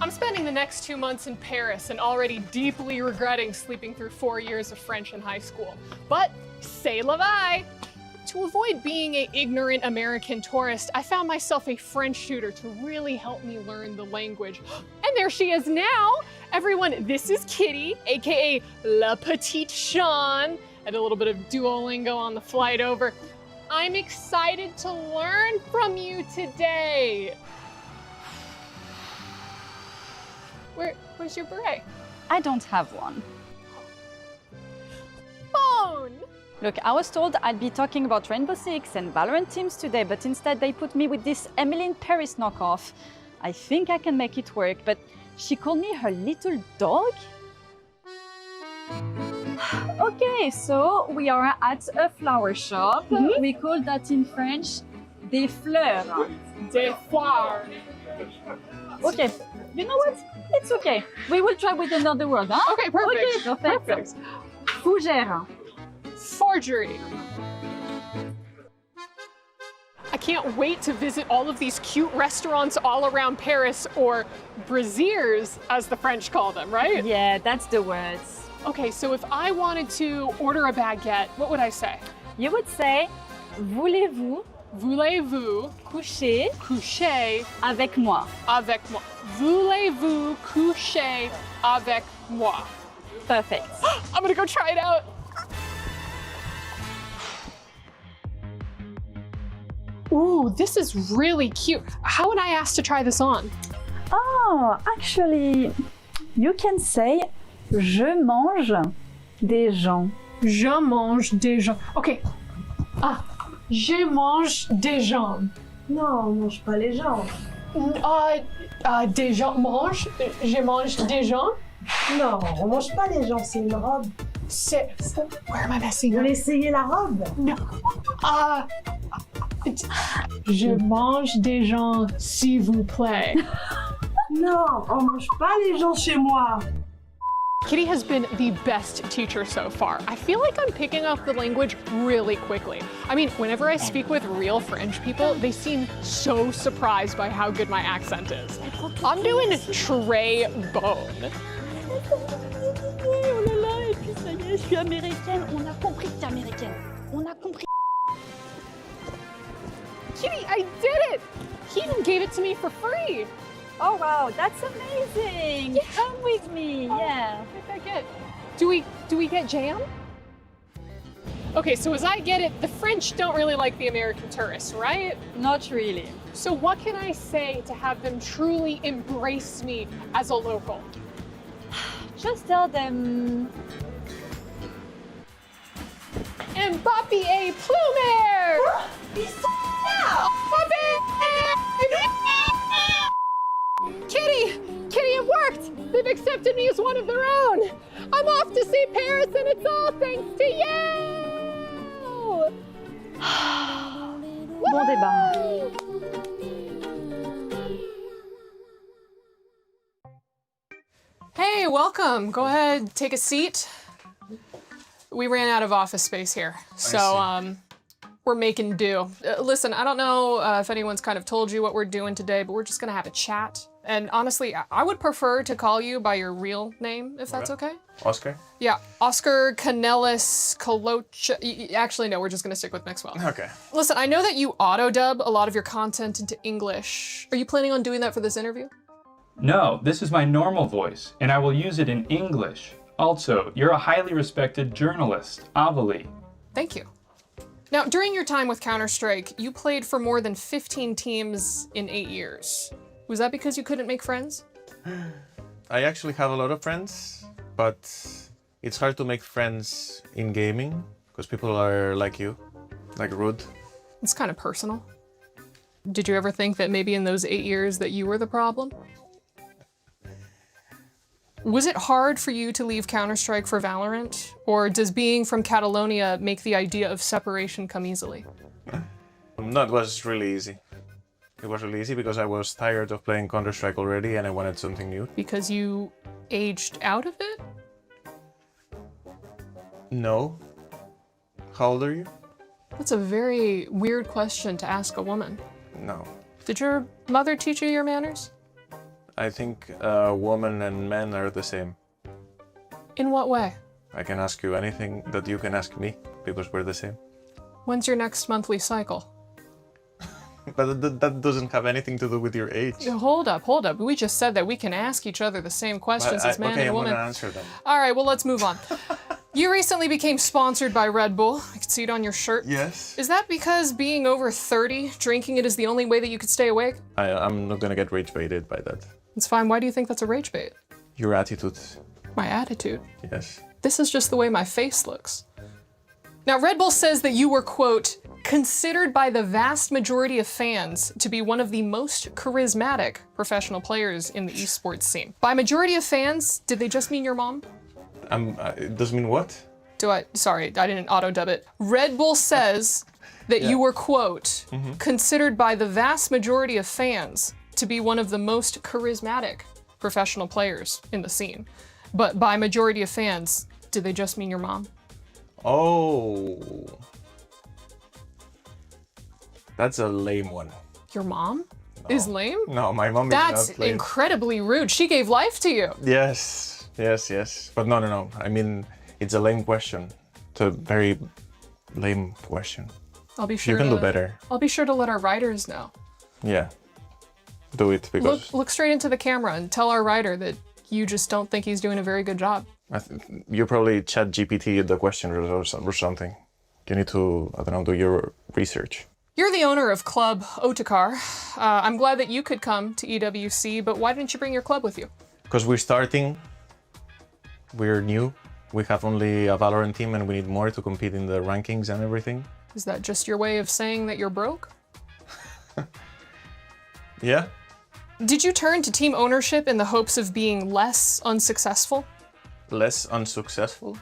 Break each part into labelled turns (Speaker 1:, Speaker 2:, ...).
Speaker 1: I'm spending the next 2 months in Paris and already deeply regretting sleeping through 4 years of French in high school. But c'est la vie! To avoid being an ignorant American tourist, I found myself a French tutor to really help me learn the language. And there she is now! Everyone, this is Kitty, aka La Petite Sean, and a little bit of Duolingo on the flight over. I'm excited to learn from you today. Where's your beret?
Speaker 2: I don't have one.
Speaker 1: Phone!
Speaker 2: Look, I was told I'd be talking about Rainbow Six and Valorant teams today, but instead they put me with this Emily in Paris knockoff. I think I can make it work, but she called me her little dog? Okay, so we are at a flower shop. We call that in French des fleurs.
Speaker 1: Des fleurs.
Speaker 2: Okay, you know what? It's okay. We will try with another word, huh?
Speaker 1: Okay, perfect.
Speaker 2: Okay, perfect. Fougère.
Speaker 1: Forgery. I can't wait to visit all of these cute restaurants all around Paris, or brasiers, as the French call them, right?
Speaker 2: Yeah, that's the words.
Speaker 1: Okay, so if I wanted to order a baguette, what would I say?
Speaker 2: You would say, voulez-vous
Speaker 1: Voulez-vous
Speaker 2: coucher
Speaker 1: coucher
Speaker 2: avec moi?
Speaker 1: avec moi? Voulez-vous coucher avec moi?
Speaker 2: Perfect.
Speaker 1: I'm gonna go try it out. Ooh, this is really cute. How would I ask to try this on?
Speaker 2: Oh, actually, you can say, je mange des gens.
Speaker 1: Je mange des gens. Okay. Ah, je mange des gens.
Speaker 3: Non, on mange pas les gens.
Speaker 1: Des gens mange. Je mange des gens.
Speaker 3: Non, on mange pas les gens, c'est une robe.
Speaker 1: C'est. Where am I messing
Speaker 3: Vous
Speaker 1: up?
Speaker 3: voulez essayer la robe?
Speaker 1: No. Je mange des gens, s'il vous plaît.
Speaker 3: Non, on mange pas les gens chez moi.
Speaker 1: Kitty has been the best teacher so far. I feel like I'm picking up the language really quickly. I mean, whenever I speak with real French people, they seem so surprised by how good my accent is. I'm doing très bon.
Speaker 2: Oh là là, et puis ça y est, je suis américaine. On a compris que t'es américaine. On a compris.
Speaker 1: Kitty, I did it! He even gave it to me for free.
Speaker 2: Oh wow, that's amazing.
Speaker 1: Yeah.
Speaker 2: Come with me, yeah.
Speaker 1: What did I get? Do we get jam? Okay, so as I get it, the French don't really like the American tourists, right?
Speaker 2: Not really.
Speaker 1: So what can I say to have them truly embrace me as a local?
Speaker 2: Just tell them.
Speaker 1: Mbappé et Plumer! Kitty, it worked! They've accepted me as one of their own! I'm off to see Paris and it's all thanks to you!
Speaker 2: Bon débat.
Speaker 1: Hey, welcome. Go ahead, take a seat. We ran out of office space here, so we're making do. Listen, I don't know if anyone's kind of told you what we're doing today, but we're just gonna have a chat. And honestly, I would prefer to call you by your real name, if that's okay.
Speaker 4: Oscar?
Speaker 1: Yeah, Oscar Canellis Colocha. Actually, no, we're just gonna stick with Maxwell.
Speaker 4: Okay.
Speaker 1: Listen, I know that you auto-dub a lot of your content into English. Are you planning on doing that for this interview?
Speaker 5: No, this is my normal voice, and I will use it in English. Also, you're a highly respected journalist, Amelie.
Speaker 1: Thank you. Now, during your time with Counter-Strike, you played for more than 15 teams in 8 years. Was that because you couldn't make friends?
Speaker 4: I actually have a lot of friends, but it's hard to make friends in gaming because people are like you, like rude,
Speaker 1: It's kind of personal. Did you ever think that maybe in those 8 years that you were the problem? Was it hard for you to leave Counter-Strike for Valorant? Or does being from Catalonia make the idea of separation come easily?
Speaker 4: No, it was really easy. It was really easy because I was tired of playing Counter-Strike already and I wanted something new.
Speaker 1: Because you aged out of it?
Speaker 4: No. How old are you?
Speaker 1: That's a very weird question to ask a woman.
Speaker 4: No.
Speaker 1: Did your mother teach you your manners?
Speaker 4: I think women and men are the same.
Speaker 1: In what way?
Speaker 4: I can ask you anything that you can ask me because we're the same.
Speaker 1: When's your next monthly cycle?
Speaker 4: But that doesn't have anything to do with your age.
Speaker 1: Hold up. We just said that we can ask each other the same questions as man
Speaker 4: okay,
Speaker 1: and
Speaker 4: I'm
Speaker 1: woman.
Speaker 4: gonna answer them.
Speaker 1: All right, well, let's move on. You recently became sponsored by Red Bull. I can see it on your shirt.
Speaker 4: Yes.
Speaker 1: Is that because being over 30, drinking it is the only way that you could stay awake?
Speaker 4: I'm not gonna get rage baited by that.
Speaker 1: It's fine. Why do you think that's a rage bait?
Speaker 4: Your attitude.
Speaker 1: My attitude.
Speaker 4: Yes.
Speaker 1: This is just the way my face looks. Now, Red Bull says that you were, quote, considered by the vast majority of fans to be one of the most charismatic professional players in the esports scene. By majority of fans, did they just mean your mom?
Speaker 4: It does mean what?
Speaker 1: Sorry, I didn't auto-dub it. Red Bull says that you were, quote, considered by the vast majority of fans to be one of the most charismatic professional players in the scene. But by majority of fans, did they just mean your mom?
Speaker 4: Oh. That's a lame one.
Speaker 1: Your mom is lame?
Speaker 4: No, my mom
Speaker 1: That's
Speaker 4: is not lame.
Speaker 1: incredibly rude. She gave life to you.
Speaker 4: Yes. But no. I mean, it's a lame question. It's a very lame question.
Speaker 1: I'll be sure
Speaker 4: You can do better.
Speaker 1: I'll be sure to let our writers know.
Speaker 4: Yeah. Do it because
Speaker 1: Look straight into the camera and tell our writer that you just don't think he's doing a very good job.
Speaker 4: you probably chat GPT the question or something. You need to, I don't know, do your research.
Speaker 1: You're the owner of Club Otakar. I'm glad that you could come to EWC, but why didn't you bring your club with you?
Speaker 4: Because we're starting, we're new. We have only a Valorant team and we need more to compete in the rankings and everything.
Speaker 1: Is that just your way of saying that you're broke?
Speaker 4: Yeah.
Speaker 1: Did you turn to team ownership in the hopes of being less unsuccessful?
Speaker 4: Less unsuccessful?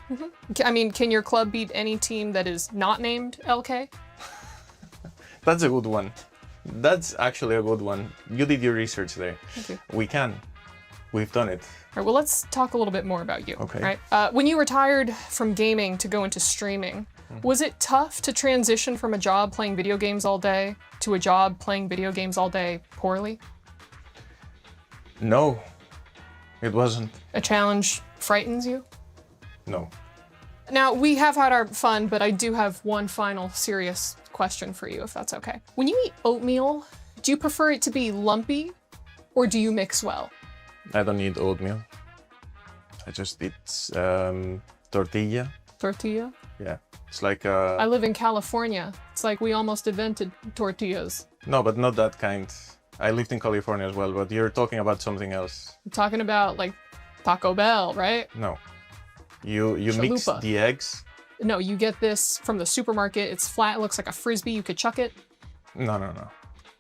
Speaker 1: I mean, can your club beat any team that is not named LK?
Speaker 4: That's a good one. That's actually a good one. You did your research there.
Speaker 1: Thank you.
Speaker 4: We can. We've done it.
Speaker 1: All right, well, let's talk a little bit more about you.
Speaker 4: Okay.
Speaker 1: Right? When you retired from gaming to go into streaming, was it tough to transition from a job playing video games all day to a job playing video games all day poorly?
Speaker 4: No, it wasn't.
Speaker 1: A challenge frightens you?
Speaker 4: No.
Speaker 1: Now, we have had our fun, but I do have one final serious question for you, if that's okay. When you eat oatmeal, do you prefer it to be lumpy or do you mix well?
Speaker 4: I don't eat oatmeal. I just eat tortilla.
Speaker 1: Tortilla?
Speaker 4: Yeah. It's like
Speaker 1: I live in California. It's like we almost invented tortillas.
Speaker 4: No, but not that kind. I lived in California as well, but you're talking about something else.
Speaker 1: I'm talking about like Taco Bell, right?
Speaker 4: No. You mix
Speaker 1: Chalupa.
Speaker 4: the eggs.
Speaker 1: No, you get this from the supermarket. It's flat, it looks like a Frisbee. You could chuck it.
Speaker 4: No.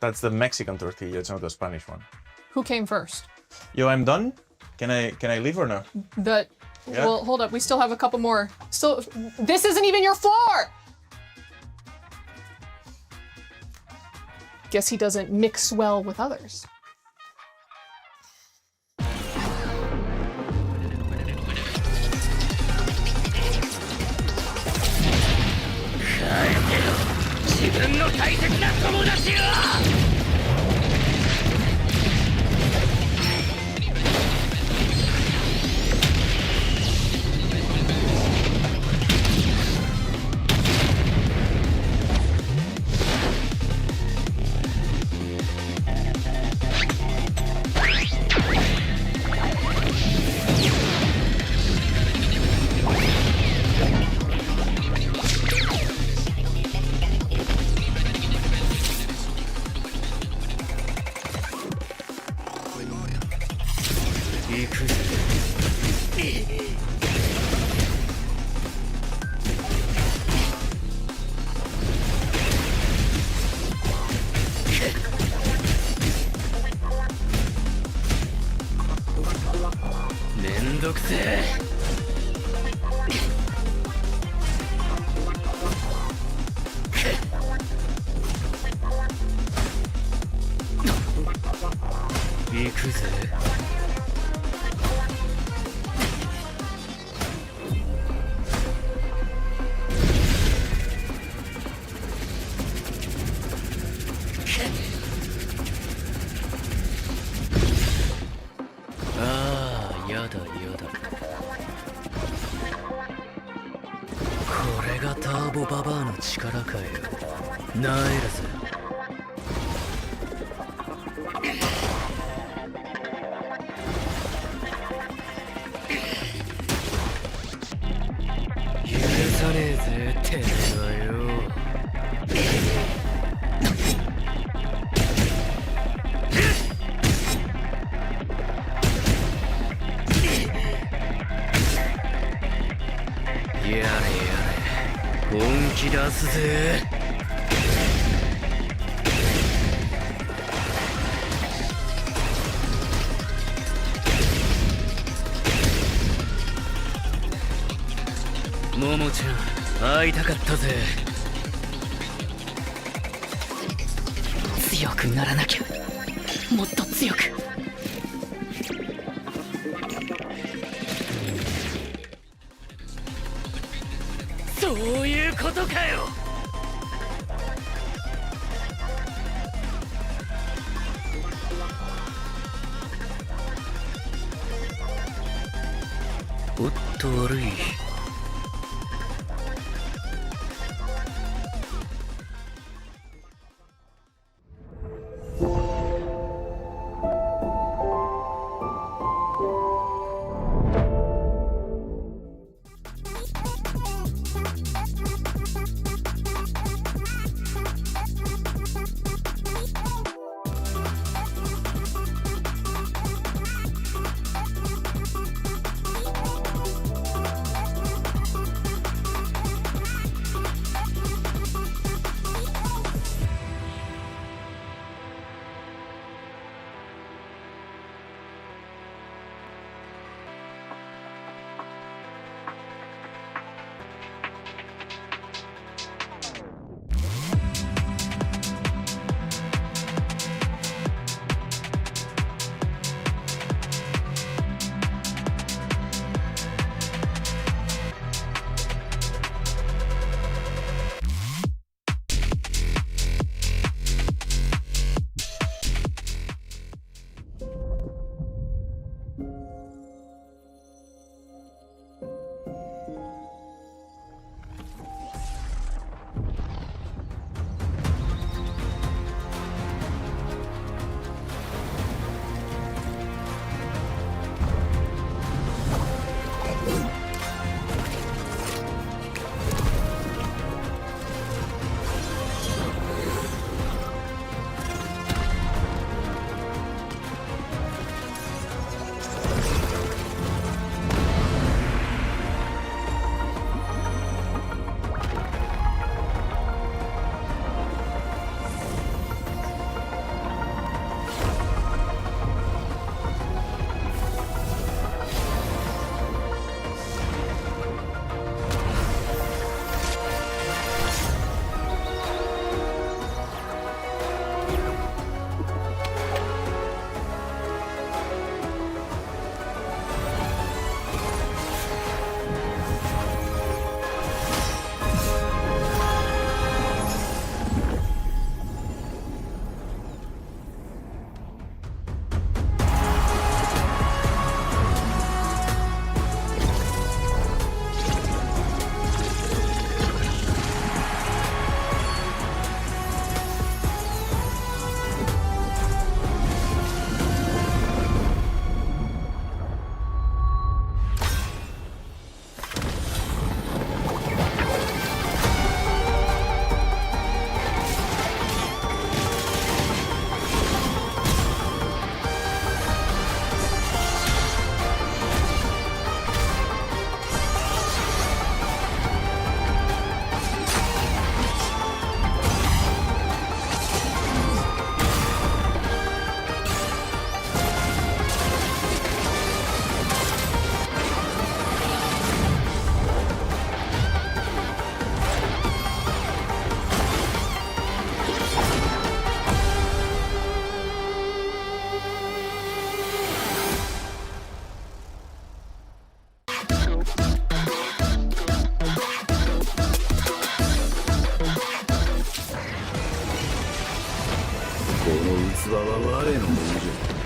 Speaker 4: That's the Mexican tortilla. It's not the Spanish one.
Speaker 1: Who came first?
Speaker 4: Yo, I'm done. Can I leave or no?
Speaker 1: Yeah. Well, hold up. We still have a couple more. This isn't even your floor! Guess he doesn't mix well with others.
Speaker 6: ぜ。行くぜ。ああ、やだやだ。これがターボババアの力かよ。なえるぜ。許さねえぜ、てめえはよ。やれやれ、本気出すぜ。ももちゃん、会いたかったぜ。強くならなきゃ、もっと強く。そういうことかよ。おっと悪い。器は我のものじゃ。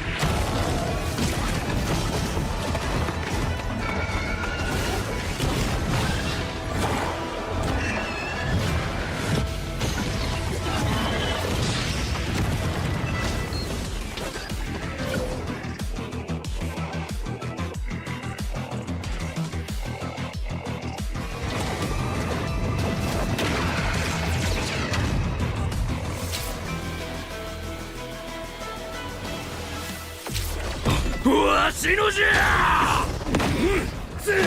Speaker 6: わしのじゃ。強い。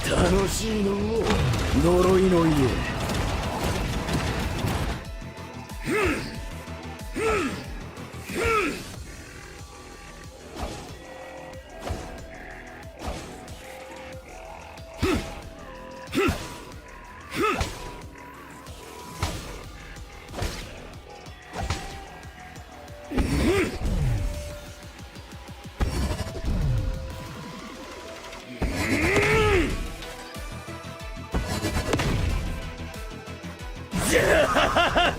Speaker 6: 楽しいのう呪いの家。じゃあ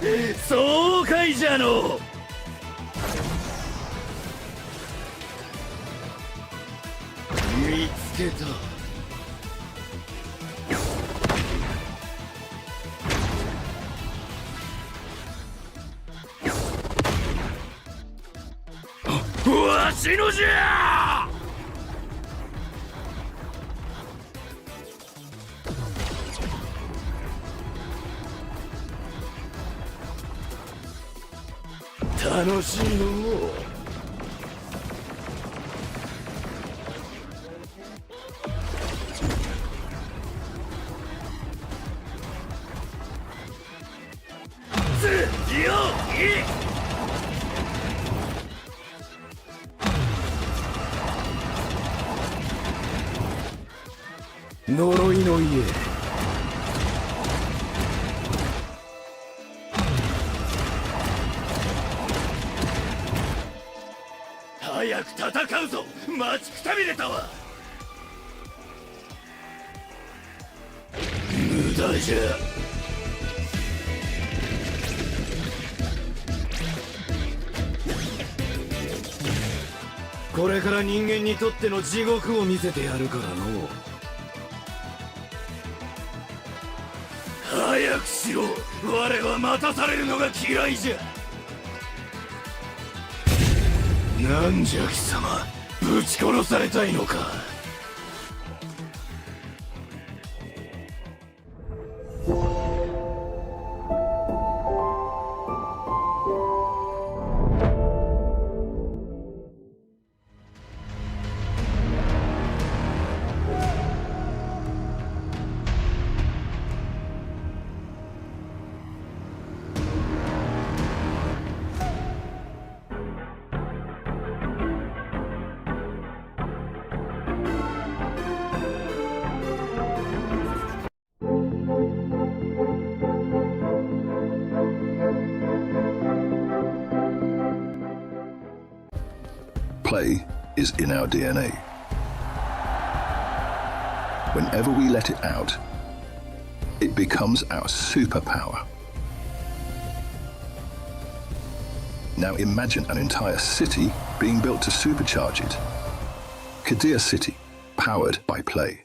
Speaker 6: 爽快じゃの。見つけた。わしのじゃ。楽しいのう。強い。呪いの家。早く戦うぞ。待ちくたびれたわ。無駄じゃ。これから人間にとっての地獄を見せてやるからの。早くしろ。我は待たされるのが嫌いじゃ。なんじゃ貴様、ぶち殺されたいのか。
Speaker 7: Play is in our DNA. Whenever we let it out, it becomes our superpower. Now imagine an entire city being built to supercharge it. Kadir City, powered by Play.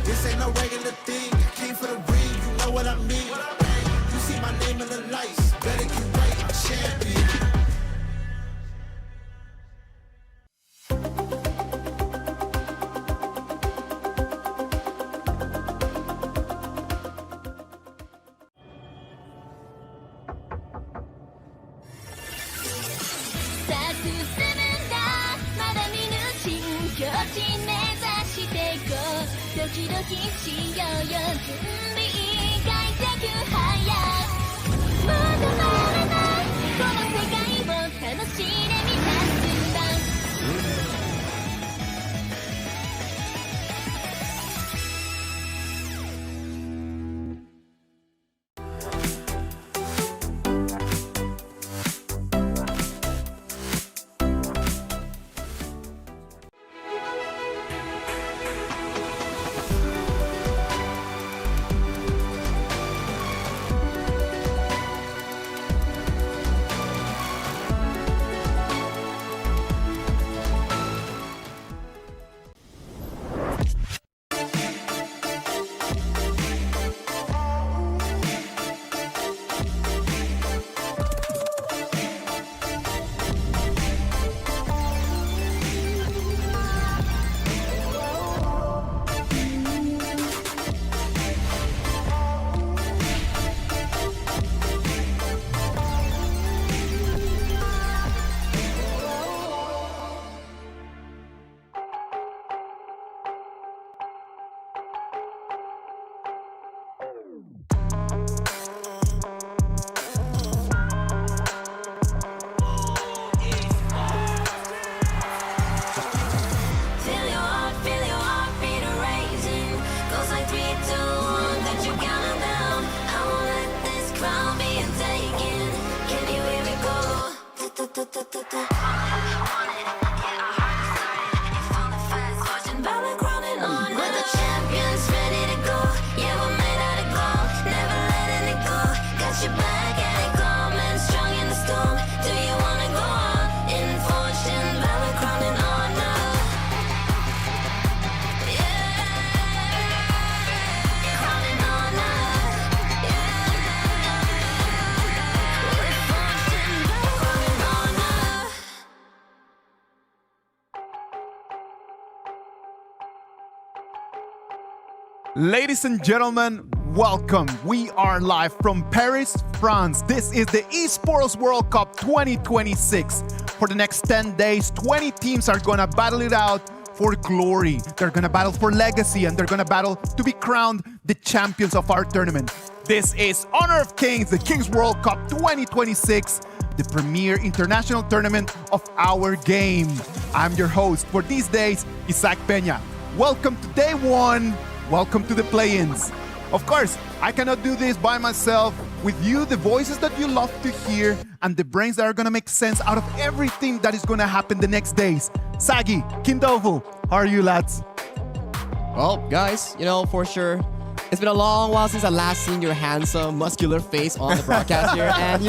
Speaker 8: This ain't no regular thing. I came for the ring, you know what I mean. You see my name in the lights, better get right, I'm champion. Valor crowning on us. We're the champions, ready to go. Yeah, we're made out of gold, never letting it go. Got your back and it coming strong in the storm. Do you wanna go on? In fortune, valor crowning on us. Yeah, crowning on us. Yeah, with fortune, valor crowning on us.
Speaker 9: Ladies and gentlemen, welcome. We are live from Paris, France. This is the Esports World Cup 2026. For the next 10 days, 20 teams are gonna battle it out for glory. They're gonna battle for legacy, and they're gonna battle to be crowned the champions of our tournament. This is Honor of Kings, the Kings World Cup 2026, the premier international tournament of our game. I'm your host for these days, Isaac Peña. Welcome to day one. Welcome to the play-ins. Of course, I cannot do this by myself. With you, the voices that you love to hear, and the brains that are gonna make sense out of everything that is gonna happen the next days. Sagi, Kindovu, how are you, lads?
Speaker 10: Well, guys, for sure, it's been a long while since I last seen your handsome, muscular face on the broadcast here. And,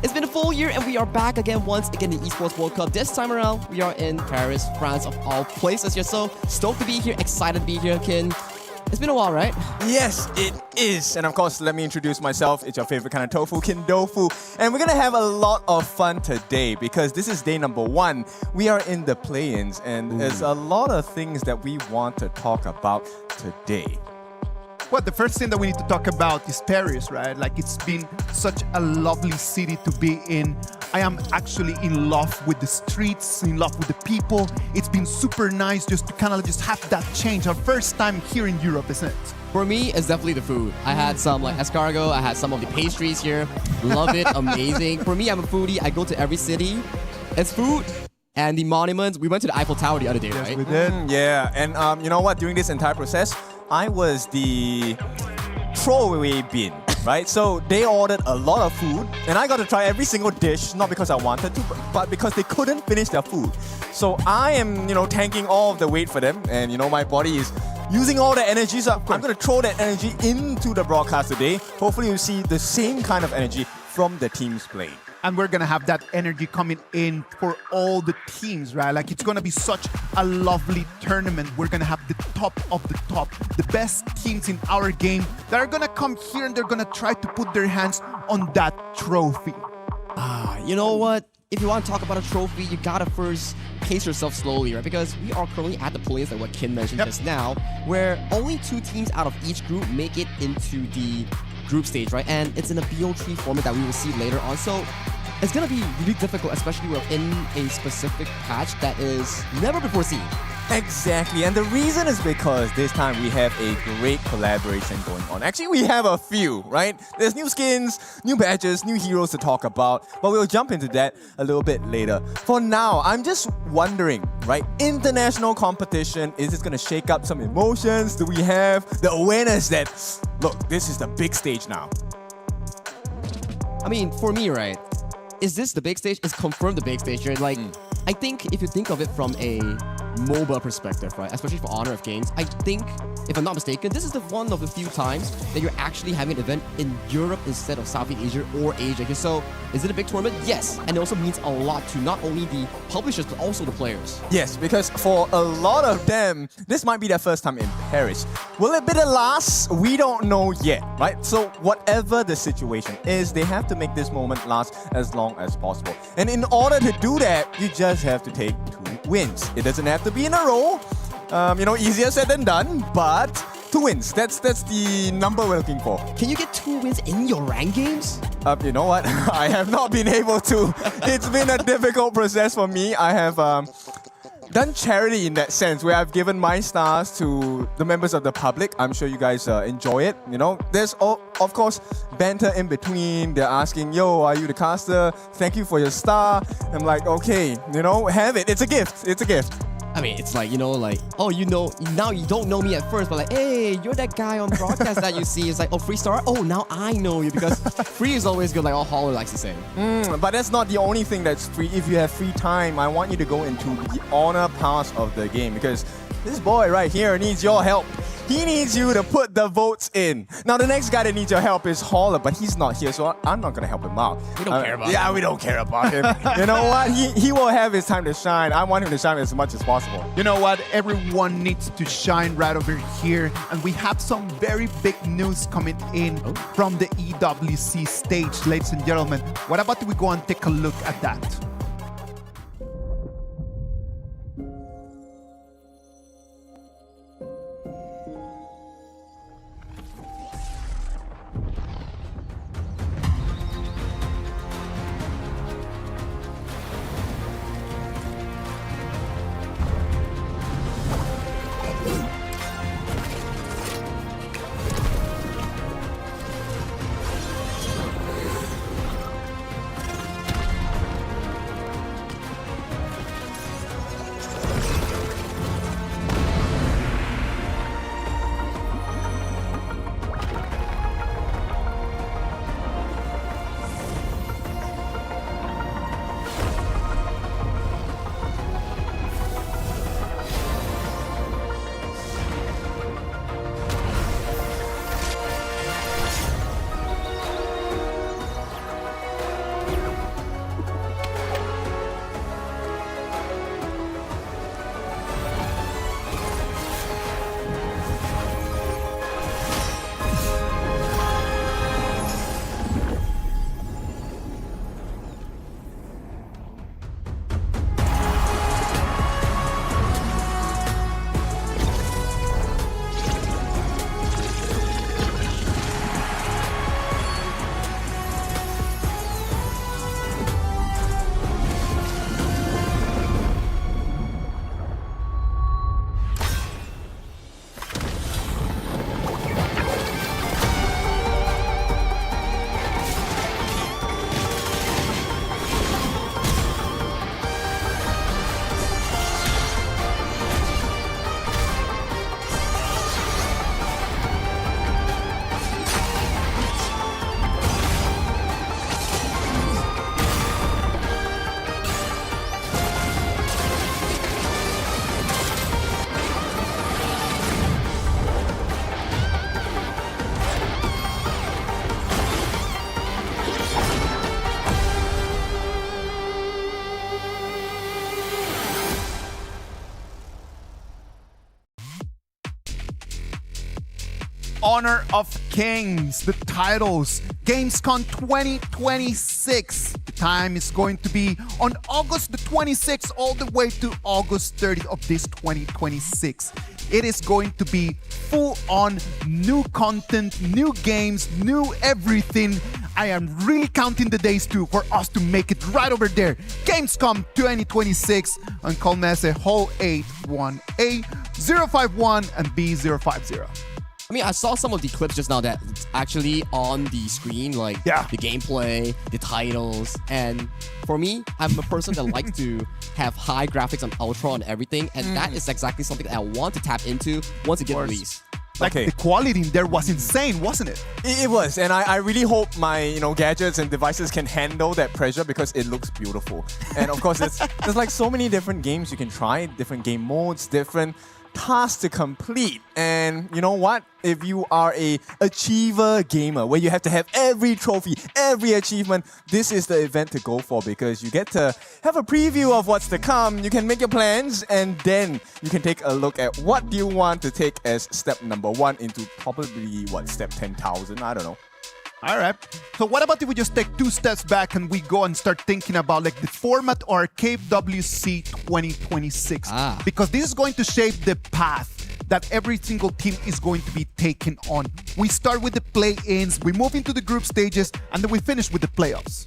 Speaker 10: it's been a full year, and we are back again once again in the Esports World Cup. This time around, we are in Paris, France, of all places here. So stoked to be here, excited to be here, Kin. It's been a while, right?
Speaker 11: Yes, it is. And of course, let me introduce myself. It's your favorite kind of tofu, Kindofu. And we're going to have a lot of fun today because this is day number 1. We are in the play-ins, and there's a lot of things that we want to talk about today.
Speaker 9: Well, the first thing that we need to talk about is Paris, right? Like, it's been such a lovely city to be in. I am actually in love with the streets, in love with the people. It's been super nice just to kind of just have that change. Our first time here in Europe, isn't it?
Speaker 10: For me, it's definitely the food. I had some escargot, I had some of the pastries here. Love it, amazing. For me, I'm a foodie. I go to every city. It's food. And the monuments, we went to the Eiffel Tower the other day, right?
Speaker 9: We did.
Speaker 11: Yeah, and you know what? During this entire process, I was the throwaway bin, right? So they ordered a lot of food, and I got to try every single dish, not because I wanted to, but because they couldn't finish their food. So I am, tanking all of the weight for them, and my body is using all the energy. So I'm going to throw that energy into the broadcast today. Hopefully you see the same kind of energy from the teams playing.
Speaker 9: And we're gonna have that energy coming in for all the teams, right? Like, it's gonna be such a lovely tournament. We're gonna have the top of the top, the best teams in our game that are gonna come here, and they're gonna try to put their hands on that trophy.
Speaker 10: You know what? If you want to talk about a trophy, you gotta first pace yourself slowly, right? Because we are currently at the play-ins, like what Kin mentioned just now, where only 2 teams out of each group make it into the group stage, right? And it's in a BO3 format that we will see later on. So it's gonna be really difficult, especially within a specific patch that is never before seen.
Speaker 11: Exactly, and the reason is because this time we have a great collaboration going on. Actually, we have a few, right? There's new skins, new badges, new heroes to talk about, but we'll jump into that a little bit later. For now, I'm just wondering, right? International competition, is this gonna shake up some emotions? Do we have the awareness that, look, this is the big stage now?
Speaker 10: I mean, for me, right? Is this the big stage? It's confirmed the big stage, right? Like, I think if you think of it from a MOBA perspective, right, especially for Honor of Kings, I think, if I'm not mistaken, this is one of the few times that you're actually having an event in Europe instead of Southeast Asia or Asia. So, is it a big tournament? Yes, and it also means a lot to not only the publishers, but also the players.
Speaker 11: Yes, because for a lot of them, this might be their first time in Paris. Will it be the last? We don't know yet, right? So whatever the situation is, they have to make this moment last as long as possible. And in order to do that, you just have to take 2 wins. It doesn't have to be in a row. Easier said than done, but 2 wins. That's the number we're looking for.
Speaker 10: Can you get 2 wins in your rank games?
Speaker 11: You know what? I have not been able to. It's been a difficult process for me. I have done charity in that sense, where I've given my stars to the members of the public. I'm sure you guys enjoy it. There's of course banter in between. They're asking, "Yo, are you the caster? Thank you for your star." I'm like, okay, have it. It's a gift. It's a gift.
Speaker 10: I mean, it's like, like, oh, now you don't know me at first, but like, hey, you're that guy on broadcast that you see. It's like, oh, Free Star? Oh, now I know you because free is always good, like all Hollow likes to say.
Speaker 11: But that's not the only thing that's free. If you have free time, I want you to go into the honor pass of the game because this boy right here needs your help. He needs you to put the votes in. Now, the next guy that needs your help is Holler, but he's not here, so I'm not going to help him out.
Speaker 10: We don't care about him.
Speaker 11: Yeah, we don't care about him. You know what? He will have his time to shine. I want him to shine as much as possible.
Speaker 9: You know what? Everyone needs to shine right over here. And we have some very big news coming in from the EWC stage, ladies and gentlemen. What about we go and take a look at that? Honor of Kings, the titles, Gamescom 2026. The time is going to be on August the 26th all the way to August 30th of this 2026. It is going to be full on new content, new games, new everything. I am really counting the days too for us to make it right over there. Gamescom 2026 and call message Hall 81A 051 and B050.
Speaker 10: I mean, I saw some of the clips just now that it's actually on the screen, like the gameplay, the titles. And for me, I'm a person that likes to have high graphics and ultra on everything. And that is exactly something that I want to tap into once it gets released.
Speaker 9: Like the quality in there was insane, wasn't it?
Speaker 11: It was, and I really hope my gadgets and devices can handle that pressure because it looks beautiful. And of course, there's like so many different games you can try, different game modes, different tasks to complete. And you know what? If you are a achiever gamer where you have to have every trophy, every achievement, this is the event to go for because you get to have a preview of what's to come. You can make your plans and then you can take a look at what do you want to take as step number 1 into probably step 10,000, I don't know.
Speaker 9: All right. So what about if we just take 2 steps back and we go and start thinking about like the format or KWC 2026? Because this is going to shape the path that every single team is going to be taken on. We start with the play-ins, we move into the group stages, and then we finish with the playoffs.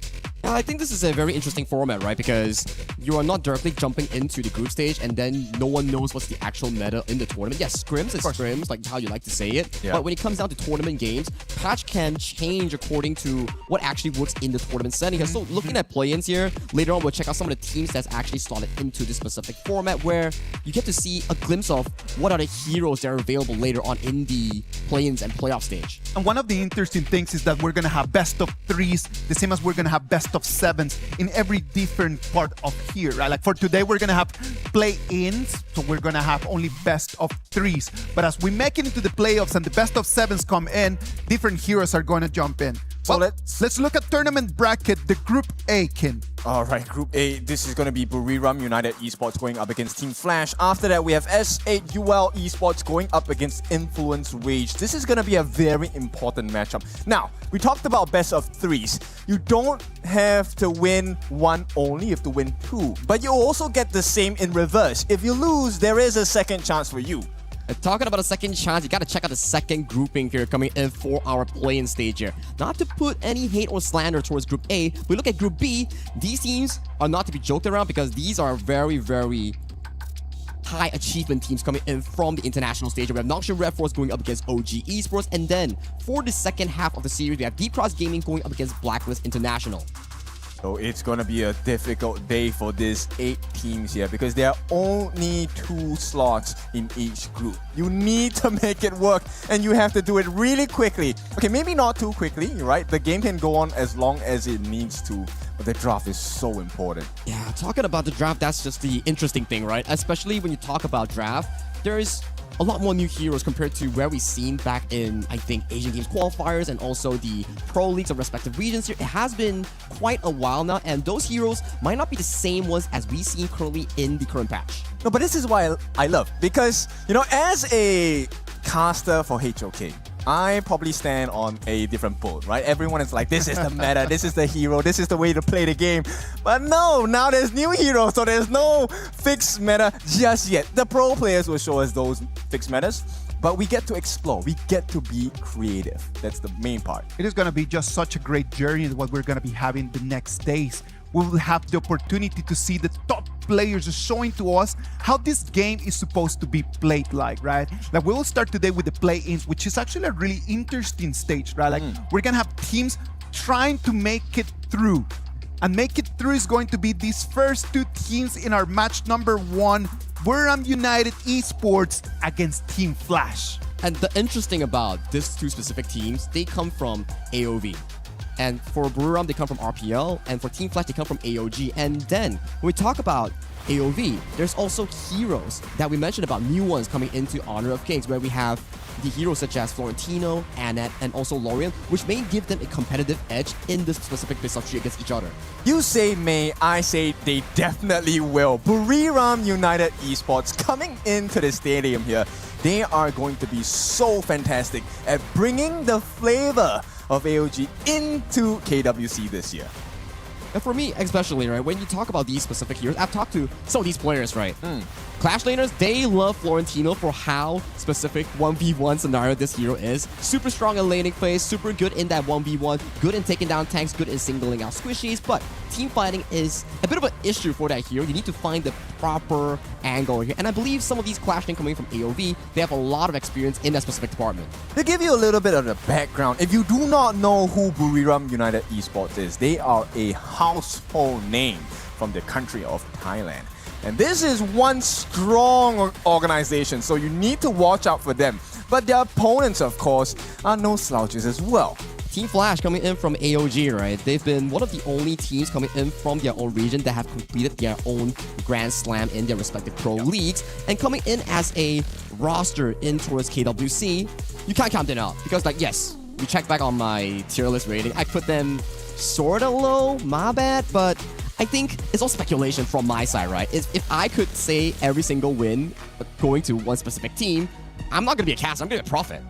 Speaker 10: I think this is a very interesting format, right? Because you are not directly jumping into the group stage and then no one knows what's the actual meta in the tournament. Yes, scrims is scrims, like how you like to say it.
Speaker 11: Yeah.
Speaker 10: But when it comes down to tournament games, patch can change according to what actually works in the tournament setting. So looking at play-ins here, later on we'll check out some of the teams that's actually slotted into this specific format where you get to see a glimpse of what are the heroes that are available later on in the play-ins and playoff stage.
Speaker 9: And one of the interesting things is that we're going to have best of 3s, the same as we're going to have best of 7s in every different part of here, right? Like for today, we're going to have play-ins, so we're going to have only best of 3s. But as we make it into the playoffs and the best of 7s come in, different heroes are going to jump in.
Speaker 11: So
Speaker 9: Well, let's look at tournament bracket, the Group A, Kin.
Speaker 11: All right, Group A, this is going to be Buriram United Esports going up against Team Flash. After that, we have S8 UL Esports going up against Influence Rage. This is going to be a very important matchup. Now, we talked about best of 3s. You don't have to win one only, you have to win 2. But you also get the same in reverse. If you lose, there is a second chance for you.
Speaker 10: Talking about a second chance, you gotta check out the second grouping here coming in for our play-in stage here. Not to put any hate or slander towards Group A, we look at Group B, these teams are not to be joked around because these are very, very high achievement teams coming in from the international stage. We have Noxian Red Force going up against OG Esports, and then for the second half of the series, we have Deep Cross Gaming going up against Blacklist International.
Speaker 11: So it's going to be a difficult day for these 8 teams here because there are only 2 slots in each group. You need to make it work and you have to do it really quickly. Okay, maybe not too quickly, right? The game can go on as long as it needs to, but the draft is so important.
Speaker 10: Yeah, talking about the draft, that's just the interesting thing, right? Especially when you talk about draft, there's a lot more new heroes compared to where we've seen back in, I think, Asian Games qualifiers and also the pro leagues of respective regions here. It has been quite a while now, and those heroes might not be the same ones as we see currently in the current patch.
Speaker 11: No, but this is why I love, because, you know, as a caster for HOK, I probably stand on a different boat, right? Everyone is like, this is the meta, this is the hero, this is the way to play the game. But no, now there's new heroes, so there's no fixed meta just yet. The pro players will show us those fixed metas, but we get to explore, we get to be creative. That's the main part.
Speaker 9: It is going to be just such a great journey what we're going to be having the next days. We will have the opportunity to see the top players showing to us how this game is supposed to be played like, right? Like we will start today with the play-ins, which is actually a really interesting stage, right? Like we're gonna have teams trying to make it through. And make it through is going to be these first 2 teams in our match number 1, Buriram United Esports against Team Flash.
Speaker 10: And the interesting about these 2 specific teams, they come from AOV. And for Buriram, they come from RPL, and for Team Flash, they come from AOG. And then, when we talk about AOV, there's also heroes that we mentioned about new ones coming into Honor of Kings, where we have the heroes such as Florentino, Annette, and also Lorian, which may give them a competitive edge in this specific best of 3 against each other.
Speaker 11: You say may, I say they definitely will. Buriram United Esports coming into the stadium here, they are going to be so fantastic at bringing the flavor of AOG into KWC this year.
Speaker 10: And for me, especially, right, when you talk about these specific heroes, I've talked to some of these players, right? Clash laners, they love Florentino for how specific 1v1 scenario this hero is. Super strong in laning phase, super good in that 1v1, good in taking down tanks, good in singling out squishies, but team fighting is a bit of an issue for that hero. You need to find the proper angle here. And I believe some of these Clash laners coming from AOV, they have a lot of experience in that specific department.
Speaker 11: To give you a little bit of the background, if you do not know who Buriram United Esports is, they are a household name from the country of Thailand. And this is one strong organization, so you need to watch out for them. But their opponents, of course, are no slouches as well.
Speaker 10: Team Flash coming in from AOG, right? They've been one of the only teams coming in from their own region that have completed their own Grand Slam in their respective pro leagues. And coming in as a roster in towards KWC, you can't count them out. Because, like, yes, you check back on my tier list rating, I put them sorta low, my bad, but I think it's all speculation from my side, right? If I could say every single win going to one specific team, I'm not going to be a caster, I'm going to be a Prophet.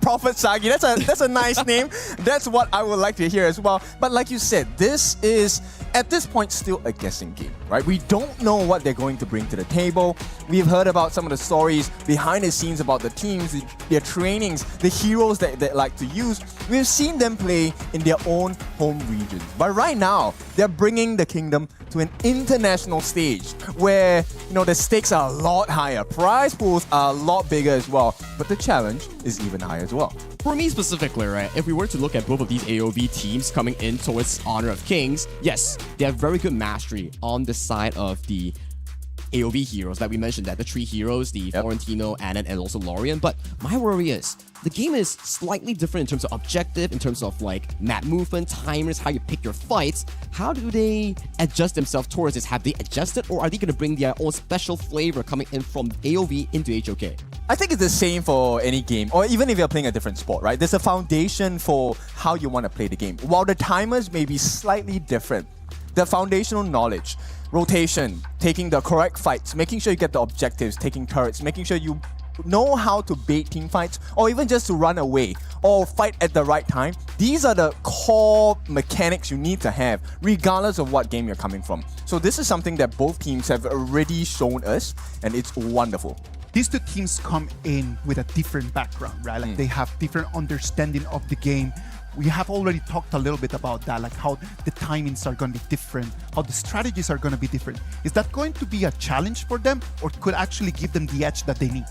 Speaker 11: Prophet Sagi, that's a nice name. That's what I would like to hear as well. But like you said, this is at this point, still a guessing game, right? We don't know what they're going to bring to the table. We've heard about some of the stories behind the scenes about the teams, their trainings, the heroes that they like to use. We've seen them play in their own home regions. But right now, they're bringing the kingdom to an international stage where, the stakes are a lot higher. Prize pools are a lot bigger as well. But the challenge is even higher as well.
Speaker 10: For me specifically, right, if we were to look at both of these AOV teams coming in towards Honor of Kings, yes, they have very good mastery on the side of the AOV heroes, like we mentioned that the three heroes, the Florentino, Anand, and also Lorien. But my worry is the game is slightly different in terms of objective, in terms of like map movement, timers, how you pick your fights. How do they adjust themselves towards this? Have they adjusted, or are they going to bring their own special flavor coming in from AOV into HOK?
Speaker 11: I think it's the same for any game, or even if you're playing a different sport, right? There's a foundation for how you want to play the game. While the timers may be slightly different, the foundational knowledge, rotation, taking the correct fights, making sure you get the objectives, taking turrets, making sure you know how to bait team fights, or even just to run away or fight at the right time. These are the core mechanics you need to have, regardless of what game you're coming from. So this is something that both teams have already shown us, and it's wonderful.
Speaker 9: These two teams come in with a different background, right? Like they have different understanding of the game. We have already talked a little bit about that, like how the timings are going to be different, how the strategies are going to be different. Is that going to be a challenge for them, or could actually give them the edge that they need?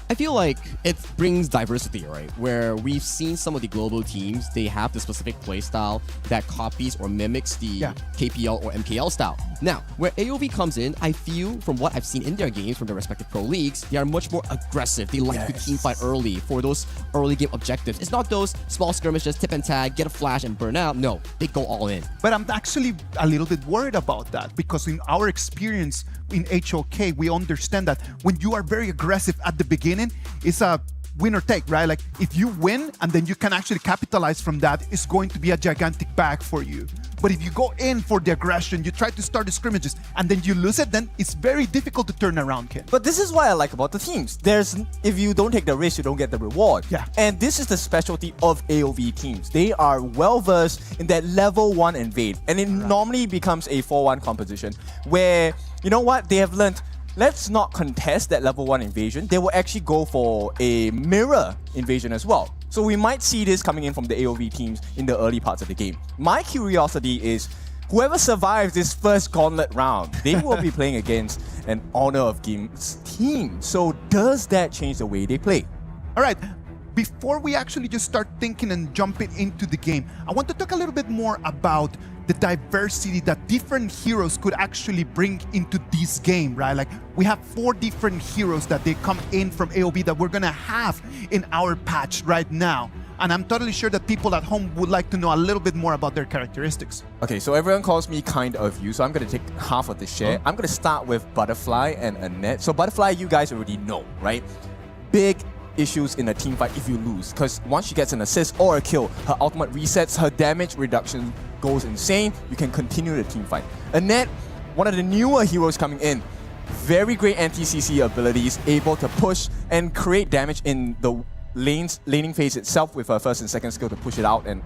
Speaker 10: I feel like it brings diversity, right? Where we've seen some of the global teams, they have the specific playstyle that copies or mimics the KPL or MKL style. Now, where AOV comes in, I feel from what I've seen in their games from their respective pro leagues, they are much more aggressive. They like to team fight early for those early game objectives. It's not those small skirmishes, tip and tag, get a flash and burn out. No, they go all in.
Speaker 9: But I'm actually a little bit worried about that, because in our experience in HOK, we understand that when you are very aggressive at the beginning, it's a win or take, right? Like if you win and then you can actually capitalize from that, it's going to be a gigantic bag for you. But if you go in for the aggression, you try to start the scrimmages, and then you lose it, then it's very difficult to turn around, Ken.
Speaker 11: But this is what I like about the teams. If you don't take the risk, you don't get the reward.
Speaker 9: Yeah.
Speaker 11: And this is the specialty of AOV teams. They are well-versed in that level 1 invade. And it normally becomes a 4-1 composition where, you know what, they have learned, let's not contest that level 1 invasion. They will actually go for a mirror invasion as well. So we might see this coming in from the AOV teams in the early parts of the game. My curiosity is, whoever survives this first gauntlet round, they will be playing against an Honor of Kings team. So does that change the way they play?
Speaker 9: All right. Before we actually just start thinking and jumping into the game, I want to talk a little bit more about the diversity that different heroes could actually bring into this game, right? Like we have 4 different heroes that they come in from AOV that we're gonna have in our patch right now. And I'm totally sure that people at home would like to know a little bit more about their characteristics.
Speaker 11: Okay, so everyone calls me kind of you, so I'm gonna take half of the share. I'm gonna start with Butterfly and Annette. So Butterfly, you guys already know, right? Big issues in a team fight if you lose, because once she gets an assist or a kill, her ultimate resets, her damage reduction goes insane. You can continue the team fight. Annette, one of the newer heroes coming in, very great anti-CC abilities, able to push and create damage in the laning phase itself with her first and second skill to push it out and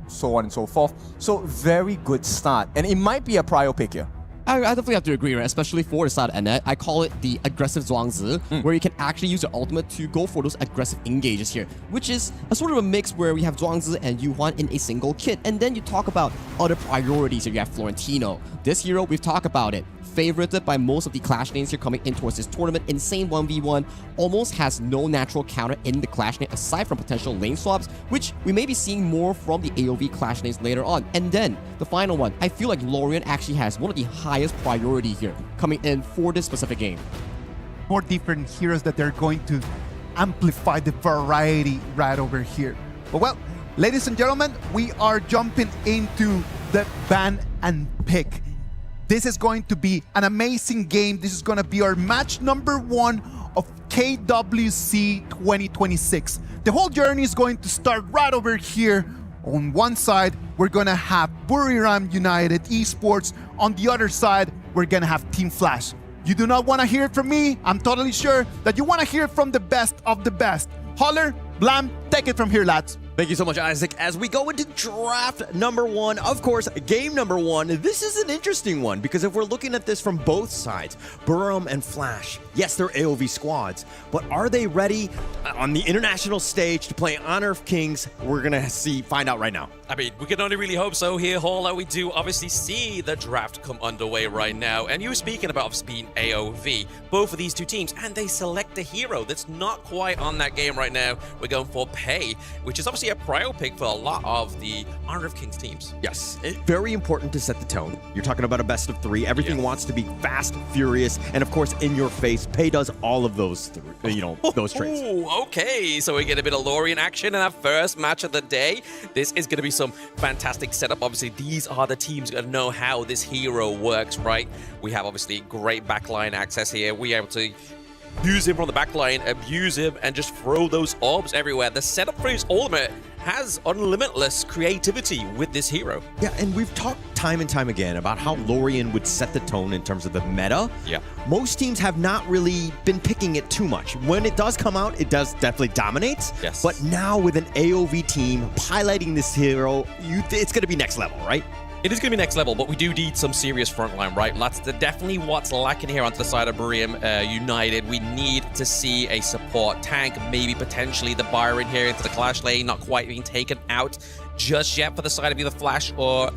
Speaker 11: so on and so forth. So very good start, and it might be a prio pick here.
Speaker 10: I definitely have to agree, right? Especially for the side of Annette. I call it the aggressive Zhuangzi, where you can actually use your ultimate to go for those aggressive engages here, which is a sort of a mix where we have Zhuangzi and Yuan in a single kit. And then you talk about other priorities. Here you have Florentino. This hero, we've talked about it. Favorited by most of the Clash lanes here coming in towards this tournament. Insane 1v1. Almost has no natural counter in the Clash lane aside from potential lane swaps, which we may be seeing more from the AOV Clash lanes later on. And then the final one. I feel like Lorien actually has one of the highest priority here coming in for this specific game.
Speaker 9: 4 different heroes that they're going to amplify the variety right over here. But well, ladies and gentlemen, we are jumping into the ban and pick. This is going to be an amazing game. This is going to be our match number 1 of KWC 2026. The whole journey is going to start right over here. On one side, we're going to have Buriram United Esports. On the other side, we're going to have Team Flash. You do not want to hear it from me. I'm totally sure that you want to hear it from the best of the best. Holler, Blam, take it from here, lads.
Speaker 12: Thank you so much, Isaac. As we go into draft number 1, of course, game number 1, this is an interesting one because if we're looking at this from both sides, Burim and Flash, yes, they're AOV squads, but are they ready on the international stage to play Honor of Kings? We're going to find out right now.
Speaker 13: I mean, we can only really hope so here, Hall. We do obviously see the draft come underway right now. And you were speaking about obviously being AOV, both of these two teams, and they select a hero that's not quite on that game right now. We're going for Pei, which is obviously a prio pick for a lot of the Honor of Kings teams.
Speaker 12: Yes, very important to set the tone. You're talking about a best of 3. Everything wants to be fast, furious, and of course, in your face. Pei does all of those, those traits.
Speaker 13: Ooh, okay, so we get a bit of Lorien action in our first match of the day. This is going to be some fantastic setup. Obviously, these are the teams that know how this hero works, right? We have obviously great backline access here. We're able to use him from the backline, abuse him, and just throw those orbs everywhere. The setup for his ultimate has unlimitless creativity with this hero.
Speaker 12: Yeah, and we've talked time and time again about how Lorien would set the tone in terms of the meta.
Speaker 13: Yeah.
Speaker 12: Most teams have not really been picking it too much. When it does come out, it does definitely dominates.
Speaker 13: Yes.
Speaker 12: But now with an AOV team piloting this hero, it's going to be next level, right?
Speaker 13: It is going to be next level, but we do need some serious frontline, right? That's definitely what's lacking here onto the side of Burim United. We need to see a support tank, maybe potentially the Byron here into the Clash lane, not quite being taken out just yet for the side of either Flash or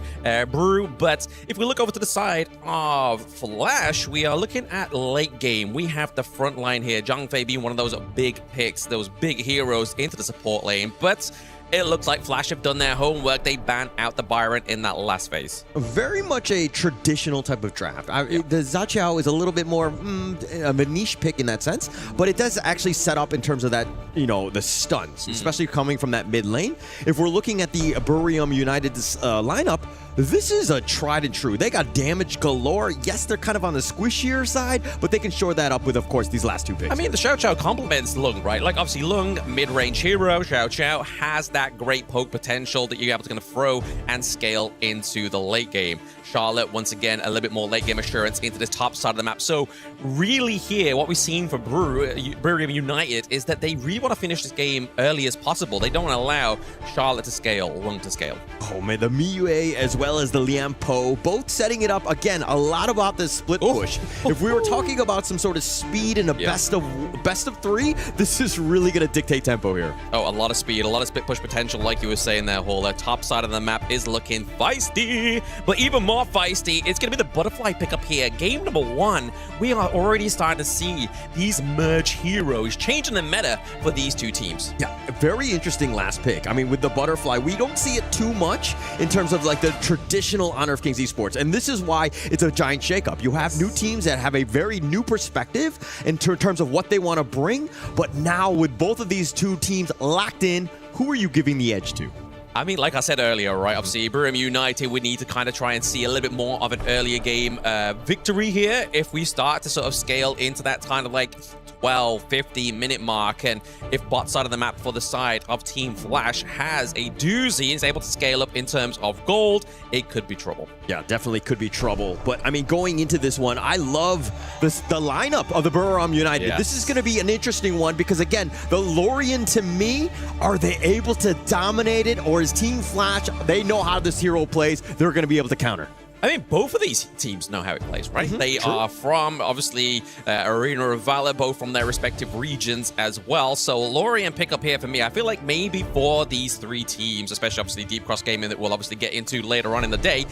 Speaker 13: Brew. But if we look over to the side of Flash, we are looking at late game. We have the front line here, Zhang Fei being one of those big picks, those big heroes into the support lane. But it looks like Flash have done their homework. They banned out the Byron in that last phase.
Speaker 12: Very much a traditional type of draft. The Zhao is a little bit more of a niche pick in that sense, but it does actually set up in terms of that, the stuns, especially coming from that mid lane. If we're looking at the Burim United lineup, this is a tried and true. They got damage galore. Yes, they're kind of on the squishier side, but they can shore that up with, of course, these last 2 picks.
Speaker 13: I mean, the Xiao Xiao complements Lung, right? Like, obviously, Lung, mid-range hero. Xiao Xiao has that great poke potential that you're able to kind of throw and scale into the late game. Charlotte, once again, a little bit more late game assurance into this top side of the map. So really here, what we've seen for Burim United is that they really want to finish this game early as possible. They don't want to allow Charlotte to scale, Lung to scale.
Speaker 12: Oh man, the Miyue as well as the Liam Po, both setting it up. Again, a lot about this split push. If we were talking about some sort of speed in a best of 3, this is really going to dictate tempo here.
Speaker 13: Oh, a lot of speed, a lot of split push potential, like you were saying there, Hall. The top side of the map is looking feisty, but even more feisty, it's going to be the butterfly pickup here. Game number 1, we are already starting to see these merge heroes changing the meta for these two teams.
Speaker 12: Yeah, very interesting last pick. I mean, with the butterfly, we don't see it too much in terms of like the traditional Honor of Kings esports, and this is why it's a giant shakeup. You have new teams that have a very new perspective in terms of what they want to bring, but now with both of these two teams locked in, who are you giving the edge to?
Speaker 13: I mean, like I said earlier, right, obviously, Burim United, we need to kind of try and see a little bit more of an earlier game victory here if we start to sort of scale into that kind of like 12, 15 minute mark. And if bot side of the map for the side of Team Flash has a doozy and is able to scale up in terms of gold, it could be trouble.
Speaker 12: Yeah, definitely could be trouble. But I mean, going into this one, I love the lineup of the Burim United.
Speaker 13: Yes.
Speaker 12: This is going to be an interesting one because, again, the Lorien, to me, are they able to dominate it, or is Team Flash, they know how this hero plays, they're going to be able to counter?
Speaker 13: I mean, both of these teams know how it plays, right? They are from, obviously, Arena of Valor, both from their respective regions as well. So Lorien pick up here for me. I feel like maybe for these 3 teams, especially obviously Deep Cross Gaming that we'll obviously get into later on in the day,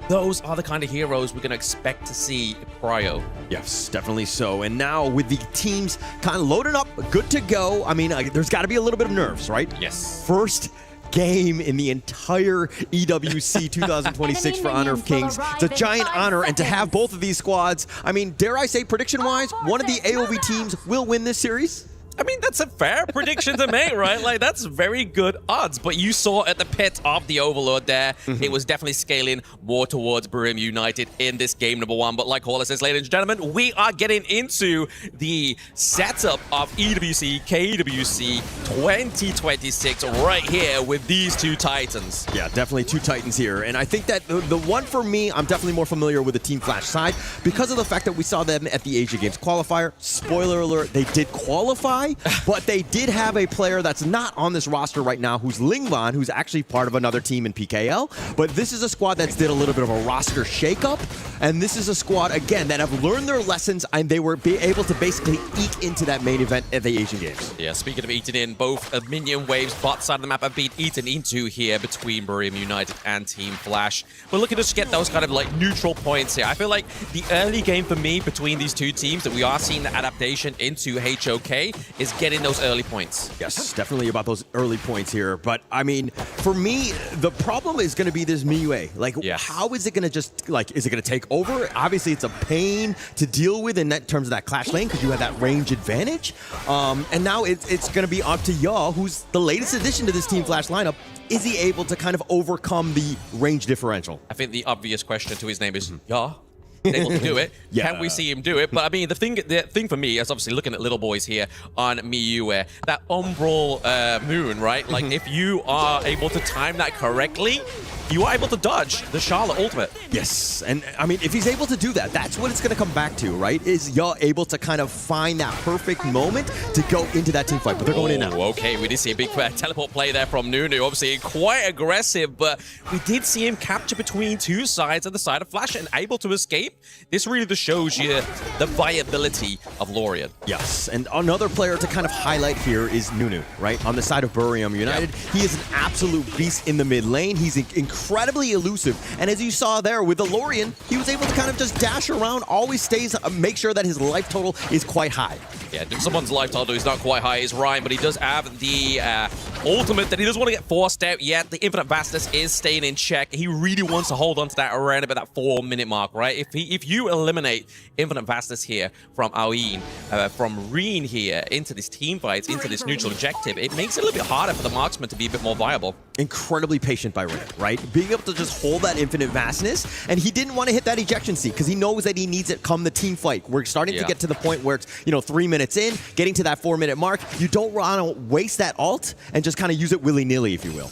Speaker 13: those are the kind of heroes we're going to expect to see prio.
Speaker 12: Yes, definitely so. And now with the teams kind of loaded up, good to go. I mean, there's got to be a little bit of nerves, right?
Speaker 13: Yes.
Speaker 12: First game in the entire EWC 2026 for Honor of Kings. It's a giant honor, and to have both of these squads, I mean, dare I say, prediction-wise, one of the AOV teams will win this series?
Speaker 13: I mean, that's a fair prediction to make, right? Like, that's very good odds. But you saw at the pit of the Overlord there, it was definitely scaling more towards Burim United in this game number 1. But like Horler says, ladies and gentlemen, we are getting into the setup of EWC KWC 2026 right here with these 2 Titans.
Speaker 12: Yeah, definitely 2 Titans here. And I think that the one for me, I'm definitely more familiar with the Team Flash side because of the fact that we saw them at the Asia Games qualifier. Spoiler alert, they did qualify. high, but they did have a player that's not on this roster right now who's Lingvan, who's actually part of another team in PKL. But this is a squad that's did a little bit of a roster shakeup, and this is a squad, again, that have learned their lessons, and they were able to basically eke into that main event at the Asian Games.
Speaker 13: Yeah, speaking of eating in, both minion waves, bot side of the map have been eaten into here between Barium United and Team Flash. We're looking to get those kind of like neutral points here. I feel like the early game for me between these two teams that we are seeing the adaptation into HOK is getting those early points.
Speaker 12: Yes, definitely about those early points here. But I mean, for me, the problem is going to be this Miue. Like, how is it going to just, like, is it going to take over? Obviously, it's a pain to deal with in that terms of that clash lane because you have that range advantage. And now it's going to be up to Ya, who's the latest addition to this Team Flash lineup. Is he able to kind of overcome the range differential?
Speaker 13: I think the obvious question to his name is, Ya. Able to do it. Can we see him do it? But I mean, the thing for me is obviously looking at little boys here on Miue, that umbral moon, right? Like, if you are able to time that correctly, you are able to dodge the Charlotte ultimate.
Speaker 12: Yes, and I mean, if he's able to do that, that's what it's going to come back to, right? Is Ya able to kind of find that perfect moment to go into that team fight? But they're going in now.
Speaker 13: Okay, we did see a big teleport play there from Nunu. Obviously, quite aggressive, but we did see him capture between two sides of the side of Flash and able to escape. This really just shows you the viability of Lorien.
Speaker 12: Yes, and another player to kind of highlight here is Nunu, right? On the side of Barium United. He is an absolute beast in the mid lane. He's incredibly elusive. And as you saw there with the Lorien, he was able to kind of just dash around, always stays, make sure that his life total is quite high.
Speaker 13: Yeah, someone's life total is not quite high as Ryan, but he does have the ultimate that he doesn't want to get forced out yet. The Infinite Vastness is staying in check. He really wants to hold on to that around about that 4-minute mark, right? If you eliminate Infinite Vastness here from Aoin, from Reen here into this team fight, into this neutral objective, it makes it a little bit harder for the marksman to be a bit more viable.
Speaker 12: Incredibly patient by Reen, right? Being able to just hold that Infinite Vastness, and he didn't want to hit that ejection seat because he knows that he needs it come the team fight. We're starting to get to the point where it's, 3 minutes in, getting to that 4-minute mark. You don't want to waste that ult and just kind of use it willy-nilly, if you will.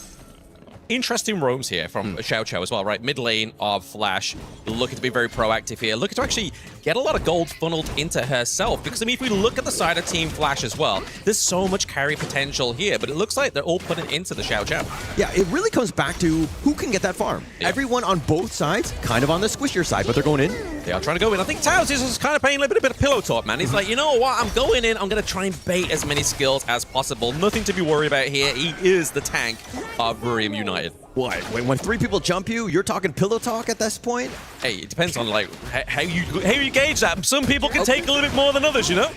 Speaker 13: Interesting roams here from Xiao Xiao as well, right? Mid lane of Flash, looking to be very proactive here, looking to actually get a lot of gold funneled into herself. Because, I mean, if we look at the side of Team Flash as well, there's so much carry potential here, but it looks like they're all putting into the Xiao Xiao.
Speaker 12: Yeah, it really comes back to who can get that farm. Yeah. Everyone on both sides, kind of on the squishier side, but they're going in.
Speaker 13: They are trying to go in. I think Taos is kind of playing a bit of pillow talk, man. He's like, you know what? I'm going in. I'm going to try and bait as many skills as possible. Nothing to be worried about here. He is the tank of Barium United.
Speaker 12: What? When 3 people jump you, you're talking pillow talk at this point?
Speaker 13: Hey, it depends on like how you gauge that. Some people can take a little bit more than others, you know?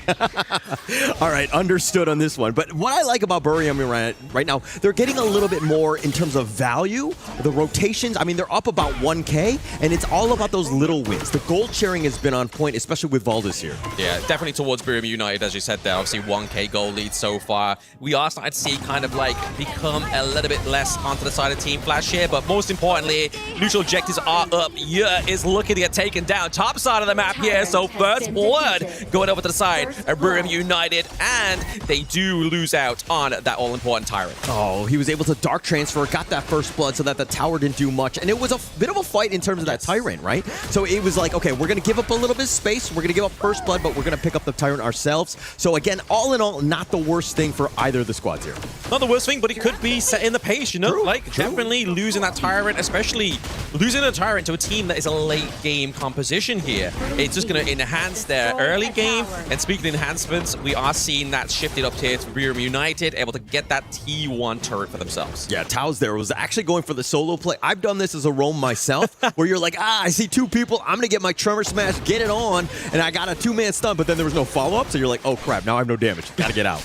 Speaker 12: All right, understood on this one. But what I like about Barium right now, they're getting a little bit more in terms of value. The rotations, I mean, they're up about 1K, and it's all about those little wins. The gold sharing has been on point, especially with Valdez here.
Speaker 13: Yeah, definitely towards Barium United, as you said there. Obviously, 1K goal lead so far. We are starting to see kind of like become a little bit less onto the side of Team Flash here, but most importantly, neutral objectives are up. Yeah, is looking to get taken down. Top side of the map here, so first blood going over to the side of Barium United, and they do lose out on that all-important Tyrant.
Speaker 12: Oh, he was able to dark transfer, got that first blood so that the tower didn't do much, and it was a bit of a fight in terms of that Tyrant, right? So it was like, okay, we're going to give up a little bit of space, we're going to give up first blood, but we're going to pick up the Tyrant ourselves. So again, all in all, not the worst thing for either of the squads here.
Speaker 13: Not the worst thing, but it could be setting the pace, you know? Definitely losing that Tyrant, especially losing a Tyrant to a team that is a late game composition here. It's just going to enhance their early game. And speaking of enhancements, we are seeing that shifted up here to Barium United, able to get that T1 turret for themselves.
Speaker 12: Yeah, Taos there was actually going for the solo play. I've done this as a roam myself, where you're like, I see 2 people, I'm going to get my Tremor Smash, get it on, and I got a 2-man stun, but then there was no follow-up, so you're like, oh crap, now I have no damage. Got to get out.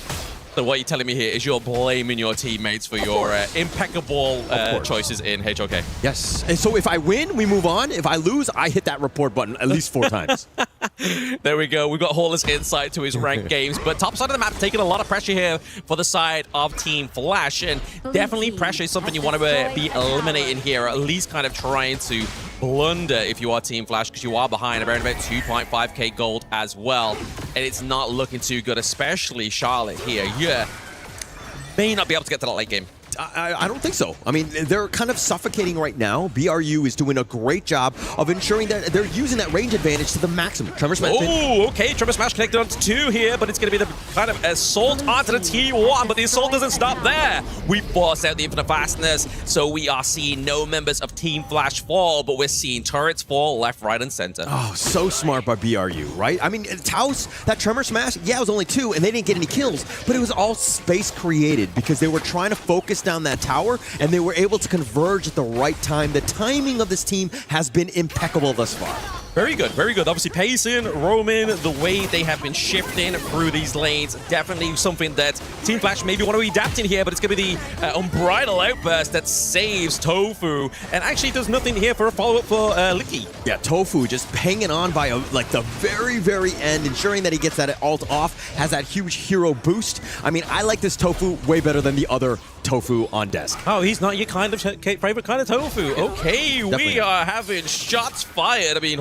Speaker 13: So what you're telling me here is you're blaming your teammates for your impeccable choices in HOK.
Speaker 12: Yes. And so if I win, we move on. If I lose, I hit that report button at least 4 times.
Speaker 13: There we go. We've got Horless insight to his ranked games, but top side of the map taking a lot of pressure here for the side of Team Flash, and definitely pressure is something you want to be eliminating here, or at least kind of trying to blunder if you are Team Flash, because you are behind around about 2.5k gold as well, and it's not looking too good, especially Charlotte here. Yeah, may not be able to get to that late game.
Speaker 12: I don't think so. I mean, they're kind of suffocating right now. BRU is doing a great job of ensuring that they're using that range advantage to the maximum. Tremor Smash.
Speaker 13: Oh, okay. Tremor Smash connected onto 2 here, but it's going to be the kind of assault onto the T1, but the assault doesn't stop there. We force out the infinite fastness, so we are seeing no members of Team Flash fall, but we're seeing turrets fall left, right, and center.
Speaker 12: Oh, so smart by BRU, right? I mean, Taos, that Tremor Smash, yeah, it was only 2, and they didn't get any kills, but it was all space created because they were trying to focus down that tower, and they were able to converge at the right time. The timing of this team has been impeccable thus far.
Speaker 13: Very good, very good. Obviously, pacing, roaming, the way they have been shifting through these lanes, definitely something that Team Flash maybe want to adapt in here, but it's going to be the unbridled outburst that saves Tofu, and actually does nothing here for a follow-up for Licky.
Speaker 12: Yeah, Tofu just hanging on by like the very, very end, ensuring that he gets that ult off, has that huge hero boost. I mean, I like this Tofu way better than the other Tofu on desk.
Speaker 13: Oh, he's not your kind of favorite kind of Tofu. Okay, we are having shots fired. I mean,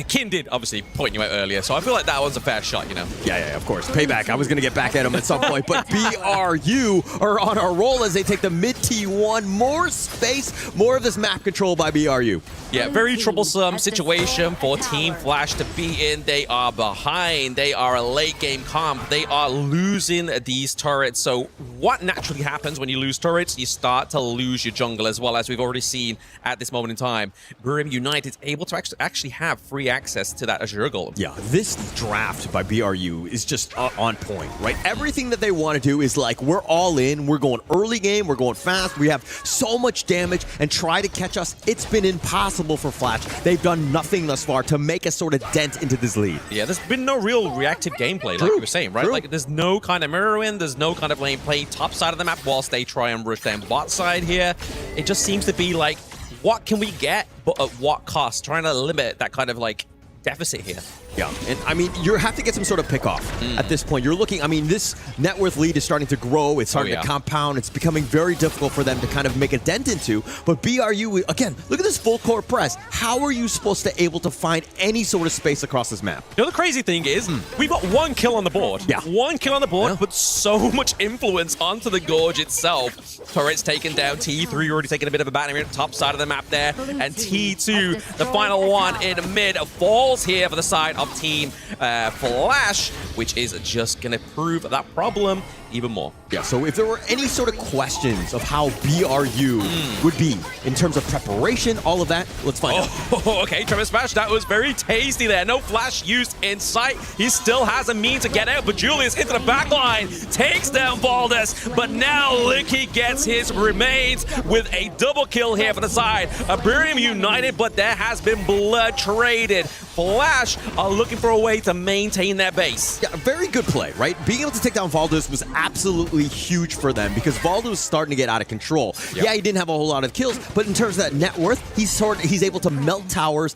Speaker 13: Kin did obviously point you out earlier, so I feel like that was a fair shot, you know?
Speaker 12: Yeah, of course. Payback. I was going to get back at him at some point, but BRU are on a roll as they take the mid T1. More space, more of this map control by BRU.
Speaker 13: Yeah, very troublesome situation for Team Flash to be in. They are behind. They are a late game comp. They are losing these turrets. So what naturally happens when you lose turrets? You start to lose your jungle as well, as we've already seen at this moment in time. Brim United is able to actually have free access to that Azure Golem.
Speaker 12: Yeah, this draft by BRU is just on point, right? Everything that they want to do is like, we're all in, we're going early game, we're going fast, we have so much damage, and try to catch us. It's been impossible for Flash. They've done nothing thus far to make a sort of dent into this lead.
Speaker 13: Yeah, there's been no real reactive gameplay, like you were saying, right? Like, there's no kind of mirroring, there's no kind of lane play top side of the map whilst they try and rush down bot side here. It just seems to be like, what can we get, but at what cost? Trying to limit that kind of like deficit here.
Speaker 12: Yeah, and I mean, you have to get some sort of pick off at this point. You're looking, I mean, this net worth lead is starting to grow. It's starting to compound. It's becoming very difficult for them to kind of make a dent into. But BRU, again, look at this full court press. How are you supposed to able to find any sort of space across this map?
Speaker 13: You know, the crazy thing is, we've got 1 kill on the board.
Speaker 12: Yeah.
Speaker 13: 1 kill on the board, but so much influence onto the Gorge itself. Turret's taken down. T3 already taking a bit of a battery at the top side of the map there. And T2, the final one in mid, falls here for the side of Team Flash, which is just going to prove that problem even more.
Speaker 12: Yeah, so if there were any sort of questions of how BRU would be in terms of preparation, all of that, let's find out.
Speaker 13: Okay, Tremor Smash, that was very tasty there. No flash used in sight. He still has a means to get out, but Julius into the back line, takes down Baldus, but now Licky gets his remains with a double kill here for the side of Brim United, but there has been blood traded. Flash are looking for a way to maintain their base.
Speaker 12: Yeah, very good play, right? Being able to take down Valdus was absolutely huge for them because Valdus was starting to get out of control. Yep. Yeah, he didn't have a whole lot of kills, but in terms of that net worth, he's able to melt towers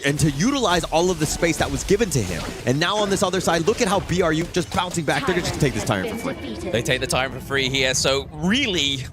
Speaker 12: and to utilize all of the space that was given to him. And now on this other side, look at how BRU just bouncing back. They're just going to take this time for free.
Speaker 13: They take the time for free here, so really,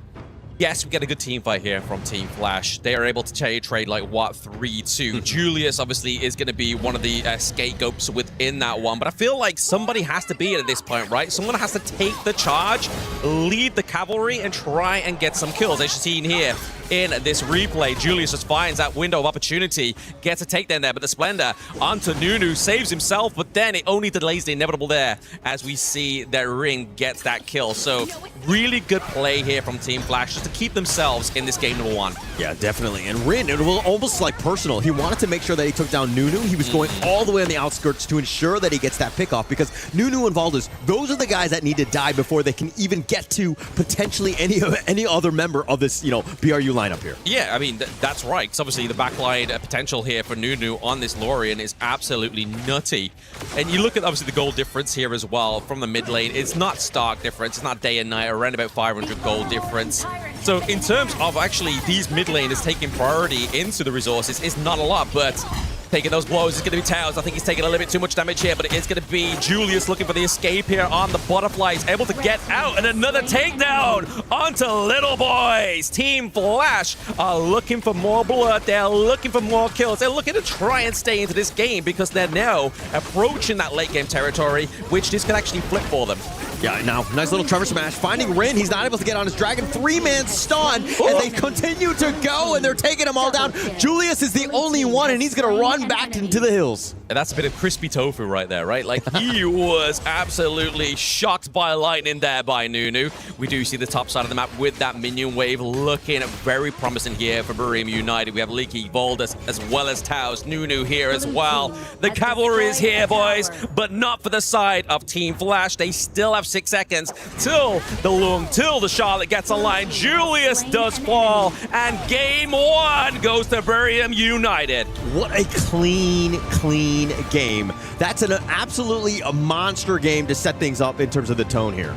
Speaker 13: yes, we get a good team fight here from Team Flash. They are able to trade like, what, 3-2. Julius, obviously, is going to be one of the scapegoats within that one. But I feel like somebody has to be at this point, right? Someone has to take the charge, lead the cavalry, and try and get some kills. As you've seen here in this replay, Julius just finds that window of opportunity, gets a takedown there, but the Splendor onto Nunu, saves himself, but then it only delays the inevitable there as we see that Ring gets that kill. So really good play here from Team Flash just to keep themselves in this game number 1.
Speaker 12: Yeah, definitely. And Rin, it was almost like personal. He wanted to make sure that he took down Nunu. He was going all the way on the outskirts to ensure that he gets that pick off because Nunu and Valdus, those are the guys that need to die before they can even get to potentially any other member of this, you know, BRU lineup here.
Speaker 13: Yeah, I mean, that's right. Because obviously the backline potential here for Nunu on this Lorien is absolutely nutty. And you look at obviously the gold difference here as well from the mid lane. It's not stark difference. It's not day and night, around about 500 gold difference. So in terms of actually these mid laners taking priority into the resources, it's not a lot, but taking those blows is going to be Taos. I think he's taking a little bit too much damage here, but it is going to be Julius looking for the escape here on the butterflies, able to get out, and another takedown onto Little Boys. Team Flash are looking for more blood. They're looking for more kills. They're looking to try and stay into this game because they're now approaching that late game territory, which this could actually flip for them.
Speaker 12: Yeah, now, nice little Trevor smash. Finding Rin, he's not able to get on his dragon. 3-man stun, and they continue to go, and they're taking them all down. Julius is the only one, and he's going to run back into the hills.
Speaker 13: And that's a bit of crispy tofu right there, right? Like, he was absolutely shocked by lightning there by Nunu. We do see the top side of the map with that minion wave looking very promising here for Barium United. We have Leaky, Voldus, as well as Taos. Nunu here as well. The cavalry is here, boys, but not for the side of Team Flash. They still have 6 seconds till the Lung, till the Charlotte gets aligned. Julius does fall, and game 1 goes to Barium United.
Speaker 12: What a clean game. That's an absolutely a monster game to set things up in terms of the tone here.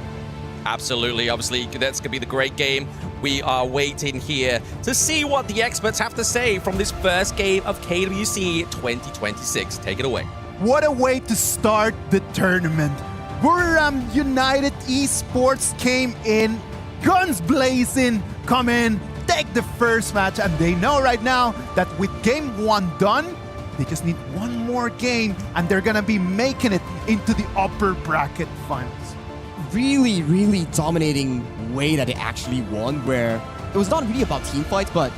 Speaker 13: Absolutely. Obviously, that's going to be the great game. We are waiting here to see what the experts have to say from this first game of KWC 2026. Take it away.
Speaker 9: What a way to start the tournament. Buriram United Esports came in, guns blazing, come in, take the first match, and they know right now that with game 1 done, they just need one more game, and they're gonna be making it into the upper bracket finals.
Speaker 10: Really dominating way that they actually won, where it was not really about team fights, but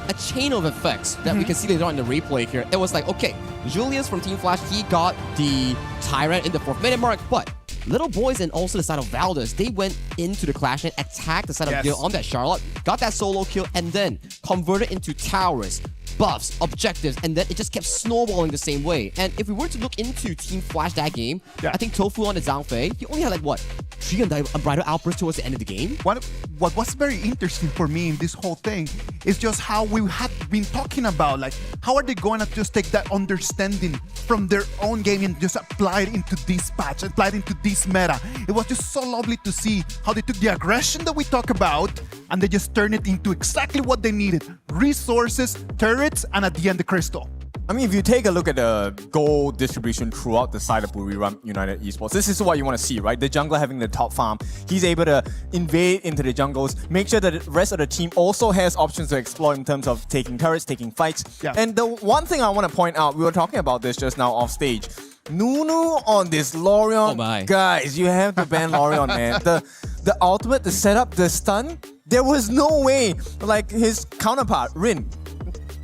Speaker 10: a chain of effects that we can see later on in the replay here. It was like, okay, Julius from Team Flash, he got the Tyrant in the 4th minute mark, but Little Boys and also the side of Valdez, they went into the Clash and attacked the side of Gil on that Charlotte, got that solo kill, and then converted into towers, buffs, objectives, and then it just kept snowballing the same way. And if we were to look into Team Flash that game, I think Tofu on the Zhangfei, he only had like, what, 3 unbridled outbursts towards the end of the game?
Speaker 9: What was very interesting for me in this whole thing is just how we had been talking about, like, how are they going to just take that understanding from their own game and just apply it into this patch, apply it into this meta. It was just so lovely to see how they took the aggression that we talk about and they just turned it into exactly what they needed. Resources, turrets, and at the end, the crystal.
Speaker 11: I mean, if you take a look at the goal distribution throughout the side of Buriram United Esports, this is what you want to see, right? The jungler having the top farm. He's able to invade into the jungles, make sure that the rest of the team also has options to explore in terms of taking turrets, taking fights. And the one thing I want to point out, we were talking about this just now off stage. Nunu on this Lorion. Guys, you have to ban Lorion, man. The ultimate, the setup, the stun, there was no way like his counterpart, Rin,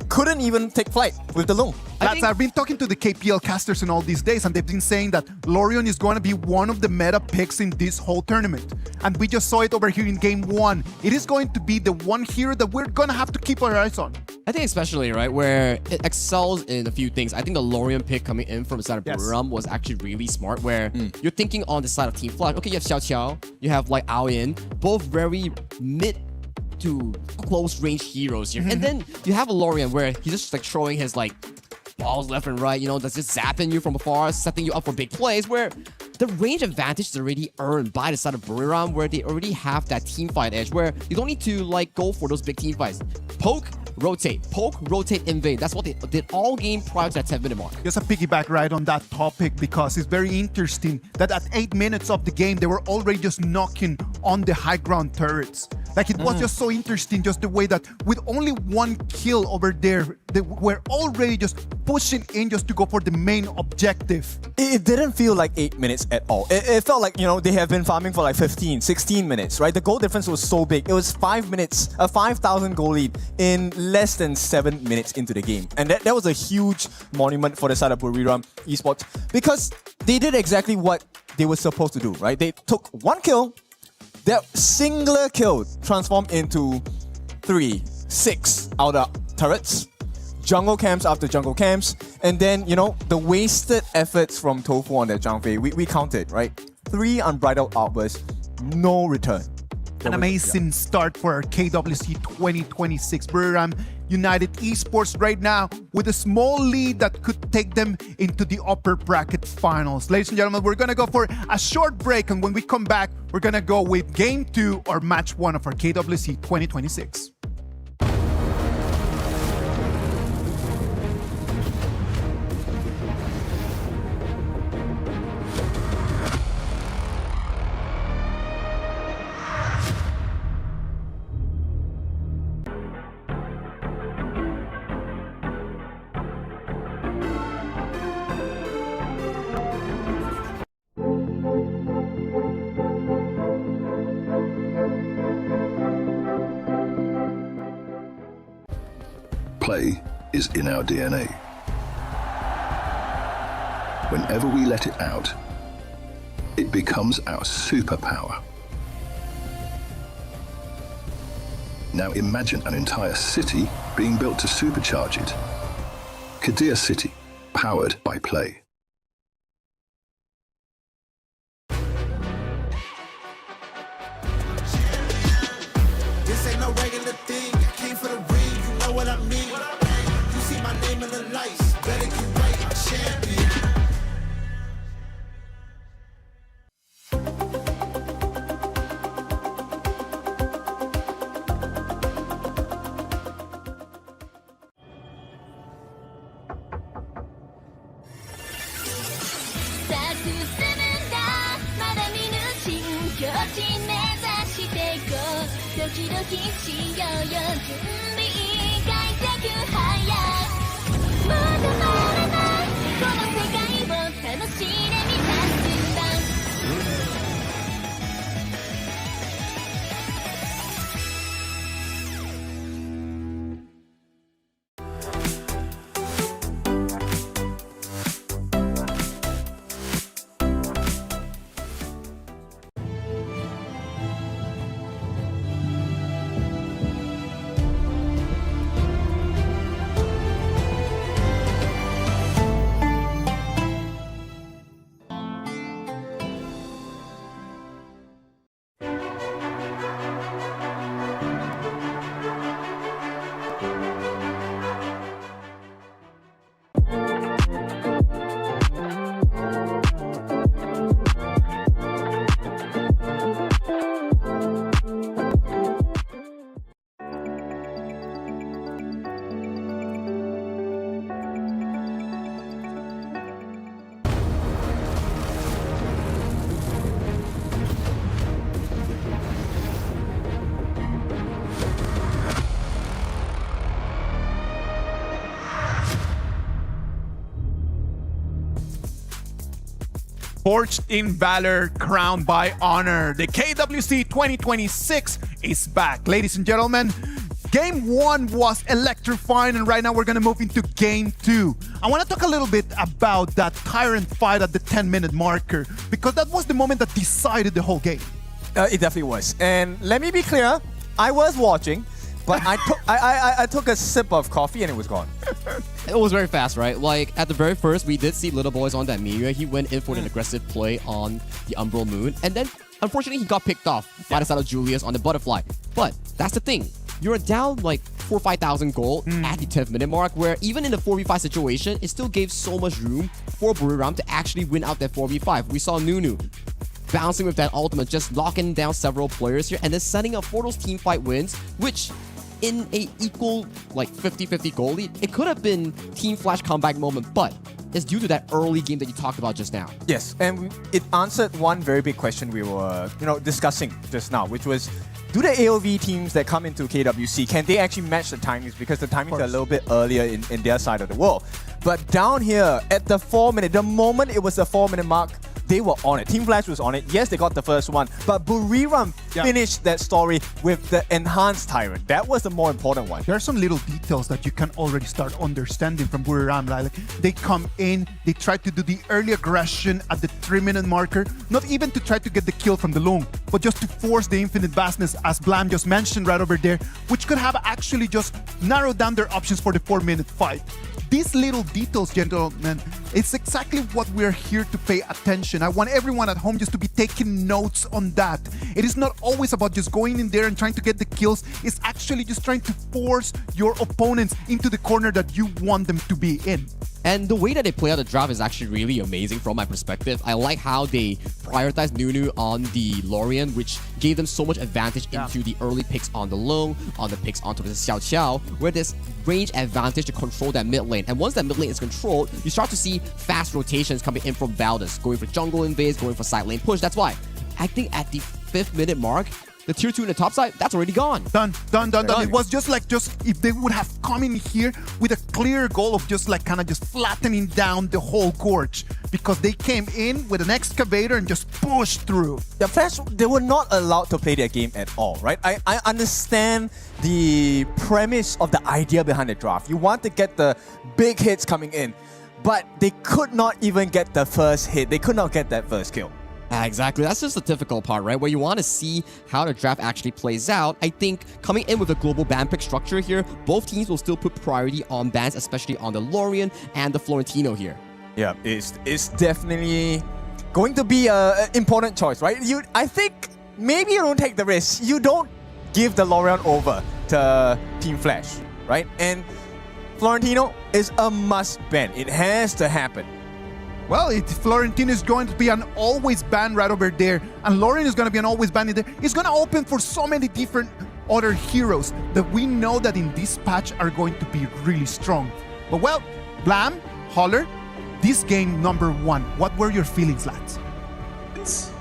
Speaker 11: couldn't even take flight with the Lung.
Speaker 9: I've been talking to the KPL casters in all these days, and they've been saying that Lorion is going to be one of the meta picks in this whole tournament. And we just saw it over here in game 1. It is going to be the one hero that we're going to have to keep our eyes on.
Speaker 10: I think especially, right, where it excels in a few things. I think the Lorion pick coming in from the side of Buriram was actually really smart, where you're thinking on the side of Team Flash. Okay, you have Xiao Qiao, you have like Ao Yin, both very mid to close range heroes here. And then you have a Lorion where he's just like throwing his like balls left and right, you know, that's just zapping you from afar, setting you up for big plays, where the range advantage is already earned by the side of Buriram, where they already have that team fight edge, where you don't need to like go for those big team fights. Poke, rotate, invade. That's what they did all game prior to that 10-minute mark.
Speaker 9: Just a piggyback right on that topic, because it's very interesting that at 8 minutes of the game, they were already just knocking on the high ground turrets. Like, it was just so interesting, just the way that with only 1 kill over there, they were already just pushing in just to go for the main objective.
Speaker 11: It didn't feel like 8 minutes at all. It felt like, you know, they have been farming for like 15, 16 minutes, right? The goal difference was so big. It was 5 minutes, a 5,000 goal lead in less than 7 minutes into the game. And that was a huge monument for the side of Buriram Esports, because they did exactly what they were supposed to do, right? They took 1 kill, that singular kill transformed into 3, 6 outer turrets, jungle camps after jungle camps, and then, you know, the wasted efforts from Tofu on that Zhangfei, we counted, right? 3 unbridled outbursts, no return.
Speaker 9: An amazing start for our KWC 2026. Buriram United Esports right now with a small lead that could take them into the upper bracket finals. Ladies and gentlemen, we're going to go for a short break, and when we come back, we're going to go with Game 2 or Match 1 of our KWC 2026.
Speaker 7: is in our DNA. Whenever we let it out, it becomes our superpower. Now imagine an entire city being built to supercharge it. Kadir City, powered by play.
Speaker 14: This ain't no regular thing. I came for the ring, you know what I mean. You see my name in the lights, better get right, I'm champion.
Speaker 9: Forged in Valor, crowned by Honor. The KWC 2026 is back. Ladies and gentlemen, Game 1 was electrifying, and right now we're going to move into Game 2. I want to talk a little bit about that Tyrant fight at the 10-minute marker, because that was the moment that decided the whole game.
Speaker 11: It definitely was. And let me be clear, I was watching, but I took a sip of coffee and it was gone.
Speaker 10: It was very fast, right? Like, at the very first, we did see Little Boys on that Miria. He went in for an aggressive play on the Umbral Moon. And then, unfortunately, he got picked off by the side of Julius on the Butterfly. But that's the thing. You're down like 4,000 or 5,000 gold at the 10th minute mark, where even in the 4v5 situation, it still gave so much room for Buriram to actually win out that 4v5. We saw Nunu bouncing with that ultimate, just locking down several players here, and then setting up for those team fight wins, which in a equal like 50-50 goal lead, it could have been Team Flash comeback moment, but it's due to that early game that you talked about just now.
Speaker 11: Yes, and it answered one very big question we were discussing just now, which was, do the AOV teams that come into KWC, can they actually match the timings? Because the timings are a little bit earlier in their side of the world. But down here, at the 4-minute, the moment it was the 4-minute mark, they were on it. Team Flash was on it. Yes, they got the first one, but Buriram finished that story with the enhanced Tyrant. That was the more important one.
Speaker 9: There are some little details that you can already start understanding from Buriram. Like, they come in, they try to do the early aggression at the 3-minute marker, not even to try to get the kill from the Lung, but just to force the infinite vastness, as Blam just mentioned right over there, which could have actually just narrowed down their options for the 4-minute fight. These little details, gentlemen, it's exactly what we're here to pay attention. I want everyone at home just to be taking notes on that. It is not always about just going in there and trying to get the kills. It's actually just trying to force your opponents into the corner that you want them to be in.
Speaker 10: And the way that they play out the draft is actually really amazing from my perspective. I like how they prioritized Nunu on the Lorien, which gave them so much advantage into the early picks on the Long, on the picks onto the Xiao Qiao, where there's range advantage to control that mid lane. And once that mid lane is controlled, you start to see fast rotations coming in from Valdez, going for jungle invades, going for side lane push. That's why I think at the 5th minute mark, the tier 2 in the top side, that's already gone.
Speaker 9: Done. It was just if they would have come in here with a clear goal of just like kind of just flattening down the whole gorge, because they came in with an excavator and just pushed through.
Speaker 11: The Flash, they were not allowed to play their game at all, right? I understand the premise of the idea behind the draft. You want to get the big hits coming in, but they could not even get the first hit. They could not get that first kill.
Speaker 10: Exactly. That's just the difficult part, right? Where you want to see how the draft actually plays out. I think coming in with a global ban pick structure here, both teams will still put priority on bans, especially on the Lorian and the Florentino here.
Speaker 11: Yeah, it's definitely going to be an important choice, right? I think maybe you don't take the risk. You don't give the Lorian over to Team Flash, right? And Florentino is a must ban. It has to happen.
Speaker 9: Well, Florentino is going to be an always ban right over there, and Lorian is going to be an always ban in there. It's going to open for so many different other heroes that we know that in this patch are going to be really strong. But well, Blam, Holler, this game number 1, what were your feelings, lads?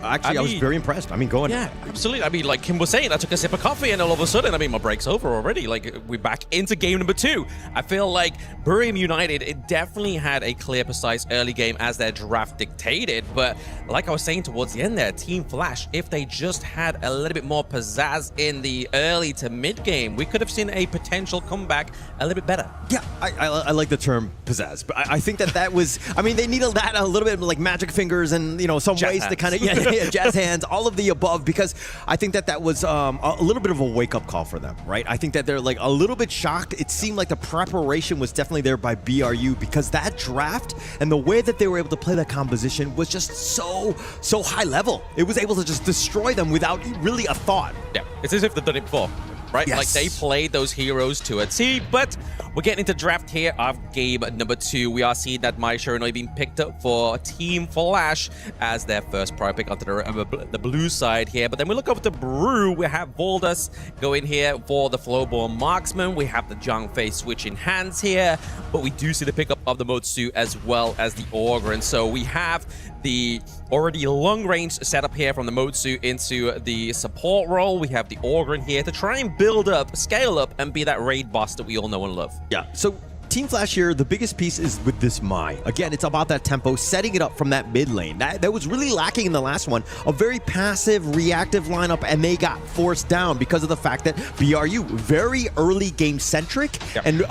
Speaker 12: Actually, I was very impressed. I mean, go on.
Speaker 13: Yeah, absolutely. I mean, like Kim was saying, I took a sip of coffee and all of a sudden, I mean, my break's over already. Like, we're back into game number 2. I feel like Buriram United, it definitely had a clear, precise early game as their draft dictated. But like I was saying towards the end there, Team Flash, if they just had a little bit more pizzazz in the early to mid game, we could have seen a potential comeback a little bit better.
Speaker 12: Yeah, I like the term pizzazz, but I think that was, I mean, they needed that a little bit like magic fingers and, you know, some
Speaker 13: Jazz
Speaker 12: ways
Speaker 13: hands.
Speaker 12: to kind of, jazz hands, all of the above, because I think that was a little bit of a wake-up call for them, right? I think that they're like a little bit shocked. It seemed like the preparation was definitely there by BRU, because that draft and the way that they were able to play that composition was just so high level. It was able to just destroy them without really a thought.
Speaker 13: Yeah, it's as if they've done it before, right?
Speaker 12: Yes.
Speaker 13: Like they played those heroes to a T, but we're getting into draft here of game number 2. We are seeing that Mai Shiranui being picked up for Team Flash as their first prior pick onto the blue side here. But then we look over to Brew. We have Voldas going here for the Flowborn Marksman. We have the Zhang Fei switch in hands here, but we do see the pickup of the Motsu as well as the Ogre. And so we have the already long range setup here from the Motsu into the support role. We have the Ogre here to try and build up, scale up, and be that raid boss that we all know and love.
Speaker 12: Yeah, so Team Flash here, the biggest piece is with this Mai. Again, it's about that tempo, setting it up from that mid lane. That was really lacking in the last one. A very passive, reactive lineup, and they got forced down because of the fact that BRU, very early game-centric and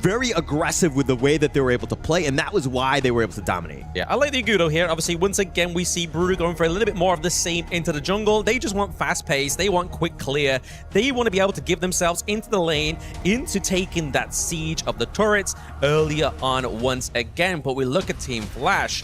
Speaker 12: very aggressive with the way that they were able to play, and that was why they were able to dominate.
Speaker 13: Yeah, I like the Agudo here. Obviously, once again, we see Brew going for a little bit more of the same into the jungle. They just want fast pace. They want quick clear. They want to be able to give themselves into the lane, into taking that siege of the turret earlier on once again. But we look at Team Flash.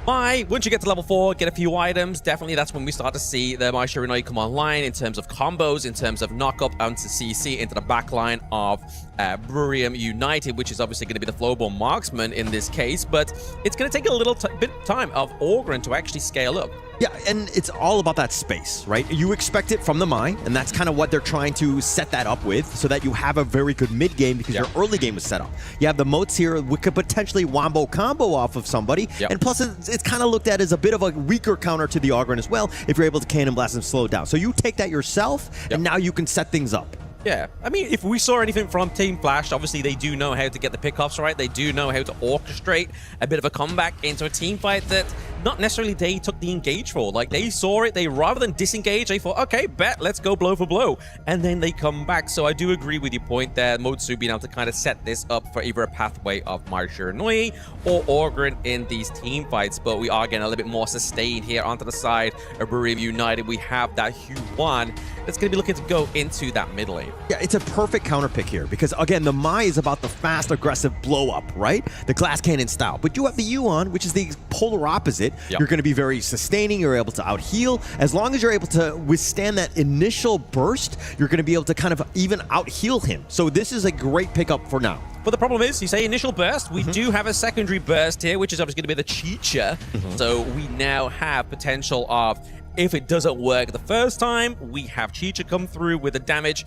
Speaker 13: Once you get to level 4, get a few items, definitely that's when we start to see the Mai Shiranui come online in terms of combos, in terms of knock up onto CC into the backline of Buriram United, which is obviously going to be the Flowborn Marksman in this case, but it's going to take a little bit of time of Ogren to actually scale up.
Speaker 12: Yeah, and it's all about that space, right? You expect it from the Mai, and that's kind of what they're trying to set that up with, so that you have a very good mid game because your early game is set up. You have the moats here, we could potentially wombo combo off of somebody, and plus it's kind of looked at as a bit of a weaker counter to the Ogren as well if you're able to cannon blast and slow it down. So you take that yourself, and now you can set things up.
Speaker 13: Yeah, I mean, if we saw anything from Team Flash, obviously they do know how to get the pickoffs right. They do know how to orchestrate a bit of a comeback into a team fight that not necessarily they took the engage for. Like, they saw it, they rather than disengage, they thought, okay, bet, let's go blow for blow. And then they come back. So I do agree with your point there, Motsu being able to kind of set this up for either a pathway of Mai Shiranui or Ogren in these team fights. But we are getting a little bit more sustained here onto the side of Buriram United. We have that Hu-1 that's going to be looking to go into that mid lane.
Speaker 12: Yeah, it's a perfect counter pick here because, again, the Mai is about the fast, aggressive blow-up, right? The glass cannon style. But you have the Yuan, which is the polar opposite. You're going to be very sustaining. You're able to out-heal. As long as you're able to withstand that initial burst, you're going to be able to kind of even out-heal him. So this is a great pickup for now.
Speaker 13: But the problem is, you say initial burst, we do have a secondary burst here, which is obviously going to be the Chicha. So we now have potential of, if it doesn't work the first time, we have Chicha come through with the damage.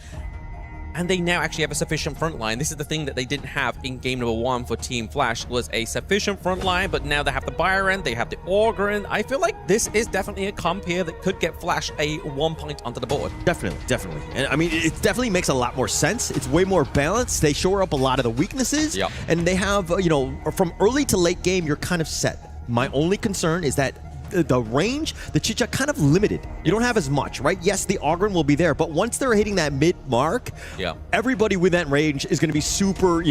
Speaker 13: and they now actually have a sufficient front line. This is the thing that they didn't have in game number 1 for Team Flash, was a sufficient front line, but now they have the Byron, they have the Orgrin. I feel like this is definitely a comp here that could get Flash a 1 point onto the board.
Speaker 12: Definitely, definitely. And I mean, it definitely makes a lot more sense. It's way more balanced. They shore up a lot of the weaknesses.
Speaker 13: Yep.
Speaker 12: And they have, you know, from early to late game, you're kind of set. My only concern is that the range, the Chicha kind of limited. You don't have as much, right? Yes, the Ogren will be there, but once they're hitting that mid mark, everybody with that range is going to be super,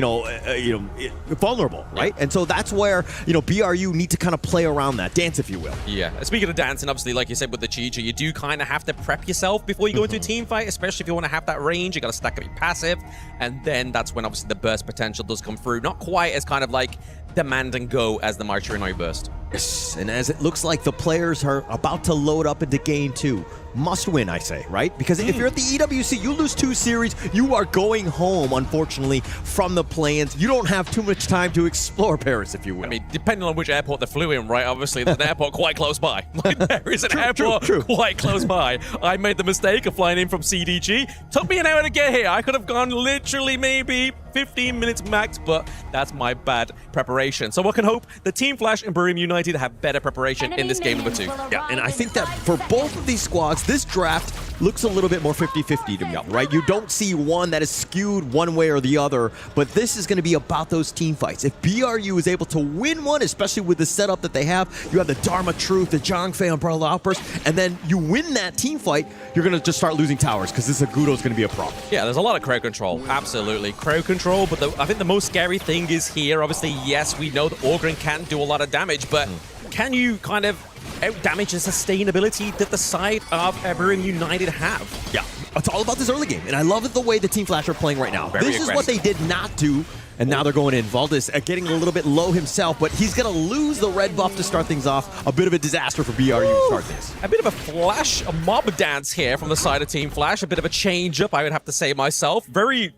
Speaker 12: vulnerable, right? And so that's where, BRU need to kind of play around that, dance, if you will.
Speaker 13: Yeah. Speaking of dancing, obviously, like you said with the Chicha, you do kind of have to prep yourself before you go into a team fight, especially if you want to have that range. You got to stack up your passive, and then that's when obviously the burst potential does come through. Not quite as kind of like demand and go as the Martirinoi burst.
Speaker 12: Yes, and as it looks like the players are about to load up into game 2. Must win, I say, right? Because if you're at the EWC, you lose 2 series, you are going home, unfortunately, from the play-ins. You don't have too much time to explore Paris, if you will.
Speaker 13: I mean, depending on which airport they flew in, right? Obviously, there's an airport quite close by. Like, there is an airport quite close by. I made the mistake of flying in from CDG. Took me an hour to get here. I could have gone literally maybe 15 minutes max, but that's my bad preparation. So I can hope the Team Flash and Burium United have better preparation in this game number 2.
Speaker 12: Yeah, and I think that for both of these squads, this draft looks a little bit more 50-50 to me, right? You don't see one that is skewed one way or the other, but this is going to be about those team fights. If BRU is able to win one, especially with the setup that they have, you have the Dharma Truth, the Zhangfei Umbrella Outburst, and then you win that team fight, you're going to just start losing towers because this Agudo is going to be a problem.
Speaker 13: Yeah, there's a lot of crowd control. Absolutely. Crowd control, but I think the most scary thing is here, obviously, yes, we know that Orgrin can do a lot of damage, but can you kind of out-damage the sustainability that the side of Burium United have?
Speaker 12: Yeah, it's all about this early game, and I love the way the Team Flash are playing right now. This is what they did not do, and now they're going in. Valdez getting a little bit low himself, but he's going to lose the red buff to start things off. A bit of a disaster for BRU to start this.
Speaker 13: A bit of a Flash, a mob dance here from the side of Team Flash. A bit of a change-up, I would have to say myself. Very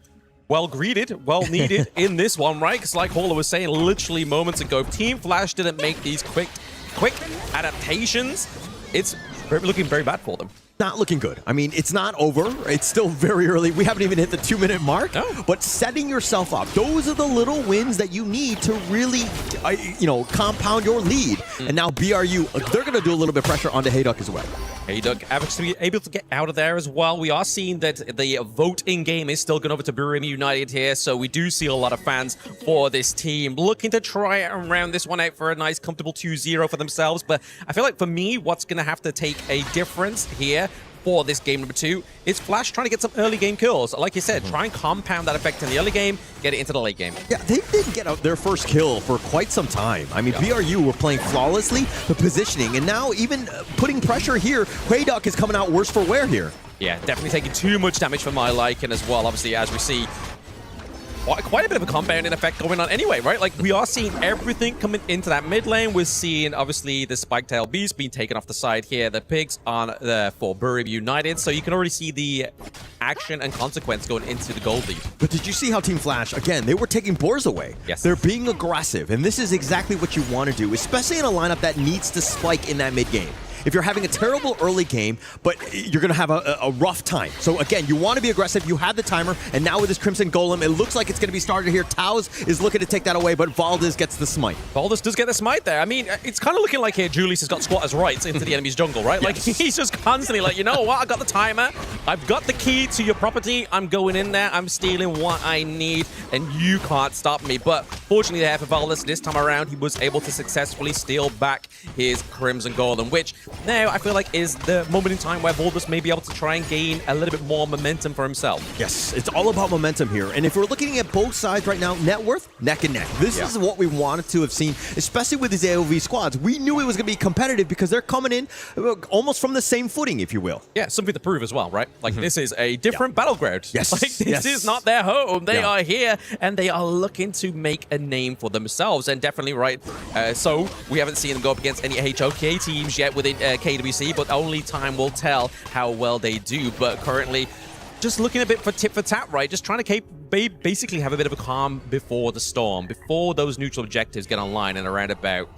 Speaker 13: well greeted, well needed in this one, right? Because like Hauler was saying literally moments ago, Team Flash didn't make these quick adaptations. It's looking very bad for them.
Speaker 12: Not looking good. I mean, it's not over. It's still very early. We haven't even hit the 2-minute mark.
Speaker 13: No.
Speaker 12: But setting yourself up, those are the little wins that you need to really, compound your lead. And now BRU, they're going to do a little bit of pressure onto Hayduk as well.
Speaker 13: Hayduk actually able to get out of there as well. We are seeing that the vote in game is still going over to Burium United here, so we do see a lot of fans for this team looking to try and round this one out for a nice, comfortable 2-0 for themselves. But I feel like for me, what's going to have to take a difference here for this game number 2 is Flash trying to get some early game kills. Like you said, try and compound that effect in the early game, get it into the late game.
Speaker 12: Yeah, they didn't get their first kill for quite some time. I mean, BRU were playing flawlessly, the positioning, and now even putting pressure here, Hayduk is coming out worse for wear here.
Speaker 13: Yeah, definitely taking too much damage for my liking as well. Obviously, as we see, quite a bit of a compounding effect going on anyway, right? Like, we are seeing everything coming into that mid lane. We're seeing, obviously, the Spike-Tail Beast being taken off the side here. The pigs on for Burium United. So you can already see the action and consequence going into the gold lead.
Speaker 12: But did you see how Team Flash, again, they were taking boars away.
Speaker 13: Yes.
Speaker 12: They're being aggressive, and this is exactly what you want to do, especially in a lineup that needs to spike in that mid game. If you're having a terrible early game, but you're going to have a rough time. So again, you want to be aggressive. You have the timer, and now with this Crimson Golem, it looks like it's going to be started here. Taos is looking to take that away, but Valdez gets the smite.
Speaker 13: Valdez does get the smite there. I mean, it's kind of looking like here Julius has got squatters' rights into the enemy's jungle, right? Like, he's just constantly like, you know what? I got the timer. I've got the key to your property. I'm going in there. I'm stealing what I need, and you can't stop me. But fortunately there for Valdez, this time around, he was able to successfully steal back his Crimson Golem, which now I feel like is the moment in time where Valdez may be able to try and gain a little bit more momentum for himself.
Speaker 12: Yes, it's all about momentum here. And if we're looking at both sides right now, net worth, neck and neck. This is what we wanted to have seen, especially with these AOV squads. We knew it was going to be competitive because they're coming in almost from the same footing, if you will.
Speaker 13: Yeah, something to prove as well, right? Like, this is a different battleground.
Speaker 12: Yes.
Speaker 13: Like, this is not their home. They are here, and they are looking to make a name for themselves. And definitely, right, so we haven't seen them go up against any HOK teams yet within KWC, but only time will tell how well they do. But currently, just looking a bit for tit for tat, right? Just trying to basically have a bit of a calm before the storm, before those neutral objectives get online and around about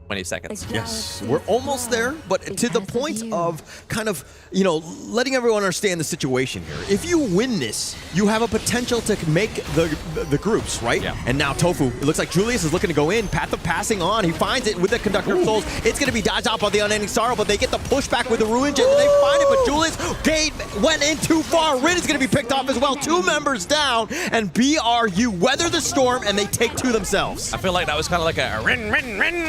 Speaker 13: 20 seconds.
Speaker 12: Yes, we're almost there, but to the point of kind of, you know, letting everyone understand the situation here. If you win this, you have a potential to make the groups, right?
Speaker 13: Yeah.
Speaker 12: And now Tofu, it looks like Julius is looking to go in, path of passing on. He finds it with the Conductor of Souls. It's going to be dodged out by the Unending Sorrow, but they get the pushback with the Ruin Gem, and they find it, but Julius Gate went in too far. Rin is going to be picked off as well. 2 members down, and BRU weather the storm, and they take 2 themselves.
Speaker 13: I feel like that was kind of like a rin,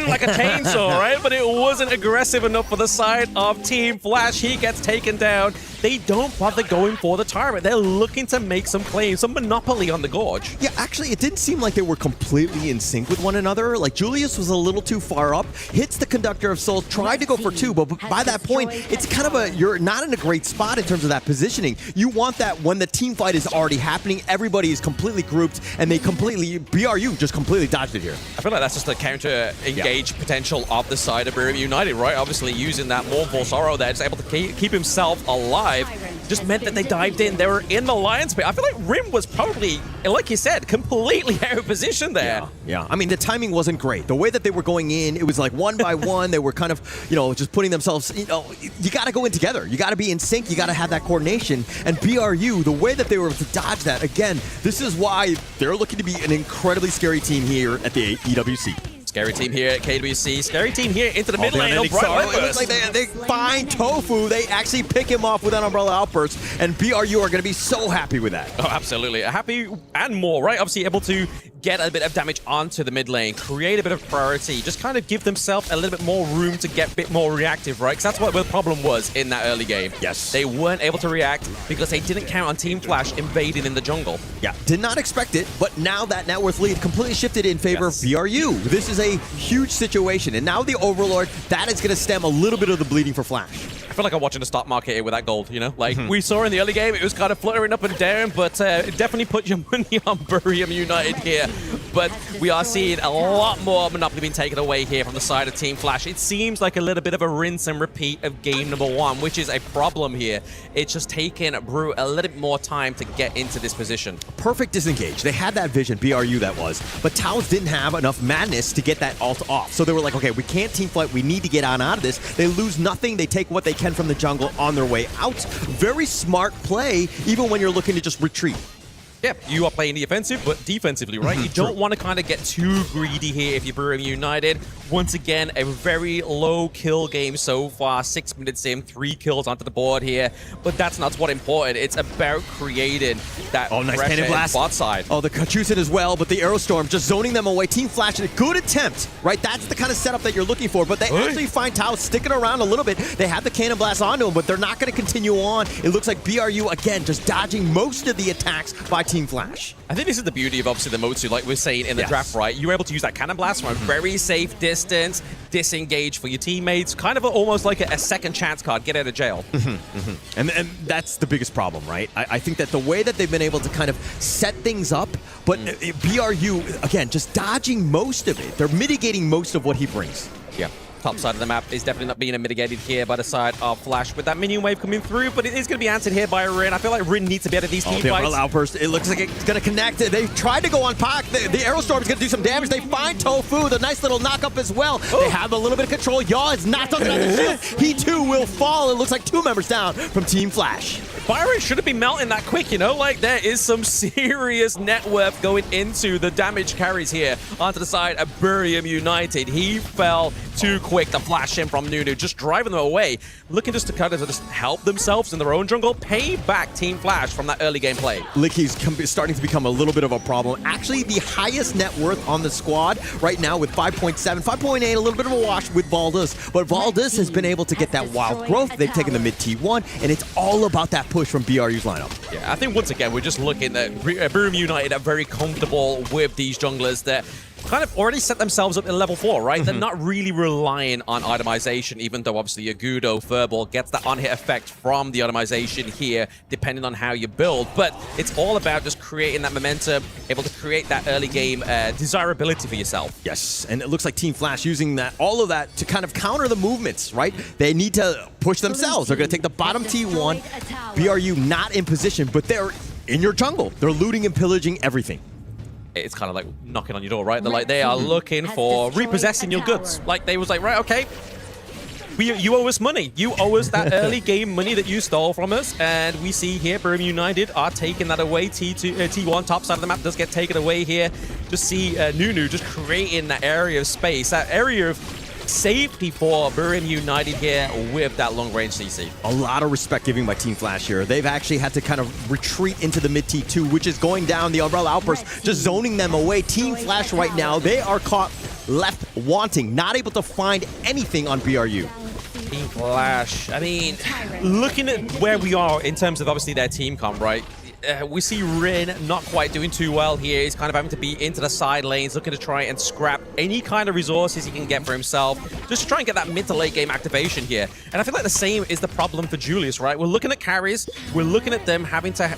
Speaker 13: like a chainsaw, right? But it wasn't aggressive enough for the side of Team Flash. He gets taken down. They don't bother going for the turret. They're looking to make some claims, some monopoly on the Gorge.
Speaker 12: Yeah, actually, it didn't seem like they were completely in sync with one another. Like, Julius was a little too far up, hits the Conductor of Souls, tried to go for 2, but by that point, it's kind of you're not in a great spot in terms of that positioning. You want that when the team fight is already happening, everybody is completely grouped, and they BRU just completely dodged it here.
Speaker 13: I feel like that's just the counter-engage potential of the side of Buriram United, right? Obviously, using that Mournful Sorrow there, just able to keep himself alive, just meant that they dived in. They were in the Lion's Pit. I feel like Rim was probably, like you said, completely out of position there.
Speaker 12: Yeah. I mean, the timing wasn't great. The way that they were going in, it was like one by one. They were kind of, you know, just putting themselves, you know, you got to go in together. You got to be in sync. You got to have that coordination. And BRU, the way that they were able to dodge that, again, this is why they're looking to be an incredibly scary team here at the EWC.
Speaker 13: Scary team here at KWC. Scary team here into the mid lane.
Speaker 12: It looks like they find Tofu. They actually pick him off with that Umbrella Outburst, and BRU are going to be so happy with that.
Speaker 13: Oh, absolutely. Happy and more, right? Obviously able to get a bit of damage onto the mid lane, create a bit of priority, just kind of give themselves a little bit more room to get a bit more reactive, right? Because that's what the problem was in that early game.
Speaker 12: Yes.
Speaker 13: They weren't able to react because they didn't count on Team Flash invading in the jungle.
Speaker 12: Yeah, did not expect it, but now that net worth lead completely shifted in favor of BRU. This is a huge situation, and now the Overlord, that is going to stem a little bit of the bleeding for Flash.
Speaker 13: I feel like I'm watching the stock market here with that gold, you know? Like, we saw in the early game, it was kind of fluttering up and down, but definitely put your money on Buriram United here. But we are seeing a lot more Monopoly being taken away here from the side of Team Flash. It seems like a little bit of a rinse and repeat of game number 1, which is a problem here. It's just taking Brew a little bit more time to get into this position.
Speaker 12: Perfect disengage. They had that vision, BRU that was, but Taos didn't have enough madness to get that ult off. So they were like, okay, we can't team fight. We need to get on out of this. They lose nothing. They take what they can from the jungle on their way out. Very smart play, even when you're looking to just retreat.
Speaker 13: Yeah, you are playing the offensive, but defensively, right? You don't want to kind of get too greedy here if you're Buriram United. Once again, a very low kill game so far. 6 minutes in, 3 kills onto the board here. But that's not what's important. It's about creating that
Speaker 12: nice cannon blast.
Speaker 13: Bot side.
Speaker 12: Oh, the Kachusen as well, but the Aerostorm just zoning them away. Team Flash, a good attempt, right? That's the kind of setup that you're looking for, but they actually find Taos sticking around a little bit. They have the cannon blast onto him, but they're not going to continue on. It looks like BRU, again, just dodging most of the attacks by Team Flash.
Speaker 13: I think this is the beauty of obviously the Motsu, like we're saying in the draft, right? You're able to use that cannon blast from a very safe distance, disengage for your teammates, kind of almost like a second chance card, get out of jail.
Speaker 12: And that's the biggest problem, right? I think that the way that they've been able to kind of set things up, but BRU, again, just dodging most of it. They're mitigating most of what he brings.
Speaker 13: Yeah. Top side of the map is definitely not being mitigated here by the side of Flash with that minion wave coming through, but it is going to be answered here by Rin. I feel like Rin needs to be out of these team fights.
Speaker 12: Outburst. It looks like it's going to connect. They tried to go on Pac. The Aerostorm is going to do some damage. They find Tofu, the nice little knock-up as well. They have a little bit of control. Yaw is knocked on the shield. He too will fall. It looks like 2 members down from Team Flash.
Speaker 13: Byron shouldn't be melting that quick, you know? Like, there is some serious net worth going into the damage carries here onto the side of Buriram United. He fell too quick to flash in from Nunu, just driving them away, looking just to kind of just help themselves in their own jungle, pay back Team Flash from that early game play.
Speaker 12: Licky's starting to become a little bit of a problem. Actually, the highest net worth on the squad right now with 5.7, 5.8, a little bit of a wash with Valdez, but Valdez has been able to get that wild growth. They've taken the mid T1, and it's all about that push from BRU's lineup.
Speaker 13: Yeah, I think once again, we're just looking at Buriram United are very comfortable with these junglers that kind of already set themselves up in level 4, right? They're not really relying on itemization, even though obviously Agudo, Furball gets that on-hit effect from the itemization here, depending on how you build. But it's all about just creating that momentum, able to create that early game desirability for yourself.
Speaker 12: Yes, and it looks like Team Flash using all of that to kind of counter the movements, right? They need to push themselves. They're going to take the bottom T1. BRU not in position, but they're in your jungle. They're looting and pillaging everything.
Speaker 13: it's kind of like knocking on your door, right? They're like, they are looking for repossessing your goods. Like, they was like, right, okay, you owe us money. You owe us that early game money that you stole from us. And we see here, Barium United are taking that away. T1 top side of the map does get taken away here. Just see Nunu just creating that area of space, that area of safety for Barium United here with that long-range CC.
Speaker 12: A lot of respect giving by Team Flash here. They've actually had to kind of retreat into the mid T2, which is going down. The Umbrella Outburst just zoning them away. Team Flash right now, they are caught left wanting, not able to find anything on BRU.
Speaker 13: Team Flash, I mean, looking at where we are in terms of obviously their team comp, right? We see Rin not quite doing too well here. He's kind of having to be into the side lanes, looking to try and scrap any kind of resources he can get for himself, just to try and get that mid to late game activation here. And I feel like the same is the problem for Julius, right? We're looking at carries, we're looking at them having to...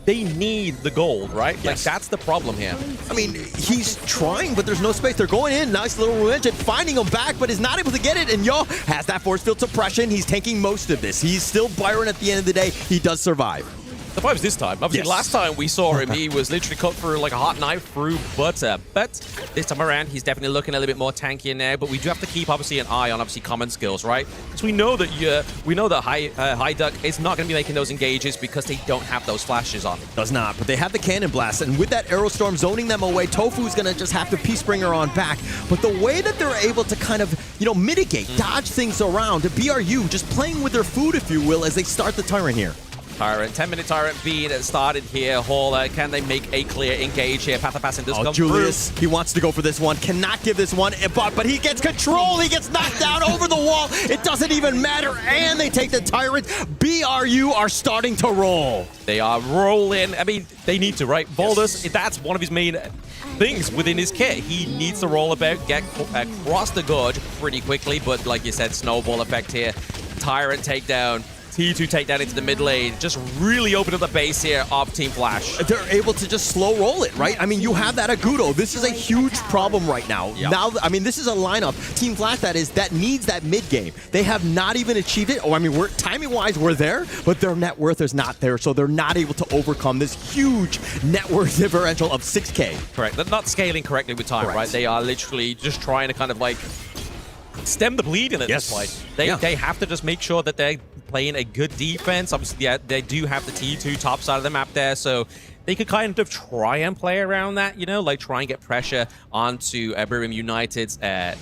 Speaker 13: They need the gold, right? Yes. Like, that's the problem here.
Speaker 12: I mean, he's trying, but there's no space. They're going in. Nice little revenge and finding him back, but is not able to get it. And Yo has that force field suppression. He's tanking most of this. He's still Byron at the end of the day. He does survive.
Speaker 13: Survives this time. Obviously, last time we saw him, he was literally cut through like a hot knife through butter. But this time around, he's definitely looking a little bit more tanky in there. But we do have to keep, obviously, an eye on, obviously, common skills, right? Because we know that High Duck is not going to be making those engages because they don't have those flashes on.
Speaker 12: Does not, but they have the Cannon Blast. And with that Arrow Storm zoning them away, Tofu's going to just have to Peacebringer on back. But the way that they're able to kind of, mitigate, dodge things around, BRU just playing with their food, if you will, as they start the Tyrant here.
Speaker 13: Tyrant, 10-minute Tyrant being started here. Hauler, can they make a clear engage here? Path of Passing does come
Speaker 12: Julius,
Speaker 13: through.
Speaker 12: He wants to go for this one. Cannot give this one, but he gets control. He gets knocked down over the wall. It doesn't even matter, and they take the Tyrant. BRU are starting to roll.
Speaker 13: They are rolling. I mean, they need to, right? Voldus, that's one of his main things within his kit. He needs to roll about, get across the gorge pretty quickly, but like you said, snowball effect here. Tyrant takedown. T2 takedown into the mid lane, just really open up the base here of Team Flash.
Speaker 12: They're able to just slow roll it, right? I mean, you have that Agudo. This is a huge problem right now.
Speaker 13: Yep.
Speaker 12: Now, I mean, this is a lineup, Team Flash, that needs that mid game. They have not even achieved it. I mean, timing-wise, we're there, but their net worth is not there, so they're not able to overcome this huge net worth differential of 6K.
Speaker 13: Correct. They're not scaling correctly with time, right? They are literally just trying to kind of like stem the bleeding at this point. They have to just make sure that they're playing a good defense. Obviously, they do have the T2 top side of the map there, so they could kind of try and play around that, like try and get pressure onto Barium United's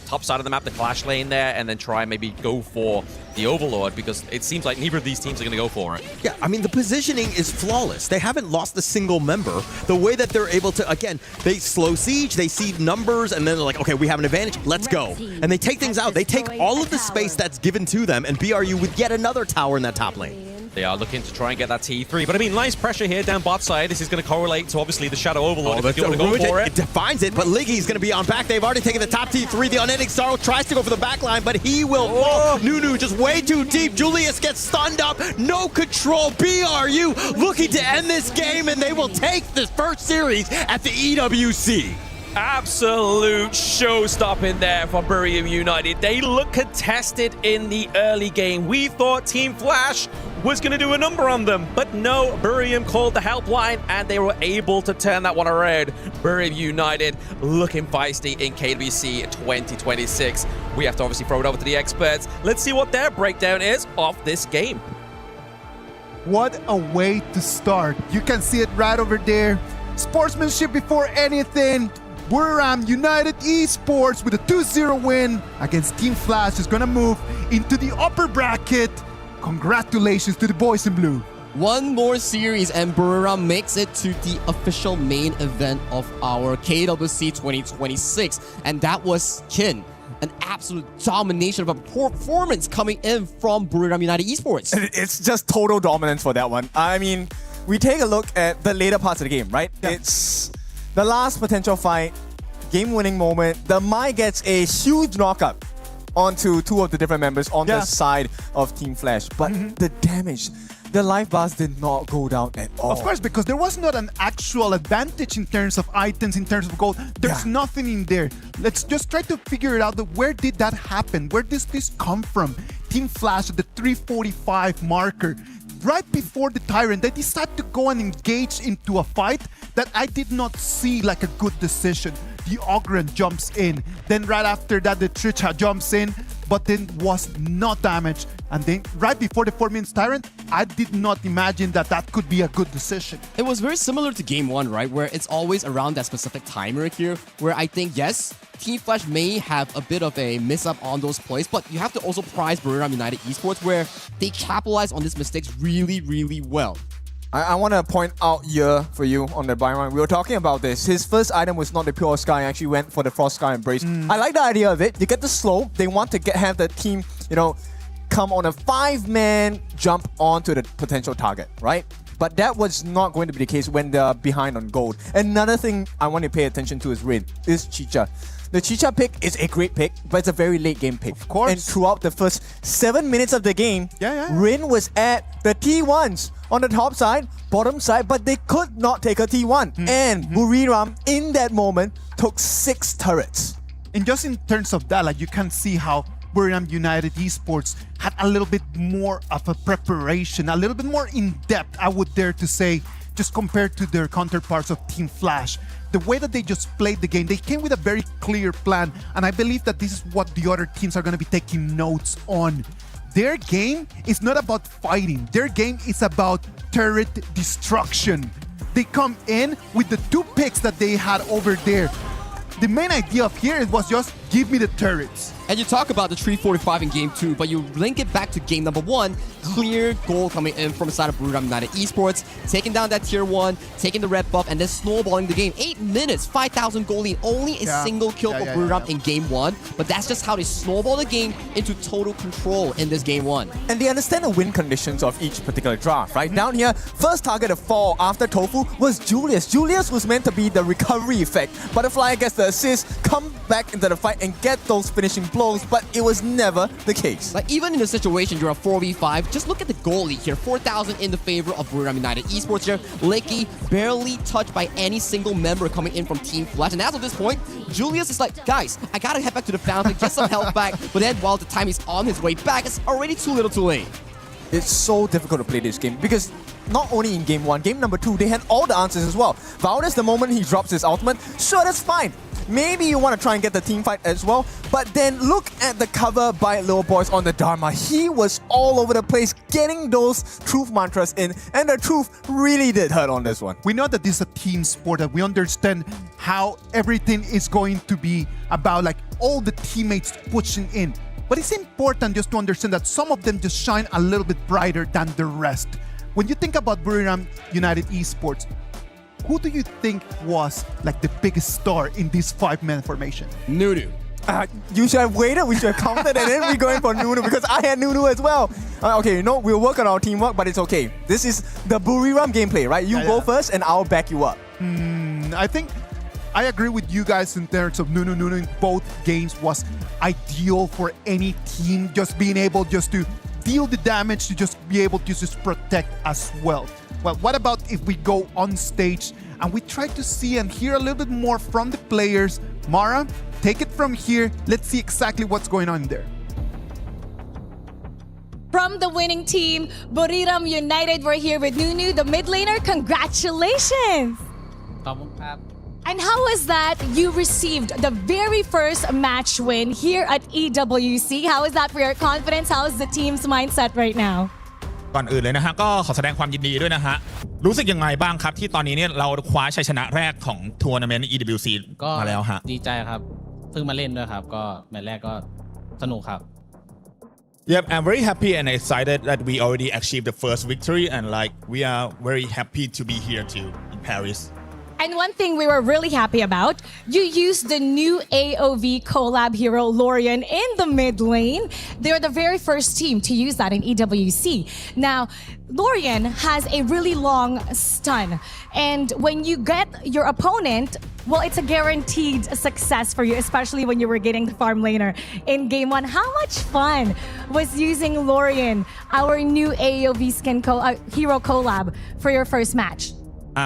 Speaker 13: top side of the map, the Clash lane there, and then try and maybe go for the Overlord, because it seems like neither of these teams are going to go for it.
Speaker 12: Yeah, I mean, the positioning is flawless. They haven't lost a single member. The way that they're able to, again, they slow siege, they see numbers, and then they're like, okay, we have an advantage, let's go. And they take things out. They take all of the space that's given to them, and BRU with yet another tower in that top lane.
Speaker 13: They are looking to try and get that T3, but I mean, nice pressure here down bot side. This is going to correlate to obviously the Shadow Overlord if you want to go for it.
Speaker 12: It defines it, but Liggy's going to be on back. They've already taken the top T3. The Unending Sorrow tries to go for the back line, but he will fall. Nunu just way too deep. Julius gets stunned up. No control. BRU looking to end this game, and they will take the first series at the EWC.
Speaker 13: Absolute show-stopping there for Barium United. They look contested in the early game. We thought Team Flash was going to do a number on them, but no, Barium called the helpline, and they were able to turn that one around. Barium United looking feisty in KWC 2026. We have to obviously throw it over to the experts. Let's see what their breakdown is of this game.
Speaker 9: What a way to start. You can see it right over there. Sportsmanship before anything. Buriram United Esports with a 2-0 win against Team Flash is going to move into the upper bracket. Congratulations to the boys in blue.
Speaker 10: One more series and Buriram makes it to the official main event of our KWC 2026. And that was Chin. An absolute domination of a performance coming in from Buriram United Esports.
Speaker 11: It's just total dominance for that one. I mean, we take a look at the later parts of the game, right? Yeah. It's the last potential fight, game-winning moment. The Mai gets a huge knockup onto two of the different members on the side of Team Flash. But the damage, the life bars did not go down at all.
Speaker 9: Of course, because there was not an actual advantage in terms of items, in terms of gold. There's nothing in there. Let's just try to figure it out. Where did that happen? Where does this come from? Team Flash at the 345 marker. right before the Tyrant, they decide to go and engage into a fight that I did not see like a good decision. The Ogren jumps in. Then right after that, the Trisha jumps in, but then was not damaged. And then right before the 4 minutes Tyrant, I did not imagine that that could be a good decision.
Speaker 10: It was very similar to game 1, right? Where it's always around that specific timer here, where I think, yes, Team Flash may have a bit of a miss up on those plays, but you have to also prize Buriram United Esports, where they capitalize on these mistakes really, really well.
Speaker 11: I want to point out here for you on the Byron. We were talking about this. His first item was not the Pure Sky. He actually went for the Frost Sky Embrace. I like the idea of it. You get the slow. They want to have the team, come on a 5-man jump onto the potential target, right? But that was not going to be the case when they're behind on gold. Another thing I want to pay attention to is Chicha. The Chicha pick is a great pick, but it's a very late game pick.
Speaker 9: Of course.
Speaker 11: And throughout the first 7 minutes of the game, Rin was at the T1s on the top side, bottom side, but they could not take a T1. And Buriram, in that moment, took 6 turrets.
Speaker 9: And just in terms of that, like you can see how Buriram United Esports had a little bit more of a preparation, a little bit more in-depth, I would dare to say, just compared to their counterparts of Team Flash. The way that they just played the game, they came with a very clear plan, and I believe that this is what the other teams are going to be taking notes on. Their game is not about fighting. Their game is about turret destruction. They come in with the 2 picks that they had over there. The main idea of here was just give me the turrets.
Speaker 10: And you talk about the 345 in game 2, but you link it back to game number 1. Clear goal coming in from the side of Buriram United Esports, taking down that tier 1, taking the red buff, and then snowballing the game. 8 minutes, 5,000 goal lead, only a single kill for Buriram in game 1. But that's just how they snowball the game into total control in this game 1.
Speaker 11: And they understand the win conditions of each particular draft, right? Down here, first target to fall after Tofu was Julius. Julius was meant to be the recovery effect. Butterfly gets the assist, come back into the fight and get those finishing blows, but it was never the case.
Speaker 10: Like, even in a situation you're a 4v5, just look at the goal lead here. 4,000 in the favor of Buriram United Esports here. Licky barely touched by any single member coming in from Team Flash. And as of this point, Julius is like, guys, I gotta head back to the fountain, get some health back. But then while the time is on his way back, it's already too little too late.
Speaker 11: It's so difficult to play this game because not only in game 1, game number 2, they had all the answers as well. Valdes, the moment he drops his ultimate, sure, that's fine. Maybe you want to try and get the team fight as well, but then look at the cover by Little Boys on the Dharma. He was all over the place getting those truth mantras in, and the truth really did hurt on this one.
Speaker 9: We know that this is a team sport, that we understand how everything is going to be about, like all the teammates pushing in. But it's important just to understand that some of them just shine a little bit brighter than the rest. When you think about Buriram United Esports, who do you think was like the biggest star in this 5-man formation?
Speaker 10: Nunu.
Speaker 11: You should have waited, we should have counted, and then we're going for Nunu because I had Nunu as well. Okay, we'll work on our teamwork, but it's okay. This is the Buriram gameplay, right? You go first and I'll back you up.
Speaker 9: I think I agree with you guys in terms of Nunu. Nunu in both games was ideal for any team, just being able just to deal the damage, to just be able to just protect as well. Well, what about if we go on stage and we try to see and hear a little bit more from the players? Mara, take it from here. Let's see exactly what's going on there.
Speaker 15: From the winning team, Buriram United, we're here with Nunu, the mid laner. Congratulations! And how was that you received the very first match win here at EWC? How is that for your confidence? How is the team's mindset right now?
Speaker 16: ก่อนอื่นเลยนะฮะก็ขอแสดงความยินดีด้วยนะฮะรู้สึกยังไงบ้างครับที่ตอนนี้เนี่ยเราคว้าชัยชนะแรกของทัวร์นาเมนต์ EWC มาแล้วฮะดีใจครับเพิ่งมาเล่นด้วยครับก็แมตช์แรกก็สนุกครับ Yep, I'm very happy and excited that we already achieved the first victory and like we are very happy to be here too in Paris.
Speaker 15: And one thing we were really happy about, you used the new AOV collab hero Lorian in the mid lane. They're the very first team to use that in EWC. Now, Lorian has a really long stun. And when you get your opponent, well, it's a guaranteed success for you, especially when you were getting the farm laner in game 1. How much fun was using Lorian, our new AOV hero collab, for your first match?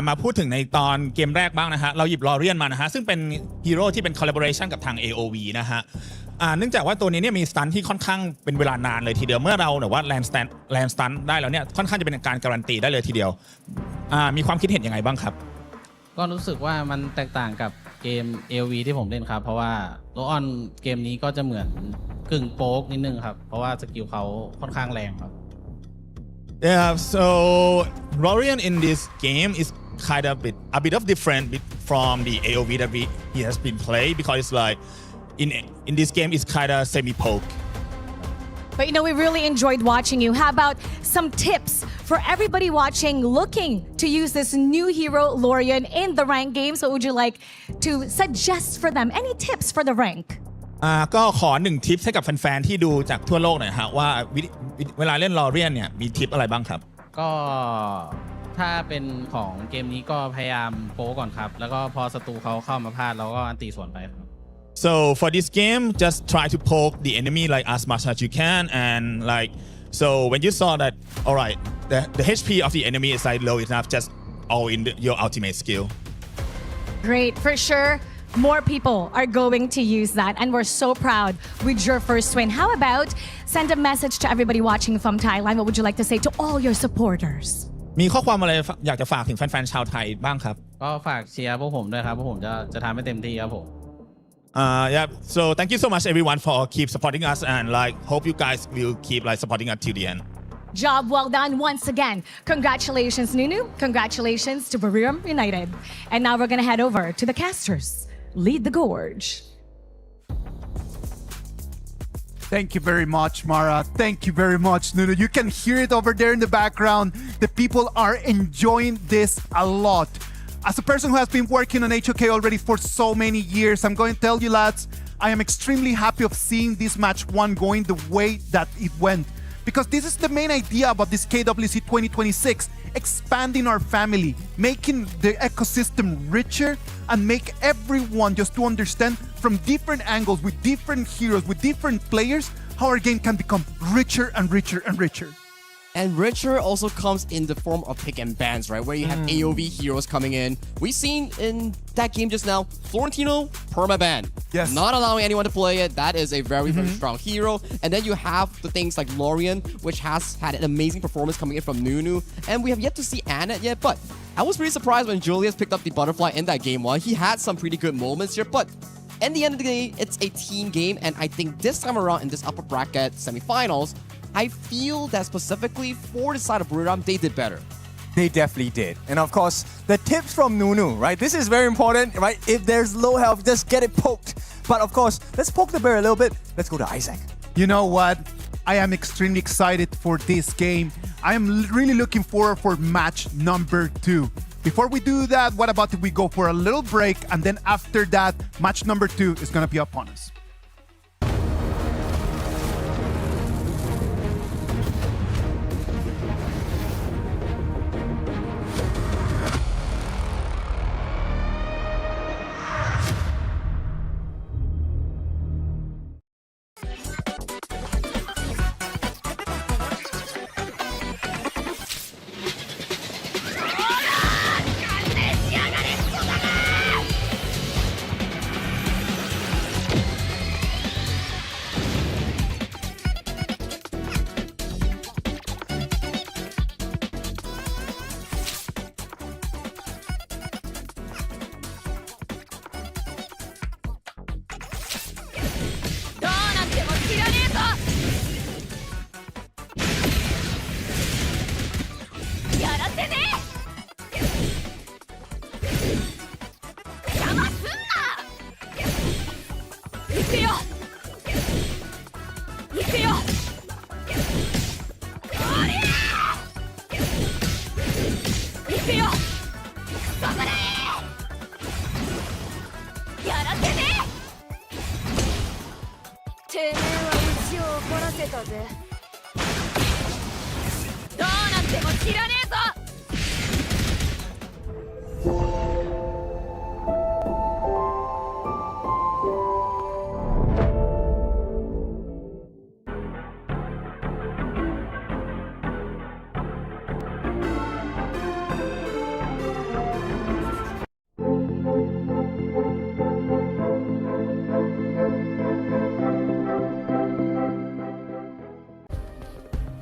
Speaker 16: มาพูดถึงในตอนเกมแรกบ้างนะฮะเราหยิบลอเรียนมานะฮะซึ่งเป็นฮีโร่ที่เป็นคอลลาบอเรชันกับทาง AOV นะฮะเนื่องจากว่าตัวนี้เนี่ยมีสตันที่ค่อนข้างเป็นเวลานานเลยทีเดียวเมื่อเราเนี่ยว่าแลนสตันได้แล้วเนี่ยค่อนข้างจะเป็นการการันตีได้เลยทีเดียวมีความคิดเห็นยังไงบ้างครับ
Speaker 17: ก็รู้สึกว่ามันแตกต่างกับเกม AOV ที่ผมเล่นครับเพราะว่าโลออนเกมนี้ก็จะเหมือนกึ่งโป๊กนิดนึงครับเพราะว่าสกิลเขาค่อนข้างแรงครับ
Speaker 16: Yeah, so Lorian in this game is kind of a bit of different from the AOV that he has been played because it's like in this game it's kind of semi-poke.
Speaker 15: But you know, we really enjoyed watching you. How about some tips for everybody watching looking to use this new hero, Lorian, in the ranked games? What would you like to suggest for them? Any tips for the rank?
Speaker 16: ก็ขอ1ทิปให้กับแฟนๆที่ดูจากทั่วโลกหน่อยฮะว่าเวลาเล่นลอเรียนเนี่ยมีทิปอะไรบ้างครับ
Speaker 17: ก็ถ้าเป็นของเกมนี้ก็พยายามโป๊ก่อนครับแล้วก็พอศัตรูเขาเข้ามาพลาดเราก็อันตีสวนไปครับ
Speaker 16: So for this game just try to poke the enemy like as much as you can and like so when you saw that alright the HP of the enemy is like low enough just all in your ultimate skill.
Speaker 15: Great, for sure. More people are going to use that, and we're so proud with your first win. How about send a message to everybody watching from Thailand? What would you like to say to all your supporters?
Speaker 16: มีข้อความอะไรอยากจะฝากถึงแฟนๆชาวไทยบ้างครับ
Speaker 17: ก็ฝากเชียร์พวกผมด้วยครับพวกผมจะทำให้เต็มที่ครับผม
Speaker 16: Yeah, so thank you so much everyone for keep supporting us and like hope you guys will keep like supporting us till the end.
Speaker 15: Job well done once again. Congratulations, Nunu. Congratulations to Barium United. And now we're going to head over to the casters. Lead the gorge.
Speaker 9: Thank you very much, Mara. Thank you very much, Nunu. You can hear it over there in the background. The people are enjoying this a lot. As a person who has been working on HOK already for so many years, I'm going to tell you, lads, I am extremely happy of seeing this match 1 going the way that it went. Because this is the main idea about this KWC 2026, expanding our family, making the ecosystem richer, and make everyone just to understand from different angles, with different heroes, with different players, how our game can become richer and richer and richer.
Speaker 10: And richer also comes in the form of pick and bans, right? Where you have AOV heroes coming in. We've seen in that game just now, Florentino, permaban.
Speaker 9: Yes.
Speaker 10: Not allowing anyone to play it. That is a very, very strong hero. And then you have the things like Lorian, which has had an amazing performance coming in from Nunu. And we have yet to see Anna yet, but I was pretty surprised when Julius picked up the butterfly in that game 1. He had some pretty good moments here, but at the end of the day, it's a team game. And I think this time around in this upper bracket semifinals, I feel that specifically for the side of Buriram, they did better.
Speaker 11: They definitely did. And of course, the tips from Nunu, right? This is very important, right? If there's low health, just get it poked. But of course, let's poke the bear a little bit. Let's go to Isaac.
Speaker 9: You know what? I am extremely excited for this game. I am really looking forward for match number 2. Before we do that, what about if we go for a little break, and then after that, match number 2 is going to be upon us.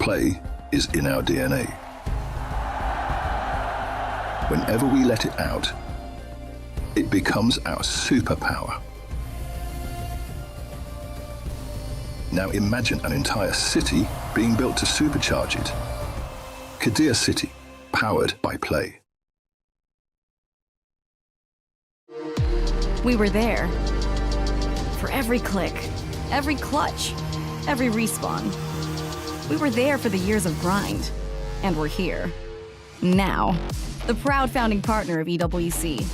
Speaker 7: play is in our DNA. Whenever we let it out, it becomes our superpower. Now imagine an entire city being built to supercharge it. Kadir City, powered by play.
Speaker 18: We were there. For every click, every clutch, every respawn. We were there for the years of grind. And we're here. Now. The proud founding partner of EWC.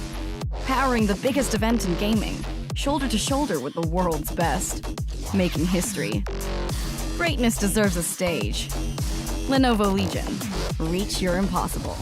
Speaker 18: Powering the biggest event in gaming. Shoulder to shoulder with the world's best. Making history. Greatness deserves a stage. Lenovo Legion. Reach your impossible.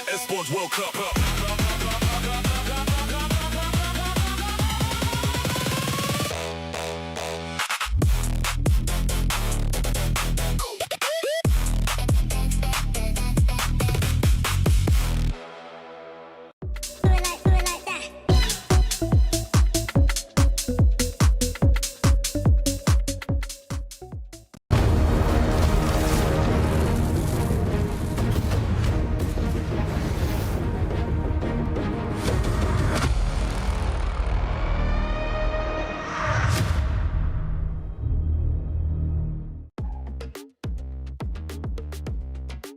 Speaker 14: Esports World Cup.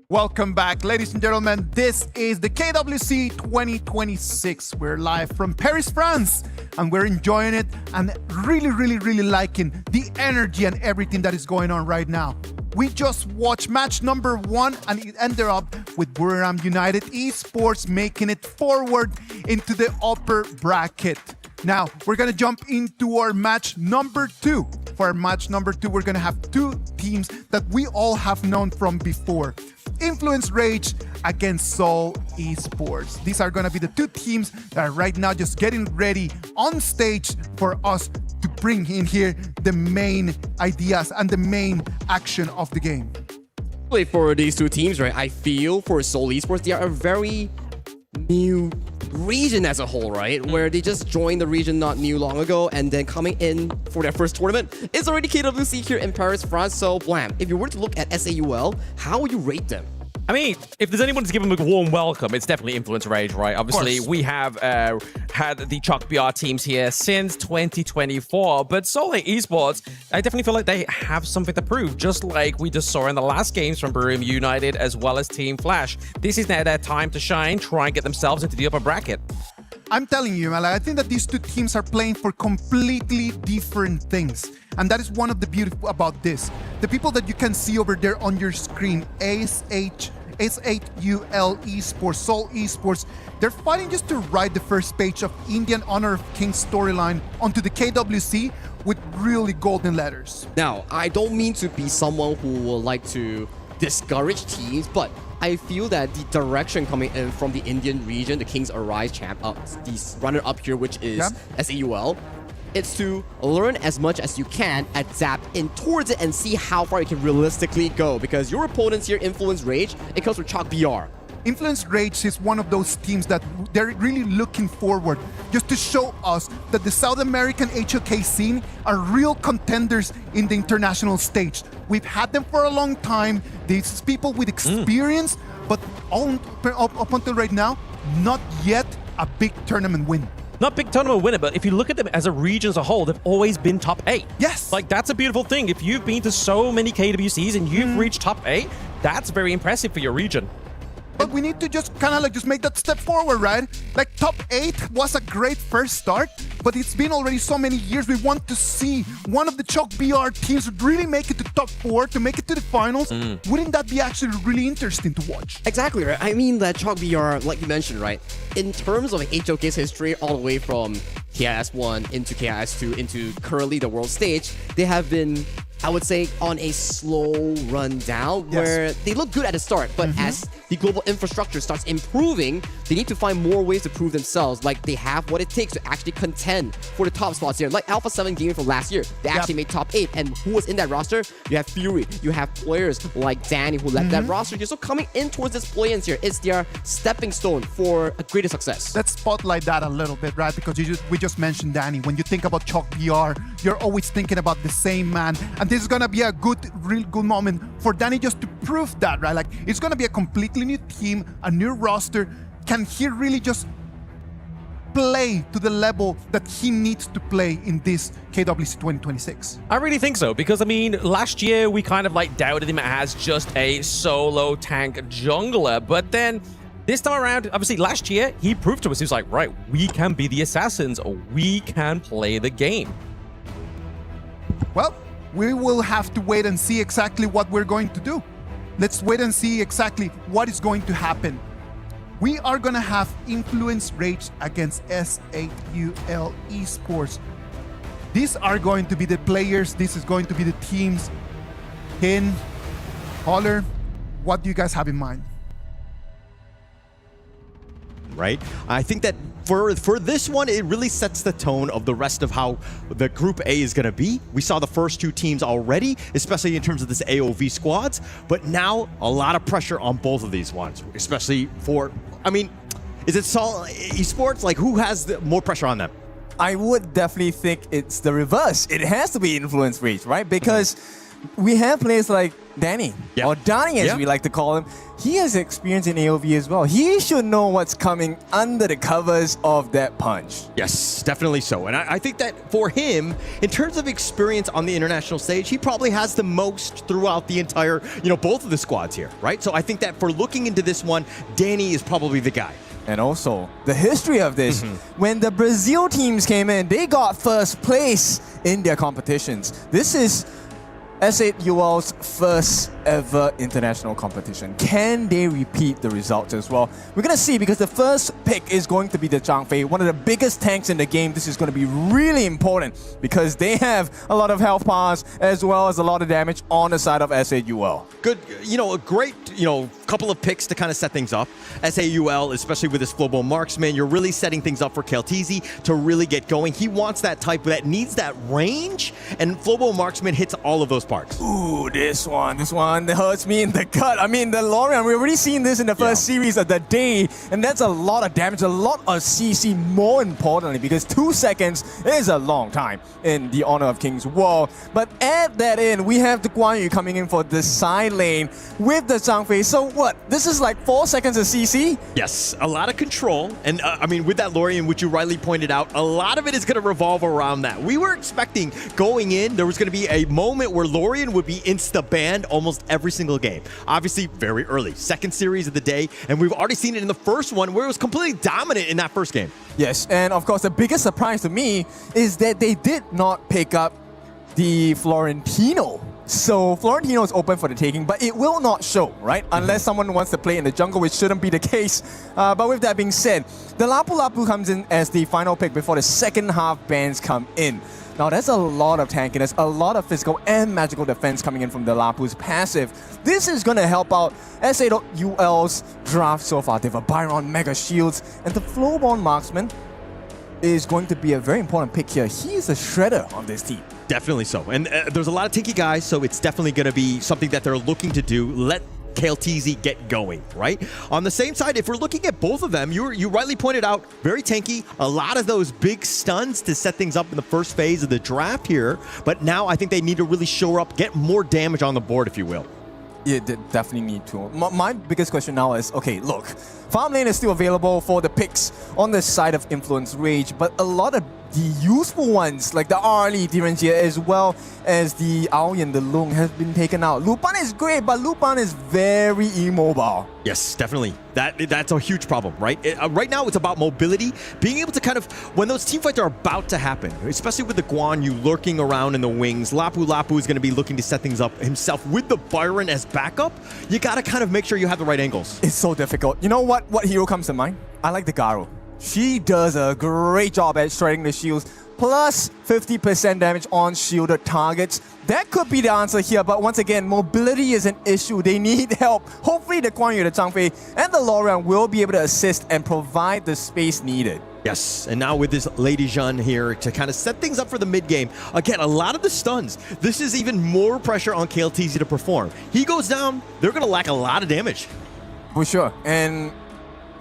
Speaker 9: Welcome back, ladies and gentlemen. This is the KWC 2026. We're live from Paris, France, and we're enjoying it and really liking the energy and everything that is going on right now. We just watched match number 1 and it ended up with Buriram United Esports making it forward into the upper bracket. Now, we're going to jump into our match number 2. For our match number 2, we're going to have two teams that we all have known from before. Influence Rage against Seoul Esports. These are going to be the two teams that are right now just getting ready on stage for us to bring in here the main ideas and the main action of the game.
Speaker 10: For these two teams, right, I feel for Seoul Esports, they are a very new region as a whole, right? Where they just joined the region not new long ago and then coming in for their first tournament. It's already KWC here in Paris, France. So, Blam, if you were to look at SAUL, how would you rate them?
Speaker 13: I mean, if there's anyone to give them a warm welcome, it's definitely Influence Rage, right? Obviously, we have had the Chalk BR teams here since 2024, but Seoul Esports, I definitely feel like they have something to prove, just like we just saw in the last games from Buriram United as well as Team Flash. This is now their time to shine, try and get themselves into the upper bracket.
Speaker 9: I'm telling you, man, I think that these two teams are playing for completely different things. And that is one of the beautiful about this. The people that you can see over there on your screen, SAUL Esports, Seoul Esports, they're fighting just to write the first page of Indian Honor of Kings storyline onto the KWC with really golden letters.
Speaker 10: Now, I don't mean to be someone who will like to discourage teams, but I feel that the direction coming in from the Indian region, the Kings Arise champ, the runner-up here, which is SAUL, it's to learn as much as you can, adapt in towards it, and see how far you can realistically go. Because your opponents here, Influence Rage, it comes from Chalk BR.
Speaker 9: Influence Rage is one of those teams that they're really looking forward just to show us that the South American HOK scene are real contenders in the international stage. We've had them for a long time. These people with experience, but up until right now, not yet a big tournament win.
Speaker 13: Not big tournament winner, but if you look at them as a region as a whole, they've always been top 8.
Speaker 9: Yes.
Speaker 13: Like, that's a beautiful thing. If you've been to so many KWCs and you've reached top 8, that's very impressive for your region.
Speaker 9: But we need to just kind of like just make that step forward, right? Like top 8 was a great first start, but it's been already so many years. We want to see one of the Chalk BR teams really make it to top 4, to make it to the finals. Wouldn't that be actually really interesting to watch?
Speaker 10: Exactly, right? I mean, that Chalk BR, like you mentioned, right? In terms of HOK's history, all the way from KIS 1 into KIS 2 into currently the world stage, they have been, I would say, on a slow run down where they look good at the start, but as the global infrastructure starts improving, they need to find more ways to prove themselves. Like they have what it takes to actually contend for the top spots here. Like Alpha 7 Gaming from last year, they actually made top 8. And who was in that roster? You have Fury, you have players like Danny who led that roster here. So coming in towards this play-ins here, it's their stepping stone for a greater success.
Speaker 9: Let's spotlight that a little bit, right? Because we just mentioned Danny. When you think about Chalk BR, you're always thinking about the same man. And this is gonna be a real good moment for Danny just to prove that, right? Like it's gonna be a completely new team, a new roster. Can he really just play to the level that he needs to play in this KWC 2026?
Speaker 13: I really think so, because I mean, last year we kind of like doubted him as just a solo tank jungler, but then this time around, obviously last year, he proved to us, he was like, right, we can be the assassins, we can play the game.
Speaker 9: Well, we will have to wait and see exactly what we're going to do. Let's wait and see exactly what is going to happen. We are going to have Influence Rage against SAUL Esports. These are going to be the players. This is going to be the teams. Hin, Holler, what do you guys have in mind?
Speaker 12: Right? I think that for this one, it really sets the tone of the rest of how the Group A is going to be. We saw the first 2 teams already, especially in terms of this AOV squads, but now a lot of pressure on both of these ones, especially for, I mean, is it Sol Esports? Like, who has more pressure on them?
Speaker 11: I would definitely think it's the reverse. It has to be Influence Rage, right? Because we have players like Danny, or Donnie as we like to call him. He has experience in AOV as well. He should know what's coming under the covers of that punch.
Speaker 12: Yes, definitely so. And I think that for him, in terms of experience on the international stage, he probably has the most throughout the entire, both of the squads here, right? So I think that for looking into this one, Danny is probably the guy.
Speaker 11: And also, the history of this, when the Brazil teams came in, they got first place in their competitions. This is S8UL's first ever international competition. Can they repeat the results as well? We're going to see, because the first pick is going to be the Zhang Fei, one of the biggest tanks in the game. This is going to be really important because they have a lot of health bars as well as a lot of damage on the side of S8UL.
Speaker 12: Good, a great, couple of picks to kind of set things up. SAUL, especially with this Flowbone Marksman, you're really setting things up for KLTZ to really get going. He wants that type that needs that range, and Flowbone Marksman hits all of those parts.
Speaker 11: Ooh, this one that hurts me in the gut. I mean, the Lorian, we've already seen this in the first series of the day, and that's a lot of damage, a lot of CC, more importantly, because 2 seconds is a long time in the Honor of King's War. But add that in, we have the Guan Yu coming in for the side lane with the Zhang Fei. So what? This is like 4 seconds of CC?
Speaker 12: Yes, a lot of control. And I mean, with that Lorian, which you rightly pointed out, a lot of it is going to revolve around that. We were expecting going in, there was going to be a moment where Lorian would be insta-banned almost every single game. Obviously, very early. Second series of the day, and we've already seen it in the first one where it was completely dominant in that first game.
Speaker 11: Yes, and of course, the biggest surprise to me is that they did not pick up the Florentino. So Florentino is open for the taking, but it will not show, right? Unless someone wants to play in the jungle, which shouldn't be the case. But with that being said, the Lapu Lapu comes in as the final pick before the second half bans come in. Now, there's a lot of tankiness, a lot of physical and magical defense coming in from the Lapu's passive. This is going to help out S8UL's draft so far. They have a Byron Mega Shields, and the Flowbone Marksman is going to be a very important pick here. He is a shredder on this team.
Speaker 12: Definitely so. And there's a lot of tinky guys, so it's definitely going to be something that they're looking to do. Let KLTZ get going, right? On the same side, if we're looking at both of them, you rightly pointed out, very tanky, a lot of those big stuns to set things up in the first phase of the draft here, but now I think they need to really shore up, get more damage on the board, if you will.
Speaker 11: Yeah, they definitely need to. My biggest question now is, okay, look, farm lane is still available for the picks on the side of Influence Rage, but a lot of the useful ones like the Arlie, Direnjia, as well as the Aoyan, the Lung has been taken out. Lupan is great, but Lupan is very immobile.
Speaker 12: Yes, definitely. That's a huge problem, right? Right now, it's about mobility, being able to kind of, when those team fights are about to happen, especially with the Guan Yu lurking around in the wings, Lapu is going to be looking to set things up himself with the Byron as backup. You got to kind of make sure you have the right angles.
Speaker 11: It's so difficult. You know what hero comes to mind? I like the Garo. She does a great job at shredding the shields, plus 50% damage on shielded targets. That could be the answer here, but once again, mobility is an issue. They need help. Hopefully the Guan Yu, the Changfei, and the Lorian will be able to assist and provide the space needed.
Speaker 12: Yes, and now with this Lady Jeanne here to kind of set things up for the mid game. Again, a lot of the stuns. This is even more pressure on KLTZ to perform. He goes down, they're going to lack a lot of damage.
Speaker 11: For sure. And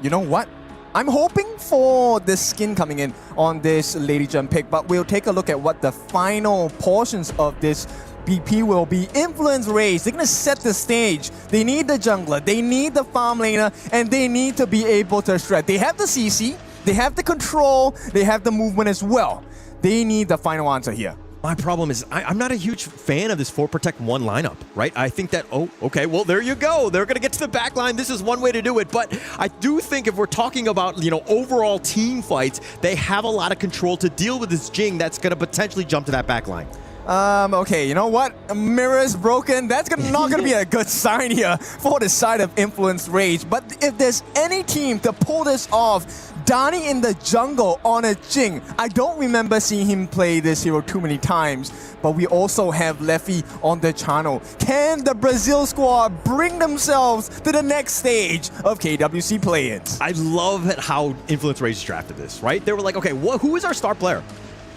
Speaker 11: you know what? I'm hoping for the skin coming in on this Lady Jeanne pick, but we'll take a look at what the final portions of this BP will be. Influence Race, they're going to set the stage. They need the jungler, they need the farm laner, and they need to be able to shred. They have the CC, they have the control, they have the movement as well. They need the final answer here.
Speaker 12: My problem is I'm not a huge fan of this 4 Protect 1 lineup, right? I think that, oh, okay, well, there you go. They're going to get to the back line. This is one way to do it. But I do think if we're talking about, overall team fights, they have a lot of control to deal with this Jing that's going to potentially jump to that back line.
Speaker 11: Okay, you know what? Mirror's broken. That's not going to be a good sign here for the side of Influence Rage. But if there's any team to pull this off, Dani in the jungle on a Jing. I don't remember seeing him play this hero too many times, but we also have Leffy on the channel. Can the Brazil squad bring themselves to the next stage of KWC Play-Ins?
Speaker 12: I love how Influence Rage drafted this, right? They were like, okay, who is our star player?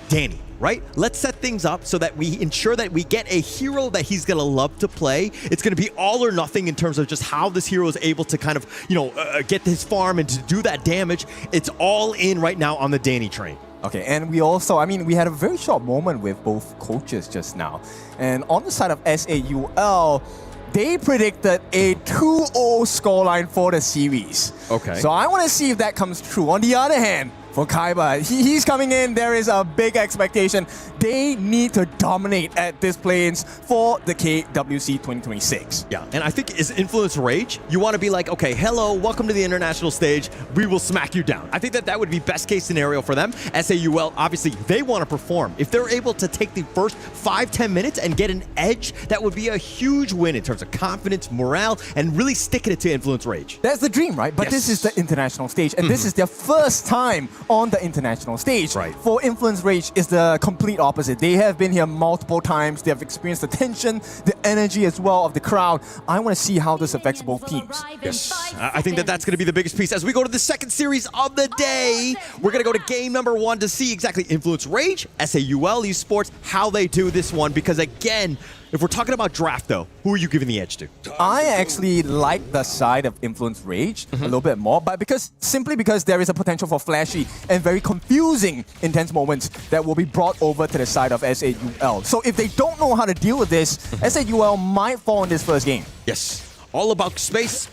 Speaker 12: Dani. Right? Let's set things up so that we ensure that we get a hero that he's going to love to play. It's going to be all or nothing in terms of just how this hero is able to kind of, get his farm and to do that damage. It's all in right now on the Dani train.
Speaker 11: Okay, and we also, we had a very short moment with both coaches just now. And on the side of SAUL, they predicted a 2-0 scoreline for the series.
Speaker 12: Okay.
Speaker 11: So I want to see if that comes true. On the other hand, for Kaiba, he's coming in. There is a big expectation. They need to dominate at this play-ins for the KWC 2026.
Speaker 12: Yeah, and I think as Influence Rage, you want to be like, okay, hello, welcome to the international stage. We will smack you down. I think that would be best case scenario for them. SAUL, obviously, they want to perform. If they're able to take the first 5-10 minutes and get an edge, that would be a huge win in terms of confidence, morale, and really sticking it to Influence Rage.
Speaker 11: That's the dream, right? But This is the international stage, and this is their first time on the international stage.
Speaker 12: Right.
Speaker 11: For Influence Rage is the complete opposite. They have been here multiple times. They have experienced the tension, the energy as well of the crowd. I want to see how this affects both teams.
Speaker 12: Yes, I think that's going to be the biggest piece. As we go to the second series of the day, we're going to go to game number 1 to see exactly Influence Rage, SAUL Esports, how they do this one. Because again, if we're talking about draft though, who are you giving the edge to?
Speaker 11: I actually like the side of Influence Rage a little bit more, but simply because there is a potential for flashy and very confusing intense moments that will be brought over to the side of SAUL. So if they don't know how to deal with this, SAUL might fall in this first game.
Speaker 12: Yes. All about space.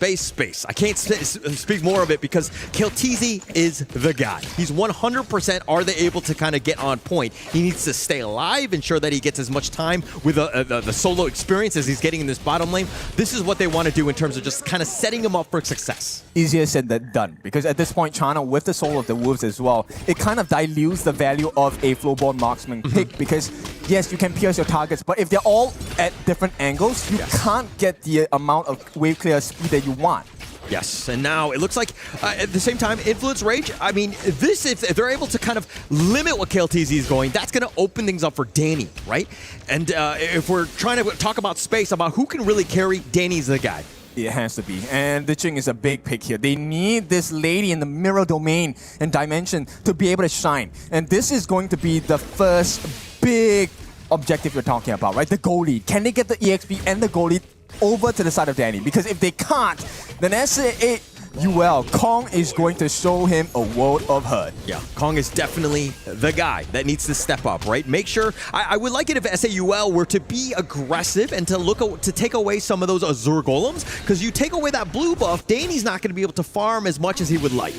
Speaker 12: I can't speak more of it because KLTZ is the guy. He's 100%. Are they able to kind of get on point? He needs to stay alive, ensure that he gets as much time with the solo experience as he's getting in this bottom lane. This is what they want to do in terms of just kind of setting him up for success.
Speaker 11: Easier said than done, because at this point, China, with the Soul of the Wolves as well, it kind of dilutes the value of a Flowborn Marksman pick, because yes, you can pierce your targets, but if they're all at different angles, you can't get the amount of wave clear speed that you want.
Speaker 12: Yes, and now it looks like at the same time, Influence Rage, if they're able to kind of limit what KLTZ is going, that's going to open things up for Dani, right? And if we're trying to talk about space, about who can really carry, Dani's the guy.
Speaker 11: It has to be. And the Jing is a big pick here. They need this lady in the mirror domain and dimension to be able to shine. And this is going to be the first big objective you're talking about, right? The goal lead. Can they get the EXP and the goal lead over to the side of Dani? Because if they can't, then SAUL, Kong is going to show him a world of hurt.
Speaker 12: Yeah, Kong is definitely the guy that needs to step up, right? Make sure, I would like it if SAUL were to be aggressive and to take away some of those Azure Golems, because you take away that blue buff, Dani's not going to be able to farm as much as he would like.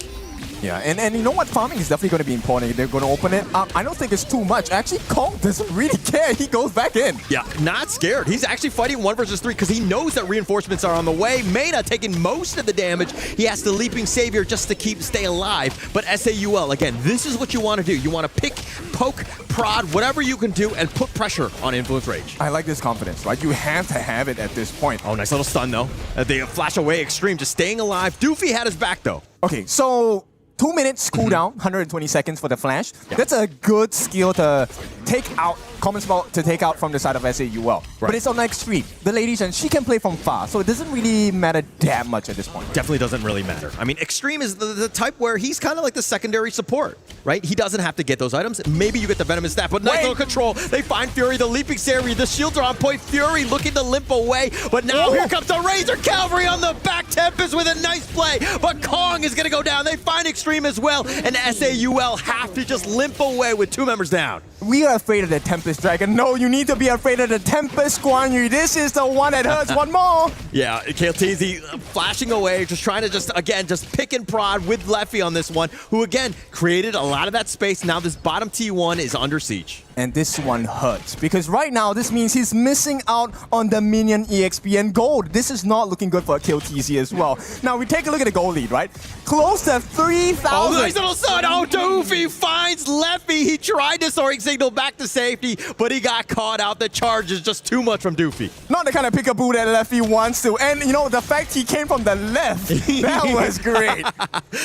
Speaker 11: Yeah, and you know what? Farming is definitely going to be important. They're going to open it up. I don't think it's too much. Actually, Kong doesn't really care. He goes back in.
Speaker 12: Yeah, not scared. He's actually fighting 1 versus 3 because he knows that reinforcements are on the way. Mena taking most of the damage. He has the Leaping Savior just to stay alive. But SAUL, again, this is what you want to do. You want to pick, poke, prod, whatever you can do, and put pressure on Influence Rage.
Speaker 11: I like this confidence, right? You have to have it at this point.
Speaker 12: Oh, nice little stun, though. They flash away Extreme, just staying alive. Doofy had his back, though.
Speaker 11: Okay, so 2 minutes cooldown, 120 seconds for the flash. Yeah. That's a good skill to take out, common spell to take out from the side of SAUL. Right. But it's on the extreme. The ladies, and she can play from far, so it doesn't really matter that much at this point.
Speaker 12: Definitely doesn't really matter. I mean, Extreme is the type where he's kind of like the secondary support, right? He doesn't have to get those items. Maybe you get the Venomous Staff, but nice little control. They find Fury, the Leaping Savior, the shields are on point. Fury looking to limp away, but now here comes the Razor Cavalry on the back. Tempest with a nice play, but Kong is going to go down. They find Extreme as well, and SAUL have to just limp away with 2 members down.
Speaker 11: We are afraid of the Tempest Dragon. No, you need to be afraid of the Tempest Guan Yu. This is the one that hurts one more.
Speaker 12: Yeah, KLTZ flashing away, just trying to again pick and prod with Leffy on this one, who again created a lot of that space. Now this bottom T1 is under siege.
Speaker 11: And this one hurts, because right now this means he's missing out on the minion EXP and gold. This is not looking good for KLTZ as well. Now we take a look at the gold lead, right? Close to 3,000.
Speaker 12: Oh, nice little stun. Oh, Doofy finds Leffy. He tried to soaring signal back to safety, but he got caught out. The charge is just too much from Doofy.
Speaker 11: Not the kind of peekaboo that Leffy wants to. And you know, the fact he came from the left, that was great.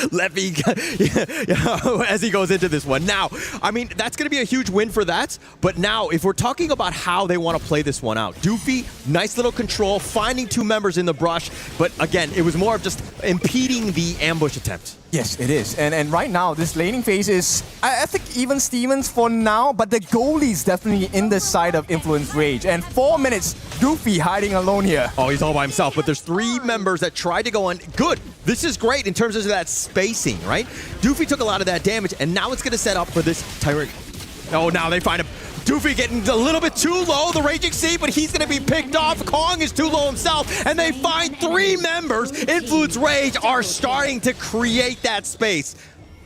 Speaker 12: Leffy, as he goes into this one. Now, I mean, that's going to be a huge win for that. But now, if we're talking about how they want to play this one out, Doofy, nice little control, finding 2 members in the brush. But again, it was more of just impeding the ambush attempt.
Speaker 11: Yes, it is. And right now, this laning phase is, I think, even Stevens for now, but the goalie's definitely in the side of Influence Rage. And 4 minutes, Doofy hiding alone here.
Speaker 12: Oh, he's all by himself, but there's 3 members that tried to go on. Good. This is great in terms of that spacing, right? Doofy took a lot of that damage, and now it's going to set up for this Tyrant. Oh, now they find him. Doofy getting a little bit too low, the Raging Sea, but he's going to be picked off. Kong is too low himself, and they find 3 members. Influence Rage are starting to create that space.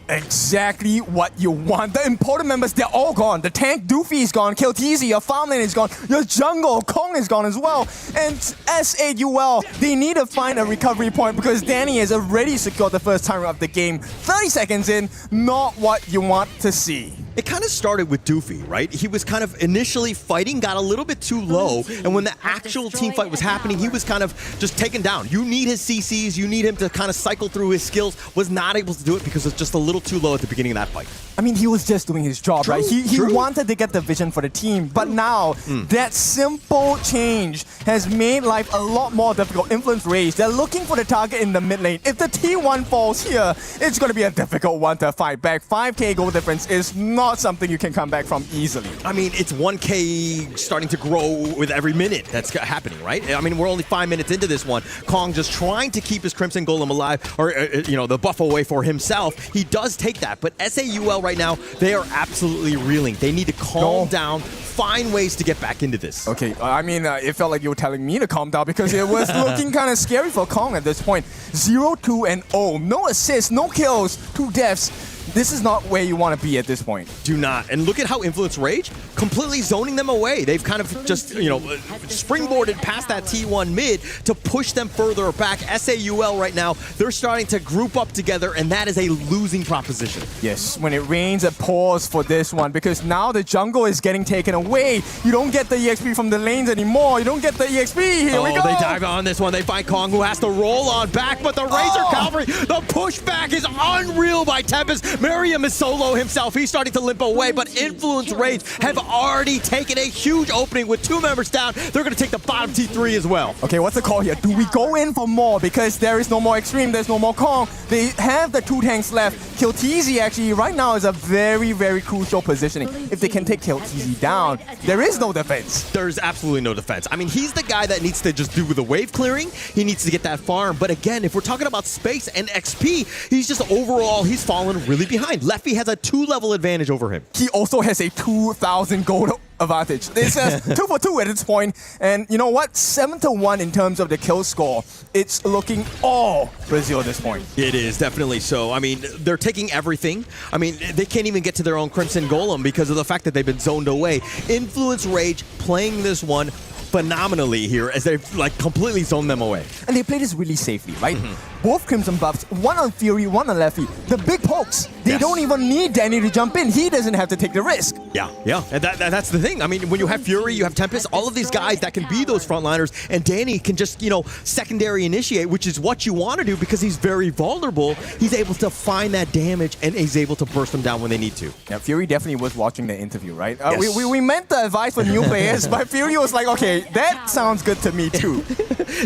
Speaker 11: Exactly what you want. The important members, they're all gone. The tank, Doofy is gone. KLTZ, your farmland is gone. Your jungle, Kong is gone as well. And SAUL, they need to find a recovery point because Danny has already secured the first timer of the game. 30 seconds in, not what you want to see.
Speaker 12: It kind of started with Doofy, right? He was kind of initially fighting, got a little bit too low, and when the actual team fight was happening, he was kind of just taken down. You need his CCs, you need him to kind of cycle through his skills, was not able to do it because it was just a little too low at the beginning of that fight.
Speaker 11: I mean, he was just doing his job, right? He wanted to get the vision for the team, but now that simple change has made life a lot more difficult. Influence Rage, they're looking for the target in the mid lane. If the T1 falls here, it's going to be a difficult one to fight back. 5k gold difference is not something you can come back from easily.
Speaker 12: I mean, it's 1k starting to grow with every minute that's happening, right? I mean, we're only 5 minutes into this one. Kong just trying to keep his Crimson Golem alive, or, you know, the buff away for himself. He does take that, but SAUL right now, they are absolutely reeling. They need to calm down, find ways to get back into this.
Speaker 11: Okay, I mean, it felt like you were telling me to calm down because it was looking kind of scary for Kong at this point. 0-2-0, no assists, no kills, 2 deaths. This is not where you want to be at this point.
Speaker 12: Do not. And look at how Influence Rage completely zoning them away. They've kind of just, you know, springboarded past that T1 mid to push them further back. SAUL right now, they're starting to group up together, and that is a losing proposition.
Speaker 11: Yes, when it rains, it pours for this one because now the jungle is getting taken away. You don't get the EXP from the lanes anymore. You don't get the EXP. Here we go.
Speaker 12: They dive on this one. They find Kong, who has to roll on back, but the Razor Cavalry, the pushback is unreal by Tempest. Miriam is solo himself. He's starting to limp away, but Influence Rage have already taken a huge opening with 2 members down. They're going to take the bottom T3 as well.
Speaker 11: Okay, what's the call here? Do we go in for more? Because there is no more Extreme, there's no more Kong. They have the 2 tanks left. KLTZ actually right now is a very, very crucial positioning. If they can take KLTZ down, there is no defense.
Speaker 12: There's absolutely no defense. I mean, he's the guy that needs to just do the wave clearing. He needs to get that farm. But again, if we're talking about space and XP, he's just overall, he's fallen really behind. Leffy has a 2-level advantage over him.
Speaker 11: He also has a 2,000 gold advantage. It's 2 for 2 at this point, and you know what? 7-1 in terms of the kill score. It's looking all Brazil at this point.
Speaker 12: It is, definitely so. I mean, they're taking everything. I mean, they can't even get to their own Crimson Golem because of the fact that they've been zoned away. Influence Rage playing this one phenomenally here as they've like completely zoned them away.
Speaker 11: And they play this really safely, right? Both Crimson buffs, one on Fury, one on Leffy. The big pokes, they don't even need Danny to jump in. He doesn't have to take the risk.
Speaker 12: Yeah, and that's the thing. I mean, when you have Fury, you have Tempest, all of these guys that can be those frontliners, and Danny can just, you know, secondary initiate, which is what you want to do because he's very vulnerable. He's able to find that damage, and he's able to burst them down when they need to.
Speaker 11: Yeah, Fury definitely was watching the interview, right? We meant the advice for new players, but Fury was like, okay, that sounds good to me too.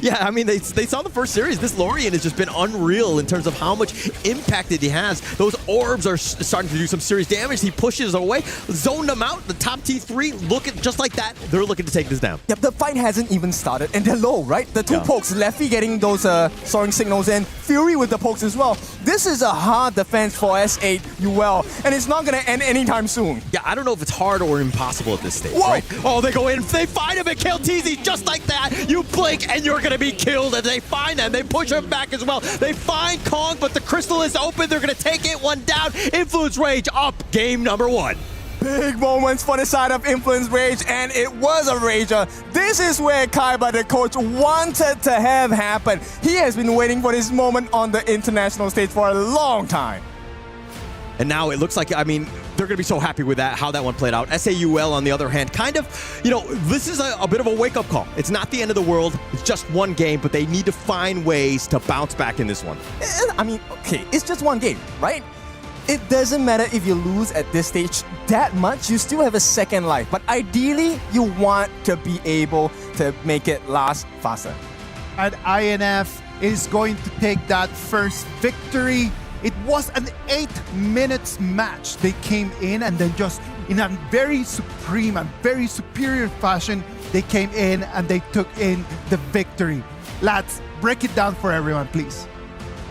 Speaker 12: Yeah, I mean, they saw the first series. This Lorien has just been unreal in terms of how much impact that he has. Those orbs are starting to do some serious damage. He pushes away, zoned them out. The top T3 look at just like that. They're looking to take this down.
Speaker 11: Yep, the fight hasn't even started, and they're low, right? The two pokes, Leffy getting those soaring signals in, Fury with the pokes as well. This is a hard defense for S8 UL, and it's not going to end anytime soon.
Speaker 12: Yeah, I don't know if it's hard or impossible at this stage, right? Oh, they go in, they find him and kill TZ just like that. You blink and you're going to be killed, and they find them. They push him back as well. They find Kong, but the crystal is open. They're going to take it, one down. Influence Rage up, game number 1.
Speaker 11: Big moments for the side of Influence Rage, and it was a rager. This is where Kaiba, the coach, wanted to have happen. He has been waiting for this moment on the international stage for a long time.
Speaker 12: And now it looks like, I mean, they're going to be so happy with that, how that one played out. SAUL, on the other hand, kind of, you know, this is a bit of a wake-up call. It's not the end of the world. It's just one game, but they need to find ways to bounce back in this one.
Speaker 11: I mean, okay, it's just one game, right? It doesn't matter if you lose at this stage that much. You still have a second life. But ideally, you want to be able to make it last faster.
Speaker 9: And INF is going to take that first victory. It was an 8 minutes match. They came in and then just in a very supreme and very superior fashion, they came in and they took in the victory. Lads, break it down for everyone, please.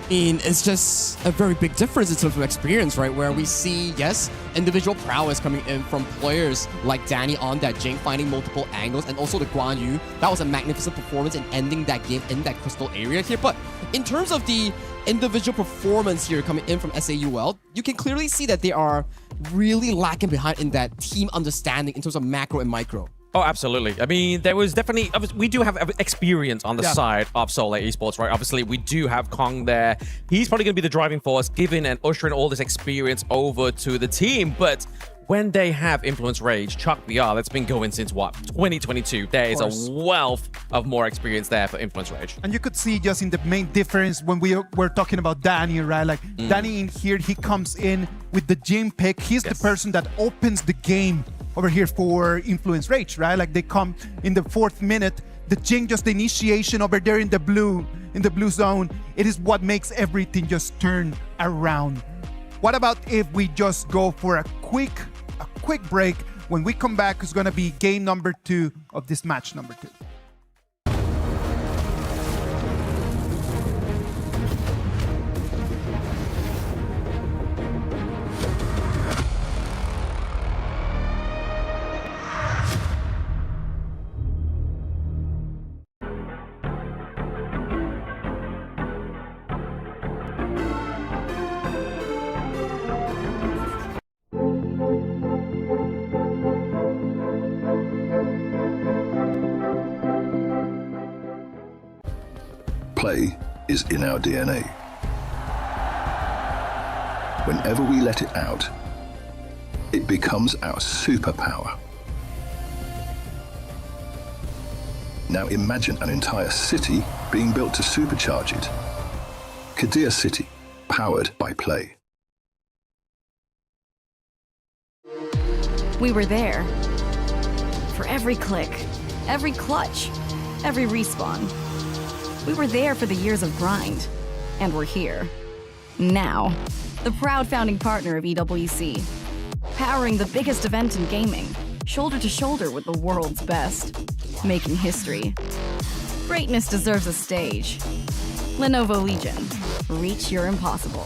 Speaker 10: I mean, it's just a very big difference in terms of experience, right? Where we see, yes, individual prowess coming in from players like Danny on that Jing, finding multiple angles, and also the Guan Yu. That was a magnificent performance in ending that game in that crystal area here. But in terms of the individual performance here coming in from SAUL, you can clearly see that they are really lacking behind in that team understanding in terms of macro and micro.
Speaker 13: Oh, absolutely. I mean, there was definitely... We do have experience on the side of Solar Esports, right? Obviously, we do have Kong there. He's probably going to be the driving force, giving and ushering all this experience over to the team. But when they have Influence Rage, Chuck VR, that's been going since, what, 2022. There is a wealth of more experience there for Influence Rage.
Speaker 9: And you could see just in the main difference when we were talking about Danny, right? Like, Danny in here, he comes in with the Jim pick. He's the person that opens the game over here for Influence Rage, right? Like, they come in the 4th minute, the Jing, just the initiation over there in the blue zone. It is what makes everything just turn around. What about if we just go for a quick break? When we come back, it's gonna be game number 2 of this match number 2.
Speaker 7: Play is in our DNA. Whenever we let it out, it becomes our superpower. Now imagine an entire city being built to supercharge it. Kadir City, powered by Play.
Speaker 18: We were there. For every click, every clutch, every respawn. We were there for the years of grind, and we're here. Now, the proud founding partner of EWC, powering the biggest event in gaming, shoulder to shoulder with the world's best, making history. Greatness deserves a stage. Lenovo Legion, reach your impossible.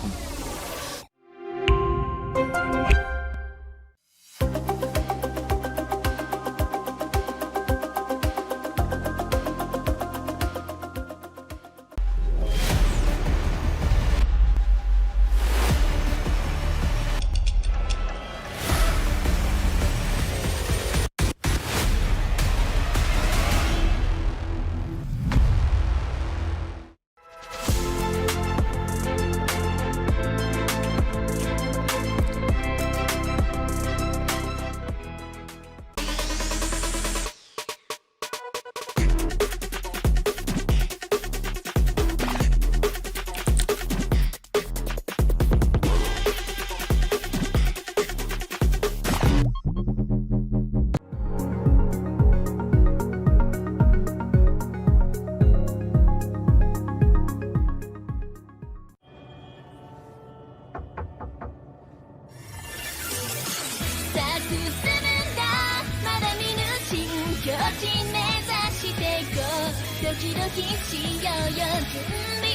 Speaker 8: 備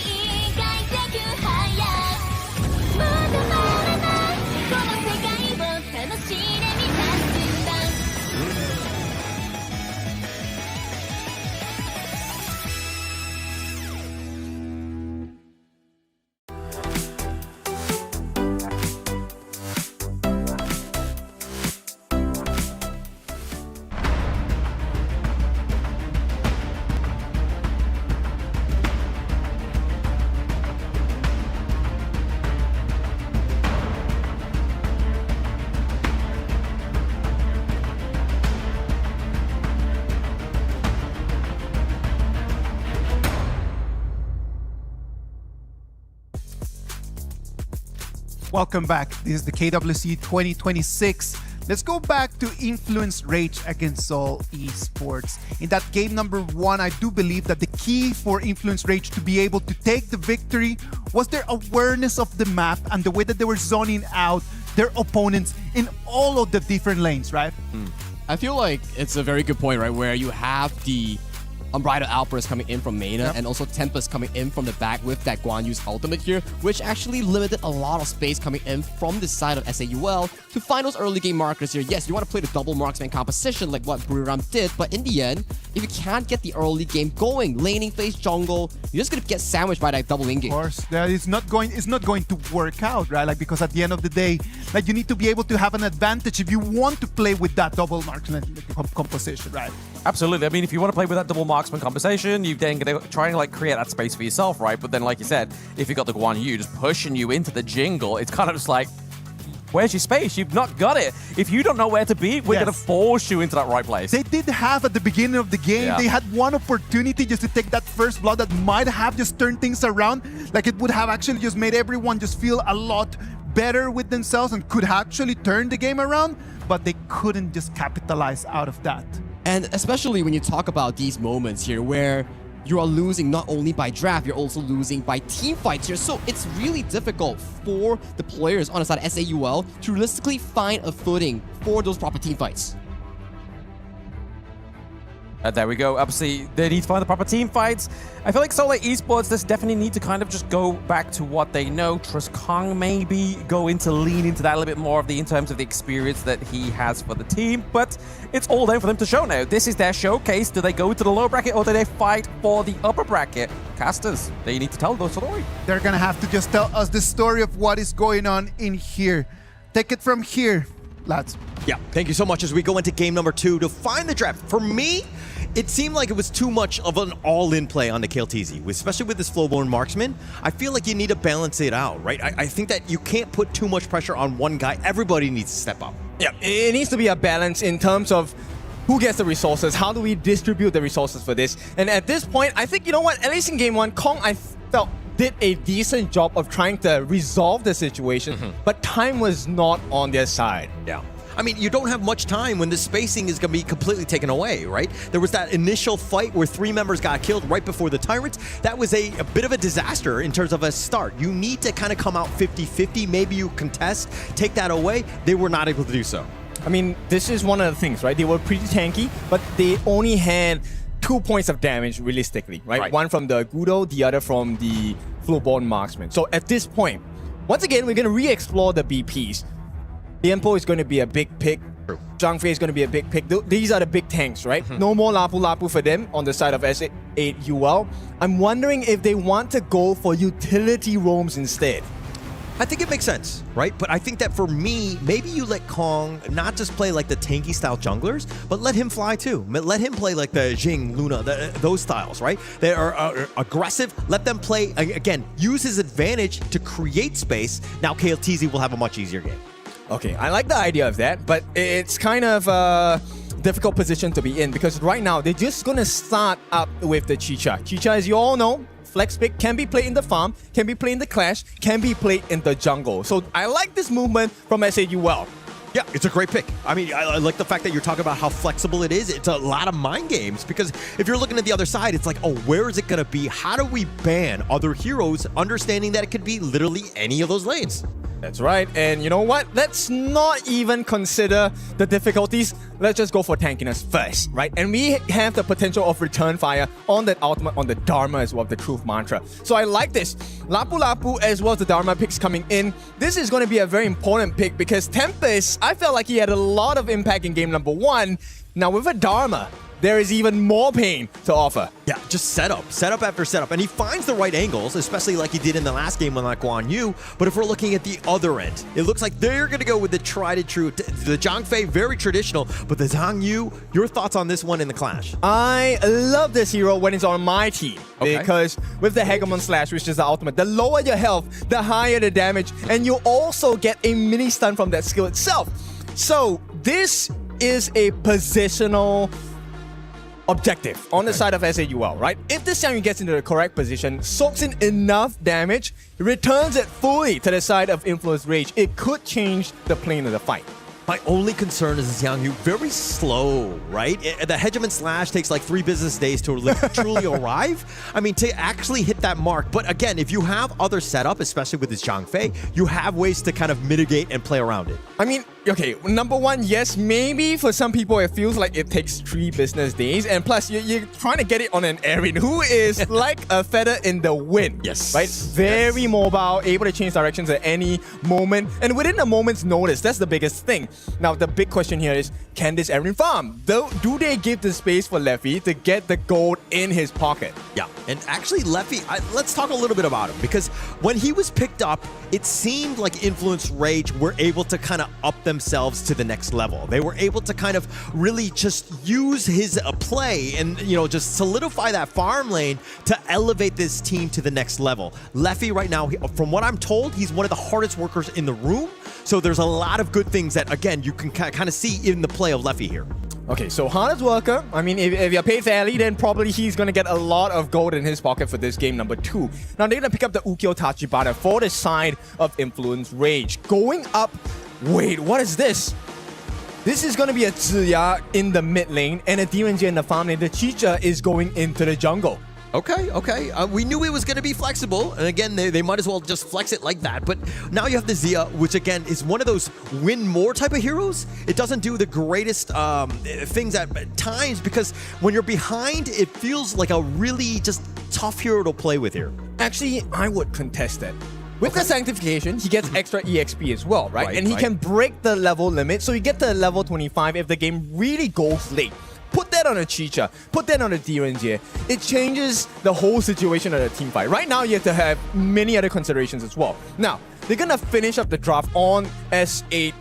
Speaker 8: 快速早もう止まらないこの世界を楽しんでみた瞬間
Speaker 9: Welcome back. This is the KWC 2026. Let's go back to Influence Rage against Seoul Esports. In that game number 1, I do believe that the key for Influence Rage to be able to take the victory was their awareness of the map and the way that they were zoning out their opponents in all of the different lanes, right?
Speaker 10: I feel like it's a very good point, right? Where you have the Unbridled Outburst coming in from Mena, and also Tempest coming in from the back with that Guan Yu's ultimate here, which actually limited a lot of space coming in from the side of SAUL to find those early game markers here. Yes, you want to play the double marksman composition like what Buriram did, but in the end, if you can't get the early game going, laning phase jungle, you're just gonna get sandwiched by that double engage.
Speaker 9: Of course, that is not going. It's not going to work out, right? Like, because at the end of the day, like, you need to be able to have an advantage if you want to play with that double marksman composition, right?
Speaker 19: Absolutely. I mean, if you want to play with that double marksman compensation, you then going to try and like create that space for yourself, right? But then, like you said, if you got the Guan Yu just pushing you into the jungle, it's kind of just like, where's your space? You've not got it. If you don't know where to be, we're going to force you into that right place.
Speaker 9: They did have at the beginning of the game, they had one opportunity just to take that first blood that might have just turned things around. Like, it would have actually just made everyone just feel a lot better with themselves and could actually turn the game around, but they couldn't just capitalize out of that.
Speaker 10: And especially when you talk about these moments here where you are losing not only by draft, you're also losing by team fights here. So it's really difficult for the players on the side of SAUL to realistically find a footing for those proper team fights.
Speaker 19: There we go. Obviously, they need to find the proper team fights. I feel like Seoul Esports, this definitely need to kind of just go back to what they know. Trust Kong maybe lean into that a little bit more in terms of the experience that he has for the team. But it's all down for them to show now. This is their showcase. Do they go to the low bracket or do they fight for the upper bracket? Casters, they need to tell the story.
Speaker 9: They're gonna have to just tell us the story of what is going on in here. Take it from here, lads.
Speaker 12: Yeah, thank you so much as we go into game number 2 to find the draft. For me, it seemed like it was too much of an all-in play on the KLTZ, especially with this Flowborn marksman. I feel like you need to balance it out, right? I think that you can't put too much pressure on one guy. Everybody needs to step up.
Speaker 11: Yeah, it needs to be a balance in terms of who gets the resources, how do we distribute the resources for this. And at this point, I think, you know what, at least in game 1, Kong, I felt, did a decent job of trying to resolve the situation, but time was not on their side.
Speaker 12: Yeah. I mean, you don't have much time when the spacing is going to be completely taken away, right? There was that initial fight where 3 members got killed right before the Tyrants. That was a bit of a disaster in terms of a start. You need to kind of come out 50-50. Maybe you contest, take that away. They were not able to do so.
Speaker 11: I mean, this is one of the things, right? They were pretty tanky, but they only had 2 points of damage realistically, right? One from the Gudo, the other from the Flowborn marksman. So at this point, once again, we're going to re-explore the BPs. Lianpo is going to be a big pick. Zhang Fei is going to be a big pick. These are the big tanks, right? No more Lapu Lapu for them on the side of S8UL. I'm wondering if they want to go for utility roams instead.
Speaker 12: I think it makes sense, right? But I think that for me, maybe you let Kong not just play like the tanky style junglers, but let him fly too. Let him play like the Jing, Luna, those styles, right? They are aggressive. Let them play, again, use his advantage to create space. Now KLTZ will have a much easier game.
Speaker 11: Okay, I like the idea of that, but it's kind of a difficult position to be in because right now they're just going to start up with the Chicha. Chicha, as you all know, flex pick, can be played in the farm, can be played in the clash, can be played in the jungle. So I like this movement from SAUL.
Speaker 12: Yeah, it's a great pick. I mean, I like the fact that you're talking about how flexible it is. It's a lot of mind games because if you're looking at the other side, it's like, oh, where is it going to be? How do we ban other heroes, understanding that it could be literally any of those lanes?
Speaker 11: That's right. And you know what? Let's not even consider the difficulties. Let's just go for tankiness first, right? And we have the potential of return fire on that ultimate, on the Dharma as well, the truth mantra. So I like this. Lapu Lapu as well as the Dharma picks coming in. This is going to be a very important pick because Tempest, I felt like he had a lot of impact in game number 1. Now with a Dharma, there is even more pain to offer.
Speaker 12: Yeah, just setup after setup. And he finds the right angles, especially like he did in the last game on that Guan Yu. But if we're looking at the other end, it looks like they're going to go with the tried and true. The Zhang Fei, very traditional, but the Zhang Yu, your thoughts on this one in the clash?
Speaker 11: I love this hero when it's on my team.
Speaker 12: Okay.
Speaker 11: Because with the Hegemon Slash, which is the ultimate, the lower your health, the higher the damage. And you also get a mini stun from that skill itself. So this is a positional objective on the side of SAUL, right? If this Xiangyu gets into the correct position, soaks in enough damage, returns it fully to the side of Influence Rage, it could change the plane of the fight.
Speaker 12: My only concern is Xiangyu very slow, right? The Hegemon Slash takes like 3 business days to truly arrive. I mean, to actually hit that mark. But again, if you have other setup, especially with this Zhang Fei, you have ways to kind of mitigate and play around it.
Speaker 11: I mean, okay, number 1, yes, maybe for some people it feels like it takes 3 business days. And plus, you're trying to get it on an Erin who is like a feather in the wind.
Speaker 12: Yes.
Speaker 11: Right? Very mobile, able to change directions at any moment. And within a moment's notice, that's the biggest thing. Now, the big question here is, can this Erin farm? Do they give the space for Leffy to get the gold in his pocket?
Speaker 12: Yeah, and actually Leffy, let's talk a little bit about him, because when he was picked up, it seemed like Influence Rage were able to kind of up themselves to the next level. They were able to kind of really just use his play and, you know, just solidify that farm lane to elevate this team to the next level. Leffy right now, from what I'm told, he's one of the hardest workers in the room. So there's a lot of good things that, again, you can kind of see in the play of Leffy here.
Speaker 11: Okay, so hardest worker, I mean, if you're paid fairly, then probably he's going to get a lot of gold in his pocket for this game number 2. Now, they're going to pick up the Ukyo Tachibana for the side of Influence Rage. Going up, wait, what is this? This is going to be a Ziya in the mid lane and a Demon Jin in the farm lane. The Chicha is going into the jungle.
Speaker 12: Okay. We knew it was going to be flexible. And again, they might as well just flex it like that. But now you have the Zia, which again is one of those win more type of heroes. It doesn't do the greatest things at times because when you're behind, it feels like a really just tough hero to play with here.
Speaker 11: Actually, I would contest that. With the Sanctification, he gets extra EXP as well, right? And he can break the level limit, so you get to level 25 if the game really goes late. Put that on a Chicha, put that on a Direnjie. It changes the whole situation of the team fight. Right now, you have to have many other considerations as well. Now, they're gonna finish up the draft on S8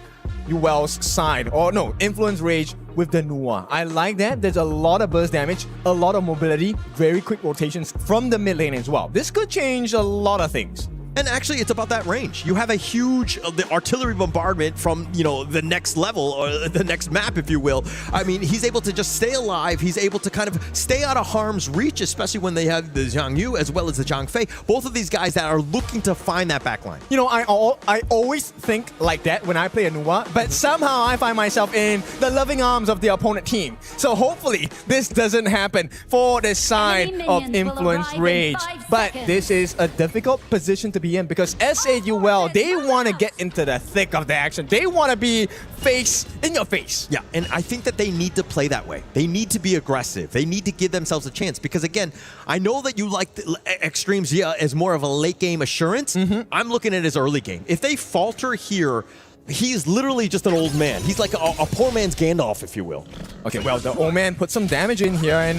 Speaker 11: UL's side, or no, Influence Rage with the Nua. I like that. There's a lot of burst damage, a lot of mobility, very quick rotations from the mid lane as well. This could change a lot of things.
Speaker 12: And actually, it's about that range. You have a huge the artillery bombardment from, you know, the next level or the next map, if you will. I mean, he's able to just stay alive. He's able to kind of stay out of harm's reach, especially when they have the Zhang Yu as well as the Zhang Fei. Both of these guys that are looking to find that backline.
Speaker 11: You know, I always think like that when I play a Nua, but somehow I find myself in the loving arms of the opponent team. So hopefully this doesn't happen for the side of Influence Rage. But this is a difficult position to be in because SAUL, they want to get into the thick of the action. They want to be in your face.
Speaker 12: Yeah, and I think that they need to play that way. They need to be aggressive. They need to give themselves a chance because, again, I know that you like the Extreme Zia as more of a late game assurance. I'm looking at his early game. If they falter here, he's literally just an old man. He's like a poor man's Gandalf, if you will.
Speaker 11: Okay, well, the old man put some damage in here, and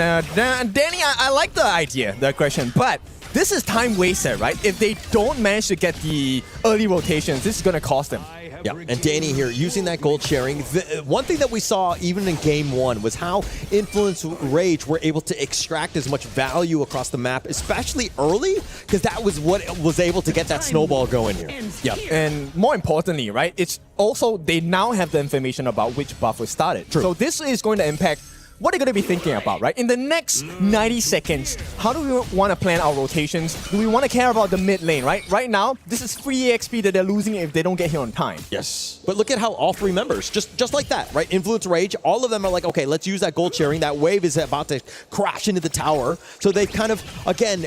Speaker 11: Danny, I like the idea, the question, but this is time wasted, right? If they don't manage to get the early rotations, this is going to cost them.
Speaker 12: Yeah, and Danny here using that gold sharing. One thing that we saw even in game 1 was how Influence Rage were able to extract as much value across the map, especially early, because that was what was able to get that snowball going here.
Speaker 11: Yeah, and more importantly, right, it's also they now have the information about which buff was started.
Speaker 12: True.
Speaker 11: So this is going to impact what they're going to be thinking about, right? In the next 90 seconds, how do we want to plan our rotations? Do we want to care about the mid lane, right? Right now, this is free EXP that they're losing if they don't get here on time.
Speaker 12: Yes. But look at how all three members, just like that, right? Influence Rage, all of them are like, okay, let's use that gold sharing. That wave is about to crash into the tower. So they've kind of, again,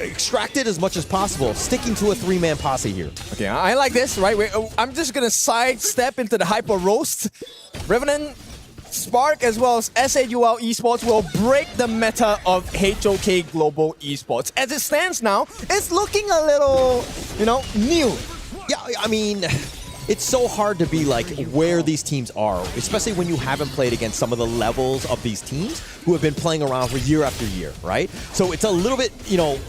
Speaker 12: extracted as much as possible, sticking to a three-man posse here.
Speaker 11: Okay, I like this, right? I'm just going to sidestep into the Hyper Roast. Revenant, Spark, as well as SAUL Esports will break the meta of HOK Global Esports. As it stands now, it's looking a little, new.
Speaker 12: Yeah, I mean, it's so hard to be like where these teams are, especially when you haven't played against some of the levels of these teams who have been playing around for year after year, right? So it's a little bit,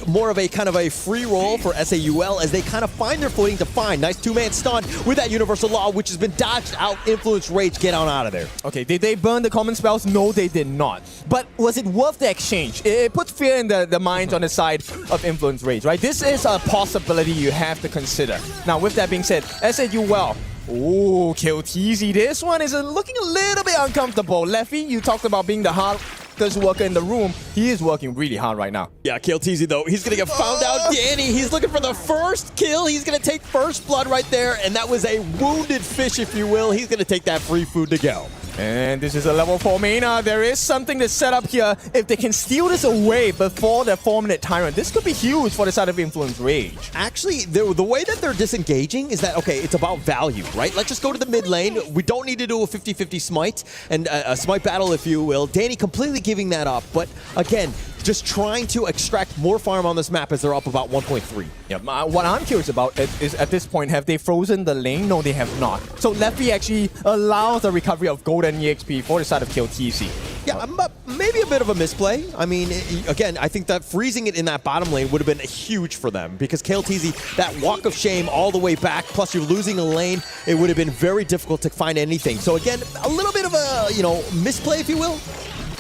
Speaker 12: more of a kind of a free roll for SAUL as they kind of find their footing to find. Nice two-man stun with that Universal Law, which has been dodged out. Influence Rage, get on out of there.
Speaker 11: Okay, did they burn the common spells? No, they did not. But was it worth the exchange? It puts fear in the minds on the side of Influence Rage, right? This is a possibility you have to consider. Now, with that being said, SAUL, ooh, KillTZ. This one is looking a little bit uncomfortable. Leffy, you talked about being the hardest worker in the room. He is working really hard right now.
Speaker 12: Yeah, KillTZ though, he's gonna get found out. Danny, he's looking for the first kill. He's gonna take first blood right there, and that was a wounded fish, if you will. He's gonna take that free food to go.
Speaker 11: And this is a level 4 mana. There is something to set up here. If they can steal this away before the 4-minute Tyrant, this could be huge for the side of Influence Rage.
Speaker 12: Actually, the way that they're disengaging is that, okay, it's about value, right? Let's just go to the mid lane. We don't need to do a 50-50 smite, and a smite battle, if you will. Danny completely giving that up, but again, just trying to extract more farm on this map as they're up about 1.3.
Speaker 11: Yeah, what I'm curious about is at this point, have they frozen the lane? No, they have not. So Leffy actually allows the recovery of gold and EXP for the side of KillTZ.
Speaker 12: Yeah, maybe a bit of a misplay. I mean, again, I think that freezing it in that bottom lane would have been huge for them because KillTZ, that walk of shame all the way back, plus you're losing a lane, it would have been very difficult to find anything. So again, a little bit of a, misplay, if you will.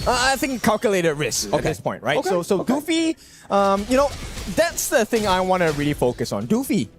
Speaker 11: I think calculated risk at this point, right? So Doofy, that's the thing I want to really focus on. Doofy,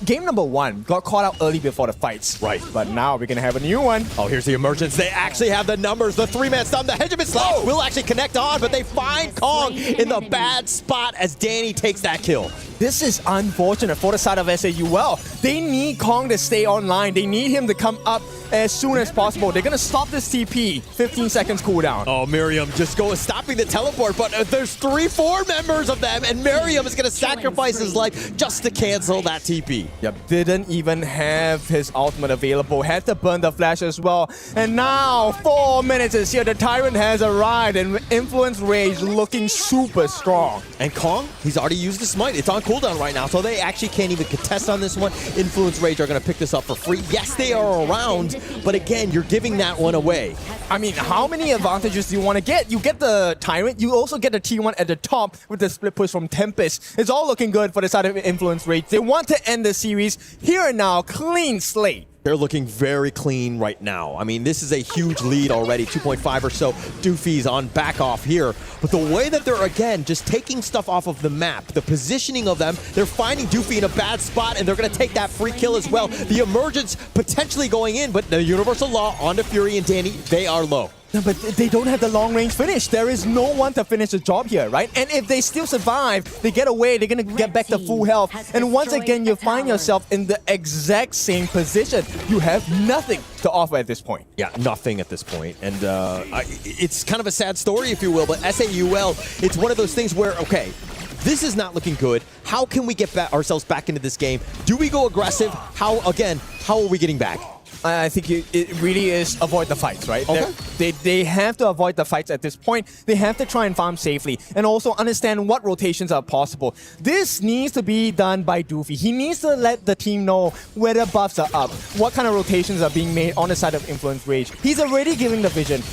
Speaker 11: game number 1, got caught out early before the fights.
Speaker 12: Right.
Speaker 11: But now we're going to have a new one.
Speaker 12: Oh, here's the emergence. They actually have the numbers. The 3-man stun, the Hegemon Slash will actually connect on, but they find Kong in the bad spot as Danny takes that kill.
Speaker 11: This is unfortunate for the side of SAUL. They need Kong to stay online. They need him to come up as soon as possible. They're going to stop this TP. 15 seconds cooldown.
Speaker 12: Oh, Miriam just stopping the teleport, but there's 3-4 members of them, and Miriam is going to sacrifice his life just to cancel that TP.
Speaker 11: Yep, didn't even have his ultimate available. Had to burn the flash as well. And now, 4 minutes is here. The Tyrant has arrived, and Influence Rage looking super strong.
Speaker 12: And Kong, he's already used the smite. It's on cooldown right now, so they actually can't even contest on this one. Influence Rage are going to pick this up for free. Yes, they are around, but again, you're giving that one away.
Speaker 11: I mean, how many advantages do you want to get? You get the Tyrant, you also get the T1 at the top with the split push from Tempest. It's all looking good for the side of Influence Rage. They want to end the series here and now, clean slate.
Speaker 12: They're looking very clean right now. I mean, this is a huge lead already, 2.5 or so. Doofy's on back off here. But the way that they're, again, just taking stuff off of the map, the positioning of them, they're finding Doofy in a bad spot, and they're going to take that free kill as well. The emergence potentially going in, but the Universal Law onto Fury and Danny, they are low.
Speaker 11: No, but they don't have the long-range finish. There is no one to finish the job here, right? And if they still survive, they get away, they're going to get back to full health. And once again, you find yourself in the exact same position. You have nothing to offer at this point.
Speaker 12: Yeah, nothing at this point. And it's kind of a sad story, if you will, but SAUL, it's one of those things where, okay, this is not looking good. How can we get ourselves back into this game? Do we go aggressive? How are we getting back?
Speaker 11: I think it really is avoid the fights, right?
Speaker 12: Okay.
Speaker 11: They have to avoid the fights at this point. They have to try and farm safely and also understand what rotations are possible. This needs to be done by Doofy. He needs to let the team know where the buffs are up, what kind of rotations are being made on the side of Influence Rage. He's already giving the vision.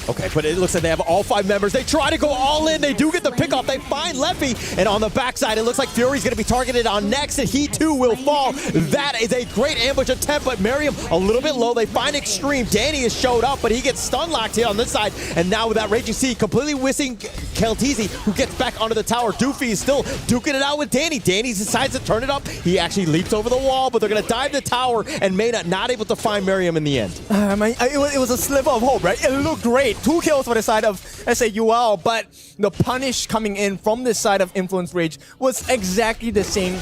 Speaker 12: Okay, but it looks like they have all 5 members. They try to go all in. They do get the pickoff. They find Leffy. And on the backside, it looks like Fury's going to be targeted on next, and he too will fall. That is a great ambush attempt, but Miriam a little bit low. They find Extreme. Danny has showed up, but he gets stun locked here on this side. And now with that Raging Sea, completely whizzing KillTZ, who gets back onto the tower. Doofy is still duking it out with Danny. Danny decides to turn it up. He actually leaps over the wall, but they're going to dive the tower, and Mena not able to find Miriam in the end.
Speaker 11: It was a sliver of hope, right? It looked great. 2 kills for the side of SAUL, but the punish coming in from this side of Influence Rage was exactly the same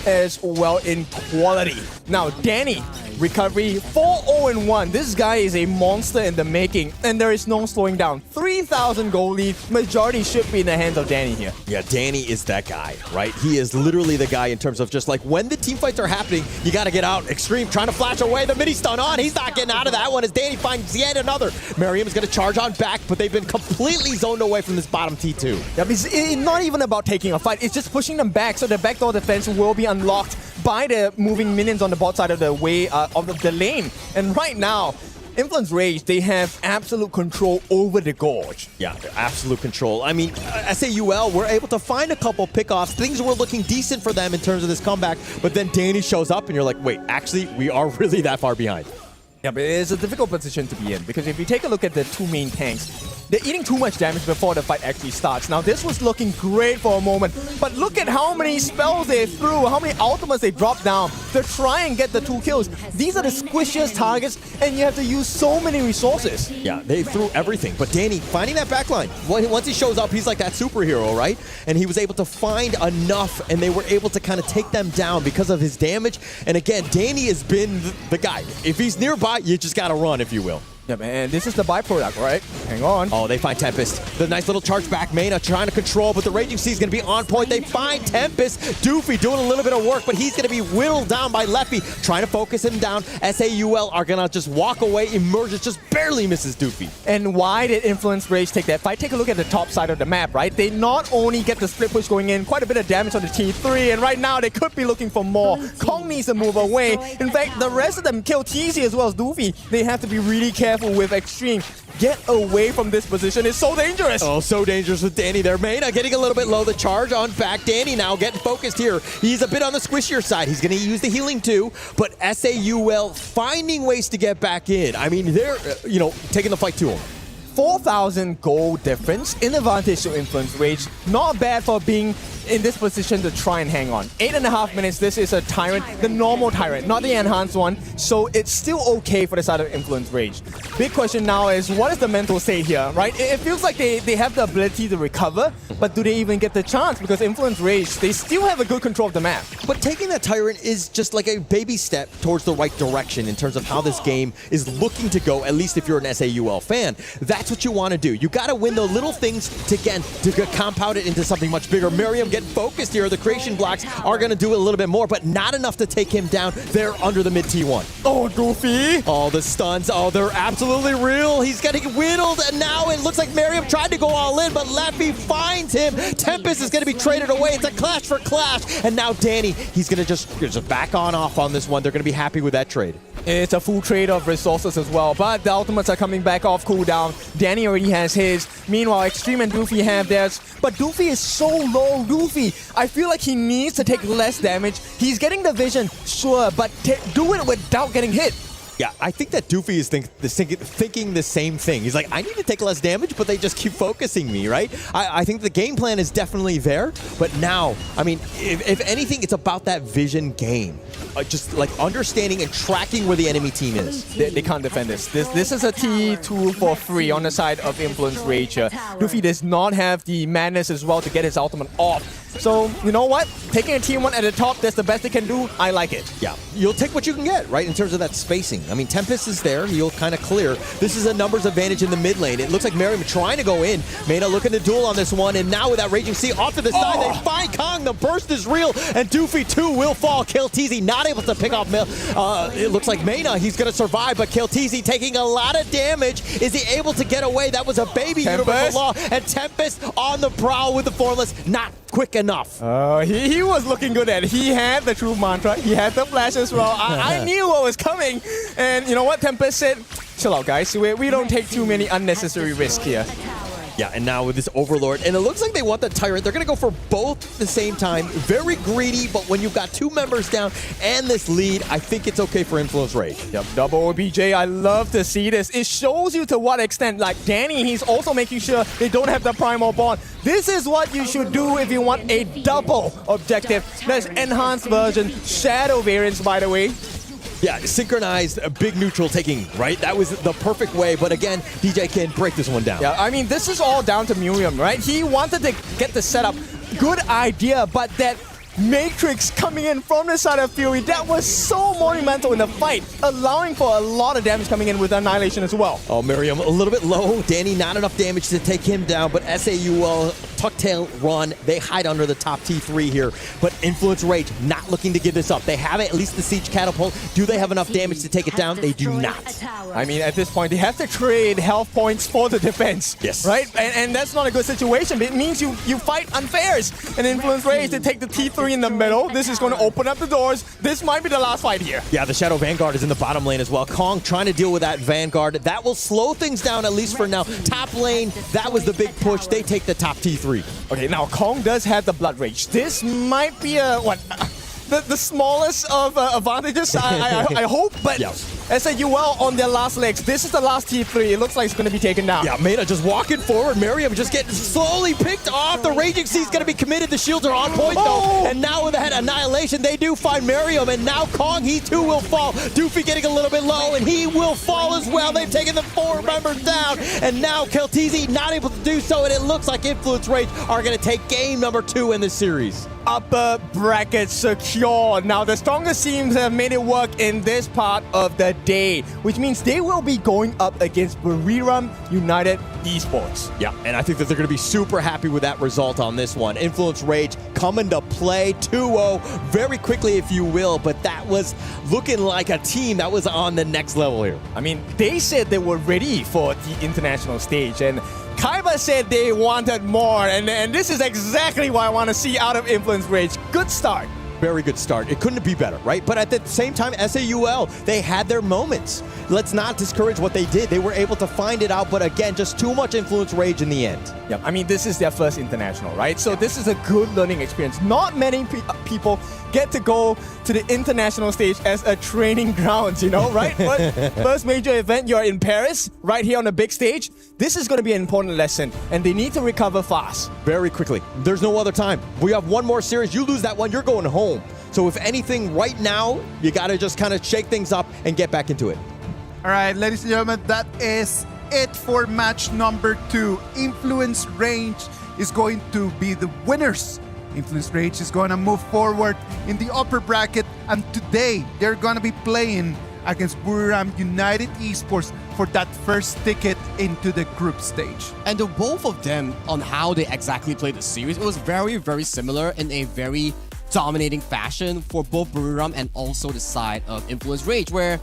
Speaker 11: as well in quality. Now, Danny, recovery 4-0-1. This guy is a monster in the making, and there is no slowing down. 3,000 gold lead. Majority should be in the hands of Danny here.
Speaker 12: Yeah, Danny is that guy, right? He is literally the guy in terms of just like when the team fights are happening, you got to get out. Extreme trying to flash away. The mini stun on. He's not getting out of that one as Danny finds yet another. Miriam is going to charge on back, but they've been completely zoned away from this bottom T2.
Speaker 11: Yeah, it's not even about taking a fight. It's just pushing them back, so the backdoor defense will be unlocked by the moving minions on the bot side of the way of the lane. And right now, Influence Rage, they have absolute control over the Gorge.
Speaker 12: Yeah, absolute control. I mean, SAUL were able to find a couple pickoffs. Things were looking decent for them in terms of this comeback, but then Danny shows up and you're like, wait, actually, we are really that far behind.
Speaker 11: Yeah, but it's a difficult position to be in because if you take a look at the 2 main tanks, they're eating too much damage before the fight actually starts. Now, this was looking great for a moment, but look at how many spells they threw, how many ultimates they dropped down to try and get the 2 kills. These are the squishiest targets, and you have to use so many resources.
Speaker 12: Yeah, they threw everything, but Danny finding that backline. Once he shows up, he's like that superhero, right? And he was able to find enough, and they were able to kind of take them down because of his damage. And again, Danny has been the guy. If he's nearby, you just gotta run, if you will.
Speaker 11: Yeah, man, this is the byproduct, right? Hang on.
Speaker 12: Oh, they find Tempest. The nice little charge back. Mena trying to control, but the Raging Sea is going to be on point. They find Tempest. Doofy doing a little bit of work, but he's going to be whittled down by Leffy, trying to focus him down. SAUL are going to just walk away. Emerges just barely misses Doofy.
Speaker 11: And why did Influence Rage take that fight? Take a look at the top side of the map, right? They not only get the split push going in, quite a bit of damage on the T3, and right now they could be looking for more. Kong needs to move away. In fact, the rest of them kill TZ as well as Doofy. They have to be really careful with Extreme. Get away from this position. It's so dangerous.
Speaker 12: Oh, so dangerous with Danny there. Mena getting a little bit low. The charge on back. Danny now getting focused here. He's a bit on the squishier side. He's going to use the healing too, but SAUL finding ways to get back in. I mean, they're, taking the fight to him.
Speaker 11: 4,000 gold difference in advantage to Influence Rage. Not bad for being in this position to try and hang on. 8.5 minutes, this is a Tyrant, the normal Tyrant, not the enhanced one, so it's still okay for the side of Influence Rage. Big question now is, what is the mental state here, right? It feels like they have the ability to recover, but do they even get the chance? Because Influence Rage, they still have a good control of the map.
Speaker 12: But taking that Tyrant is just like a baby step towards the right direction in terms of how this game is looking to go, at least if you're an SAUL fan. That's what you want to do. You got to win the little things to compound it into something much bigger. Miriam getting focused here. The creation blocks are going to do a little bit more, but not enough to take him down. They're under the mid T1.
Speaker 11: Oh, Goofy.
Speaker 12: Oh, the stuns. Oh, they're absolutely real. He's getting whittled, and now it looks like Miriam tried to go all in, but Leffy finds him. Tempest is going to be traded away. It's a clash for clash, and now Danny, he's going to just back off on this one. They're going to be happy with that trade.
Speaker 11: It's a full trade of resources as well, but the ultimates are coming back off cooldown. Danny already has his. Meanwhile, Extreme and Doofy have theirs, but Doofy is so low. Doofy, I feel like he needs to take less damage. He's getting the vision, sure, but do it without getting hit.
Speaker 12: Yeah, I think that Doofy is thinking the same thing. He's like, I need to take less damage, but they just keep focusing me, right? I think the game plan is definitely there, but now, I mean, if anything, it's about that vision game. Just like understanding and tracking where the enemy team is.
Speaker 11: They can't defend this. This is a T2 for free on the side of Influence Rage. Doofy does not have the madness as well to get his ultimate off. So, you know what? Taking a T1 at the top, that's the best they can do. I like it.
Speaker 12: Yeah, you'll take what you can get, right, in terms of that spacing. I mean, Tempest is there. He'll kind of clear. This is a numbers advantage in the mid lane. It looks like Miriam trying to go in. Mena looking to duel on this one, and now with that Raging Sea off to the side, they find Kong. The burst is real, and Doofy too will fall. Kilteezy not able to pick off it looks like Mena. He's going to survive, but Kilteezy taking a lot of damage. Is he able to get away? That was a baby universal law, and Tempest on the prowl with the Formless. Not quick enough.
Speaker 11: He was looking good at it. He had the true mantra. He had the flash as well. I knew what was coming. And you know what Tempest said? Chill out, guys. We don't take too many unnecessary risks here.
Speaker 12: Yeah, and now with this Overlord, and it looks like they want the Tyrant. They're going to go for both at the same time. Very greedy, but when you've got 2 members down and this lead, I think it's okay for Influence Rage.
Speaker 11: Yep, double OBJ. I love to see this. It shows you to what extent, like Danny, he's also making sure they don't have the Primal Bond. This is what you should do if you want a double objective. That's enhanced version, Shadow variants, by the way.
Speaker 12: Yeah, synchronized, a big neutral taking, right? That was the perfect way, but again, DJ can break this one down.
Speaker 11: Yeah, I mean, this is all down to Miriam, right? He wanted to get the setup. Good idea, but that Matrix coming in from the side of Fury, that was so monumental in the fight, allowing for a lot of damage coming in with Annihilation as well.
Speaker 12: Oh, Miriam, a little bit low. Danny, not enough damage to take him down, but SAUL, tuck tail run. They hide under the top T3 here, but Influence Rage not looking to give this up. They have at least the Siege Catapult. Do they have enough damage to take it down? They do not.
Speaker 11: I mean, at this point, they have to trade health points for the defense.
Speaker 12: Yes.
Speaker 11: Right? And that's not a good situation. It means you fight unfairs. And Influence Rage, they take the T3 in the middle. This is going to open up the doors. This might be the last fight here.
Speaker 12: Yeah, the Shadow Vanguard is in the bottom lane as well. Kong trying to deal with that Vanguard. That will slow things down, at least for now. Top lane, that was the big push. They take the top T3.
Speaker 11: Okay, now Kong does have the Blood Rage. This might be the smallest of advantages, I hope, but SAUL on their last legs. This is the last T3. It looks like it's going to be taken down.
Speaker 12: Yeah, Meta just walking forward. Miriam just getting slowly picked off. The Raging Sea is going to be committed. The shields are on point, though. And now with that Annihilation, they do find Miriam. And now Kong, he too will fall. Doofy getting a little bit low, and he will fall as well. They've taken the 4 members down. And now Keltizi not able to do so. And it looks like Influence Rage are going to take game number 2 in this series.
Speaker 11: Upper bracket secure. Now, the strongest teams have made it work in this part of the day, which means they will be going up against Buriram United Esports.
Speaker 12: Yeah, and I think that they're going to be super happy with that result on this one. Influence Rage coming to play 2-0 very quickly, if you will, but that was looking like a team that was on the next level here.
Speaker 11: I mean, they said they were ready for the international stage, and Kaiba said they wanted more, and this is exactly what I want to see out of Influence Rage. Good start.
Speaker 12: Very good start. It couldn't be better, right? But at the same time, SAUL, they had their moments. Let's not discourage what they did. They were able to find it out, but again, just too much Influence Rage in the end.
Speaker 11: Yep. I mean, this is their first international, right? So this is a good learning experience. Not many people get to go to the international stage as a training ground, you know, right? But first major event, you're in Paris, right here on the big stage. This is going to be an important lesson, and they need to recover fast.
Speaker 12: Very quickly. There's no other time. We have one more series. You lose that one, you're going home. So if anything, right now, you got to just kind of shake things up and get back into it.
Speaker 9: All right, ladies and gentlemen, that is it for match number 2. Influence Rage is going to be the winners. Influence Rage is going to move forward in the upper bracket, and today they're going to be playing against Buriram United Esports for that first ticket into the group stage.
Speaker 10: And the both of them, on how they exactly played the series, it was very, very similar in a very dominating fashion for both Buriram and also the side of Influence Rage, where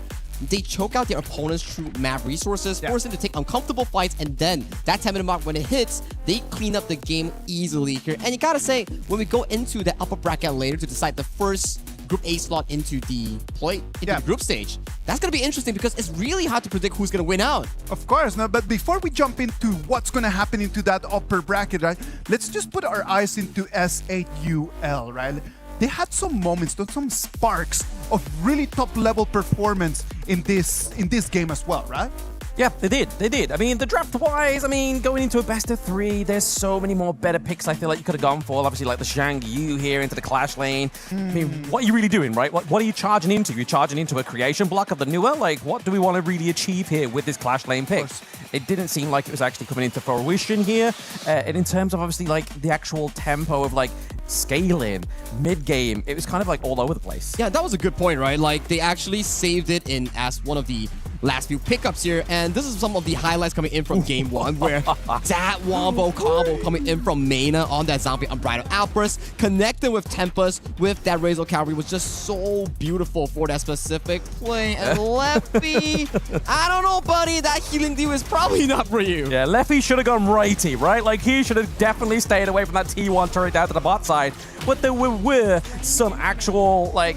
Speaker 10: they choke out their opponents through map resources, force them to take uncomfortable fights, and then that 10-minute mark, when it hits, they clean up the game easily here. And you gotta say, when we go into the upper bracket later to decide the first Group A slot into the the group stage, that's gonna be interesting because it's really hard to predict who's gonna win out.
Speaker 9: Of course, no, but before we jump into what's gonna happen into that upper bracket, right, let's just put our eyes into SAUL, right? They had some moments, some sparks of really top-level performance in this game as well, right?
Speaker 19: Yeah, they did. I mean, the draft-wise, I mean, going into a best-of-3, there's so many more better picks I feel like you could have gone for. Obviously, like the Shang Yu here into the Clash lane. I mean, what are you really doing, right? What are you charging into? You're charging into a creation block of the newer? Like, what do we want to really achieve here with this Clash lane pick? It didn't seem like it was actually coming into fruition here. And in terms of, obviously, like, the actual tempo of, like, scaling, mid-game, it was kind of, like, all over the place.
Speaker 10: Yeah, that was a good point, right? Like, they actually saved it in as one of the last few pickups here, and this is some of the highlights coming in from game 1, where that wombo combo coming in from Mena on that zombie unbridled outburst, connecting with Tempest with that Razor Cavalry was just so beautiful for that specific play. And Leffy, I don't know, buddy, that healing deal is probably not for you.
Speaker 19: Yeah, Leffy should have gone righty, right? Like, he should have definitely stayed away from that T1 turret down to the bot side, but there were some actual, like,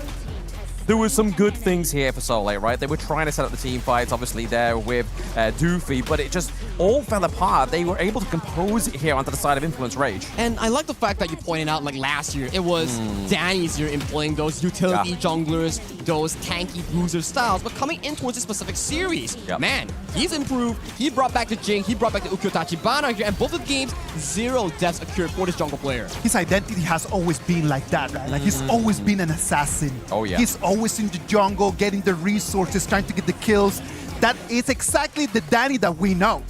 Speaker 19: there were some good things here for Soleil, right? They were trying to set up the team fights, obviously, there with Doofy, but it just all fell apart. They were able to compose it here onto the side of Influence Rage.
Speaker 10: And I like the fact that you pointed out, like last year, it was Danny's year in playing those utility junglers, those tanky bruiser styles, but coming in towards this specific series, man, he's improved. He brought back the Jing, he brought back the Ukkyo Tachibana here, and both of the games, 0 deaths occurred for this jungle player.
Speaker 9: His identity has always been like that, right? Like, he's always been an assassin.
Speaker 19: Oh, yeah.
Speaker 9: He's always always in the jungle, getting the resources, trying to get the kills. That is exactly the Danny that we know.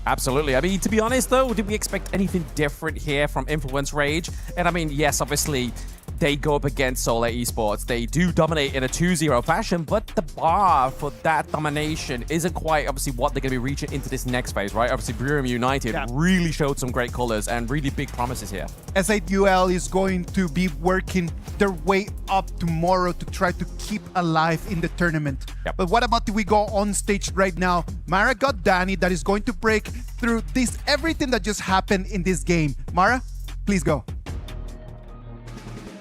Speaker 19: Absolutely. I mean, to be honest, though, did we expect anything different here from Influence Rage? And I mean, yes, obviously, they go up against Solar Esports. They do dominate in a 2-0 fashion, but the bar for that domination isn't quite, obviously, what they're going to be reaching into this next phase, right? Obviously, Brewum United really showed some great colors and really big promises here.
Speaker 9: S8UL is going to be working their way up tomorrow to try to keep alive in the tournament. But what about if we go on stage right now? Mara got Danny that is going to break through everything that just happened in this game. Mara, please go.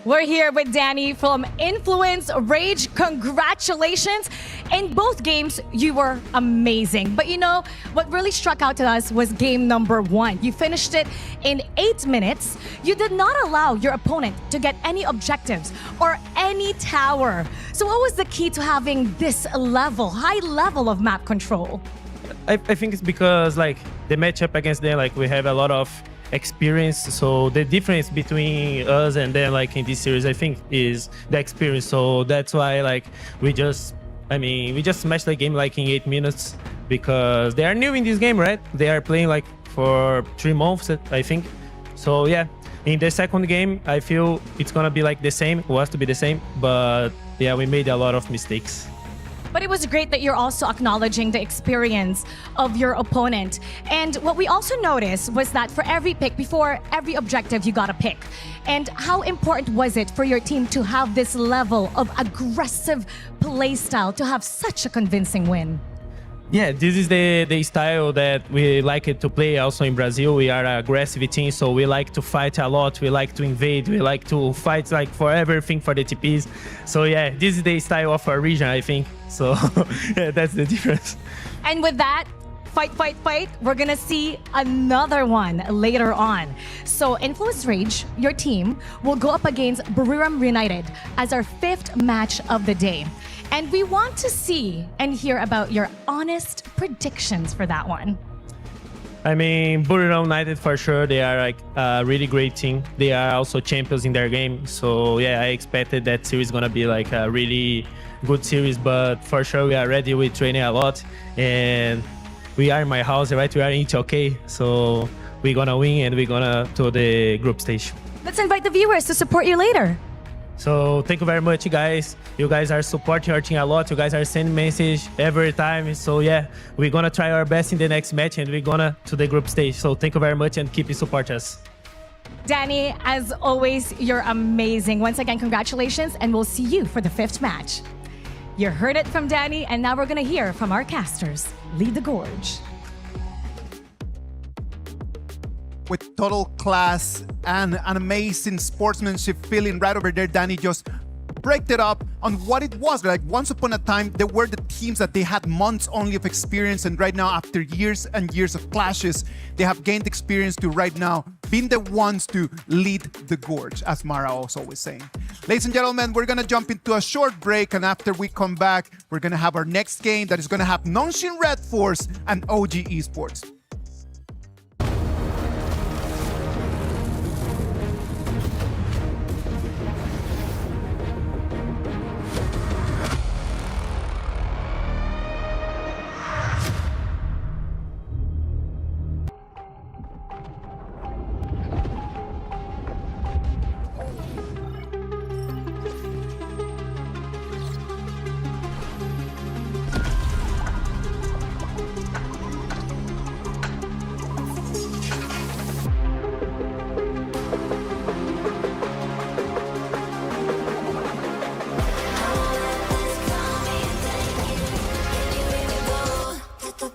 Speaker 15: We're here with Danny from Influence Rage. Congratulations. In both games, you were amazing. But you know, what really struck out to us was game number 1. You finished it in 8 minutes. You did not allow your opponent to get any objectives or any tower. So what was the key to having this high level of map control?
Speaker 20: I think it's because like the matchup against them, like we have a lot of experience, so the difference between us and them like in this series I think is the experience. So that's why like we just smashed the game like in 8 minutes because they are new in this game, right? They are playing like for 3 months I think. So yeah, in the second game I feel it's gonna be like the same, was to be the same, but yeah, we made a lot of mistakes.
Speaker 15: But it was great that you're also acknowledging the experience of your opponent. And what we also noticed was that for every pick, before every objective, you got a pick. And how important was it for your team to have this level of aggressive playstyle to have such a convincing win?
Speaker 20: Yeah, this is the style that we like it to play also in Brazil. We are an aggressive team, so we like to fight a lot. We like to invade. We like to fight like for everything for the TPs. So yeah, this is the style of our region, I think. So yeah, that's the difference.
Speaker 15: And with that, fight, we're gonna see another one later on. So Influence Rage, your team, will go up against Brewum United as our 5th match of the day. And we want to see and hear about your honest predictions for that one.
Speaker 20: I mean, Brewum United for sure, they are like a really great team. They are also champions in their game. So yeah, I expected that series gonna be like a really good series, but for sure we are ready. We're training a lot and we are in my house, right? We are in TOK, so we're gonna win and we're gonna to the group stage.
Speaker 15: Let's invite the viewers to support you later.
Speaker 20: So thank you very much, guys. You guys are supporting our team a lot. You guys are sending message every time. So yeah, we're gonna try our best in the next match and we're gonna to the group stage. So thank you very much and keep support us.
Speaker 15: Danny, as always, you're amazing. Once again, congratulations, and we'll see you for the 5th match. You heard it from Danny, and now we're gonna hear from our casters. Lead the Gorge.
Speaker 9: With total class and an amazing sportsmanship feeling right over there, Danny just break it up on what it was. Like once upon a time, there were the teams that they had months only of experience, and right now, after years and years of clashes, they have gained experience to right now being the ones to lead the Gorge, as Mara also was saying. Ladies and gentlemen, we're gonna jump into a short break, and after we come back, we're gonna have our next game that is gonna have Nonshin Red Force and OG Esports.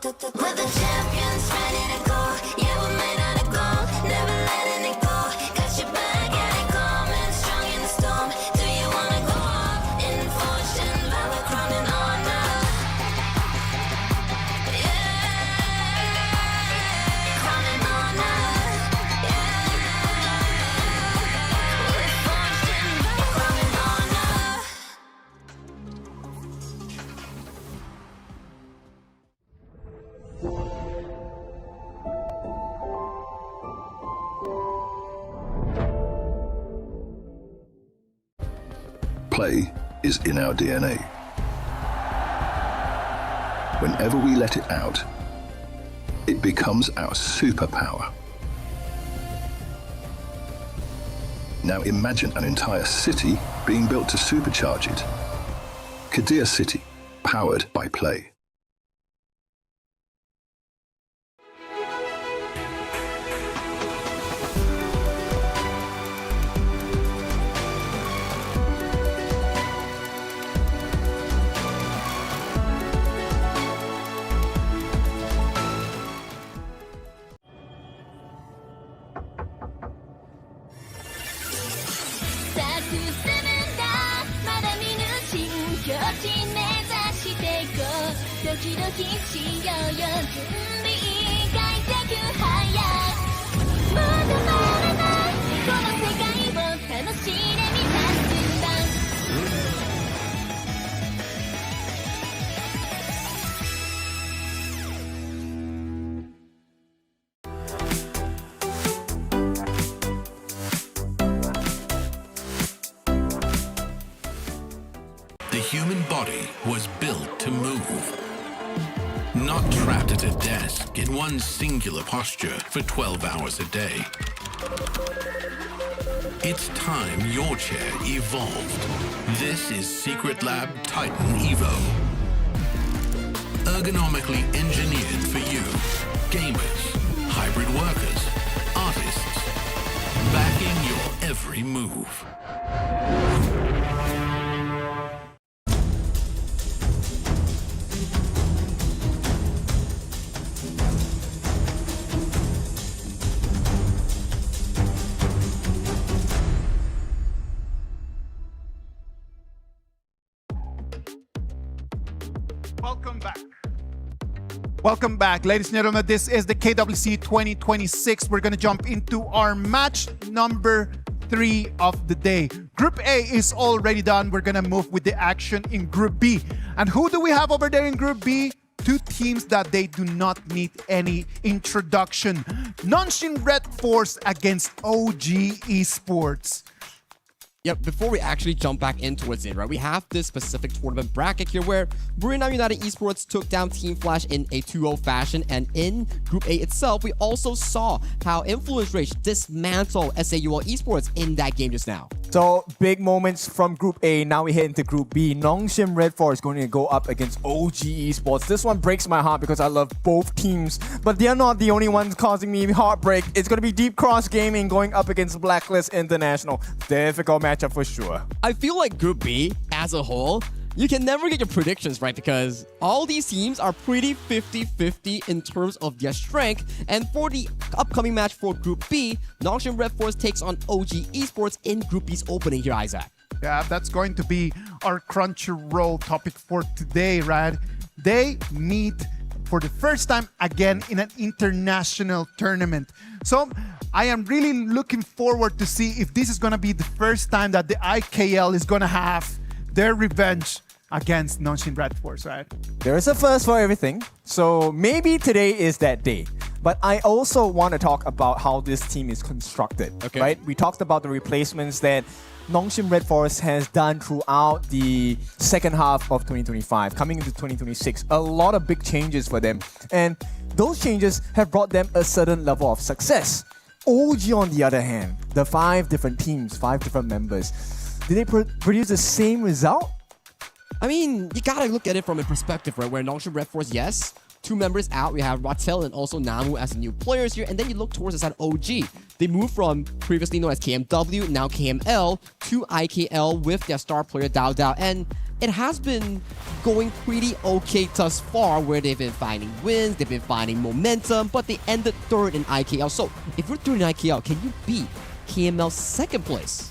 Speaker 8: We're the champions, ready to go. Yeah, we're made out of gold, never letting it go. Got your back, yeah, they coming, strong in the storm. Do you wanna go up in fortune, Valor, crown and honor? Yeah, crown and honor. Yeah, with fortune, Valor, crown and honor.
Speaker 7: Play is in our DNA. Whenever we let it out, it becomes our superpower. Now imagine an entire city being built to supercharge it. Kadir City, powered by Play.
Speaker 21: The human body was built to move. Not trapped at a desk in one singular posture for 12 hours a day. It's time your chair evolved. This is Secret Lab Titan Evo. Ergonomically engineered for you, gamers, hybrid workers, artists, backing your every move.
Speaker 9: Welcome back, ladies and gentlemen. This is the KWC 2026. We're going to jump into our match number 3 of the day. Group A is already done. We're going to move with the action in Group B. And who do we have over there in Group B? Two teams that they do not need any introduction. Nongshim Red Force against OG Esports.
Speaker 10: Yep, before we actually jump back in towards it, right, we have this specific tournament bracket here where Brunei United Esports took down Team Flash in a 2-0 fashion, and in Group A itself, we also saw how Influence Rage dismantled SAUL Esports in that game just now.
Speaker 11: So, big moments from Group A. Now we head into Group B. Nongshim Red Force is going to go up against OG Esports. This one breaks my heart because I love both teams, but they're not the only ones causing me heartbreak. It's going to be Deep Cross Gaming going up against Blacklist International. Difficult matchup for sure.
Speaker 10: I feel like Group B, as a whole, you can never get your predictions right because all these teams are pretty 50-50 in terms of their strength. And for the upcoming match for Group B, Nongshim Red Force takes on OG Esports in Group B's opening here, Isaac.
Speaker 9: Yeah, that's going to be our Crunchyroll topic for today, right? They meet for the first time again in an international tournament. So I am really looking forward to see if this is going to be the first time that the IKL is going to have their revenge against Nongshim Red Force, right?
Speaker 11: There is a first for everything, so maybe today is that day. But I also want to talk about how this team is constructed, right? We talked about the replacements that Nongshim Red Force has done throughout the second half of 2025, coming into 2026. A lot of big changes for them, and those changes have brought them a certain level of success. OG, on the other hand, the 5 different teams, 5 different members, did they produce the same result?
Speaker 10: I mean, you gotta look at it from a perspective, right? Where Nongshim Red Force, yes, 2 members out. We have Ratel and also Namu as the new players here. And then you look towards the side OG. They moved from previously known as KMW, now KML, to IKL with their star player Dao Dao. And it has been going pretty okay thus far, where they've been finding wins, they've been finding momentum, but they ended 3rd in IKL. So if you're 3rd in IKL, can you beat KML's 2nd place?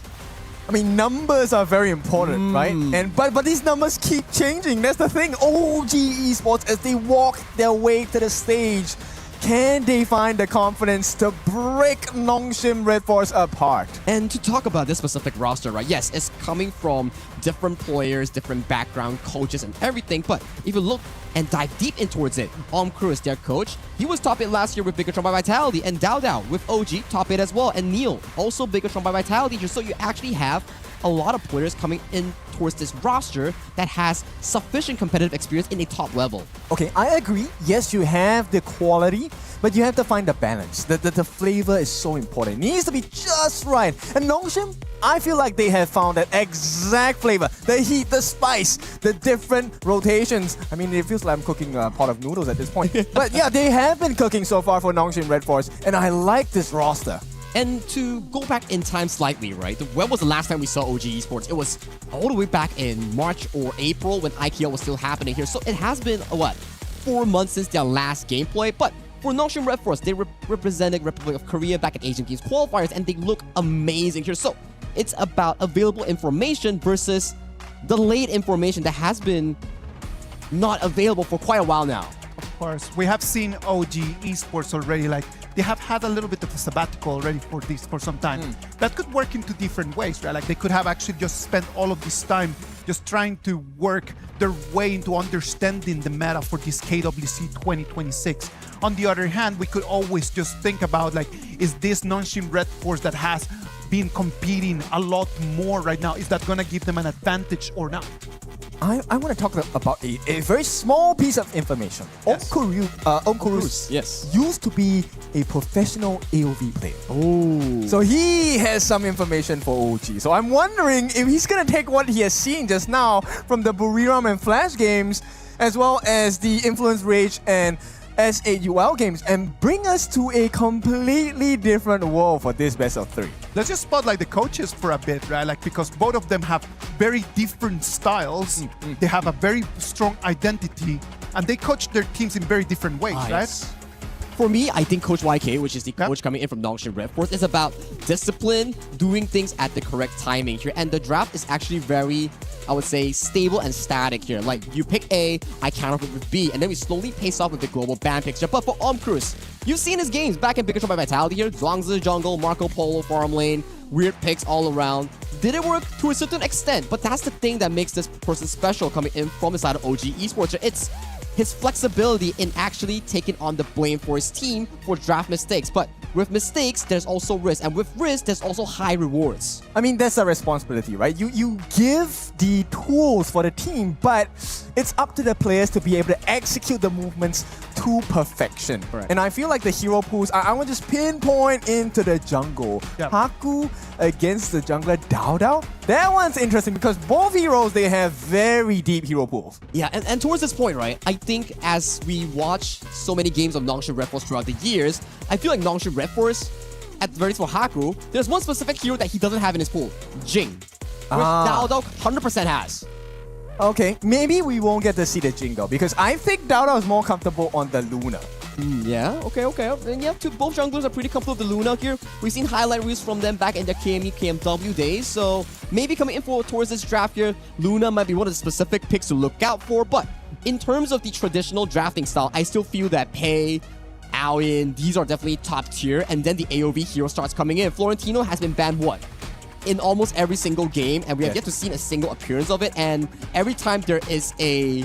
Speaker 11: I mean, numbers are very important, right? And but these numbers keep changing. That's the thing. OG Esports, as they walk their way to the stage, can they find the confidence to break Nongshim Red Force apart?
Speaker 10: And to talk about this specific roster, right? Yes, it's coming from different players, different background, coaches, and everything. But if you look and dive deep in towards it, Omkru is their coach. He was top 8 last year with Bigatron by Vitality, and Dao Dao with OG, top 8 as well. And Neil, also Bigatron by Vitality here. So you actually have a lot of players coming in towards this roster that has sufficient competitive experience in a top level.
Speaker 11: Okay, I agree. Yes, you have the quality, but you have to find the balance. The flavor is so important. It needs to be just right. And Nongshim, I feel like they have found that exact flavor. The heat, the spice, the different rotations. I mean, it feels like I'm cooking a pot of noodles at this point. But yeah, they have been cooking so far for Nongshim Red Force, and I like this roster.
Speaker 10: And to go back in time slightly, right? When was the last time we saw OG Esports? It was all the way back in March or April when IKL was still happening here. So it has been, 4 months since their last gameplay. But for Nongshim Red Force, they represented Republic of Korea back at Asian Games qualifiers, and they look amazing here. So it's about available information versus delayed information that has been not available for quite a while now.
Speaker 9: Of course, we have seen OG Esports already, like they have had a little bit of a sabbatical already for some time. That could work into different ways, right? Like they could have actually just spent all of this time just trying to work their way into understanding the meta for this KWC 2026. On the other hand, we could always just think about like, is this Nongshim Red Force that has been competing a lot more right now, is that gonna give them an advantage or not?
Speaker 11: I want to talk about a very small piece of information.
Speaker 10: Yes.
Speaker 11: Onkurus
Speaker 10: yes,
Speaker 11: used to be a professional AOV player.
Speaker 10: Oh.
Speaker 11: So he has some information for OG. So I'm wondering if he's going to take what he has seen just now from the Buriram and Flash games, as well as the Influence Rage and S8UL games, and bring us to a completely different world for this best of 3.
Speaker 9: Let's just spotlight the coaches for a bit, right? Like, because both of them have very different styles. They have a very strong identity, and they coach their teams in very different ways, right?
Speaker 10: Yes. For me, I think Coach YK, which is the coach coming in from Nongshim Red Force, is about discipline, doing things at the correct timing here. And the draft is actually very, I would say, stable and static here. Like, you pick A, I counter with B, and then we slowly pace off with the global ban picks here. But for Cruz, you've seen his games back in Big Control by Vitality here. Zhuangzi jungle, Marco Polo farm lane, weird picks all around. Did it work to a certain extent? But that's the thing that makes this person special coming in from the side of OG Esports. It's his flexibility in actually taking on the blame for his team for draft mistakes. But with mistakes, there's also risk. And with risk, there's also high rewards.
Speaker 11: I mean, that's a responsibility, right? You give the tools for the team, but it's up to the players to be able to execute the movements to perfection.
Speaker 10: Correct.
Speaker 11: And I feel like the hero pools, I want to just pinpoint into the jungle.
Speaker 9: Yep.
Speaker 11: Haku against the jungler Dao Dao. That one's interesting because both heroes, they have very deep hero pools.
Speaker 10: Yeah, and towards this point, right, I think as we watch so many games of Nongshim Red Force throughout the years, I feel like Nongshim Red Force, at the very least for Haku, there's one specific hero that he doesn't have in his pool, Jing. Which Dao Dao 100% has.
Speaker 11: Okay, maybe we won't get to see the Jing though, because I think Dao Dao is more comfortable on the Luna.
Speaker 10: Yeah, okay. And yeah, both junglers are pretty comfortable with the Luna here. We've seen highlight reels from them back in their KME, KMW days, so maybe coming in towards this draft here, Luna might be one of the specific picks to look out for, but in terms of the traditional drafting style, I still feel that Pei, Aoyin, these are definitely top tier, and then the AOV hero starts coming in. Florentino has been banned, in almost every single game, and we have yet to see a single appearance of it, and every time there is a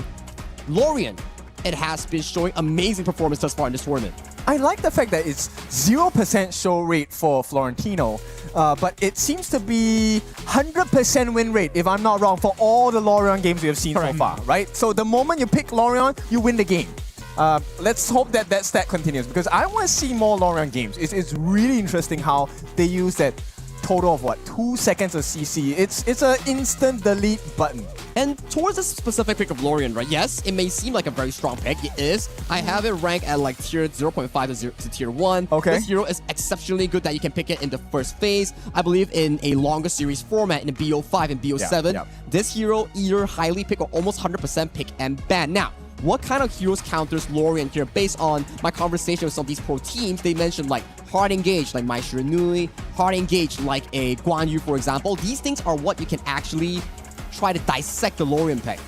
Speaker 10: Lorien, it has been showing amazing performance thus far in this tournament.
Speaker 11: I like the fact that it's 0% show rate for Florentino, but it seems to be 100% win rate, if I'm not wrong, for all the Lorien games we have seen so far, right? So the moment you pick Lorien, you win the game. Let's hope that that stat continues, because I want to see more Lorien games. It's really interesting how they use that total of 2 seconds of CC. It's an instant delete button.
Speaker 10: And towards this specific pick of Lorien, right? Yes, it may seem like a very strong pick. It is. I have it ranked at like tier 0.5 to tier 1.
Speaker 11: Okay.
Speaker 10: This hero is exceptionally good that you can pick it in the first phase. I believe in a longer series format in the BO5 and BO7. This hero either highly pick or almost 100% pick and ban. Now, what kind of heroes counters Lorien here? Based on my conversation with some of these pro teams, they mentioned like hard engage like Mai Shiranui, hard engage like a Guan Yu, for example. These things are what you can actually try to dissect the Lorien pick.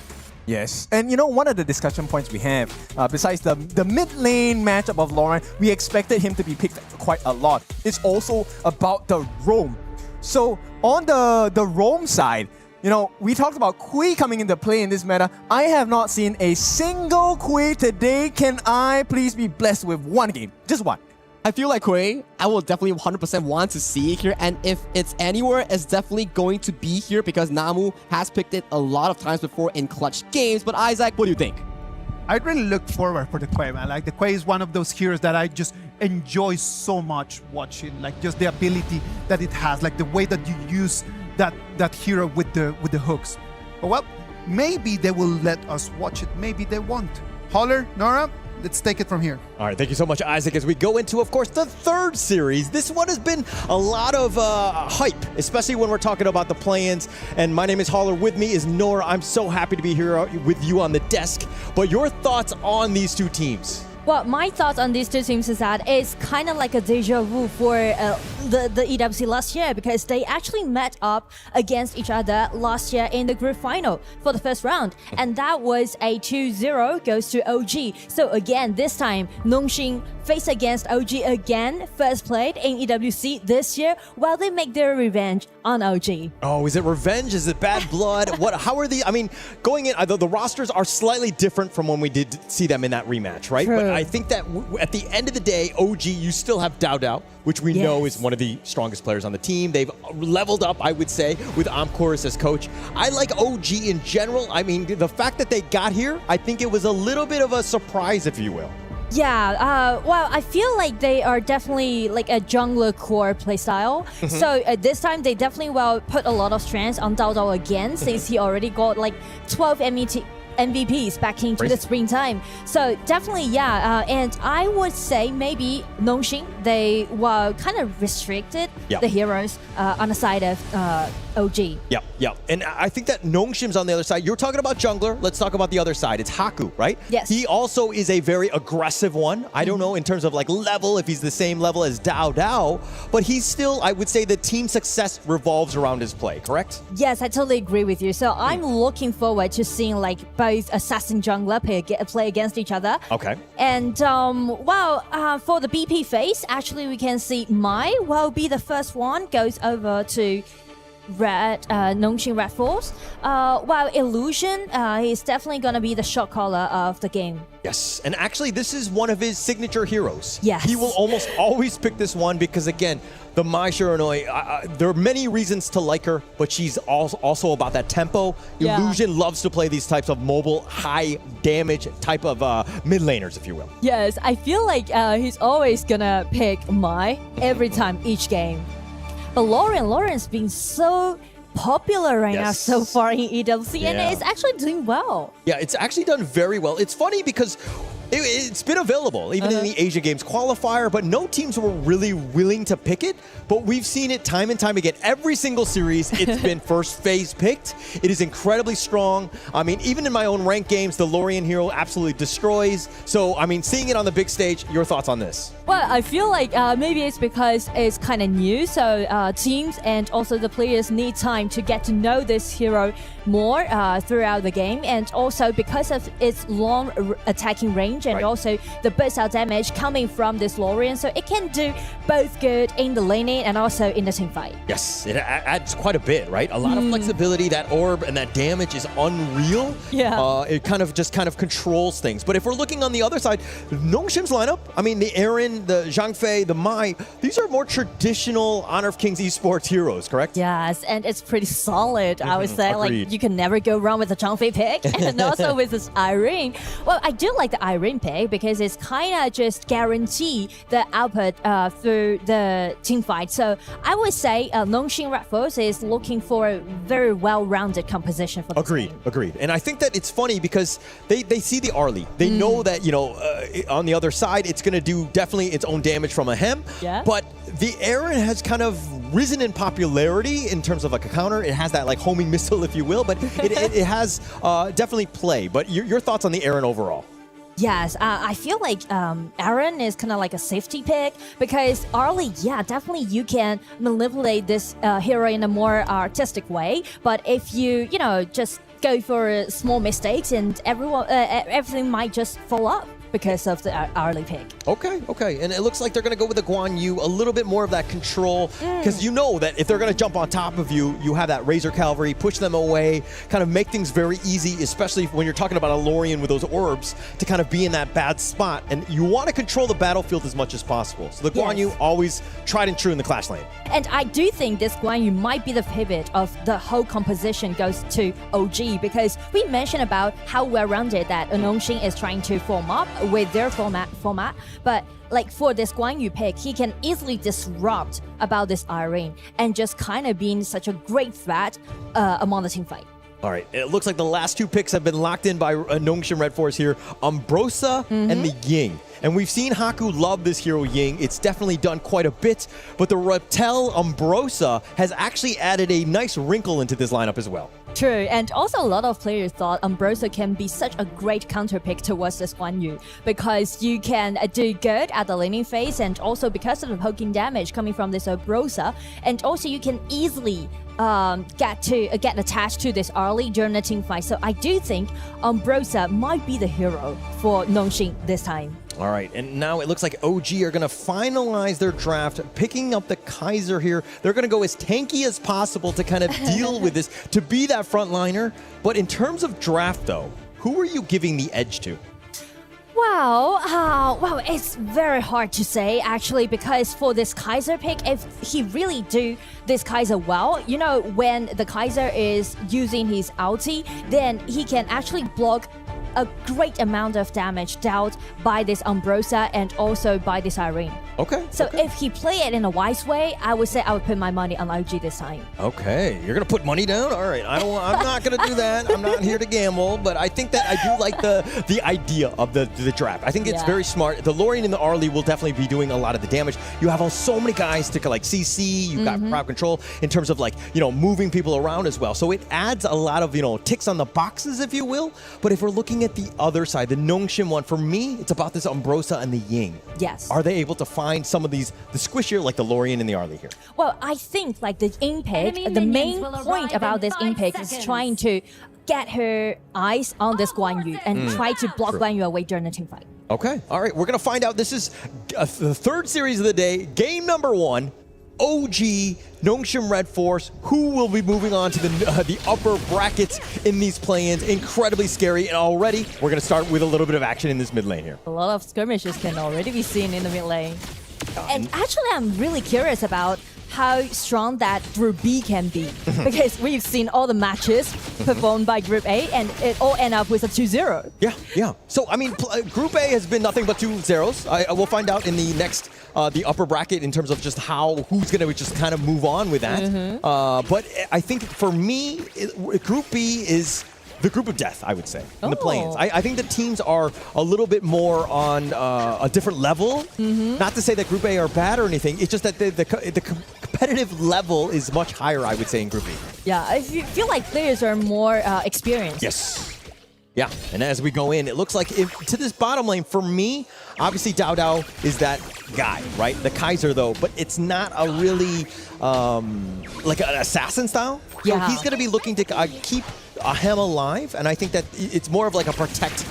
Speaker 11: Yes, and you know, one of the discussion points we have, besides the mid lane matchup of Lorien, we expected him to be picked quite a lot. It's also about the roam. So on the roam side, you know, we talked about Kui coming into play in this meta. I have not seen a single Kui today. Can I please be blessed with one game? Just one.
Speaker 10: I feel like Hui, I will definitely 100% want to see it here. And if it's anywhere, it's definitely going to be here because Namu has picked it a lot of times before in clutch games. But Isaac, what do you think?
Speaker 9: I really look forward for the Quay, man. Like the Quay is one of those heroes that I just enjoy so much watching. Like just the ability that it has, like the way that you use that hero with the hooks. But well, maybe they will let us watch it. Maybe they won't. Holler, Nora, let's take it from here.
Speaker 12: All right, thank you so much, Isaac. As we go into, of course, the third series, this one has been a lot of hype, especially when we're talking about the play-ins. And my name is Holler. With me is Nora. I'm so happy to be here with you on the desk. But your thoughts on these two teams?
Speaker 3: Well, my thoughts on these two teams is that it's kind of like a deja vu for the EWC last year because they actually met up against each other last year in the group final for the first round. And that was a 2-0 goes to OG. So again, this time, Nongxin face against OG again, first played in EWC this year, while they make their revenge on OG.
Speaker 12: Oh, is it revenge? Is it bad blood? How are the, I mean, going in, the rosters are slightly different from when we did see them in that rematch, right?
Speaker 3: True.
Speaker 12: But I think that at the end of the day, OG, you still have Dao Dao, which we know is one of the strongest players on the team. They've leveled up, I would say, with Amcorus as coach. I like OG in general. I mean, the fact that they got here, I think it was a little bit of a surprise, if you will.
Speaker 3: Yeah, well, I feel like they are definitely like a jungler core playstyle. So this time they definitely will put a lot of strengths on Dao Dao again since he already got like 12 MVPs back into the springtime. So definitely, yeah. And I would say maybe Nongxin, they were kind of restricted the heroes on the side of OG.
Speaker 12: Yeah. And I think that Nongxin's on the other side. You're talking about jungler. Let's talk about the other side. It's Haku, right?
Speaker 3: Yes.
Speaker 12: He also is a very aggressive one. I don't know in terms of like level, if he's the same level as Dao Dao, but he's still, I would say the team success revolves around his play, correct?
Speaker 3: Yes, I totally agree with you. So I'm looking forward to seeing like both assassin jungler play against each other.
Speaker 12: Okay.
Speaker 3: And for the BP phase, actually we can see Mai will be the first one, goes over to Nongxin Red Force. While Illusion is definitely going to be the shot caller of the game.
Speaker 12: Yes, and actually this is one of his signature heroes.
Speaker 3: Yes.
Speaker 12: He will almost always pick this one because, again, the Mai Shiranui, there are many reasons to like her, but she's also about that tempo.
Speaker 3: Yeah.
Speaker 12: Illusion loves to play these types of mobile, high damage type of mid laners, if you will.
Speaker 3: Yes, I feel like he's always going to pick Mai every time, each game. But Lauren's been so popular right now so far in EWC, and it's actually doing well.
Speaker 12: Yeah, it's actually done very well. It's funny because it's been available, even in the Asia Games qualifier, but no teams were really willing to pick it. But we've seen it time and time again. Every single series, it's been first phase picked. It is incredibly strong. I mean, even in my own ranked games, the Lorien hero absolutely destroys. So, I mean, seeing it on the big stage, your thoughts on this?
Speaker 3: Well, I feel like maybe it's because it's kind of new, so teams and also the players need time to get to know this hero more throughout the game, and also because of its long attacking range and also the burst out damage coming from this Lorien, so it can do both good in the laning and also in the team fight.
Speaker 12: Yes, it adds quite a bit, right? A lot of flexibility. That orb and that damage is unreal.
Speaker 3: Yeah.
Speaker 12: It kind of controls things. But if we're looking on the other side, Nongxin's lineup, I mean, the Aaron, the Zhang Fei, the Mai, these are more traditional Honor of Kings esports heroes, correct?
Speaker 3: Yes, and it's pretty solid, I would say.
Speaker 12: Agreed.
Speaker 3: Like, you can never go wrong with the Zhang Fei pick, and also with this Irene. Well, I do like the Irene pick because it's kind of just guarantee the output through the team fight. So I would say Nongxin Red Force is looking for a very well-rounded composition for the team.
Speaker 12: Agreed. And I think that it's funny because they see the Arlie. They know that, you know, on the other side, it's going to do definitely its own damage from a hem.
Speaker 3: Yeah.
Speaker 12: But the Aaron has kind of risen in popularity in terms of like a counter. It has that like homing missile, if you will, but it has definitely play. But your thoughts on the Aaron overall?
Speaker 3: Yes, I feel like Aaron is kind of like a safety pick because Arlie, yeah, definitely you can manipulate this hero in a more artistic way. But if you know, just go for small mistakes and everything might just fall up. because of the early pick.
Speaker 12: Okay. And it looks like they're going to go with the Guan Yu, a little bit more of that control, because you know that if they're going to jump on top of you, you have that Razor Cavalry, push them away, kind of make things very easy, especially when you're talking about a Lorien with those orbs, to kind of be in that bad spot. And you want to control the battlefield as much as possible. So the Guan Yu always tried and true in the Clash lane.
Speaker 3: And I do think this Guan Yu might be the pivot of the whole composition goes to OG, because we mentioned about how well-rounded that Nongxin is trying to form up with their format. But like for this Guan Yu pick, he can easily disrupt about this Irene and just kind of being such a great threat among the team fight.
Speaker 12: All right, it looks like the last two picks have been locked in by Nongxin Red Force here, Umbrosa and the Ying. And we've seen Haku love this hero Ying. It's definitely done quite a bit, but the Ratel Umbrosa has actually added a nice wrinkle into this lineup as well.
Speaker 3: True, and also a lot of players thought Umbrosa can be such a great counter pick towards this Guan Yu, because you can do good at the laning phase, and also because of the poking damage coming from this Umbrosa, and also you can easily get attached to this early during the team fight. So I do think Umbrosa might be the hero for Nongxin this time.
Speaker 12: All right, and now it looks like OG are going to finalize their draft, picking up the Kaiser here. They're going to go as tanky as possible to kind of deal with this, to be that frontliner. But in terms of draft, though, who are you giving the edge to?
Speaker 3: Well, it's very hard to say, actually, because for this Kaiser pick, if he really do this Kaiser well, you know, when the Kaiser is using his ulti, then he can actually block a great amount of damage dealt by this Umbrosa and also by this Irene.
Speaker 12: Okay.
Speaker 3: So if he play it in a wise way, I would say I would put my money on OG this time.
Speaker 12: Okay, you're gonna put money down? All right, I'm not gonna do that. I'm not here to gamble, but I think that I do like the idea of the draft. I think it's very smart. The Lorien and the Arlie will definitely be doing a lot of the damage. You have so many guys to like CC, you've got crowd control in terms of like, you know, moving people around as well. So it adds a lot of, you know, ticks on the boxes, if you will. But if we're looking at the other side, the Nongxin one, for me, it's about this Umbrosa and the Ying.
Speaker 3: Yes.
Speaker 12: Are they able to find some of these, the squishier, like the Lorien and the Arlie here?
Speaker 3: Well, I think like the Ing pick, the main point about this Ing pick is trying to get her eyes on this Guan Yu and try to block Guan Yu away during the team fight.
Speaker 12: Okay. All right. We're going to find out. This is the third series of the day. Game number 1. OG, Nongxin Red Force, who will be moving on to the upper brackets in these play-ins. Incredibly scary. And already, we're going to start with a little bit of action in this mid lane here.
Speaker 3: A lot of skirmishes can already be seen in the mid lane. And actually, I'm really curious about how strong that Group B can be. Because we've seen all the matches performed by Group A, and it all end up with a 2-0.
Speaker 12: Yeah. So, I mean, Group A has been nothing but 2-0s. I will find out in the next, the upper bracket in terms of just who's going to just kind of move on with that. But I think for me, Group B is the group of death, I would say, in the play-ins. I think the teams are a little bit more on a different level. Not to say that Group A are bad or anything. It's just that the competitive level is much higher, I would say, in Group B.
Speaker 3: Yeah, I feel like players are more experienced.
Speaker 12: Yes. Yeah, and as we go in, it looks like to this bottom lane, for me, obviously Dao Dao is that guy, right? The Kaiser, though, but it's not a really, like an assassin style. So he's going to be looking to keep him alive, and I think that it's more of like a protect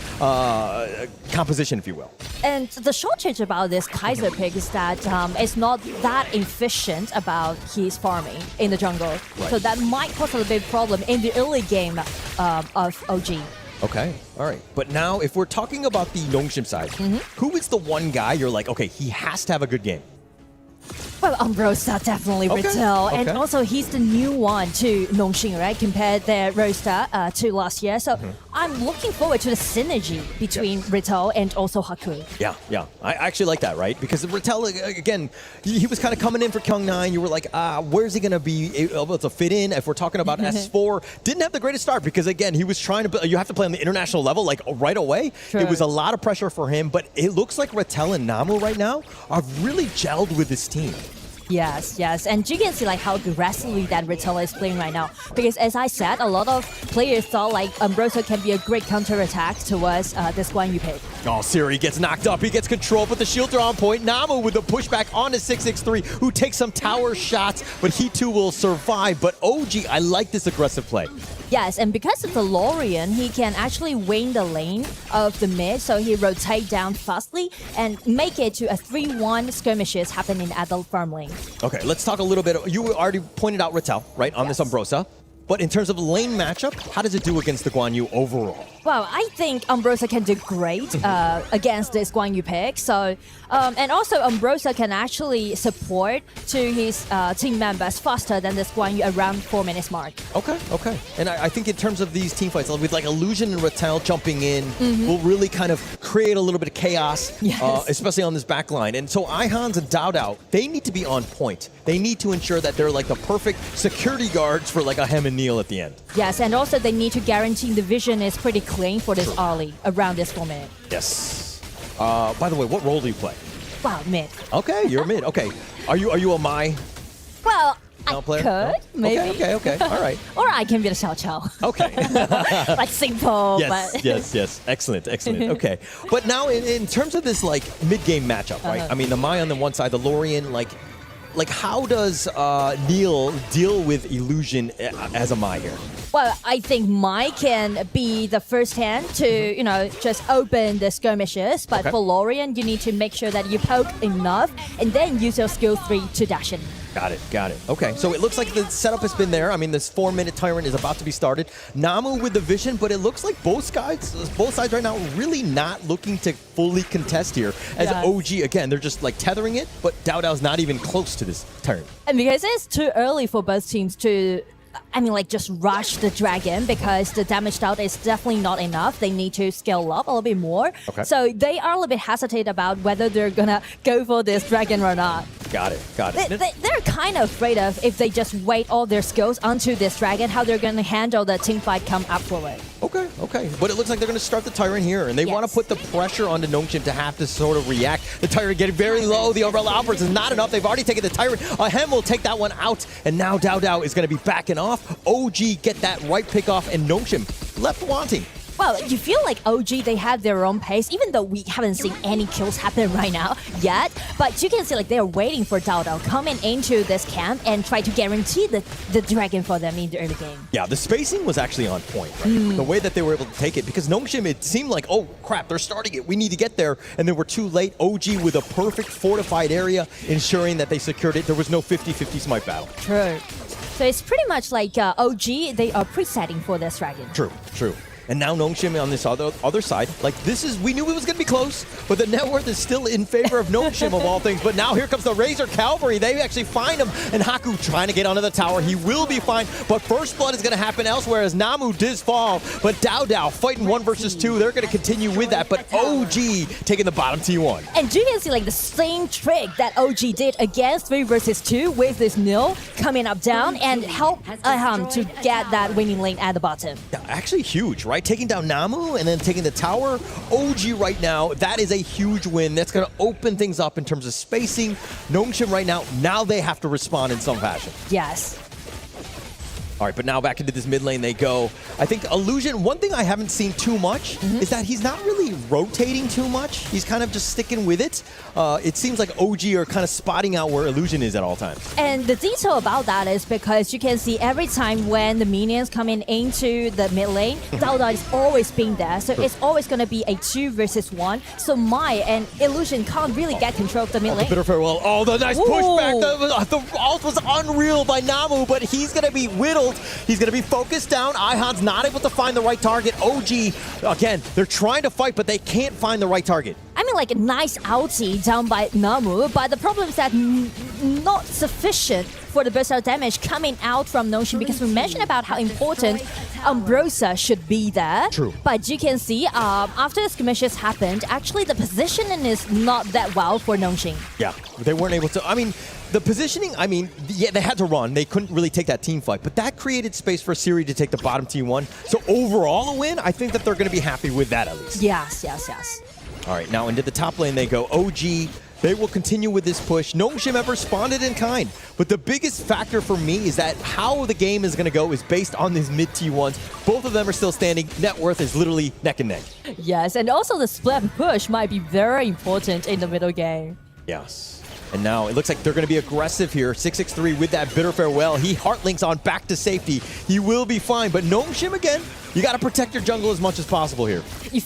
Speaker 12: composition, if you will.
Speaker 3: And the shortage about this Kaiser pick is that it's not that efficient about his farming in the jungle. So that might cause a little bit problem in the early game of OG.
Speaker 12: Okay, all right. But now, if we're talking about the Nongxin side, who is the one guy you're like, okay, he has to have a good game?
Speaker 3: Well, Umbrosa definitely Ratel, and also he's the new one to Nongxin, right? Compared their roster to last year. So I'm looking forward to the synergy between Ratel and also Haku.
Speaker 12: Yeah. I actually like that, right? Because Ratel, again, he was kind of coming in for Kyung9. You were like, where's he going to be able to fit in? If we're talking about S4, didn't have the greatest start because, again, he was trying to, you have to play on the international level, like right away. It was a lot of pressure for him, but it looks like Ratel and Namu right now are really gelled with this team.
Speaker 3: Yes, and you can see like how aggressively that Ratel is playing right now. Because as I said, a lot of players thought like Umbrosa can be a great counter-attack towards this Guan Yu pick.
Speaker 12: Oh, Siri gets knocked up. He gets control, but the shields are on point. Namu with the pushback onto 663, who takes some tower shots, but he too will survive. But OG, I like this aggressive play.
Speaker 3: Yes, and because of the Lorian, he can actually win the lane of the mid, so he rotate down fastly and make it to a 3-1 skirmishes happening at the farm lane.
Speaker 12: Okay, let's talk a little bit. You already pointed out Rattel, right, on this Umbrosa. But in terms of lane matchup, how does it do against the Guan Yu overall?
Speaker 3: Well, I think Umbrosa can do great against this Guan Yu pick. So, and also Umbrosa can actually support to his team members faster than this Guan Yu around 4 minutes mark.
Speaker 12: Okay. And I think in terms of these team fights, with like Illusion and Rattel jumping in, will really kind of create a little bit of chaos, especially on this back line. And so Ihans and Dao, they need to be on point. They need to ensure that they're like the perfect security guards for like a Hem and Neil at the end.
Speaker 3: Yes, and also they need to guarantee the vision is pretty clean for this early, around this 4 minute.
Speaker 12: Yes. By the way, what role do you play?
Speaker 3: Wow, mid.
Speaker 12: Okay, you're mid. Okay. Are you a Mai?
Speaker 3: Well,
Speaker 12: player?
Speaker 3: could, maybe.
Speaker 12: Okay. All right.
Speaker 3: Or I can be the Xiao Chao.
Speaker 12: Okay.
Speaker 3: Like simple, but...
Speaker 12: Yes. Excellent. Okay. But now in terms of this like mid-game matchup, right? I mean, the Mai on the one side, the Lorian, like how does Neil deal with Illusion as a Mai here?
Speaker 3: Well, I think Mai can be the first hand to, just open the skirmishes. But for Lorian, you need to make sure that you poke enough and then use your skill 3 to dash in.
Speaker 12: Got it. Okay, so it looks like the setup has been there. I mean, this 4-minute Tyrant is about to be started. Namu with the vision, but it looks like both sides right now really not looking to fully contest here. As OG, again, they're just like tethering it, but Dao's not even close to this Tyrant.
Speaker 3: And because it's too early for both teams to... just rush the dragon because the damage out is definitely not enough. They need to scale up a little bit more.
Speaker 12: Okay.
Speaker 3: So they are a little bit hesitate about whether they're gonna go for this dragon or not.
Speaker 12: Got it.
Speaker 3: They're kind of afraid of if they just wait all their skills onto this dragon, how they're gonna handle the team fight come afterward.
Speaker 12: Okay. But it looks like they're going to start the Tyrant here, and they want to put the pressure onto Nongshim to have to sort of react. The Tyrant getting very low. The Umbrella Outburst is not enough. They've already taken the Tyrant. Hem will take that one out, and now Dao is going to be backing off. OG get that right pick off, and Nongshim left wanting.
Speaker 3: Well, you feel like OG, they have their own pace, even though we haven't seen any kills happen right now yet. But you can see like they're waiting for Dao coming into this camp and try to guarantee the dragon for them in the early game.
Speaker 12: Yeah, the spacing was actually on point, right? The way that they were able to take it, because Nongshim, it seemed like, oh crap, they're starting it. We need to get there. And then we're too late. OG with a perfect fortified area, ensuring that they secured it. There was no 50-50 smite battle.
Speaker 3: True. So it's pretty much like OG, they are presetting for this dragon.
Speaker 12: True. And now Nongshim on this other side, like we knew it was going to be close, but the net worth is still in favor of Nongshim of all things. But now here comes the Razor Cavalry. They actually find him, and Haku trying to get onto the tower. He will be fine, but first blood is going to happen elsewhere as Namu does fall. But Dao fighting 1 versus 2. They're going to continue with that, but OG taking the bottom T1.
Speaker 3: And you can see like the same trick that OG did against 3 versus 2 with this Nil coming up down and help Aham to get that winning lane at the bottom.
Speaker 12: Yeah, actually huge, right? Taking down Namu and then taking the tower. OG right now, that is a huge win. That's going to open things up in terms of spacing. Nongshim right now they have to respond in some fashion.
Speaker 3: Yes.
Speaker 12: All right, but now back into this mid lane they go. I think Illusion, one thing I haven't seen too much is that he's not really rotating too much. He's kind of just sticking with it. It seems like OG are kind of spotting out where Illusion is at all times.
Speaker 3: And the detail about that is because you can see every time when the minions coming into the mid lane, Dao is always being there. So it's always going to be a 2 versus 1. So Mai and Illusion can't really get control of the mid lane.
Speaker 12: Bitter farewell. Oh, the nice pushback. The ult was unreal by Namu, but he's going to be whittled. He's going to be focused down. Ihan's not able to find the right target. OG, again, they're trying to fight, but they can't find the right target.
Speaker 3: I mean, like a nice ulti down by Namu, but the problem is that not sufficient for the burst out damage coming out from Nongshim, because we mentioned about how important Umbrosa should be there.
Speaker 12: True.
Speaker 3: But you can see, after the skirmishes happened, actually the positioning is not that well for Nongshim.
Speaker 12: Yeah, they weren't able to. I mean, the positioning, yeah, they had to run. They couldn't really take that team fight, but that created space for Siri to take the bottom T1. So overall a win, I think that they're going to be happy with that at least.
Speaker 3: Yes.
Speaker 12: All right, now into the top lane they go. OG They will continue with this push. Nongshim have responded in kind, but the biggest factor for me is that how the game is going to go is based on these mid T1s. Both of them are still standing. Net worth is literally neck and neck.
Speaker 3: Yes, and also the split push might be very important in the middle game.
Speaker 12: Yes. And now it looks like they're going to be aggressive here. 663 with that bitter farewell. He heartlinks on back to safety. He will be fine, but Nongshim again, you got to protect your jungle as much as possible here.
Speaker 3: You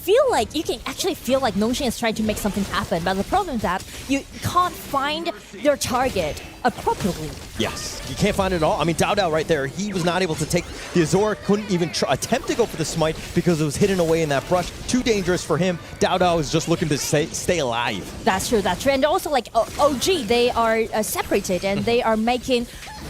Speaker 3: can actually feel like Nongshim is trying to make something happen, but the problem is that you can't find their target appropriately.
Speaker 12: Yes, you can't find it at all. I mean, Dao right there, he was not able to take the Azor, couldn't even attempt to go for the smite because it was hidden away in that brush. Too dangerous for him. Dao is just looking to stay alive.
Speaker 3: That's true. And also like OG, they are separated and they are making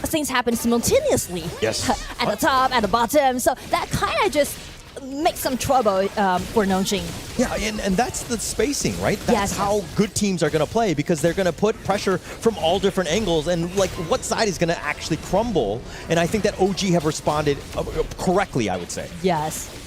Speaker 3: things happen simultaneously.
Speaker 12: Yes.
Speaker 3: At the top, at the bottom. So that kind of just makes some trouble for Nongshim.
Speaker 12: Yeah, and that's the spacing, right? That's how good teams are going to play because they're going to put pressure from all different angles and like what side is going to actually crumble. And I think that OG have responded correctly, I would say.
Speaker 3: Yes.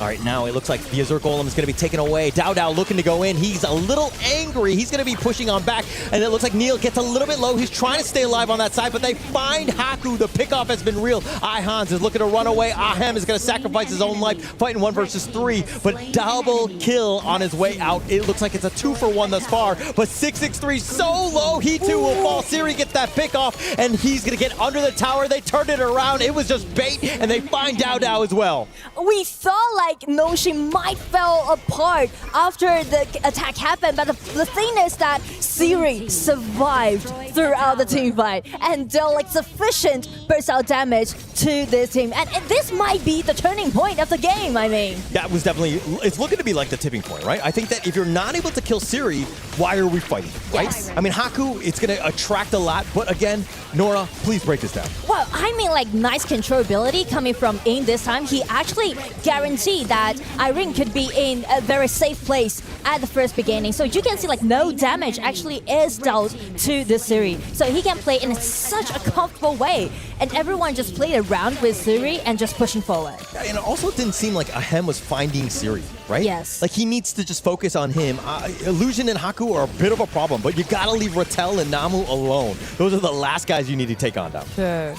Speaker 12: All right, now it looks like the Azure Golem is going to be taken away. Dao looking to go in. He's a little angry. He's going to be pushing on back. And it looks like Neil gets a little bit low. He's trying to stay alive on that side, but they find Haku. The pickoff has been real. Ihans is looking to run away. Ahem is going to sacrifice his own life, fighting 1 versus 3. But double kill on his way out. It looks like it's a 2-for-1 thus far. But 663 so low. He too will fall. Siri gets that pickoff, and he's going to get under the tower. They turned it around. It was just bait, and they find Dao as well.
Speaker 3: We thought like Nongshim might fall apart after the attack happened, but the thing is that Siri survived throughout the team fight and dealt like sufficient burst out damage to this team, and this might be the turning point of the game. I mean,
Speaker 12: that was definitely, it's looking to be like the tipping point, right? I think that if you're not able to kill Siri, why are we fighting, right?
Speaker 3: Yes.
Speaker 12: I mean, Haku, it's going to attract a lot, but again, Nora, please break this down.
Speaker 3: Well, I mean, like nice controllability coming from In this time. He actually guaranteed that Irene could be in a very safe place at the first beginning. So you can see like no damage actually is dealt to this Siri. So he can play in such a comfortable way. And everyone just played around with Siri and just pushing forward.
Speaker 12: Yeah, and it also didn't seem like Ahem was finding Siri, right?
Speaker 3: Yes.
Speaker 12: Like he needs to just focus on him. Illusion and Haku are a bit of a problem, but you gotta leave Rattel and Namu alone. Those are the last guys you need to take on down.
Speaker 3: Sure.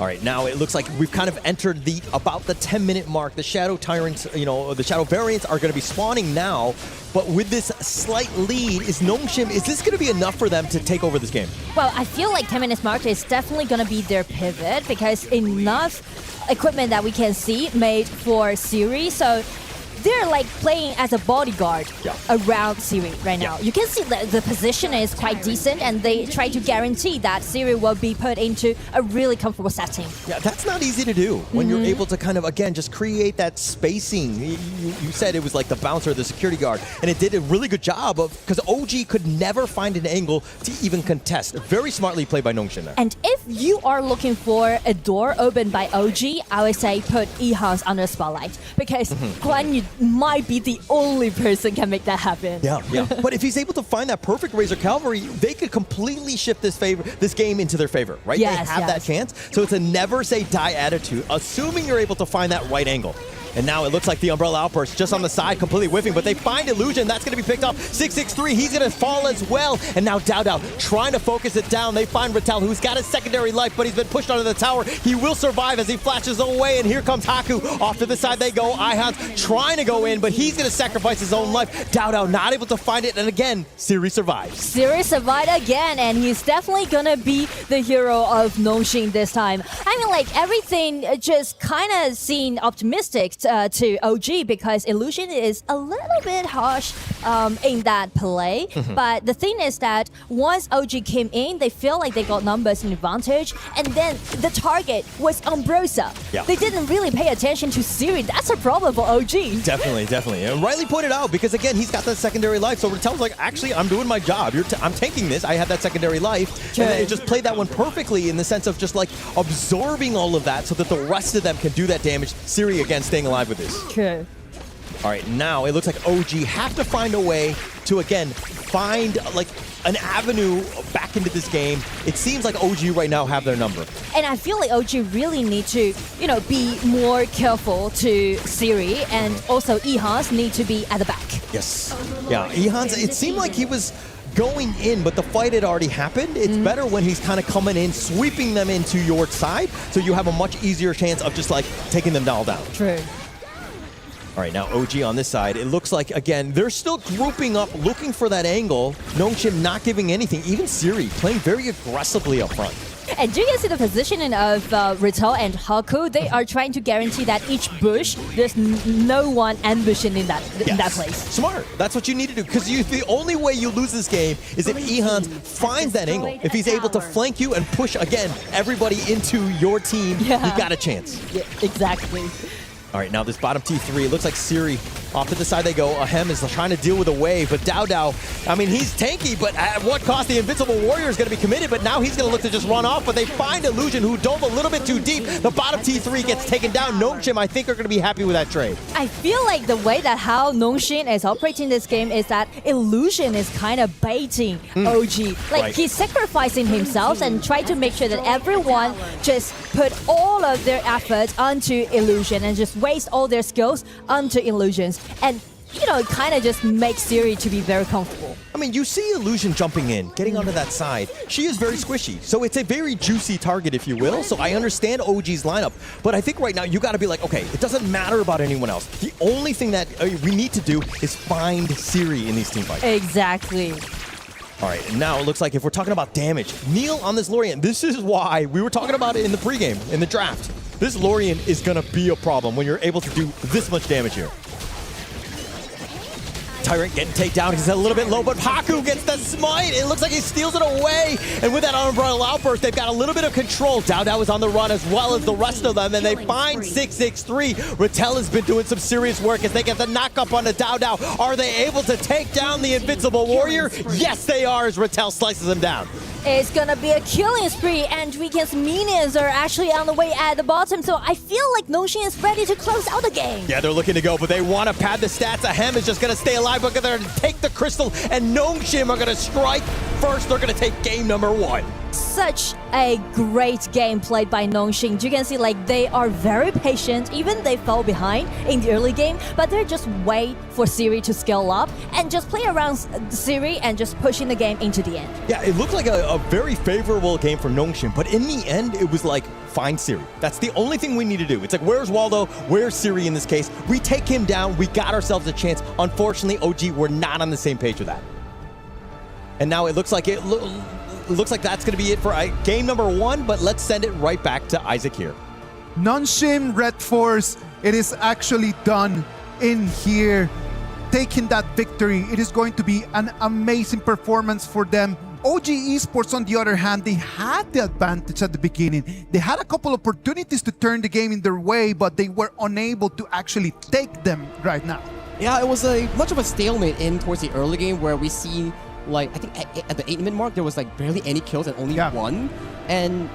Speaker 12: All right, now it looks like we've kind of entered about the 10-minute mark. The Shadow Tyrants, the Shadow Variants are going to be spawning now, but with this slight lead, is this going to be enough for them to take over this game?
Speaker 3: Well, I feel like 10-minute mark is definitely going to be their pivot because enough equipment that we can see made for Siri, so they're like playing as a bodyguard around Siri right now. You can see that the position is quite decent and they try to guarantee that Siri will be put into a really comfortable setting.
Speaker 12: Yeah, that's not easy to do when you're able to kind of, again, just create that spacing. You said it was like the bouncer, the security guard, and it did a really good job of, because OG could never find an angle to even contest. Very smartly played by Nongshim there.
Speaker 3: And if you are looking for a door opened by OG, I would say put Ehans under the spotlight because Guan Yu might be the only person can make that happen.
Speaker 12: Yeah. But if he's able to find that perfect Razor Cavalry, they could completely shift this game into their favor, right?
Speaker 3: Yes,
Speaker 12: they have that chance. So it's a never say die attitude, assuming you're able to find that right angle. And now it looks like the Umbrella Outburst just on the side, completely whiffing, but they find Illusion. That's going to be picked off. 663, he's going to fall as well. And now Dao trying to focus it down. They find Rattel, who's got his secondary life, but he's been pushed onto the tower. He will survive as he flashes away, and here comes Haku. Off to the side they go. Ihans trying to go in, but he's going to sacrifice his own life. Dao not able to find it, and again, Siri survives.
Speaker 3: Siri survived again, and he's definitely going to be the hero of Nongshim this time. I mean, like, everything just kind of seemed optimistic to OG because Illusion is a little bit harsh in that play. But the thing is that once OG came in, they feel like they got numbers in advantage, and then the target was Umbrosa.
Speaker 12: Yeah.
Speaker 3: They didn't really pay attention to Siri. That's a problem for OG.
Speaker 12: Definitely. And rightly pointed out because, again, he's got that secondary life. So Rattel's like, actually, I'm doing my job. I'm tanking this. I have that secondary life. And it just played that one perfectly in the sense of just like absorbing all of that so that the rest of them can do that damage. Siri, again, staying alive with this.
Speaker 3: True.
Speaker 12: All right, now it looks like OG have to find a way to, again, find like an avenue back into this game. It seems like OG right now have their number.
Speaker 3: And I feel like OG really need to, be more careful to Siri, and also Ehans need to be at the back.
Speaker 12: Yes. Yeah, Ehan's, it seemed like he was going in, but the fight had already happened. It's better when he's kind of coming in, sweeping them into your side, so you have a much easier chance of just like taking them all down.
Speaker 3: True.
Speaker 12: All right, now OG on this side. It looks like, again, they're still grouping up, looking for that angle. Nongshim not giving anything. Even Siri playing very aggressively up front.
Speaker 3: And you can see the positioning of Rittel and Haku. They are trying to guarantee that each bush, there's no one ambushing in that place.
Speaker 12: Smart. That's what you need to do. Because the only way you lose this game is if Ehan finds that angle. If he's able to flank you and push, again, everybody into your team, you've got a chance.
Speaker 3: Yeah, exactly.
Speaker 12: All right, now this bottom T3, it looks like Siri, off to the side they go. Ahem is trying to deal with a wave, but Dao, I mean, he's tanky, but at what cost? The Invincible Warrior is going to be committed, but now he's going to look to just run off, but they find Illusion, who dove a little bit too deep. The bottom T3 gets taken down. Nongshim, I think, are going to be happy with that trade.
Speaker 3: I feel like the way that how Nongshim is operating this game is that Illusion is kind of baiting OG. Like, he's sacrificing himself and trying to make sure that everyone just put all of their efforts onto Illusion and just waste all their skills onto Illusions. And, you know, it kind of just makes Siri to be very comfortable.
Speaker 12: I mean, you see Illusion jumping in, getting onto that side. She is very squishy, so it's a very juicy target, if you will. So I understand OG's lineup, but I think right now you got to be like, okay, it doesn't matter about anyone else. The only thing that we need to do is find Siri in these team fights.
Speaker 3: Exactly.
Speaker 12: All right, and now it looks like if we're talking about damage, Neil on this Lorien, this is why we were talking about it in the pregame, in the draft. This Lorien is going to be a problem when you're able to do this much damage here. Tyrant getting taken down. He's a little bit low, but Haku gets the smite. It looks like he steals it away. And with that Umbrella Outburst, they've got a little bit of control. Dao is on the run as well as the rest of them, and they find 663. Rittel has been doing some serious work as they get the knock up on the Dao. Are they able to take down the Invincible Warrior? Yes, they are, as Rittel slices him down.
Speaker 3: It's gonna be a killing spree, and Weekend's minions are actually on the way at the bottom, so I feel like Nongshim is ready to close out the game.
Speaker 12: Yeah, they're looking to go, but they want to pad the stats. Ahem is just gonna stay alive, but they're gonna take the crystal, and Nongshim are gonna strike first. They're gonna take game number 1.
Speaker 3: Such a great game played by Nongshim. You can see like they are very patient, even they fell behind in the early game, but they're just wait for Siri to scale up and just play around Siri and just pushing the game into the end.
Speaker 12: Yeah, it looked like a very favorable game for Nongshim, but in the end, it was like, find Siri. That's the only thing we need to do. It's like, where's Waldo? Where's Siri in this case? We take him down. We got ourselves a chance. Unfortunately, OG, we're not on the same page with that. And now it looks like looks like that's going to be it for game number 1, but let's send it right back to Isaac here.
Speaker 9: Nongshim Red Force, it is actually done in here. Taking that victory, it is going to be an amazing performance for them. OG Esports, on the other hand, they had the advantage at the beginning. They had a couple opportunities to turn the game in their way, but they were unable to actually take them right now.
Speaker 10: Yeah, it was much of a stalemate in towards the early game where we see, like, I think at the 8-minute mark, there was like barely any kills and only one. And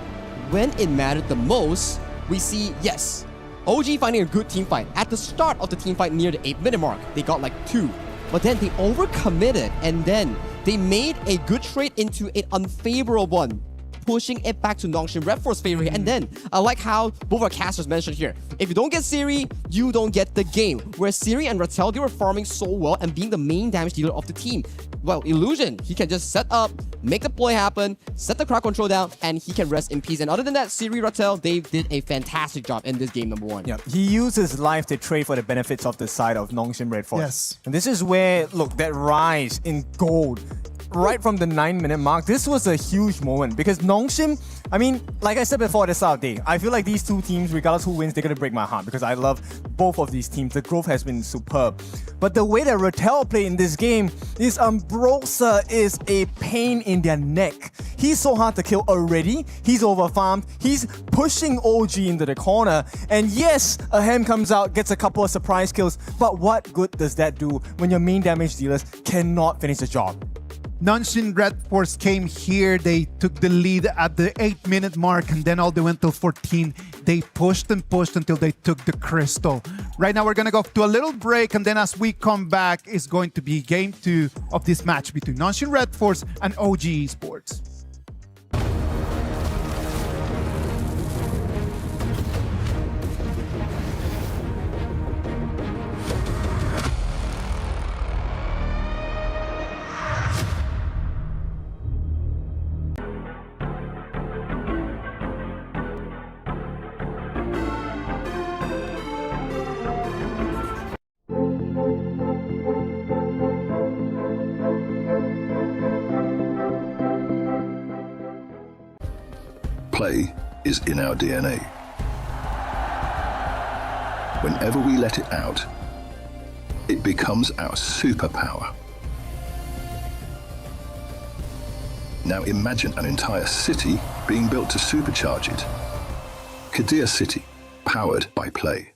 Speaker 10: when it mattered the most, we see, yes, OG finding a good team fight. At the start of the team fight near the 8-minute mark, they got like 2. But then they overcommitted, and then they made a good trade into an unfavorable one, pushing it back to Nongshim Red Force favor. And then, I like how both our casters mentioned here, if you don't get Siri, you don't get the game. Where Siri and Rittel, they were farming so well and being the main damage dealer of the team. Well, Illusion, he can just set up, make the play happen, set the crowd control down, and he can rest in peace. And other than that, Siri, Rittel, they did a fantastic job in this game number 1.
Speaker 11: Yeah, he used his life to trade for the benefits of the side of Nongshim Red Force.
Speaker 9: Yes.
Speaker 11: And this is where, look, that rise in gold right from the 9-minute mark, this was a huge moment because Nongshim, I mean, like I said before at the start of the day, I feel like these two teams, regardless who wins, they're going to break my heart because I love both of these teams. The growth has been superb. But the way that Rittel played in this game, this Ambrosa is a pain in their neck. He's so hard to kill already. He's overfarmed. He's pushing OG into the corner. And yes, Ahem comes out, gets a couple of surprise kills. But what good does that do when your main damage dealers cannot finish the job?
Speaker 9: Nongshim Red Force came here. They took the lead at the 8-minute mark, and then all the way until 14. They pushed and pushed until they took the crystal. Right now, we're going to go to a little break, and then as we come back, it's going to be game 2 of this match between Nongshim Red Force and OG Esports.
Speaker 7: is in our DNA. Whenever we let it out, it becomes our superpower. Now imagine an entire city being built to supercharge it. Kadir City, powered by play.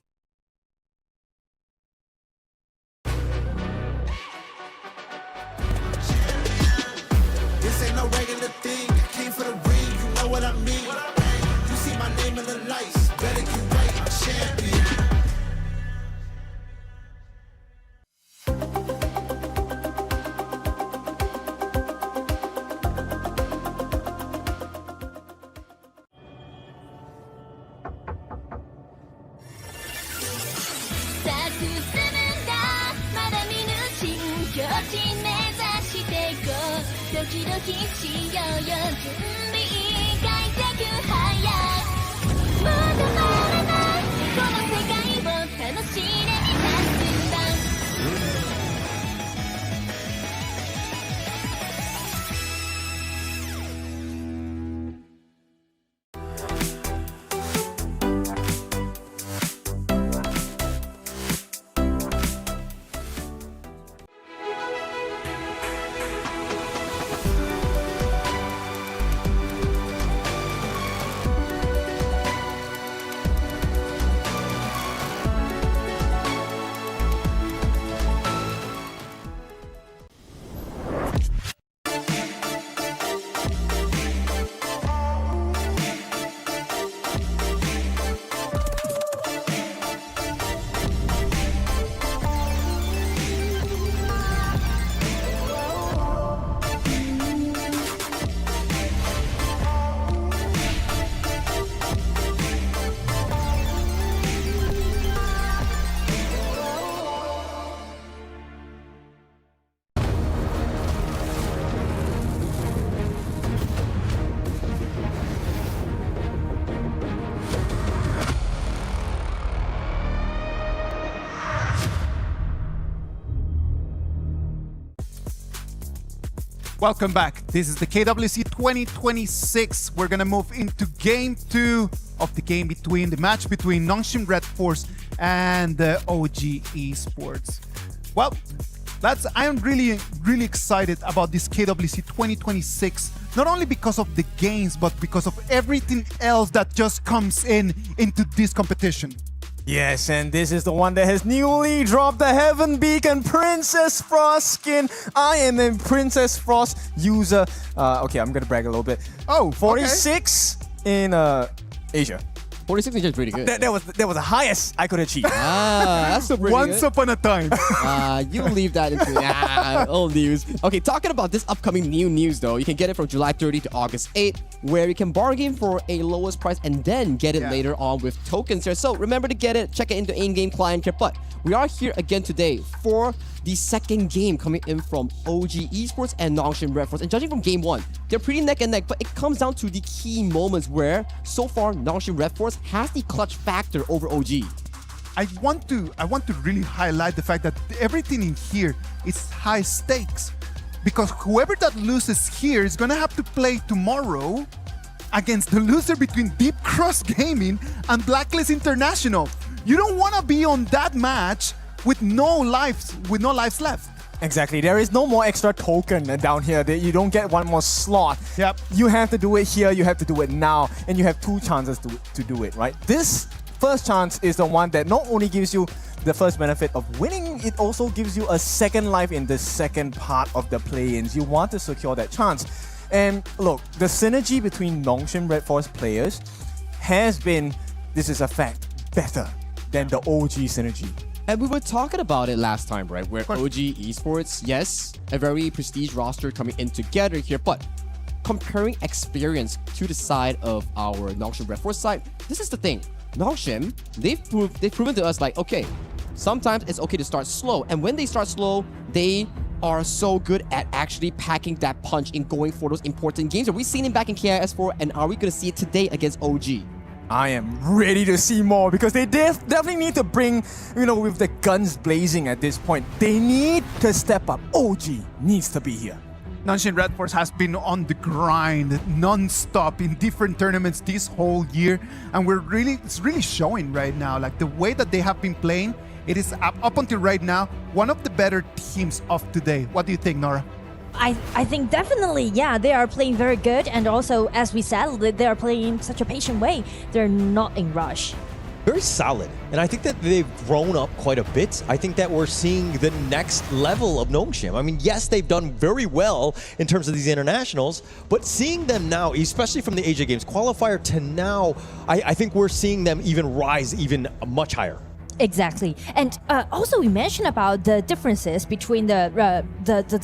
Speaker 14: This ain't no regular thing. I came for the ring, you know what I mean. You see my name in the lights, better get right, I'm champion.
Speaker 9: Welcome back. This is the KWC 2026. We're gonna move into game 2 of the game between the match between Nongshim Red Force and the OG Esports. Well, I am really excited about this KWC 2026, not only because of the games, but because of everything else that just comes into this competition.
Speaker 11: Yes, and this is the one that has newly dropped the Heaven Beacon Princess Frost skin. I am a Princess Frost user. Okay, I'm gonna brag a little bit.
Speaker 9: Oh,
Speaker 11: 46 in Asia.
Speaker 10: 46 is just pretty good.
Speaker 11: That was the highest I could achieve.
Speaker 10: That's so pretty
Speaker 9: Once
Speaker 10: good.
Speaker 9: upon a time.
Speaker 10: You leave that into old news. Okay, talking about this upcoming new news though, you can get it from July 30 to August 8, where you can bargain for a lowest price and then get it later on with tokens here. So remember to get it, check it into in-game client here. But we are here again today for the second game coming in from OG Esports and Nongshim Red Force. And judging from game 1, they're pretty neck and neck, but it comes down to the key moments where so far Nongshim Red Force has the clutch factor over OG.
Speaker 9: I want to really highlight the fact that everything in here is high stakes, because whoever that loses here is gonna have to play tomorrow against the loser between Deep Cross Gaming and Blacklist International. You don't want to be on that match with no lives left.
Speaker 11: Exactly. There is no more extra token down here. You don't get one more slot.
Speaker 9: Yep.
Speaker 11: You have to do it here. You have to do it now, and you have 2 chances to do it. Right. This first chance is the one that not only gives you the first benefit of winning, it also gives you a second life in the second part of the play-ins. You want to secure that chance. And look, the synergy between Nongshim Red Force players has been, this is a fact, better than the OG synergy.
Speaker 10: And we were talking about it last time, right? Where OG Esports, yes, a very prestige roster coming in together here, but comparing experience to the side of our Nongshim Red Force side, this is the thing. Nongshim, they've proven to us like, okay, sometimes it's okay to start slow. And when they start slow, they are so good at actually packing that punch in going for those important games. Are we seeing it back in KIS4, and are we going to see it today against OG?
Speaker 11: I am ready to see more, because they definitely need to bring, with the guns blazing at this point. They need to step up. OG needs to be here.
Speaker 9: Nanshin Red Force has been on the grind non-stop in different tournaments this whole year, and it's really showing right now. Like the way that they have been playing, it is up until right now one of the better teams of today. What do you think, Nora?
Speaker 3: I think definitely, yeah, they are playing very good, and also, as we said, they are playing in such a patient way. They're not in rush.
Speaker 12: Very solid. And I think that they've grown up quite a bit. I think that we're seeing the next level of Nongshim. I mean, yes, they've done very well in terms of these internationals, but seeing them now, especially from the Asia Games qualifier to now, I think we're seeing them even rise even much higher.
Speaker 3: Exactly, and also we mentioned about the differences between the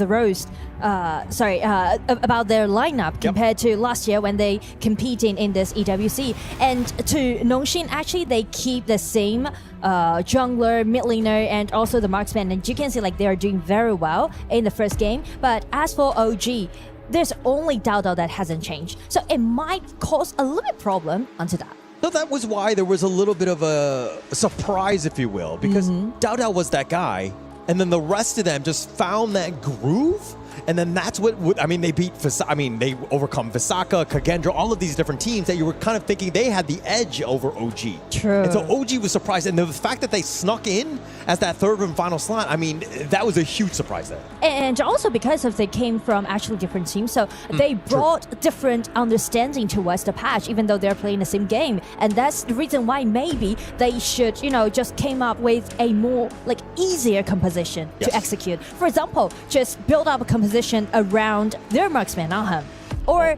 Speaker 3: rows. About their lineup compared to last year when they competed in this EWC. And to Nongshim, actually they keep the same jungler, mid laner, and also the marksman. And you can see like they are doing very well in the first game. But as for OG, there's only Dao Dao that hasn't changed, so it might cause a little bit problem onto that.
Speaker 12: So that was why there was a little bit of a surprise, if you will, because Dao Dao was that guy, and then the rest of them just found that groove, and then that's what they beat. They overcome Visaka, Kagendra, all of these different teams that you were kind of thinking they had the edge over OG.
Speaker 3: True.
Speaker 12: And so OG was surprised, and the fact that they snuck in as that third and final slot, I mean, that was a huge surprise there.
Speaker 3: And also because of they came from actually different teams, so they brought different understanding towards the patch, even though they're playing the same game. And that's the reason why maybe they should, just came up with a more easier composition to execute. For example, just build up a composition around their marksman, Aham, or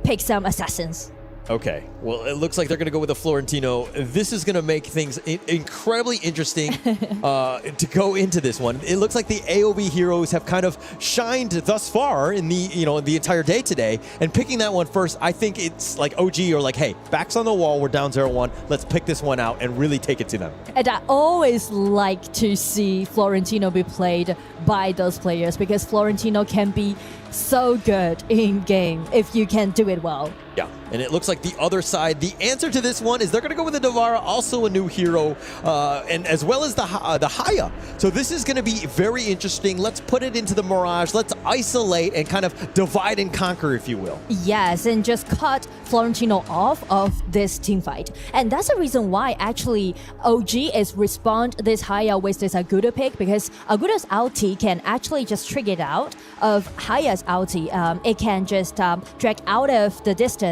Speaker 3: pick some assassins.
Speaker 12: Okay, well, it looks like they're going to go with a Florentino. This is going to make things incredibly interesting to go into this one. It looks like the AOV heroes have kind of shined thus far in the entire day today. And picking that one first, I think it's like OG or like, hey, backs on the wall, we're down 0-1. Let's pick this one out and really take it to them.
Speaker 3: And I always like to see Florentino be played by those players because Florentino can be so good in game if you can do it well.
Speaker 12: Yeah, and it looks like the other side, the answer to this one is they're going to go with the Devara, also a new hero, and as well as the Haya. So this is going to be very interesting. Let's put it into the Mirage. Let's isolate and kind of divide and conquer, if you will.
Speaker 3: Yes, and just cut Florentino off of this team fight. And that's the reason why actually OG is respond this Haya with this Agudo pick, because Agudo's ulti can actually just trigger it out of Haya's ulti. It can just drag out of the distance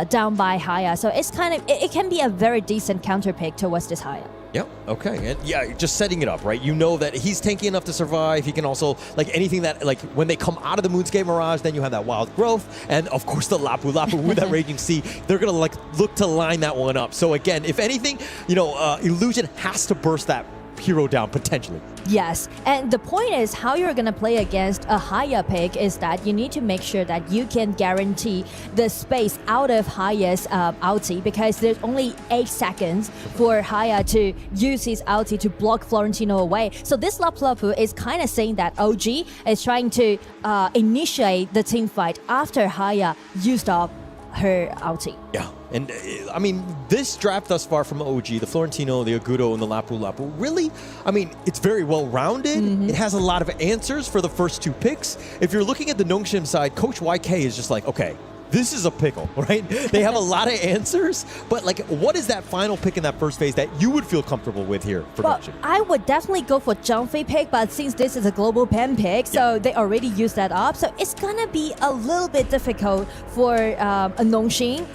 Speaker 3: down by Haya. So it's it can be a very decent counter pick towards this Haya.
Speaker 12: Yep. Okay. And yeah, just setting it up, right? You know that he's tanky enough to survive. He can also, anything that, when they come out of the Moonscape Mirage, then you have that wild growth. And of course, the Lapu Lapu with that Raging Sea. They're going to, look to line that one up. So again, if anything, Illusion has to burst that hero down potentially.
Speaker 3: Yes, and the point is how you're gonna play against a Haya pick is that you need to make sure that you can guarantee the space out of Haya's ulti, because there's only 8 seconds for Haya to use his ulti to block Florentino away. So this Lapu Lapu is kind of saying that OG is trying to initiate the team fight after Haya used up her ulti.
Speaker 12: Yeah, and I mean, this draft thus far from OG, the Florentino, the Agudo, and the Lapu Lapu, really, I mean, it's very well-rounded. It has a lot of answers for the first 2 picks. If you're looking at the Nongshim side, Coach YK is just like, okay, this is a pickle, right? They have a lot of answers, but what is that final pick in that first phase that you would feel comfortable with here for Nongshim?
Speaker 3: I would definitely go for Zhangfei pick, but since this is a global pen pick, so they already used that up, so it's gonna be a little bit difficult for a Nongshim.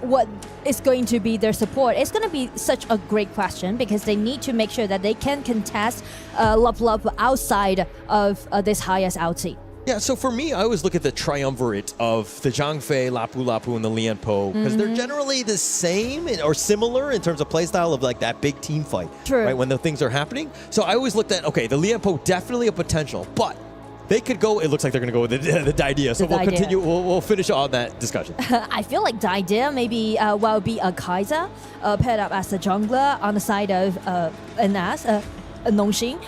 Speaker 3: What is going to be their support? It's going to be such a great question because they need to make sure that they can contest Lapu Lapu outside of this highest ulti.
Speaker 12: Yeah, so for me, I always look at the triumvirate of the Zhangfei, Lapu Lapu, and the Lianpo because they're generally the same or similar in terms of playstyle of that big team fight, right? When the things are happening. So I always looked at, okay, the Lianpo definitely a potential, but they could go, it looks like they're going to go with the Daidea. So we'll continue, we'll finish on that discussion.
Speaker 3: I feel like Daidea maybe will be a Kaiser paired up as a jungler on the side of Nongshim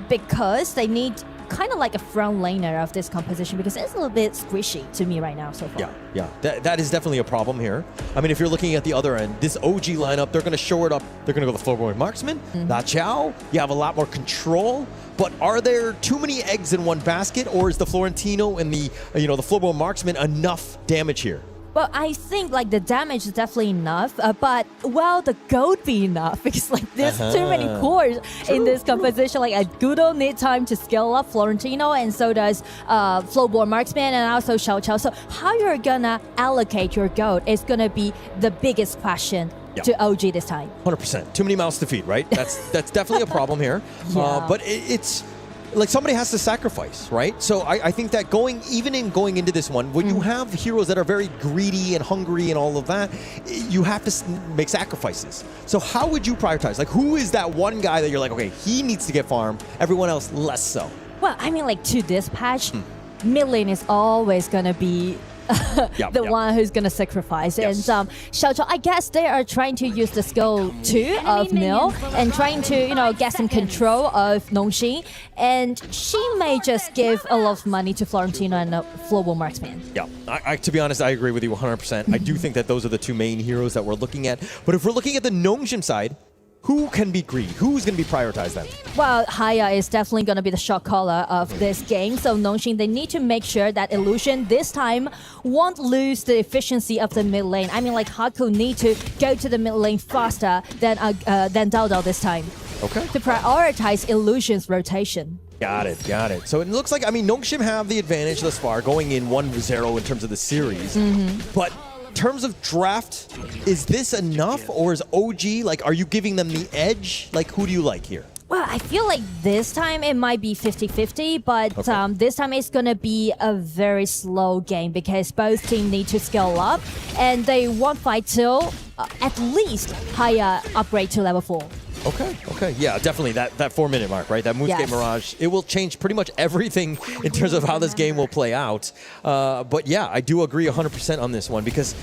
Speaker 3: because they need kind of like a front laner of this composition because it's a little bit squishy to me right now so far.
Speaker 12: Yeah, that is definitely a problem here. I mean, if you're looking at the other end, this OG lineup, they're going to shore it up. They're going to go the Floorboard Marksman, La Chao. You have a lot more control. But are there too many eggs in one basket, or is the Florentino and the the Floorboard Marksman enough damage here?
Speaker 3: Well, I think like the damage is definitely enough, but will the gold be enough? Because like there's too many cores in this composition. Like Agudo need time to scale up Florentino, and so does Floorboard Marksman and also Xiao Chao. So how you're gonna allocate your gold is gonna be the biggest question to OG this time.
Speaker 12: 100%. Too many mouths to feed, right? That's definitely a problem here. But it's like somebody has to sacrifice, right? So I think that going into this one, when you have heroes that are very greedy and hungry and all of that, you have to make sacrifices. So how would you prioritize? Like, who is that one guy that you're like, okay, he needs to get farmed, everyone else less so?
Speaker 3: Well, I mean, like to this patch, mid lane is always gonna be the one who's gonna sacrifice.
Speaker 12: Yes.
Speaker 3: And Xiao Chao, I guess they are trying to use the skill 2 of Nil and trying to get some control of Nongxin, and she may just give a lot of money to Florentino and Floorboard Marksman.
Speaker 12: Yeah, I to be honest, I agree with you 100%. I do think that those are the two main heroes that we're looking at. But if we're looking at the Nongxin side, who can be greedy? Who's going to be prioritized then?
Speaker 3: Well, Haya is definitely going to be the shot caller of this game. So Nongxin, they need to make sure that Illusion this time won't lose the efficiency of the mid lane. I mean, like Haku need to go to the mid lane faster than Dao Dao this time.
Speaker 12: Okay.
Speaker 3: To prioritize Illusion's rotation.
Speaker 12: Got it. So it looks like, I mean, Nongxin have the advantage thus far, going in 1-0 in terms of the series. But in terms of draft, is this enough, or is OG, like, are you giving them the edge? Like, who do you like here?
Speaker 3: Well, I feel like this time it might be 50-50, but this time it's going to be a very slow game because both teams need to scale up, and they won't fight till at least Haya upgrade to level 4.
Speaker 12: Okay. Yeah, definitely that 4-minute mark, right? That Moonscape Mirage, it will change pretty much everything in terms of how this game will play out. But yeah, I do agree 100% on this one because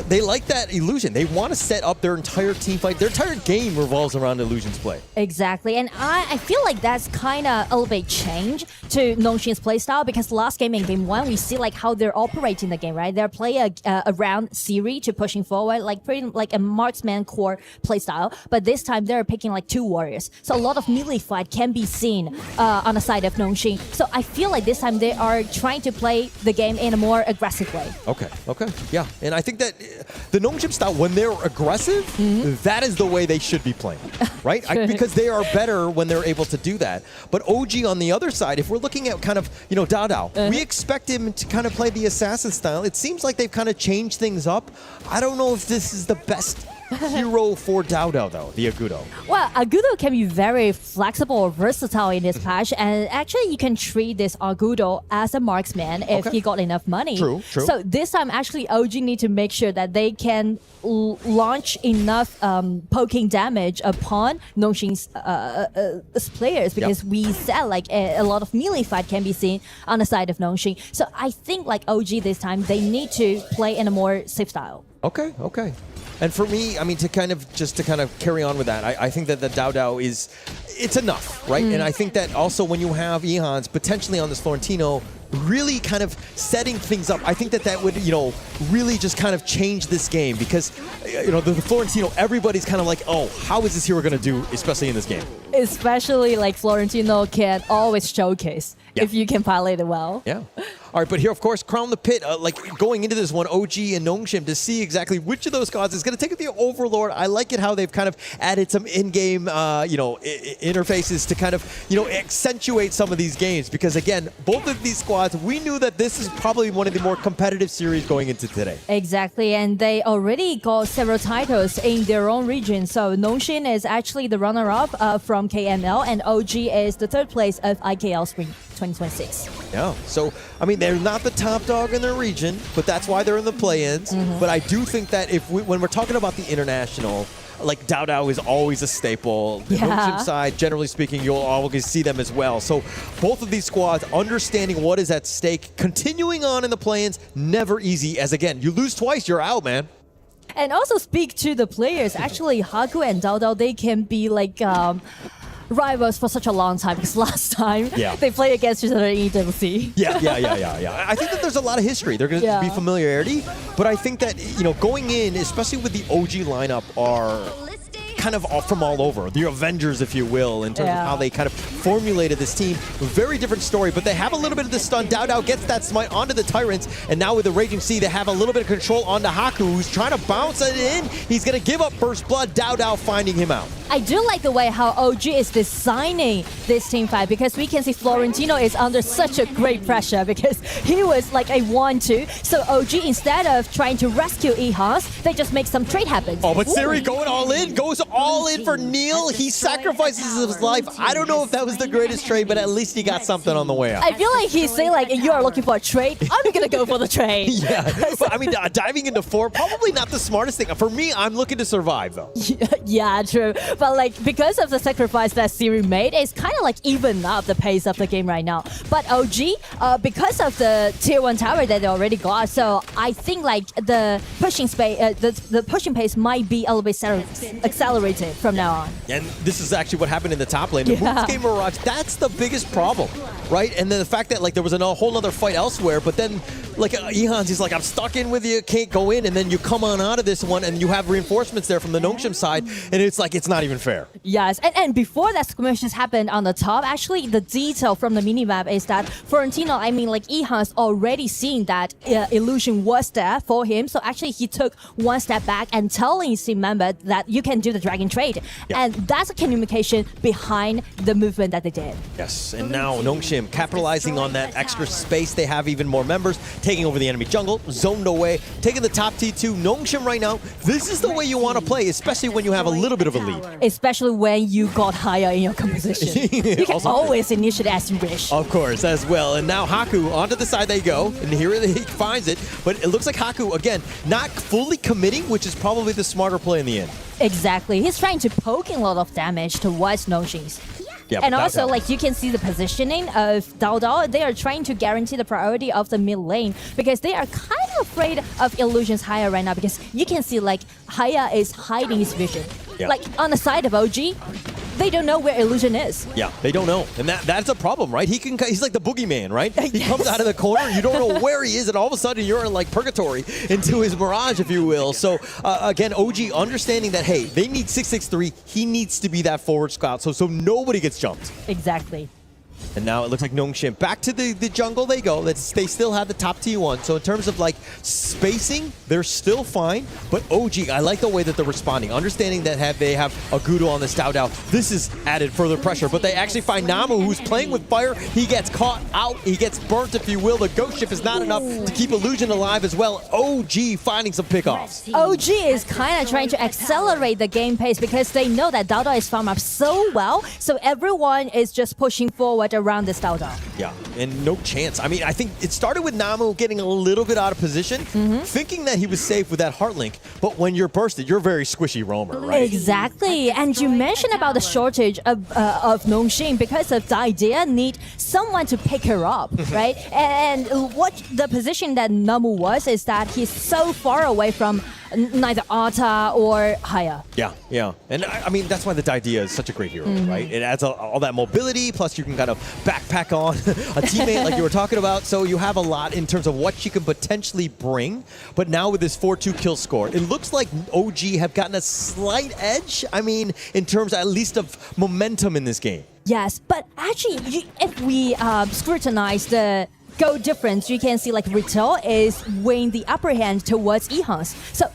Speaker 12: they like that Illusion. They want to set up their entire team fight. Their entire game revolves around Illusion's play.
Speaker 3: Exactly, and I feel like that's kind of a little bit change to Nongxin's playstyle because last game in Game 1, we see like how they're operating the game, right? They're playing around Siri to pushing forward, like pretty like a marksman core playstyle, but this time they're picking like 2 warriors. So a lot of melee fight can be seen on the side of Nongxin. So I feel like this time they are trying to play the game in a more aggressive way.
Speaker 12: Okay. Yeah, and I think that the Nongxin style, when they're aggressive, that is the way they should be playing, right? Because they are better when they're able to do that. But OG on the other side, if we're looking at kind of, Dao Dao, we expect him to kind of play the assassin style. It seems like they've kind of changed things up. I don't know if this is the best hero for Dao Dao, though, the Agudo.
Speaker 3: Well, Agudo can be very flexible or versatile in this patch, and actually you can treat this Agudo as a marksman if he got enough money.
Speaker 12: True.
Speaker 3: So this time, actually, OG need to make sure that they can launch enough poking damage upon Nongxin's players because we said like a lot of melee fight can be seen on the side of Nongxin. So I think like OG this time, they need to play in a more safe style.
Speaker 12: Okay. And for me, I mean, to kind of carry on with that, I think that the Dao Dao it's enough, right? And I think that also when you have Ehans potentially on this Florentino really kind of setting things up, I think that would, really just kind of change this game because, the Florentino, everybody's kind of like, oh, how is this hero going to do, especially in this game?
Speaker 3: Especially like Florentino can always showcase if you can pilot it well.
Speaker 12: Yeah. All right, but here, of course, Crown the Pit, like going into this one, OG and Nongxin to see exactly which of those gods is going to take the Overlord. I like it how they've kind of added some in-game, interfaces to kind of, accentuate some of these games because, again, both of these squads, we knew that this is probably one of the more competitive series going into today.
Speaker 3: Exactly, and they already got several titles in their own region. So Nongxin is actually the runner-up from KML, and OG is the 3rd place of IKL Spring 2026.
Speaker 12: Yeah, so, I mean, they're not the top dog in their region, but that's why they're in the play-ins. But I do think that when we're talking about the international, like Dao Dao is always a staple. The Nongxin side, generally speaking, you'll always see them as well. So both of these squads understanding what is at stake, continuing on in the play-ins, never easy. As again, you lose twice, you're out, man.
Speaker 3: And also speak to the players. Actually, Haku and Dao Dao, they can be like rivals for such a long time because last time
Speaker 12: Yeah.
Speaker 3: they played against each other in EWC.
Speaker 12: Yeah. I think that there's a lot of history. There's going to be familiarity, but I think that, going in, especially with the OG lineup, are kind of from all over. The Avengers, if you will, in terms of how they kind of formulated this team. Very different story, but they have a little bit of the stun. Dao gets that smite onto the Tyrants, and now with the Raging Sea, they have a little bit of control onto Haku, who's trying to bounce it in. He's going to give up First Blood. Dao finding him out.
Speaker 3: I do like the way how OG is designing this team fight because we can see Florentino is under such a great pressure because he was like a 1-2. So OG, instead of trying to rescue Ehas, they just make some trade happen.
Speaker 12: Oh, but Siri going all in, goes all in for Neil. He sacrifices his life. I don't know if that was the greatest trade, but at least he got something on the way out.
Speaker 3: I feel like he's saying like, you are looking for a trade, I'm gonna go for the trade.
Speaker 12: Yeah, but I mean, diving into 4, probably not the smartest thing. For me, I'm looking to survive though.
Speaker 3: Yeah, true. But like, because of the sacrifice that Siri made, it's kind of like even up the pace of the game right now. But OG, because of the tier 1 tower that they already got, so I think like the pushing space, the pushing pace might be a little bit accelerated from now on.
Speaker 12: And this is actually what happened in the top lane. The Moonscape Mirage, that's the biggest problem, right? And then the fact that like there was a whole other fight elsewhere, but then like Ehans, he's like, I'm stuck in with you, can't go in, and then you come on out of this one and you have reinforcements there from the Nongshim side, and it's like, it's not even fair.
Speaker 3: Yes, and before that skirmishes happened on the top, actually the detail from the minimap is that Florentino, I mean like Ehans already seen that illusion was there for him, so actually he took one step back and telling his team member that you can do the dragon trade. And that's a communication behind the movement that they did.
Speaker 12: Yes, and now Nongshim capitalizing on that extra space. They have even more members, taking over the enemy jungle, zoned away, taking the top T2. Nongshim right now, this is the way you want to play, especially when you have a little bit of a lead.
Speaker 3: Especially when you got higher in your composition. You can always initiate as you wish.
Speaker 12: Of course, as well. And now Haku, onto the side they go, and here he finds it. But it looks like Haku, again, not fully committing, which is probably the smarter play in the end.
Speaker 3: Exactly. He's trying to poke a lot of damage towards Nongshim's.
Speaker 12: Yeah,
Speaker 3: and also, like, you can see the positioning of Dao. They are trying to guarantee the priority of the mid lane because they are kind of afraid of Illusion's Haya right now because you can see, like, Haya is hiding his vision.
Speaker 12: Yeah.
Speaker 3: Like, on the side of OG, they don't know where Illusion is.
Speaker 12: Yeah, they don't know. And that's a problem, right? He's like the boogeyman, right? He comes out of the corner, you don't know where he is, and all of a sudden you're in like purgatory into his mirage, if you will. So again, OG understanding that, hey, they need 663. He needs to be that forward scout so nobody gets jumped.
Speaker 3: Exactly.
Speaker 12: And now it looks like Nongshim. Back to the jungle they go. They still have the top T1. So in terms of like spacing, they're still fine. But OG, I like the way that they're responding. Understanding that they have a Gudo on the Dao. This is added further pressure. But they actually find Namu, who's playing with fire. He gets caught out. He gets burnt, if you will. The ghost ship is not enough to keep Illusion alive as well. OG finding some pickoffs.
Speaker 3: OG is kind of trying to accelerate the game pace because they know that Dao is farmed up so well. So everyone is just pushing forward around this Dao.
Speaker 12: Yeah, and no chance. I mean, I think it started with Namu getting a little bit out of position, thinking that he was safe with that heart link, but when you're bursted, you're a very squishy roamer, right?
Speaker 3: Exactly, and you mentioned about the shortage of Nongshim because of the idea need someone to pick her up, right? And what the position that Namu was is that he's so far away from neither Ata or Haya.
Speaker 12: Yeah. And I mean, that's why the idea is such a great hero, right? It adds all that mobility, plus you can kind of backpack on a teammate like you were talking about. So you have a lot in terms of what she can potentially bring. But now with this 4-2 kill score, it looks like OG have gotten a slight edge. I mean, in terms at least of momentum in this game.
Speaker 3: Yes, but actually, if we scrutinize the goal difference, you can see like Retail is weighing the upper hand towards Ehans. So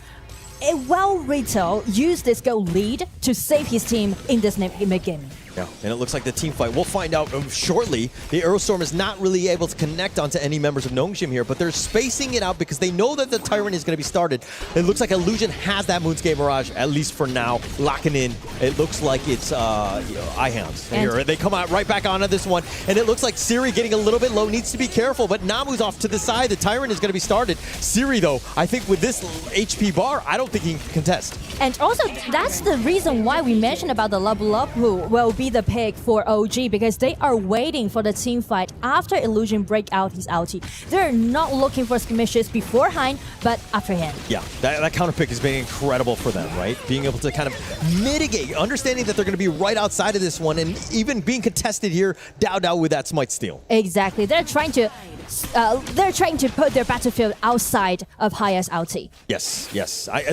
Speaker 3: Retail used this goal lead to save his team in this mid-game.
Speaker 12: Yeah, and it looks like the team fight. We'll find out shortly. The Aerostorm is not really able to connect onto any members of Nongshim here, but they're spacing it out because they know that the Tyrant is going to be started. It looks like Illusion has that Moonscape Mirage, at least for now, locking in. It looks like it's Eyehounds. They come out right back onto this one, and it looks like Siri getting a little bit low, needs to be careful, but Namu's off to the side. The Tyrant is going to be started. Siri, though, I think with this HP bar, I don't think he can contest.
Speaker 3: And also, that's the reason why we mentioned about the level up who will be be the pick for OG because they are waiting for the team fight after Illusion break out his ulti. They're not looking for skirmishes beforehand, but after him.
Speaker 12: Yeah, that counter pick has been incredible for them, right? Being able to kind of mitigate, understanding that they're going to be right outside of this one, and even being contested here, Dao with that smite steal.
Speaker 3: Exactly. They're trying to put their battlefield outside of Haya's ulti.
Speaker 12: Yes.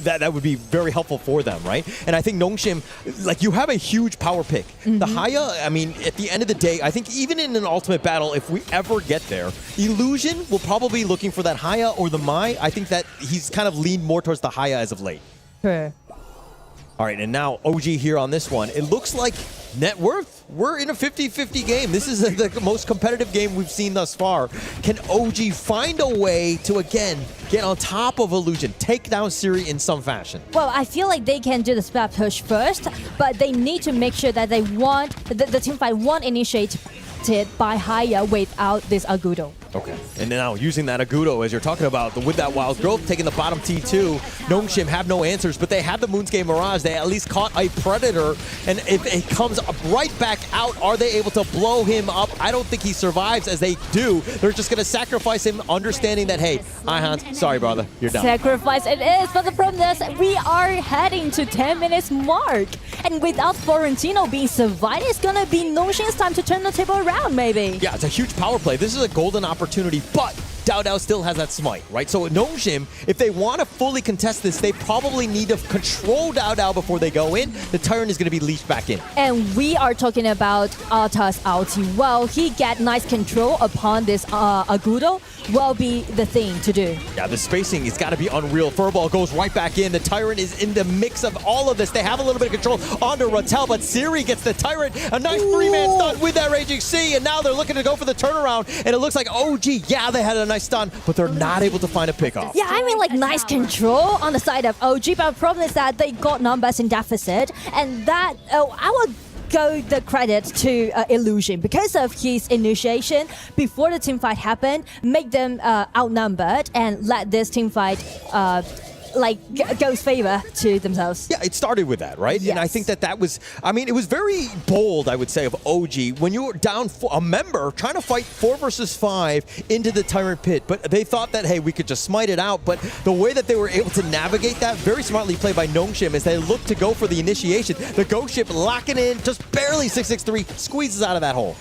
Speaker 12: That would be very helpful for them, right? And I think Nongshim, like, you have a huge power pick. The Haya, I mean, at the end of the day, I think even in an ultimate battle, if we ever get there, Illusion will probably be looking for that Haya or the Mai. I think that he's kind of leaned more towards the Haya as of late.
Speaker 3: Sure.
Speaker 12: All right, and now OG here on this one. It looks like net worth. We're in a 50-50 game. This is the most competitive game we've seen thus far. Can OG find a way to, again, get on top of Illusion, take down Siri in some fashion?
Speaker 3: Well, I feel like they can do the splat push first, but they need to make sure that they want the teamfight won't initiated by Haya without this Agudo.
Speaker 12: Okay. And now using that Agudo, as you're talking about, with that Wild Growth, taking the bottom T2, Nongshim have no answers, but they have the Moonscape Mirage. They at least caught a Predator, and if it comes right back out, are they able to blow him up? I don't think he survives. As they do, they're just going to sacrifice him, understanding that, hey, Ihans, sorry, brother, you're done.
Speaker 3: Sacrifice it is, but the problem is we are heading to 10 minutes mark, and without Florentino being survived, it's going to be Nongshim's time to turn the table around, maybe.
Speaker 12: Yeah, it's a huge power play. This is a golden opportunity, but Dao still has that smite, right? So Nongshim, if they want to fully contest this, they probably need to control Dao before they go in. The Tyrant is going to be leashed back in.
Speaker 3: And we are talking about Arta's ulti. Well, he get nice control upon this Agudo will be the thing to do.
Speaker 12: Yeah, the spacing has got to be unreal. Furball goes right back in. The Tyrant is in the mix of all of this. They have a little bit of control onto Rattel, but Siri gets the Tyrant. A nice three-man stun with that Raging Sea, and now they're looking to go for the turnaround, and it looks like OG, yeah, they had a nice stun, but they're not able to find a pickoff.
Speaker 3: Yeah, I mean, like, nice control on the side of OG, but the problem is that they got numbers in deficit, and that, I would go the credit to Illusion because of his initiation before the team fight happened, make them outnumbered and let this team fight goes favor to themselves.
Speaker 12: Yeah, it started with that, right?
Speaker 3: Yes.
Speaker 12: And I think that was, I mean, it was very bold, I would say, of OG when you were down a member trying to fight 4 versus 5 into the Tyrant Pit. But they thought that, hey, we could just smite it out. But the way that they were able to navigate that, very smartly played by Nongshim as they looked to go for the initiation. The Ghost Ship locking in, just barely 663, squeezes out of that hole.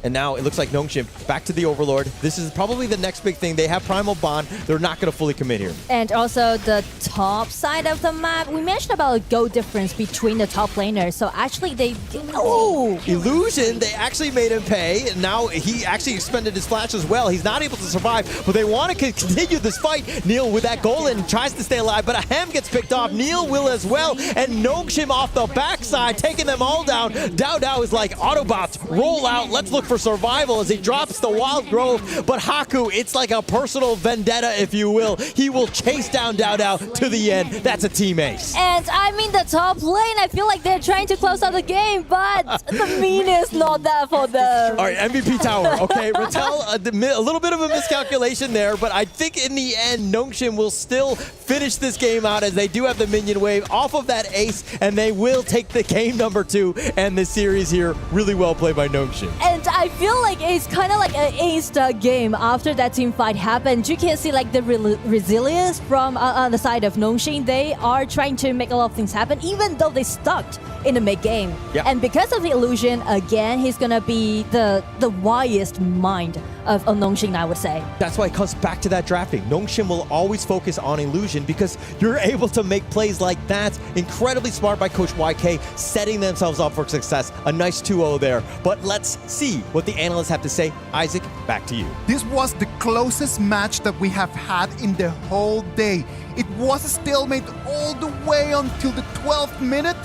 Speaker 12: And now it looks like Nongshim back to the Overlord. This is probably the next big thing. They have Primal Bond. They're not going to fully commit here.
Speaker 3: And also the top side of the map, we mentioned about a goal difference between the top laners. So actually they... Oh!
Speaker 12: Illusion, they actually made him pay. And now he actually expended his flash as well. He's not able to survive, but they want to continue this fight. Neil with that golden tries to stay alive, but a Hem gets picked off. Neil will as well. And Nongshim off the backside, taking them all down. Dao is like, Autobots, roll out. Let's look for survival as he drops the Wild Growth. But Haku, it's like a personal vendetta, if you will. He will chase down Dao to the end. That's a team ace.
Speaker 3: And I mean, the top lane, I feel like they're trying to close out the game, but the mean is not there for them.
Speaker 12: All right, MVP tower. Okay, Rattel, a little bit of a miscalculation there, but I think in the end, Nongshim will still finish this game out as they do have the minion wave off of that ace, and they will take the game number 2 and the series here. Really well played by Nongshim.
Speaker 3: And I feel like it's kind of like an ace-star game after that team fight happened. You can see like the resilience from on the side of Nongshim. They are trying to make a lot of things happen, even though they stuck in the mid-game.
Speaker 12: Yeah.
Speaker 3: And because of the Illusion, again, he's going to be the wisest mind of Nongshim, I would say.
Speaker 12: That's why it comes back to that drafting. Nongshim will always focus on Illusion because you're able to make plays like that. Incredibly smart by Coach YK, setting themselves up for success. A nice 2-0 there. But let's see what the analysts have to say. Isaac, back to you.
Speaker 9: This was the closest match that we have had in the whole day. It was a stalemate all the way until the 12th minute,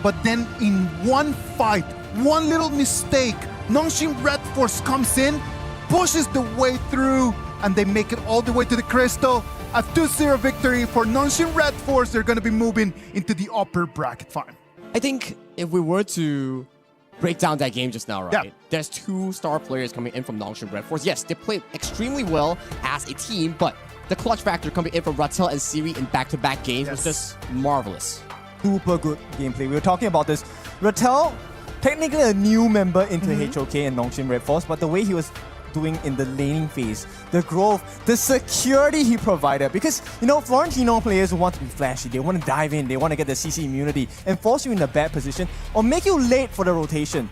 Speaker 9: but then in one fight, one little mistake, Nongshim Red Force comes in, pushes the way through, and they make it all the way to the Crystal. A 2-0 victory for Nongshim Red Force. They're going to be moving into the upper bracket final.
Speaker 10: I think if we were to break down that game just now, right?
Speaker 9: Yeah.
Speaker 10: There's 2 star players coming in from Nongshim Red Force. Yes, they played extremely well as a team, but the clutch factor coming in from Rattel and Siri in back-to-back games was just marvelous.
Speaker 11: Super good gameplay. We were talking about this. Rattel technically a new member into HOK and Nongshim Red Force, but the way he was doing in the laning phase, the growth, the security he provided, because Florentino players want to be flashy, they want to dive in, they want to get the CC immunity and force you in a bad position or make you late for the rotation.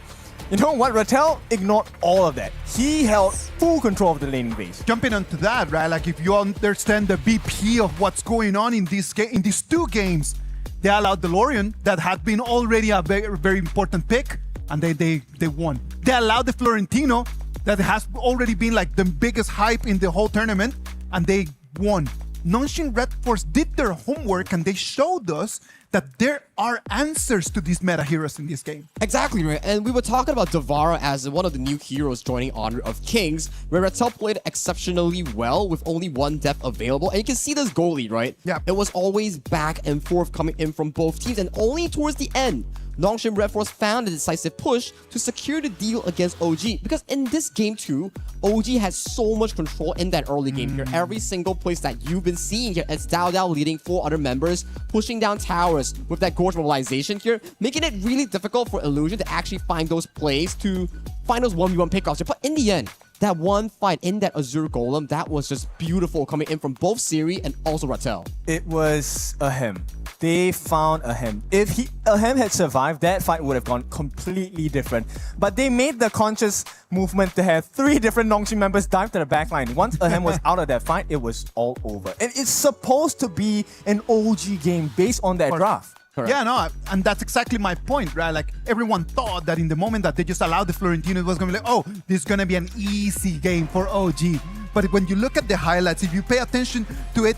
Speaker 11: You know what? Rattel ignored all of that. He held full control of the laning phase.
Speaker 9: Jumping onto that, right? Like if you understand the BP of what's going on in these two games, they allowed the Lorian that had been already a very, very important pick, and they won. They allowed the Florentino that has already been like the biggest hype in the whole tournament, and they won. Nongshim Red Force did their homework, and they showed us that there are answers to these meta heroes in this game.
Speaker 10: Exactly, right? And we were talking about Valor as one of the new heroes joining Honor of Kings, where Rattel played exceptionally well with only one death available. And you can see this goal lead, right?
Speaker 9: Yeah.
Speaker 10: It was always back and forth coming in from both teams, and only towards the end, Nongshim Red Force found a decisive push to secure the deal against OG. Because in this game too, OG has so much control in that early game here. Every single place that you've been seeing here, it's Dao leading 4 other members, pushing down towers with that Gorge mobilization here, making it really difficult for Illusion to actually find those plays, to find those 1v1 pickoffs here. But in the end, that one fight in that Azure Golem, that was just beautiful coming in from both Siri and also Rattel.
Speaker 11: It was Ahem. They found Ahem. If Ahem had survived, that fight would have gone completely different. But they made the conscious movement to have 3 different Nongshim members dive to the backline. Once Ahem was out of that fight, it was all over. And it's supposed to be an OG game based on that draft.
Speaker 9: Correct. Yeah, no, and that's exactly my point, right? Like, everyone thought that in the moment that they just allowed the Florentino, it was going to be like, oh, this is going to be an easy game for OG. But when you look at the highlights, if you pay attention to it,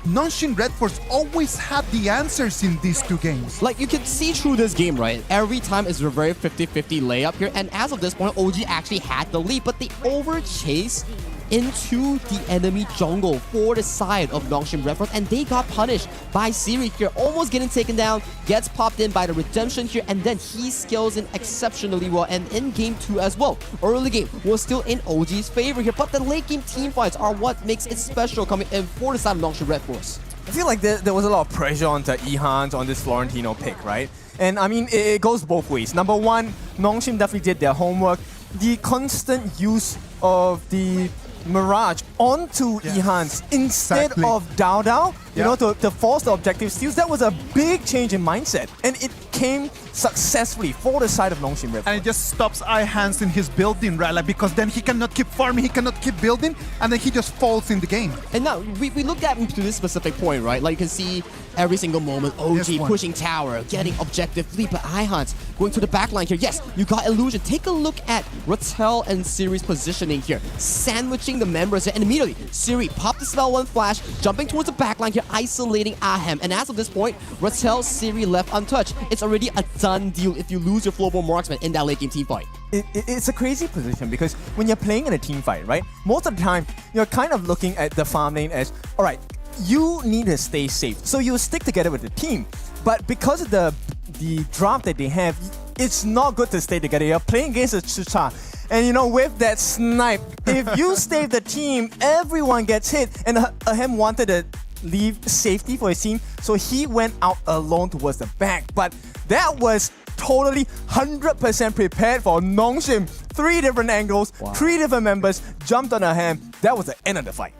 Speaker 9: Nongshim Red Force always had the answers in these 2 games.
Speaker 10: Like, you can see through this game, right? Every time it's a very 50-50 layup here, and as of this point, OG actually had the lead, but they overchased into the enemy jungle for the side of Nongshim Red Force, and they got punished by Siri here, almost getting taken down, gets popped in by the Redemption here, and then he scales in exceptionally well, and in game 2 as well. Early game was still in OG's favor here, but the late game team fights are what makes it special coming in for the side of Nongshim Red Force.
Speaker 11: I feel like there was a lot of pressure onto Ehans on this Florentino pick, right? And I mean, it goes both ways. Number one, Nongshim definitely did their homework. The constant use of the Mirage onto Ehans instead of Dao, you know, to force the objective steals, that was a big change in mindset. And it came successfully for the side of Nongshim Red Force.
Speaker 9: And it just stops Ehans in his building, right? Like, because then he cannot keep farming, he cannot keep building, and then he just falls in the game.
Speaker 10: And now, we looked at to this specific point, right? Like, you can see every single moment, OG pushing tower, getting objective lead, but Ehans going to the backline here. Yes, you got Illusion. Take a look at Rattel and Siri's positioning here, sandwiching the members here, and immediately, Siri popped the spell 1 flash, jumping towards the backline here, isolating Ahem. And as of this point, Rattel, Siri left untouched. It's already a done deal if you lose your Flowball Marksman in that late game team fight.
Speaker 11: It's a crazy position because when you're playing in a team fight, right, most of the time, you're kind of looking at the farm lane as, all right, you need to stay safe. So you stick together with the team. But because of the draft that they have, it's not good to stay together. You're playing against a Chucha. And you know, with that snipe, if you save the team, everyone gets hit. And Ahem wanted to leave safety for his team, so he went out alone towards the back. But that was totally 100% prepared for Nongshim. 3 different angles, 3 different members jumped on Ahem. That was the end of the fight.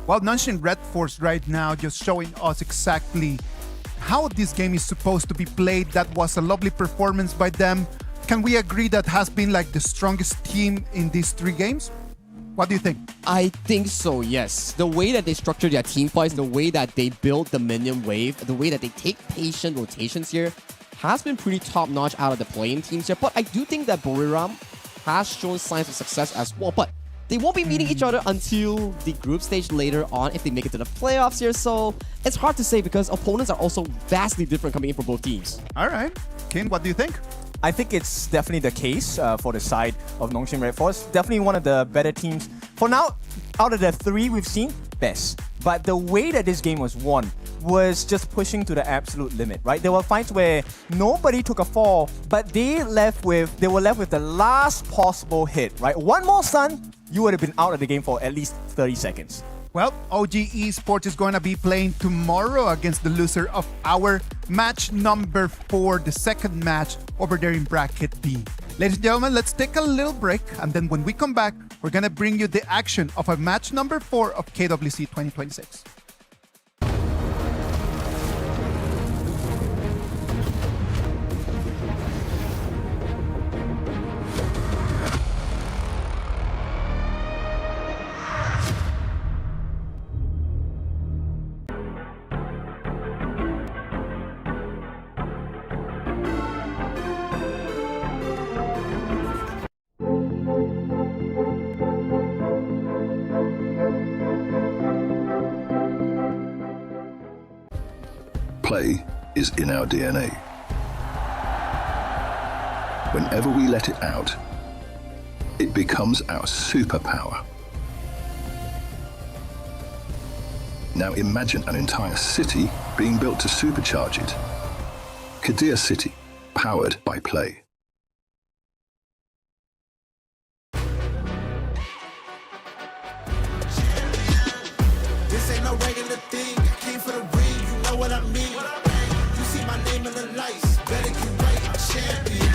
Speaker 9: Well, Nongshim Red Force right now just showing us exactly how this game is supposed to be played. That was a lovely performance by them. Can we agree that has been like the strongest team in these 3 games? What do you think?
Speaker 10: I think so, yes. The way that they structure their team fights, the way that they build the minion wave, the way that they take patient rotations here has been pretty top-notch out of the Play-In teams here. But I do think that Buriram has shown signs of success as well. But they won't be meeting each other until the group stage later on if they make it to the playoffs here. So it's hard to say because opponents are also vastly different coming in for both teams.
Speaker 9: All right. Ken, what do you think?
Speaker 11: I think it's definitely the case for the side of Nongshim Red Force. Definitely one of the better teams. For now, out of the 3 we've seen, best. But the way that this game was won was just pushing to the absolute limit, right? There were fights where nobody took a fall, but they were left with the last possible hit, right? One more stun, you would have been out of the game for at least 30 seconds.
Speaker 9: Well, OG Esports is going to be playing tomorrow against the loser of our match number 4, the second match over there in bracket B. Ladies and gentlemen, let's take a little break, and then when we come back, we're going to bring you the action of our match number 4 of KWC 2026.
Speaker 7: Play is in our DNA. Whenever we let it out, it becomes our superpower. Now imagine an entire city being built to supercharge it. Kadir City, powered by Play.
Speaker 14: This ain't no regular thing. I came for the ring, you know what I mean. You see my name in the lights, better get right, I'm champion.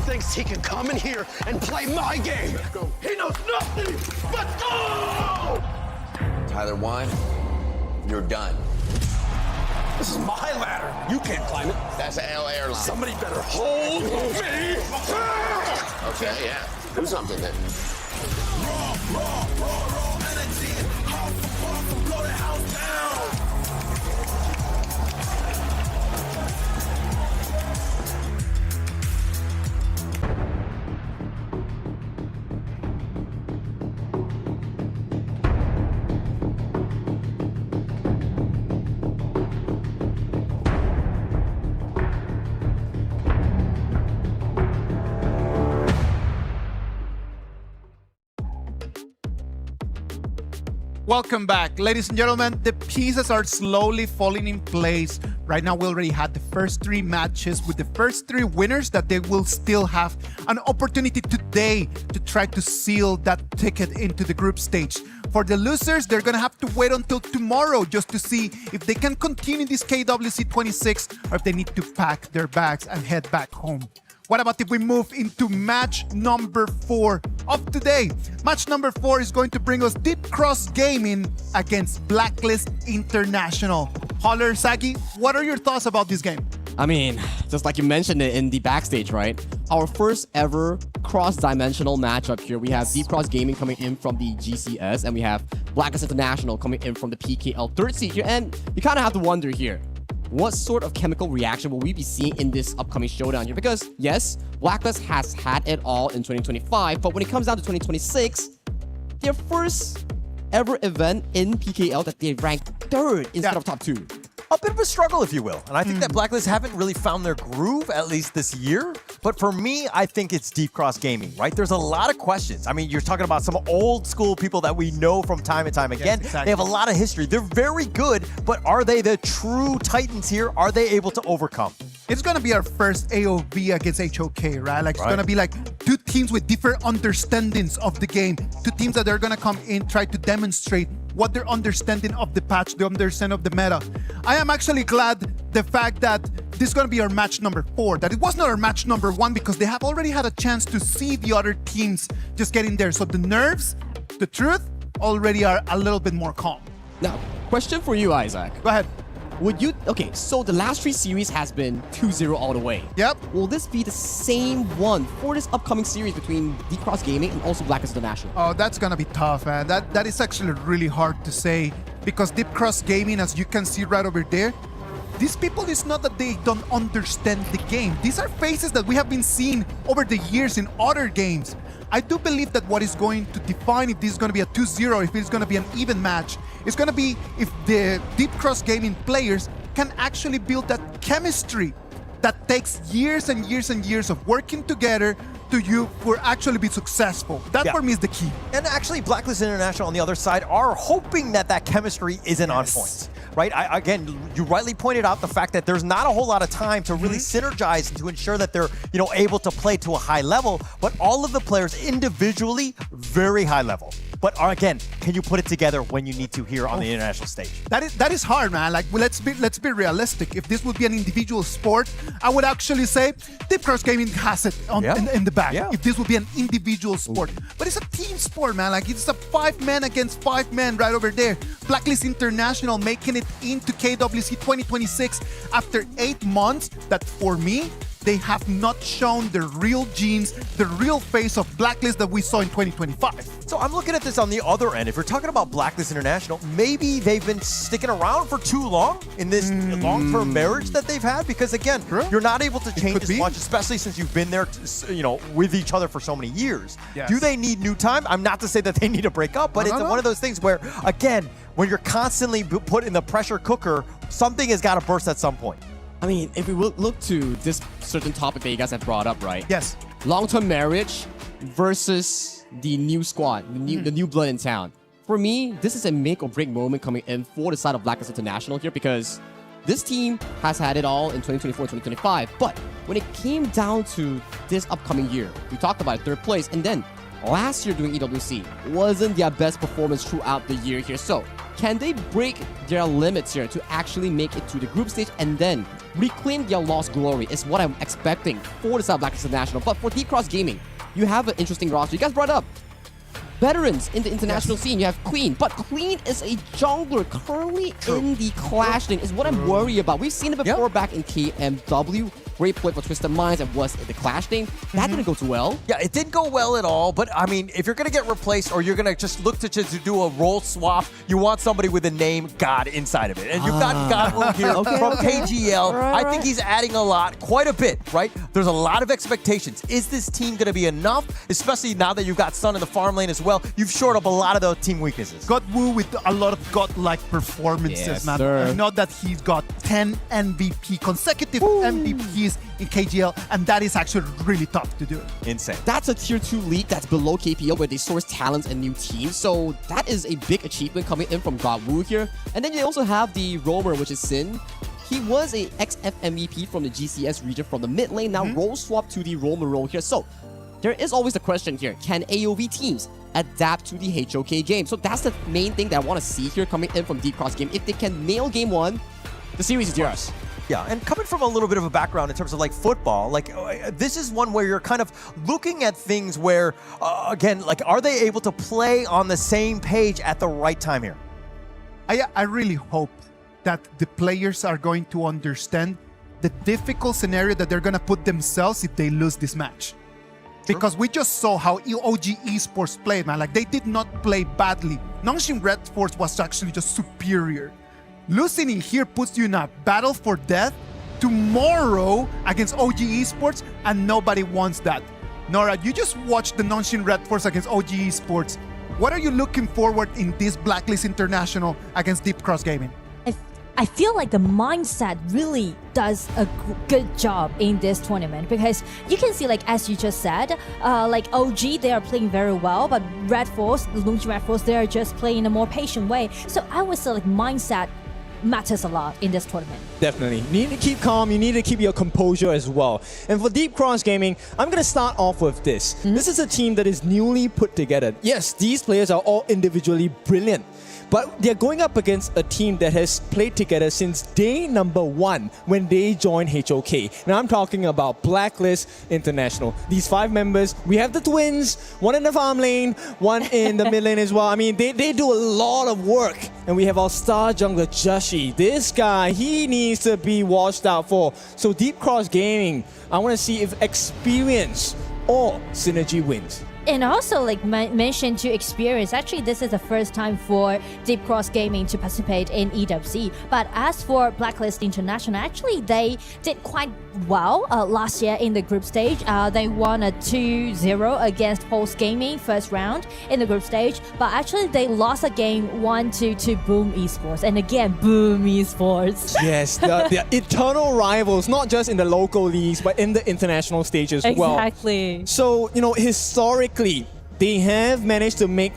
Speaker 2: Thinks he can come in here and play my game. He knows nothing. Let's go!
Speaker 22: Tyler won. You're done.
Speaker 2: This is my ladder. You can't climb it.
Speaker 22: That's L airline.
Speaker 2: Somebody better hold me.
Speaker 22: Okay, yeah. Do something then.
Speaker 2: Raw energy. House from blow the house down.
Speaker 9: Welcome back. Ladies and gentlemen, the pieces are slowly falling in place. Right now, we already had the first 3 matches with the first 3 winners that they will still have an opportunity today to try to seal that ticket into the group stage. For the losers, they're going to have to wait until tomorrow just to see if they can continue this KWC 26 or if they need to pack their bags and head back home. What about if we move into match number 4 of today? Match number 4 is going to bring us Deep Cross Gaming against Blacklist International. Holler, Sagi, what are your thoughts about this game?
Speaker 10: I mean, just like you mentioned it in the backstage, right? Our first ever cross-dimensional matchup here. We have Deep Cross Gaming coming in from the GCS, and we have Blacklist International coming in from the PKL third seed here. And you kind of have to wonder here, what sort of chemical reaction will we be seeing in this upcoming showdown here? Because yes, Blacklist has had it all in 2025, but when it comes down to 2026, their first ever event in PKL that they ranked 3rd instead of top 2.
Speaker 11: A bit of a struggle, if you will. And I think that Blacklist haven't really found their groove, at least this year. But for me, I think it's Deep Cross Gaming, right? There's a lot of questions. I mean, you're talking about some old school people that we know from time and time again.
Speaker 9: Yes, exactly.
Speaker 11: They have a lot of history. They're very good, but are they the true titans here? Are they able to overcome?
Speaker 9: It's gonna be our first AOV against HOK, right? Like it's
Speaker 11: Right.
Speaker 9: gonna be like two teams with different understandings of the game. Two teams that are gonna come in, try to demonstrate what their understanding of the patch, the understanding of the meta. I am actually glad the fact that this is gonna be our match number 4, that it was not our match number 1 because they have already had a chance to see the other teams just get in there. So the nerves, the truth, already are a little bit more calm.
Speaker 10: Now, question for you, Isaac.
Speaker 9: Go ahead.
Speaker 10: Would you, okay, so the last 3 series has been 2-0 all the way.
Speaker 9: Yep.
Speaker 10: Will this be the same one for this upcoming series between Deep Cross Gaming and also Blacklist International?
Speaker 9: Oh, that's gonna be tough, man. That is actually really hard to say because Deep Cross Gaming, as you can see right over there, these people, it's not that they don't understand the game. These are faces that we have been seeing over the years in other games. I do believe that what is going to define if this is going to be a 2-0, if it's going to be an even match, it's going to be if the Deep Cross Gaming players can actually build that chemistry that takes years and years and years of working together for actually be successful. That for me is the key.
Speaker 11: And actually, Blacklist International on the other side are hoping that that chemistry isn't on point, right? Again, you rightly pointed out the fact that there's not a whole lot of time to really synergize and to ensure that they're, able to play to a high level. But all of the players individually, very high level. But again, can you put it together when you need to here on the international stage?
Speaker 9: That is hard, man. Like, let's be realistic. If this would be an individual sport, I would actually say Deep Cross Gaming has it in the back.
Speaker 11: Yeah.
Speaker 9: If this would be an individual sport, but it's a team sport, man. Like it's a 5-man against 5-man right over there. Blacklist International making it into KWC 2026 after 8 months. That for me, they have not shown the real genes, the real face of Blacklist that we saw in 2025.
Speaker 11: So I'm looking at this on the other end. If we're talking about Blacklist International, maybe they've been sticking around for too long in this long-term marriage that they've had. Because again, you're not able to change as much, especially since you've been there, with each other for so many years.
Speaker 9: Yes.
Speaker 11: Do they need new time? I'm not to say that they need to break up, but it's one of those things where, again, when you're constantly put in the pressure cooker, something has got to burst at some point.
Speaker 10: I mean, if we look to this certain topic that you guys have brought up, right?
Speaker 9: Yes.
Speaker 10: Long-term marriage versus the new squad, the new blood in town. For me, this is a make or break moment coming in for the side of Blacklist International here because this team has had it all in 2024, 2025. But when it came down to this upcoming year, we talked about 3rd place, and then last year during EWC wasn't their best performance throughout the year here. So can they break their limits here to actually make it to the group stage and then reclaim their lost glory is what I'm expecting for the South Blacklist International. But for Deep Cross Gaming, you have an interesting roster. You guys brought up veterans in the international scene. You have Queen, but Queen is a jungler currently in the Clash lane is what I'm worried about. We've seen it before back in KMW. Great play for Twisted Minds and was in the Clash lane. That didn't go too well.
Speaker 11: Yeah, it didn't go well at all, but I mean, if you're going to get replaced or you're going to just look to do a role swap, you want somebody with the name God inside of it. And you've got God here from KGL. I think he's adding a lot, quite a bit, right? There's a lot of expectations. Is this team going to be enough? Especially now that you've got Sun in the farm lane as well. You've shored up a lot of those team weaknesses.
Speaker 9: Got Wu with a lot of godlike performances,
Speaker 11: Yes,
Speaker 9: man.
Speaker 11: sir.
Speaker 9: I know that he's got 10 consecutive MVPs in KGL, and that is actually really tough to do.
Speaker 11: Insane.
Speaker 10: That's a tier 2 league that's below KPL where they source talents and new teams. So that is a big achievement coming in from God Wu here. And then you also have the roamer, which is Sin. He was a XF MVP from the GCS region from the mid lane, now role swap to the roamer role here. So there is always the question here, can AOV teams adapt to the HOK game? So that's the main thing that I want to see here coming in from Deep Cross Game. If they can nail game 1, the series is yours.
Speaker 11: Yeah, and coming from a little bit of a background in terms of like football, like this is one where you're kind of looking at things where, again, like are they able to play on the same page at the right time here?
Speaker 9: I really hope that the players are going to understand the difficult scenario that they're going to put themselves if they lose this match. Because we just saw how OG Esports played, man. Like, they did not play badly. Nongshim Red Force was actually just superior. Losing in here puts you in a battle for death tomorrow against OG Esports, and nobody wants that. Nora, you just watched the Nongshim Red Force against OG Esports. What are you looking forward in this Blacklist International against Deep Cross Gaming?
Speaker 3: I feel like the mindset really does a good job in this tournament because you can see, like as you just said, like OG, they are playing very well, but Red Force, Lungi Red Force, they are just playing in a more patient way. So I would say like mindset matters a lot in this tournament.
Speaker 4: Definitely. You need to keep calm, you need to keep your composure as well. And for Deep Cross Gaming, I'm going to start off with this. This is a team that is newly put together. Yes, these players are all individually brilliant, but they're going up against a team that has played together since day number 1 when they joined HOK. Now I'm talking about Blacklist International. These 5 members, we have the twins, one in the farm lane, one in the mid lane as well. I mean, they do a lot of work. And we have our star jungler, Joshi. This guy, he needs to be watched out for. So Deep Cross Gaming, I want to see if experience or synergy wins.
Speaker 3: And also, like mentioned to experience, actually this is the first time for Deep Cross Gaming to participate in EWC. But as for Blacklist International, actually they did quite well last year in the group stage. They won a 2-0 against Pulse Gaming first round in the group stage. But actually they lost a game 1-2 to Boom Esports. And again, Boom Esports.
Speaker 4: Yes, they're eternal rivals, not just in the local leagues, but in the international stage as well.
Speaker 3: Exactly.
Speaker 4: So, you know, historically, they have managed to make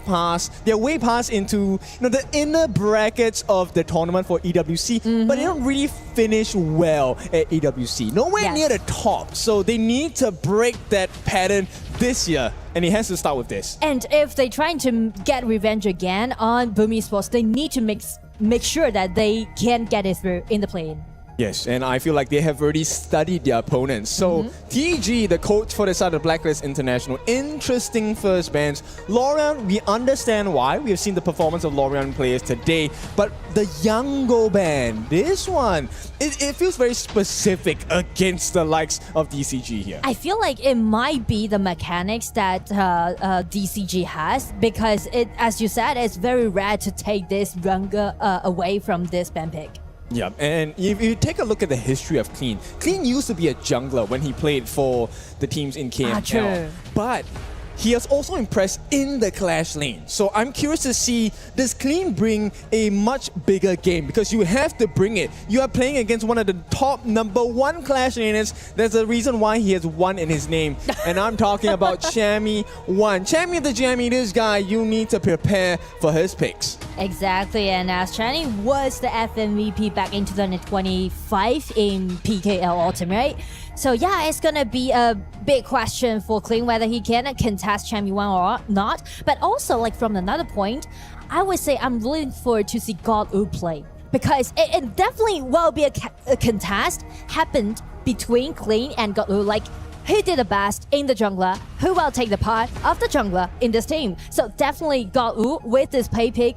Speaker 4: their way past into the inner brackets of the tournament for EWC, but they don't really finish well at EWC. Nowhere near the top. So they need to break that pattern this year, and it has to start with this.
Speaker 3: And if they're trying to get revenge again on Boom Esports, they need to make sure that they can get it through in the play-in.
Speaker 4: Yes, and I feel like they have already studied their opponents. So TG, the coach for the side of Blacklist International, interesting first bands. Lorian, we understand why. We have seen the performance of Lorian players today, but the Yango band, this one, it feels very specific against the likes of DCG here.
Speaker 3: I feel like it might be the mechanics that DCG has because as you said, it's very rare to take this younger away from this band pick.
Speaker 4: Yeah, and if you take a look at the history of Clean used to be a jungler when he played for the teams in KML.
Speaker 3: True.
Speaker 4: But he has also impressed in the Clash lane. So I'm curious to see, does Clean bring a much bigger game? Because you have to bring it. You are playing against one of the top #1 Clash laners. There's a reason why he has 1 in his name. And I'm talking about Chammy1. Chammy the Jammy, this guy, you need to prepare for his picks.
Speaker 3: Exactly, and as Channy was the FMVP back in 2025 in PKL Ultimate. So yeah, it's gonna be a big question for Clean whether he can contest Chammy1 or not. But also, like from another point, I would say I'm looking forward to see God-U play. Because it definitely will be a contest happened between Clean and God-U. Like, who did the best in the jungler? Who will take the part of the jungler in this team? So definitely God-U with this pay pick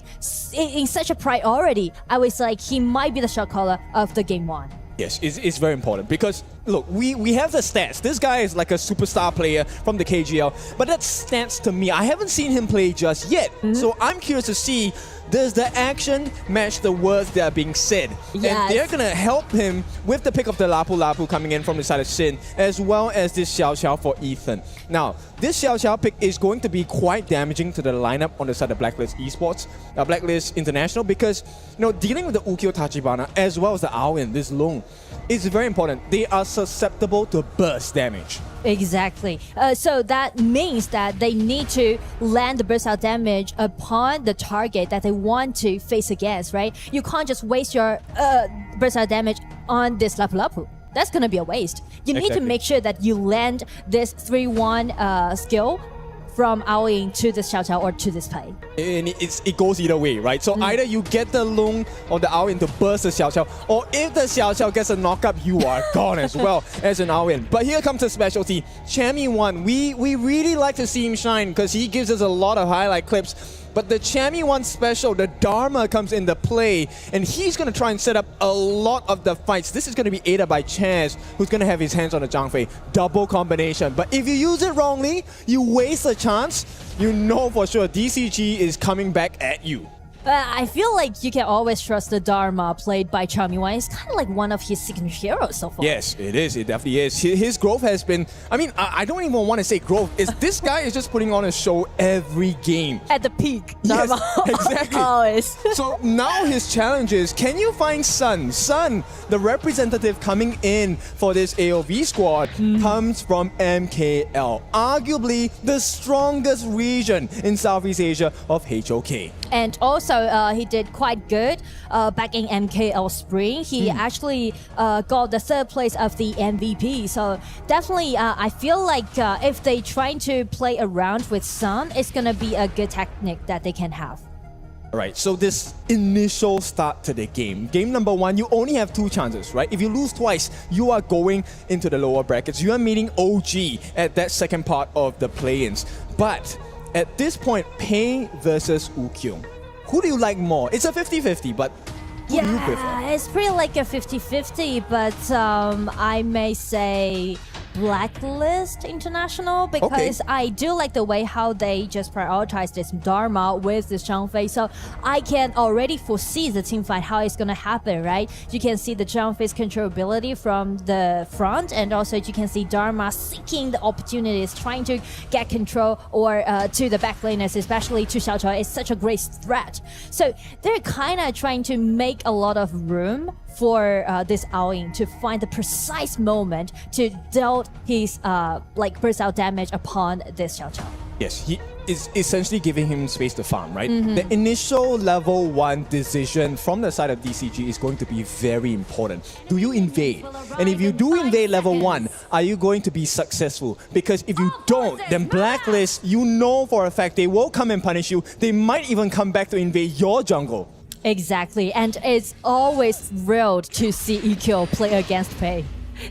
Speaker 3: in such a priority. I was like, he might be the shot caller of the game 1.
Speaker 4: Yes, it's very important because, look, we have the stats. This guy is like a superstar player from the KGL, but that stats to me, I haven't seen him play just yet. So I'm curious to see, does the action match the words that are being said?
Speaker 3: Yes.
Speaker 4: And they're going to help him with the pick of the Lapu Lapu coming in from the side of Sin, as well as this Xiao Xiao for Ethan. Now, this Xiao Xiao pick is going to be quite damaging to the lineup on the side of Blacklist Esports, Blacklist International, because dealing with the Ukyo Tachibana as well as the Aowen, this Long, is very important. They are susceptible to burst damage.
Speaker 3: Exactly. So that means that they need to land the burst out damage upon the target that they want to face against, right? You can't just waste your burst out damage on this Lapu Lapu. That's gonna be a waste. You need to make sure that you land this 3-1 skill from Aowen to this Xiao Xiao or to this play.
Speaker 4: And it goes either way, right? So either you get the Lung or the Aowen to burst the Xiao Xiao, or if the Xiao Xiao gets a knockup, you are gone as well as an Aowen. But here comes the specialty. Chammy1, we really like to see him shine because he gives us a lot of highlight clips. But the Chammy1 special, the Dharma comes into play, and he's going to try and set up a lot of the fights. This is going to be aided by Chaz, who's going to have his hands on the Zhang Fei. Double combination. But if you use it wrongly, you waste a chance. You know for sure DCG is coming back at you.
Speaker 3: I feel like you can always trust the Dharma played by Chamiwan. It's kind of like one of his signature heroes so far.
Speaker 4: Yes, it is. It definitely is. His growth has been... I mean, I don't even want to say growth. This guy is just putting on a show every game.
Speaker 3: At the peak,
Speaker 4: Yes,
Speaker 3: Dharma.
Speaker 4: exactly.
Speaker 3: Always.
Speaker 4: So now his challenge is, can you find Sun? Sun, the representative coming in for this AOV squad, comes from MKL. Arguably the strongest region in Southeast Asia of HOK.
Speaker 3: And also, he did quite good back in MKL Spring. He actually got the third place of the MVP. So definitely, I feel like if they trying to play around with Sun, it's going to be a good technique that they can have.
Speaker 4: All right, so this initial start to the game. Game number 1, you only have 2 chances, right? If you lose twice, you are going into the lower brackets. You are meeting OG at that second part of the play-ins. But at this point, Pei versus Ukyung. Who do you like more? It's a 50-50, but who do you prefer?
Speaker 3: Yeah, it's pretty like a 50-50, but I may say Blacklist International because I do like the way how they just prioritize this Dharma with this Zhang Fei. So I can already foresee the team fight, how it's going to happen, right? You can see the Zhang Fei's controllability from the front, and also you can see Dharma seeking the opportunities, trying to get control or to the back laners, especially to Xiao Chao. It's such a great threat. So they're kind of trying to make a lot of room for this Aoying to find the precise moment to dealt his like burst out damage upon this Xiao Chao.
Speaker 4: Yes, he is essentially giving him space to farm, right?
Speaker 3: Mhm.
Speaker 4: The initial level 1 decision from the side of DCG is going to be very important. Do you invade? And if you do invade level 1, are you going to be successful? Because if you don't, then Blacklist, you know for a fact they will come and punish you. They might even come back to invade your jungle.
Speaker 3: Exactly, and it's always thrilled to see EQ play against Pei.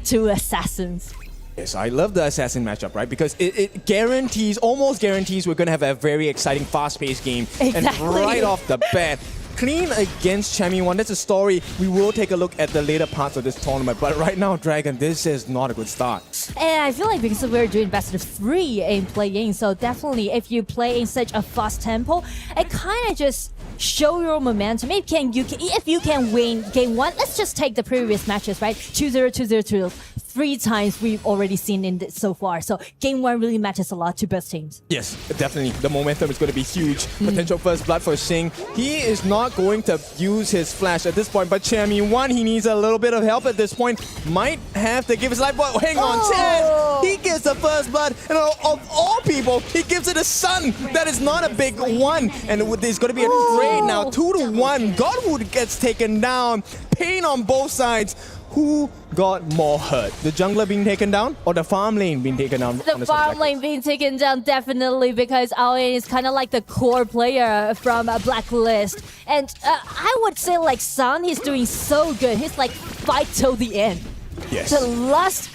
Speaker 3: 2 assassins.
Speaker 4: Yes, I love the assassin matchup, right? Because it guarantees, almost guarantees, we're going to have a very exciting, fast-paced game.
Speaker 3: Exactly.
Speaker 4: And right off the bat, clean against Chamiwan. That's a story we will take a look at the later parts of this tournament. But right now, Dragon, this is not a good start.
Speaker 3: And I feel like because we're doing best of 3 in playing, so definitely if you play in such a fast tempo, it kind of just show your momentum. If you can win game 1, let's just take the previous matches, right? 2-0, 2-0, 2-0. 3 times we've already seen in this so far. So game 1 really matters a lot to both teams.
Speaker 4: Yes, definitely. The momentum is going to be huge. Potential first blood for Xing. He is not going to use his flash at this point, but Chamiwan, he needs a little bit of help at this point. Might have to give his life. But hang on, Chaz! He gets the first blood, and of all people, he gives it a Sun. That is not a big one. And there's going to be a trade now. 2-1. Godwood gets taken down. Pain on both sides. Who got more hurt? The jungler being taken down or the farm lane being taken down?
Speaker 3: The farm lane being taken down, definitely, because Aoying is kind of like the core player from Blacklist. And I would say like Sun, he's doing so good. He's like fight till the end.
Speaker 4: Yes.
Speaker 3: The last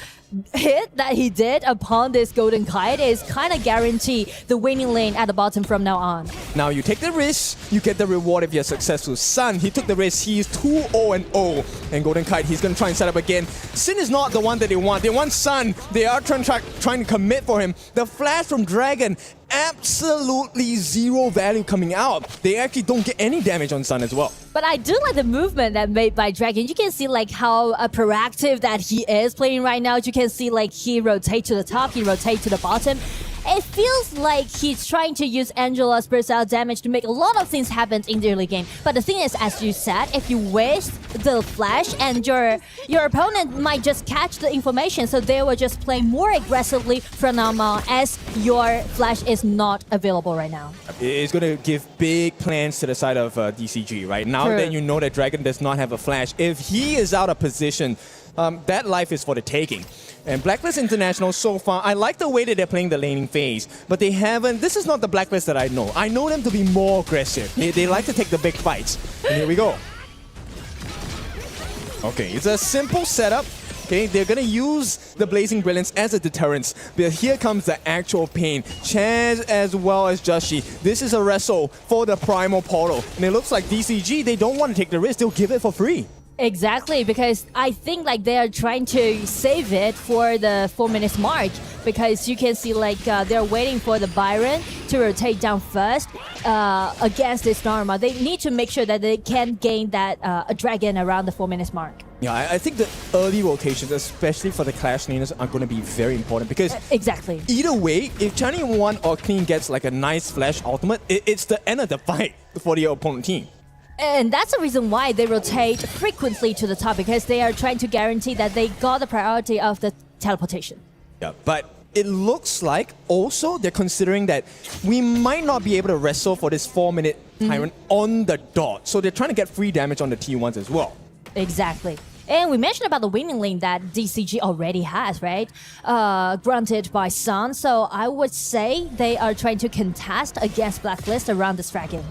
Speaker 3: hit that he did upon this golden kite is kind of guarantee the winning lane at the bottom from now on.
Speaker 4: Now you take the risk, you get the reward if you're successful. Sun, he took the risk, he's 2-0-0. And Golden Kite, he's gonna try and set up again. Sin is not the one that they want. They want Sun. They are trying to commit for him. The flash from Dragon, absolutely zero value coming out. They actually don't get any damage on Sun as well.
Speaker 3: But I do like the movement that made by Dragon. You can see like how proactive that he is playing right now. You can see like he rotates to the top, he rotates to the bottom. It feels like he's trying to use Angela's burst out damage to make a lot of things happen in the early game. But the thing is, as you said, if you waste the flash and your opponent might just catch the information, so they will just play more aggressively from now on as your flash is not available right now.
Speaker 4: It's going to give big plans to the side of DCG, right? Now
Speaker 3: True.
Speaker 4: that you know that Dragon does not have a flash, if he is out of position, that life is for the taking. And Blacklist International so far, I like the way that they're playing the laning phase, but they haven't, this is not the Blacklist that I know. I know them to be more aggressive. They like to take the big fights. And here we go. Okay, it's a simple setup. Okay, they're gonna use the Blazing Brilliance as a deterrence, but here comes the actual pain. Chaz as well as Joshi. This is a wrestle for the Primal Portal, and it looks like DCG, they don't want to take the risk, they'll give it for free.
Speaker 3: Exactly, because I think like they are trying to save it for the 4 minutes mark, because you can see like they're waiting for the Byron to rotate down first against this Dharma. They need to make sure that they can gain that a dragon around the 4 minutes mark.
Speaker 4: Yeah, I think the early rotations, especially for the Clash laners, are going to be very important because
Speaker 3: exactly.
Speaker 4: Either way, if Channy1 or Clean gets like a nice flash ultimate, it's the end of the fight for the opponent team.
Speaker 3: And that's the reason why they rotate frequently to the top, because they are trying to guarantee that they got the priority of the teleportation.
Speaker 4: Yeah, but it looks like also they're considering that we might not be able to wrestle for this 4-minute Tyrant on the dot. So they're trying to get free damage on the T1s as well.
Speaker 3: Exactly. And we mentioned about the winning lane that DCG already has, right? Granted by Sun. So I would say they are trying to contest against Blacklist around this dragon.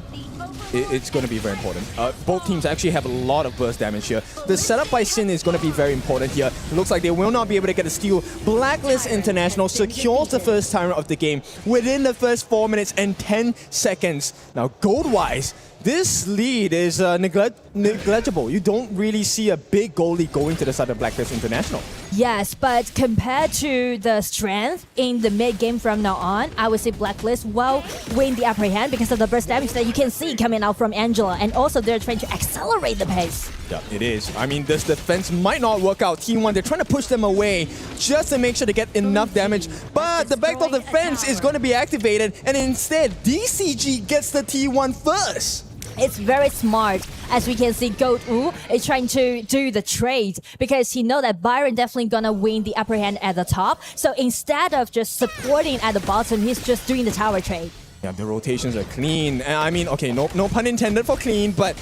Speaker 4: It's going to be very important. Both teams actually have a lot of burst damage here. The setup by Sin is going to be very important here. It looks like they will not be able to get a steal. Blacklist International secures the first Tyrant of the game within the first 4 minutes and 10 seconds. Now, gold-wise, this lead is negligible. You don't really see a big goal lead going to the side of Blacklist International.
Speaker 3: Yes, but compared to the strength in the mid game from now on, I would say Blacklist will win the upper hand because of the burst damage that you can see coming out from Angela, and also they're trying to accelerate the pace.
Speaker 4: Yeah, it is. I mean, this defense might not work out. T1, they're trying to push them away just to make sure they get enough damage, but the backdoor defense is going to be activated, and instead, DCG gets the T1 first.
Speaker 3: It's very smart. As we can see, Goat Wu is trying to do the trade because he knows that Byron definitely gonna win the upper hand at the top. So instead of just supporting at the bottom, he's just doing the tower trade.
Speaker 4: Yeah, the rotations are clean. I mean, okay, no pun intended for clean, but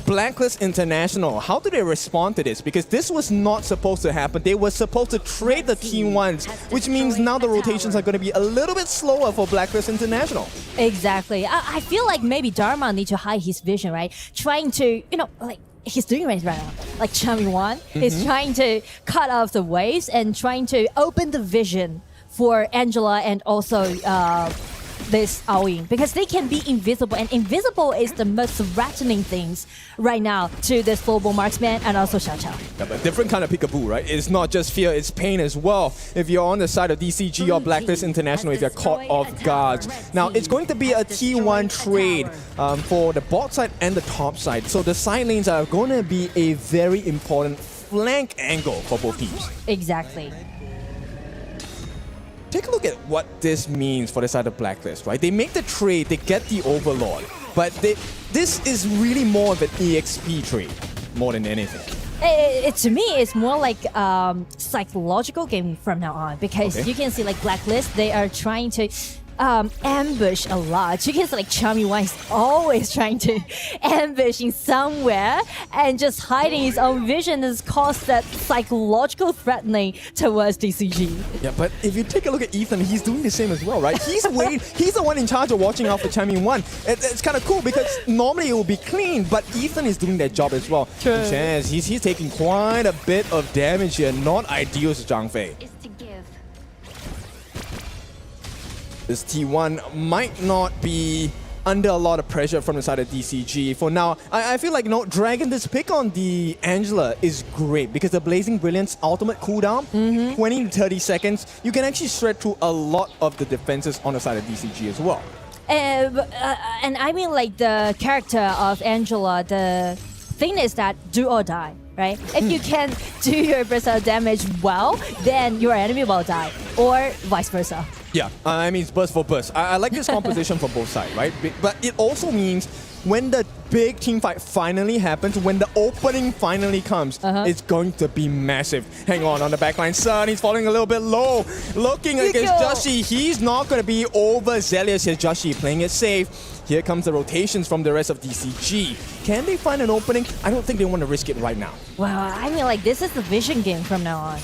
Speaker 4: Blacklist International, how do they respond to this? Because this was not supposed to happen. They were supposed to trade the T1s, which means now the rotations are going to be a little bit slower for Blacklist International.
Speaker 3: Exactly. I feel like maybe Dharma needs to hide his vision, right? Trying to, like he's doing right now. Like Channy1 is trying to cut off the waves and trying to open the vision for Angela and also this Aoying, because they can be invisible, and invisible is the most threatening things right now to this global marksman and also Xiao Qiao.
Speaker 4: Yeah, but different kind of peekaboo, right? It's not just fear, it's pain as well. If you're on the side of DCG or Blacklist International, if you're caught off guard. Now, it's going to be a T1 trade for the bot side and the top side. So the side lanes are going to be a very important flank angle for both teams.
Speaker 3: Exactly.
Speaker 4: Take a look at what this means for the side of Blacklist, right? They make the trade, they get the Overlord, but this is really more of an EXP trade, more than anything.
Speaker 3: To me, it's more like psychological game from now on, because you can see like Blacklist, they are trying to ambush a lot. You can see like Channy1 is always trying to ambush in somewhere and just hiding his own vision has caused that psychological threatening towards DCG.
Speaker 4: Yeah, but if you take a look at Ethan, he's doing the same as well, right? He's the one in charge of watching out for Channy1. It's kind of cool because normally it will be clean, but Ethan is doing that job as well.
Speaker 3: True.
Speaker 4: Chance, he's taking quite a bit of damage here. Not ideal to Zhang Fei. This T1 might not be under a lot of pressure from the side of DCG. For now, I feel like Dragon, this pick on the Angela is great because the Blazing Brilliance ultimate cooldown, 20 to 30 seconds, you can actually shred through a lot of the defenses on the side of DCG as well.
Speaker 3: And I mean like the character of Angela, the thing is that do or die. Right? If you can do your burst damage well, then your enemy will die, or vice versa.
Speaker 4: Yeah, I mean, it's burst for burst. I like this composition for both sides, right? But it also means when the big team fight finally happens, when the opening finally comes, it's going to be massive. Hang on the backline. Sun, he's falling a little bit low. Looking against Joshi, he's not going to be overzealous here. Joshi playing it safe. Here comes the rotations from the rest of DCG. Can they find an opening? I don't think they want to risk it right now.
Speaker 3: Wow, I mean like this is the vision game from now on.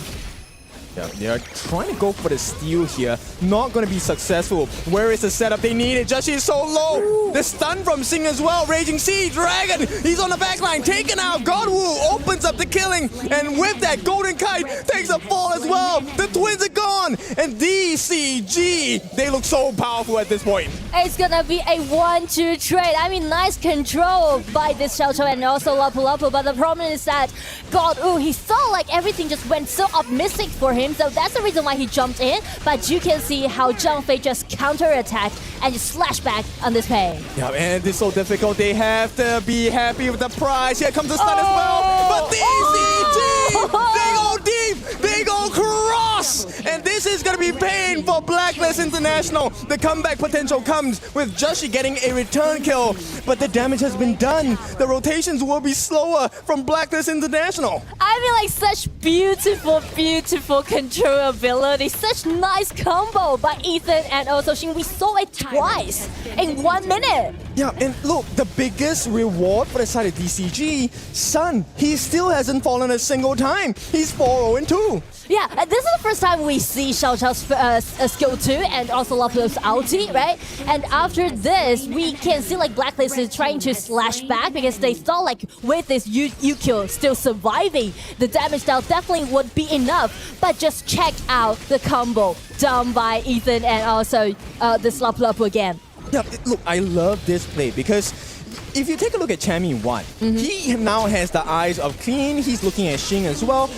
Speaker 4: Yeah, they're trying to go for the steal here. Not going to be successful. Where is the setup they needed? Joshi is so low. Ooh. The stun from Sing as well. Raging Sea, Dragon, he's on the backline. Taken out. Godwoo opens up the killing. And with that, Golden Kite takes a fall as well. The twins are gone. And DCG, they look so powerful at this point.
Speaker 3: It's gonna be a 1-2 trade. I mean, nice control by this Xiao and also Lapu Lapu, but the problem is that he felt like everything just went so optimistic for him, so that's the reason why he jumped in. But you can see how Zhang Fei just counter-attacked and just slash back on this pay.
Speaker 4: Yeah, and it's so difficult. They have to be happy with the prize. Here comes the stun as well. But DCG, they go deep, they go cross, and this is gonna be pain for Blacklist International. The comeback potential comes with Joshi getting a return kill, but the damage has been done. The rotations will be slower from Blacklist International.
Speaker 3: I mean, like, such beautiful, beautiful control ability. Such nice combo by Ethan and also Shin. We saw it twice in 1 minute.
Speaker 4: Yeah, and look, the biggest reward for the side of DCG, Sun, he still hasn't fallen a single time. He's 4-0-2.
Speaker 3: Yeah, this is the first time we see Xiao Chao's skill 2 and also Lapu's ulti, right? And after this, we can see like Blacklist is trying to slash back because they thought like with this Yukio still surviving, the damage down definitely would be enough. But just check out the combo done by Ethan and also this Lapu Lapu again.
Speaker 4: Yeah, look, I love this play because if you take a look at Chammy 1, he now has the eyes of Clean, he's looking at Xing as well.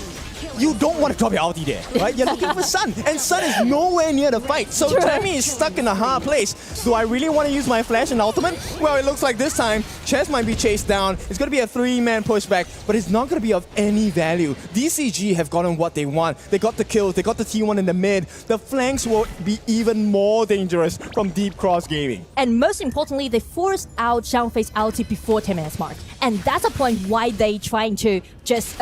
Speaker 4: You don't want to drop your ulti there, right? You're looking for Sun, and Sun is nowhere near the fight. So Chammy is stuck in a hard place. Do I really want to use my flash and ultimate? Well, it looks like this time, Chess might be chased down. It's going to be a 3-man pushback, but it's not going to be of any value. DCG have gotten what they want. They got the kills, they got the T1 in the mid. The flanks will be even more dangerous from Deep Cross Gaming.
Speaker 3: And most importantly, they forced out Zhang Fei's ulti before 10 minutes mark. And that's a point why they trying to just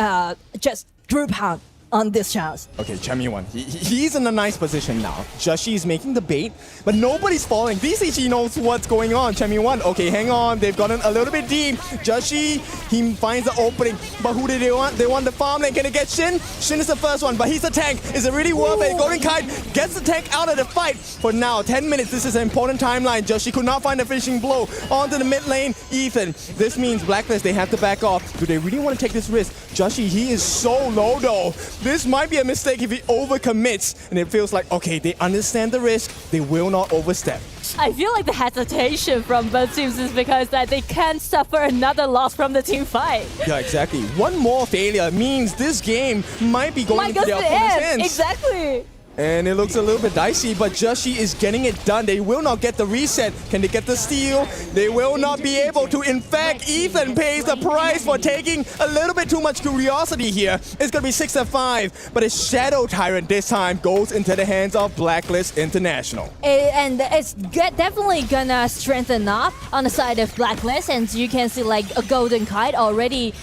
Speaker 3: group hunt on this chance.
Speaker 4: Okay, Chammy 1, he's in a nice position now. Joshi is making the bait, but nobody's falling. DCG knows what's going on. Chammy 1, okay, hang on. They've gotten a little bit deep. Joshi, he finds the opening, but who do they want? They want the farmland. Can they get Shin? Shin is the first one, but he's a tank. Is it really worth it? Golden Kite gets the tank out of the fight. For now, 10 minutes, this is an important timeline. Joshi could not find a finishing blow. Onto the mid lane, Ethan. This means Blacklist, they have to back off. Do they really want to take this risk? Joshi, he is so low though. This might be a mistake if he overcommits, and it feels like, okay, they understand the risk, they will not overstep.
Speaker 3: I feel like the hesitation from both teams is because that they can't suffer another loss from the team fight.
Speaker 4: Yeah, exactly. One more failure means this game might be going into their opponent's hands.
Speaker 3: Exactly.
Speaker 4: And it looks a little bit dicey, but Joshi is getting it done. They will not get the reset. Can they get the steal? They will not be able to. In fact, Ethan pays the price for taking a little bit too much curiosity here. It's going to be 6-5, but a Shadow Tyrant this time goes into the hands of Blacklist International.
Speaker 3: And it's definitely gonna strengthen up on the side of Blacklist, and you can see like a Golden Kite already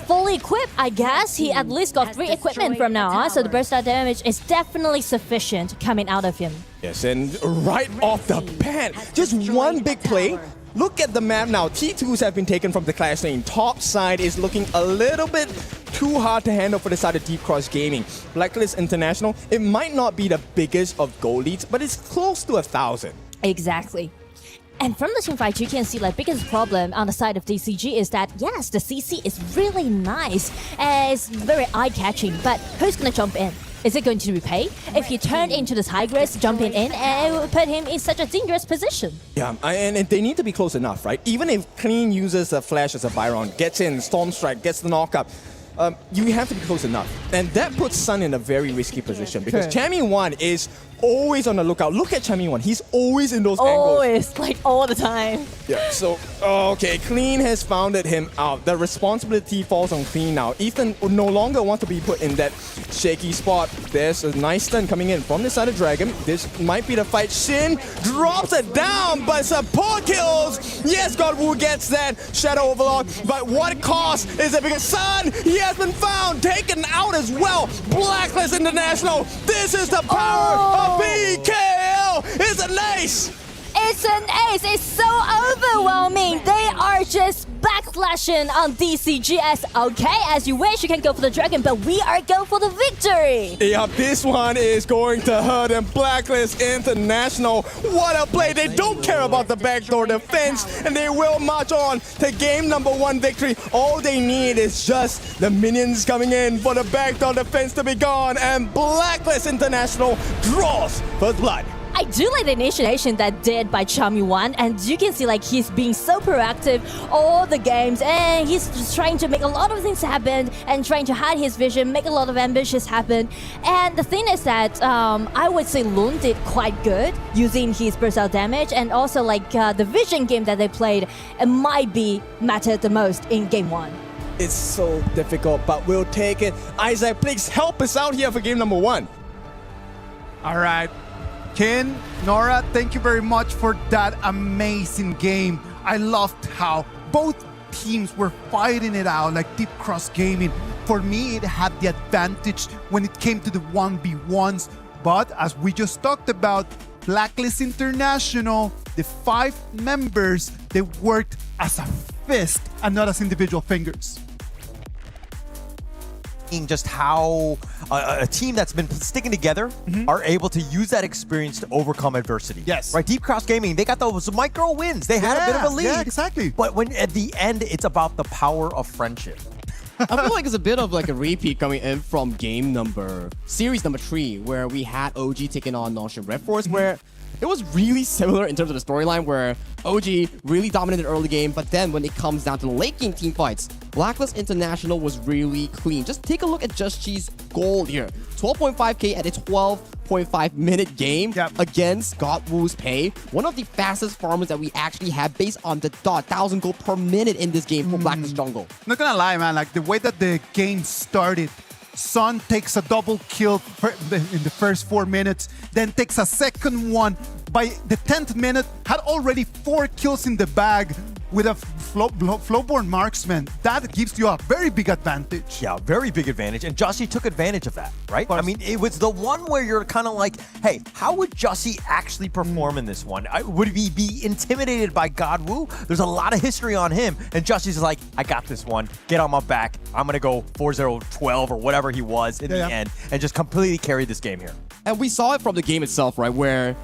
Speaker 3: fully equipped, I guess. He at least got 3 equipment from now on, so the burst out damage is definitely sufficient coming out of him.
Speaker 4: Yes, and right off the bat, just one big play. Look at the map now. T2s have been taken from the Clash lane. Top side is looking a little bit too hard to handle for the side of Deep Cross Gaming. Blacklist International, it might not be the biggest of goal leads, but it's close to 1,000.
Speaker 3: Exactly. And from the team fight, you can see like biggest problem on the side of DCG is that yes, the CC is really nice and it's very eye-catching, but who's gonna jump in? Is it going to repay? If he turned into this high grace, jumping in, and it would put him in such a dangerous position.
Speaker 4: Yeah, and they need to be close enough, right? Even if Clean uses a flash as a Byron, gets in, Storm Strike, gets the knockup, you have to be close enough. And that puts Sun in a very risky position because Chammy 1 is always on the lookout. Look at Chammy 1. He's always in those angles.
Speaker 3: Always, like all the time.
Speaker 4: Yeah, so, okay, Clean has founded him out. The responsibility falls on Clean now. Ethan no longer wants to be put in that shaky spot. There's a nice stun coming in from the side of Dragon. This might be the fight. Shin drops it down, but support kills. Yes, Godwoo gets that Shadow Overlord, but what cost is it? Because Sun, he has been found, taken out as well. Blacklist International, this is the power of BKL. It's an ace.
Speaker 3: It's an ace. It's so overwhelming. They are just backslashing on DCG as okay, as you wish, you can go for the dragon, but we are going for the victory.
Speaker 4: Yeah, this one is going to hurt them. Blacklist International. What a play. They don't care about the backdoor defense, and they will march on to game number 1 victory. All they need is just the minions coming in for the backdoor defense to be gone, and Blacklist International draws first blood.
Speaker 3: I do like the initiation that did by Chami1, and you can see like he's being so proactive all the games, and he's just trying to make a lot of things happen and trying to hide his vision, make a lot of ambitions happen. And the thing is that I would say Loon did quite good using his burst out damage, and also like the vision game that they played, it might be mattered the most in game 1.
Speaker 4: It's so difficult, but we'll take it. Isaac, please help us out here for game number 1.
Speaker 9: All right. Ken, Nora, thank you very much for that amazing game. I loved how both teams were fighting it out like Deep Cross Gaming. For me, it had the advantage when it came to the 1v1s. But as we just talked about, Blacklist International, the 5 members, they worked as a fist and not as individual fingers.
Speaker 11: Just how a team that's been sticking together are able to use that experience to overcome adversity.
Speaker 9: Yes.
Speaker 11: Right? Deep Cross Gaming, they got those micro wins. They had a bit of a lead.
Speaker 9: Yeah, exactly.
Speaker 11: But when at the end, it's about the power of friendship.
Speaker 10: I feel like it's a bit of like a repeat coming in from series number 3, where we had OG taking on Nonchalant Red Force, where it was really similar in terms of the storyline, where OG really dominated early game, but then when it comes down to the late game team fights, Blacklist International was really clean. Just take a look at Just G's gold here. 12.5k at a 12.5 minute game against Godwoo's Pay. One of the fastest farmers that we actually have based on the 1,000 gold per minute in this game for Blacklist Jungle.
Speaker 9: Not gonna lie, man, like the way that the game started, Sun takes a double kill in the first 4 minutes, then takes a second one. By the 10th minute, had already 4 kills in the bag with a flowborn marksman. That gives you a very big advantage.
Speaker 11: Yeah, very big advantage. And Jussie took advantage of that, right? I mean, it was the one where you're kind of like, hey, how would Jussie actually perform in this one? Would he be intimidated by Godwoo? There's a lot of history on him. And Jussie's like, I got this one. Get on my back. I'm going to go 4-0-12 or whatever he was in the end and just completely carry this game here.
Speaker 10: And we saw it from the game itself, right? Where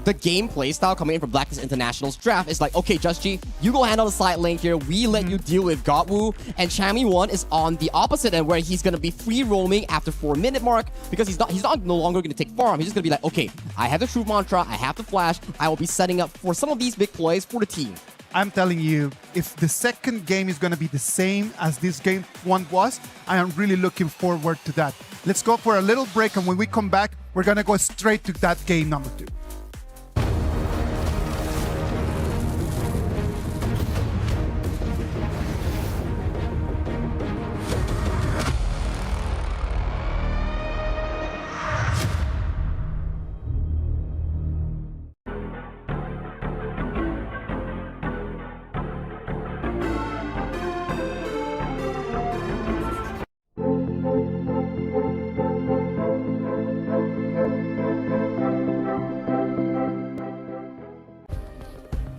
Speaker 10: the game playstyle coming in from Blacklist International's draft is like, okay, Just G, you go handle the side lane here. We let you deal with Godwoo. And Chami1 is on the opposite end, where he's going to be free roaming after 4-minute mark, because he's not no longer going to take farm. He's just going to be like, okay, I have the Truth Mantra, I have the Flash, I will be setting up for some of these big plays for the team.
Speaker 9: I'm telling you, if the second game is going to be the same as this game 1 was, I am really looking forward to that. Let's go for a little break, and when we come back, we're going to go straight to that game number 2.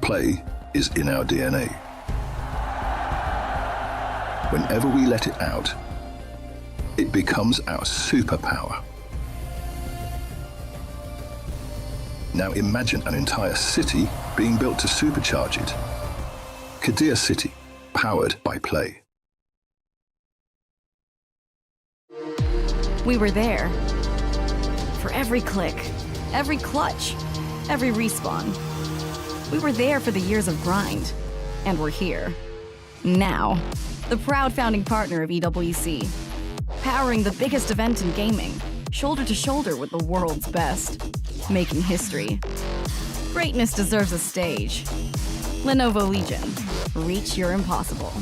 Speaker 7: Play is in our DNA. Whenever we let it out, it becomes our superpower. Now imagine an entire city being built to supercharge it. Kadir City, powered by Play.
Speaker 18: We were there. For every click, every clutch, every respawn. We were there for the years of grind, and we're here. Now, the proud founding partner of EWC, powering the biggest event in gaming, shoulder to shoulder with the world's best, making history. Greatness deserves a stage. Lenovo Legion, reach your impossible.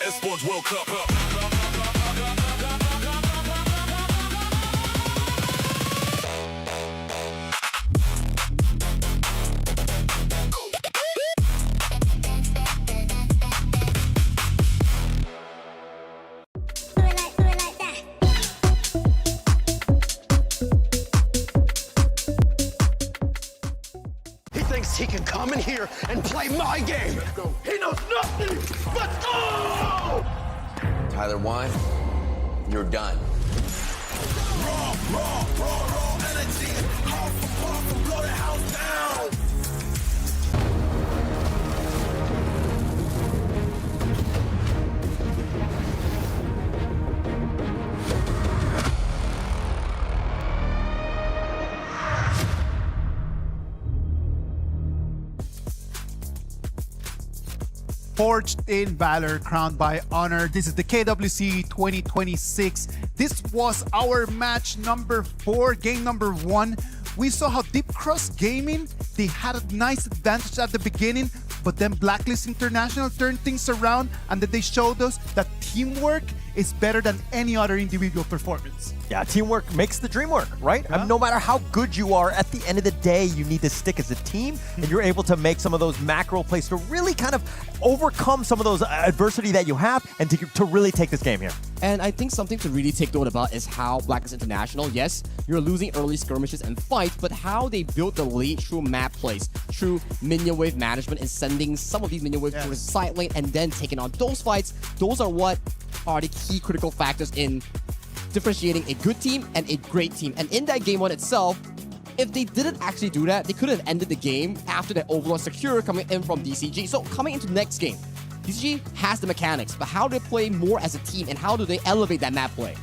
Speaker 21: Esports World Cup.
Speaker 2: come in here and play my game. He knows nothing but go!
Speaker 22: Tyler Wine, you're done.
Speaker 14: Raw energy. Half for half and blow the house down.
Speaker 9: Forged in Valor, crowned by Honor. This is the KWC 2026. This was our match number 4, game number 1. We saw how Deep Cross Gaming, they had a nice advantage at the beginning, but then Blacklist International turned things around, and then they showed us that teamwork is better than any other individual performance.
Speaker 11: Yeah, teamwork makes the dream work, right? I mean, no matter how good you are, at the end of the day, you need to stick as a team, and you're able to make some of those macro plays to really kind of overcome some of those adversity that you have and to really take this game here.
Speaker 10: And I think something to really take note about is how Blacklist International, yes, you're losing early skirmishes and fights, but how they built the lead through map plays, through minion wave management and sending some of these minion waves to the side lane and then taking on those fights. Those are what are the key critical factors in differentiating a good team and a great team. And in that game one itself, if they didn't actually do that, they could have ended the game after that Overlord Secure coming in from DCG. So coming into the next game, DCG has the mechanics, but how do they play more as a team and how do they elevate that map play?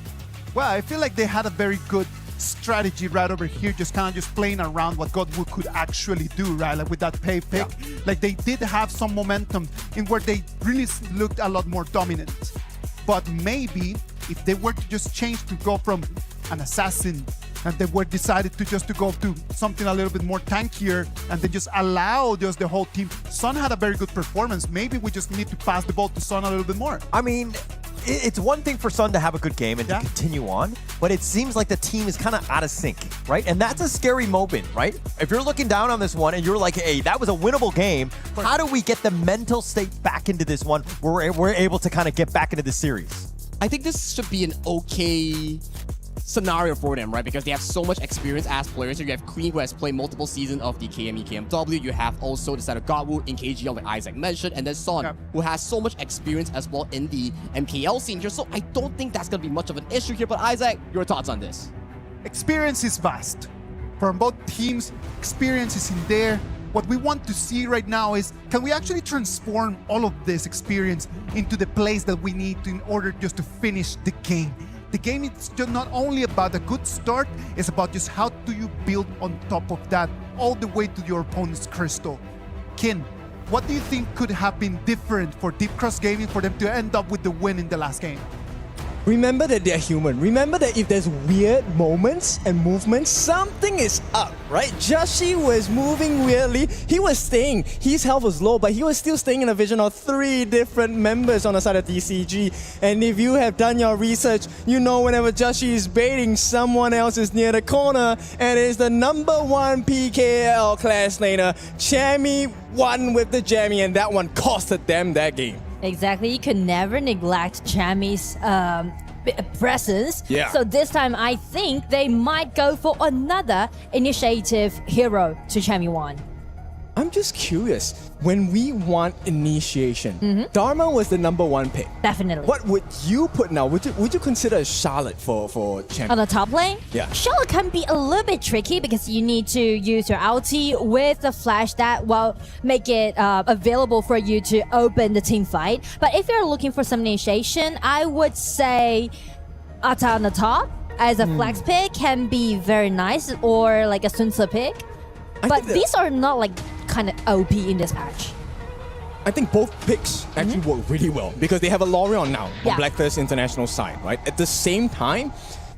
Speaker 9: Well, I feel like they had a very good strategy right over here, just kind of just playing around what Godwood could actually do, right? Like with that pay pick. Like they did have some momentum in where they really looked a lot more dominant. But maybe if they were to just change to go from an assassin and they were decided to go to something a little bit more tankier and then just allow just the whole team. Sun had a very good performance. Maybe we just need to pass the ball to Sun a little bit more.
Speaker 11: I mean, it's one thing for Sun to have a good game and to continue on, but it seems like the team is kind of out of sync, right? And that's a scary moment, right? If you're looking down on this one and you're like, hey, that was a winnable game, how do we get the mental state back into this one where we're able to kind of get back into the series?
Speaker 10: I think this should be an okay scenario for them, right? Because they have so much experience as players. So you have Queen, who has played multiple seasons of the KME, KMW. You have also the side of Godwood in KGL, like Isaac mentioned, and then Son, who has so much experience as well in the MKL scene here. So I don't think that's going to be much of an issue here. But Isaac, your thoughts on this?
Speaker 9: Experience is vast. From both teams, experience is in there. What we want to see right now is, can we actually transform all of this experience into the plays that we need in order just to finish the game? The game is just not only about a good start, it's about just how do you build on top of that all the way to your opponent's crystal. Kin, what do you think could have been different for Deep Cross Gaming for them to end up with the win in the last game?
Speaker 4: Remember that they're human. Remember that if there's weird moments and movements, something is up, right? Joshi was moving weirdly. He was staying. His health was low, but he was still staying in a vision of 3 different members on the side of DCG. And if you have done your research, you know whenever Joshi is baiting, someone else is near the corner, and it is the #1 PKL class laner. Chammy won with the Jammy, and that one costed them that game.
Speaker 3: Exactly. You could never neglect Chammy's presence.
Speaker 4: Yeah.
Speaker 3: So this time, I think they might go for another initiative hero to Chammy 1.
Speaker 4: I'm just curious. When we want initiation, Dharma was the #1 pick.
Speaker 3: Definitely.
Speaker 4: What would you put now? Would you consider Charlotte for champion?
Speaker 3: On the top lane?
Speaker 4: Yeah.
Speaker 3: Charlotte can be a little bit tricky because you need to use your ulti with the flash that will make it available for you to open the team fight. But if you're looking for some initiation, I would say Ata on the top as a flex pick can be very nice, or like a Sunsa pick. But these are not like kind of OP in this patch.
Speaker 4: I think both picks actually work really well because they have a L'Oreal now
Speaker 3: Yeah.
Speaker 4: on Blacklist International side, right? At the same time,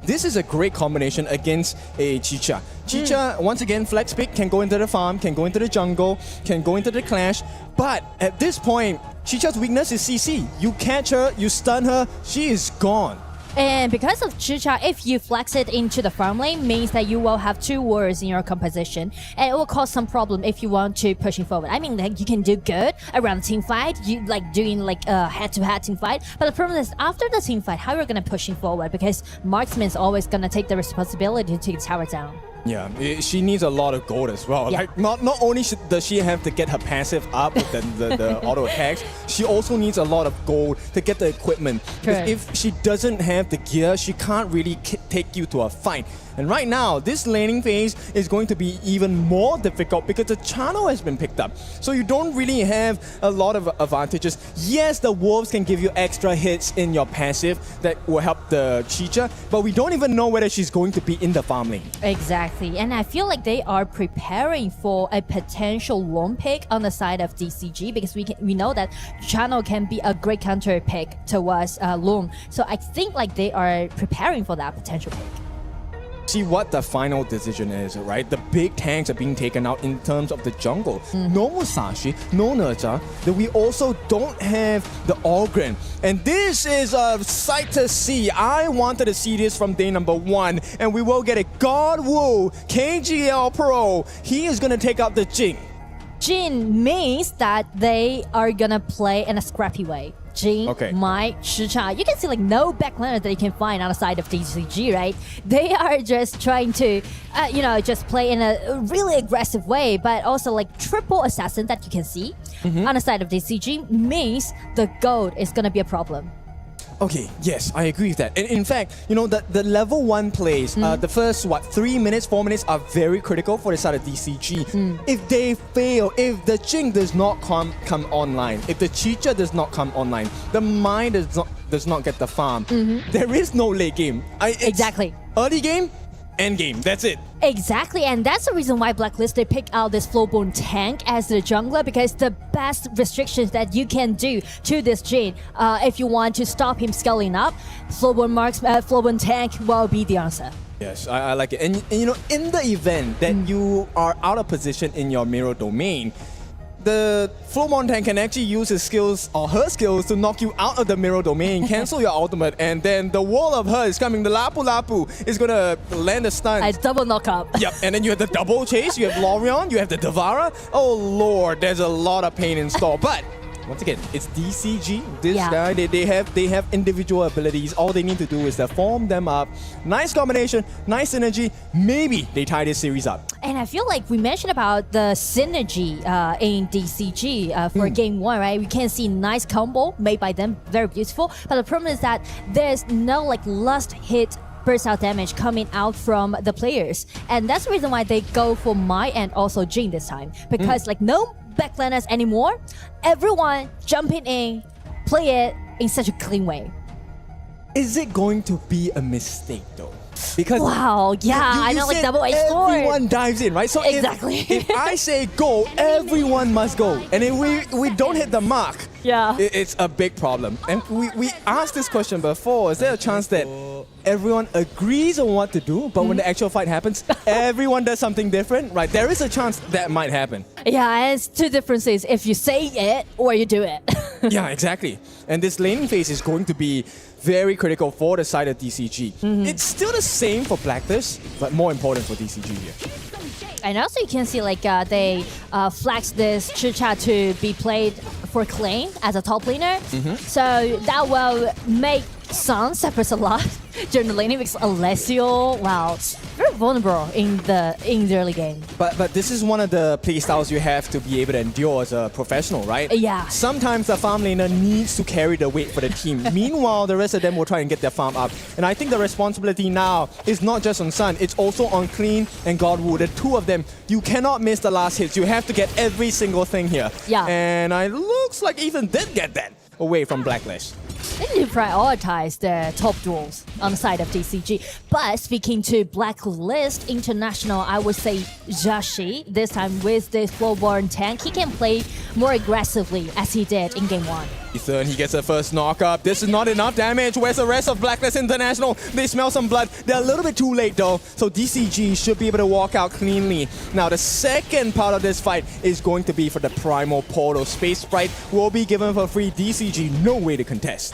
Speaker 4: this is a great combination against a Chicha. Chicha, once again, flex pick, can go into the farm, can go into the jungle, can go into the clash. But at this point, Chicha's weakness is CC. You catch her, you stun her, she is gone.
Speaker 3: And because of Chicha, if you flex it into the farm lane, means that you will have 2 warriors in your composition, and it will cause some problem if you want to pushing forward. I mean, like, you can do good around the team fight, you like doing like a head-to-head team fight, but the problem is after the team fight, how you're gonna pushing forward, because marksman is always gonna take the responsibility to take the tower down.
Speaker 4: Yeah, she needs a lot of gold as well.
Speaker 3: Yeah.
Speaker 4: Like not only does she have to get her passive up with the auto attacks, she also needs a lot of gold to get the equipment. Because if she doesn't have the gear, she can't really take you to a fight. And right now, this laning phase is going to be even more difficult because the channel has been picked up. So you don't really have a lot of advantages. Yes, the wolves can give you extra hits in your passive that will help the Chicha, but we don't even know whether she's going to be in the farm lane.
Speaker 3: Exactly, and I feel like they are preparing for a potential lone pick on the side of DCG because we know that channel can be a great counter pick towards lone. So I think like they are preparing for that potential pick.
Speaker 4: See what the final decision is, right? The big tanks are being taken out in terms of the jungle. No Musashi, no Nerja. Then we also don't have the Ogren. And this is a sight to see. I wanted to see this from day number 1. And we will get it. God Wu, KGL Pro. He is going to take out the Jing.
Speaker 3: Jin means that they are going to play in a scrappy way. Jin, Mai, Shicha. You can see like no backliners that you can find outside of DCG, right? They are just trying to, just play in a really aggressive way, but also like triple assassin that you can see on the side of DCG means the gold is gonna be a problem.
Speaker 4: Okay, yes, I agree with that. And in fact, the level 1 plays, the first, 3 minutes, 4 minutes are very critical for the side of DCG. If they fail, if the Jing does not come online, if the Chicha does not come online, the Mai does not get the farm, there is no late game.
Speaker 3: Exactly.
Speaker 4: Early game, end game, that's it.
Speaker 3: Exactly, and that's the reason why Blacklist, they pick out this Flowborn tank as the jungler because the best restrictions that you can do to this Jin, if you want to stop him scaling up, Flowborn tank will be the answer.
Speaker 4: Yes, I like it. And in the event that you are out of position in your mirror domain, the Flowborn tank can actually use his skills or her skills to knock you out of the mirror domain, cancel your ultimate, and then the wall of her is coming. The Lapu Lapu is gonna land a stun.
Speaker 3: A double knockup.
Speaker 4: Yep, and then you have the double chase, you have Lorion, you have the Devara. Oh lord, there's a lot of pain in store. But once again, it's DCG. This guy, they have individual abilities. All they need to do is to form them up. Nice combination, nice synergy. Maybe they tie this series up.
Speaker 3: And I feel like we mentioned about the synergy in DCG for game 1, right? We can see nice combo made by them, very beautiful. But the problem is that there's no like last hit burst out damage coming out from the players. And that's the reason why they go for Mai and also Jing this time. Because like no backliners anymore, everyone jumping in, play it in such a clean way.
Speaker 4: Is it going to be a mistake though? Because
Speaker 3: I know, like double-edged sword.
Speaker 4: Everyone dives in, right? So
Speaker 3: exactly.
Speaker 4: if I say go, everyone must go. And if we don't hit the mark, it's a big problem. And we asked this question before. Is there a chance that everyone agrees on what to do, but when the actual fight happens, everyone does something different? Right? There is a chance that might happen.
Speaker 3: Yeah, it's two differences. If you say it or you do it.
Speaker 4: Yeah, exactly. And this laning phase is going to be very critical for the side of DCG. It's still the same for Blacklist, but more important for DCG here.
Speaker 3: And also you can see like they flex this Chicha to be played for Klein as a top laner. So that will make Sun suffers a lot during the laning because Alessio, very vulnerable in the early game.
Speaker 4: But this is one of the playstyles you have to be able to endure as a professional, right?
Speaker 3: Yeah.
Speaker 4: Sometimes the farm laner needs to carry the weight for the team. Meanwhile, the rest of them will try and get their farm up. And I think the responsibility now is not just on Sun, it's also on Clean and Godwood. The two of them, you cannot miss the last hits. You have to get every single thing here.
Speaker 3: Yeah.
Speaker 4: And it looks like Ethan did get that away from Blacklist.
Speaker 3: They need to prioritize their top duels on the side of DCG. But speaking to Blacklist International, I would say Jashi, this time with this Flowborn tank, he can play more aggressively as he did in game 1.
Speaker 4: Ethan, he gets the first knock-up. This is not enough damage. Where's the rest of Blacklist International? They smell some blood. They're a little bit too late though, so DCG should be able to walk out cleanly. Now, the second part of this fight is going to be for the Primal Portal. Space Sprite will be given for free. DCG, no way to contest.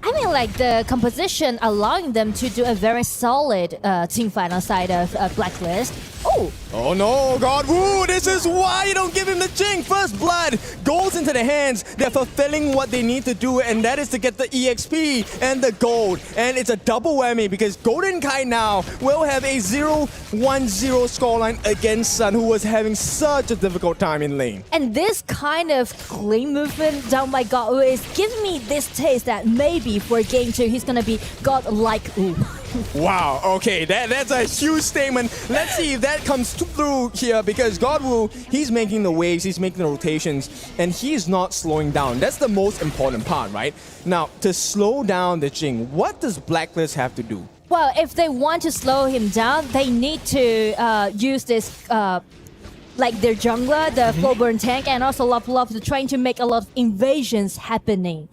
Speaker 3: I mean, mean, like the composition allowing them to do a very solid team fight on side of Blacklist. Oh!
Speaker 4: Oh no, God Wu, this is why you don't give him the Jing. First blood goes into the hands. They're fulfilling what they need to do, and that is to get the EXP and the gold. And it's a double whammy because Golden Kai now will have a 0-1-0 scoreline against Sun, who was having such a difficult time in lane.
Speaker 3: And this kind of clean movement down by God Wu is giving me this taste that maybe for game 2 he's gonna be God-like Wu.
Speaker 4: Wow, okay, that's a huge statement. Let's see if that comes through here because God Wu, he's making the waves, he's making the rotations, and he's not slowing down. That's the most important part, right? Now, to slow down the Jing, what does Blacklist have to do?
Speaker 3: Well, if they want to slow him down, they need to use this like their jungler, the Flowburn tank, and also Lop to trying to make a lot of invasions happening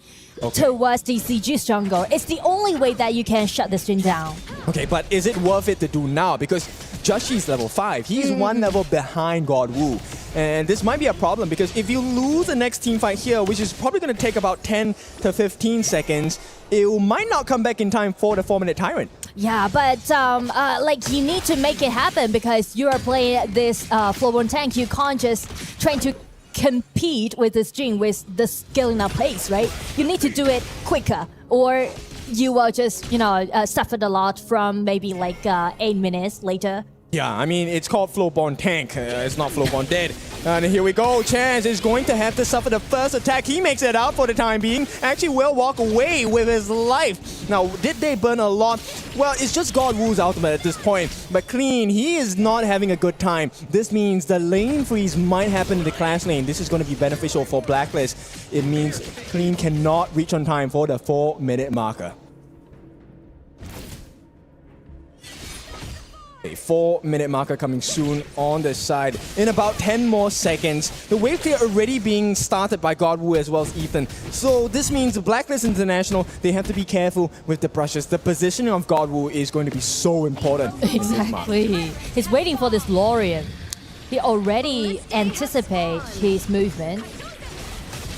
Speaker 3: towards DCG's jungle. It's the only way that you can shut this thing down.
Speaker 4: Okay, but is it worth it to do now? Because Jashi's level 5. He's one level behind God Wu. And this might be a problem because if you lose the next team fight here, which is probably going to take about 10 to 15 seconds, it might not come back in time for the 4-minute Tyrant.
Speaker 3: Yeah, but like you need to make it happen because you are playing this Flowborn tank. You can't just try to compete with this Jing with the scaling up pace, right? You need to do it quicker or you will just, you know, suffer a lot from maybe like 8 minutes later.
Speaker 4: Yeah, I mean, it's called Flowborn Tank. It's not Flowborn Dead. And here we go. Chance is going to have to suffer the first attack. He makes it out for the time being. Actually will walk away with his life. Now, did they burn a lot? Well, it's just God Wu's ultimate at this point. But Clean, he is not having a good time. This means the lane freeze might happen in the Clash lane. This is going to be beneficial for Blacklist. It means Clean cannot reach on time for the 4-minute marker. A 4-minute marker coming soon on the side. In about 10 more seconds, the wave clear already being started by God Wu as well as Ethan. So this means Blacklist International, they have to be careful with the brushes. The positioning of God Wu is going to be so important.
Speaker 3: Exactly. He's waiting for this Lorian. He already anticipates his movement.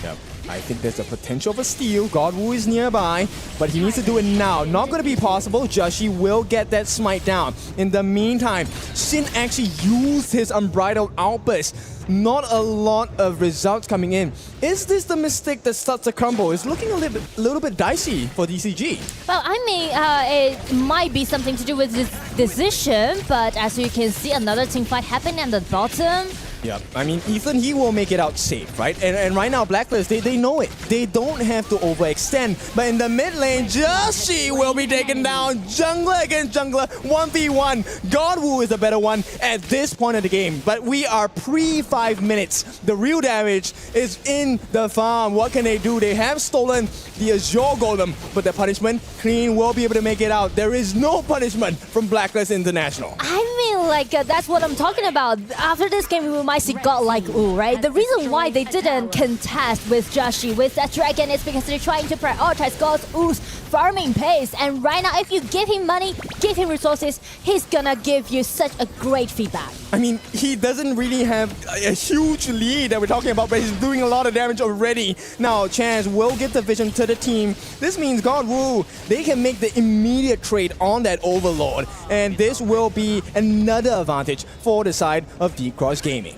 Speaker 4: Yep. I think there's a potential of a steal. God Wu is nearby, but he needs to do it now. Not going to be possible. Jashi will get that smite down. In the meantime, Xin actually used his unbridled outburst. Not a lot of results coming in. Is this the mistake that starts to crumble? It's looking a little bit dicey for DCG.
Speaker 3: Well, I mean, it might be something to do with this decision, but as you can see, another team fight happening at the bottom.
Speaker 4: Yeah, I mean, Ethan, he will make it out safe, right? And right now, Blacklist, they know it. They don't have to overextend. But in the mid lane, Jashi will be taken down. Jungler against jungler, 1v1. God Wu is the better one at this point of the game. But we are pre-5 minutes. The real damage is in the farm. What can they do? They have stolen the Azure Golem, but the punishment, Clean will be able to make it out. There is no punishment from Blacklist International.
Speaker 3: I mean, like, that's what I'm talking about. After this game, we might see God-like Wu, right? The reason why they didn't contest with Jashi, with that dragon, is because they're trying to prioritize God Wu's farming pace. And right now, if you give him money, give him resources, he's gonna give you such a great feedback.
Speaker 4: I mean, he doesn't really have a huge lead that we're talking about, but he's doing a lot of damage already. Now, Chance will get the vision to the team. This means God Wu, they can make the immediate trade on that Overlord. And this will be another advantage for the side of Deep Cross Gaming.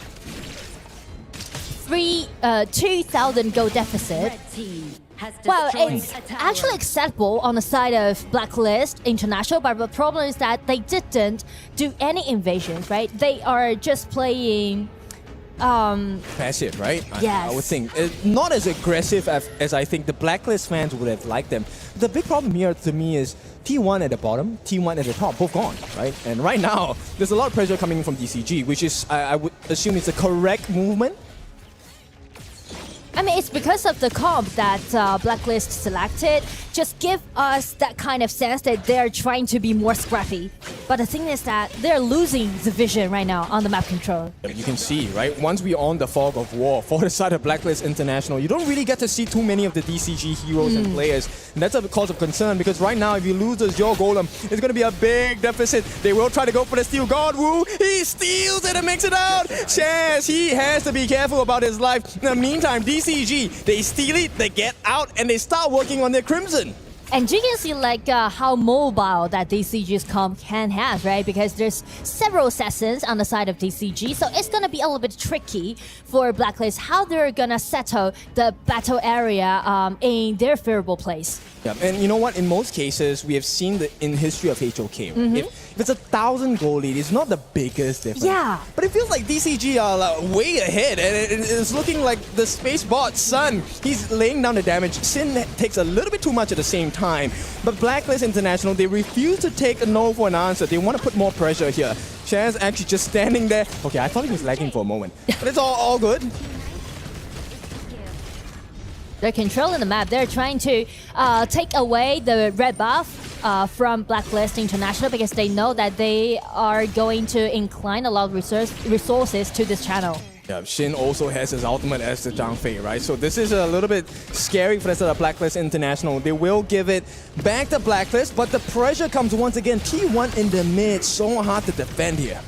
Speaker 3: 2,000 gold deficit. Well, it's actually acceptable on the side of Blacklist International, but the problem is that they didn't do any invasions, right? They are just playing
Speaker 4: passive, right?
Speaker 3: Yes.
Speaker 4: I would think. Not as aggressive as I think the Blacklist fans would have liked them. The big problem here to me is T1 at the bottom, T1 at the top, both gone, right? And right now, there's a lot of pressure coming in from DCG, which is, I would assume it's a correct movement.
Speaker 3: I mean, it's because of the comp that Blacklist selected. Just give us that kind of sense that they're trying to be more scrappy. But the thing is that they're losing the vision right now on the map control.
Speaker 4: You can see, right? Once we're on the fog of war for the side of Blacklist International, you don't really get to see too many of the DCG heroes and players. And that's a cause of concern because right now, if you lose this Azure Golem, it's going to be a big deficit. They will try to go for the steal. God Wu, he steals it and makes it out. Chance, he has to be careful about his life. In the meantime, DCG, they steal it, they get out, and they start working on their Crimson.
Speaker 3: And you can see like how mobile that DCG's comp can have, right? Because there's several assassins on the side of DCG, so it's gonna be a little bit tricky for Blacklist how they're gonna settle the battle area in their favorable place.
Speaker 4: Yeah, and you know what? In most cases, we have seen in history of HOK, if it's 1,000 goal lead, it's not the biggest difference.
Speaker 3: Yeah.
Speaker 4: But it feels like DCG are like way ahead, and it's looking like the space bot Sun. He's laying down the damage. Sin takes a little bit too much at the same time. But Blacklist International, they refuse to take a no for an answer. They want to put more pressure here. Chaz actually just standing there. Okay, I thought he was lagging for a moment, but it's all good.
Speaker 3: They're controlling the map. They're trying to take away the red buff from Blacklist International because they know that they are going to incline a lot of resources to this channel.
Speaker 4: Yeah, Shin also has his ultimate as the Zhang Fei, right? So this is a little bit scary for the side of Blacklist International. They will give it back to Blacklist, but the pressure comes once again. T1 in the mid, so hard to defend here.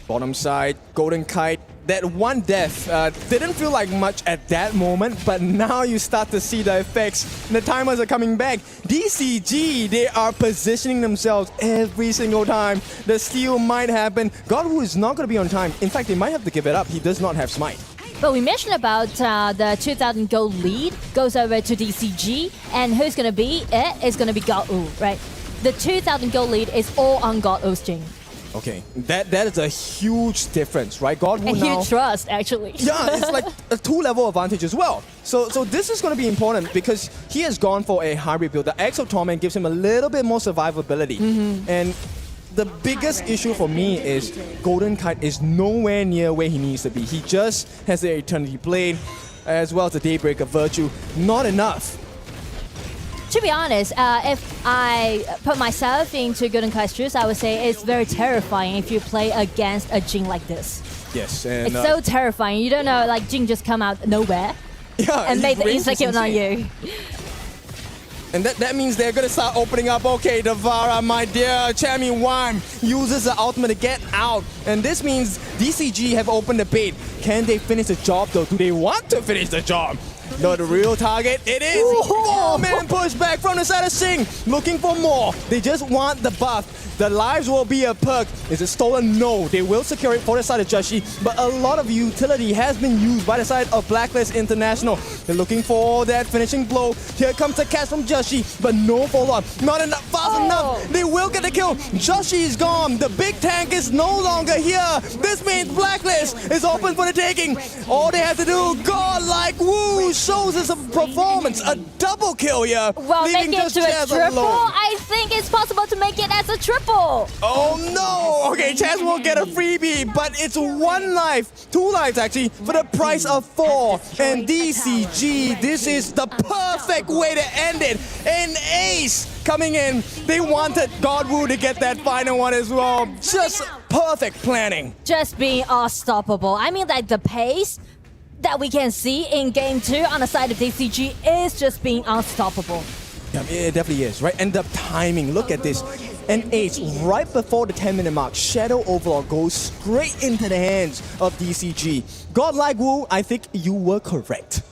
Speaker 4: Bottom side, Golden Kite. That one death didn't feel like much at that moment, but now you start to see the effects. The timers are coming back. DCG, they are positioning themselves every single time. The steal might happen. Godwoo is not going to be on time. In fact, they might have to give it up. He does not have smite.
Speaker 3: But we mentioned about the 2,000 gold lead goes over to DCG, and who's going to be it? It's going to be Godwoo, right? The 2,000 gold lead is all on Godwoo's Jing.
Speaker 4: Okay, that is a huge difference, right? Godwoo
Speaker 3: and
Speaker 4: now...
Speaker 3: huge trust, actually.
Speaker 4: Yeah, it's like a 2-level advantage as well. So this is going to be important because he has gone for a hybrid build. The Exo Torment gives him a little bit more survivability. And the biggest issue for me is Golden Kite is nowhere near where he needs to be. He just has the Eternity Blade as well as the Daybreaker Virtue. Not enough.
Speaker 3: To be honest, if I put myself into Golden Kite's shoes, I would say it's very terrifying if you play against a Jing like this.
Speaker 4: Yes, and
Speaker 3: it's so terrifying. You don't know, like Jing just come out nowhere and make the insta-kill on you.
Speaker 4: And that means they're going to start opening up. Okay, Devara, my dear Chammy Wan uses the ultimate to get out. And this means DCG have opened the bait. Can they finish the job though? Do they want to finish the job? No, the real target, it is 4-man pushback from the side of Sing. Looking for more. They just want the buff. The lives will be a perk. Is it stolen? No. They will secure it for the side of Joshi, but a lot of utility has been used by the side of Blacklist International. They're looking for that finishing blow. Here comes the catch from Joshi, but no follow-up. Not enough, fast enough. They will get the kill. Joshi is gone. The big tank is no longer here. This means Blacklist is open for the taking. All they have to do, godlike Woo shows us a performance. A double kill here.
Speaker 3: Well, make it to a triple. I think it's possible to make it as a triple.
Speaker 4: Oh no! Okay, Chaz will get a freebie, but it's 1 life, 2 lives actually, for the price of 4. And DCG, this is the perfect way to end it. An ace coming in. They wanted Godwoo to get that final one as well. Just perfect planning.
Speaker 3: Just being unstoppable. I mean, like the pace that we can see in Game 2 on the side of DCG is just being unstoppable.
Speaker 4: Yeah, it definitely is, right? And the timing, look at this. An ace right before the 10-minute mark. Shadow Overlord goes straight into the hands of DCG. Godlike Woo, I think you were correct.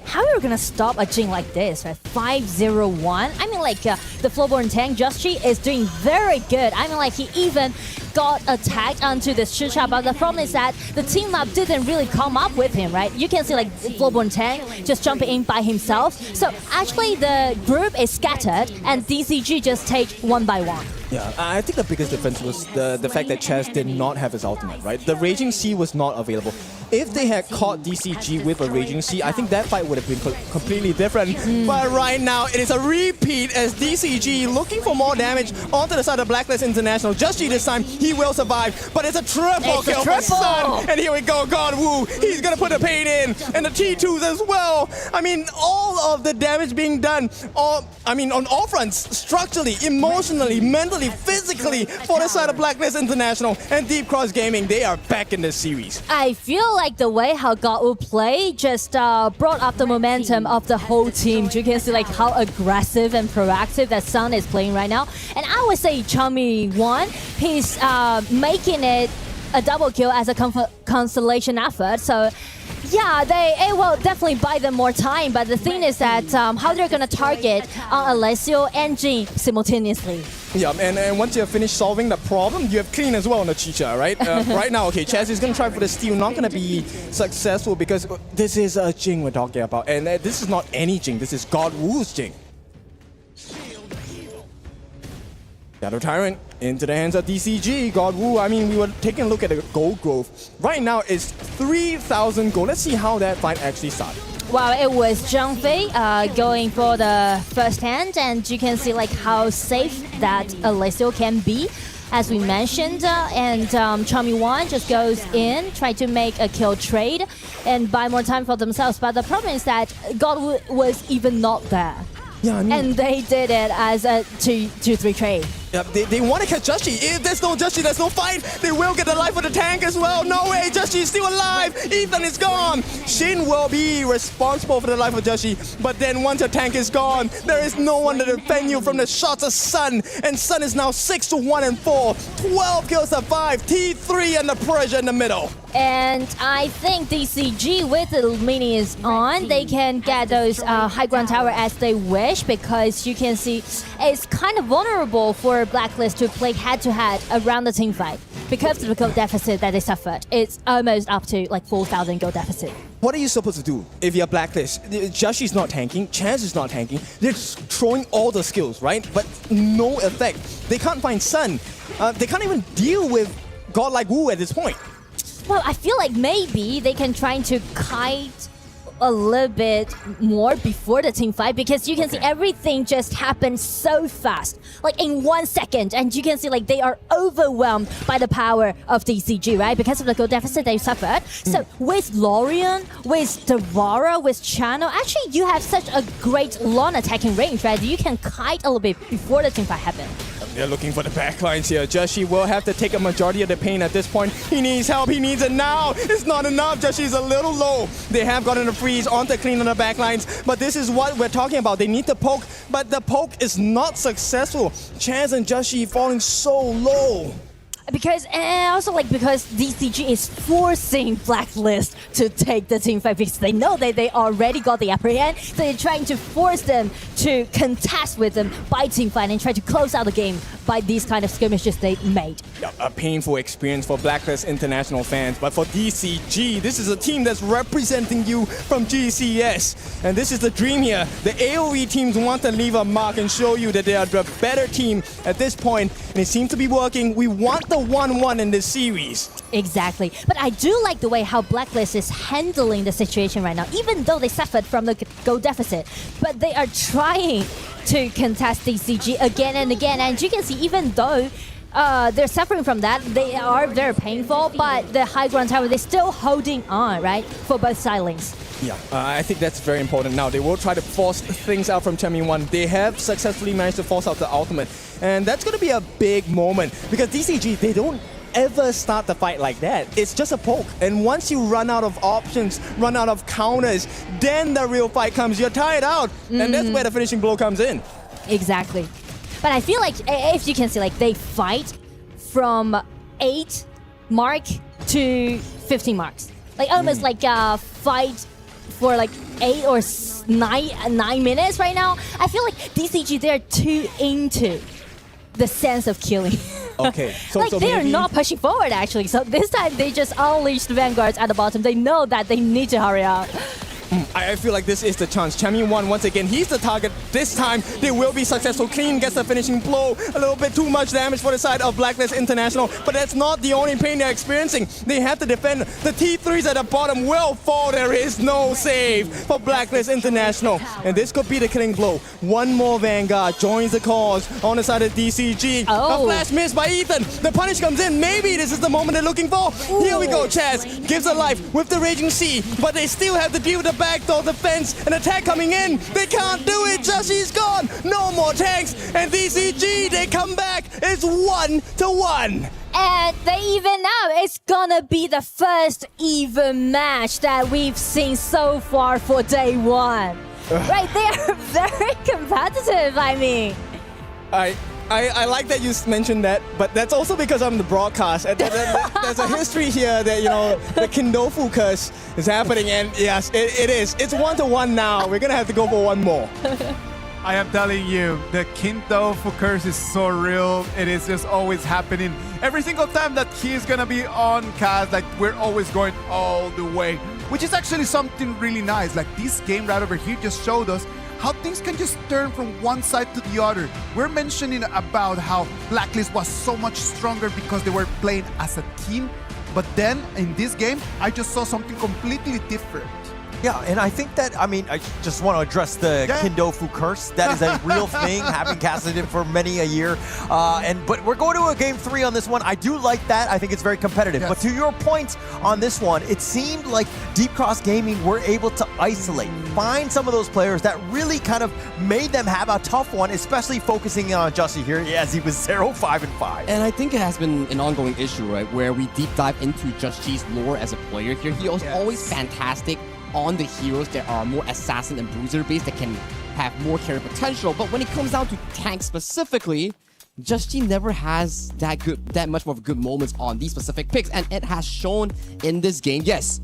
Speaker 3: How are you gonna stop a Jing like this, right? 5-0-1? I mean, like, the Flowborn tank, Joshi, is doing very good. I mean, like, he even got attacked onto the Shisha, but the problem is that the team map didn't really come up with him, right? You can see, like, Flowborn tank just jumping in by himself. So, actually, the group is scattered, and DCG just take 1 by 1.
Speaker 4: Yeah, I think the biggest difference was the fact that Chaz did not have his ultimate, right? The Raging Sea was not available. If they had caught DCG with a Raging Sea, I think that fight would have been completely different. But right now, it is a repeat as DCG looking for more damage onto the side of Blacklist International. Joshi this time, he will survive, but it's a triple kill for Sun. And here we go, Godwoo. He's going to put the pain in, and the T2s as well. I mean, all of the damage being done, on all fronts, structurally, emotionally, mentally, physically, for the side of Blacklist International and Deep Cross Gaming. They are back in this series.
Speaker 3: I feel like the way how Godwoo play just brought up the momentum of the whole team. You can see like how aggressive and proactive that Sun is playing right now. And I would say Chummy won. He's making it a double kill as a constellation effort. So Yeah, it will definitely buy them more time. But the thing is that how they're going to target Alessio and Jin simultaneously.
Speaker 4: Yeah, and once you have finished solving the problem, you have Clean as well on the Chicha, right? Right now, okay, Chaz is going to try for the steal, not going to be successful because this is a Jing we're talking about. And this is not any Jing, this is God Wu's Jing. Shadow Tyrant into the hands of DCG. God Wu, I mean, we were taking a look at the gold growth. Right now, it's 3,000 gold. Let's see how that fight actually started.
Speaker 3: Well, it was Zhang Fei going for the first hand, and you can see like how safe that Alessio can be, as we mentioned. And Chami Wan just goes in, try to make a kill trade, and buy more time for themselves. But the problem is that God was even not there.
Speaker 4: Yeah, I mean,
Speaker 3: and they did it as a 2-3 trade.
Speaker 4: Yeah, they want to catch Joshi. If there's no Joshi, there's no fight. They will get the life of the tank as well. No way, Joshi is still alive. Ethan is gone. Shin will be responsible for the life of Joshi. But then once the tank is gone, there is no one to defend you from the shots of Sun. And Sun is now 6-1-4. 12 kills to 5. T3 and the pressure in the middle.
Speaker 3: And I think DCG with the minions on, they can get those high ground tower as they wish, because you can see it's kind of vulnerable for Blacklist to play head-to-head around the team fight because of the gold deficit that they suffered. It's almost up to like 4,000 gold deficit.
Speaker 4: What are you supposed to do if you're Blacklist? Joshi's not tanking, Chance is not tanking. They're just throwing all the skills, right? But no effect. They can't find Sun. They can't even deal with God like Wu at this point.
Speaker 3: Well, I feel like maybe they can try to kite a little bit more before the team fight, because you can see everything just happened so fast, like in 1 second, and you can see like they are overwhelmed by the power of DCG, right? Because of the gold deficit they suffered. So with Lorian, with Devara, with Channel, actually you have such a great long attacking range, right? You can kite a little bit before the team fight happens.
Speaker 4: They're looking for the backlines here. Joshi will have to take a majority of the pain at this point. He needs help. He needs it now. It's not enough. Joshi's a little low. They have gotten a freeze onto Clean on the backlines, but this is what we're talking about. They need the poke, but the poke is not successful. Chance and Joshi falling so low.
Speaker 3: Because, and also like because DCG is forcing Blacklist to take the team fight because they know that they already got the upper hand, so they're trying to force them to contest with them by team fight and try to close out the game by these kind of skirmishes they made.
Speaker 4: A painful experience for Blacklist International fans, but for DCG, this is a team that's representing you from GCS. And this is the dream here. The AoE teams want to leave a mark and show you that they are the better team at this point, and it seems to be working. We want the 1-1 in this series.
Speaker 3: Exactly. But I do like the way how Blacklist is handling the situation right now, even though they suffered from the gold deficit. But they are trying to contest DCG again and again. And you can see, even though they're suffering from that, they are very painful, but the high ground tower, they're still holding on, right, for both side lanes.
Speaker 4: Yeah, I think that's very important now. They will try to force things out from Chami 1. They have successfully managed to force out the ultimate. And that's going to be a big moment because DCG, they don't ever start the fight like that. It's just a poke. And once you run out of options, run out of counters, then the real fight comes. You're tired out. And that's where the finishing blow comes in.
Speaker 3: Exactly. But I feel like, if you can see, like they fight from 8 mark to 15 marks. Like almost like a fight for like 8 or 9 minutes right now. I feel like DCG, they're too into the sense of killing.
Speaker 4: Okay.
Speaker 3: So they're not pushing forward actually. So this time they just unleashed the vanguards at the bottom. They know that they need to hurry up.
Speaker 4: I feel like this is the chance. Chami 1, once again, he's the target. This time, they will be successful. Clean gets the finishing blow. A little bit too much damage for the side of Blacklist International, but that's not the only pain they're experiencing. They have to defend. The T3s at the bottom will fall. There is no save for Blacklist International. And this could be the killing blow. One more Vanguard joins the cause on the side of DCG. A flash miss by Ethan. The punish comes in. Maybe this is the moment they're looking for. Here we go. Chaz gives a life with the Raging Sea, but they still have to deal with the backdoor defense. An attack coming in. They can't do it. Joshi's gone. No more tanks. And DCG, they come back. It's 1-1.
Speaker 3: And they even out. It's gonna be the first even match that we've seen so far for day one. Right, they are very competitive, I mean.
Speaker 4: I like that you mentioned that, but that's also because I'm the broadcast. There's a history here that, the Kindofu curse is happening, and yes, it is. It's 1-1 now. We're going to have to go for one more.
Speaker 9: I am telling you, the Kindofu curse is so real. It is just always happening. Every single time that he's going to be on cast, like, we're always going all the way, which is actually something really nice. Like, this game right over here just showed us how things can just turn from one side to the other. We're mentioning about how Blacklist was so much stronger because they were playing as a team. But then in this game, I just saw something completely different.
Speaker 11: Yeah, and I think that, I just want to address the Kindofu curse. That is a real thing, having casted it for many a year. But we're going to a game 3 on this one. I do like that. I think it's very competitive. Yes. But to your point on this one, it seemed like Deep Cross Gaming were able to isolate, find some of those players that really kind of made them have a tough one, especially focusing on Jussie here, as he was 0-5-5.
Speaker 10: And I think it has been an ongoing issue, right, where we deep dive into Jussie's lore as a player here. He was always fantastic on the heroes that are more assassin and bruiser based that can have more carry potential, but when it comes down to tank specifically, Jussie never has that much more of good moments on these specific picks, and it has shown in this game. Yes,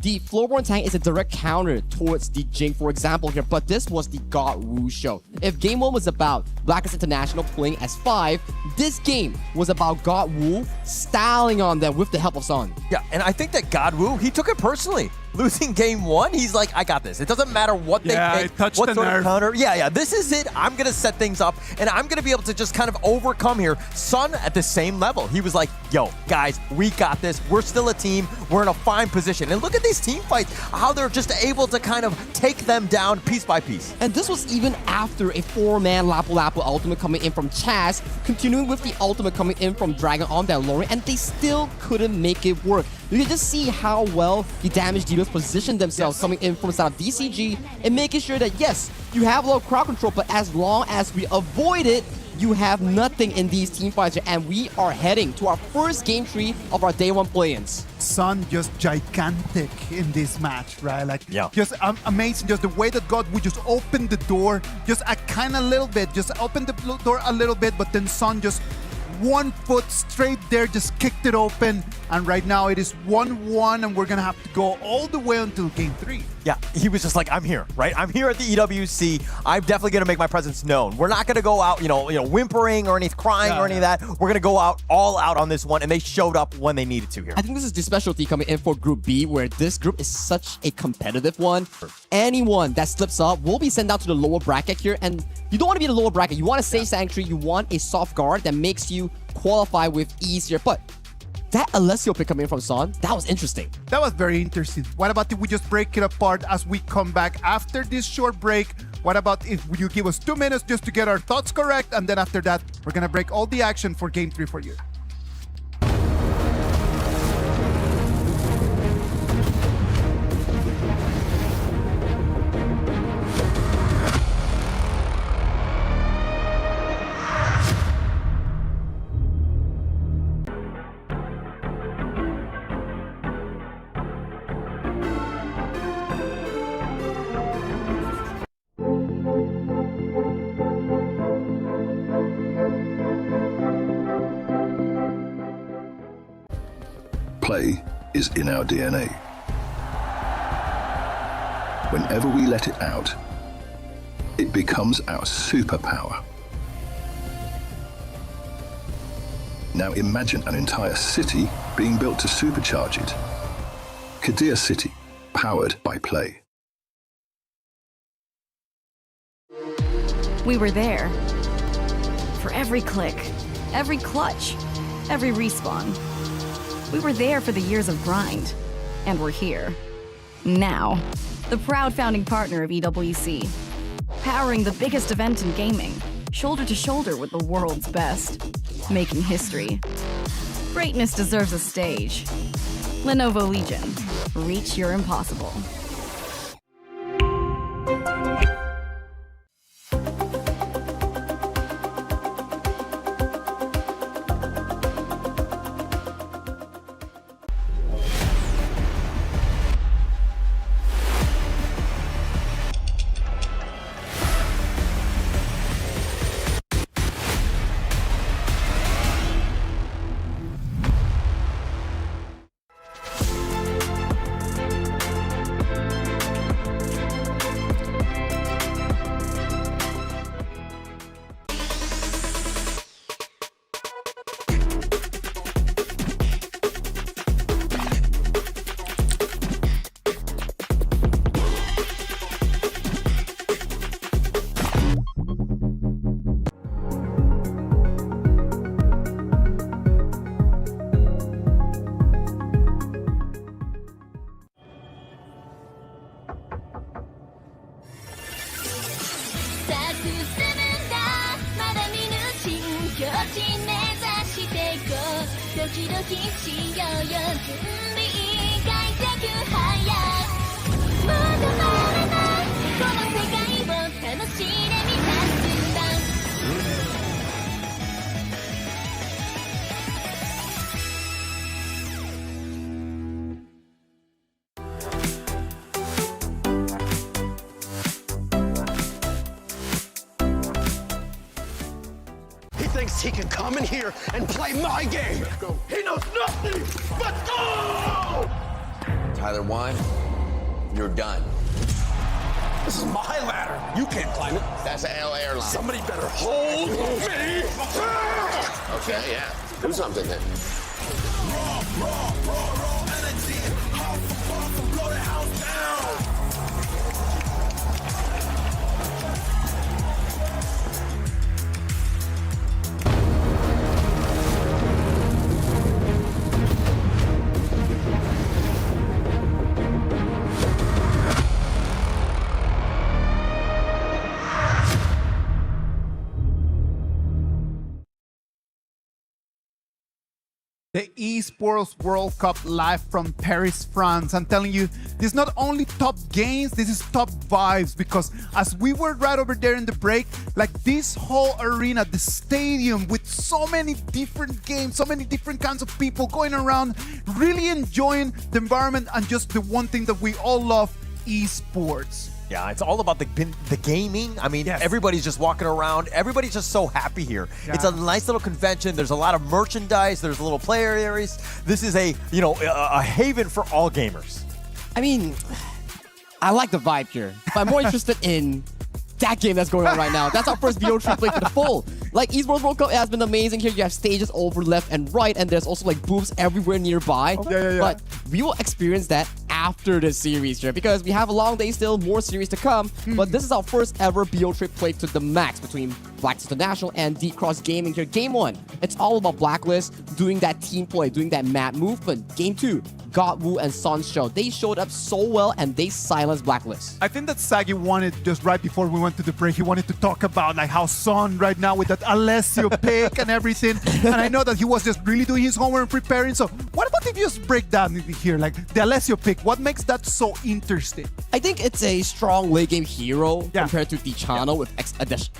Speaker 10: the Floorborn tank is a direct counter towards the Jing, for example, here, but this was the God Wu show. If game 1 was about Blacklist International playing as 5, this game was about God Wu styling on them with the help of Son.
Speaker 11: Yeah, and I think that God Wu, he took it personally. Losing game 1, he's like, I got this. It doesn't matter what they pick, what sort of counter. Yeah, this is it. I'm going to set things up, and I'm going to be able to just kind of overcome here. Son at the same level. He was like, yo, guys, we got this. We're still a team. We're in a fine position. And look at these team fights, how they're just able to kind of take them down piece by piece.
Speaker 10: And this was even after a 4-man Lapu Lapu ultimate coming in from Chaz, continuing with the ultimate coming in from Dragon on that Lori, and they still couldn't make it work. You can just see how well the damage dealers positioned themselves coming in from the side of DCG and making sure that, yes, you have low crowd control, but as long as we avoid it, you have nothing in these team fights, and we are heading to our first game 3 of our day 1 play-ins.
Speaker 9: Son just gigantic in this match, right? Like, just amazing. Just the way that God would just open the door, just a kind of little bit, just open the door a little bit, but then Son just 1 foot straight there, just kicked it open, and right now it is 1-1, and we're gonna have to go all the way until game 3.
Speaker 11: Yeah, he was just like, I'm here, right? I'm here at the EWC. I'm definitely gonna make my presence known. We're not gonna go out, whimpering or crying or any of that. We're gonna go out all out on this one, and they showed up when they needed to here.
Speaker 10: I think this is the specialty coming in for Group B, where this group is such a competitive one. Anyone that slips up will be sent down to the lower bracket here, and you don't want to be in the lower bracket. You want a safe sanctuary. You want a soft guard that makes you qualify with ease here. But that Alessio pick coming in from Son, that was interesting.
Speaker 9: That was very interesting. What about if we just break it apart as we come back after this short break? What about if you give us 2 minutes just to get our thoughts correct, and then after that, we're gonna break all the action for game 3 for you.
Speaker 7: Play is in our DNA. Whenever we let it out, it becomes our superpower. Now imagine an entire city being built to supercharge it. Kadir City, powered by Play.
Speaker 18: We were there. For every click, every clutch, every respawn. We were there for the years of grind, and we're here. Now, the proud founding partner of EWC, powering the biggest event in gaming, shoulder to shoulder with the world's best, making history. Greatness deserves a stage. Lenovo Legion, reach your impossible.
Speaker 2: He thinks he can come in here and play my game. He knows nothing but go!
Speaker 22: Tyler 1, you're done.
Speaker 2: This is my ladder. You can't climb it.
Speaker 22: That's an L airline.
Speaker 2: Somebody better hold me.
Speaker 22: Okay, yeah. Do something then.
Speaker 9: The Esports World Cup live from Paris, France. I'm telling you, this is not only top games, this is top vibes, because as we were right over there in the break, like this whole arena, the stadium with so many different games, so many different kinds of people going around, really enjoying the environment and just the one thing that we all love, esports.
Speaker 11: Yeah, it's all about the gaming. I mean, everybody's just walking around. Everybody's just so happy here.
Speaker 9: Yeah.
Speaker 11: It's a nice little convention. There's a lot of merchandise. There's little player areas. This is a haven for all gamers.
Speaker 10: I mean, I like the vibe here, but I'm more interested in that game that's going on right now. That's our first BO3 play to the full. Like, Esports World Cup has been amazing here. You have stages over left and right, and there's also like booths everywhere nearby. But we will experience that after the series here, because we have a long day still, more series to come. But this is our first ever BO3 play to the max between Blacklist International and Deep Cross Gaming here. Game 1, it's all about Blacklist doing that team play, doing that mad movement. Game 2, Godwoo and Son's show. They showed up so well and they silenced Blacklist.
Speaker 9: I think that Sagi wanted, just right before we went to the break, he wanted to talk about like how Son right now with that Alessio pick and everything. And I know that he was just really doing his homework and preparing. So what about if you just break down here, like the Alessio pick, what makes that so interesting?
Speaker 10: I think it's a strong late game hero compared to Dichano with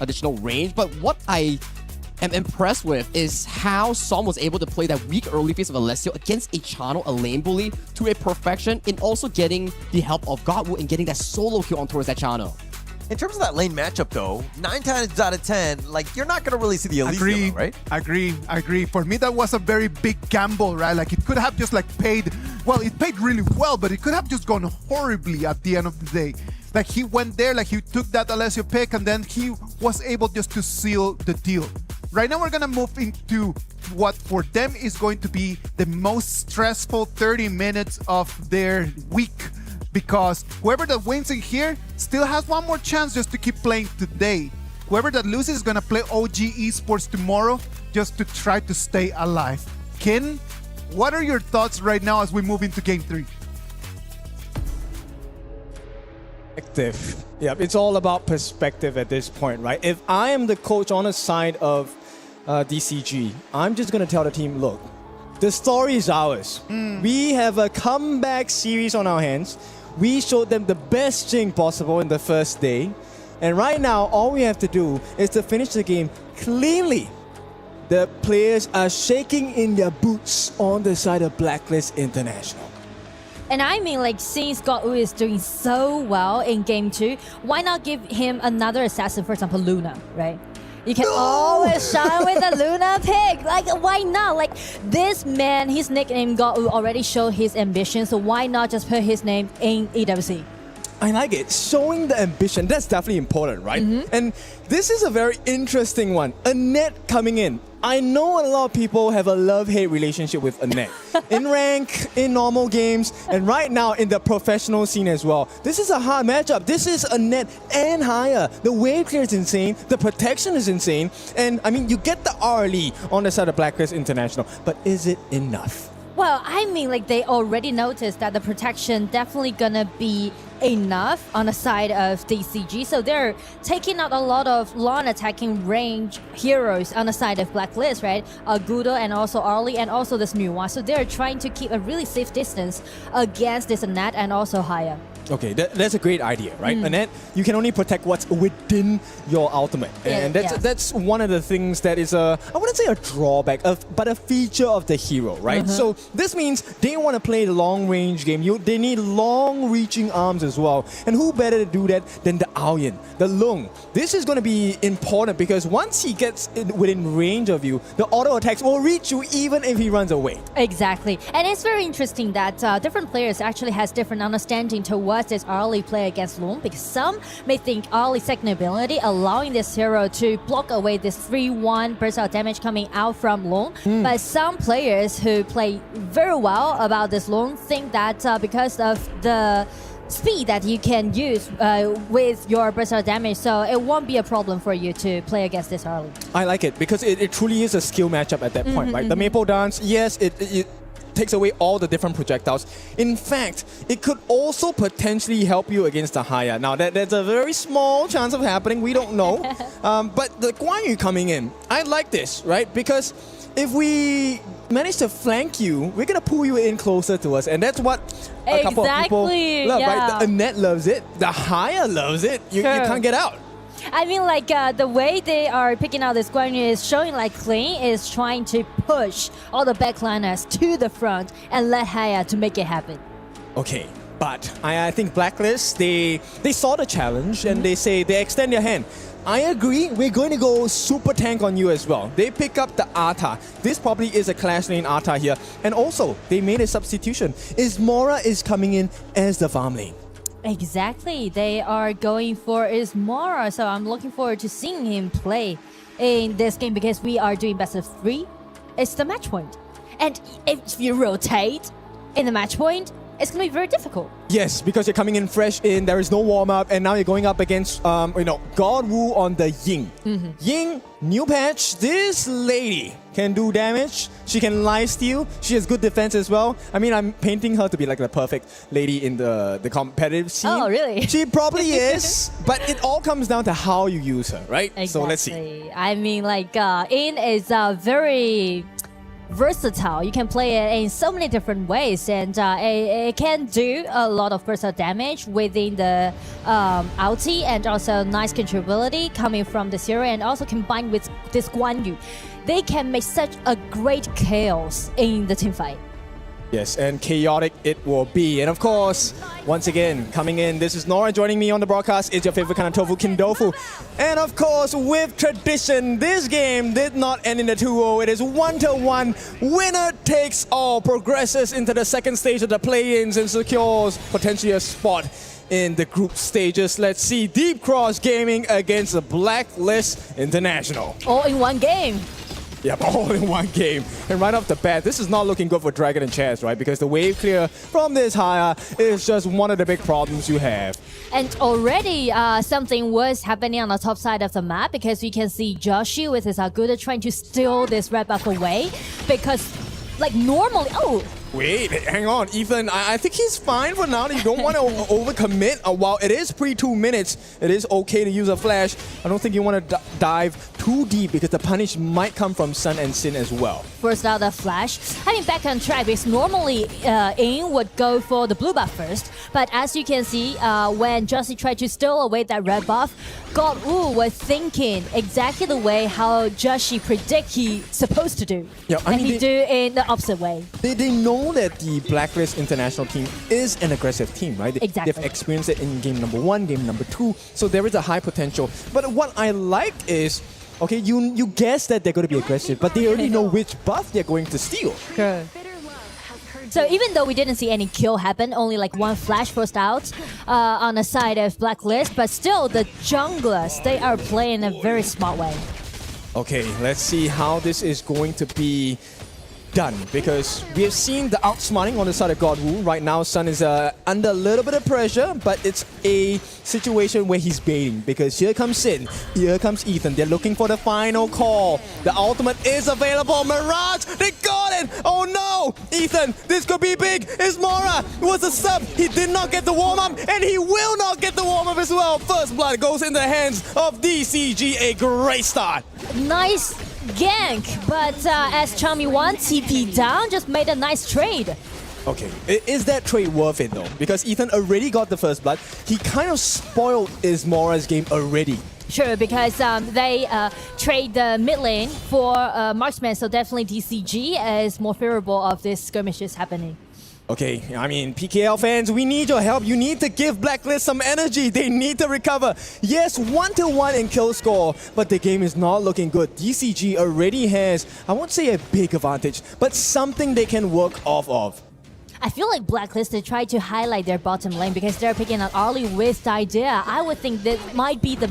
Speaker 10: additional range. But what I am impressed with is how Son was able to play that weak early phase of Alessio against a Channel, a lane bully, to a perfection, in also getting the help of Godwoo and getting that solo kill on towards that Channel.
Speaker 11: In terms of that lane matchup, though, 9 times out of 10, like, you're not going to really see the Elysium, right?
Speaker 9: Agree. For me, that was a very big gamble, right? Like, it could have just, like, paid... Well, it paid really well, but it could have just gone horribly at the end of the day. Like, he went there, like, he took that Alessio pick, and then he was able just to seal the deal. Right now, we're going to move into what for them is going to be the most stressful 30 minutes of their week, because whoever that wins in here still has one more chance just to keep playing today. Whoever that loses is going to play OG Esports tomorrow just to try to stay alive. Kin, what are your thoughts right now as we move into Game 3?
Speaker 4: Perspective. Yep, it's all about perspective at this point, right? If I am the coach on the side of DCG, I'm just going to tell the team, look, the story is ours. We have a comeback series on our hands. We showed them the best thing possible in the first day. And right now, all we have to do is to finish the game cleanly. The players are shaking in their boots on the side of Blacklist International.
Speaker 3: And I mean, like, since Godwoo is doing so well in Game 2, why not give him another assassin, for example, Luna, right? You can always shine with a Luna pick. Like, why not? Like, this man, his nickname Godwoo already showed his ambition, so why not just put his name in EWC?
Speaker 4: I like it. Showing the ambition, that's definitely important, right? And this is a very interesting one. Annette coming in. I know a lot of people have a love-hate relationship with Annette. In rank, in normal games, and right now in the professional scene as well. This is a hard matchup. This is Annette and higher. The wave clear is insane. The protection is insane. And I mean, you get the RLE on the side of Blacklist International. But is it enough?
Speaker 3: Well, I mean, like, they already noticed that the protection definitely gonna be enough on the side of DCG. So they're taking out a lot of long attacking range heroes on the side of Blacklist, right? Gudo and also Arlie and also this new one. So they're trying to keep a really safe distance against this Annette and also Haya.
Speaker 4: Okay, that's a great idea, right? Annette, you can only protect what's within your ultimate. And that's one of the things that is I wouldn't say a drawback, but a feature of the hero, right? So this means they want to play the long-range game. They need long-reaching arms as well. And who better to do that than the Aoyan, the Lung? This is going to be important because once he gets within range of you, the auto attacks will reach you even if he runs away.
Speaker 3: Exactly. And it's very interesting that different players actually has different understanding towards this early play against Lung, because some may think early second ability allowing this hero to block away this 3-1 versatile damage coming out from Lung. But some players who play very well about this Lung think that because of the speed that you can use with your versatile damage, so it won't be a problem for you to play against this early.
Speaker 4: I like it because it truly is a skill matchup at that point, right? The Maple Dance, yes, it takes away all the different projectiles. In fact, it could also potentially help you against the Haya. Now, there's a very small chance of happening. We don't know. But the Guan Yu coming in, I like this, right? Because if we manage to flank you, we're going to pull you in closer to us. And that's what a couple of people love, right? The Annette loves it. The Haya loves it. You can't get out.
Speaker 3: I mean, like, the way they are picking out this Guan Yu is showing like Clean is trying to push all the backliners to the front and let Haya to make it happen.
Speaker 4: Okay, but I think Blacklist, they saw the challenge and they extend their hand. I agree, we're going to go super tank on you as well. They pick up the Arta. This probably is a Clash Lane Arta here. And also, they made a substitution. Ismora is coming in as the farm lane.
Speaker 3: Exactly. They are going for Ismora, so I'm looking forward to seeing him play in this game because we are doing best of 3. It's the match point. And if you rotate in the match point, it's going to be very difficult.
Speaker 4: Yes, because you're coming in fresh in, there is no warm-up, and now you're going up against, God Wu on the Ying. Ying, new patch, this lady can do damage. She can lifesteal. She has good defense as well. I mean, I'm painting her to be like the perfect lady in the competitive scene.
Speaker 3: Oh, really?
Speaker 4: She probably is, but it all comes down to how you use her, right?
Speaker 3: Exactly.
Speaker 4: So let's see.
Speaker 3: I mean, like, In is very versatile. You can play it in so many different ways, and it can do a lot of versatile damage within the ulti, and also nice controllability coming from the hero, and also combined with this Guan Yu, they can make such a great chaos in the teamfight.
Speaker 4: Yes, and chaotic it will be. And of course, once again, coming in, this is Nora joining me on the broadcast. It's your favorite kind of tofu, Kindofu. And of course, with tradition, this game did not end in a 2-0. It is 1-1. Winner takes all, progresses into the second stage of the play-ins and secures potentially a spot in the group stages. Let's see Deep Cross Gaming against the Blacklist International.
Speaker 3: All in one game.
Speaker 4: Yep, all in one game. And right off the bat, this is not looking good for Dragon and Chaz, right? Because the wave clear from this Haya is just one of the big problems you have.
Speaker 3: And already something was happening on the top side of the map, because we can see Joshi with his Aguda trying to steal this red buff away. Because, like, normally... Oh!
Speaker 4: Wait, hang on, Ethan. I think he's fine for now. You don't want to overcommit. While it is pre-2 minutes, it is okay to use a flash. I don't think you want to dive too deep because the punish might come from Sun and Sin as well.
Speaker 3: First out the flash. I mean, back on track, because normally In would go for the blue buff first. But as you can see, when Joshi tried to steal away that red buff, God Wu was thinking exactly the way how Joshi predict he's supposed to do.
Speaker 4: Yeah,
Speaker 3: and he do in the opposite way.
Speaker 4: They know that the Blacklist International team is an aggressive team, right?
Speaker 3: Exactly.
Speaker 4: They've experienced it in game number 1, game number 2, so there is a high potential. But what I like is, okay, you guess that they're going to be aggressive, but they already know which buff they're going to steal.
Speaker 3: Good. So even though we didn't see any kill happen, only like one flash forced out on the side of Blacklist, but still the junglers, they are playing in a very smart way.
Speaker 4: Okay, let's see how this is going to be. done because we have seen the outsmarting on the side of Godwoo. Right now, Sun is under a little bit of pressure, but it's a situation where he's baiting because here comes Sin, here comes Ethan. They're looking for the final call. The ultimate is available. Mirage, they got it! Oh no! Ethan, this could be big. Ismora was a sub. He did not get the warm-up, and he will not get the warm-up as well. First blood goes in the hands of DCG. A great start.
Speaker 3: Nice gank, but as Chami1 TP down, just made a nice trade.
Speaker 4: Okay, is that trade worth it though? Because Ethan already got the first blood. He kind of spoiled Ismora's game already.
Speaker 3: Sure, because they trade the mid lane for marksman, so definitely DCG is more favorable of this skirmishes happening.
Speaker 4: Okay, I mean, PKL fans, we need your help. You need to give Blacklist some energy. They need to recover. Yes, 1-1 in kill score, but the game is not looking good. DCG already has, I won't say a big advantage, but something they can work off of.
Speaker 3: I feel like Blacklist, they try to highlight their bottom lane because they're picking up Arlie with the idea. I would think that might be the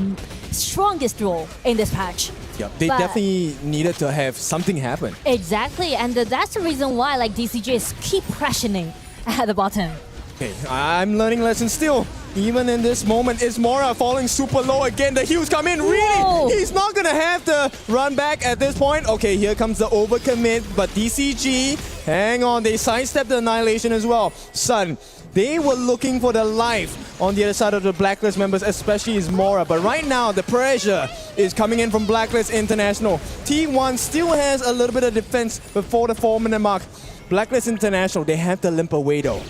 Speaker 3: strongest role in this patch.
Speaker 4: Yeah, they definitely needed to have something happen.
Speaker 3: Exactly, and that's the reason why like DCG is keep pressuring at the bottom.
Speaker 4: Okay, I'm learning lessons still. Even in this moment, Ismora falling super low again. The heals come in. Really?
Speaker 3: Whoa.
Speaker 4: He's not going to have to run back at this point. Okay, here comes the overcommit. But DCG, hang on. They sidestepped the Annihilation as well. Sun, they were looking for the life on the other side of the Blacklist members, especially Ismora. But right now, the pressure is coming in from Blacklist International. T1 still has a little bit of defense before the 4-minute mark. Blacklist International, they have to limp away though.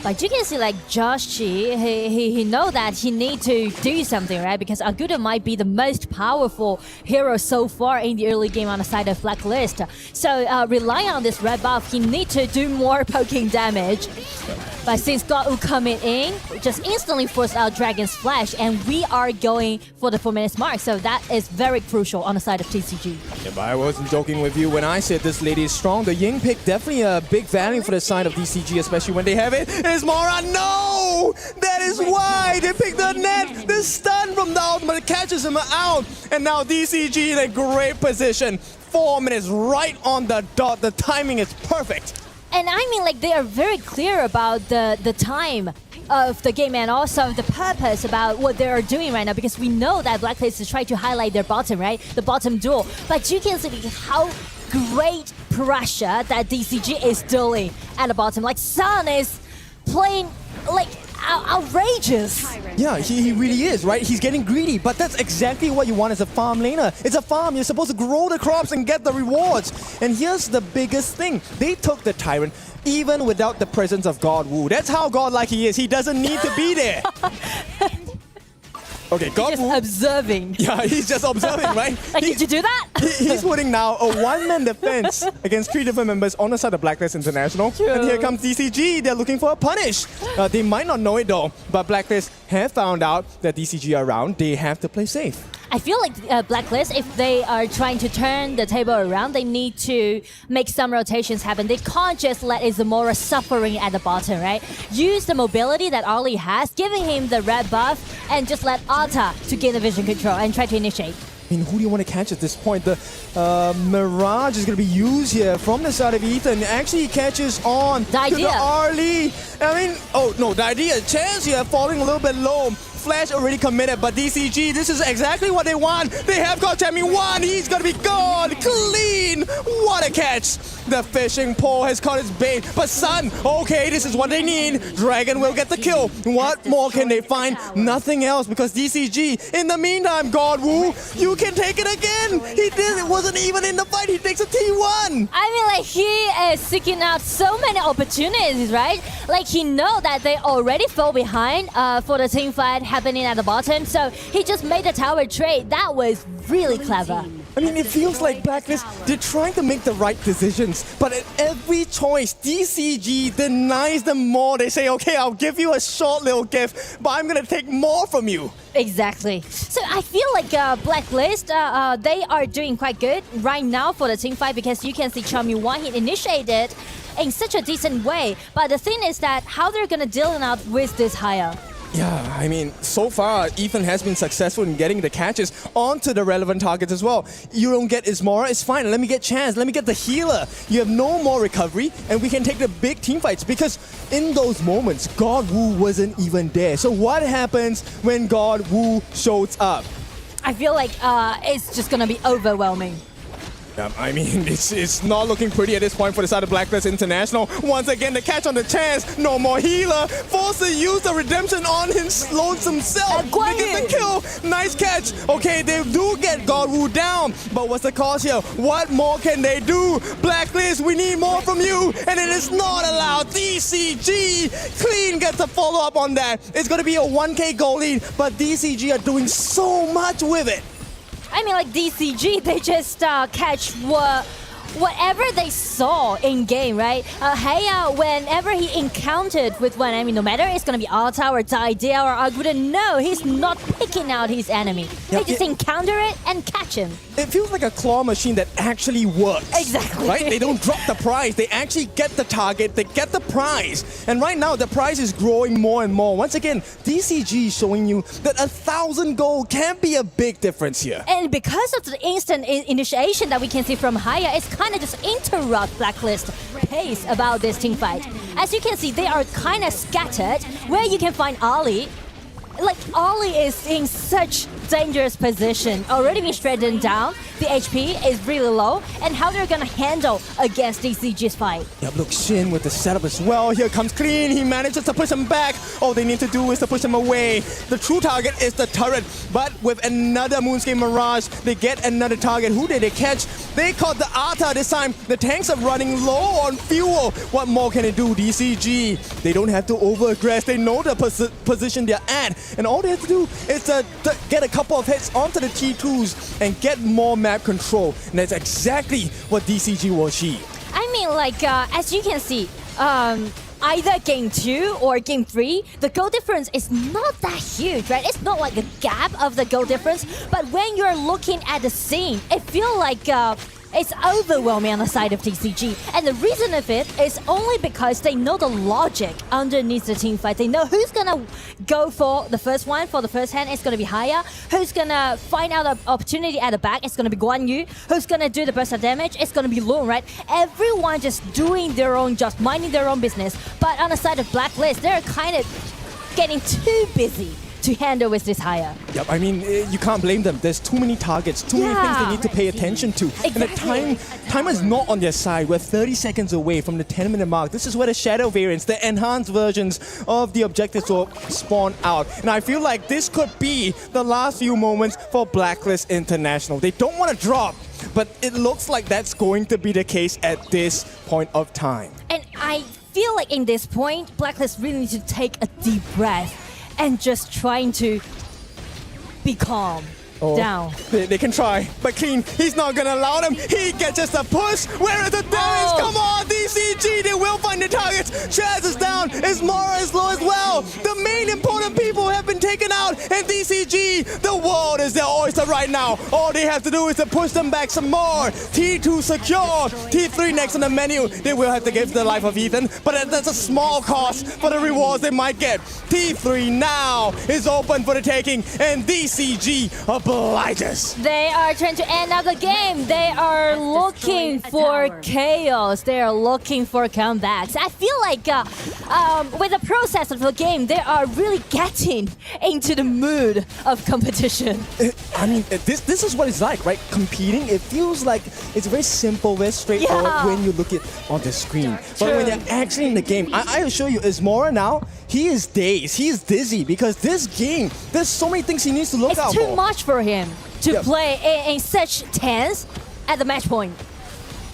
Speaker 3: But you can see like Josh Chi, he know that he need to do something, right? Because Aguda might be the most powerful hero so far in the early game on the side of Blacklist. So relying on this red buff, he need to do more poking damage. But since Godwoo coming in, just instantly forced out Dragon's Flash, and we are going for the 4 minutes mark. So that is very crucial on the side of TCG.
Speaker 4: Yeah, but I wasn't joking with you when I said this lady is strong. The Ying pick definitely a big value for the side of DCG, especially when they have it. Ismora, no! That is why they picked the net. The stun from the ultimate catches him out. And now DCG in a great position. 4 minutes right on the dot. The timing is perfect.
Speaker 3: And I mean, like, they are very clear about the time of the game and also the purpose about what they are doing right now, because we know that Blacklist is trying to highlight their bottom, right? The bottom duel. But you can see how great pressure that DCG is doing at the bottom. Like, Sun is playing, like, outrageous.
Speaker 4: Yeah, he really is, right? He's getting greedy, but that's exactly what you want as a farm laner. It's a farm. You're supposed to grow the crops and get the rewards. And here's the biggest thing. They took the Tyrant even without the presence of Godwoo. That's how godlike he is. He doesn't need to be there. Okay, Godwoo.
Speaker 3: Just observing.
Speaker 4: Yeah, he's just observing, right?
Speaker 3: Like, did you do that?
Speaker 4: He's putting now a one-man defense against 3 different members on the side of Blacklist International.
Speaker 3: True.
Speaker 4: And here comes DCG. They're looking for a punish. They might not know it though, but Blacklist have found out that DCG are around. They have to play safe.
Speaker 3: I feel like Blacklist, if they are trying to turn the table around, they need to make some rotations happen. They can't just let Ismora suffering at the bottom, right? Use the mobility that Arlie has, giving him the red buff, and just let Arta to gain the vision control and try to initiate.
Speaker 4: I mean, who do you want to catch at this point? The Mirage is going to be used here from the side of Ethan. Actually, he catches on to the Arlie. I mean, oh no, the idea. Chance here falling a little bit low. Flash already committed, but DCG, this is exactly what they want. They have got Chami1. He's going to be gone. Clean. What a catch. The fishing pole has caught its bait. But Sun, okay, this is what they need. Dragon will get the kill. What more can they find? Nothing else, because DCG, in the meantime, Godwoo, you can take it again. He did. It wasn't even in the fight. He takes a T1.
Speaker 3: I mean, like, he is seeking out so many opportunities, right? Like, he know that they already fell behind for the team fight happening at the bottom, so he just made a tower trade. That was really clever.
Speaker 4: I mean, it feels like Blacklist, they're trying to make the right decisions, but at every choice, DCG denies them more. They say, okay, I'll give you a short little gift, but I'm going to take more from you.
Speaker 3: Exactly. So I feel like Blacklist, they are doing quite good right now for the team fight, because you can see Chami1, he initiated in such a decent way. But the thing is that how they're going to deal out with this hire.
Speaker 4: Yeah, I mean, so far, Ethan has been successful in getting the catches onto the relevant targets as well. You don't get Ismora, it's fine. Let me get Chance, let me get the healer. You have no more recovery, and we can take the big team fights because in those moments, God Wu wasn't even there. So what happens when God Wu shows up?
Speaker 3: I feel like it's just gonna be overwhelming.
Speaker 4: I mean, it's not looking pretty at this point for the side of Blacklist International. Once again, the catch on the Chance. No more healer. Forced to use the redemption on his lonesome self. They get the kill. Nice catch. Okay, they do get God Wu down. But what's the cause here? What more can they do? Blacklist, we need more from you. And it is not allowed. DCG. Clean gets a follow-up on that. It's going to be a 1K goal lead. But DCG are doing so much with it.
Speaker 3: I mean, like DCG, they just catch whatever they saw in game, right? Heya, whenever he encountered with one enemy, no matter it's gonna be Alta or Daidea or Aguden, no, he's not picking out his enemy. They just encounter it and catch him.
Speaker 4: It feels like a claw machine that actually works.
Speaker 3: Exactly.
Speaker 4: Right? They don't drop the prize. They actually get the target. They get the prize. And right now, the prize is growing more and more. Once again, DCG is showing you that 1,000 gold can be a big difference here.
Speaker 3: And because of the instant initiation that we can see from Haya, it's kind of just interrupt Blacklist pace about this team fight. As you can see, they are kind of scattered. Where you can find Ali, like Ali is in such dangerous position, already been straightened down. The HP is really low, and how they're gonna handle against DCG's fight.
Speaker 4: Yep, look, Shin with the setup as well. Here comes Clean. He manages to push him back. All they need to do is to push him away. The true target is the turret, but with another Moonscape Mirage, they get another target. Who did they catch? They caught the Arta this time. The tanks are running low on fuel. What more can they do, DCG? They don't have to over-aggress. They know the position they're at, and all they have to do is to get a couple of hits onto the T2s and get more map control. And that's exactly what DCG will achieve.
Speaker 3: I mean, like, as you can see, either game 2 or game 3, the goal difference is not that huge, right? It's not like a gap of the goal difference, but when you're looking at the scene, it feels like it's overwhelming on the side of DCG. And the reason of it is only because they know the logic underneath the team fight. They know who's gonna go for the first one, for the first hand, it's gonna be Haya. Who's gonna find out an opportunity at the back, it's gonna be Guan Yu. Who's gonna do the burst of damage, it's gonna be Loon, right? Everyone just doing their own jobs, minding their own business. But on the side of Blacklist, they're kind of getting too busy to handle with this Haya.
Speaker 4: Yep, I mean, you can't blame them. There's too many targets, too many things they need to pay attention to. And the time is not on their side. We're 30 seconds away from the 10-minute mark. This is where the shadow variants, the enhanced versions of the objectives will spawn out. And I feel like this could be the last few moments for Blacklist International. They don't want to drop, but it looks like that's going to be the case at this point of time.
Speaker 3: And I feel like in this point, Blacklist really needs to take a deep breath and just trying to be calm down.
Speaker 4: They can try, but Clean, he's not gonna allow them. He gets just a push. Where is the damage? Come on, DCG, they will find the targets. Chaz is down. Ismora is low as well. The main important people have been taken out, and DCG, the world is their oyster right now. All they have to do is to push them back some more. T2 secure. T3 next on the menu. They will have to give the life of Ethan, but that's a small cost for the rewards they might get. T3 now is open for the taking, and DCG obliges.
Speaker 3: They are trying to end up the game. They are looking for chaos. They are looking for comebacks. I feel like with the process of the game, they are really getting into the mood of competition.
Speaker 4: I mean, this is what it's like, right? Competing, it feels like it's very simple, very straightforward when you look it on the screen. But when you're actually in the game, I assure you, Ismora now, he is dazed, he is dizzy, because this game, there's so many things he needs to look out for.
Speaker 3: It's too much for him to play in such tense at the match point.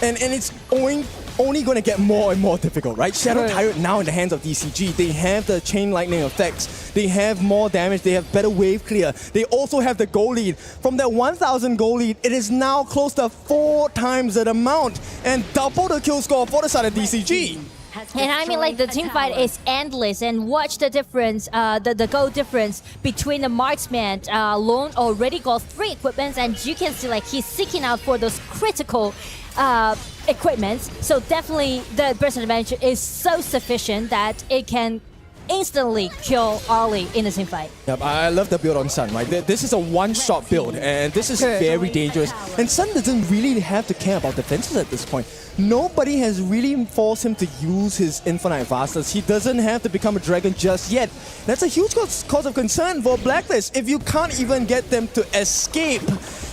Speaker 4: And it's only going to get more and more difficult, right? Shadow Tyrant now in the hands of DCG. They have the chain lightning effects. They have more damage. They have better wave clear. They also have the goal lead. From that 1,000 goal lead, it is now close to 4 times that amount and double the kill score for the side of DCG.
Speaker 3: And I mean, like, the team fight is endless, and watch the difference, the goal difference between the marksman. Lone already got 3 equipments, and you can see, like, he's seeking out for those critical equipments. So definitely the burst advantage is so sufficient that it can instantly kill Ollie in the same fight.
Speaker 4: Yep, I love the build on Sun, right? This is a one-shot build, and this is very dangerous. And Sun doesn't really have to care about defenses at this point. Nobody has really forced him to use his Infinite Vastas. He doesn't have to become a dragon just yet. That's a huge cause of concern for Blacklist. If you can't even get them to escape,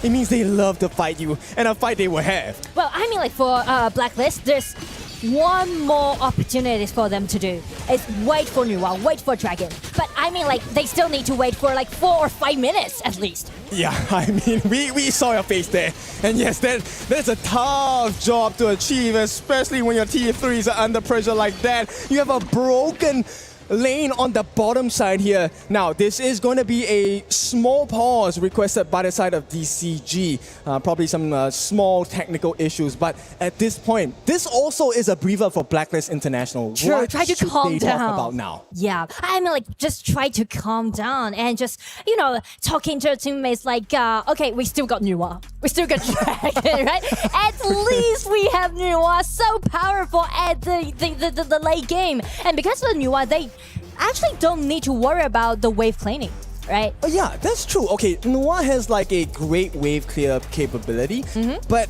Speaker 4: it means they love to fight you, and a fight they will have.
Speaker 3: Well, I mean, like for Blacklist, there's one more opportunity for them to do. It's wait for Nuwa, wait for Dragon. But I mean, like, they still need to wait for like 4 or 5 minutes at least.
Speaker 4: Yeah, I mean, we saw your face there. And yes, that's a tough job to achieve, especially when your T3s are under pressure like that. You have a broken lane on the bottom side here. Now, this is going to be a small pause requested by the side of DCG. Probably some small technical issues, but at this point, this also is a breather for Blacklist International.
Speaker 3: Sure,
Speaker 4: what
Speaker 3: try to
Speaker 4: should
Speaker 3: calm
Speaker 4: they
Speaker 3: down.
Speaker 4: talk about now?
Speaker 3: Yeah, I mean, like, just try to calm down and just, you know, talking to your teammates like, okay, we still got Nuwa. We still got Dragon, right? At least we have Nuwa, so powerful at the late game. And because of the Nuwa, they actually don't need to worry about the wave cleaning, right?
Speaker 4: Oh yeah, that's true. Okay, Nuwa has like a great wave clear capability, but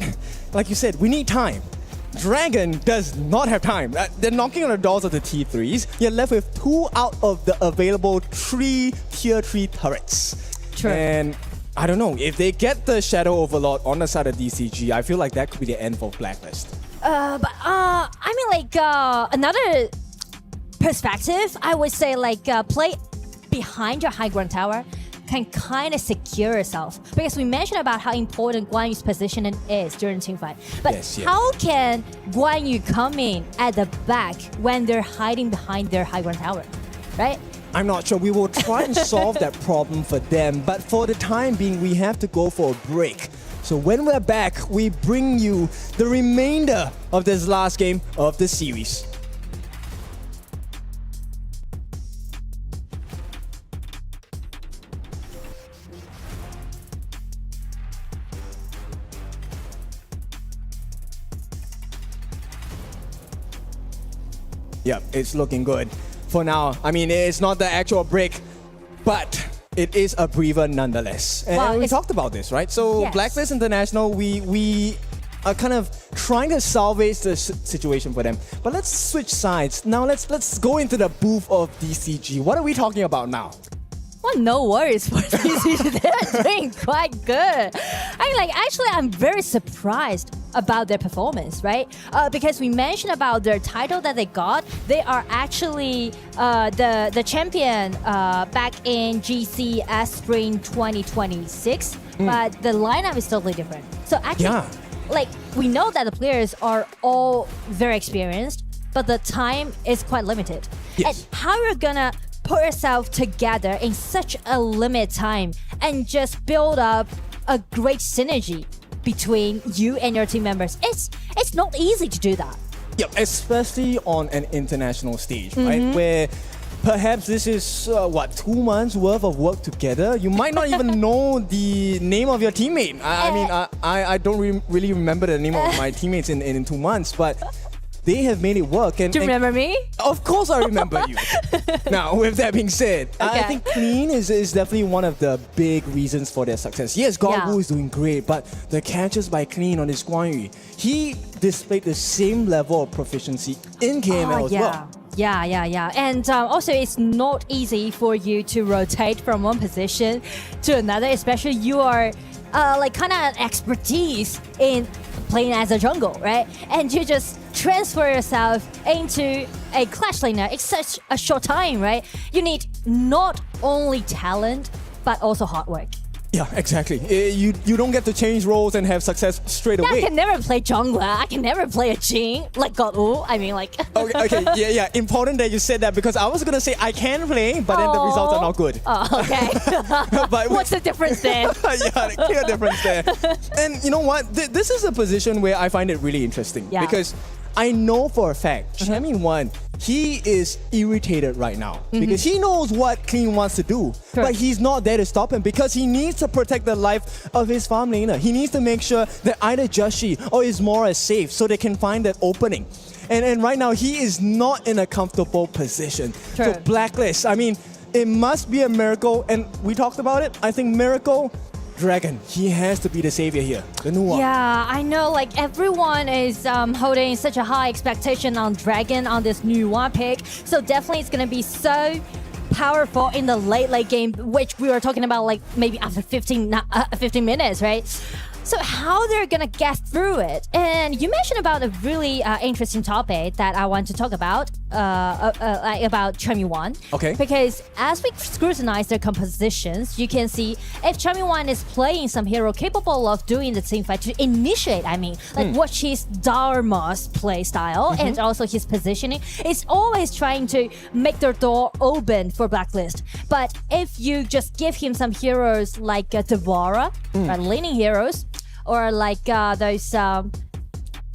Speaker 4: like you said, we need time. Dragon does not have time. They're knocking on the doors of the T3s. You're left with 2 out of the available 3 tier 3 turrets.
Speaker 3: True.
Speaker 4: And I don't know, if they get the Shadow Overlord on the side of DCG, I feel like that could be the end for Blacklist.
Speaker 3: I mean, like, another perspective, I would say, like, play behind your high ground tower can kind of secure yourself, because we mentioned about how important Guan Yu's positioning is during teamfight. But
Speaker 4: Yes.
Speaker 3: how can Guan Yu come in at the back when they're hiding behind their high ground tower, right?
Speaker 4: I'm not sure. We will try and solve that problem for them, but for the time being, we have to go for a break. So when we're back, we bring you the remainder of this last game of the series. Yep, it's looking good. For now, I mean, it's not the actual break, but it is a breather nonetheless. And
Speaker 3: Wow,
Speaker 4: we talked about this, right? So
Speaker 3: Yes.
Speaker 4: Blacklist International, we are kind of trying to salvage the situation for them. But let's switch sides. Now let's go into the booth of DCG. What are we talking about now?
Speaker 3: Well, no worries for DCG. They're doing quite good. I mean, like, actually, I'm very surprised about their performance, right? Because we mentioned about their title that they got. They are actually the champion back in GCS Spring 2026, but the lineup is totally different. So actually, like, we know that the players are all very experienced, but the time is quite limited.
Speaker 4: Yes.
Speaker 3: And how you're gonna put yourself together in such a limited time and just build up a great synergy between you and your team members. It's not easy to do that.
Speaker 4: Yep, especially on an international stage, right? Where perhaps this is, 2 months worth of work together. You might not even know the name of your teammate. I mean, I don't really remember the name of my teammates in 2 months, but they have made it work. And
Speaker 3: Do you remember me?
Speaker 4: Of course I remember you. Now, with that being said, I think Clean is definitely one of the big reasons for their success. Yes, Gorbu is doing great, but the catches by Clean on his Guan Yu, he displayed the same level of proficiency in KML as well.
Speaker 3: Yeah. And also, it's not easy for you to rotate from one position to another, especially you are like kind of expertise in playing as a jungle, right? And you just transfer yourself into a clash laner. It's such a short time, right? You need not only talent, but also hard work.
Speaker 4: Yeah, exactly. You don't get to change roles and have success straight
Speaker 3: Yeah,
Speaker 4: away.
Speaker 3: I can never play jungler. I can never play a Jhin like God. I mean, like.
Speaker 4: Okay, yeah. Important that you said that, because I was gonna say I can play, but then the results are not good.
Speaker 3: Oh, okay.
Speaker 4: But
Speaker 3: What's the difference then?
Speaker 4: Yeah, clear difference there. And you know what? This is a position where I find it really interesting, because I know for a fact, Champion 1, he is irritated right now because he knows what Clean wants to do, but he's not there to stop him because he needs to protect the life of his farm laner. He needs to make sure that either Joshi or Ismora is safe so they can find that opening. And right now, he is not in a comfortable position.
Speaker 3: True.
Speaker 4: So Blacklist, I mean, it must be a miracle. And we talked about it. I think miracle, Dragon, he has to be the savior here. The new one.
Speaker 3: Yeah, I know, like everyone is holding such a high expectation on Dragon on this new one pick. So definitely it's going to be so powerful in the late game, which we were talking about like maybe after 15 minutes, right? So how they're gonna get through it? And you mentioned about a really interesting topic that I want to talk about Chummy1.
Speaker 4: Okay.
Speaker 3: Because as we scrutinize their compositions, you can see if Chummy1 is playing some hero capable of doing the team fight to initiate, watch his Dharma's play style and also his positioning. It's always trying to make the door open for Blacklist. But if you just give him some heroes like Devora, leaning heroes, or like those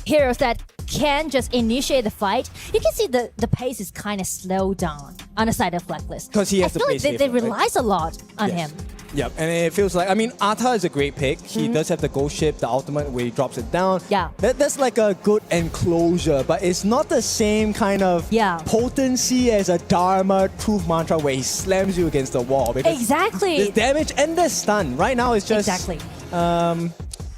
Speaker 3: heroes that can just initiate the fight, you can see the pace is kind of slowed down on the side of Blacklist.
Speaker 4: Because he has
Speaker 3: I feel like they relies a lot on him.
Speaker 4: Yep, and it feels like, I mean, Arta is a great pick. He does have the ghost ship, the ultimate where he drops it down.
Speaker 3: Yeah.
Speaker 4: That's like a good enclosure, but it's not the same kind of potency as a Dharma Truth Mantra where he slams you against the wall. Because
Speaker 3: Exactly.
Speaker 4: the damage and the stun. Right now it's just...
Speaker 3: Exactly.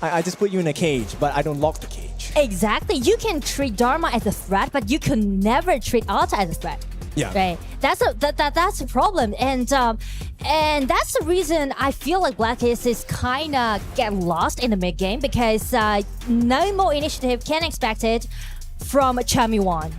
Speaker 4: I just put you in a cage, but I don't lock the cage.
Speaker 3: Exactly. You can treat Dharma as a threat, but you can never treat Arta as a threat.
Speaker 4: Yeah.
Speaker 3: Right. That's a problem, and that's the reason I feel like Blacklist is kind of get lost in the mid game because no more initiative can expect it from Chummy1.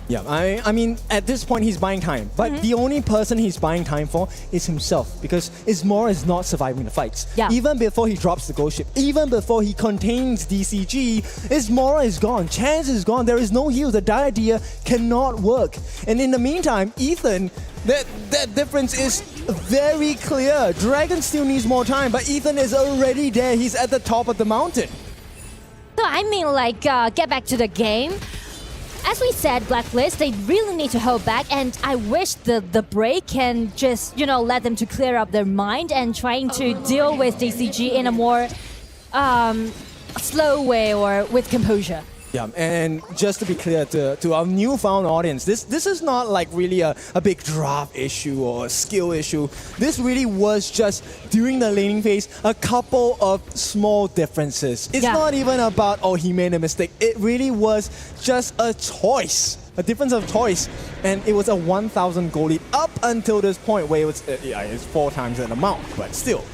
Speaker 4: Yeah, I mean, at this point, he's buying time. But the only person he's buying time for is himself because Ismora is not surviving the fights.
Speaker 3: Yeah.
Speaker 4: Even before he drops the ghost ship, even before he contains DCG, Ismora is gone. Chance is gone. There is no heal. The idea cannot work. And in the meantime, Ethan, that difference is very clear. Dragon still needs more time, but Ethan is already there. He's at the top of the mountain.
Speaker 3: So I mean, like, get back to the game. As we said, Blacklist, they really need to hold back, and I wish the break can just, let them to clear up their mind and trying to deal with DCG in a more slow way or with composure.
Speaker 4: Yeah, and just to be clear to our newfound audience, this is not like really a big draft issue or a skill issue. This really was just, during the laning phase, a couple of small differences. It's not even about, he made a mistake. It really was just a choice, a difference of choice. And it was a 1,000 goal lead up until this point where it was, it's 4 times that amount, but still.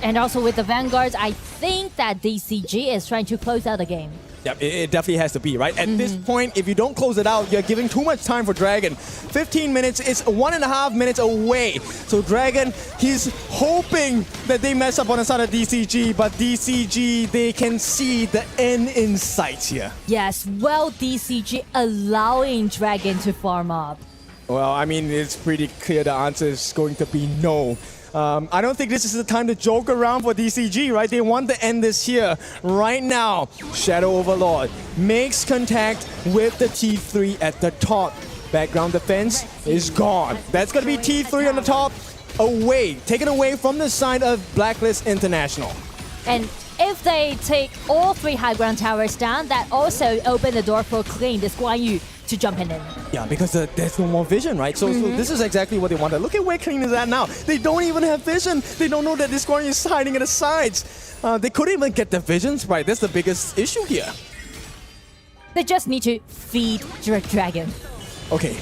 Speaker 3: And also with the Vanguards, I think that DCG is trying to close out the game.
Speaker 4: Yep, it definitely has to be, right? At this point, if you don't close it out, you're giving too much time for Dragon. 15 minutes is 1.5 minutes away. So Dragon, he's hoping that they mess up on the side of DCG, but DCG, they can see the end in sight here.
Speaker 3: Yes, well, DCG allowing Dragon to farm up.
Speaker 4: Well, I mean, it's pretty clear the answer is going to be no. I don't think this is the time to joke around for DCG, right? They want to end this here right now. Shadow Overlord makes contact with the T3 at the top. Background defense is gone. That's going to be T3 on the top. Taken away from the side of Blacklist International.
Speaker 3: And if they take all 3 high ground towers down, that also open the door for Clean, this Guan Yu, to jump in.
Speaker 4: Yeah, because there's no more vision, right? So this is exactly what they wanted. Look at where Clean is at now. They don't even have vision. They don't know that this Guan Yu is hiding at the sides. They couldn't even get the visions right. That's the biggest issue here.
Speaker 3: They just need to feed Dragon.
Speaker 4: Okay,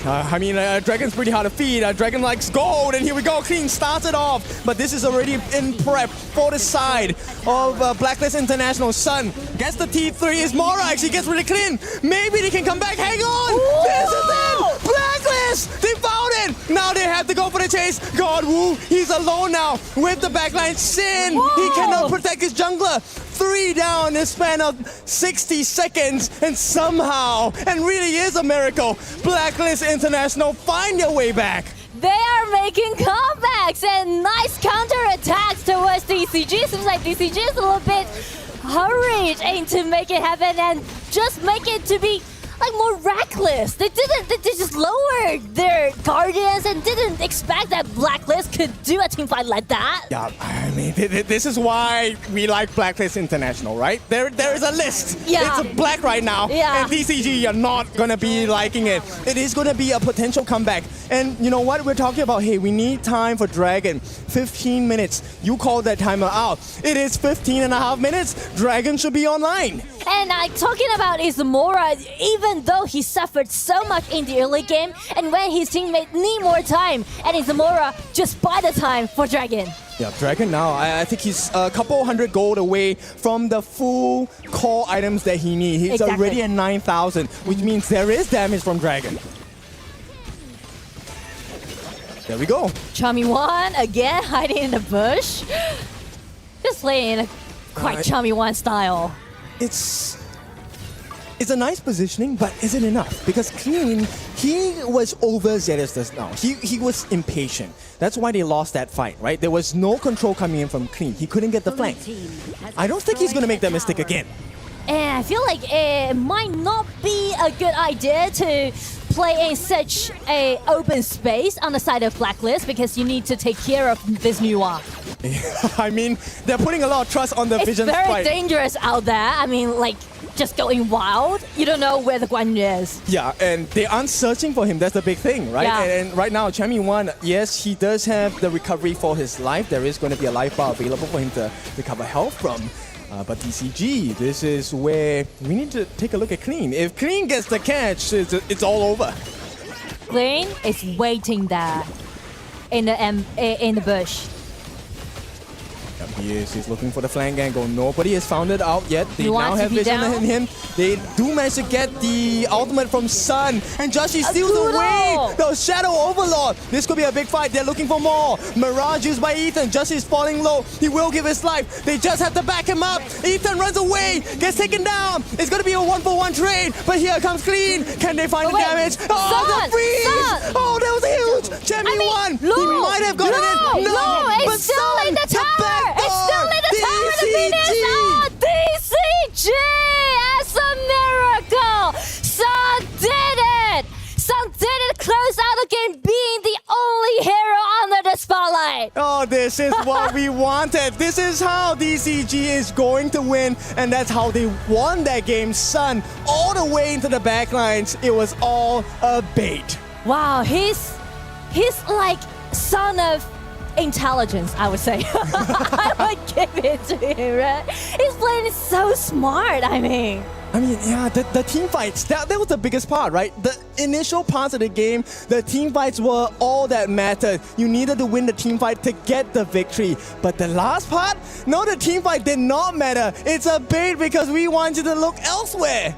Speaker 4: Dragon's pretty hard to feed. Dragon likes gold, and here we go. Clean starts it off, but this is already in prep for the side of Blacklist International. Sun gets the T3. Ismora actually gets really clean. Maybe they can come back. Hang on!
Speaker 3: Ooh!
Speaker 4: This is it! Blacklist! They found it! Now they have to go for the chase. God Wu, he's alone now with the backline. Sin, he cannot protect his jungler. 3 down in the span of 60 seconds, and somehow, and really is a miracle, Blacklist International find their way back.
Speaker 3: They are making comebacks and nice counter-attacks towards DCG. Seems like DCG is a little bit hurried to make it happen and just make it to be like more reckless. They just lowered their Guardians and didn't expect that Blacklist could do a team fight like that.
Speaker 4: Yeah, I mean, this is why we like Blacklist International, right? There is a list.
Speaker 3: Yeah.
Speaker 4: It's black right now.
Speaker 3: Yeah.
Speaker 4: And DCG, you're not gonna be liking it. It is gonna be a potential comeback. And you know what? We're talking about, hey, we need time for Dragon. 15 minutes. You call that timer out. It is 15 and a half minutes. Dragon should be online.
Speaker 3: And talking about Izumura, even though he suffered so much in the early game, and when his teammate need more time, and Izumura just buy the time for Dragon.
Speaker 4: Yeah, Dragon now, I think he's a couple hundred gold away from the full core items that he needs. He's
Speaker 3: Exactly.
Speaker 4: already at 9,000, which means there is damage from Dragon. There we go.
Speaker 3: Chummy1 again hiding in the bush. Just playing in a quite Chummy1 style.
Speaker 4: It's a nice positioning, but is it enough? Because Clean, he was overzealous just now. He was impatient. That's why they lost that fight, right? There was no control coming in from Clean. He couldn't get the flank. I don't think he's going to make that mistake again.
Speaker 3: And I feel like it might not be a good idea to play in such a open space on the side of Blacklist because you need to take care of this Nuwa.
Speaker 4: I mean, they're putting a lot of trust on the Vision
Speaker 3: It's very
Speaker 4: fight.
Speaker 3: dangerous out there. I mean, like, just going wild. You don't know where the Guan Yu is.
Speaker 4: Yeah, and they aren't searching for him. That's the big thing, right?
Speaker 3: Yeah.
Speaker 4: And right now, Chummy1, yes, he does have the recovery for his life. There is going to be a life bar available for him to recover health from. But DCG, this is where we need to take a look at Clean. If Clean gets the catch, it's all over.
Speaker 3: Clean is waiting there in the bush.
Speaker 4: Yep, he is. He's looking for the flank angle. Nobody has found it out yet. They
Speaker 3: You
Speaker 4: now
Speaker 3: want
Speaker 4: have
Speaker 3: to be
Speaker 4: vision
Speaker 3: down?
Speaker 4: in him. They do manage to get the ultimate from Sun. And Joshi steals
Speaker 3: Akudo!
Speaker 4: away the Shadow Overlord. This could be a big fight. They're looking for more. Mirage used by Ethan. Joshi is falling low. He will give his life. They just have to back him up. Ethan runs away. Gets taken down. It's going to be a 1-for-1 trade. But here comes Clean. Can they find the
Speaker 3: wait.
Speaker 4: damage? Oh,
Speaker 3: Sun!
Speaker 4: the freeze!
Speaker 3: Sun!
Speaker 4: Oh, that was huge. Champion won. He might have gotten it.
Speaker 3: No,
Speaker 4: but
Speaker 3: it's still
Speaker 4: Sun,
Speaker 3: in the tower. It's still in the tower. The Venus. Oh, DCG as a miracle. Sun did it. Sun did it. Close out the game, being the only hero under the spotlight.
Speaker 4: Oh, this is what we wanted. This is how DCG is going to win, and that's how they won that game. Sun all the way into the backlines. It was all a bait.
Speaker 3: Wow, he's like son of intelligence, I would say. I would give it to him, right? He's playing so smart, I mean,
Speaker 4: yeah, the team fights, that was the biggest part, right? The initial parts of the game, the team fights were all that mattered. You needed to win the team fight to get the victory. But the last part, no, the team fight did not matter. It's a bait because we want you to look elsewhere.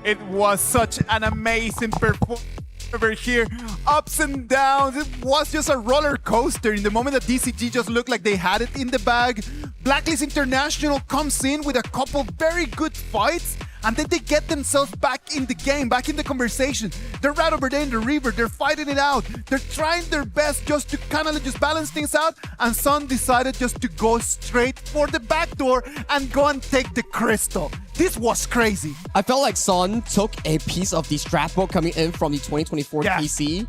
Speaker 9: It was such an amazing performance over here. Ups and downs. It was just a roller coaster. In the moment that DCG just looked like they had it in the bag, Blacklist International comes in with a couple very good fights, and then they get themselves back in the game, back in the conversation. They're right over there in the river. They're fighting it out. They're trying their best just to kind of just balance things out, and Sun decided just to go straight for the back door and go and take the crystal. This was crazy.
Speaker 10: I felt like Son took a piece of the strat coming in from the 2024 PC,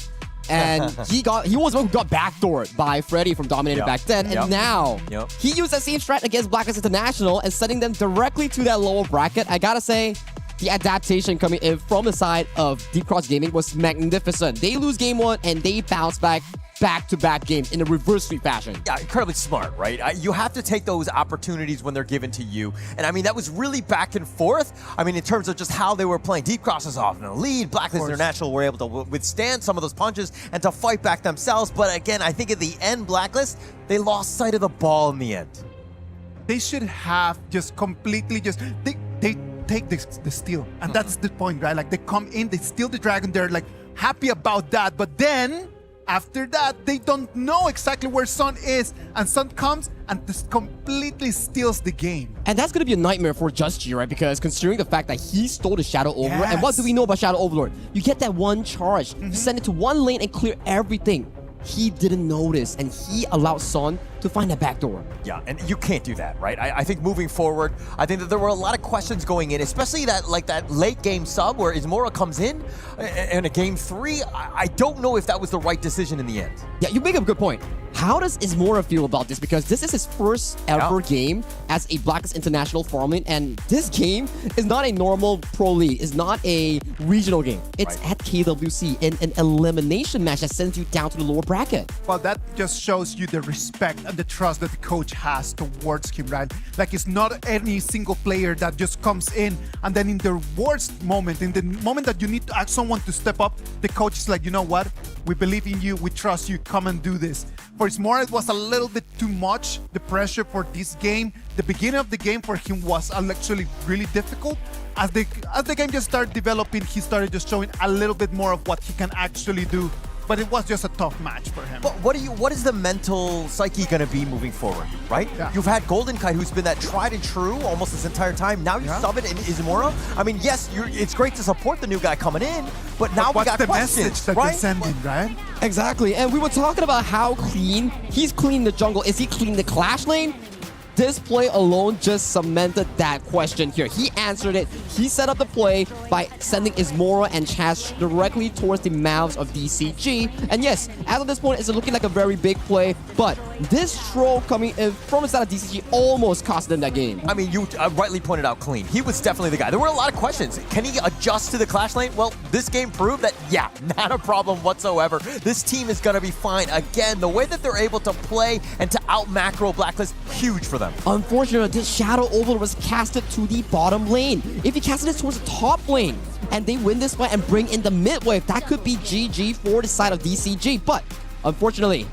Speaker 10: and he was the one who got backdoored by Freddy from Dominator back then, and now he used that same strat against Blacklist International and sending them directly to that lower bracket. I gotta say, the adaptation coming in from the side of Deep Cross Gaming was magnificent. They lose game one and they bounce back-to-back games in a reverse sweep fashion.
Speaker 1: Yeah, incredibly smart, right? You have to take those opportunities when they're given to you. And I mean, that was really back and forth. I mean, in terms of just how they were playing. Deep Cross is off in the lead. Blacklist International were able to withstand some of those punches and to fight back themselves. But again, I think at the end, Blacklist, they lost sight of the ball in the end.
Speaker 9: They should have just completely they take the steal. And that's the point, right? Like, they come in, they steal the dragon. They're like happy about that. But then after that, they don't know exactly where Sun is, and Sun comes and just completely steals the game.
Speaker 10: And that's going to be a nightmare for Just G, right? Because considering the fact that he stole the Shadow Overlord, and what do we know about Shadow Overlord? You get that one charge, you send it to one lane and clear everything. he didn't notice and he allowed Son to find that back door.
Speaker 1: Yeah, and you can't do that, right? I think moving forward, I think that there were a lot of questions going in, especially that late game sub where Ismora comes in a game 3. I don't know if that was the right decision in the end.
Speaker 10: Yeah, you make a good point. How does Ismora feel about this? Because this is his first ever game as a Blacklist International farming, and this game is not a normal Pro League. It's not a regional game. It's at KWC in an elimination match that sends you down to the lower bracket.
Speaker 9: Well, that just shows you the respect and the trust that the coach has towards him, right? Like, it's not any single player that just comes in and then in the worst moment, in the moment that you need to ask someone to step up, the coach is like, you know what? We believe in you. We trust you. Come and do this. For Ismora, it was a little bit too much, the pressure for this game. The beginning of the game for him was actually really difficult. As the game just started developing, he started just showing a little bit more of what he can actually do. But it was just a tough match for him.
Speaker 1: But what is the mental psyche going to be moving forward, right?
Speaker 9: Yeah.
Speaker 1: You've had Golden Kite, who's been that tried and true almost this entire time. Now you sub it in Ismora. I mean, yes, it's great to support the new guy coming in, but now we got
Speaker 9: the
Speaker 1: questions,
Speaker 9: message that
Speaker 1: right?
Speaker 9: you're sending, right?
Speaker 10: Exactly, and we were talking about how clean he's cleaned the jungle. Is he clean the clash lane? This play alone just cemented that question here. He answered it. He set up the play by sending Ismora and Chaz directly towards the mouths of DCG. And yes, as of this point, it's looking like a very big play, but this throw coming in from the side of DCG almost cost them that game.
Speaker 1: I mean, you rightly pointed out clean. He was definitely the guy. There were a lot of questions. Can he adjust to the clash lane? Well, this game proved that, yeah, not a problem whatsoever. This team is going to be fine. Again, the way that they're able to play and to out-macro Blacklist, huge for them.
Speaker 10: Unfortunately, this Shadow Overlord was casted to the bottom lane. If he casted it towards the top lane, and they win this fight and bring in the mid wave, that could be GG for the side of DCG. But unfortunately,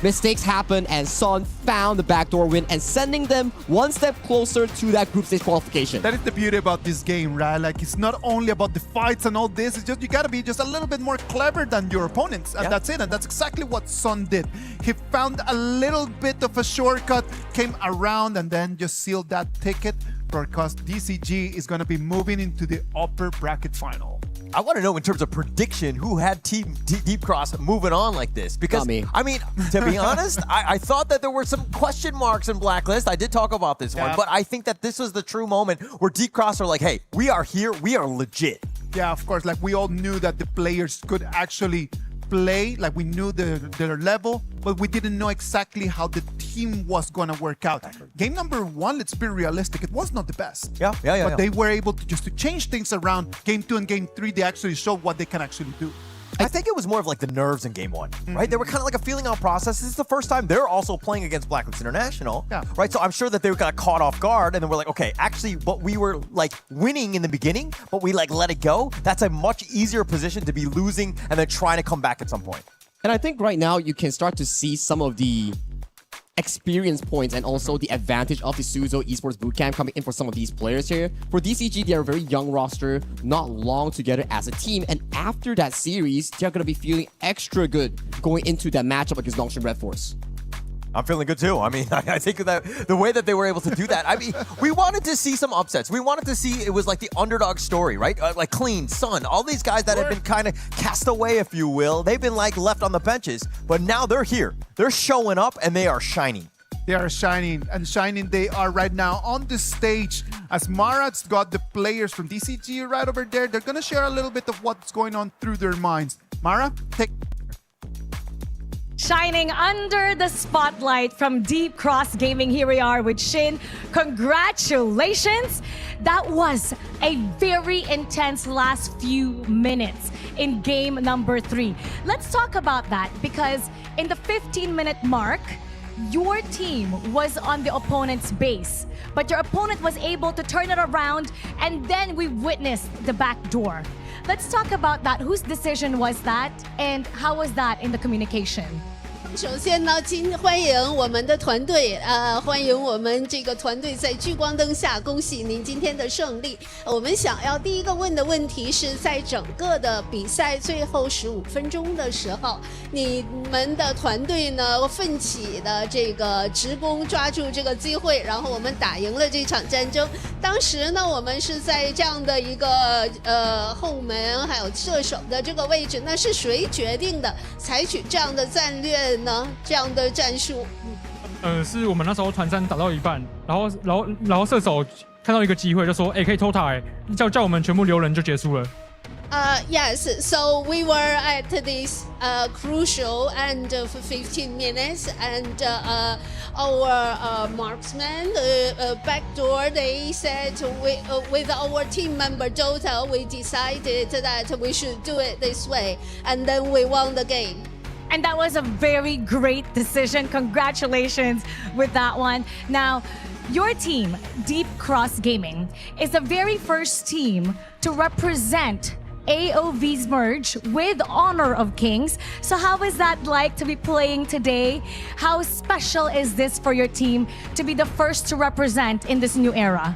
Speaker 10: mistakes happen, and Son found the backdoor win and sending them one step closer to that group stage qualification.
Speaker 9: That is the beauty about this game, right? Like, it's not only about the fights and all this, it's just you gotta be just a little bit more clever than your opponents, and that's it. And that's exactly what Son did. He found a little bit of a shortcut, came around, and then just sealed that ticket because DCG is gonna be moving into the upper bracket final.
Speaker 1: I want to know in terms of prediction who had Team Deep Cross moving on like this, because
Speaker 10: Not me.
Speaker 1: I mean, to be honest, I thought that there were some question marks in Blacklist. I did talk about this one, but I think that this was the true moment where Deep Cross are like, hey, we are here, we are legit.
Speaker 9: Yeah, of course, like we all knew that the players could actually play, like we knew their level, but we didn't know exactly how the team was going to work out. Game number 1, let's be realistic, it was not the best. But they were able to change things around. Game 2 and Game 3, they actually showed what they can actually do.
Speaker 1: I think it was more of like the nerves in Game 1, right? They were kind of like a feeling out process. This is the first time they're also playing against Blacklist International, right? So I'm sure that they got caught off guard, and then we're like, okay, actually, what we were like winning in the beginning, but we like let it go. That's a much easier position to be losing and then trying to come back at some point.
Speaker 10: And I think right now you can start to see some of the experience points and also the advantage of the Suzo Esports Bootcamp coming in for some of these players here. For DCG, they're a very young roster, not long together as a team, and after that series, they're going to be feeling extra good going into that matchup against Longshan Red Force.
Speaker 1: I'm feeling good too. I mean, I think that the way that they were able to do that, I mean, we wanted to see some upsets. We wanted to see, it was like the underdog story, right? Like Clean, Sun, all these guys that have been kind of cast away, if you will. They've been like left on the benches, but now they're here. They're showing up and they are shining.
Speaker 9: They are shining, and shining they are right now on the stage. As Marat's got the players from DCG right over there, they're going to share a little bit of what's going on through their minds. Mara, take...
Speaker 15: Shining under the spotlight from Deep Cross Gaming, here we are with Shin. Congratulations! That was a very intense last few minutes in game number 3. Let's talk about that, because in the 15-minute mark, your team was on the opponent's base, but your opponent was able to turn it around, and then we witnessed the back door. Let's talk about that. Whose decision was that, and how was that in the communication?
Speaker 5: 首先呢，欢迎我们的团队，欢迎我们这个团队在聚光灯下，恭喜您今天的胜利。我们想要第一个问的问题是在整个的比赛最后15分钟的时候，你们的团队呢奋起的这个职工抓住这个机会，然后我们打赢了这场战争。当时呢，我们是在这样的一个后门还有射手的这个位置，那是谁决定的采取这样的战略呢？这样的战术？
Speaker 6: 是我们那时候团战打到一半，然后射手看到一个机会，就说：“可以偷塔，叫我们全部留人就结束了。”
Speaker 5: Yes, so we were at this crucial and for 15 minutes, and our marksman backdoor, they said with our team member Dota, we decided that we should do it this way, and then we won the game.
Speaker 15: And that was a very great decision. Congratulations with that one. Now, your team, Deep Cross Gaming, is the very first team to represent AOV's merge with Honor of Kings. So how is that like to be playing today? How special is this for your team to be the first to represent in this new era?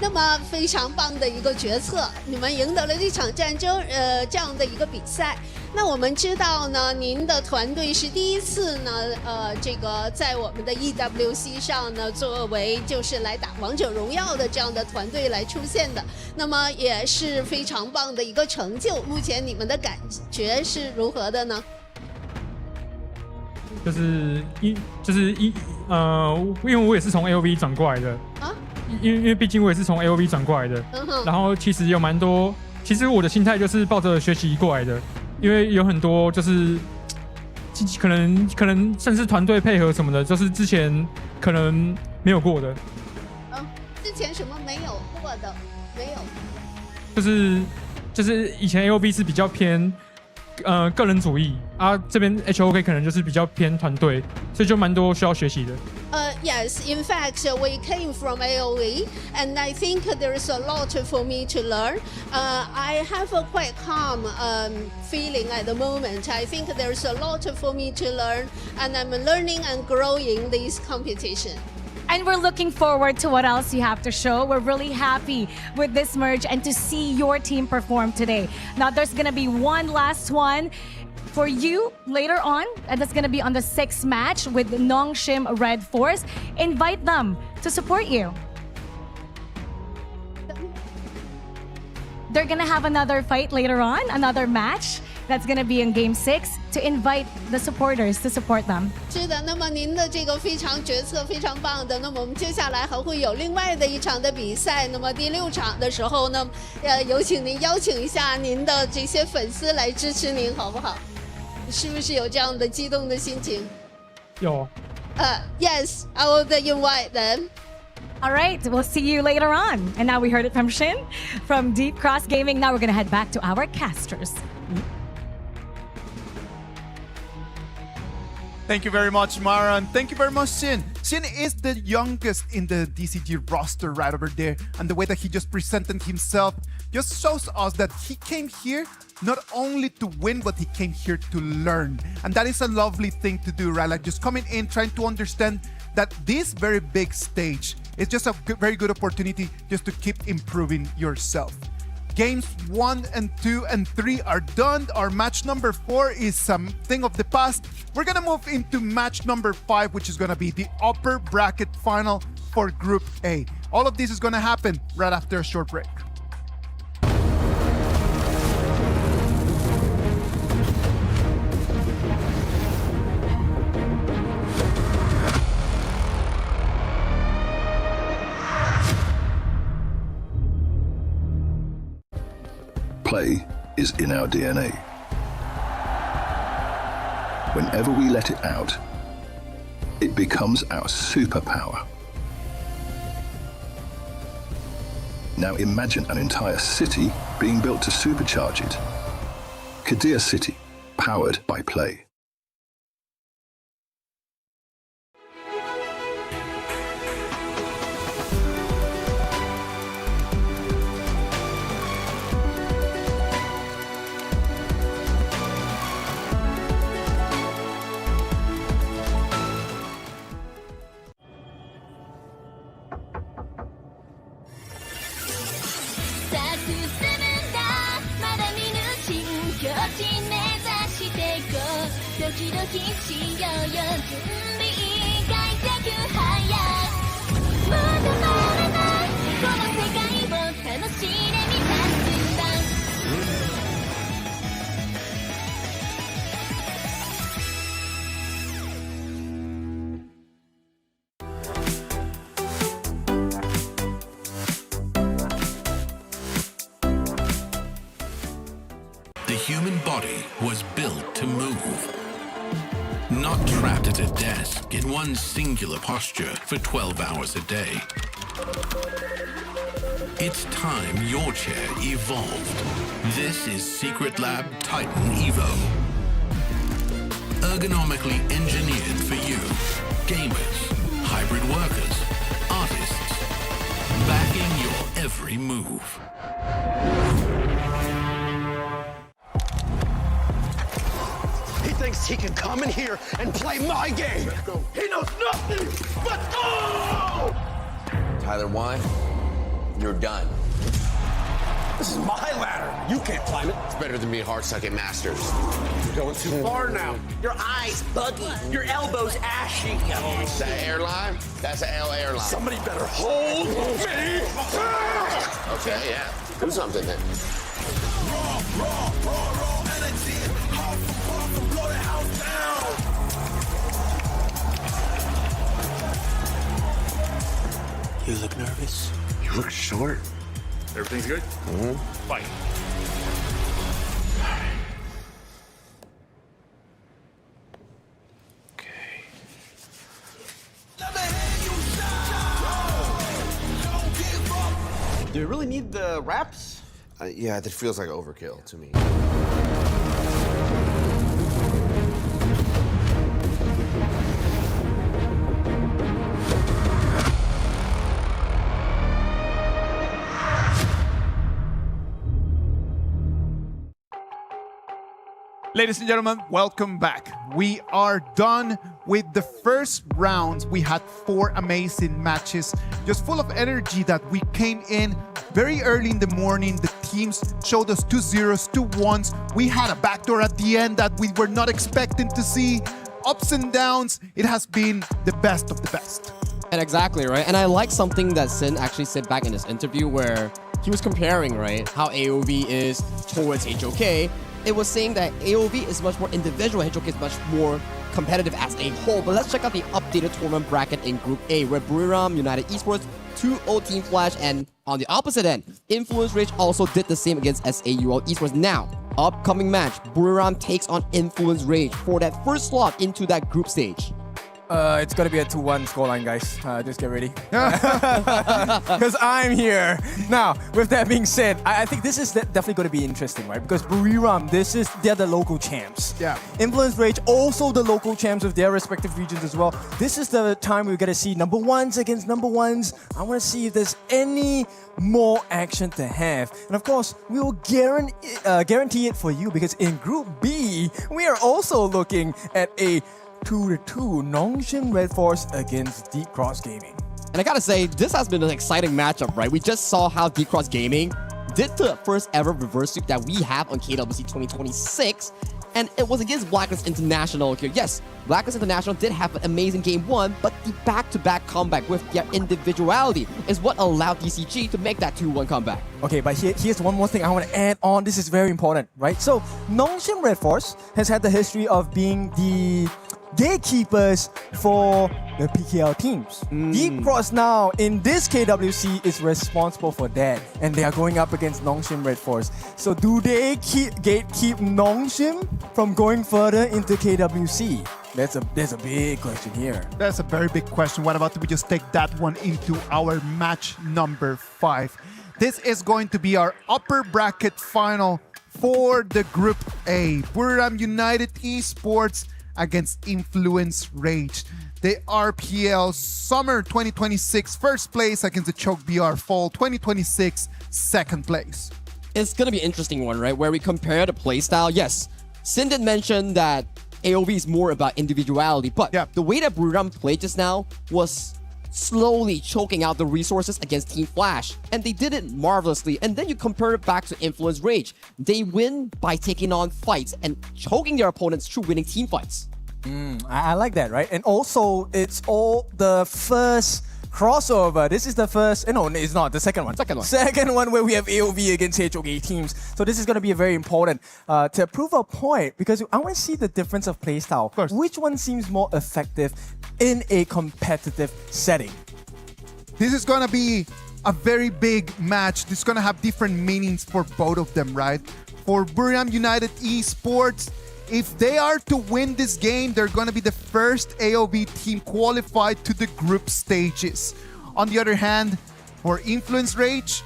Speaker 5: 那么非常棒的一个决策，你们赢得了这场战争，这样的一个比赛。那我们知道呢，您的团队是第一次呢，这个在我们的 EWC 上呢，作为就是来打王者荣耀的这样的团队来出现的，那么也是非常棒的一个成就。目前你们的感觉是如何的呢？
Speaker 6: 因为我也是从 AOV 转过来的啊。因为毕竟我也是从 AOV 转过来的，然后其实有蛮多，其实我的心态就是抱着学习过来的，因为有很多就是可能甚至团队配合什么的，就是之前可能没有过的。
Speaker 5: 之前什么没有过的？没有。
Speaker 6: 就是以前 AOV 是比较偏个人主义啊，这边 HOK 可能就是比较偏团队，所以就蛮多需要学习的。
Speaker 5: Yes, in fact, we came from AOE, and I think there is a lot for me to learn. I have a quite calm feeling at the moment. I think there's a lot for me to learn, and I'm learning and growing this competition.
Speaker 15: And we're looking forward to what else you have to show. We're really happy with this merge and to see your team perform today. Now, there's going to be one last one for you later on, and that's going to be on the 6th match with Nongshim Red Force. Invite them to support you. They're going to have another fight later on, another match. That's going to be in Game 6 to invite the supporters to support them.
Speaker 5: 是的，那么您的这个非常决策非常棒的。那么我们接下来还会有另外的一场的比赛。那么第6场的时候呢，有请您邀请一下您的这些粉丝来支持您，好不好？是不是有这样的激动的心情？
Speaker 6: 有。
Speaker 5: Yes, I will invite them.
Speaker 15: All right, we'll see you later on. And now we heard it from Shin, from Deep Cross Gaming. Now we're going to head back to our casters.
Speaker 9: Thank you very much, Mara, and thank you very much, Shin. Shin is the youngest in the DCG roster right over there, and the way that he just presented himself just shows us that he came here not only to win, but he came here to learn. And that is a lovely thing to do, right? Like just coming in, trying to understand that this very big stage is just a very good opportunity just to keep improving yourself. Games 1 and 2 and 3 are done. Our match number 4 is something of the past. We're gonna move into match number 5, which is gonna be the upper bracket final for Group A. All of this is gonna happen right after a short break.
Speaker 7: Play is in our DNA. Whenever we let it out, it becomes our superpower. Now imagine an entire city being built to supercharge it. Kadir City, powered by Play.
Speaker 8: 기치여연 준비 가이 되그 하야 모두 말하나 고난 세界を楽しんでみた순간
Speaker 21: The human body was built to move. Not trapped at a desk in one singular posture for 12 hours a day. It's time your chair evolved. This is Secret Lab Titan Evo. Ergonomically engineered for you, gamers, hybrid workers, artists, backing your every move.
Speaker 2: He thinks he can come in here and play my game. He knows nothing but go!
Speaker 22: Tyler Wine, you're done.
Speaker 2: This is my ladder. You can't climb it.
Speaker 22: It's better than being hard sucking masters.
Speaker 2: You're going too far now. Your eyes buggy. Your elbows ashy.
Speaker 22: Is that airline? That's an L airline.
Speaker 2: Somebody better hold me.
Speaker 22: Okay, yeah. Do something then.
Speaker 14: Raw energy. Hard for far from blow the house down.
Speaker 22: You look nervous. You look short.
Speaker 16: Everything's good?
Speaker 22: Mm-hmm.
Speaker 16: Fight.
Speaker 2: Do you really need the wraps?
Speaker 22: Yeah, that feels like overkill to me.
Speaker 9: Ladies and gentlemen, welcome back. We are done with the first round. We had 4 amazing matches, just full of energy that we came in very early in the morning. The teams showed us 2 zeros, 2 1s. We had a backdoor at the end that we were not expecting to see. Ups and downs. It has been the best of the best.
Speaker 10: And exactly, right? And I like something that Sin actually said back in his interview where he was comparing, right, how AOV is towards HOK. It was saying that AOV is much more individual, HOK is much more competitive as a whole. But let's check out the updated tournament bracket in Group A, where Buriram, United Esports, 2-0 Team Flash, and on the opposite end, Influence Rage also did the same against SAUL Esports. Now, upcoming match, Buriram takes on Influence Rage for that first slot into that group stage.
Speaker 4: It's gonna be a 2-1 scoreline, guys. Just get ready. Because I'm here. Now, with that being said, I think this is definitely gonna be interesting, right? Because Buriram, they're the local champs.
Speaker 9: Yeah.
Speaker 4: Influence Rage, also the local champs of their respective regions as well. This is the time we're gonna see number 1s against number 1s. I wanna see if there's any more action to have. And of course, we will guarantee it for you, because in Group B, we are also looking at a 2-2 Nongshim Red Force against Deep Cross Gaming.
Speaker 10: And I gotta say, this has been an exciting matchup, right? We just saw how Deep Cross Gaming did the first ever reverse sweep that we have on KWC 2026, and it was against Blacklist International here. Yes, Blacklist International did have an amazing game 1, but the back-to-back comeback with their individuality is what allowed DCG to make that 2-1 comeback.
Speaker 4: Okay, but here's one more thing I want to add on. This is very important, right? So, Nongshim Red Force has had the history of being the gatekeepers for the PKL teams. Deep Cross now in this KWC is responsible for that, and they are going up against Nongshim Red Force. So do they gatekeep Nongshim from going further into KWC? There's a big question here.
Speaker 9: That's a very big question. What about we just take that one into our match number 5? This is going to be our upper bracket final for the Group A. Buriram United Esports against Influence Rage. The RPL Summer 2026 first place against the Choke BR Fall 2026 second place.
Speaker 10: It's gonna be an interesting one, right? Where we compare the playstyle. Yes, Sin did mention that AOV is more about individuality, but the way that Buriram played just now was slowly choking out the resources against Team Flash, and they did it marvelously. And then you compare it back to Influence Rage. They win by taking on fights and choking their opponents through winning team fights.
Speaker 4: I like that, right? And also, it's all the first crossover. This is the first. No, it's not. The second one. Second one where we have AOV against HOK teams. So this is going to be very important to prove a point because I want to see the difference of playstyle. Of course. Which one seems more effective in a competitive setting?
Speaker 9: This is going to be a very big match. This is going to have different meanings for both of them, right? For Buriram United Esports, if they are to win this game, they're going to be the first AOV team qualified to the group stages. On the other hand, for Influence Rage,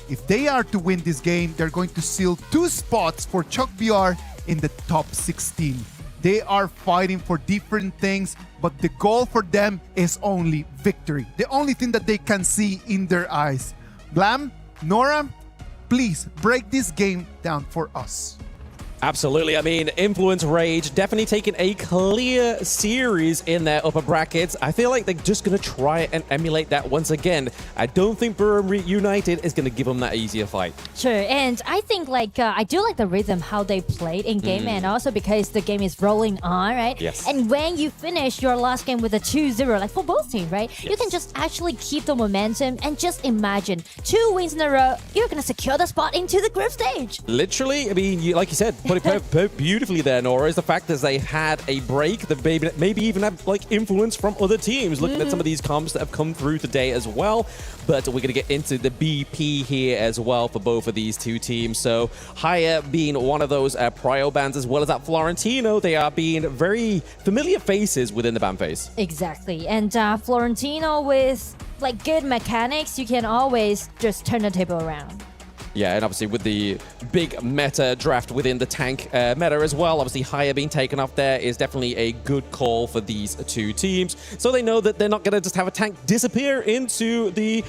Speaker 9: if they are to win this game, they're going to seal 2 spots for Chuck BR in the top 16. They are fighting for different things, but the goal for them is only victory. The only thing that they can see in their eyes. Blam, Nora, please break this game down for us.
Speaker 19: Absolutely. I mean, Influence Rage definitely taking a clear series in their upper brackets. I feel like they're just going to try and emulate that once again. I don't think Buriram United is going to give them that easier fight.
Speaker 3: Sure, and I think I do like the rhythm how they played in game, and also because the game is rolling on, right?
Speaker 19: Yes.
Speaker 3: And when you finish your last game with a 2-0, like for both teams, right? Yes. You can just actually keep the momentum and just imagine 2 wins in a row. You're going to secure the spot into the group stage.
Speaker 19: Literally, I mean, like you said, put it beautifully there, Nora, is the fact that they had a break. They've maybe even had like influence from other teams. Looking at some of these comps that have come through today as well. But we're going to get into the BP here as well for both of these 2 teams. So Haya being one of those prio bans, as well as that Florentino, they are being very familiar faces within the ban phase.
Speaker 3: Exactly, and Florentino with like good mechanics, you can always just turn the table around.
Speaker 19: Yeah, and obviously with the big meta draft within the tank meta as well, obviously Haya being taken off there is definitely a good call for these 2 teams. So they know that they're not going to just have a tank disappear into the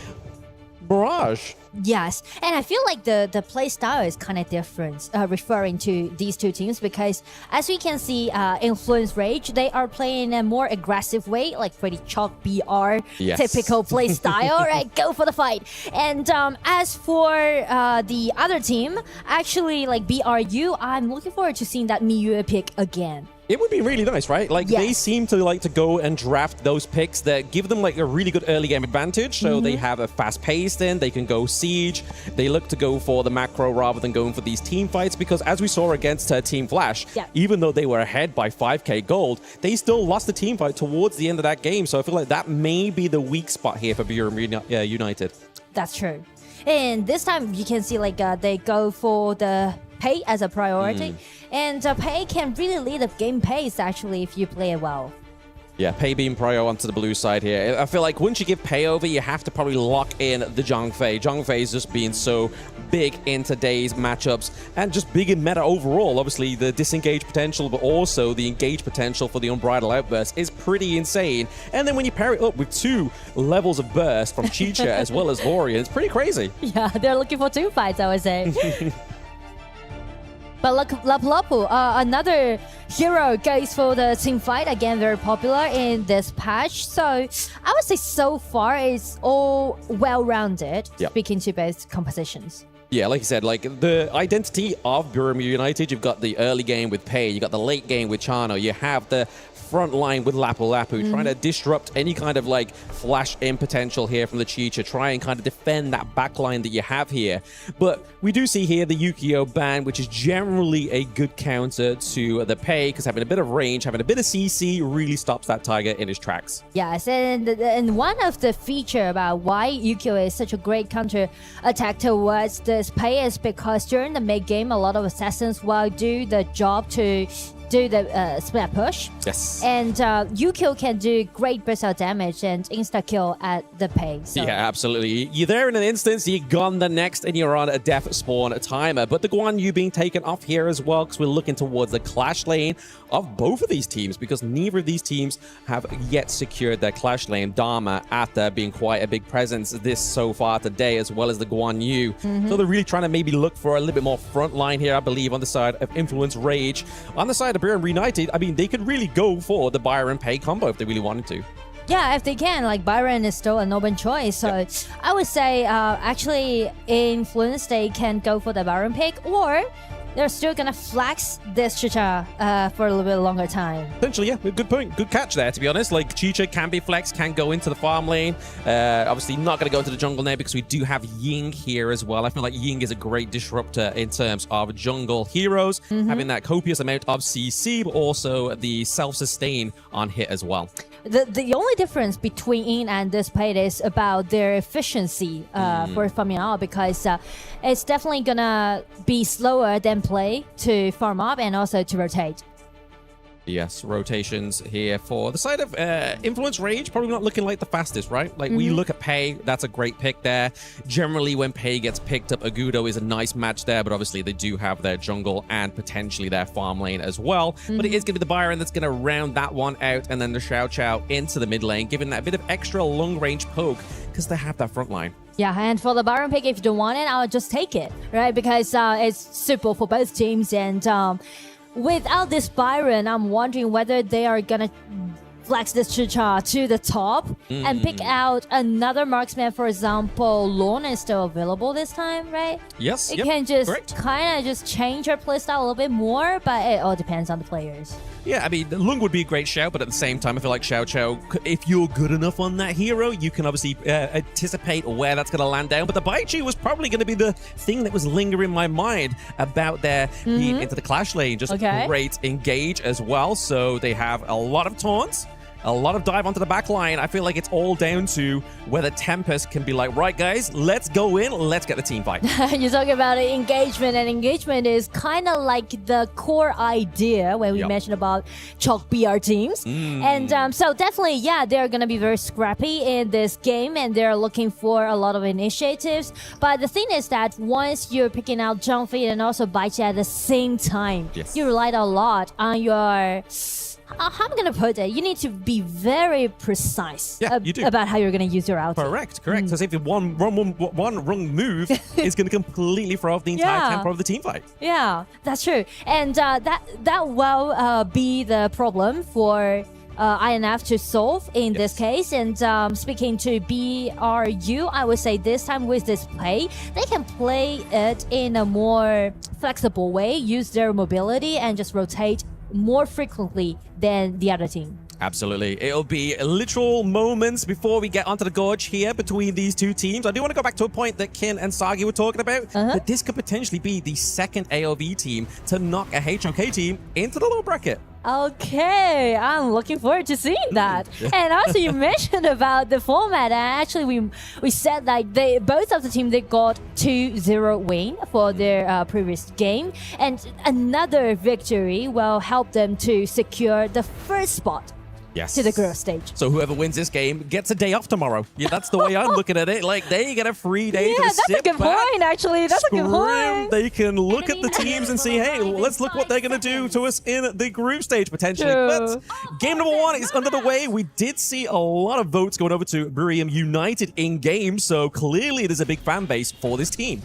Speaker 19: barrage.
Speaker 3: Yes, and I feel like the play style is kind of different, referring to these 2 teams, because as we can see, Influence Rage, they are playing in a more aggressive way, like pretty Chalk BR, typical play style, right? Go for the fight. And as for the other team, actually like BRU, I'm looking forward to seeing that Miyu pick again.
Speaker 19: It would be really nice, right? Like they seem to like to go and draft those picks that give them like a really good early game advantage. So they have a fast pace in, they can go siege. They look to go for the macro rather than going for these team fights, because as we saw against Team Flash, even though they were ahead by 5k gold, they still lost the team fight towards the end of that game. So I feel like that may be the weak spot here for Buriram United.
Speaker 3: That's true. And this time you can see like they go for the pay as a priority, and pay can really lead the game pace actually if you play it well.
Speaker 19: Yeah, Pei being prio onto the blue side here. I feel like once you give Pei over, you have to probably lock in the Zhongfei. Zhongfei is just being so big in today's matchups and just big in meta overall. Obviously, the disengage potential, but also the engage potential for the Unbridled Outburst is pretty insane. And then when you pair it up with 2 levels of burst from Chicha as well as Lorian, it's pretty crazy.
Speaker 3: Yeah, they're looking for 2 fights, I would say. But Lapu, another hero goes for the team fight. Again, very popular in this patch. So I would say so far it's all well-rounded, speaking to both compositions.
Speaker 19: Yeah, like you said, like the identity of Buriram United, you've got the early game with Pei, you got the late game with Chano, you have the front line with Lapu trying to disrupt any kind of like flash in potential here from the Chicha, try and kind of defend that back line that you have here. But we do see here the Yukio ban, which is generally a good counter to the Pei, because having a bit of range, having a bit of CC really stops that Tiger in his tracks.
Speaker 3: Yes, and one of the feature about why Yukio is such a great counter attack towards this Pei is because during the mid game, a lot of assassins will do the job to do the split push.
Speaker 19: Yes.
Speaker 3: And Yukio can do great burst out damage and insta-kill at the Pei. So.
Speaker 19: Yeah, absolutely. You're there in an instance, you're gone the next, and you're on a death spawn timer. But the Guan Yu being taken off here as well, because we're looking towards the clash lane of both of these teams, because neither of these teams have yet secured their clash lane. Dharma, after being quite a big presence this so far today, as well as the Guan Yu. So they're really trying to maybe look for a little bit more front line here, I believe, on the side of Influence Rage. On the side of Buriram United, I mean, they could really go for the Byron Pei combo if they really wanted to.
Speaker 3: Yeah, if they can, like Byron is still an open choice. So I would say actually Influence, they can go for the Byron pick, or they're still gonna flex this Chicha for a little bit longer time.
Speaker 13: Potentially, yeah. Good point. Good catch there, to be honest. Like, Chicha can be flexed, can go into the farm lane. Obviously, not going to go into the jungle now because we do have Ying here as well. I feel like Ying is a great disruptor in terms of jungle heroes, having that copious amount of CC, but also the self-sustain on hit as well.
Speaker 3: The only difference between In and this play is about their efficiency for farming out, because it's definitely gonna be slower than play to farm up and also to rotate.
Speaker 13: Yes, rotations here for the side of Influence Rage, probably not looking like the fastest, right? Like, we look at Pei, that's a great pick there. Generally, when Pei gets picked up, Agudo is a nice match there, but obviously they do have their jungle and potentially their farm lane as well. But it is going to be the Byron that's going to round that one out, and then the Xiao Qiao into the mid lane, giving that bit of extra long-range poke, because they have that front line.
Speaker 3: Yeah, and for the Byron pick, if you don't want it, I'll just take it, right? Because it's suitable for both teams, and without this Byron, I'm wondering whether they are gonna flex this Chicha to the top and pick out another marksman. For example, Lorna is still available this time, right?
Speaker 13: Yes,
Speaker 3: it can just kind of just change her playstyle a little bit more, but it all depends on the players.
Speaker 13: Yeah, I mean, Lung would be a great shout, but at the same time, I feel like Xiao Qiao, if you're good enough on that hero, you can obviously anticipate where that's going to land down. But the Baichu was probably going to be the thing that was lingering in my mind about their being into the clash lane. Just great engage as well. So they have a lot of taunts, a lot of dive onto the back line. I feel like it's all down to whether Tempest can be like, right, guys, let's go in, let's get the team fight.
Speaker 3: You're talking about engagement, and engagement is kind of like the core idea when we mentioned about Chalk BR teams. And so definitely, yeah, they're going to be very scrappy in this game, and they're looking for a lot of initiatives. But the thing is that once you're picking out Zhangfei and also Baichi at the same time, you relied a lot on your... how am I going to put it? You need to be very precise about how you're going to use your outfit.
Speaker 13: Correct. Because if one wrong move is going to completely throw off the entire tempo of the team fight.
Speaker 3: Yeah, that's true. And that will be the problem for INF to solve in this case. And speaking to BRU, I would say this time with this play, they can play it in a more flexible way, use their mobility, and just rotate more frequently than the other team.
Speaker 13: Absolutely. It'll be literal moments before we get onto the gorge here between these two teams. I do want to go back to a point that Kin and Sagi were talking about, that this could potentially be the second AOV team to knock a HOK team into the low bracket.
Speaker 3: Okay, I'm looking forward to seeing that. And also, you mentioned about the format. Actually, we said like both of the team, they got 2-0 win for their previous game, and another victory will help them to secure the first spot. To the group stage.
Speaker 13: So whoever wins this game gets a day off tomorrow. Yeah, that's the way I'm looking at it. Like, they get a free day to
Speaker 3: that's a good point, actually. That's a good point.
Speaker 13: They can look at the teams and see, hey, let's look what they're going to do to us in the group stage, potentially. But game number 1 is under the way. We did see a lot of votes going over to Burium United in game, so clearly there's a big fan base for this team.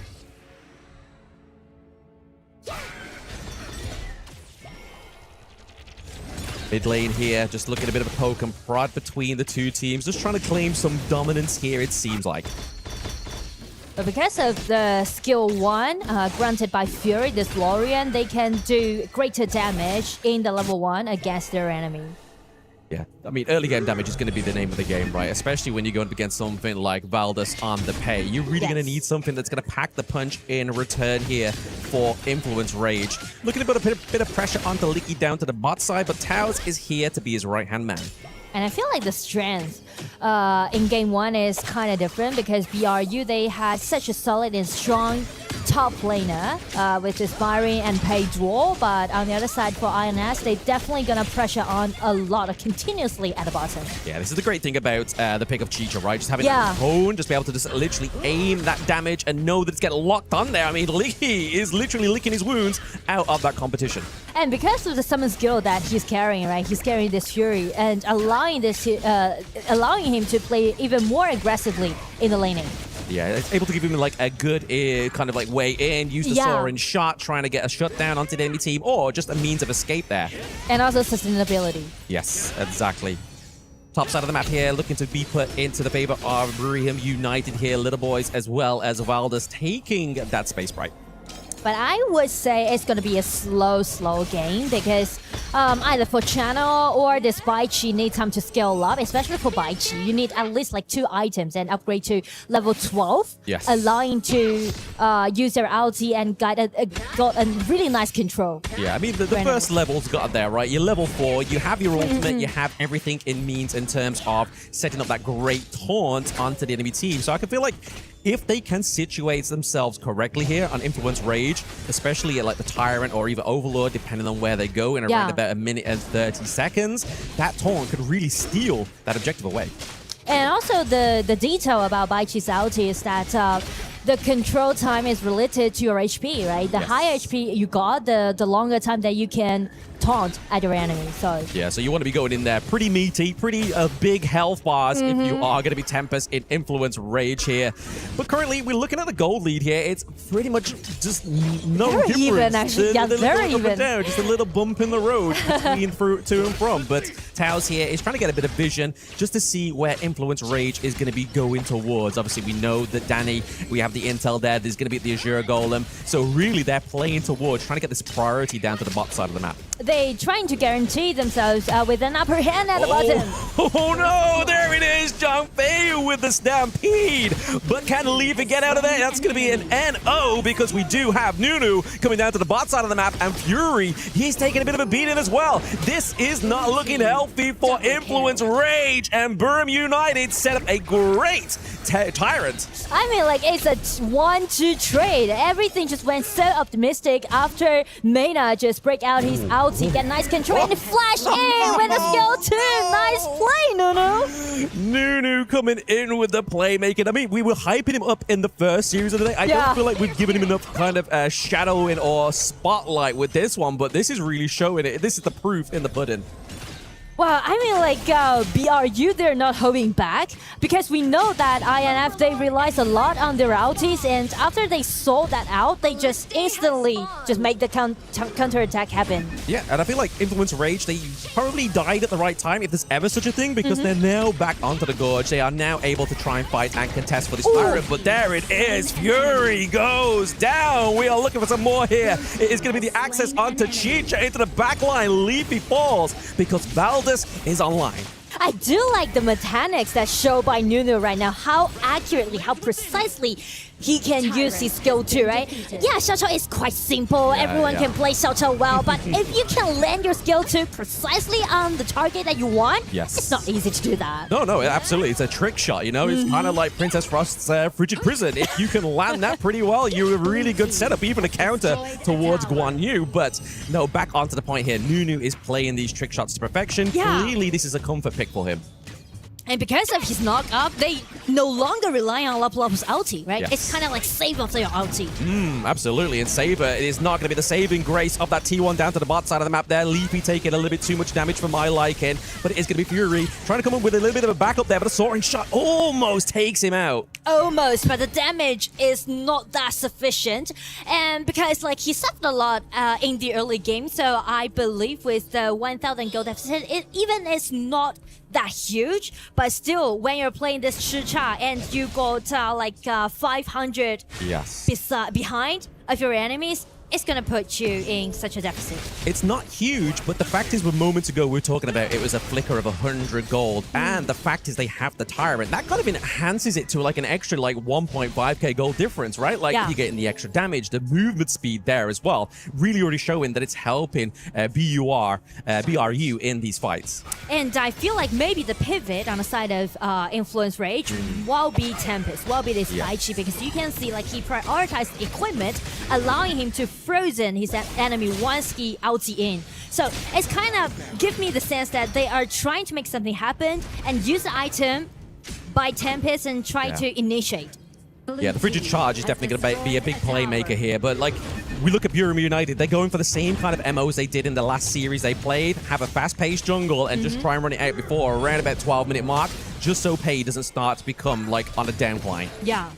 Speaker 13: Mid lane here, just looking a bit of a poke and prod between the two teams, just trying to claim some dominance here, it seems like.
Speaker 3: But because of the skill 1 granted by Fury, this Lorian, they can do greater damage in the level 1 against their enemy.
Speaker 13: Yeah, I mean, early game damage is going to be the name of the game, right? Especially when you're going up against something like Valdus on the Pei. You're really going to need something that's going to pack the punch in return here for Influence Rage. Looking to put a bit of pressure onto Licky down to the bot side, but Taos is here to be his right-hand man.
Speaker 3: And I feel like the strength in game 1 is kind of different, because BRU, they had such a solid and strong top laner with this Byron and Pei duel, but on the other side for INS, they're definitely gonna pressure on a lot of continuously at the bottom.
Speaker 13: Yeah, this is the great thing about the pick of Chicha, right? Just having that tone, just be able to just literally aim that damage and know that it's getting locked on there. I mean, Licky is literally licking his wounds out of that competition.
Speaker 3: And because of the summon skill that he's carrying, right? He's carrying this Fury and allowing him to play even more aggressively in the laning.
Speaker 13: Yeah, it's able to give him like a good kind of like way in, use the Soaring shot, trying to get a shutdown onto the enemy team, or just a means of escape there.
Speaker 3: And also sustainability.
Speaker 13: Yes, exactly. Top side of the map here, looking to be put into the favor of Burium United here, Little Boys, as well as Valdus taking that space right.
Speaker 3: but I would say it's going to be a slow game because either for channel or this Baichi need time to scale up, especially for Baichi. You need at least like 2 items and upgrade to level 12,
Speaker 13: Yes.
Speaker 3: allowing to use their ulti and got a really nice control.
Speaker 13: Yeah, I mean, the first level's got there, right? You're level 4, you have your ultimate, you have everything it means in terms of setting up that great taunt onto the enemy team. So I can feel like if they can situate themselves correctly here on Influence Rage, especially at like the Tyrant or even Overlord, depending on where they go in around about a minute and 30 seconds, that taunt could really steal that objective away.
Speaker 3: And also the detail about Baichi's ulti is that the control time is related to your HP, right? The higher HP you got, the longer time that you can taunt at your enemy. So
Speaker 13: yeah, so you want to be going in there pretty meaty, pretty big health bars if you are going to be Tempest in Influence Rage here. But currently, we're looking at the gold lead here. It's pretty much just no
Speaker 3: very
Speaker 13: difference.
Speaker 3: even, actually. Yeah, very even.
Speaker 13: Down, just a little bump in the road between to and from. But Taos here is trying to get a bit of vision just to see where Influence Rage is going to be going towards. Obviously, we know that Danny, we have the intel there. There's going to be the Azure Golem. So really, they're playing towards trying to get this priority down to the bot side of the map.
Speaker 3: they trying to guarantee themselves with an upper hand at the bottom.
Speaker 13: Oh no, there it is, Zhang Fei with the Stampede. But can Leafy get out of there? That's going to be an NO because we do have Nunu coming down to the bot side of the map, and Fury, he's taking a bit of a beating as well. This is not looking healthy for Influence Rage, and Burm United set up a great Tyrant.
Speaker 3: I mean, like, it's a 1-2 trade. Everything just went so optimistic after Mena just break out his ulti, get nice control, and flash in with a skill 2. Nice play, Nunu.
Speaker 13: Nunu coming in with the playmaking. I mean, we were hyping him up in the first series of the day. I don't feel like we've given him enough kind of shadowing or spotlight with this one, but this is really showing it. This is the proof in the pudding.
Speaker 3: Well, I mean, like, BRU, they're not holding back because we know that INF, they relies a lot on their ultis, and after they sold that out, they just instantly just make the counter-attack happen.
Speaker 13: Yeah, and I feel like Influence Rage, they probably died at the right time, if there's ever such a thing, because they're now back onto the Gorge. They are now able to try and fight and contest for this Tyrant, but there it is. Fury goes down. We are looking for some more here. It is going to be the access onto Chicha into the backline. Leafy falls because Valor is online.
Speaker 3: I do like the mechanics that show by Nunu right now, how accurately, how precisely he can use his skill 2, right? Yeah, Xiao Qiao is quite simple. Everyone can play Xiao Qiao well, but if you can land your skill 2 precisely on the target that you want, it's not easy to do that.
Speaker 13: No, absolutely. It's a trick shot, you know? It's kind of like Princess Frost's Frigid Prison. If you can land that pretty well, you're a really good setup, even a counter towards Guan Yu. But no, back onto the point here. Nunu is playing these trick shots to perfection. Clearly, this is a comfort pick for him.
Speaker 3: And because of his knock-up, they no longer rely on Lapla's ulti, right?
Speaker 13: Yes.
Speaker 3: It's kind of like save off their ulti.
Speaker 13: Absolutely. And Saber is not going to be the saving grace of that T1 down to the bot side of the map there. Leafy taking a little bit too much damage for my liking, but it is going to be Fury trying to come up with a little bit of a backup there, but a soaring shot almost takes him out.
Speaker 3: Almost, but the damage is not that sufficient. And because like he suffered a lot in the early game, so I believe with the 1,000 gold deficit, it even is not that huge, but still when you're playing this Shicha and you got 500 behind of your enemies, it's gonna put you in such a deficit.
Speaker 13: It's not huge, but the fact is, moments ago we were talking about it was a flicker of 100 gold, and the fact is they have the Tyrant. That kind of enhances it to like an extra like 1.5k gold difference, right? Like you're getting the extra damage, the movement speed there as well, really already showing that it's helping BRU in these fights.
Speaker 3: And I feel like maybe the pivot on the side of Influence Rage will be Tempest, will be this Daichi, because you can see like he prioritized equipment, allowing him to frozen his enemy once he ulti in. So it's kind of give me the sense that they are trying to make something happen and use the item by Tempest and try to initiate.
Speaker 13: Yeah, the Frigid Charge is definitely going to be a big playmaker here, but like, we look at Burma United, they're going for the same kind of MOs they did in the last series they played, have a fast-paced jungle and just try and run it out before around about 12-minute mark, just so Pei doesn't start to become like on a downcline.
Speaker 3: Yeah.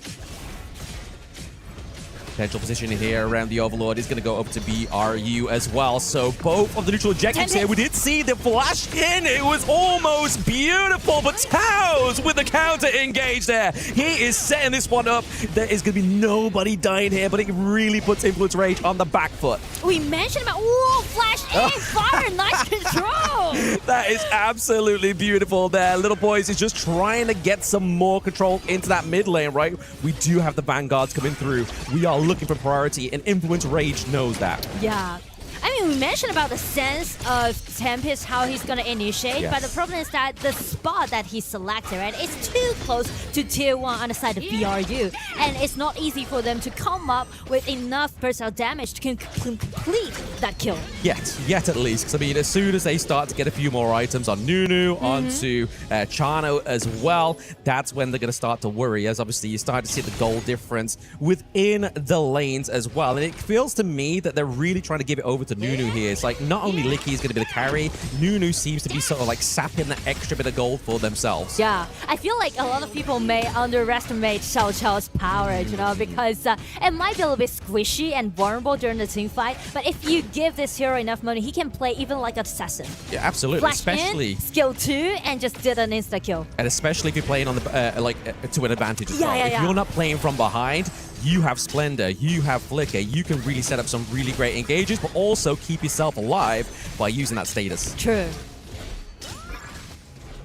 Speaker 13: Potential position here around the Overlord is going to go up to BRU as well. So both of the neutral objectives here, we did see the flash in. It was almost beautiful, but Taos with the counter engage there. He is setting this one up. There is going to be nobody dying here, but it really puts Influence Rage on the back foot.
Speaker 3: We mentioned about, whoa, flash in, fire, nice control.
Speaker 13: That is absolutely beautiful there. Little Boys is just trying to get some more control into that mid lane, right? We do have the Vanguards coming through. We are looking for priority, and Influence Rage knows that.
Speaker 3: Yeah. I mean, we mentioned about the sense of Tempest, how he's going to initiate, but the problem is that the spot that he selected, right, it's too close to tier 1 on the side of BRU, and it's not easy for them to come up with enough personal damage to complete that kill.
Speaker 13: Yet at least, because I mean, as soon as they start to get a few more items on Nunu, onto Chano as well, that's when they're going to start to worry, as obviously you start to see the goal difference within the lanes as well, and it feels to me that they're really trying to give it over to Nunu here. It's like not only Licky is going to be the carry, Nunu seems to be sort of like sapping that extra bit of gold for themselves.
Speaker 3: Yeah, I feel like a lot of people may underestimate Xiao Chao's power, you know, because it might be a little bit squishy and vulnerable during the team fight, but if you give this hero enough money, he can play even like assassin.
Speaker 13: Yeah, absolutely.
Speaker 3: Flash
Speaker 13: especially
Speaker 3: in, skill 2, and just did an insta kill.
Speaker 13: And especially if you're playing on the to an advantage as well. If you're not playing from behind, you have Splendor, you have Flicker, you can really set up some really great engages, but also keep yourself alive by using that status.
Speaker 3: True.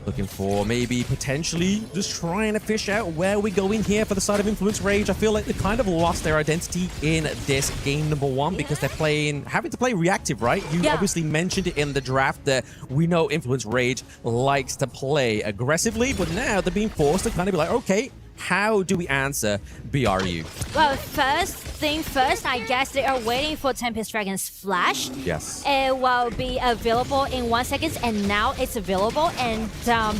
Speaker 13: Looking for maybe potentially just trying to fish out where we're going here for the side of Influence Rage. I feel like they kind of lost their identity in this game number 1 because they're having to play reactive, right? You obviously mentioned it in the draft that we know Influence Rage likes to play aggressively, but now they're being forced to kind of be like, okay, how do we answer BRU?
Speaker 3: Well, first thing first, I guess they are waiting for Tempest Dragon's flash.
Speaker 13: Yes.
Speaker 3: It will be available in 1 second, and now it's available, and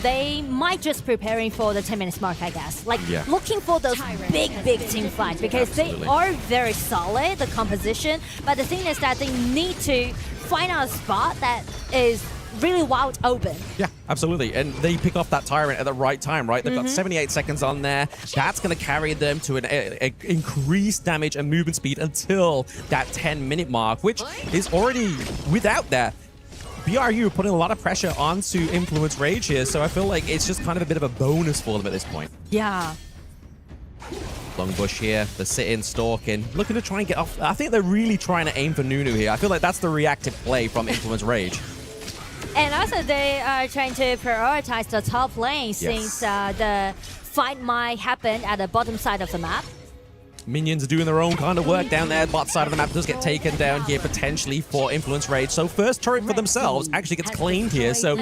Speaker 3: they might just preparing for the 10 minutes mark, I guess. Like, looking for those big team fights, because they are very solid, the composition, but the thing is that they need to find out a spot that is really wide open.
Speaker 13: Yeah, absolutely. And they pick off that Tyrant at the right time, right? They've got 78 seconds on there. That's going to carry them to an increased damage and movement speed until that 10-minute mark, which is already without that. BRU putting a lot of pressure onto Influence Rage here, so I feel like it's just kind of a bit of a bonus for them at this point.
Speaker 3: Yeah.
Speaker 13: Long bush here, the sit-in, stalking, looking to try and get off. I think they're really trying to aim for Nunu here. I feel like that's the reactive play from Influence Rage.
Speaker 3: And also they are trying to prioritize the top lane since the fight might happen at the bottom side of the map.
Speaker 13: Minions are doing their own kind of work down there. Bot side of the map does get taken down here potentially for Influence Rage. So first turret for themselves actually gets claimed here. So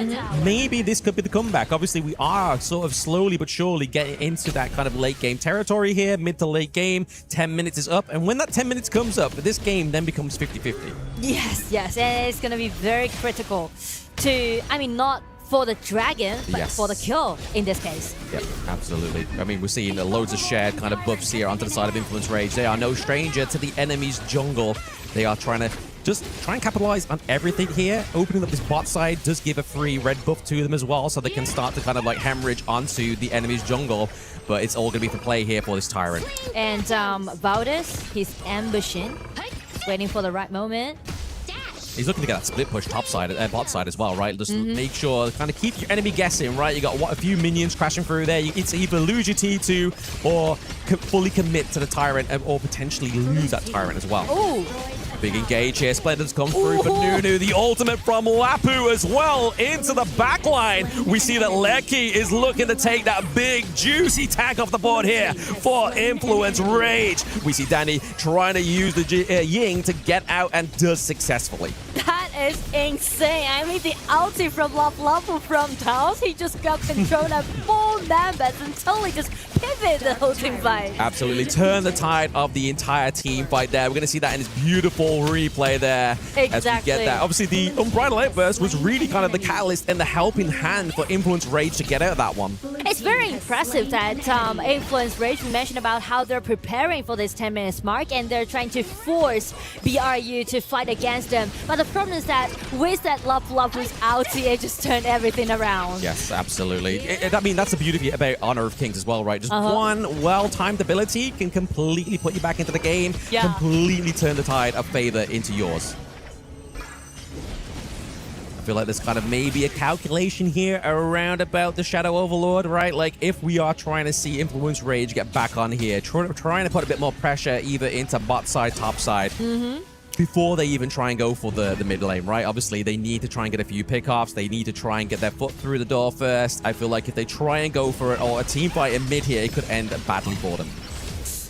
Speaker 13: maybe this could be the comeback. Obviously, we are sort of slowly but surely getting into that kind of late game territory here. Mid to late game, 10 minutes is up. And when that 10 minutes comes up, this game then becomes 50-50.
Speaker 3: Yes. And it's going to be very critical to, I mean, not for the dragon, but for the kill in this case.
Speaker 13: Yep, absolutely. I mean, we're seeing loads of shared kind of buffs here onto the side of Influence Rage. They are no stranger to the enemy's jungle. They are trying to just try and capitalize on everything here. Opening up this bot side does give a free red buff to them as well, so they can start to kind of like hemorrhage onto the enemy's jungle. But it's all going to be for play here for this Tyrant.
Speaker 3: And Valdez, he's ambushing, waiting for the right moment.
Speaker 13: He's looking to get that split push top side, bot side as well, right? Just make sure, kind of keep your enemy guessing, right? You got a few minions crashing through there. It's either lose your T2 or fully commit to the Tyrant or potentially lose that Tyrant as well.
Speaker 3: Ooh.
Speaker 13: Big engage here. Splendor's come through for Nunu. The ultimate from Lapu as well into the backline. We see that Lecky is looking to take that big, juicy tag off the board here for Influence Rage. We see Danny trying to use the Ying to get out and does successfully.
Speaker 3: That is insane. I mean, the ulti from Lapu from Taos, he just got control of full numbers and totally just pivot the whole team fight.
Speaker 13: Absolutely. Turn the tide of the entire team fight there. We're going to see that in this beautiful replay there.
Speaker 3: Exactly.
Speaker 13: As we get that. Obviously, the Unbridled Outburst was really kind of the catalyst and the helping hand for Influence Rage to get out of that one.
Speaker 3: It's very impressive that Influence Rage mentioned about how they're preparing for this 10 minutes mark and they're trying to force BRU to fight against them. But the problem is that with that Lop's ulti, it just turned everything around.
Speaker 13: Yes, absolutely. I mean, that's the beauty about Honor of Kings as well, right? Just one well-timed ability can completely put you back into the game, completely turn the tide of favor into yours. I feel like there's kind of maybe a calculation here around about the Shadow Overlord, right? Like, if we are trying to see Influence Rage get back on here, trying to put a bit more pressure either into bot side, top side, before they even try and go for the mid lane, right? Obviously, they need to try and get a few pickoffs. They need to try and get their foot through the door first. I feel like if they try and go for it, or a team fight in mid here, it could end badly for them.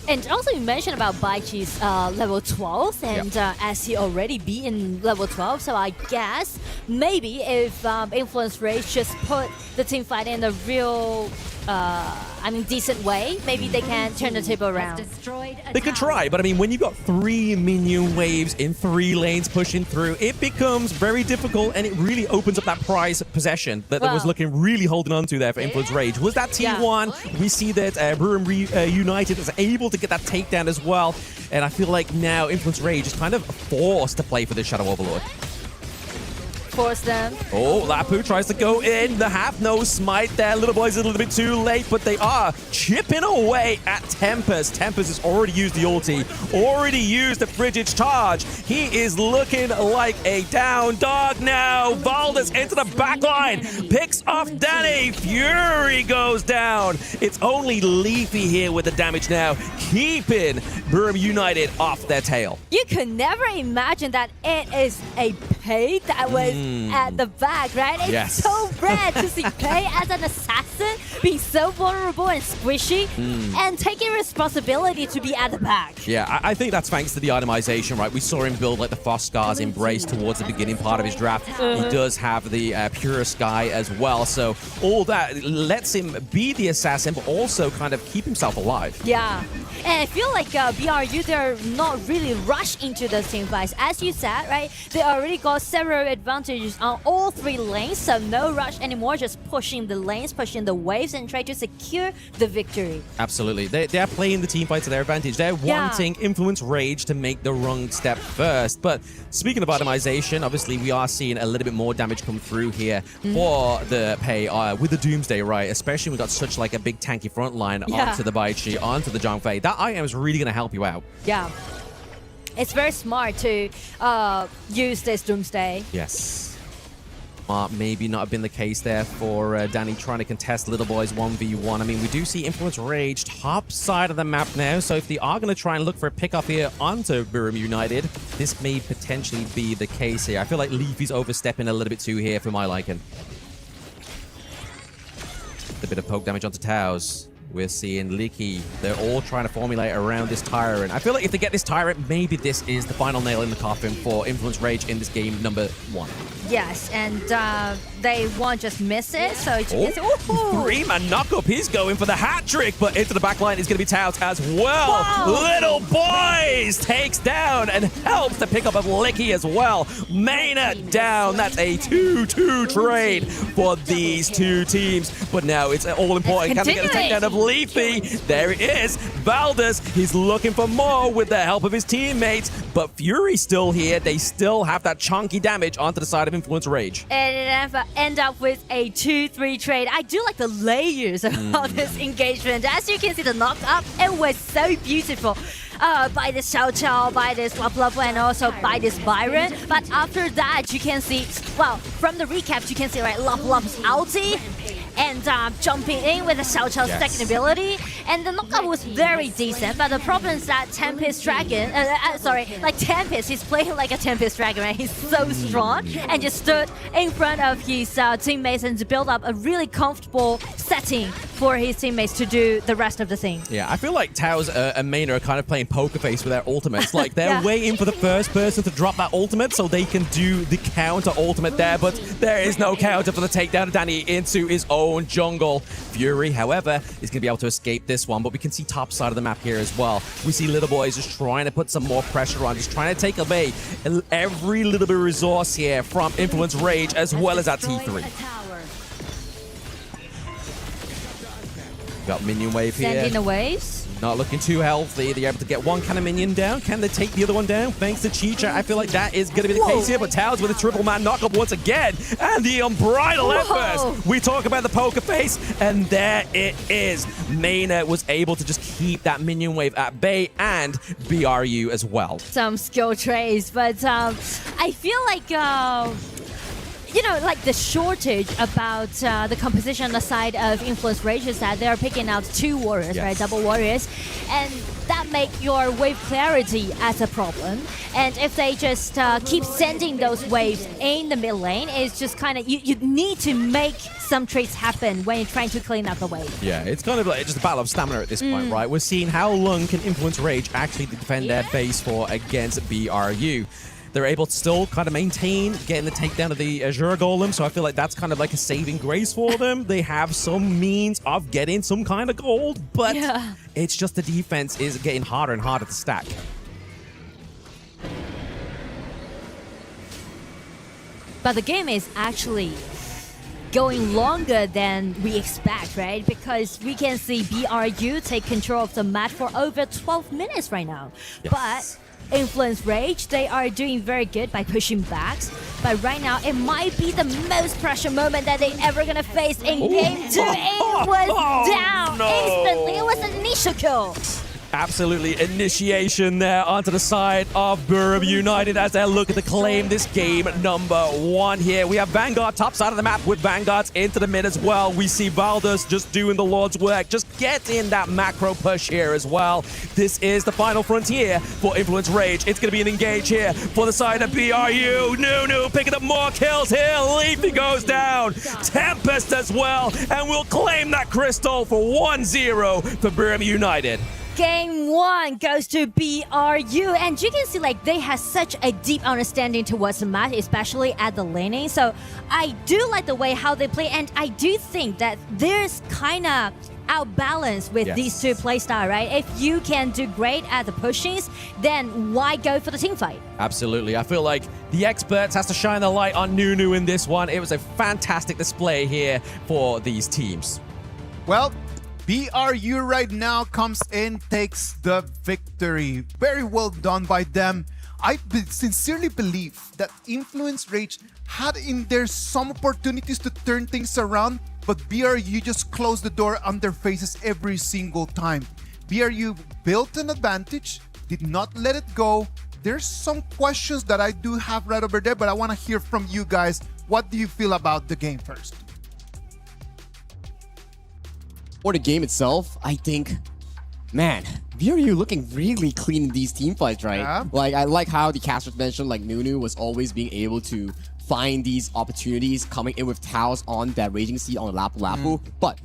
Speaker 3: And also you mentioned about Baichi's level 12 and as he already beaten level 12, so I guess maybe if Influence Rage just put the team fight in a real decent way, maybe they can turn the table around.
Speaker 13: They could try, but I mean, when you've got 3 minion waves in 3 lanes pushing through, it becomes very difficult, and it really opens up that prize possession that was looking really holding on to there for Influence Rage. Was that T1? We see that Bruin United is able to get that takedown as well, and I feel like now Influence Rage is kind of forced to play for this Shadow Overlord.
Speaker 3: Force them.
Speaker 13: Oh, Lapu tries to go in. The half-no smite there. Little boy's a little bit too late, but they are chipping away at Tempest. Tempest has already used the ulti, already used the frigid charge. He is looking like a down dog now. Valdez into the backline, picks off Danny. Fury goes down. It's only Leafy here with the damage now, keeping Burm United off their tail.
Speaker 3: You could never imagine that it is a Pei that was at the back, right? It's so rare to see Pei as an assassin being so vulnerable and squishy and taking responsibility to be at the back.
Speaker 13: Yeah, I think that's thanks to the itemization, right? We saw him build like the Foscar's Embrace towards the beginning part of his draft. He does have the Pure Sky as well, so all that lets him be the assassin, but also kind of keep himself alive.
Speaker 3: Yeah, and I feel like BRU, they're not really rushed into the team fights. As you said, right, they already got several advantages on all 3 lanes, so no rush anymore, just pushing the lanes, pushing the waves, and try to secure the victory.
Speaker 13: Absolutely. They're playing the team fight to their advantage. They're wanting Influence Rage to make the wrong step first. But speaking of itemization, obviously we are seeing a little bit more damage come through here for the Pei with the Doomsday, right? Especially when we got such like a big tanky front line onto the Baichi, onto the Zhangfei. That item is really going to help you out.
Speaker 3: Yeah. It's very smart to use this Doomsday.
Speaker 13: Yes. Maybe not have been the case there for Danny trying to contest Little Boy's 1v1. I mean, we do see Influence Rage top side of the map now, so if they are going to try and look for a pickup here onto Burm United, this may potentially be the case here. I feel like Leafy's overstepping a little bit too here for my liking. A bit of poke damage onto Taos. We're seeing Licky. They're all trying to formulate around this Tyrant. I feel like if they get this Tyrant, maybe this is the final nail in the coffin for Influence Rage in this game number 1.
Speaker 3: Yes, and they won't just miss it, so you can see,
Speaker 13: 3-man knock-up. He's going for the hat trick, but into the backline is going to be Taos as well.
Speaker 3: Wow.
Speaker 13: Little Boys takes down and helps the pickup of Licky as well. Maynard down. That's a 2-2 trade for these 2 teams. But now it's all important. Can they get a takedown of Leafy? There it is. Valdez, he's looking for more with the help of his teammates, but Fury's still here. They still have that chunky damage onto the side of Influence Rage.
Speaker 3: And it end up with a 2-3 trade. I do like the layers of this engagement. As you can see, the knock-up, it was so beautiful. By this Xiao Qiao, by this Lop, and also by this Byron. But after that, you can see, well, from the recaps, you can see, right, Lop's ulti, and jumping in with the Xiao Qiao's second ability. And the knockup was very decent, but the problem is that Tempest Dragon, Tempest, he's playing like a Tempest Dragon, right? He's so strong and just stood in front of his teammates and to build up a really comfortable setting for his teammates to do the rest of the thing.
Speaker 13: Yeah, I feel like Taos and Maynard are kind of playing poker face with their ultimates. Like, they're waiting for the first person to drop that ultimate so they can do the counter ultimate there, but there is no counter for the takedown of Danny into his own jungle. Fury, however, is going to be able to escape this one, but we can see top side of the map here as well. We see Little Boys just trying to put some more pressure on, just trying to take away every little bit of resource here from Influence Rage as well as that T3.
Speaker 19: got minion wave here.
Speaker 3: Sending the waves.
Speaker 19: Not looking too healthy. They're able to get one kind of minion down. Can they take the other one down? Thanks to Chicha. I feel like that is going to be the case here. But Taos with a triple man knockup once again. And the unbridled efforts. We talk about the poker face. And there it is. Mena was able to just keep that minion wave at bay. And BRU as well.
Speaker 3: Some skill traits. But I feel like... you know, like the shortage about the composition on the side of Influence Rage is that they're picking out 2 warriors, right? Double warriors. And that make your wave clarity as a problem. And if they just keep sending those waves in the mid lane, it's just kind of, you need to make some trades happen when you're trying to clean up the wave.
Speaker 19: Yeah, it's kind of like just a battle of stamina at this point, right? We're seeing how long can Influence Rage actually defend their base for against BRU. They're able to still kind of maintain getting the takedown of the Azure Golem, so I feel like that's kind of like a saving grace for them. They have some means of getting some kind of gold, but it's just the defense is getting harder and harder to stack.
Speaker 3: But the game is actually going longer than we expect, right? Because we can see BRU take control of the match for over 12 minutes right now. But Influence Rage, they are doing very good by pushing backs. But right now, it might be the most pressure moment that they ever gonna face in game 2. It was down instantly. It was an initial kill.
Speaker 19: Absolutely, initiation there onto the side of Burum United as they look to claim this game number 1 here. We have Vanguard top side of the map with Vanguards into the mid as well. We see Valdez just doing the Lord's work, just getting that macro push here as well. This is the final frontier for Influence Rage. It's going to be an engage here for the side of BRU. Nunu picking up more kills here. Leafy goes down. Tempest as well. And we'll claim that crystal for 1-0 for Burum United.
Speaker 3: Game 1 goes to BRU, and you can see like they have such a deep understanding towards the match, especially at the laning. So I do like the way how they play, and I do think that there's kind of outbalance with these two playstyle, right? If you can do great at the pushings, then why go for the team fight?
Speaker 19: Absolutely. I feel like the experts has to shine the light on Nunu in this one. It was a fantastic display here for these teams.
Speaker 9: Well, BRU right now comes in, takes the victory. Very well done by them. I sincerely believe that Influence Rage had in there some opportunities to turn things around, but BRU just closed the door on their faces every single time. BRU built an advantage, did not let it go. There's some questions that I do have right over there, but I want to hear from you guys. What do you feel about the game first?
Speaker 10: For the game itself, I think, man, BRU looking really clean in these team fights, right? Yeah. Like, I like how the casters mentioned, like, Nunu was always being able to find these opportunities, coming in with Taos on that Raging Seed on Lapu Lapu. But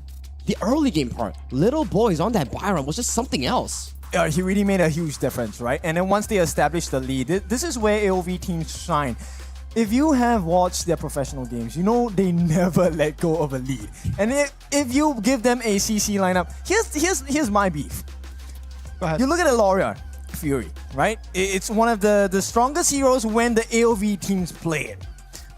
Speaker 10: the early game part, Little Boys on that Byron was just something else.
Speaker 4: He really made a huge difference, right? And then once they established the lead, this is where AOV teams shine. If you have watched their professional games, you know they never let go of a lead. And if you give them a CC lineup, here's my beef.
Speaker 9: Go ahead.
Speaker 4: You look at the Laureate Fury, right? It's one of the strongest heroes when the AOV teams play it.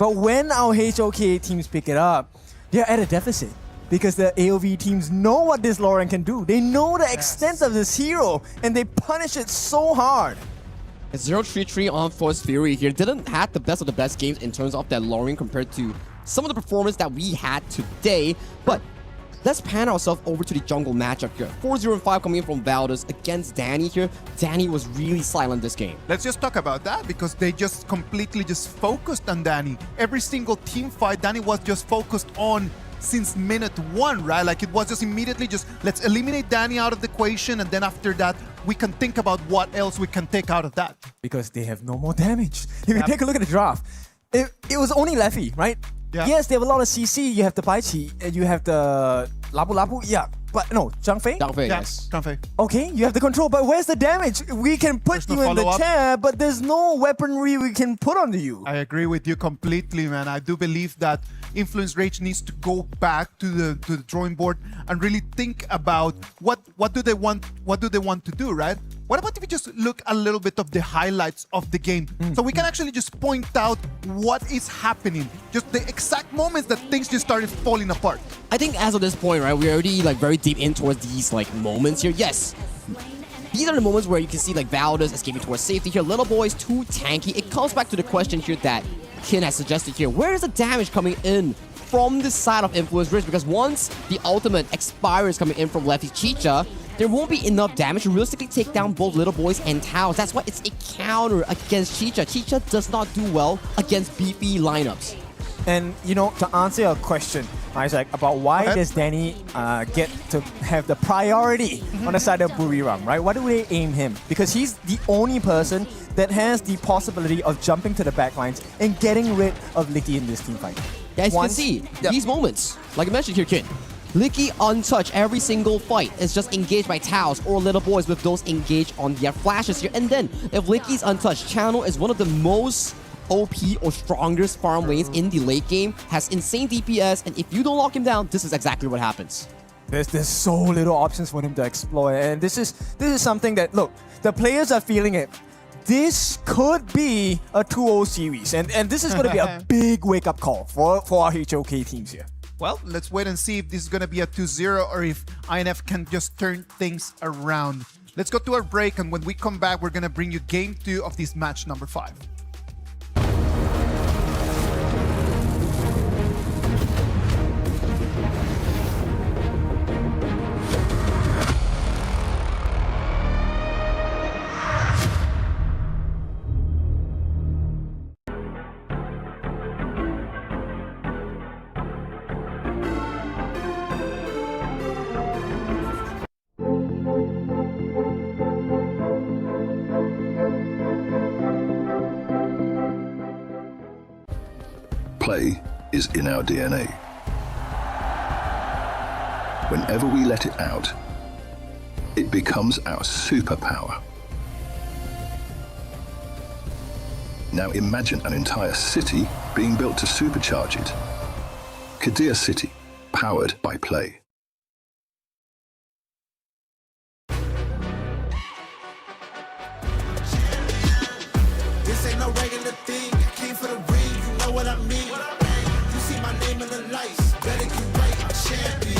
Speaker 4: But when our HOK teams pick it up, they're at a deficit. Because the AOV teams know what this Laureate can do. They know the extent of this hero, and they punish it so hard.
Speaker 10: 0-3-3 on Force Fury here didn't have the best of the best games in terms of that Laureate compared to some of the performance that we had today. But let's pan ourselves over to the jungle matchup here. 4-0-5 coming in from Valdez against Danny here. Danny was really silent this game.
Speaker 9: Let's just talk about that because they just completely just focused on Danny. Every single team fight, Danny was just focused on since minute 1, right? Like it was just immediately just let's eliminate Danny out of the equation, and then after that we can think about what else we can take out of that.
Speaker 4: Because they have no more damage. If you take a look at the draft, it was only Leffy, right? Yeah. Yes, they have a lot of CC. You have the Bai Qi, and you have the Lapu Lapu. Yeah, but no, Zhang Fei?
Speaker 10: Zhang Fei, yes.
Speaker 9: Zhang Fei.
Speaker 4: Okay, you have the control, but where's the damage? We can put you in the chair, but there's no weaponry we can put onto you.
Speaker 9: I agree with you completely, man. I do believe that Influence Rage needs to go back to the drawing board and really think about what do they want to do, right? What about if we just look a little bit of the highlights of the game? So we can actually just point out what is happening, just the exact moments that things just started falling apart.
Speaker 10: I think as of this point, right, we're already like very deep in towards these like moments here. Yes, these are the moments where you can see like Valor's escaping towards safety here. Little Boy's too tanky. It comes back to the question here that Kin has suggested here. Where is the damage coming in from the side of Influence Rift? Because once the ultimate expires coming in from Lefty Chicha, there won't be enough damage to realistically take down both Little Boys and Taos. That's why it's a counter against Chicha. Chicha does not do well against beefy lineups.
Speaker 4: And, you know, to answer your question, Isaac, about why does Danny get to have the priority on the side of Buriram, right? Why do they aim him? Because he's the only person that has the possibility of jumping to the backlines and getting rid of Licky in this team fight.
Speaker 10: Yeah, as you can see, these moments, like I mentioned here, Kid, Licky untouched every single fight is just engaged by Taos or Little Boys with those engaged on their flashes here. And then, if Licky's untouched, Channel is one of the most OP or strongest farm lanes in the late game, has insane DPS, and if you don't lock him down, this is exactly what happens.
Speaker 4: There's so little options for him to exploit, and this is something that, look, the players are feeling it. This could be a 2-0 series, and this is going to be a big wake-up call for our HOK teams here.
Speaker 9: Well, let's wait and see if this is going to be a 2-0 or if INF can just turn things around. Let's go to our break, and when we come back, we're going to bring you game 2 of this match number 5.
Speaker 7: Play is in our DNA. Whenever we let it out, it becomes our superpower. Now imagine an entire city being built to supercharge it. Kadir City, powered by Play.
Speaker 14: This ain't no regular thing. I came for the ring, you know what I mean. You see my name in the lights, better get right, I'm champion.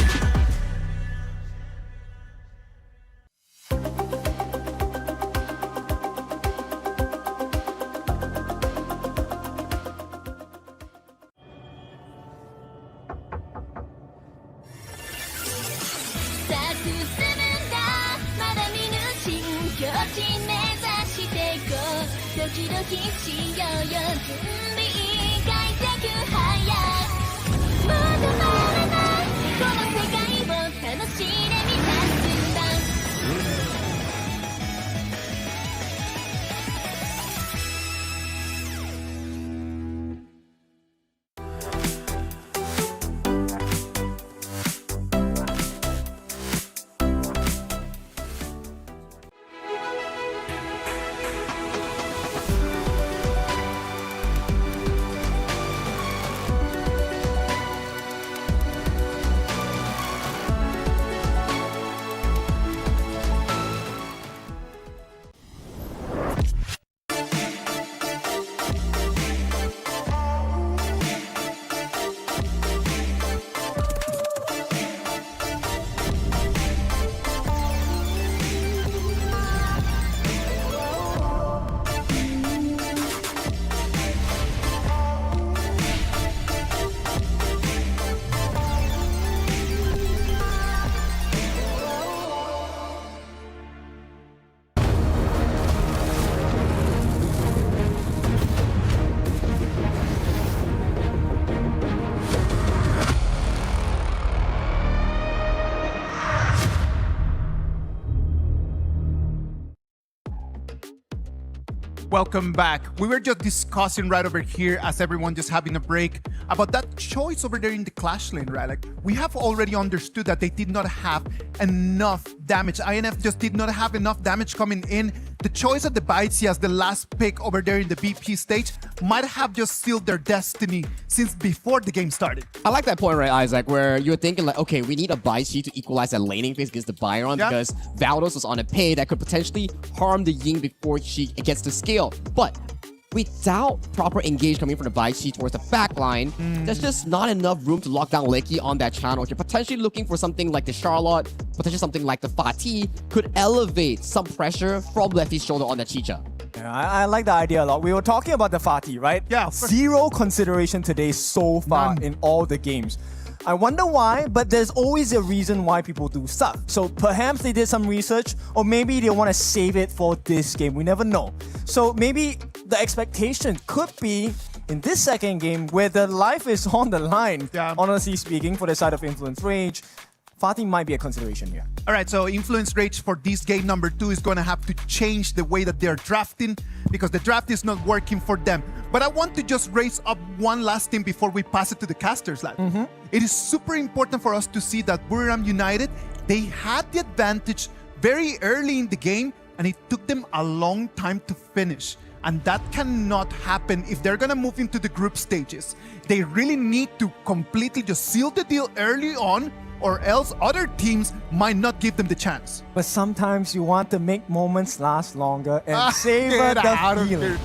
Speaker 9: Welcome back. We were just discussing right over here as everyone just having a break about that choice over there in the Clash lane, right? Like, we have already understood that they did not have enough damage. INF just did not have enough damage coming in. The choice of the Baitsi as the last pick over there in the BP stage might have just sealed their destiny since before the game started.
Speaker 10: I like that point, right, Isaac, where you're thinking like, okay, we need a Baitsi to equalize that laning phase against the Byron because Valdos was on a pay that could potentially harm the Ying before she gets to scale. But without proper engage coming from the BLCK towards the back line, there's just not enough room to lock down Lecky on that channel. If you're potentially looking for something like the Charlotte, potentially something like the Fatih, could elevate some pressure from Lefty's shoulder on the Chicha.
Speaker 4: Yeah, I like the idea a lot. We were talking about the Fatih, right?
Speaker 9: Yeah.
Speaker 4: Zero consideration today so far in all the games. I wonder why, but there's always a reason why people do stuff. So perhaps they did some research, or maybe they want to save it for this game. We never know. So maybe the expectation could be in this second game where the life is on the line, honestly speaking, for the side of Influence Rage. Fatih might be a consideration here.
Speaker 9: All right, so Influence Rage for this game number 2 is going to have to change the way that they're drafting because the draft is not working for them. But I want to just raise up one last thing before we pass it to the casters lab. It is super important for us to see that Buriram United, they had the advantage very early in the game and it took them a long time to finish. And that cannot happen if they're going to move into the group stages. They really need to completely just seal the deal early on, or else other teams might not give them the chance.
Speaker 4: But sometimes you want to make moments last longer and savor the feeling.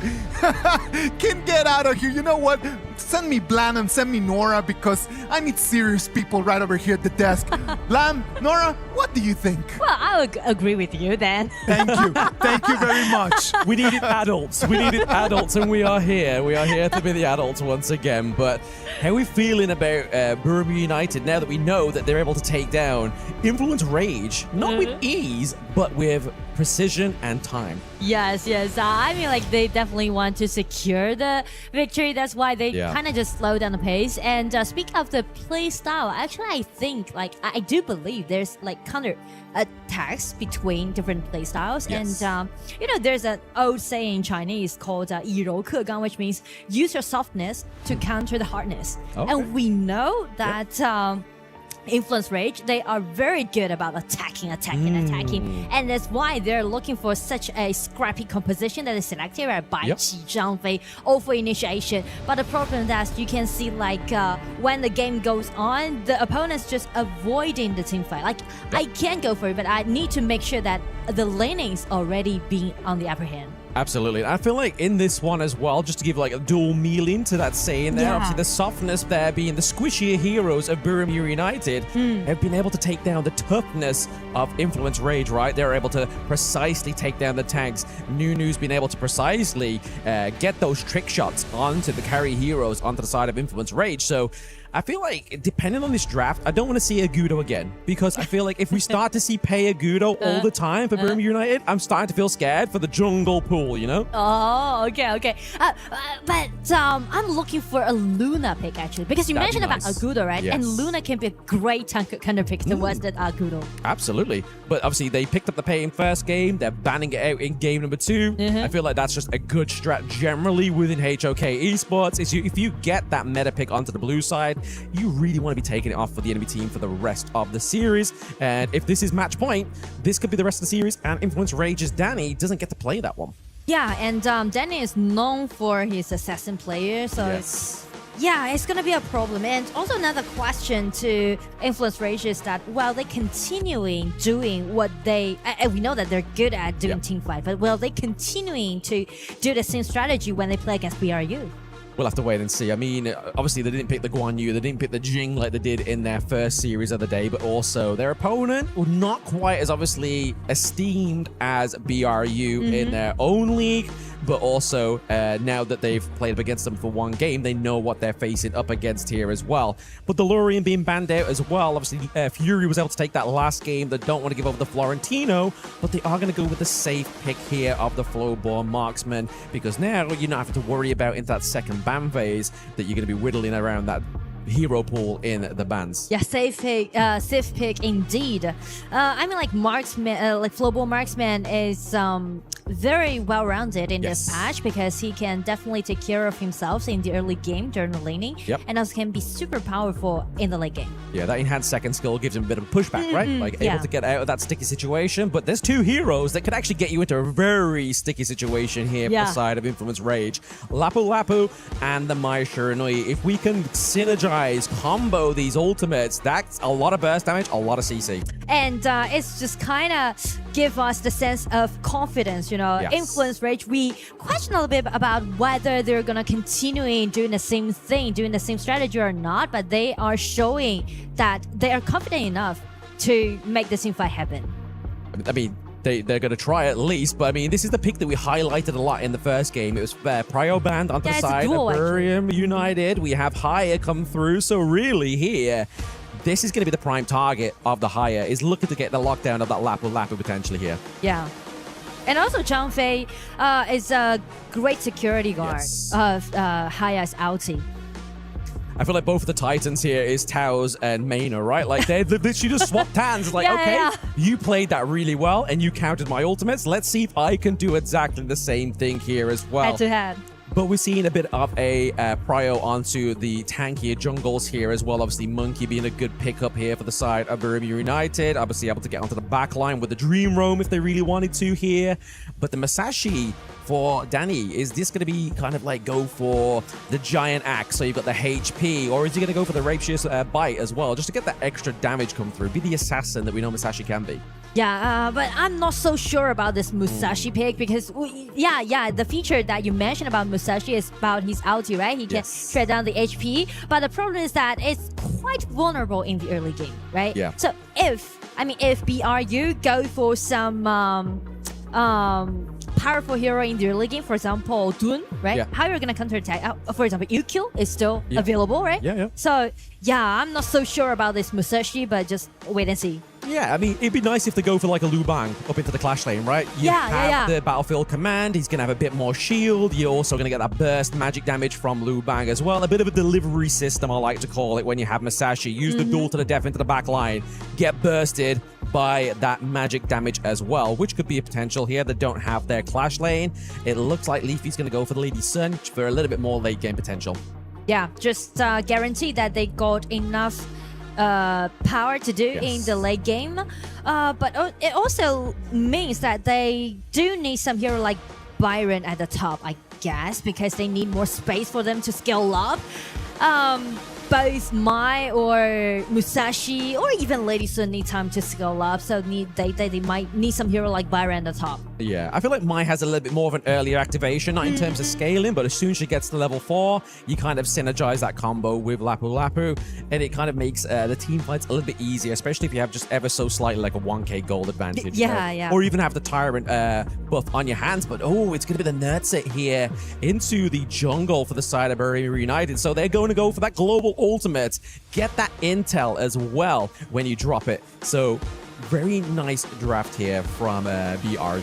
Speaker 9: Can get out of here. You know what? Send me Blam and send me Nora because I need serious people right over here at the desk. Blam, Nora, what do you think?
Speaker 3: Well, I would agree with you then.
Speaker 9: Thank you. Thank you very much.
Speaker 19: We needed adults. We needed adults, and we are here. We are here to be the adults once again. But how are we feeling about Buriram United now that we know that they're able to take down Influence Rage, not with ease, but with precision and time?
Speaker 3: Yes. I mean, like, they definitely want to secure the victory. That's why they kind of just slow down the pace. And speak of the play style, actually, I think, like, I do believe there's, like, counter attacks between different play styles.
Speaker 8: Yes.
Speaker 3: And, you know, there's an old saying in Chinese called 以柔克刚, which means use your softness to counter the hardness. And we know that Influence Rage, they are very good about attacking. And that's why they're looking for such a scrappy composition that is selected by Qi Zhangfei over initiation. But the problem that you can see, like, when the game goes on, the opponent's just avoiding the team fight. Like, I can go for it, but I need to make sure that the laning's already being on the upper hand.
Speaker 19: Absolutely. I feel like in this one as well, just to give like a dual meaning to that saying there, obviously the softness there being the squishier heroes of Buriram United have been able to take down the toughness of Influence Rage, right? They're able to precisely take down the tanks. Nunu's been able to precisely get those trick shots onto the carry heroes onto the side of Influence Rage. So I feel like, depending on this draft, I don't want to see Agudo again, because I feel like if we start to see Pei Agudo all the time for Buriram United, I'm starting to feel scared for the jungle pool, you know?
Speaker 3: Oh, okay. But I'm looking for a Luna pick, actually, because you mentioned about Agudo, right?
Speaker 19: Yes.
Speaker 3: And Luna can be a great counter pick towards that Agudo.
Speaker 19: Absolutely. But obviously, they picked up the Pei in first game. They're banning it out in game number 2. I feel like that's just a good strat generally within HOK Esports. If you get that meta pick onto the blue side, you really want to be taking it off for the enemy team for the rest of the series. And if this is match point, this could be the rest of the series, and Influence Rage's Danny doesn't get to play that one.
Speaker 3: Yeah, and Danny is known for his assassin player, so it's going to be a problem. And also another question to Influence Rage is that, well, they're continuing doing what we know that they're good at doing team fight, but will they continuing to do the same strategy when they play against BRU?
Speaker 19: We'll have to wait and see. I mean, obviously, they didn't pick the Guan Yu. They didn't pick the Jing like they did in their first series of the day, but also their opponent, not quite as obviously esteemed as BRU in their own league, but also now that they've played up against them for one game, they know what they're facing up against here as well. But the Lurian being banned out as well, obviously, Fury was able to take that last game. They don't want to give over the Florentino, but they are going to go with the safe pick here of the Flowborn Marksman, because now you're not having to worry about into that second ban phase that you're going to be whittling around that hero pool in the bans.
Speaker 3: Yeah, safe pick indeed. I mean, like marksman, like Flowborn Marksman is very well-rounded in this patch because he can definitely take care of himself in the early game during the laning, and also can be super powerful in the late game.
Speaker 19: Yeah, that enhanced second skill gives him a bit of a pushback, right? Like able to get out of that sticky situation. But there's two heroes that could actually get you into a very sticky situation here for the side of Influence Rage. Lapu Lapu and the Mai Shiranui. If we can synergize, combo these ultimates, that's a lot of burst damage, a lot of CC.
Speaker 3: And it's just kind of give us the sense of confidence, you know.
Speaker 12: Yes.
Speaker 3: Influence Rage, we question a little bit about whether they're gonna continue doing the same thing, doing the same strategy or not, but they are showing that they are confident enough to make this team fight happen.
Speaker 19: I mean, they're going to try at least, but I mean, this is the pick that we highlighted a lot in the first game. It was Prio band onto the side of Burium United. We have Haya come through, so really here, this is going to be the prime target of the Haya, is looking to get the lockdown of that Lapu potentially here.
Speaker 3: Yeah. And also Zhang Fei is a great security guard of Haya's ulti.
Speaker 19: I feel like both of the Titans here is Taos and Maina, right? Like, they literally just swapped hands. It's like, okay, you played that really well and you countered my ultimates. Let's see if I can do exactly the same thing here as well.
Speaker 3: Head to head.
Speaker 19: But we're seeing a bit of a prio onto the tankier jungles here as well. Obviously, Monkey being a good pickup here for the side of Burium United. Obviously, able to get onto the back line with the Dream Roam if they really wanted to here. But the Masashi for Danny, is this going to be kind of like go for the Giant Axe, so you've got the HP, or is he going to go for the Rapacious Bite as well, just to get that extra damage come through? Be the assassin that we know Masashi can be.
Speaker 3: Yeah, but I'm not so sure about this Musashi pick because, the feature that you mentioned about Musashi is about his ulti, right? He can shred down the HP, but the problem is that it's quite vulnerable in the early game, right?
Speaker 19: Yeah.
Speaker 3: So if BRU go for some powerful hero in the early game, for example, Dun, right?
Speaker 19: Yeah.
Speaker 3: How you're gonna counterattack? For example, Yukio is still available, right?
Speaker 19: Yeah.
Speaker 3: So I'm not so sure about this Musashi, but just wait and see.
Speaker 19: Yeah, I mean, it'd be nice if they go for like a Lu Bang up into the clash lane, right? You have the battlefield command. He's going to have a bit more shield. You're also going to get that burst magic damage from Lu Bang as well. A bit of a delivery system, I like to call it, when you have Masashi. Use the duel to the death into the back line. Get bursted by that magic damage as well, which could be a potential here. They don't have their clash lane. It looks like Leafy's going to go for the Lady Sun for a little bit more late game potential.
Speaker 3: Yeah, just guarantee that they got enough power to do in the late game, but it also means that they do need some hero like Byron at the top, I guess, because they need more space for them to scale up. Both Mai or Musashi or even Lady Sun need time to scale up, so they might need some hero like Byron at the top.
Speaker 19: Yeah, I feel like Mai has a little bit more of an earlier activation, not in terms of scaling, but as soon as she gets to level 4, you kind of synergize that combo with Lapu, and it kind of makes the team fights a little bit easier, especially if you have just ever so slightly like a 1k gold advantage.
Speaker 3: Yeah.
Speaker 19: Or even have the Tyrant buff on your hands, but it's going to be the Nerdset here into the jungle for the side of Burium United, so they're going to go for that global ultimate. Get that intel as well when you drop it. So very nice draft here from BRU.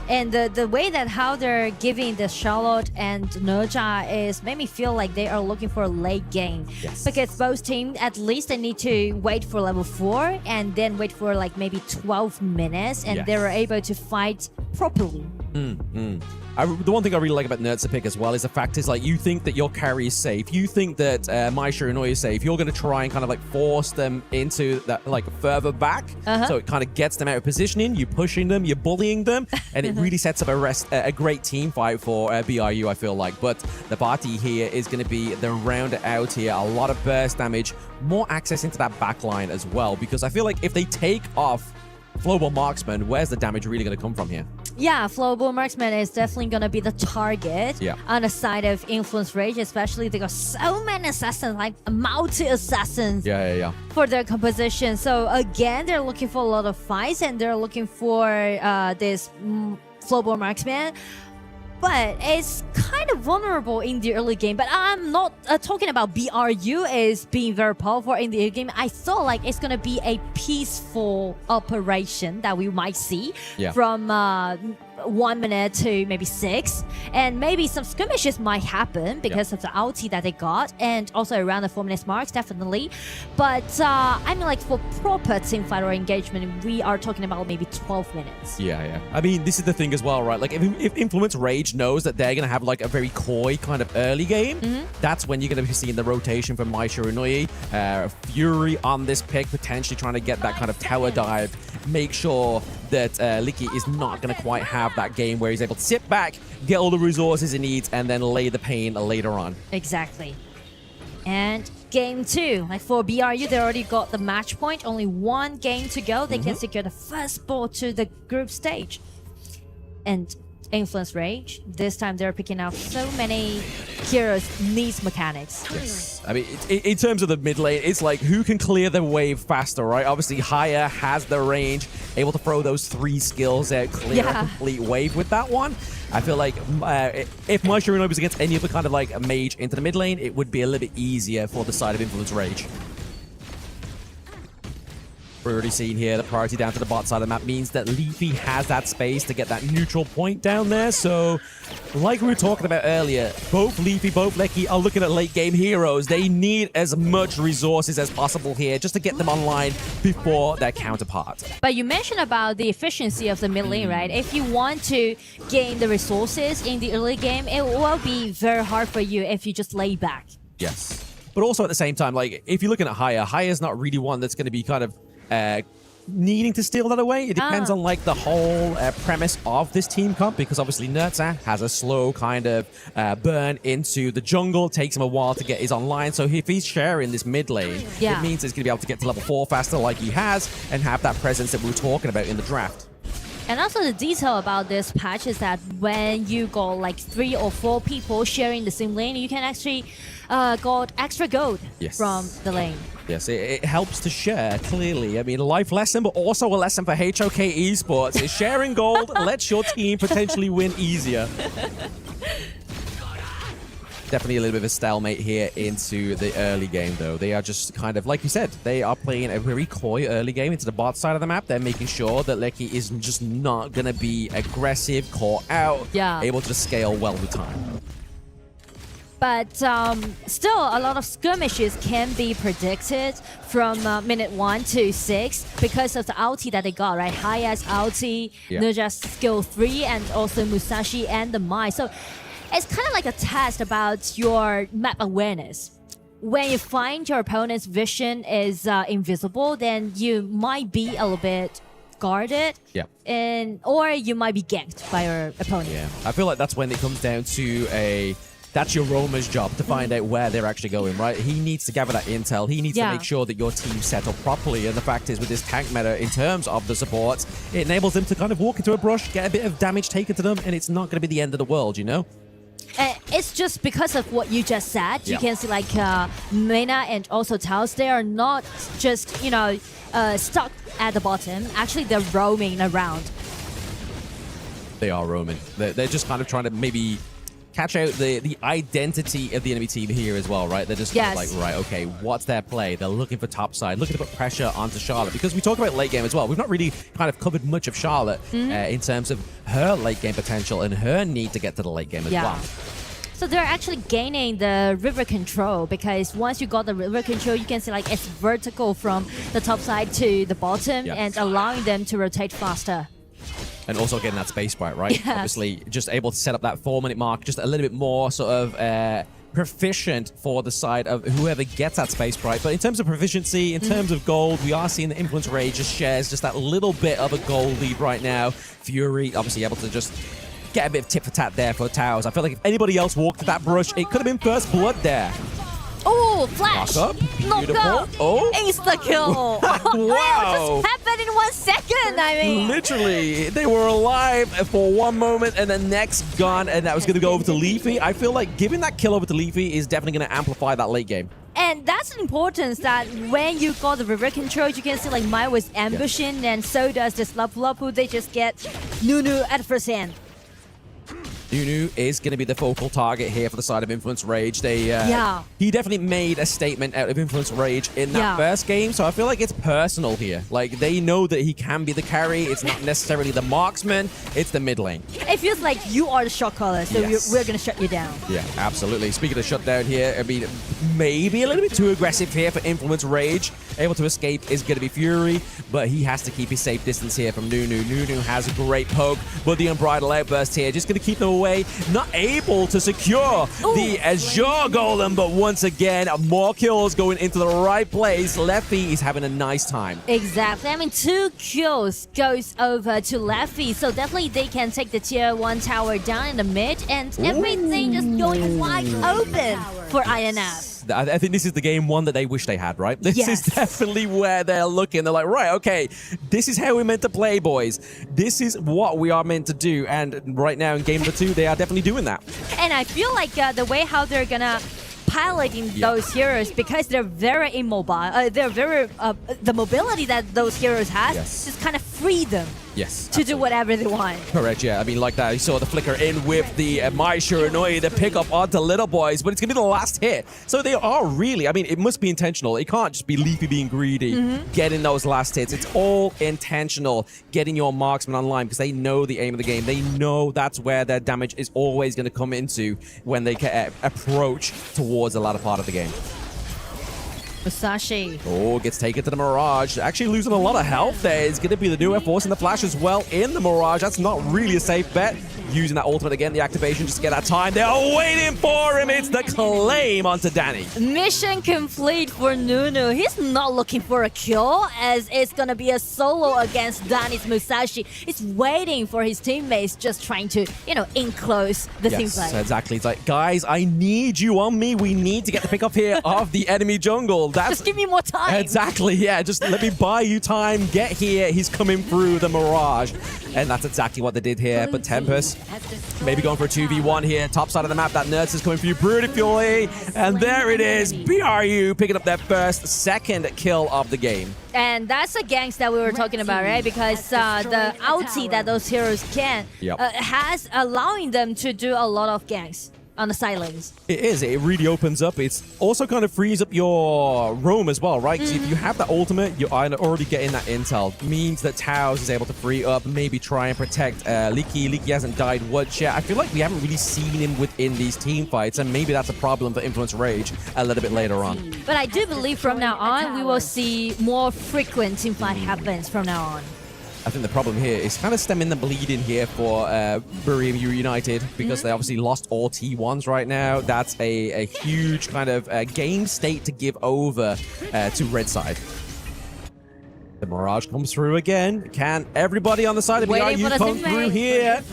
Speaker 3: And the way that how they're giving the Charlotte and Nerja is made me feel like they are looking for a late game.
Speaker 19: Yes.
Speaker 3: Because both teams, at least they need to wait for level 4 and then wait for like maybe 12 minutes and they were able to fight properly.
Speaker 19: The one thing I really like about Nerdset pick as well is the fact is like you think that your carry is safe. You think that Mai Shiranui is safe. You're going to try and kind of like force them into that like further back. So it kind of gets them out of positioning. You're pushing them, you're bullying them, and it really sets up a great team fight for BRU, I feel like. But the party here is going to be the round out here. A lot of burst damage, more access into that back line as well, because I feel like if they take off Flowball Marksman, where's the damage really going to come from here?
Speaker 3: Yeah, Flowball Marksman is definitely going to be the target on the side of Influence Rage, especially they got so many assassins, like multi-assassins for their composition. So again, they're looking for a lot of fights and they're looking for this Flowball Marksman. But it's kind of vulnerable in the early game. But I'm not talking about BRU is being very powerful in the early game. I thought like it's going to be a peaceful operation that we might see from 1 minute to maybe 6. And maybe some skirmishes might happen because of the ulti that they got. And also around the 4 minutes marks, definitely. But I mean like for proper teamfight or engagement, we are talking about maybe 12 minutes.
Speaker 19: Yeah. I mean, this is the thing as well, right? Like if Influence Rage knows that they're going to have like a very coy kind of early game, that's when you're going to be seeing the rotation from Mai Shiranui. Fury on this pick, potentially trying to get that kind of tower dive. Make sure that Licky is not going to quite have that game where he's able to sit back, get all the resources he needs, and then lay the pain later on.
Speaker 3: Exactly. And game 2. Like for BRU, they already got the match point. Only one game to go. They can secure the first spot to the group stage. And Influence Rage, this time they're picking out so many heroes needs mechanics.
Speaker 19: Yes. I mean, in terms of the mid lane, it's like who can clear the wave faster, right? Obviously, Haya has the range, able to throw those 3 skills out, clear a complete wave with that one. I feel like if Mushroom was against any other kind of like a mage into the mid lane, it would be a little bit easier for the side of Influence Rage. We're already seeing here the priority down to the bot side of the map means that Leafy has that space to get that neutral point down there. So, like we were talking about earlier, both Leafy, both Lecky are looking at late game heroes. They need as much resources as possible here just to get them online before their counterpart.
Speaker 3: But you mentioned about the efficiency of the mid lane, right? If you want to gain the resources in the early game, it will be very hard for you if you just lay back.
Speaker 19: Yes. But also at the same time, like if you're looking at Haya is not really one that's going to be kind of needing to steal that away. It depends on like the whole premise of this team comp, because obviously Nerza has a slow kind of burn into the jungle. It takes him a while to get his online. So if he's sharing this mid lane, it means he's going to be able to get to level 4 faster like he has and have that presence that we were talking about in the draft.
Speaker 3: And also the detail about this patch is that when you got like 3 or 4 people sharing the same lane, you can actually got extra gold from the lane.
Speaker 19: Yes, it helps to share, clearly. I mean, a life lesson, but also a lesson for HOK Esports is sharing gold lets your team potentially win easier. Definitely a little bit of a stalemate here into the early game, though. They are just kind of, like you said, they are playing a very coy early game into the bot side of the map. They're making sure that Lecky is just not going to be aggressive, caught out, able to scale well with time.
Speaker 3: But still, a lot of skirmishes can be predicted from minute 1 to 6 because of the ulti that they got, right? Haya's ulti, Nerja's skill 3, and also Musashi and the Mai. So it's kind of like a test about your map awareness. When you find your opponent's vision is invisible, then you might be a little bit guarded, or you might be ganked by your opponent.
Speaker 19: Yeah, I feel like that's when it comes down to that's your roamer's job to find out where they're actually going, right? He needs to gather that intel. He needs to make sure that your team's set up properly. And the fact is, with this tank meta, in terms of the supports, it enables them to kind of walk into a brush, get a bit of damage taken to them, and it's not going to be the end of the world, you know?
Speaker 3: It's just because of what you just said. You can see like Mena and also Taos, they are not just, you know, stuck at the bottom. Actually, they're roaming around.
Speaker 19: They are roaming. They're just kind of trying to maybe catch out the identity of the enemy team here as well, right? They're just kind of like, right, okay, what's their play? They're looking for top side, looking to put pressure onto Charlotte, because we talk about late game as well. We've not really kind of covered much of Charlotte in terms of her late game potential and her need to get to the late game as well.
Speaker 3: So they're actually gaining the river control, because once you got the river control, you can see like it's vertical from the top side to the bottom and allowing them to rotate faster.
Speaker 19: And also getting that space right, right? Obviously, just able to set up that 4-minute mark, just a little bit more sort of proficient for the side of whoever gets that space right. But in terms of proficiency, in terms of gold, we are seeing the Influence Rage just shares just that little bit of a gold lead right now. Fury, obviously able to just get a bit of tit for tat there for Towers. I feel like if anybody else walked to that brush, it could have been first blood there.
Speaker 3: Oh, flash!
Speaker 19: Beautiful. Oh,
Speaker 3: insta-kill!
Speaker 19: Wow!
Speaker 3: It just happened in 1 second, I mean.
Speaker 19: Literally, they were alive for one moment and then next gone, and that was going to go over to Leafy. I feel like giving that kill over to Leafy is definitely going to amplify that late game.
Speaker 3: And that's the importance that when you got the river control, you can see like Mai was ambushing, and so does this Lapu Lapu. They just get Nunu at first hand.
Speaker 19: Nunu is going to be the focal target here for the side of Influence Rage. He definitely made a statement out of Influence Rage in that first game, so I feel like it's personal here. Like, they know that he can be the carry. It's not necessarily the marksman, it's the mid lane.
Speaker 3: It feels like you are the shot caller, so we're going to shut you down.
Speaker 19: Yeah, absolutely. Speaking of shutdown here, I mean, maybe a little bit too aggressive here for Influence Rage. Able to escape is going to be Fury, but he has to keep his safe distance here from Nunu. Nunu has a great poke, but the Unbridled Outburst here just going to keep them away. Not able to secure the Azure Golem, but once again, more kills going into the right place. Leffy is having a nice time.
Speaker 3: Exactly. I mean, 2 kills goes over to Leffy, so definitely they can take the tier 1 tower down in the mid, and everything just going wide open for INF.
Speaker 19: I think this is the game one that they wish they had, right? This
Speaker 3: Yes.
Speaker 19: is definitely where they're looking. They're like, right, okay, this is how we're meant to play, boys. This is what we are meant to do. And right now in game number 2, they are definitely doing that.
Speaker 3: And I feel like the way how they're gonna piloting those heroes, because they're very immobile, they're very the mobility that those heroes has just kind of free them
Speaker 19: Yes.
Speaker 3: to do whatever they want.
Speaker 19: Correct, yeah. I mean, like that, you saw the flicker in with the Mai Shiranui, the pickup onto Little Boys, but it's going to be the last hit. So they are really, I mean, it must be intentional. It can't just be Leafy being greedy, getting those last hits. It's all intentional, getting your marksman online, because they know the aim of the game. They know that's where their damage is always going to come into when they approach towards the latter part of the game.
Speaker 3: Musashi.
Speaker 19: Oh, gets taken to the Mirage. Actually losing a lot of health there. It's going to be the new F-Force and the Flash as well in the Mirage. That's not really a safe bet. Using that ultimate again, the activation, just to get that time. They're waiting for him. It's the claim onto Danny.
Speaker 3: Mission complete for Nunu. He's not looking for a kill, as it's going to be a solo against Danny's Musashi. He's waiting for his teammates, just trying to, enclose the team
Speaker 19: Yes,
Speaker 3: play.
Speaker 19: exactly. It's like, guys, I need you on me. We need to get the pick up here of the enemy jungle.
Speaker 3: Just give me more time.
Speaker 19: Exactly, yeah. Just let me buy you time. Get here. He's coming through the Mirage. And that's exactly what they did here. But Tempest, maybe going for a 2v1 here. Top side of the map. That Nurse is coming through beautifully. And there it is. BRU picking up their second kill of the game.
Speaker 3: And that's the ganks that we were talking about, right? Because the ulti that those heroes can has allowing them to do a lot of ganks on the side lanes.
Speaker 19: It is. It really opens up. It's also kind of frees up your roam as well, right? Because if you have that ultimate, you're already getting that intel. Means that Taos is able to free up, maybe try and protect Leaky. Leaky hasn't died once yet. I feel like we haven't really seen him within these team fights, and maybe that's a problem for Influence Rage a little bit later on.
Speaker 3: But I do believe from now on, we will see more frequent team fight happens from now on.
Speaker 19: I think the problem here is kind of stemming the bleeding here for Burium United, because they obviously lost all T1s right now. That's a huge kind of game state to give over to Red Side. The Mirage comes through again. Can everybody on the side of BRU come through here?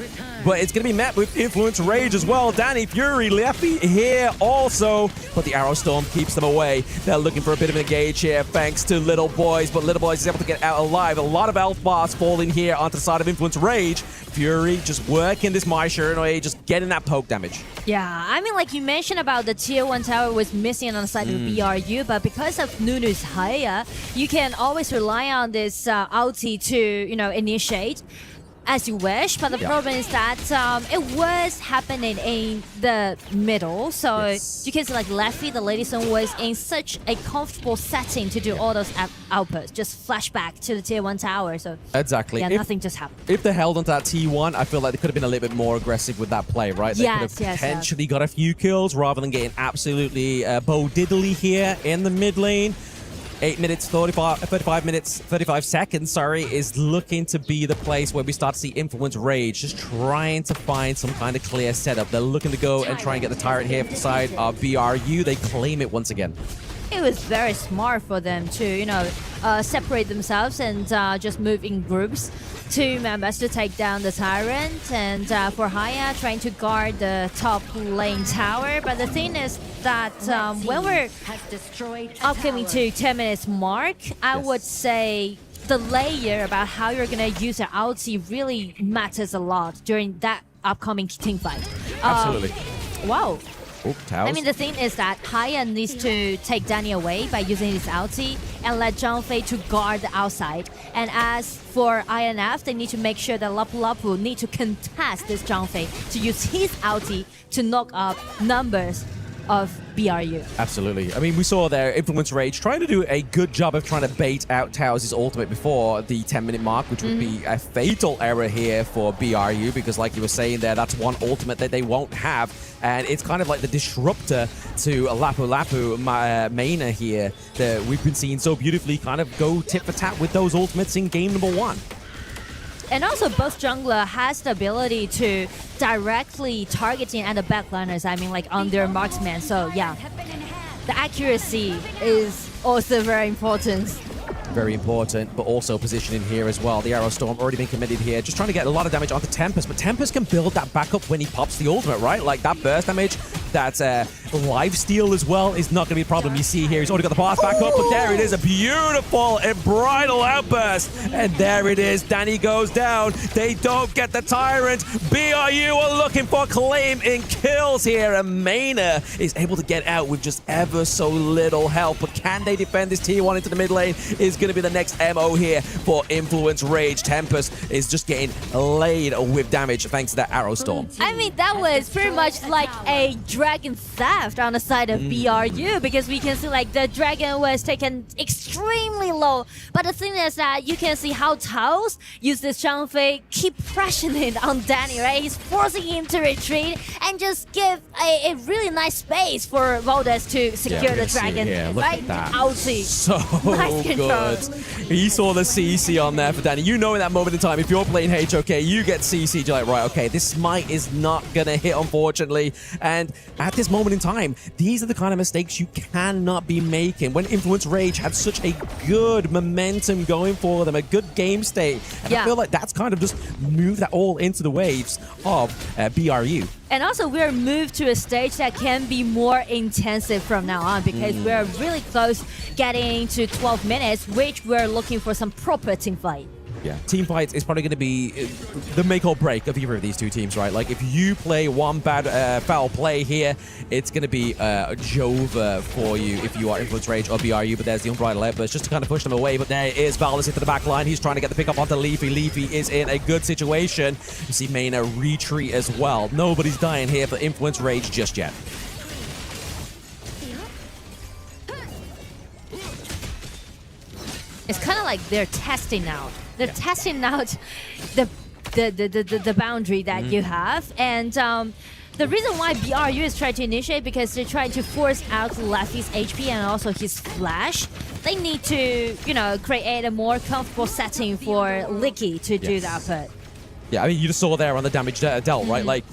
Speaker 19: But it's going to be met with Influence Rage as well. Danny Fury, Leffy here also. But the Arrow Storm keeps them away. They're looking for a bit of an engage here thanks to Little Boys. But Little Boys is able to get out alive. A lot of health bars falling here onto the side of Influence Rage. Fury just working this Mai Shiranui, just getting that poke damage.
Speaker 3: Yeah, I mean, like you mentioned about the tier 1 tower was missing on the side of BRU, but because of Nunu's Haya, you can always rely on this ulti to, initiate as you wish. But the problem is that it was happening in the middle. So you can see like Leffy, the Lady Sun, was in such a comfortable setting to do all those outputs. Just flashback to the tier 1 tower. So
Speaker 19: exactly.
Speaker 3: Yeah, nothing just happened.
Speaker 19: If they held onto that T1, I feel like they could have been a little bit more aggressive with that play, right? They could have potentially got a few kills rather than getting absolutely Bo Diddley here in the mid lane. 8 minutes, 35 seconds, is looking to be the place where we start to see Influence Rage, just trying to find some kind of clear setup. They're looking to go and try and get the Tyrant here from the side of BRU. They claim it once again.
Speaker 3: It was very smart for them to, separate themselves and just move in groups. 2 members to take down the Tyrant, and for Haya trying to guard the top lane tower. But the thing is that when we're upcoming to 10 minutes mark, I would say the layer about how you're going to use your ulti really matters a lot during that upcoming team fight.
Speaker 19: Absolutely.
Speaker 3: Wow.
Speaker 19: Oh,
Speaker 3: I mean, the thing is that Haya needs to take Danny away by using his ulti and let Zhang Fei to guard the outside. And as for INF, they need to make sure that Lapu Lapu need to contest this Zhang Fei to use his ulti to knock up numbers of BRU.
Speaker 19: Absolutely. I mean, we saw their Influence Rage trying to do a good job of trying to bait out Taos' ultimate before the 10-minute mark, which would be a fatal error here for BRU, because like you were saying there, that's one ultimate that they won't have. And it's kind of like the disruptor to Lapu Lapu Maina here that we've been seeing so beautifully kind of go tit for tat with those ultimates in game number 1.
Speaker 3: And also, both jungler has the ability to directly targeting at the backliners. I mean, like on their marksman. So yeah, the accuracy is also very important.
Speaker 19: Very important, but also positioning here as well. The Arrow Storm already been committed here, just trying to get a lot of damage onto Tempest, but Tempest can build that back up when he pops the ultimate, right? Like that burst damage that lifesteal as well is not going to be a problem. You see here, he's already got the pass back up, but there it is, a beautiful bridal outburst. And there it is, Danny goes down. They don't get the Tyrant. BRU are looking for claim in kills here, and Maina is able to get out with just ever so little help. But can they defend this Tier 1 into the mid lane is going to be the next MO here for Influence Rage. Tempest is just getting laid with damage thanks to that Arrow Storm.
Speaker 3: I mean, that was pretty much like a dragon theft on the side of BRU, because we can see like the dragon was taken extremely low. But the thing is that you can see how Taos use this Zhangfei, keep pressuring on Danny, right? He's forcing him to retreat and just give a really nice space for Valdez to secure the dragon.
Speaker 19: Look
Speaker 3: right?
Speaker 19: at that.
Speaker 3: Outsy.
Speaker 19: So
Speaker 3: nice control.
Speaker 19: good. He saw the CC on there for Danny. You know in that moment in time, if you're playing HOK, you get CC, you're like, right, okay, this smite is not going to hit, unfortunately. And at this moment in time, these are the kind of mistakes you cannot be making. When Influence Rage had such a good momentum going for them, a good game state, and I feel like that's kind of just moved that all into the waves of BRU.
Speaker 3: And also, we're moved to a stage that can be more intensive from now on, because we're really close getting to 12 minutes, which we're looking for some proper team fight.
Speaker 19: Yeah, team fights is probably going to be the make or break of either of these two teams, right? Like, if you play one bad foul play here, it's going to be Jova for you if you are Influence Rage or BRU, but there's the Unbridled Outburst just to kind of push them away. But there is Valor into the back line. He's trying to get the pick up onto Leafy. Leafy is in a good situation. You see Maina retreat as well. Nobody's dying here for Influence Rage just yet.
Speaker 3: It's kind of like they're testing out. They're testing out the boundary that you have, and the reason why BRU is trying to initiate, because they're trying to force out Leffy's HP and also his flash. They need to, you know, create a more comfortable setting for Licky to do that. But
Speaker 19: yeah, I mean, you just saw there on the damage dealt, right? Like,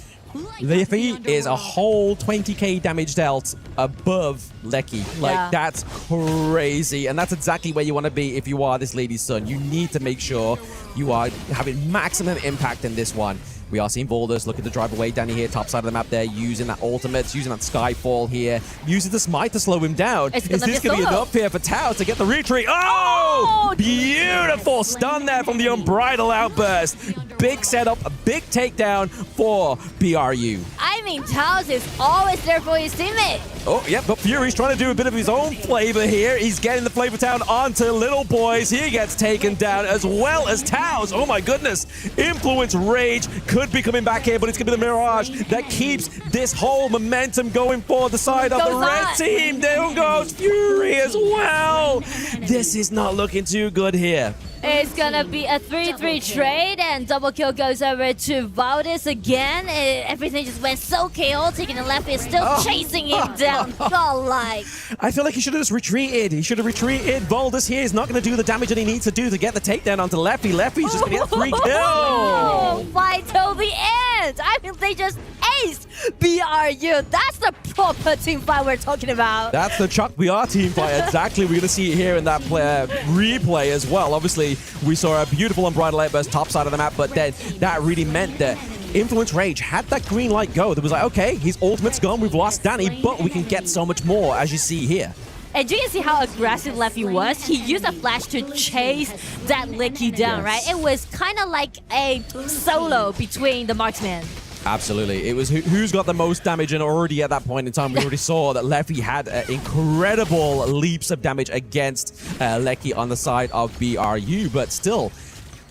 Speaker 19: Liffy is a whole 20k damage dealt above Lecky. Like, that's crazy. And that's exactly where you want to be if you are this lady's son. You need to make sure you are having maximum impact in this one. We are seeing Valdez looking to drive away. Danny here, top side of the map there, using that ultimate, using that Skyfall here, using the smite to slow him down. Is this going to be enough here for Tao to get the retreat? Oh! Beautiful stun there from the Unbridled Outburst. Big setup, a big takedown for BRU.
Speaker 3: I mean, Taos is always there for his teammate.
Speaker 19: Oh, yep, but Fury's trying to do a bit of his own flavor here. He's getting the flavor down onto Little Boys. He gets taken down as well as Taos. Oh my goodness. Influence Rage could be coming back here, but it's going to be the Mirage that keeps this whole momentum going for the side of the red team. There goes Fury as well. This is not looking too good here.
Speaker 3: It's gonna be a 3-3 trade, and double kill goes over to Valdez again. Everything just went so chaotic, and Leffy is still chasing him down. Godlike.
Speaker 19: I feel like he should have just retreated. He should have retreated. Valdez here is not going to do the damage that he needs to do to get the takedown onto Leffy. Leffy's just going to get 3 kills.
Speaker 3: Oh, fight till the end. I mean, they just aced BRU. That's the proper team fight we're talking about.
Speaker 19: That's the Chuck BR team fight. Exactly. We're going to see it here in that replay as well. Obviously, we saw a beautiful Unbridled Outburst top side of the map, but then that really meant that Influence Rage had that green light go. That was like, okay, his ultimate's gone, we've lost Danny, but we can get so much more, as you see here.
Speaker 3: And you can see how aggressive Leffy was. He used a flash to chase that Licky down, right? It was kind of like a solo between the marksmen.
Speaker 19: Absolutely. It was who's got the most damage, and already at that point in time, we already saw that Leffy had incredible leaps of damage against Lecky on the side of BRU, but still,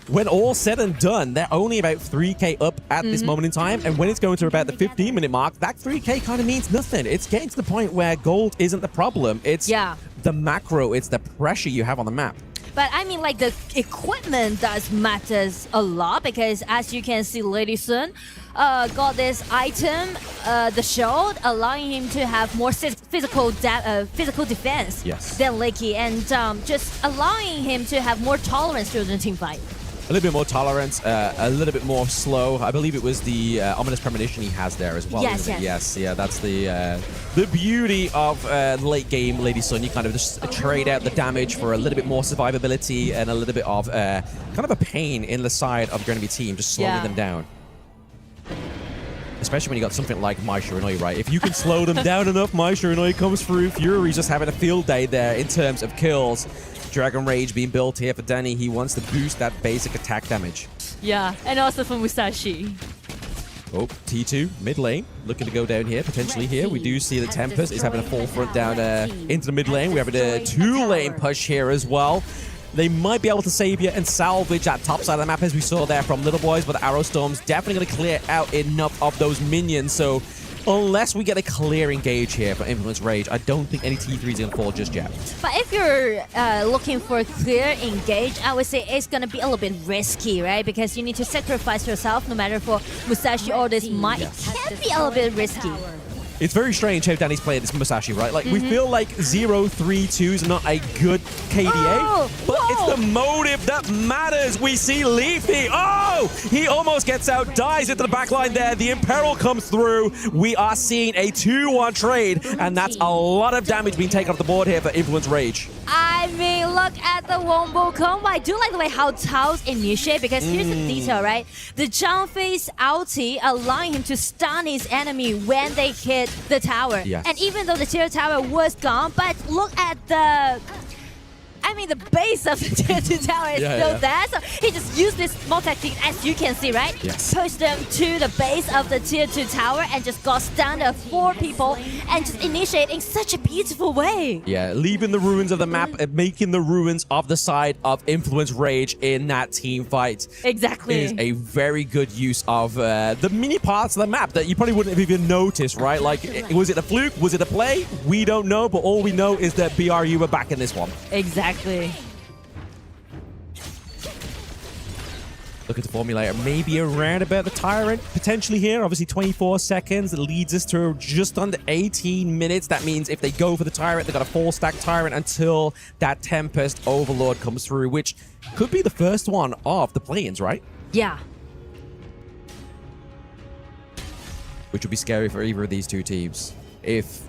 Speaker 19: when all said and done, they're only about 3k up at this moment in time, and when it's going to about the 15-minute mark, that 3k kind of means nothing. It's getting to the point where gold isn't the problem. It's the macro, it's the pressure you have on the map.
Speaker 3: But I mean, like, the equipment does matters a lot, because as you can see, Lady Sun got this item, the shield, allowing him to have more physical defense than Licky, and just allowing him to have more tolerance to the team fight.
Speaker 19: A little bit more tolerance, a little bit more slow. I believe it was the Ominous Premonition he has there as well. Yes, yeah, that's the beauty of late game Lady Sun. You kind of just trade out the damage for a little bit more survivability and a little bit of kind of a pain in the side of your enemy team, just slowing them down. especially when you got something like My Shiranui, right? If you can slow them down enough, My Shiranui comes through. Fury's just having a field day there in terms of kills. Dragon Rage being built here for Danny. He wants to boost that basic attack damage.
Speaker 3: Yeah, and also for Musashi.
Speaker 19: Oh, T2 mid lane looking to go down here potentially here. We do see the Tempest is having a full front down into the mid lane. We have a 2-lane push here as well. They might be able to save you and salvage that top side of the map as we saw there from Little Boys, but the Arrow Storm's definitely going to clear out enough of those minions. So unless we get a clear engage here for Influence Rage, I don't think any T3 is going to fall just yet.
Speaker 3: But if you're looking for a clear engage, I would say it's going to be a little bit risky, right? Because you need to sacrifice yourself no matter for Musashi or this might. It can be a little bit risky.
Speaker 19: It's very strange how Danny's playing this Musashi, right? Like, we feel like 0-3-2 is not a good KDA, but it's the motive that matters. We see Leafy. Oh! He almost gets out, dies into the backline there. The Imperil comes through. We are seeing a 2-1 trade, and that's a lot of damage being taken off the board here for Influence Rage.
Speaker 3: I mean, look at the Wombo combo. I do like the way how Tao's initiate, because here's the detail, right? The Zhangfei's ulti allowing him to stun his enemy when they hit the tower.
Speaker 19: Yes.
Speaker 3: And even though the tier tower was gone, but look at the... I mean, the base of the tier 2 tower is still there. So he just used this small tactic, as you can see, right?
Speaker 19: Yes.
Speaker 3: Push them to the base of the tier 2 tower and just got stunned 4 people and just initiate in such a beautiful way.
Speaker 19: Yeah, leaving the ruins of the map and making the ruins of the side of Influence Rage in that team fight.
Speaker 3: Exactly.
Speaker 19: Is a very good use of the mini parts of the map that you probably wouldn't have even noticed, right? Like, was it a fluke? Was it a play? We don't know, but all we know is that BRU were back in this one.
Speaker 3: Exactly.
Speaker 19: Look at the formulator, maybe around about the Tyrant potentially here. Obviously 24 seconds leads us to just under 18 minutes. That means if they go for the Tyrant, they've got a 4-stack Tyrant until that Tempest Overlord comes through, which could be the first one of the play-ins, right?
Speaker 3: Yeah.
Speaker 19: Which would be scary for either of these two teams. If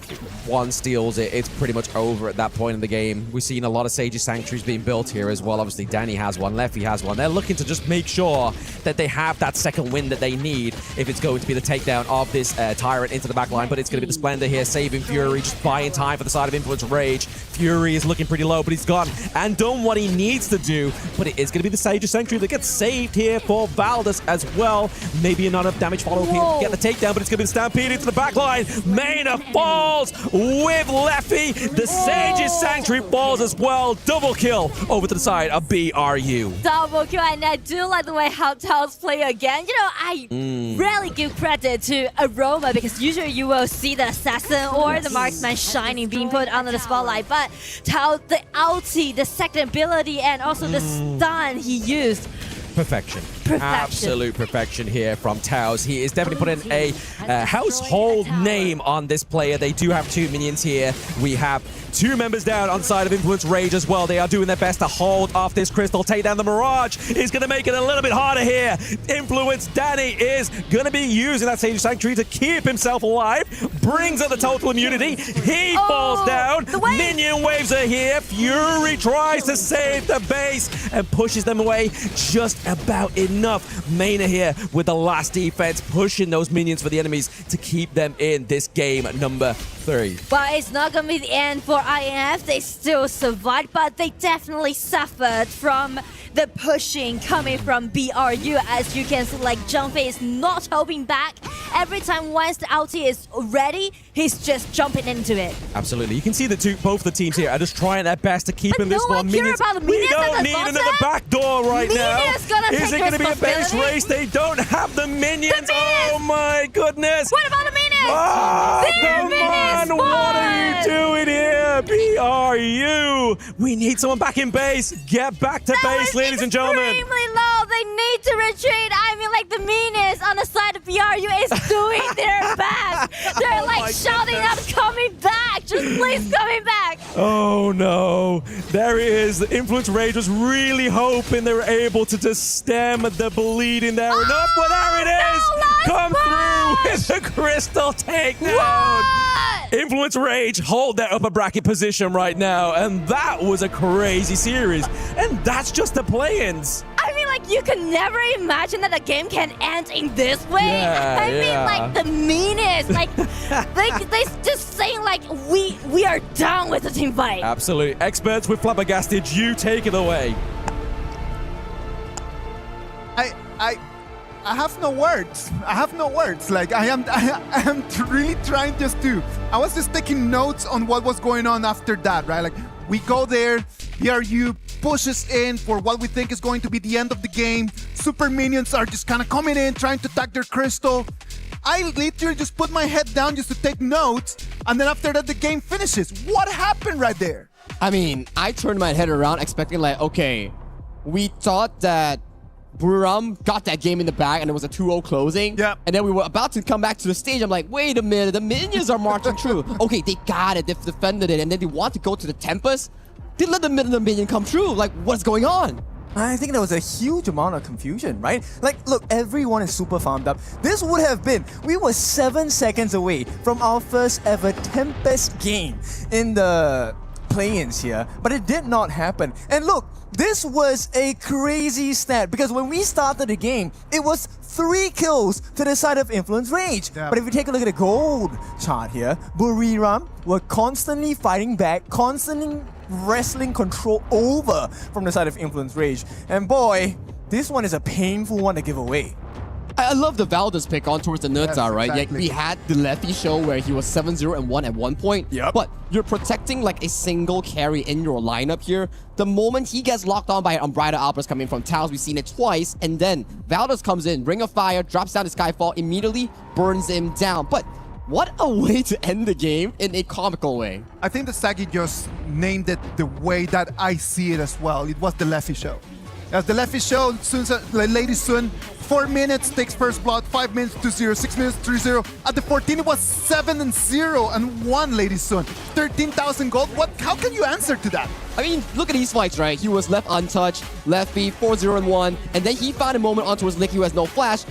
Speaker 19: one steals it, it's pretty much over at that point in the game. We've seen a lot of Sage's Sanctuaries being built here as well. Obviously, Danny has one, Leffy has one. They're looking to just make sure that they have that second win that they need if it's going to be the takedown of this Tyrant into the back line. But it's going to be the Splendor here, saving Fury, just buying time for the side of Influence Rage. Fury is looking pretty low, but he's gone and done what he needs to do. But it is going to be the Sage's Sanctuary that gets saved here for Valdez as well. Maybe not enough damage follow-up here to get the takedown, but it's going to be the Stampede into the back line. Maina falls with Leffy. The Sage's Sanctuary falls as well. Double kill over to the side of BRU.
Speaker 3: Double kill, and I do like the way how Tao's play again. You know, I rarely give credit to Aroma, because usually you will see the Assassin or the Marksman shining, being put under the spotlight. But Tao, the ulti, the second ability, and also the stun he used.
Speaker 19: Perfection. Absolute perfection here from Taos. He is definitely putting a household name on this player. They do have 2 minions here. We have 2 members down on the side of Influence Rage as well. They are doing their best to hold off this Crystal. Take down the Mirage is going to make it a little bit harder here. Influence Danny is going to be using that Sage Sanctuary to keep himself alive. Brings up the total immunity. He falls down. Minion waves are here. Fury tries to save the base and pushes them away just about enough. Maina here with the last defense, pushing those minions for the enemies to keep them in this game number 3.
Speaker 3: But it's not going to be the end for INF. They still survived, but they definitely suffered from the pushing coming from BRU. As you can see, like, Zhangfei is not holding back. Every time once the ulti is ready, he's just jumping into it.
Speaker 19: Absolutely. You can see both the teams here are just trying their best to keep in this one.
Speaker 3: Minions,
Speaker 19: we don't need another back door right now.
Speaker 3: Is
Speaker 19: it going to be a base race? They don't have the minions. Oh my goodness.
Speaker 3: What about the minions?
Speaker 19: Oh, come on. What are you doing here? BRU. We need someone back in base. Get back to base, ladies and gentlemen.
Speaker 3: Extremely low. They need to retreat. I mean, like, the minions on the side of BRU is doing their best. They're like shouting out, coming back. Just please coming back.
Speaker 19: Oh no. There it is. The Influence Rage was really hoping they were able to just stem the bleeding there enough. But there it is. Come through with the Crystal takedown. Influence Rage hold their upper bracket position right now. And that was a crazy series. And that's just the play-ins.
Speaker 3: I mean, like you could never imagine that a game can end in this way.
Speaker 19: Yeah,
Speaker 3: I mean,
Speaker 19: yeah.
Speaker 3: like the meanest, like they just saying like we are done with the team fight.
Speaker 19: Absolutely. Experts with flabbergasted, you take it away.
Speaker 9: I have no words. I have no words. Like I am really trying just to. I was just taking notes on what was going on after that, right? Like we go there, BRU pushes in for what we think is going to be the end of the game. Super minions are just kind of coming in, trying to attack their crystal. I literally just put my head down just to take notes, and then after that the game finishes. What happened right there?
Speaker 10: I mean, I turned my head around expecting like, okay, we thought that Buriram got that game in the bag and it was a 2-0 closing.
Speaker 9: Yeah.
Speaker 10: And then we were about to come back to the stage. I'm like, wait a minute, the minions are marching through. Okay, they got it, they've defended it, and then they want to go to the Tempest. They let the minion come through. Like, what's going on?
Speaker 4: I think there was a huge amount of confusion, right? Like, look, everyone is super farmed up. This would have been, we were 7 seconds away from our first ever Tempest game in the play-ins here, but it did not happen. And look, this was a crazy stat because when we started the game, it was 3 kills to the side of Influence Rage.
Speaker 9: Yeah.
Speaker 4: But if you take a look at the gold chart here, Buriram were constantly fighting back, constantly wrestling control over from the side of Influence Rage. And boy, this one is a painful one to give away.
Speaker 10: I love the Valor's pick on towards the Nerds,
Speaker 9: Yes,
Speaker 10: right?
Speaker 9: exactly.
Speaker 10: Like, we had the Leffy show where he was 7-0-1 at one point.
Speaker 4: Yep.
Speaker 10: But you're protecting like a single carry in your lineup here. The moment he gets locked on by an Umbrella Outburst coming from Taos, we've seen it twice. And then Valor's comes in, Ring of Fire, drops down to Skyfall, immediately burns him down. But what a way to end the game in a comical way.
Speaker 9: I think the Sagi just named it the way that I see it as well. It was the Leffy show. As the Leffy show, Lady Sun, 4 minutes takes first blood, 5 minutes 2-0, 6 minutes 3-0. At the 14, it was 7-0 and 1 Lady Sun. 13,000 gold. How can you answer to that?
Speaker 10: I mean, look at these fights, right? He was left untouched, Leffy 4-0-1, and then he found a moment on towards Licky who has no flash.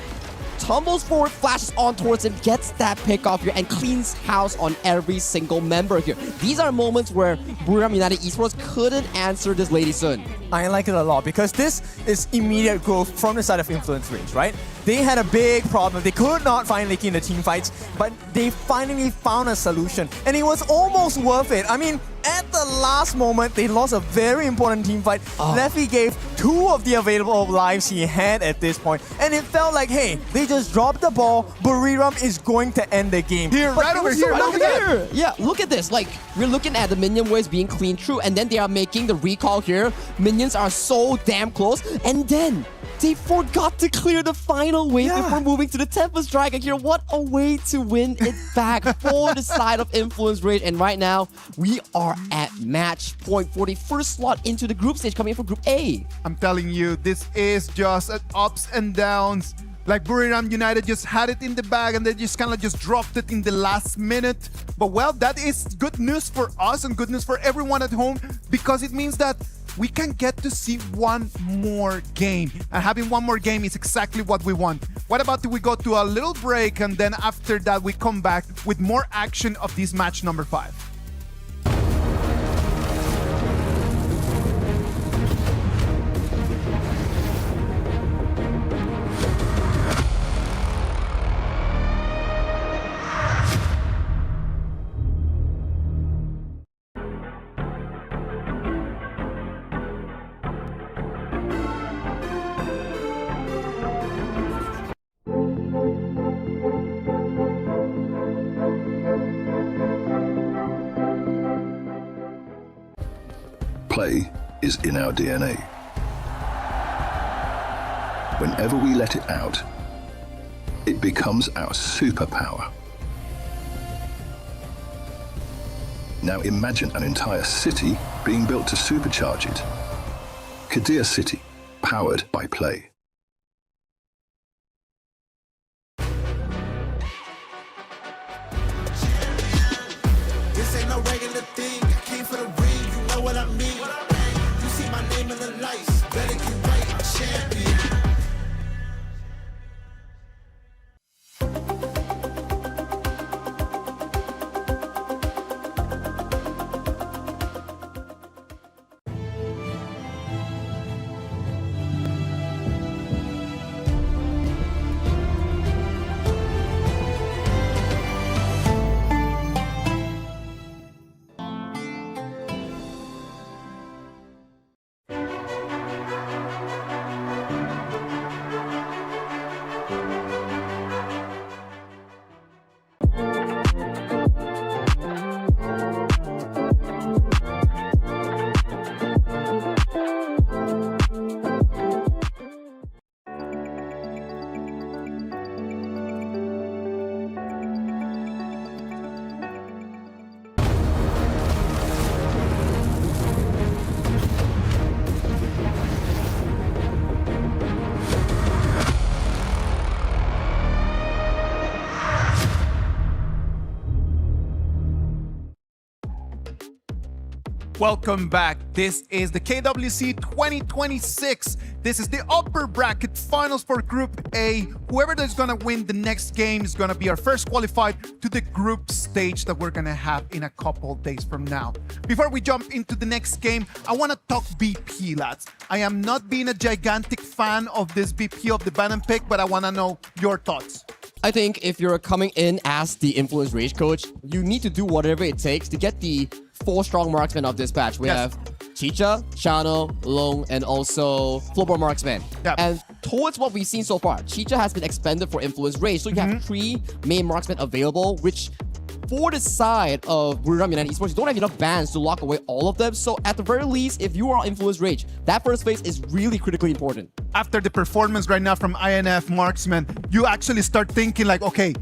Speaker 10: Tumbles forward, flashes on towards him, gets that pick off here, and cleans house on every single member here. These are moments where Buriram United Esports couldn't answer this Lady Sun.
Speaker 4: I like it a lot because this is immediate growth from the side of Influence Rage, right? They had a big problem. They could not find Licky in the team fights, but they finally found a solution, and it was almost worth it. I mean, at the last moment, they lost a very important team fight. Leffy gave 2 of the available lives he had at this point, and it felt like, hey, they just dropped the ball. Buriram is going to end the game.
Speaker 9: Here,
Speaker 4: But
Speaker 9: right
Speaker 4: it
Speaker 9: over
Speaker 4: was
Speaker 9: here,
Speaker 4: so
Speaker 9: look at that.
Speaker 4: unfair.
Speaker 10: Yeah, look at this. Like, we're looking at the minion waves being cleaned through, and then they are making the recall here. Minions are so damn close, and then they forgot to clear the final wave before moving to the Tempest Dragon here. What a way to win it back for the side of Influence Rage. And right now, we are at match point for the first slot into the group stage coming in for Group A.
Speaker 9: I'm telling you, this is just ups and downs. Like Buriram United just had it in the bag and they just kind of just dropped it in the last minute. But well, that is good news for us and good news for everyone at home because it means that we can get to see one more game. And having one more game is exactly what we want. What about if we go to a little break and then after that we come back with more action of this match number 5?
Speaker 7: Play is in our DNA. Whenever we let it out, it becomes our superpower. Now imagine an entire city being built to supercharge it. Kadir City, powered by Play.
Speaker 14: This ain't no regular thing. I came for the ring, you know what I mean. You see my name in the lights, better get right, I'm champion.
Speaker 9: Welcome back. This is the KWC 2026. This is the upper bracket finals for Group A. Whoever is going to win the next game is going to be our first qualified to the group stage that we're going to have in a couple days from now. Before we jump into the next game, I want to talk BP, lads. I am not being a gigantic fan of this BP of the Bannon pick, but I want to know your thoughts.
Speaker 10: I think if you're coming in as the Influence Rage coach, you need to do whatever it takes to get the 4 strong marksmen of this batch. We have Chicha, Shano, Long, and also Floorboard marksman. And towards what we've seen so far, Chicha has been expanded for Influence Rage, so you have 3 main marksmen available, which for the side of Buriram United Esports, you don't have enough bans to lock away all of them. So at the very least, if you are on Influence Rage, that first phase is really critically important.
Speaker 9: After the performance right now from INF Marksman, you actually start thinking like, okay,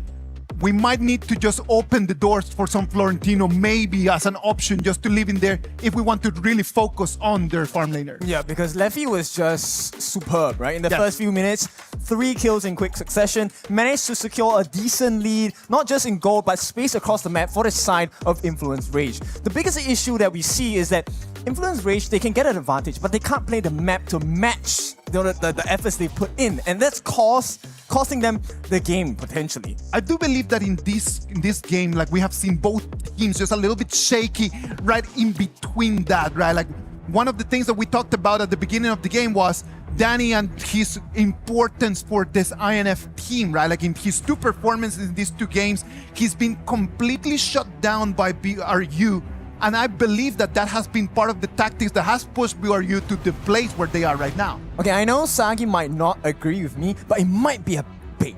Speaker 9: we might need to just open the doors for some Florentino, maybe as an option just to live in there if we want to really focus on their farm laner.
Speaker 4: Yeah, because Leffy was just superb, right? In the first few minutes, 3 kills in quick succession, managed to secure a decent lead, not just in gold, but space across the map for the side of Influence Rage. The biggest issue that we see is that Influence Rage, they can get an advantage, but they can't play the map to match the efforts they put in, and that's costing them the game potentially.
Speaker 9: I do believe that in this game, like we have seen both teams just a little bit shaky right in between that, right? Like one of the things that we talked about at the beginning of the game was Danny and his importance for this INF team, right? Like in his 2 performances in these 2 games, he's been completely shut down by BRU. And I believe that that has been part of the tactics that has pushed BRU to the place where they are right now.
Speaker 4: Okay, I know Sagi might not agree with me, but it might be a bait.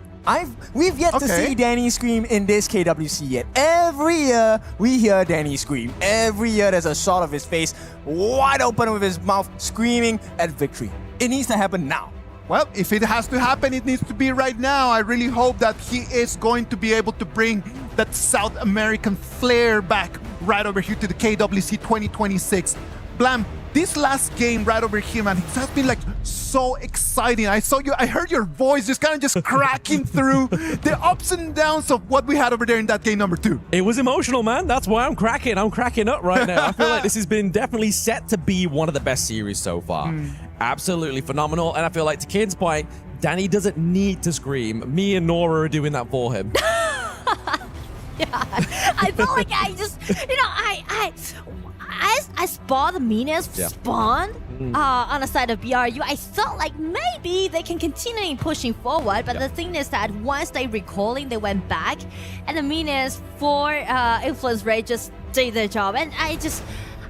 Speaker 4: We've yet to see Danny scream in this KWC yet. Every year, we hear Danny scream. Every year, there's a shot of his face wide open with his mouth screaming at victory. It needs to happen now.
Speaker 9: Well, if it has to happen, it needs to be right now. I really hope that he is going to be able to bring that South American flair back right over here to the KWC 2026. Blam, this last game right over here, man, it has been like so exciting. I heard your voice just kind of just cracking through the ups and downs of what we had over there in that game number 2.
Speaker 19: It was emotional, man. That's why I'm cracking up right now. I feel like this has been definitely set to be one of the best series so far. Absolutely phenomenal. And I feel like to Kid's point, Danny doesn't need to scream. Me and Nora are doing that for him.
Speaker 3: Yeah, I felt like I just, I saw the minions spawn on the side of BRU. I felt like maybe they can continue pushing forward, but the thing is that once they recalling, they went back, and the minions for Influence Rage just did their job, and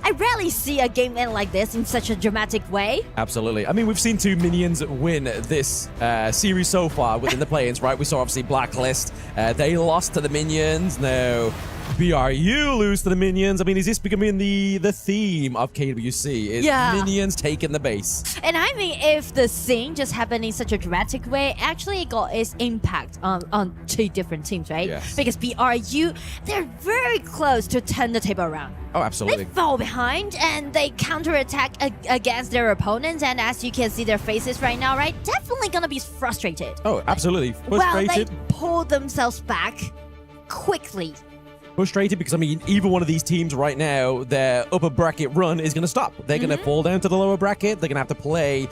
Speaker 3: I rarely see a game end like this in such a dramatic way.
Speaker 19: Absolutely. I mean, we've seen 2 minions win this series so far within the play-ins, right? We saw obviously Blacklist. They lost to the minions. Now, BRU lose to the minions. I mean, is this becoming the theme of KWC? Is minions taking the base?
Speaker 3: And I mean, if the scene just happened in such a dramatic way, actually it got its impact on 2 different teams, right?
Speaker 19: Yes.
Speaker 3: Because BRU, they're very close to turn the table around.
Speaker 19: Oh, absolutely.
Speaker 3: They fall behind and they counterattack against their opponents, and as you can see their faces right now, right? Definitely gonna be frustrated.
Speaker 19: Oh, absolutely.
Speaker 3: Well, they pull themselves back quickly.
Speaker 19: Frustrated because, I mean, either one of these teams right now, their upper bracket run is going to stop. They're going to fall down to the lower bracket. They're going to have to play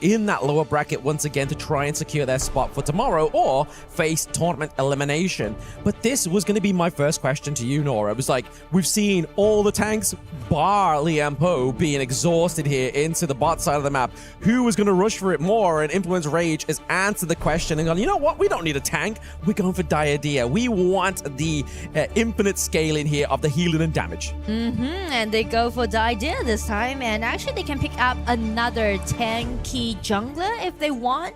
Speaker 19: in that lower bracket once again to try and secure their spot for tomorrow or face tournament elimination. But this was going to be my first question to you, Nora. It was like, we've seen all the tanks, bar Liam Poe, being exhausted here into the bot side of the map. Who was going to rush for it more? And Influence Rage has answered the question and gone, you know what? We don't need a tank. We're going for Diadea. We want the infinite scaling here of the healing and damage.
Speaker 3: And they go for Diadea this time, and actually they can pick up another tanky jungler if they want.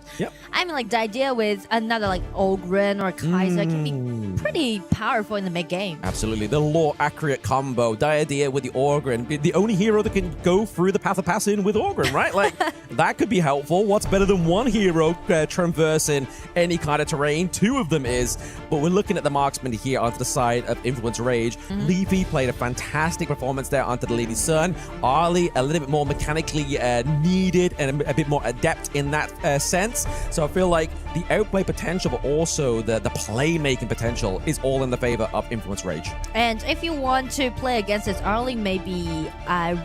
Speaker 3: I mean, like Diadea with another like Ogren or Kaiser can be pretty powerful in the mid game.
Speaker 19: Absolutely. The lore accurate combo. Diadea with the Ogren. The only hero that can go through the path of passing with Ogren, right? Like, that could be helpful. What's better than one hero traversing any kind of terrain? 2 of them is. But we're looking at the marksman here onto the side of Influence Influence Rage. Leafy played a fantastic performance there onto the Lady Sun. Arlie, a little bit more mechanically needed and a bit more adept in that sense. So I feel like the outplay potential, but also the playmaking potential is all in the favor of Influence Rage.
Speaker 3: And if you want to play against this early, maybe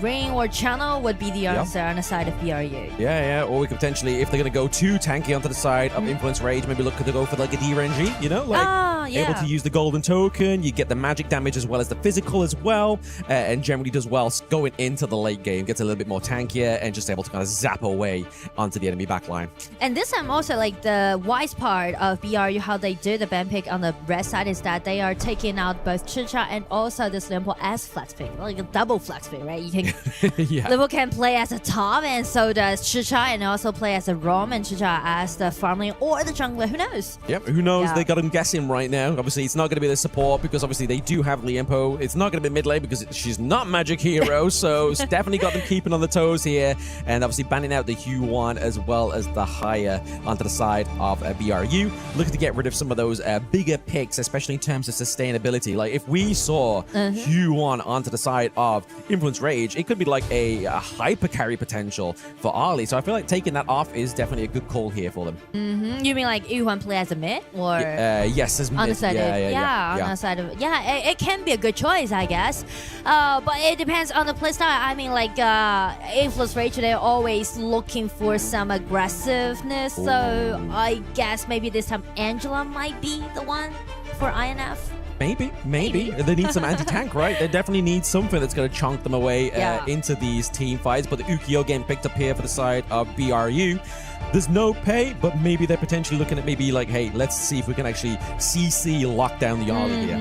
Speaker 3: Ring or Channel would be the answer on the side of BRU.
Speaker 19: Yeah, or we could potentially, if they're going to go too tanky onto the side of Influence Rage, maybe look to go for like a DRNG, you know? Like able to use the golden token, you get the magic damage as well as the physical as well, and generally does well going into the late game, gets a little bit more tankier and just able to kind of zap away onto the enemy backline.
Speaker 3: And this time also like the wise part of BRU, how they do the ban pick on the red side is that they are taking out both Chicha and also this Limpo as flex pick, like a double flex pick, right? You can Limpo can play as a top and so does Chicha, and also play as a roam and Chicha as the farming or the jungler, who knows?
Speaker 19: Yep, who knows? They got him guessing right now. Obviously, it's not going to be the support because obviously they do have Liempo. It's not going to be mid lane because she's not Magic Hero, so it's definitely got them keeping on the toes here, and obviously banning out the Hue-1 as well as the higher onto the side of BRU. Looking to get rid of some of those bigger picks, especially in terms of sustainability. Like if we saw Hue-1 onto the side of Influence Rage, it could be like a hyper carry potential for Arlie. So I feel like taking that off is definitely a good call here for them.
Speaker 3: You mean like Hue-1 play as a mid or?
Speaker 19: Yes, as mid.
Speaker 3: On the side on the side of it can be a good choice, I guess. But it depends on the playstyle. I mean, like Influence Rage, they're always looking for some aggressiveness. So I guess maybe this time Angela might be the one for INF.
Speaker 19: Maybe. They need some anti-tank, right? They definitely need something that's going to chunk them away into these team fights. But the Ukyo getting picked up here for the side of BRU. There's no pay, but maybe they're potentially looking at maybe like, hey, let's see if we can actually CC lock down the Arlie here.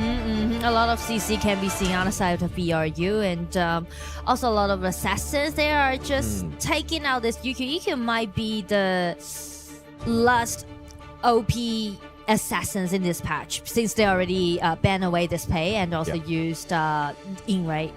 Speaker 3: A lot of CC can be seen on the side of BRU, and also a lot of assassins. They are just taking out this Ukyo. Ukyo might be the last OP assassins in this patch, since they already banned away this pay and also used in, right?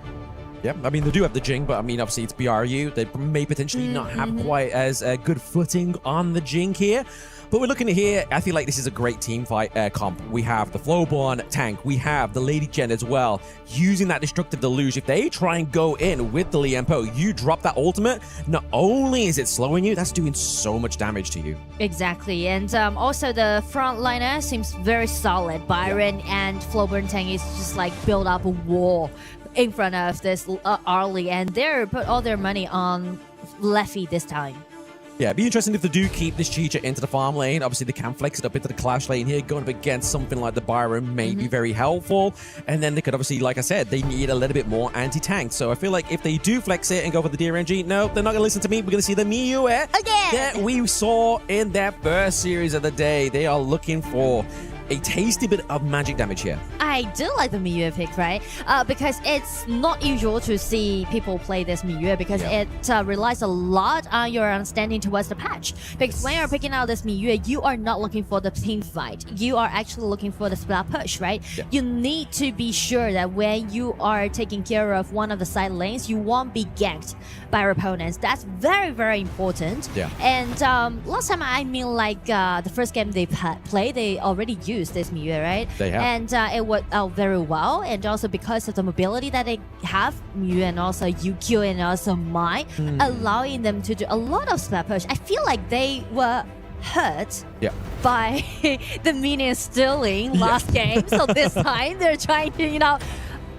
Speaker 19: Yep, I mean, they do have the Jing, but I mean, obviously it's BRU. They may potentially not have quite as good footing on the Jing here. But we're looking at here, I feel like this is a great team fight comp. We have the Flowborn tank. We have the Lady Gen as well. Using that Destructive Deluge, if they try and go in with the Liempo, you drop that ultimate, not only is it slowing you, that's doing so much damage to you.
Speaker 3: Exactly, and also the frontliner seems very solid. Byron and Flowborn tank is just like build up a wall in front of this Arlie, and they're put all their money on Leffy this time.
Speaker 19: Yeah, it'd be interesting if they do keep this Chicha into the farm lane. Obviously, they can flex it up into the clash lane here. Going up against something like the Byron may be very helpful. And then they could obviously, like I said, they need a little bit more anti-tank. So I feel like if they do flex it and go for the DRNG, no, they're not going to listen to me. We're going to see the Miyu that we saw in their first series of the day. They are looking for a tasty bit of magic damage here.
Speaker 3: I do like the Miyu pick, right? Because it's not usual to see people play this Miyu because it relies a lot on your understanding towards the patch. Because when you're picking out this Miyu, you are not looking for the team fight. You are actually looking for the split push, right? You need to be sure that when you are taking care of one of the side lanes, you won't be ganked by your opponents. That's very, very important. And last time, I mean, like the first game they played, they already used this Miyu, right?
Speaker 19: They have.
Speaker 3: And it worked out very well. And also because of the mobility that they have, Miyu and also Ukyo and also Mai, allowing them to do a lot of split push. I feel like they were hurt by the minion stealing last game. So this time they're trying to, you know,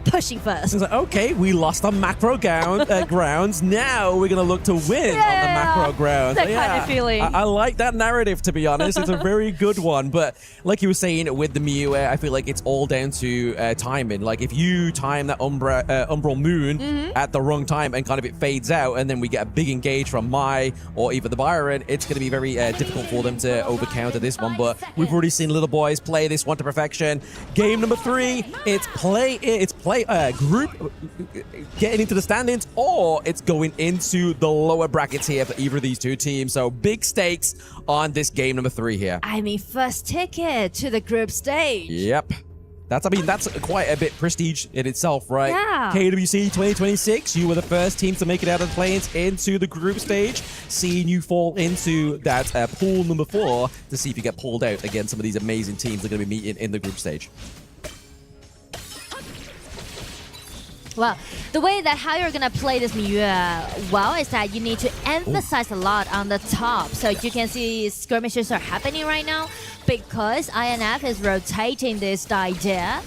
Speaker 3: pushing first.
Speaker 19: It's like, okay, we lost on macro grounds. Now we're going to look to win on the macro grounds.
Speaker 3: That kind of feeling.
Speaker 19: I like that narrative, to be honest. It's a very good one. But like you were saying with the Miyu, I feel like it's all down to timing. Like if you time that Umbral Moon at the wrong time and kind of it fades out and then we get a big engage from Mai or even the Byron, it's going to be very difficult for them to overcounter this one. But we've already seen little boys play this one to perfection. Game number 3, it's group getting into the standings, or it's going into the lower brackets here for either of these two teams. So big stakes on this game number 3 here.
Speaker 3: I mean, first ticket to the group stage.
Speaker 19: Yep. That's quite a bit prestige in itself, right?
Speaker 3: Yeah.
Speaker 19: KWC 2026, you were the first team to make it out of the play-ins into the group stage. Seeing you fall into that pool number 4 to see if you get pulled out against some of these amazing teams that are going to be meeting in the group stage.
Speaker 3: Well, the way that how you're gonna play this Miyue well is that you need to emphasize a lot on the top. So you can see skirmishes are happening right now because INF is rotating this idea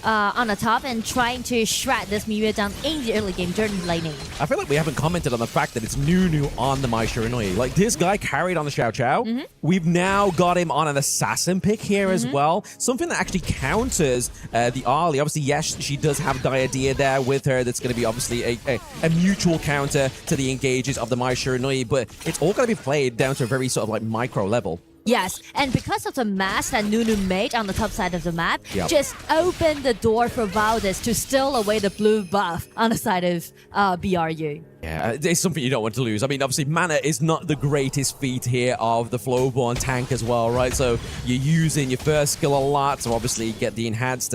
Speaker 3: on the top and trying to shred this Miyue down in the early game during laning.
Speaker 19: I feel like we haven't commented on the fact that it's Nunu on the Mai Shiranui. Like, this guy carried on the Xiao Qiao. We've now got him on an assassin pick here as well. Something that actually counters the Ali. Obviously, yes, she does have Diadea there with her. That's going to be obviously a mutual counter to the engages of the Mai Shiranui, but it's all going to be played down to a very sort of like micro level.
Speaker 3: Yes, and because of the mask that Nunu made on the top side of the map, just opened the door for Valdez to steal away the blue buff on the side of BRU.
Speaker 19: Yeah, it's something you don't want to lose. I mean, obviously, mana is not the greatest feat here of the Flowborn tank as well, right? So you're using your first skill a lot to obviously get the enhanced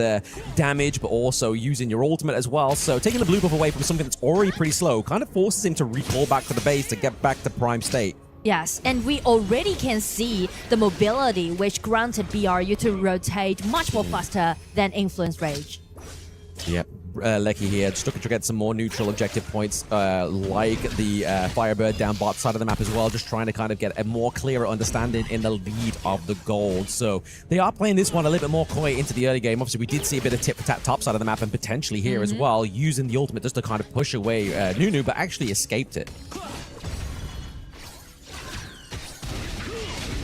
Speaker 19: damage, but also using your ultimate as well. So taking the blue buff away from something that's already pretty slow kind of forces him to recall back to the base to get back to prime state.
Speaker 3: Yes, and we already can see the mobility which granted BRU to rotate much more faster than Influence Rage.
Speaker 19: Yep. Lecky here, just looking to get some more neutral objective points, like the Firebird down bot side of the map as well, just trying to kind of get a more clearer understanding in the lead of the gold. So they are playing this one a little bit more coy into the early game. Obviously, we did see a bit of tip-for-tat top side of the map and potentially here as well, using the ultimate just to kind of push away Nunu, but actually escaped it.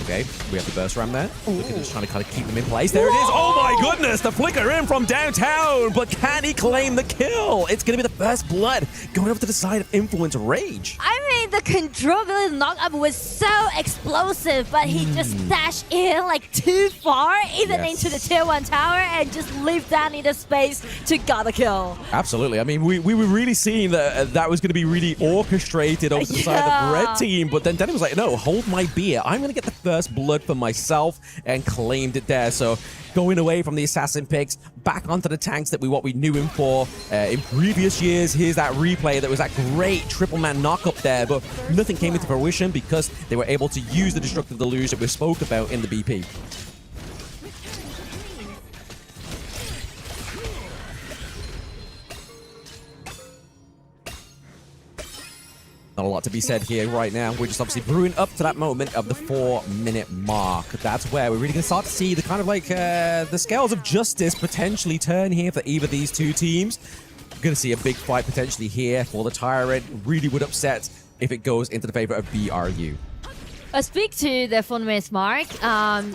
Speaker 19: Okay, we have the burst ram there. Look at just trying to kind of keep them in place. There it is. Oh my goodness, the flicker in from downtown. But can he claim the kill? It's going to be the first blood going over to the side of Influence Rage.
Speaker 3: I mean, the controllability knock-up was so explosive, but he just dashed in like too far, even into the tier 1 tower, and just leave down in the space to get a kill.
Speaker 19: Absolutely. I mean, we were really seeing that that was going to be really orchestrated over to the side of the red team, but then Danny was like, no, hold my beer. I'm going to get the first blood for myself, and claimed it there. So going away from the assassin picks, back onto the tanks that what we knew him for in previous years. Here's that replay that was that great triple man knock up there, but nothing came into fruition because they were able to use the destructive deluge that we spoke about in the BP. Not a lot to be said here right now. We're just obviously brewing up to that moment of the 4-minute mark. That's where we're really going to start to see the kind of like the scales of justice potentially turn here for either of these two teams. We're going to see a big fight potentially here for the Tyrant. Really would upset if it goes into the favor of BRU.
Speaker 3: Speak to the 4 minutes mark.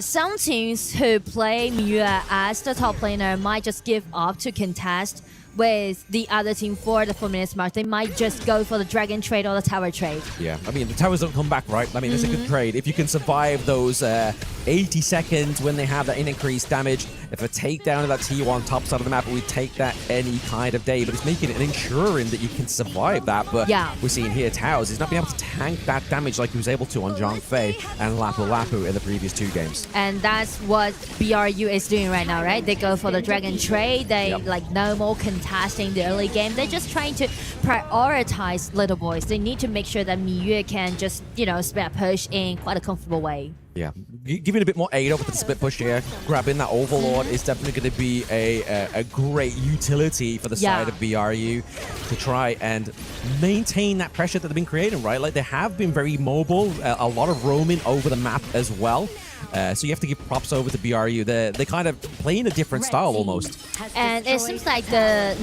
Speaker 3: Some teams who play Miyue as the top laner might just give up to contest with the other team for the 4 minutes mark. They might just go for the dragon trade or the tower trade.
Speaker 19: Yeah, I mean, the towers don't come back, right? I mean, it's a good trade. If you can survive those 80 seconds when they have that increased damage, if a takedown of that T1 top side of the map, we take that any kind of day. But it's making it and ensuring that you can survive that. But we're seeing here Towers is not being able to tank that damage like he was able to on Zhang Fei and Lapu Lapu in the previous 2 games.
Speaker 3: And that's what BRU is doing right now, right? They go for the dragon trade. They like no more contesting the early game. They're just trying to prioritize little boys. They need to make sure that Miyue can just, you know, split push in quite a comfortable way.
Speaker 19: Yeah, giving a bit more aid over to the split push here. Grabbing that Overlord is definitely going to be a great utility for the side of BRU to try and maintain that pressure that they've been creating, right? Like, they have been very mobile, a lot of roaming over the map as well. So you have to give props over to BRU. They're kind of playing a different style almost.
Speaker 3: And it seems like the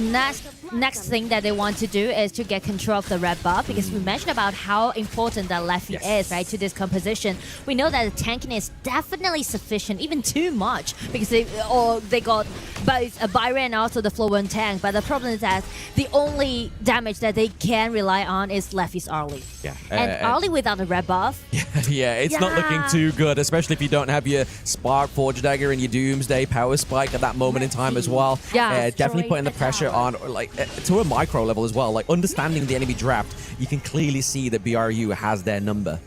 Speaker 3: next thing that they want to do is to get control of the red buff, because we mentioned about how important that Leffy is, right, to this composition. We know that the tanking is definitely sufficient, even too much, because they got both a Byron and also the flow 1 tank. But the problem is that the only damage that they can rely on is Leffy's Arlie.
Speaker 19: Yeah.
Speaker 3: And Arlie without a red buff.
Speaker 19: Yeah, it's not looking too good, especially if you don't have your Spark, Forge Dagger, and your Doomsday Power Spike at that moment in time as well.
Speaker 3: Yeah.
Speaker 19: Definitely putting the pressure on, like, to a micro level as well. Like, understanding the enemy draft, you can clearly see that BRU has their number.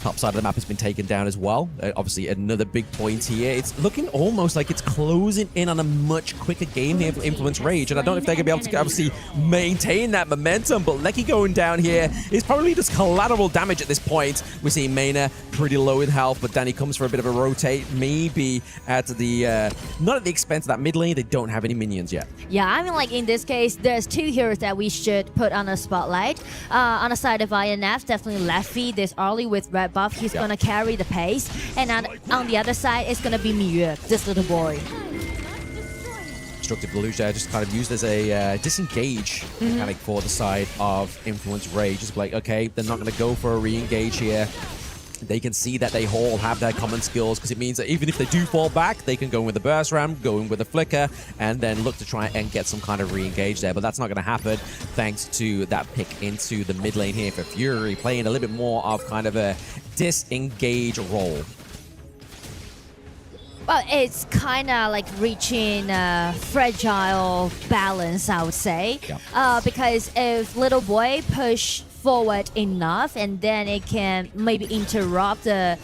Speaker 19: Top side of the map has been taken down as well. Obviously, another big point here. It's looking almost like it's closing in on a much quicker game here for Influence Rage. And I don't know if they're going to be able to obviously maintain that momentum, but Lecky going down here is probably just collateral damage at this point. We're seeing Mena pretty low in health, but Danny comes for a bit of a rotate, maybe at the, not at the expense of that mid lane. They don't have any minions yet.
Speaker 3: Yeah, I mean, like in this case, there's two heroes that we should put on the spotlight. On the side of INF, definitely Leffy this early with red buff. He's gonna carry the pace. And on the other side, it's gonna be Miyue, this little boy.
Speaker 19: Destructive Deluge there, just kind of used as a disengage mechanic for the side of Influence Rage. Just like, okay, they're not gonna go for a re-engage here. They can see that they all have their common skills, because it means that even if they do fall back, they can go in with the burst ram, go in with a flicker, and then look to try and get some kind of re-engage there. But that's not going to happen thanks to that pick into the mid lane here for Fury, playing a little bit more of kind of a disengage role.
Speaker 3: Well, it's kind of like reaching a fragile balance, I would say. Because if little boy push forward enough, and then it can maybe interrupt the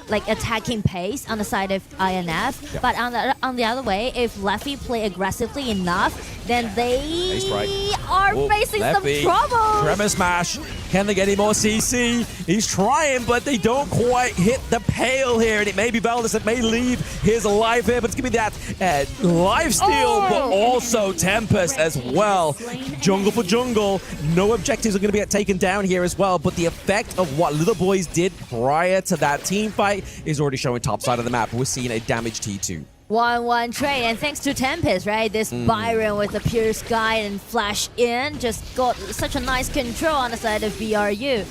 Speaker 3: like attacking pace on the side of INF. But on the other way, if Leffy play aggressively enough, then they are facing some trouble.
Speaker 19: Tremor Smash. Can they get any more CC? He's trying, but they don't quite hit the pale here, and it may be Valdez that may leave his life here, but it's gonna be that lifesteal, but also Tempest as well. Jungle for jungle. No objectives are gonna be taken down here as well, but the effect of what Little Boys did prior to that team fight is already showing top side of the map. We're seeing a damaged T2.
Speaker 3: 1-1 trade, and thanks to Tempest, right? This Byron with the pure sky and flash in just got such a nice control on the side of BRU.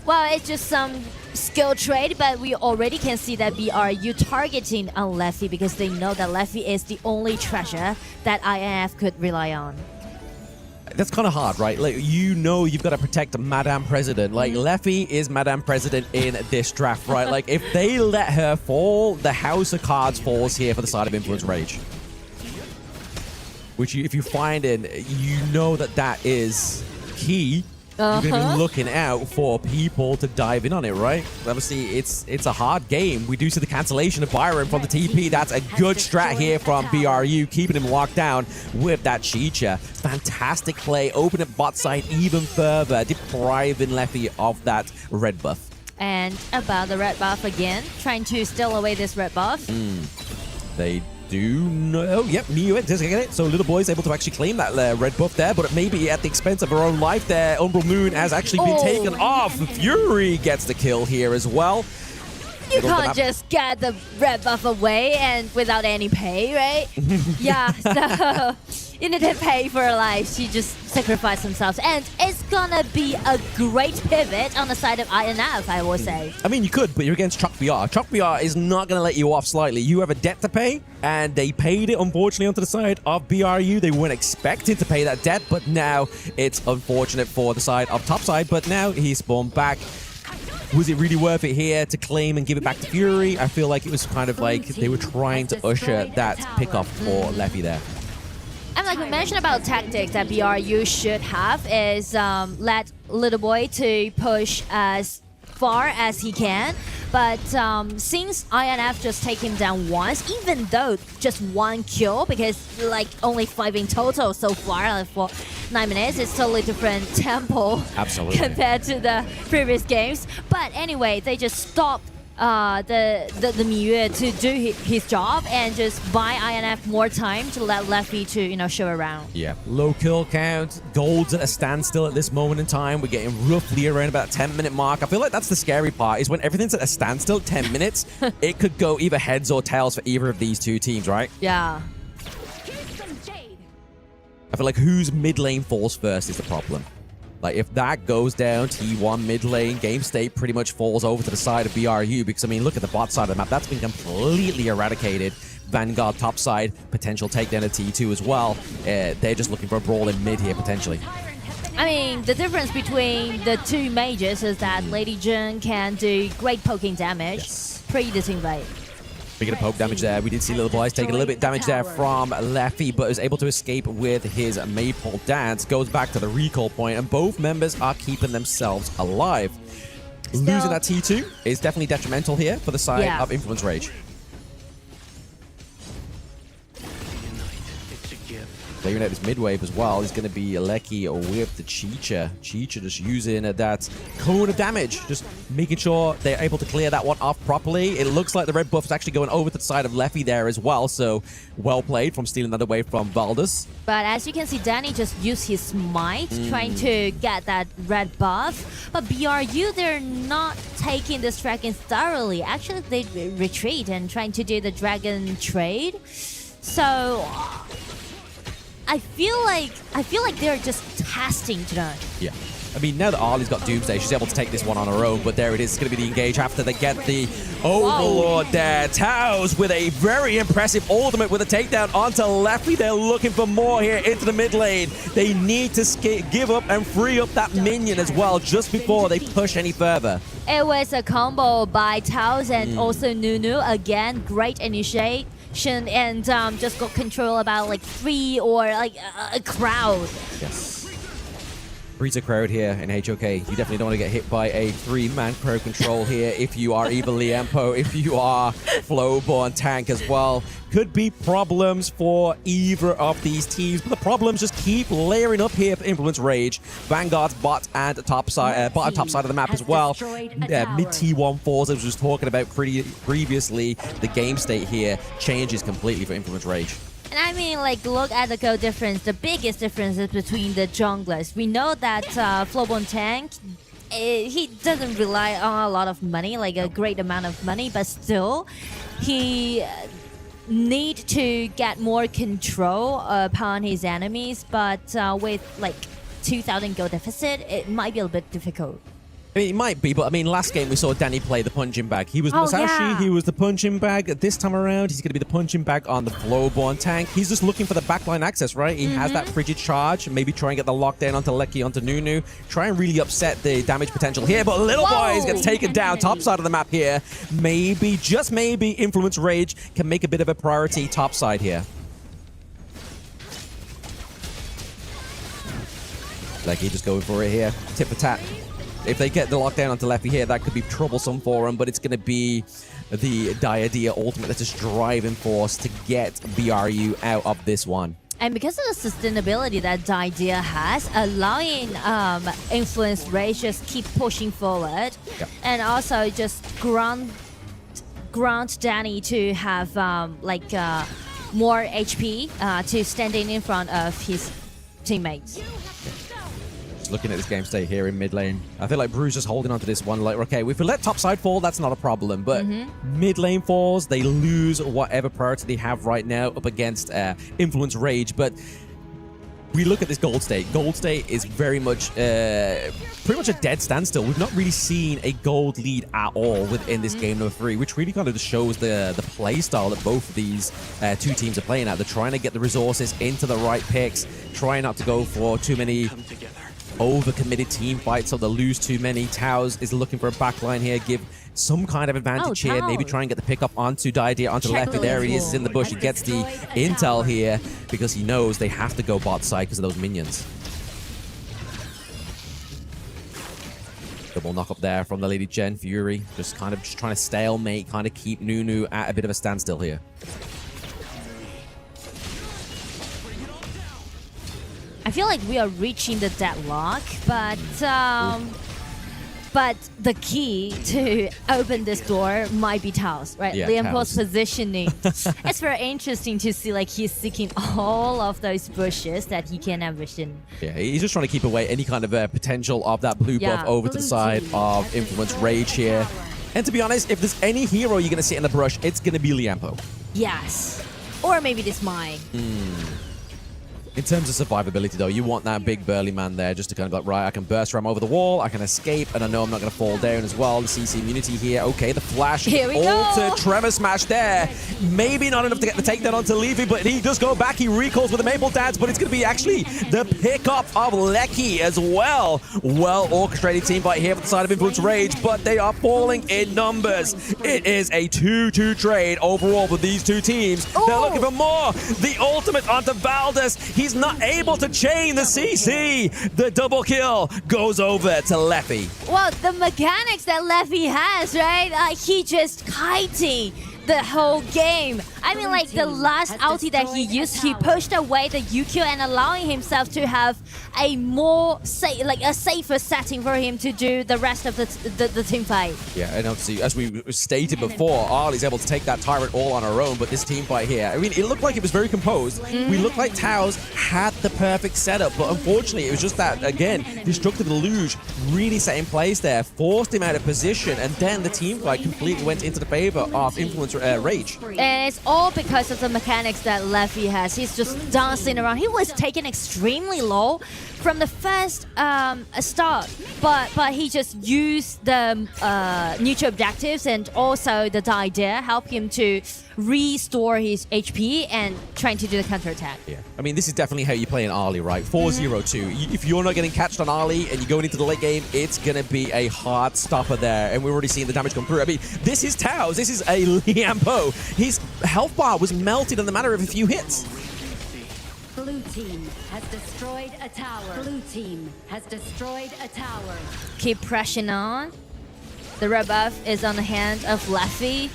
Speaker 3: Well, it's just some skill trade, but we already can see that BRU targeting on Leffy because they know that Leffy is the only treasure that INF could rely on.
Speaker 19: That's kind of hard, right? Like, you know you've got to protect Madame President. Like, Leffy is Madame President in this draft, right? Like, if they let her fall, the house of cards falls here for the side of Influence Rage. Which, if you find it, you know that that is key. You're going to be looking out for people to dive in on it, right? Obviously, it's a hard game. We do see the cancellation of Byron from the TP. That's a good strat here from BRU, keeping him locked down with that Chicha. Fantastic play, open up bot side even further, depriving Leffy of that red buff.
Speaker 3: And about the red buff again, trying to steal away this red buff.
Speaker 19: They do know. Yep, Miyue does get it. So Little Boy's able to actually claim that red buff there, but it may be at the expense of her own life there. Umbral Moon has actually been taken off. Fury gets the kill here as well.
Speaker 3: You can't just get the red buff away and without any pay, right? Yeah, so you need to pay for her life. She just sacrificed themselves. And it's gonna be a great pivot on the side of INF, I will say.
Speaker 19: I mean, you could, but you're against Chuck BR. Chuck BR is not gonna let you off slightly. You have a debt to pay, and they paid it, unfortunately, onto the side of BRU. They weren't expected to pay that debt, but now it's unfortunate for the side of topside, but now he's spawned back. Was it really worth it here to claim and give it back to Fury? I feel like it was kind of like they were trying to usher that pickoff for Leffy there.
Speaker 3: And like we mentioned about tactics that BRU should have is let Little Boy to push as far as he can. But since INF just take him down once, even though just one kill, because like only 5 in total so far for 9 minutes, it's totally different tempo compared to the previous games. But anyway, they just stopped the Miyue to do his job and just buy INF more time to let Leffy to show around.
Speaker 19: Yeah, low kill count, gold's at a standstill at this moment in time. We're getting roughly around about 10-minute mark. I feel like that's the scary part, is when everything's at a standstill, 10 minutes, it could go either heads or tails for either of these two teams, right?
Speaker 3: Yeah.
Speaker 19: I feel like whose mid lane falls first is the problem. Like, if that goes down, T1 mid lane, game state pretty much falls over to the side of BRU, because, I mean, look at the bot side of the map. That's been completely eradicated. Vanguard top side, potential takedown of T2 as well. They're just looking for a brawl in mid here, potentially.
Speaker 3: I mean, the difference between the two majors is that Lady Jun can do great poking damage pre-disinvade.
Speaker 19: Speaking of poke damage there, we did see Little Boys taking a little bit of damage there from Leffy, but is able to escape with his Maypole Dance. Goes back to the recall point, and both members are keeping themselves alive. Losing that T2 is definitely detrimental here for the side
Speaker 3: Yeah.
Speaker 19: of Influence Rage. Clearing out this mid wave as well is going to be Lecky with the Chicha. Chicha just using that cone of damage, just making sure they're able to clear that one off properly. It looks like the red buff is actually going over to the side of Leffy there as well, so well played from stealing that away from Valdez.
Speaker 3: But as you can see, Danny just used his smite, trying to get that red buff. But BRU, they're not taking this dragon thoroughly. Actually, they retreat and trying to do the dragon trade. So I feel like they're just testing tonight.
Speaker 19: Yeah. I mean, now that Arlie's got Doomsday, she's able to take this one on her own, but there it is. It's going to be the engage after they get the Overlord there. Taos with a very impressive ultimate with a takedown onto Leffy. They're looking for more here into the mid lane. They need to give up and free up that minion as well just before they push any further.
Speaker 3: It was a combo by Taos and also Nunu. Again, great initiation and just got control about like 3 or like a crowd.
Speaker 19: Yes. Breeds a crowd here in HOK. You definitely don't want to get hit by a 3-man crowd control here if you are either Liempo, if you are Flowborn tank as well. Could be problems for either of these teams, but the problems just keep layering up here for Influence Rage. Vanguard's bottom top side of the map as well. Mid T1 falls, as I was talking about previously. The game state here changes completely for Influence Rage.
Speaker 3: And I mean, like, look at the goal difference. The biggest difference is between the junglers. We know that Flowborn tank, he doesn't rely on a lot of money, like a great amount of money, but still, he need to get more control upon his enemies. But with like 2,000 gold deficit, it might be a bit difficult.
Speaker 19: I mean, it might be, but I mean, last game we saw Danny play the punching bag. He was Masashi, he was the punching bag. This time around, he's going to be the punching bag on the Flowborn tank. He's just looking for the backline access, right? He has that frigid charge, maybe try and get the lockdown onto Lecky, onto Nunu. Try and really upset the damage potential here, but Little Boy gets taken down, top side of the map here. Maybe, just maybe, Influence Rage can make a bit of a priority top side here. Lecky just going for it here, tip for tat. If they get the lockdown onto Leffy here, that could be troublesome for him, but it's going to be the Diadea ultimate that's just driving force to get BRU out of this one.
Speaker 3: And because of the sustainability that Diadea has, allowing Influence Rage just keep pushing forward, and also just grant Danny to have more HP to standing in front of his teammates.
Speaker 19: Looking at this game state here in mid lane, I feel like Bruce just holding on to this one. Like, okay, if we let top side fall, that's not a problem. But mid lane falls, they lose whatever priority they have right now up against Influence Rage. But we look at this gold state. Gold state is very much, pretty much a dead standstill. We've not really seen a gold lead at all within this game number 3, which really kind of just shows the play style that both of these two teams are playing at. They're trying to get the resources into the right picks, trying not to go for too many over-committed team fights, so they'll lose too many. Taos is looking for a backline here, give some kind of advantage here, maybe try and get the pick up onto Diadea, onto Leffy. There he is in the bush. He gets the intel here because he knows they have to go bot side because of those minions. Double knock up there from the Lady Gen Fury, just trying to stalemate, kind of keep Nunu at a bit of a standstill here.
Speaker 3: I feel like we are reaching the deadlock, but the key to open this door might be Taos, right?
Speaker 19: Yeah,
Speaker 3: Liempo's positioning. It's very interesting to see, like, he's seeking all of those bushes that he can envision.
Speaker 19: Yeah, he's just trying to keep away any kind of potential of that blue buff over to the side of Influence Rage here. And to be honest, if there's any hero you're going to sit in the brush, it's going to be Liempo.
Speaker 3: Yes. Or maybe this Mai.
Speaker 19: In terms of survivability, though, you want that big burly man there just to kind of like, right, I can burst ram over the wall, I can escape, and I know I'm not going to fall down as well. The CC immunity here. Okay, the flash.
Speaker 3: Here we go.
Speaker 19: Tremor smash there. Maybe not enough to get the takedown onto Levy, but he does go back. He recalls with the Maple Dance, but it's going to be actually the pickup of Lecky as well. Well-orchestrated team fight here for the side of Influence Rage, but they are falling in numbers. It is a 2-2 trade overall for these two teams. They're looking for more. The ultimate onto Valdez. He's is not able to chain the CC. The double kill goes over to Leffy.
Speaker 3: Well, the mechanics that Leffy has, right? He just kiting the whole game. I mean, like the last ulti that he used, he pushed away the UQ and allowing himself to have a more a safer setting for him to do the rest of the team fight.
Speaker 19: Yeah, and obviously, as we stated before, Arlie's able to take that Tyrant all on her own, but this team fight here, I mean, it looked like it was very composed. We looked like Taos had the perfect setup, but unfortunately, it was just that, again, Destructive Deluge really set in place there, forced him out of position, and then the team fight completely went into the favor of Influence Rage.
Speaker 3: And it's all because of the mechanics that Leffy has. He's just dancing around. He was taken extremely low from the first start, but he just used the neutral objectives and also the die dare help him to restore his HP and trying to do the counterattack.
Speaker 19: Yeah, I mean, this is definitely how you play an Arlie, right? 4-0-2. If you're not getting catched on Arlie and you're going into the late game, it's going to be a hard stopper there, and we're already seeing the damage come through. I mean, this is Taos. This is a Liampo. His health bar was melted in the matter of a few hits.
Speaker 16: Blue team has destroyed a tower. Blue team has destroyed a tower.
Speaker 3: Keep pressing on. The rebuff is on the hand of Leffy.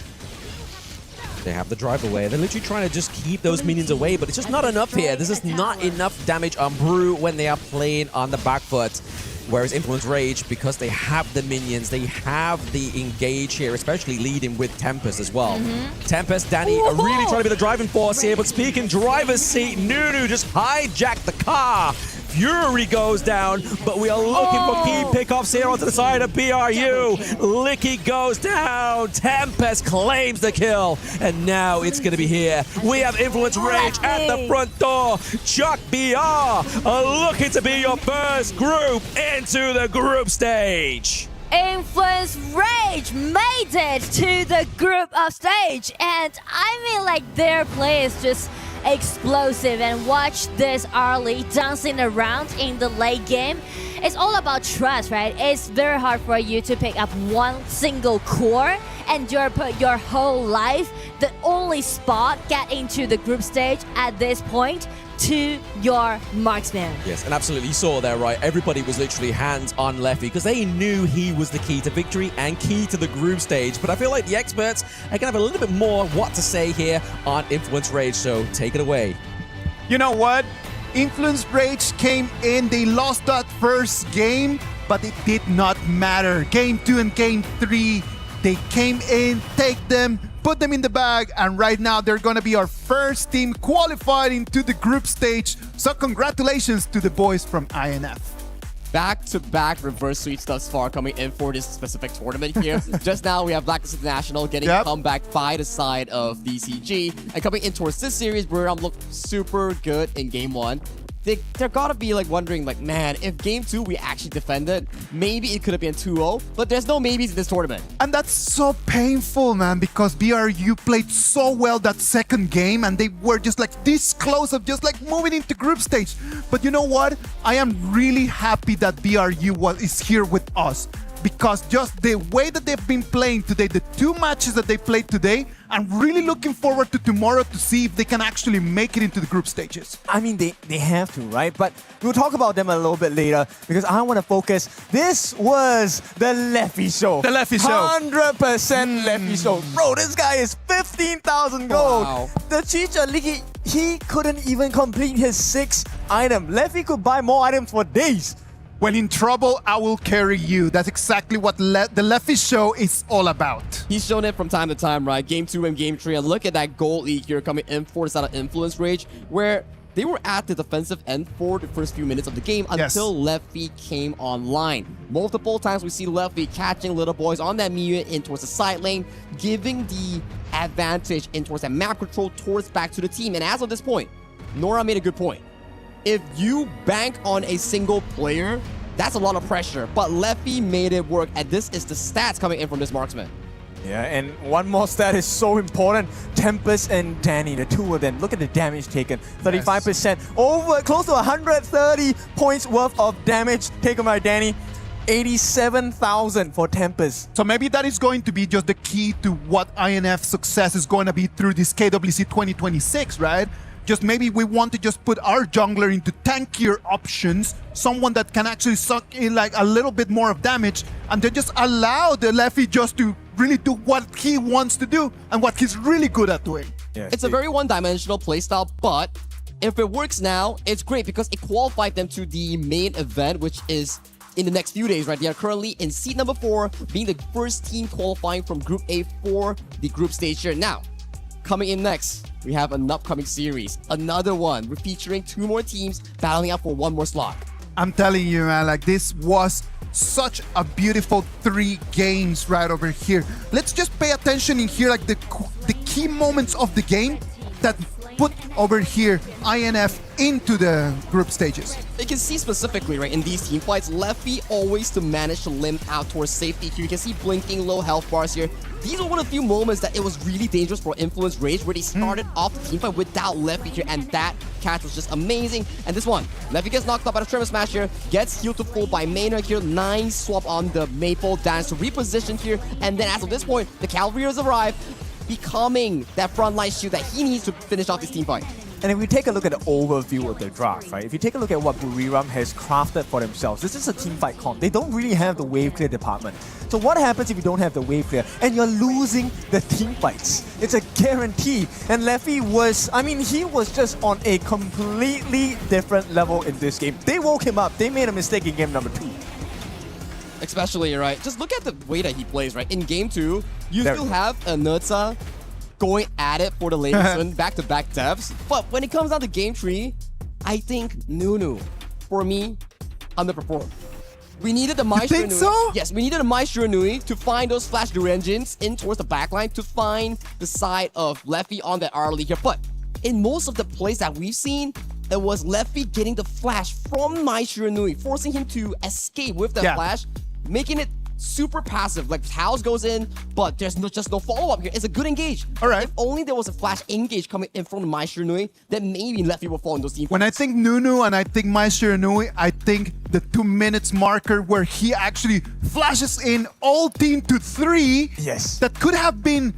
Speaker 19: They have the drive away. They're literally trying to just keep those minions away, but it's just not enough here. This is not enough damage on Brew when they are playing on the back foot. Whereas Influence Rage, because they have the minions, they have the engage here, especially leading with Tempest as well. Tempest, Danny are really trying to be the driving force here, but speaking driver's seat, Nunu just hijacked the car. Fury goes down, but we are looking for key pickoffs here onto the side of BRU. Licky goes down. Tempest claims the kill, and now it's going to be here. We have Influence Rage at the front door. Chuck BR are looking to be your first group into the group stage.
Speaker 3: Influence Rage made it to the group of stage, and I mean, like, their play is just explosive. And watch this Arlie dancing around in the late game. It's all about trust, right? It's very hard for you to pick up one single core and you put your whole life, the only spot, get into the group stage at this point to your marksman.
Speaker 19: Yes, and absolutely, you saw there, right? Everybody was literally hands on Leffy because they knew he was the key to victory and key to the group stage. But I feel like the experts are going to have a little bit more what to say here on Influence Rage, so take it away.
Speaker 9: You know what? Influence Rage came in, they lost that first game, but it did not matter. Game 2 and Game 3, they came in, take them, put them in the bag, and right now they're gonna be our first team qualified into the group stage. So congratulations to the boys from INF.
Speaker 10: Back-to-back reverse sweeps thus far coming in for this specific tournament here. Just now we have Blacklist International getting a comeback by the side of BCG, and coming in towards this series where I'm looking super good in Game 1. They're gotta be like wondering, like, man, if Game 2 we actually defended, maybe it could have been 2-0, but there's no maybes in this tournament.
Speaker 9: And that's so painful, man, because BRU played so well that second game and they were just like this close of just like moving into group stage. But you know what? I am really happy that BRU is here with us, because just the way that they've been playing today, the two matches that they played today, I'm really looking forward to tomorrow to see if they can actually make it into the group stages.
Speaker 11: I mean, they have to, right? But we'll talk about them a little bit later because I want to focus. This was the Leffy show.
Speaker 9: The Leffy show.
Speaker 11: 100% Leffy show. Bro, this guy is 15,000 gold.
Speaker 10: Wow.
Speaker 11: The Chicha Licky, he couldn't even complete his 6th item. Leffy could buy more items for days.
Speaker 9: When in trouble, I will carry you. That's exactly what the Leffy show is all about.
Speaker 10: He's shown it from time to time, right? Game 2 and Game 3, and look at that gold lead here coming in for the side of Influence Rage, where they were at the defensive end for the first few minutes of the game until Leffy came online. Multiple times we see Leffy catching little boys on that Mia in towards the side lane, giving the advantage in towards that map control towards back to the team. And as of this point, Nora made a good point. If you bank on a single player, that's a lot of pressure. But Leffy made it work, and this is the stats coming in from this marksman.
Speaker 11: Yeah, and one more stat is so important. Tempest and Danny, the two of them, look at the damage taken. 35%, over close to 130 points worth of damage taken by Danny. 87,000 for Tempest.
Speaker 9: So maybe that is going to be just the key to what INF success is going to be through this KWC 2026, right? just maybe we want to just put our jungler into tankier options, someone that can actually suck in like a little bit more of damage, and then just allow the Leffy just to really do what he wants to do and what he's really good at doing.
Speaker 10: Yeah, it's a very one-dimensional playstyle, but if it works now, it's great because it qualified them to the main event, which is in the next few days, right? They are currently in seed number 4, being the first team qualifying from Group A for the group stage here. Now, coming in next, we have an upcoming series, another one. We're featuring 2 more teams battling out for 1 more slot.
Speaker 9: I'm telling you, man, like this was such a beautiful 3 games right over here. Let's just pay attention in here, like the key moments of the game that put over here INF into the group stages.
Speaker 10: You can see specifically, right, in these team fights, Leffy always to manage to limp out towards safety here. You can see blinking low health bars here. These were one of the few moments that it was really dangerous for Influence Rage, where they started off the team fight without Leffy here, and that catch was just amazing. And this one, Leffy gets knocked up by the Tremor Smash here, gets healed to full by Maynard here, 9 swap on the Maple Dance to reposition here, and then as of this point, the Cavalry has arrived, becoming that frontline shield that he needs to finish off this team fight.
Speaker 11: And if we take a look at the overview of the draft, right? If you take a look at what Buriram has crafted for themselves, this is a teamfight comp. They don't really have the wave clear department. So what happens if you don't have the wave clear and you're losing the teamfights? It's a guarantee. And Leffy was, I mean, he was just on a completely different level in this game. They woke him up. They made a mistake in game number 2.
Speaker 10: Especially, right? Just look at the way that he plays, right? In game 2, you still have a Nurtza going at it for the latest back-to-back deaths. But when it comes down to game 3, I think Nunu, for me, underperformed. We needed the Maestro Nui.
Speaker 9: So?
Speaker 10: Yes, we needed a Maestro Nui to find those flash engines in towards the backline to find the side of Leffy on that early here. But in most of the plays that we've seen, it was Leffy getting the flash from Maestro Nui, forcing him to escape with the flash, making it super passive. Like House goes in, but there's just no follow-up here. It's a good engage.
Speaker 9: All right.
Speaker 10: If only there was a flash engage coming in from Maestro Nui, then maybe Leffy will fall in those teams.
Speaker 9: When I think Nunu and I think Maestro Nui, I think the 2 minutes marker where he actually flashes in all team to 3.
Speaker 11: Yes.
Speaker 9: That could have been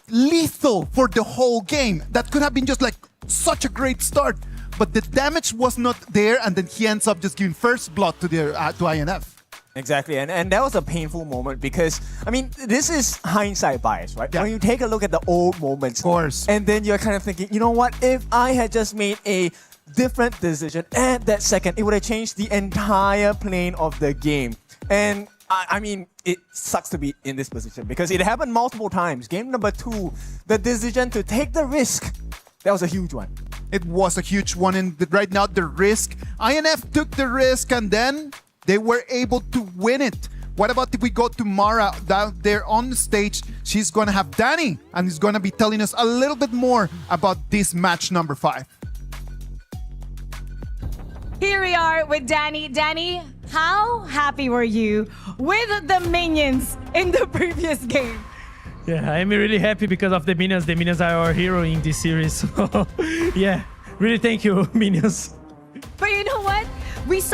Speaker 9: lethal for the whole game. That could have been just like such a great start. But the damage was not there, and then he ends up just giving first blood to the to INF.
Speaker 11: Exactly, and that was a painful moment because, I mean, this is hindsight bias, right? When you take a look at the old moments,
Speaker 9: of course,
Speaker 11: and then you're kind of thinking, you know what, if I had just made a different decision at that second, it would have changed the entire plane of the game. And I mean, it sucks to be in this position because it happened multiple times. Game number 2, the decision to take the risk, that was a huge one.
Speaker 9: It was a huge one, and right now the risk, INF took the risk and then they were able to win it. What about if we go to Mara down there on the stage? She's going to have Danny, and is going to be telling us a little bit more about this match number 5.
Speaker 15: Here we are with Danny. Danny, how happy were you with the minions in the previous game?
Speaker 6: Yeah, I'm really happy because of the minions. The minions are our hero in this series. So, yeah, really thank you, minions.
Speaker 15: But you know what?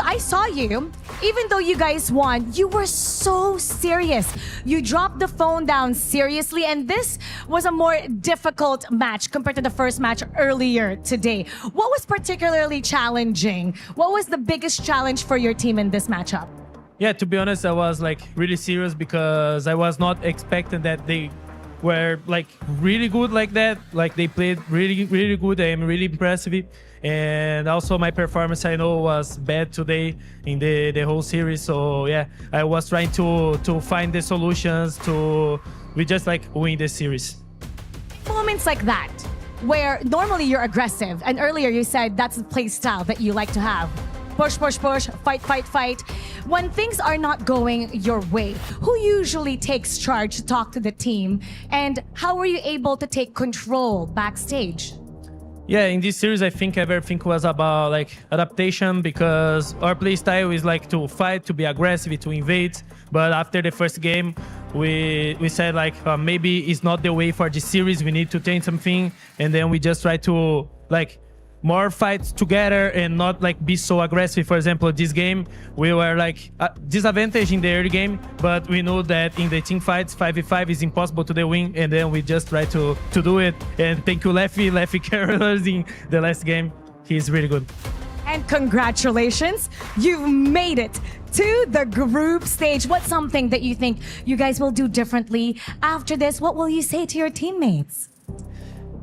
Speaker 15: I saw you, even though you guys won, you were so serious. You dropped the phone down seriously, and this was a more difficult match compared to the first match earlier today. What was particularly challenging? What was the biggest challenge for your team in this matchup?
Speaker 6: Yeah, to be honest, I was like really serious because I was not expecting that they were like really good like that. Like they played really, really good. I am really impressive. And also my performance, I know, was bad today in the whole series. So yeah, I was trying to find the solutions to we just like win the series.
Speaker 15: Moments like that, where normally you're aggressive, and earlier you said that's the play style that you like to have. Push, push, push, fight, fight, fight. When things are not going your way, who usually takes charge to talk to the team? And how were you able to take control backstage?
Speaker 6: Yeah, in this series, I think everything was about like adaptation because our play style is like to fight, to be aggressive, to invade. But after the first game, we said like maybe it's not the way for this series. We need to change something, and then we just try to like
Speaker 17: more fights together and not like be so aggressive. For example, this game we were like disadvantage in the early game, but we know that in the team fights 5v5 is impossible to win, and then we just try to do it. And thank you Leffy carriers in the last game. He's really good.
Speaker 15: And congratulations, you've made it to the group stage. What's something that you think you guys will do differently after this? What will you say to your teammates?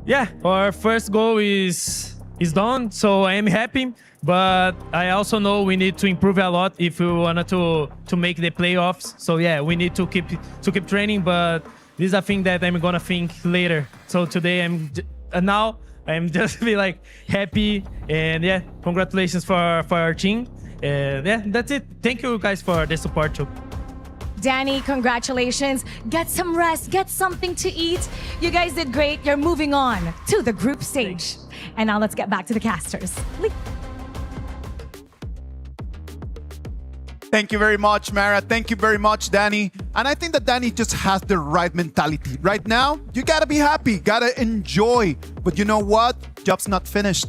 Speaker 17: Yeah, our first goal is done, so I am happy, but I also know we need to improve a lot if we wanted to make the playoffs. So yeah, we need to keep training, but this is a thing that I'm gonna think later. So today now I'm just be like happy, and yeah, congratulations for our team. And yeah, that's it. Thank you guys for the support too.
Speaker 15: Danny, congratulations. Get some rest, get something to eat. You guys did great. You're moving on to the group stage. And now let's get back to the casters.
Speaker 9: Thank you very much, Mara. Thank you very much, Danny. And I think that Danny just has the right mentality. Right now, you gotta be happy, gotta enjoy. But you know what? Job's not finished.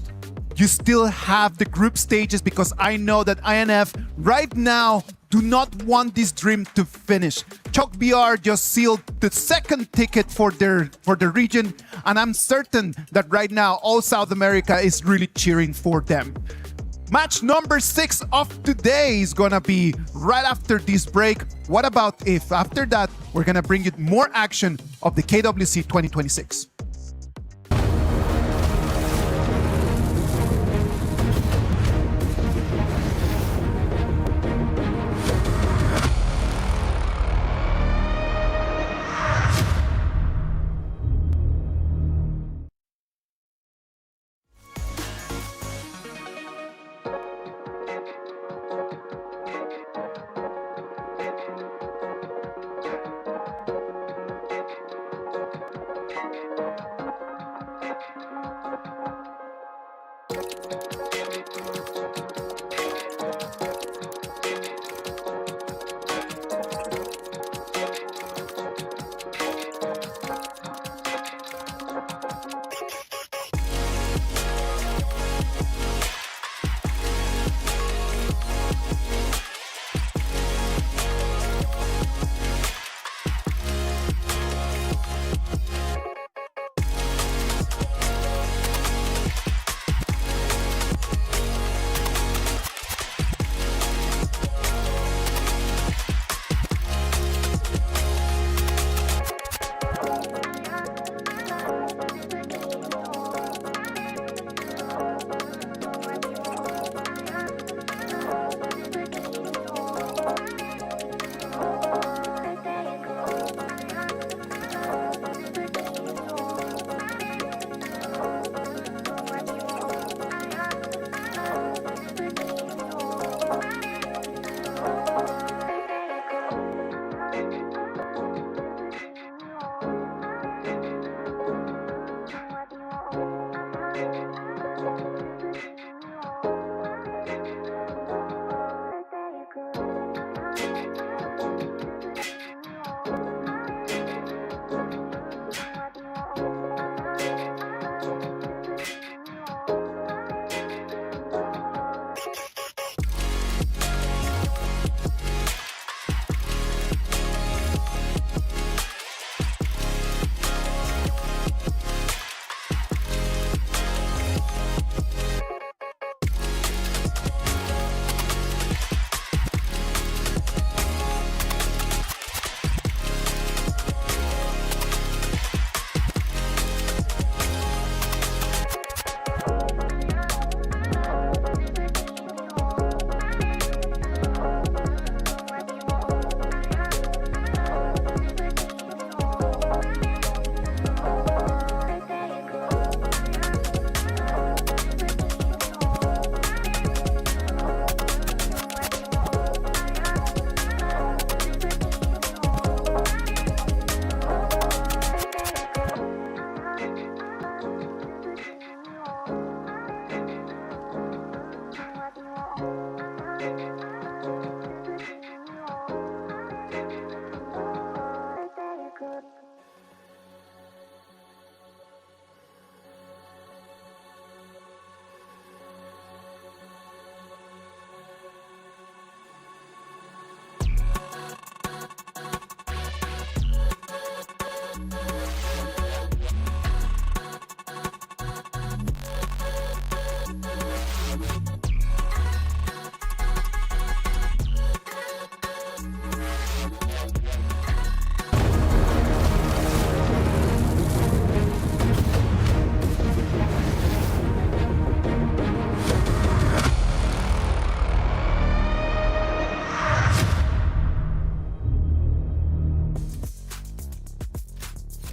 Speaker 9: You still have the group stages, because I know that INF right now do not want this dream to finish. Chalk BR just sealed the second ticket for the region, and I'm certain that right now all South America is really cheering for them. Match number 6 of today is gonna be right after this break. What about if after that we're gonna bring you more action of the KWC 2026?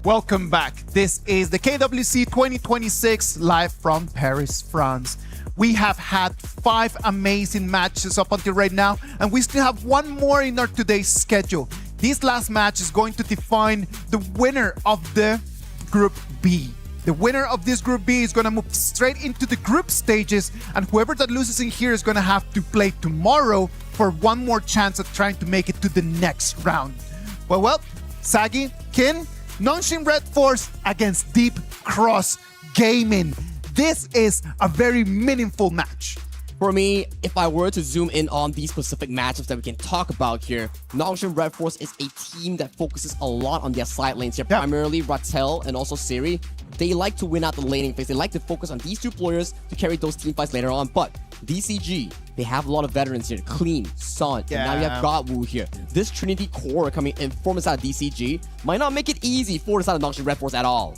Speaker 9: Welcome back. This is the KWC 2026 live from Paris, France. We have had 5 amazing matches up until right now, and we still have one more in our today's schedule. This last match is going to define the winner of the Group B. The winner of this Group B is going to move straight into the group stages, and whoever that loses in here is going to have to play tomorrow for one more chance at trying to make it to the next round. Well, Sagi, Kin, Nongshim Red Force against Deep Cross Gaming. This is a very meaningful match.
Speaker 10: For me, if I were to zoom in on these specific matchups that we can talk about here, Nongshim Red Force is a team that focuses a lot on their side lanes here, primarily Ratel and also Siri. They like to win out the laning phase. They like to focus on these two players to carry those team fights later on. But DCG, they have a lot of veterans here. Clean, Sun, and now you have Godwoo here. This Trinity core coming in from the side of DCG might not make it easy for the side of Nongshim Red Force at all.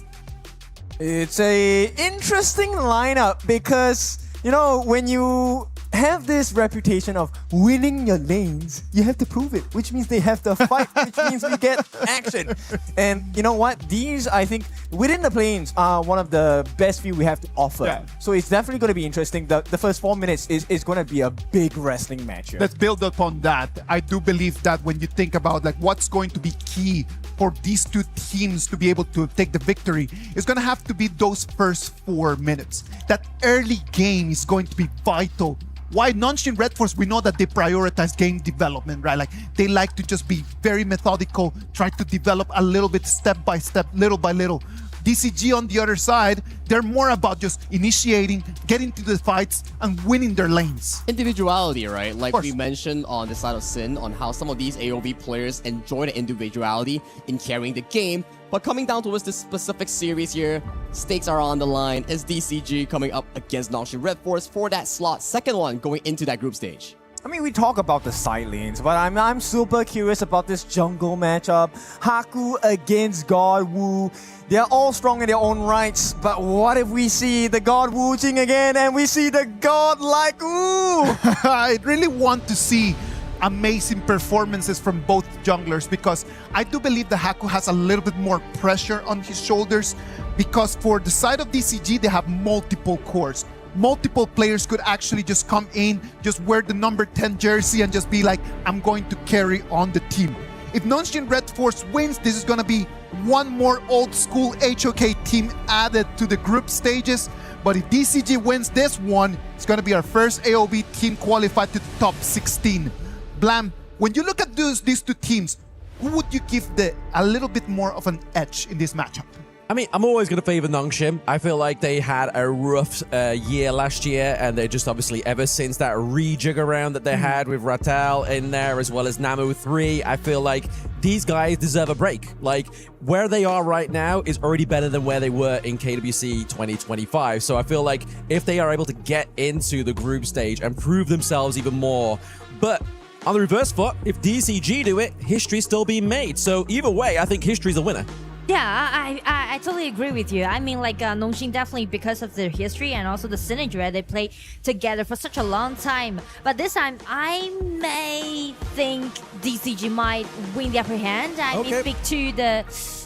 Speaker 4: It's a interesting lineup because, you know, when you have this reputation of winning your lanes, you have to prove it, which means they have to fight, which means we get action. And you know what? These, I think, within the planes are one of the best view we have to offer.
Speaker 9: Yeah.
Speaker 4: So it's definitely going to be interesting. The first 4 minutes is going to be a big wrestling match here.
Speaker 9: Let's build upon that. I do believe that when you think about like what's going to be key for these two teams to be able to take the victory, it's going to have to be those first 4 minutes. That early game is going to be vital. Why Nongshim Red Force, we know that they prioritize game development, right? Like they like to just be very methodical, try to develop a little bit step by step, little by little. DCG on the other side, they're more about just initiating, getting to the fights, and winning their lanes.
Speaker 10: Individuality, right? Like we mentioned on the side of Sin, on how some of these AOV players enjoy the individuality in carrying the game. But coming down towards this specific series here, stakes are on the line. Is DCG coming up against Nongshim Red Force for that slot, second one going into that group stage?
Speaker 4: I mean, we talk about the side lanes, but I'm super curious about this jungle matchup. Haku against Godwoo. They're all strong in their own rights, but what if we see the Godwoo Jing again and we see the God-like Woo?
Speaker 9: I really want to see amazing performances from both junglers because I do believe the Haku has a little bit more pressure on his shoulders because for the side of DCG, they have multiple cores. Multiple players could actually just come in, just wear the number 10 jersey and just be like, I'm going to carry on the team. If Nongshim Red Force wins, this is going to be one more old school HOK team added to the group stages. But if DCG wins this one, it's going to be our first AOV team qualified to the top 16. Blam, when you look at these two teams, who would you give a little bit more of an edge in this matchup?
Speaker 19: I mean, I'm always going to favor Nongshim. I feel like they had a rough year last year, and they're just obviously ever since that rejig around that they had with Ratel in there, as well as Namu 3, I feel like these guys deserve a break. Like, where they are right now is already better than where they were in KWC 2025. So I feel like if they are able to get into the group stage and prove themselves even more, but on the reverse foot, if DCG do it, history's still being made. So either way, I think history's the winner.
Speaker 3: Yeah, I totally agree with you. I mean, like, Nongshim definitely because of their history and also the synergy, right? They play together for such a long time. But this time, I may think DCG might win the upper hand. I may speak to the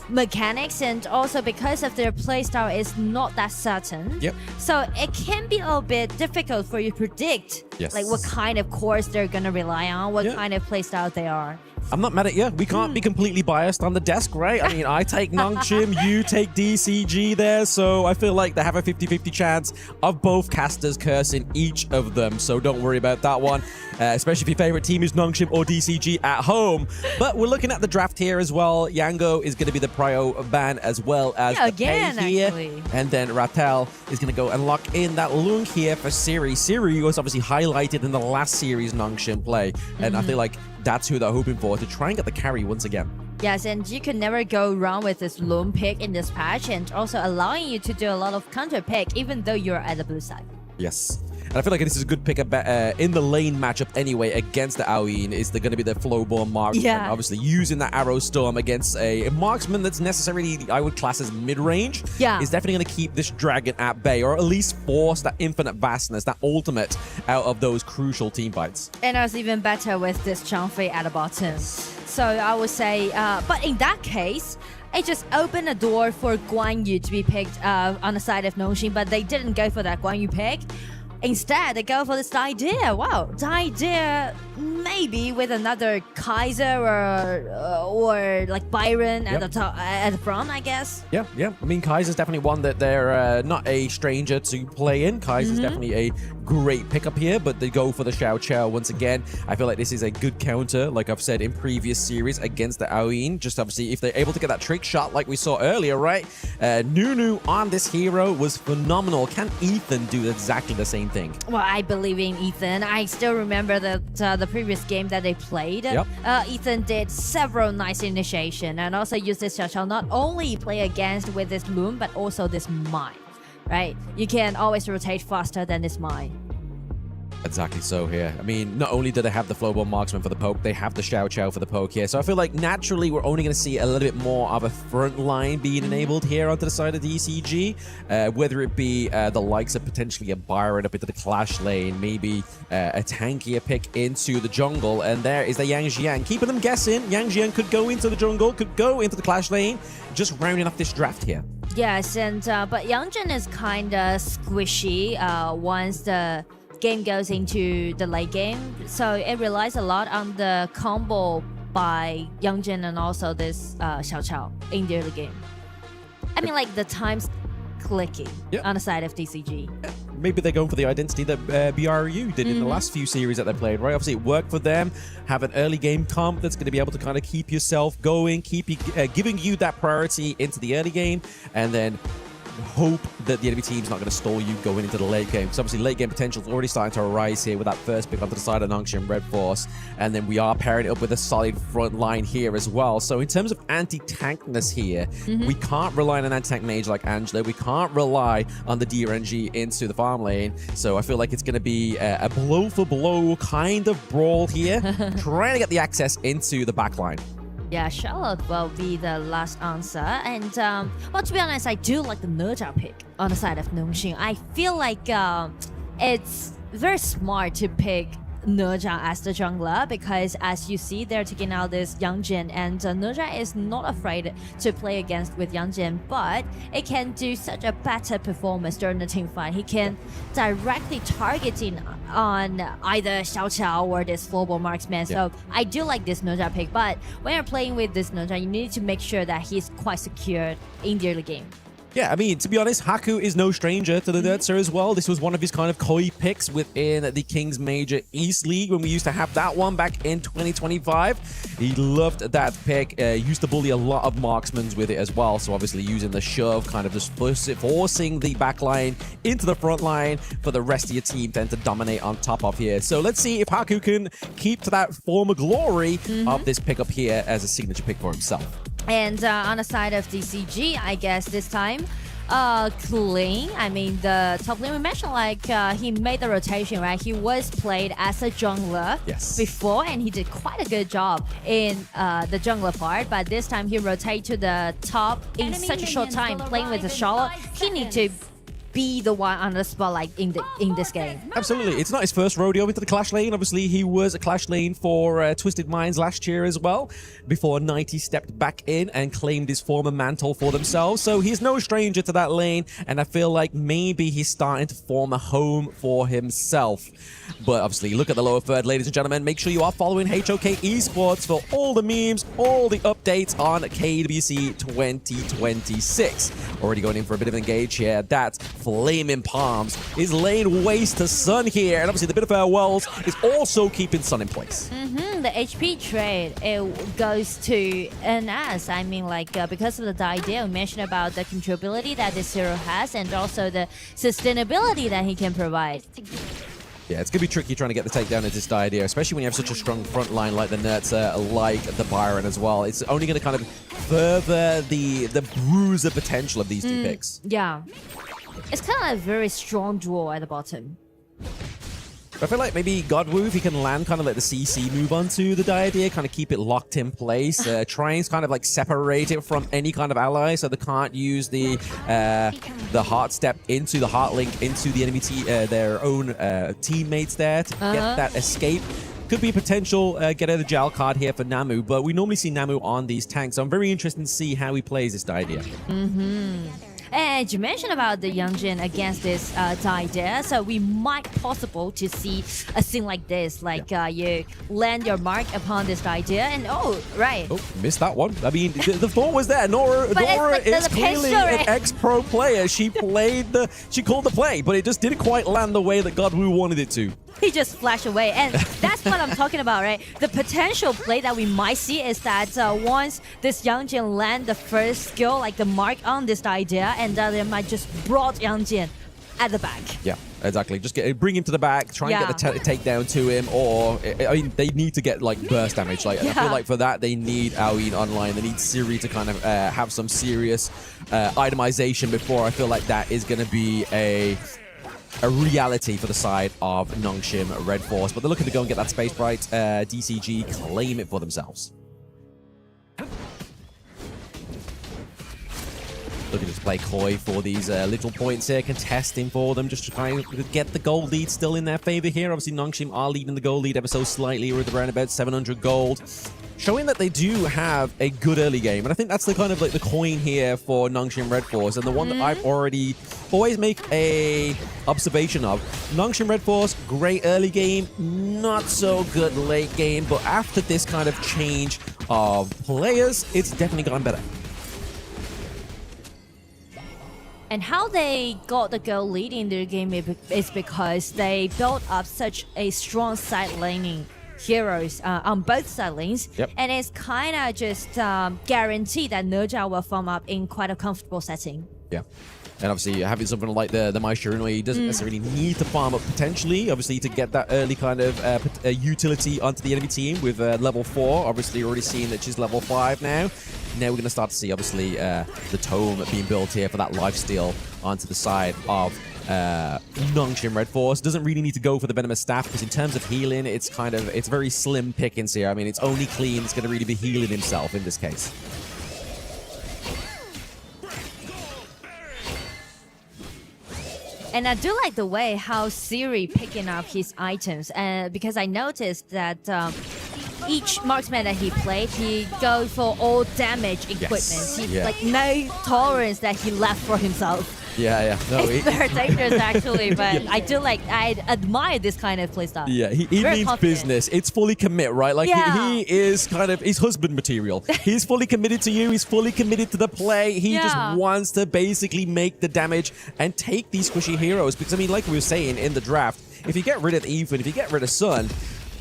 Speaker 3: mechanics and also because of their playstyle is not that certain.
Speaker 19: Yep.
Speaker 3: So it can be a little bit difficult for you to predict like what kind of course they're going to rely on, what kind of playstyle they are.
Speaker 19: I'm not mad at you. We can't be completely biased on the desk, right? I mean, I take Nongshim, you take DCG there, so I feel like they have a 50-50 chance of both casters cursing each of them, so don't worry about that one, especially if your favorite team is Nongshim or DCG at home. But we're looking at the draft here as well. Yango is going to be the prio ban as well as the
Speaker 3: again,
Speaker 19: pay here.
Speaker 3: actually.
Speaker 19: And then Ratel is going to go and lock in that Lung here for Siri. Siri was obviously highlighted in the last series Nongshim play, and I feel like that's who they're hoping for to try and get the carry once again.
Speaker 3: Yes, and you could never go wrong with this lone pick in this patch and also allowing you to do a lot of counter pick even though you're at the blue side.
Speaker 19: Yes. And I feel like this is a good pick in the lane matchup anyway against the Aoyin. Is going to be the Flowborn marksman.
Speaker 3: Yeah.
Speaker 19: Obviously using that Arrow Storm against a marksman that's necessarily, I would class as mid-range.
Speaker 3: Yeah.
Speaker 19: Is definitely going to keep this dragon at bay or at least force that infinite vastness, that ultimate out of those crucial team fights.
Speaker 3: And it was even better with this Changfei at the bottom. So I would say, but in that case, it just opened a door for Guan Yu to be picked on the side of Nongxin, but they didn't go for that Guan Yu pick. Instead, they go for this idea. Wow, the idea maybe with another Kaiser or like Byron at the top, at the front, I guess.
Speaker 19: Yeah. I mean, Kaiser's definitely one that they're not a stranger to play in. Kaiser's definitely a great pickup here, but they go for the Xiao Qiao once again. I feel like this is a good counter, like I've said in previous series, against the Aoyin. Just obviously, if they're able to get that trick shot like we saw earlier, right? Nunu on this hero was phenomenal. Can Ethan do exactly the same thing?
Speaker 3: Well, I believe in Ethan. I still remember that the previous game that they played. Ethan did several nice initiation and also used this Xiao Qiao not only play against with this Loom, but also this Mine, right? You can always rotate faster than this Mine.
Speaker 19: Exactly so here. I mean, not only do they have the Flowball Marksman for the poke, they have the Xiao Qiao for the poke here. So I feel like naturally we're only going to see a little bit more of a front line being enabled here onto the side of the ECG. Whether it be the likes of potentially a Byron up into the Clash lane, maybe a tankier pick into the jungle. And there is the Yang Jiang, keeping them guessing. Yang Jiang could go into the jungle, could go into the Clash lane, just rounding off this draft here.
Speaker 3: Yes, and but Yangjin is kind of squishy once the game goes into the late game, so it relies a lot on the combo by Yangjin and also this Xiao Qiao in the early game. I mean, like the time's clicking on the side of DCG.
Speaker 19: Maybe they're going for the identity that BRU did in the last few series that they played, right? Obviously, it worked for them. Have an early game comp that's going to be able to kind of keep yourself going, keep you, giving you that priority into the early game, and then hope that the enemy team's not going to stall you going into the late game. So obviously late game potential is already starting to arise here with that first pick onto the side of Nongxin Red Force, and then we are pairing it up with a solid front line here as well. So in terms of anti-tankness here, we can't rely on an anti-tank mage like Angela. We can't rely on the DRNG into the farm lane. So I feel like it's going to be a blow for blow kind of brawl here, trying to get the access into the backline.
Speaker 3: Yeah, Charlotte will be the last answer. And, well, to be honest, I do like the Nerja pick on the side of Nongxin. I feel like it's very smart to pick Nerja as the jungler because, as you see, they're taking out this Yangjin, and Nerja is not afraid to play against with Yangjin, but it can do such a better performance during the team fight. He can directly targeting on either Xiao Qiao or this Flowball Marksman. So I do like this Nerja pick, but when you're playing with this Nerja, you need to make sure that he's quite secured in the early game.
Speaker 19: Yeah, I mean, to be honest, Haku is no stranger to the Nerdser as well. This was one of his kind of koi picks within the King's Major East League when we used to have that one back in 2025. He loved that pick, used to bully a lot of marksmans with it as well. So obviously using the shove, kind of just forcing the back line into the front line for the rest of your team then to dominate on top of here. So let's see if Haku can keep to that former glory of this pickup here as a signature pick for himself.
Speaker 3: And on the side of DCG, I guess this time, Kling, I mean, the top lane we mentioned, like, he made the rotation, right? He was played as a jungler before, and he did quite a good job in the jungler part, but this time he rotated to the top in such a short time, playing with the Charlotte. He needs to be the one on the spotlight in this game.
Speaker 19: Absolutely. It's not his first rodeo into the Clash lane. Obviously, he was a Clash lane for Twisted Minds last year as well, before 90 stepped back in and claimed his former mantle for themselves. So he's no stranger to that lane, and I feel like maybe he's starting to form a home for himself. But obviously, look at the lower third, ladies and gentlemen. Make sure you are following HOK Esports for all the memes, all the updates on KWC 2026. Already going in for a bit of engage here. That's Flaming Palms is laying waste to Sun here, and obviously the bit of farewells is also keeping Sun in place.
Speaker 3: The HP trade, it goes to NS. I mean, like, because of the idea we mentioned about the controllability that this hero has, and also the sustainability that he can provide.
Speaker 19: Yeah, it's going to be tricky trying to get the takedown into this idea, especially when you have such a strong front line like the Nerdser, like the Byron as well. It's only going to kind of further the bruiser potential of these two picks.
Speaker 3: Yeah. It's kind of like a very strong draw at the bottom.
Speaker 19: I feel like maybe Godwoo, if he can land kind of like the CC move onto the Diadea, kind of keep it locked in place, try and kind of like separate it from any kind of ally so they can't use the Heart Step into the Heart Link into the enemy their own teammates there to get that escape. Could be a potential get out of jail card here for Namu, but we normally see Namu on these tanks, so I'm very interested to see how he plays this idea.
Speaker 3: And you mentioned about the Youngjin against this Daida, so we might possible to see a scene like this, like you land your mark upon this Daida, and right.
Speaker 19: Oh, missed that one. I mean, the thought was there. Nora
Speaker 3: like
Speaker 19: is
Speaker 3: the
Speaker 19: clearly
Speaker 3: pistol, right?
Speaker 19: an ex-pro player. She called the play, but it just didn't quite land the way that Godwoo wanted it to.
Speaker 3: He just flashed away, and that's what I'm talking about, right? The potential play that we might see is that once this Youngjin land the first skill, like the mark on this idea, and they might just brought Youngjin at the back.
Speaker 19: Yeah, exactly. Just bring him to the back, try and get the takedown to him, or I mean, they need to get like burst damage. Like I feel like for that they need Aoyin online. They need Siri to kind of have some serious itemization before I feel like that is going to be a reality for the side of Nongshim Red Force, but they're looking to go and get that space right. DCG claim it for themselves. Looking to play coy for these little points here, contesting for them, just to try and get the gold lead still in their favor here. Obviously, Nongshim are leading the gold lead ever so slightly, with around about 700 gold. Showing that they do have a good early game. And I think that's the kind of like the coin here for Nongshim Red Force, and the one that I've already always make a observation of. Nongshim Red Force, great early game, not so good late game, but after this kind of change of players, it's definitely gotten better.
Speaker 3: And how they got the goal lead in their game is because they built up such a strong side laning heroes on both side lanes. And it's kind of just guaranteed that Nerja will form up in quite a comfortable setting.
Speaker 19: Yeah. And obviously, having something like the Maestro, he doesn't necessarily need to farm up potentially, obviously, to get that early kind of utility onto the enemy team with level 4. Obviously, you're already seeing that she's level 5 now. Now we're going to start to see, obviously, the tome being built here for that lifesteal onto the side of Nongshim Red Force. Doesn't really need to go for the Venomous Staff, because in terms of healing, it's very slim pickings here. I mean, it's only Clean that's going to really be healing himself in this case.
Speaker 3: And I do like the way how Siri picking up his items, because I noticed that each marksman that he played, he goes for all damage equipment. Like no tolerance that he left for himself.
Speaker 19: Yeah. No,
Speaker 3: it's very dangerous actually, but I admire this kind of playstyle.
Speaker 19: Yeah, he means confident. Business. It's fully commit, right? Like he is kind of, he's husband material. He's fully committed to you. He's fully committed to the play. He just wants to basically make the damage and take these squishy heroes. Because I mean, like we were saying in the draft, if you get rid of Ethan, if you get rid of Sun,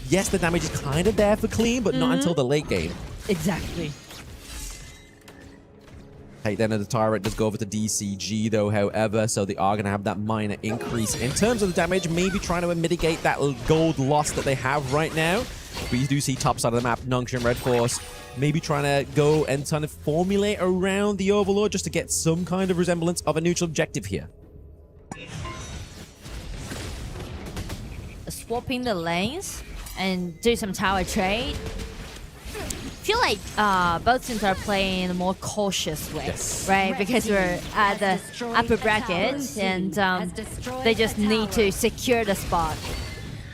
Speaker 19: yes, the damage is kind of there for Clean, but not until the late game.
Speaker 3: Exactly.
Speaker 19: Takedown of the Tyrant does go over to DCG though, however, so they are going to have that minor increase in terms of the damage, maybe trying to mitigate that gold loss that they have right now. But you do see top side of the map, Nongshim Red Force, maybe trying to go and kind of formulate around the Overlord just to get some kind of resemblance of a neutral objective here.
Speaker 3: Swapping the lanes and do some tower trade. I feel like both teams are playing in a more cautious way, right? Because we're at the upper bracket and they just need to secure the spot.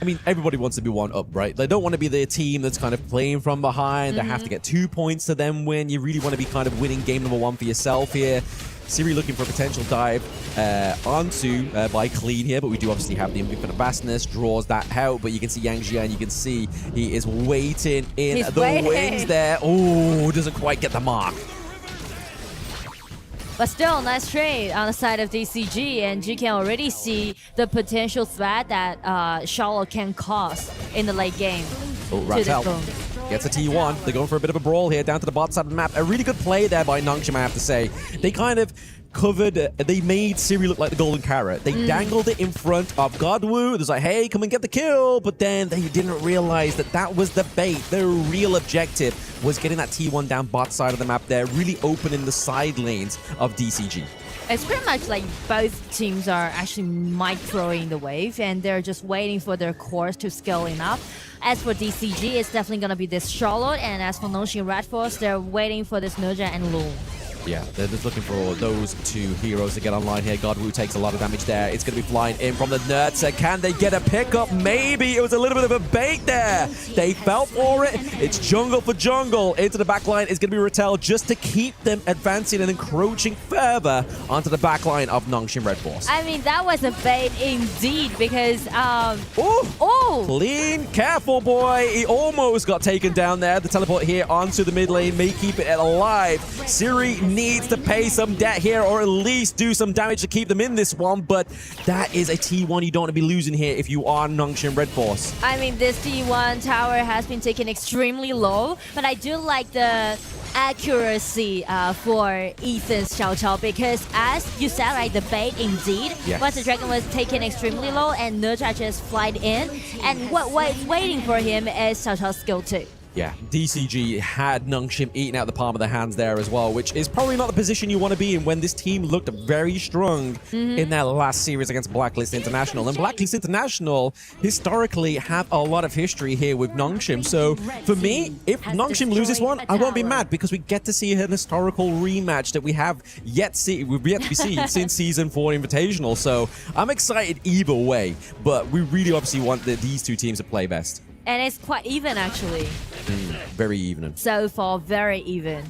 Speaker 19: I mean, everybody wants to be one up, right? They don't want to be the team that's kind of playing from behind. They have to get 2 points to them win. You really want to be kind of winning game number 1 for yourself here. Siri looking for a potential dive onto by Clean here, but we do obviously have the Infinite Vastness, draws that out, but you can see Yang Jian, you can see he is waiting in wings there. Oh, doesn't quite get the mark.
Speaker 3: But still, nice trade on the side of DCG, and you can already see the potential threat that Charlotte can cause in the late game.
Speaker 19: Oh, Rattel gets a T1. They're going for a bit of a brawl here down to the bot side of the map. A really good play there by Nongshim, I have to say. They kind of covered, they made Siri look like the golden carrot. They dangled it in front of Godwoo. It was like, hey, come and get the kill. But then they didn't realize that that was the bait. Their real objective was getting that T1 down bot side of the map there, really opening the side lanes of DCG.
Speaker 3: It's pretty much like both teams are actually microing the wave, and they're just waiting for their cores to scale enough. As for DCG, it's definitely going to be this Charlotte, and as for Nongshim Red Force, they're waiting for this Nerja and Loon.
Speaker 19: Yeah, they're just looking for those two heroes to get online here. Godwoo takes a lot of damage there. It's going to be flying in from the Nurtser. Can they get a pickup? Maybe. It was a little bit of a bait there. They fell for it. It's jungle for jungle. Into the backline is going to be Rattel just to keep them advancing and encroaching further onto the backline of Nongshim Red Force.
Speaker 3: I mean, that was a bait indeed because...
Speaker 19: Clean, careful, boy. He almost got taken down there. The teleport here onto the mid lane may keep it alive. Siri needs to pay some debt here or at least do some damage to keep them in this one, but that is a T1 you don't want to be losing here if you are Nongshim Red Force.
Speaker 3: I mean, this T1 tower has been taken extremely low, but I do like the accuracy for Ethan's Xiao Xiao because as you said, right, the bait indeed.
Speaker 19: Yes.
Speaker 3: Once the dragon was taken extremely low and Nurja just flied in, and what's waiting for him is Xiao Xiao's skill too.
Speaker 19: Yeah, DCG had Nongshim eating out the palm of their hands there as well, which is probably not the position you want to be in when this team looked very strong in their last series against Blacklist International. And Blacklist International historically have a lot of history here with Nongshim. So for me, if Nongshim loses one, I won't be mad because we get to see an historical rematch that we've yet to be seen since Season 4 Invitational. So I'm excited either way, but we really obviously want these two teams to play best.
Speaker 3: And it's quite even, actually.
Speaker 19: Very even.
Speaker 3: So far, very even.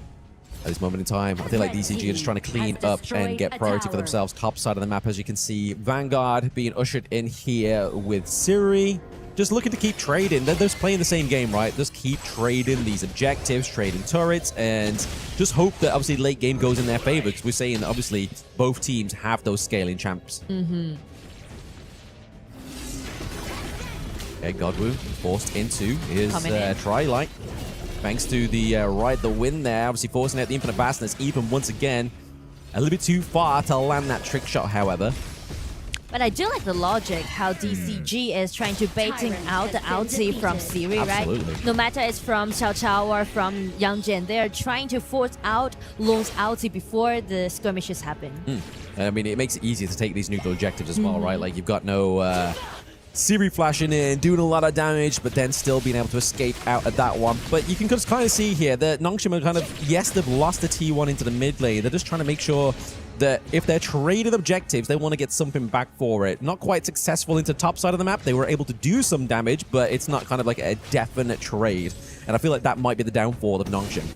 Speaker 19: At this moment in time, I feel like DCG are just trying to clean up and get priority for themselves. Top side of the map, as you can see, Vanguard being ushered in here with Siri. Just looking to keep trading. They're just playing the same game, right? Just keep trading these objectives, trading turrets, and just hope that obviously late game goes in their favor, because we're saying that obviously both teams have those scaling champs. Okay, Godwoo forced into his Tri-Light. Thanks to the ride the win there. Obviously forcing out the Infinite Bastness. Even once again, a little bit too far to land that trick shot, however.
Speaker 3: But I do like the logic how DCG is trying to baiting out the ulti from Siri,
Speaker 19: Absolutely.
Speaker 3: right? No matter it's from Xiao Xiao or from Yang Jian, they're trying to force out Long's ulti before the skirmishes happen.
Speaker 19: I mean, it makes it easier to take these neutral objectives as well, right? Like, you've got no... Siri flashing in, doing a lot of damage, but then still being able to escape out at that one. But you can just kind of see here that Nongshim are kind of, yes, they've lost the T1 into the mid lane. They're just trying to make sure that if they're traded objectives, they want to get something back for it. Not quite successful into top side of the map. They were able to do some damage, but it's not kind of like a definite trade. And I feel like that might be the downfall of Nongshim.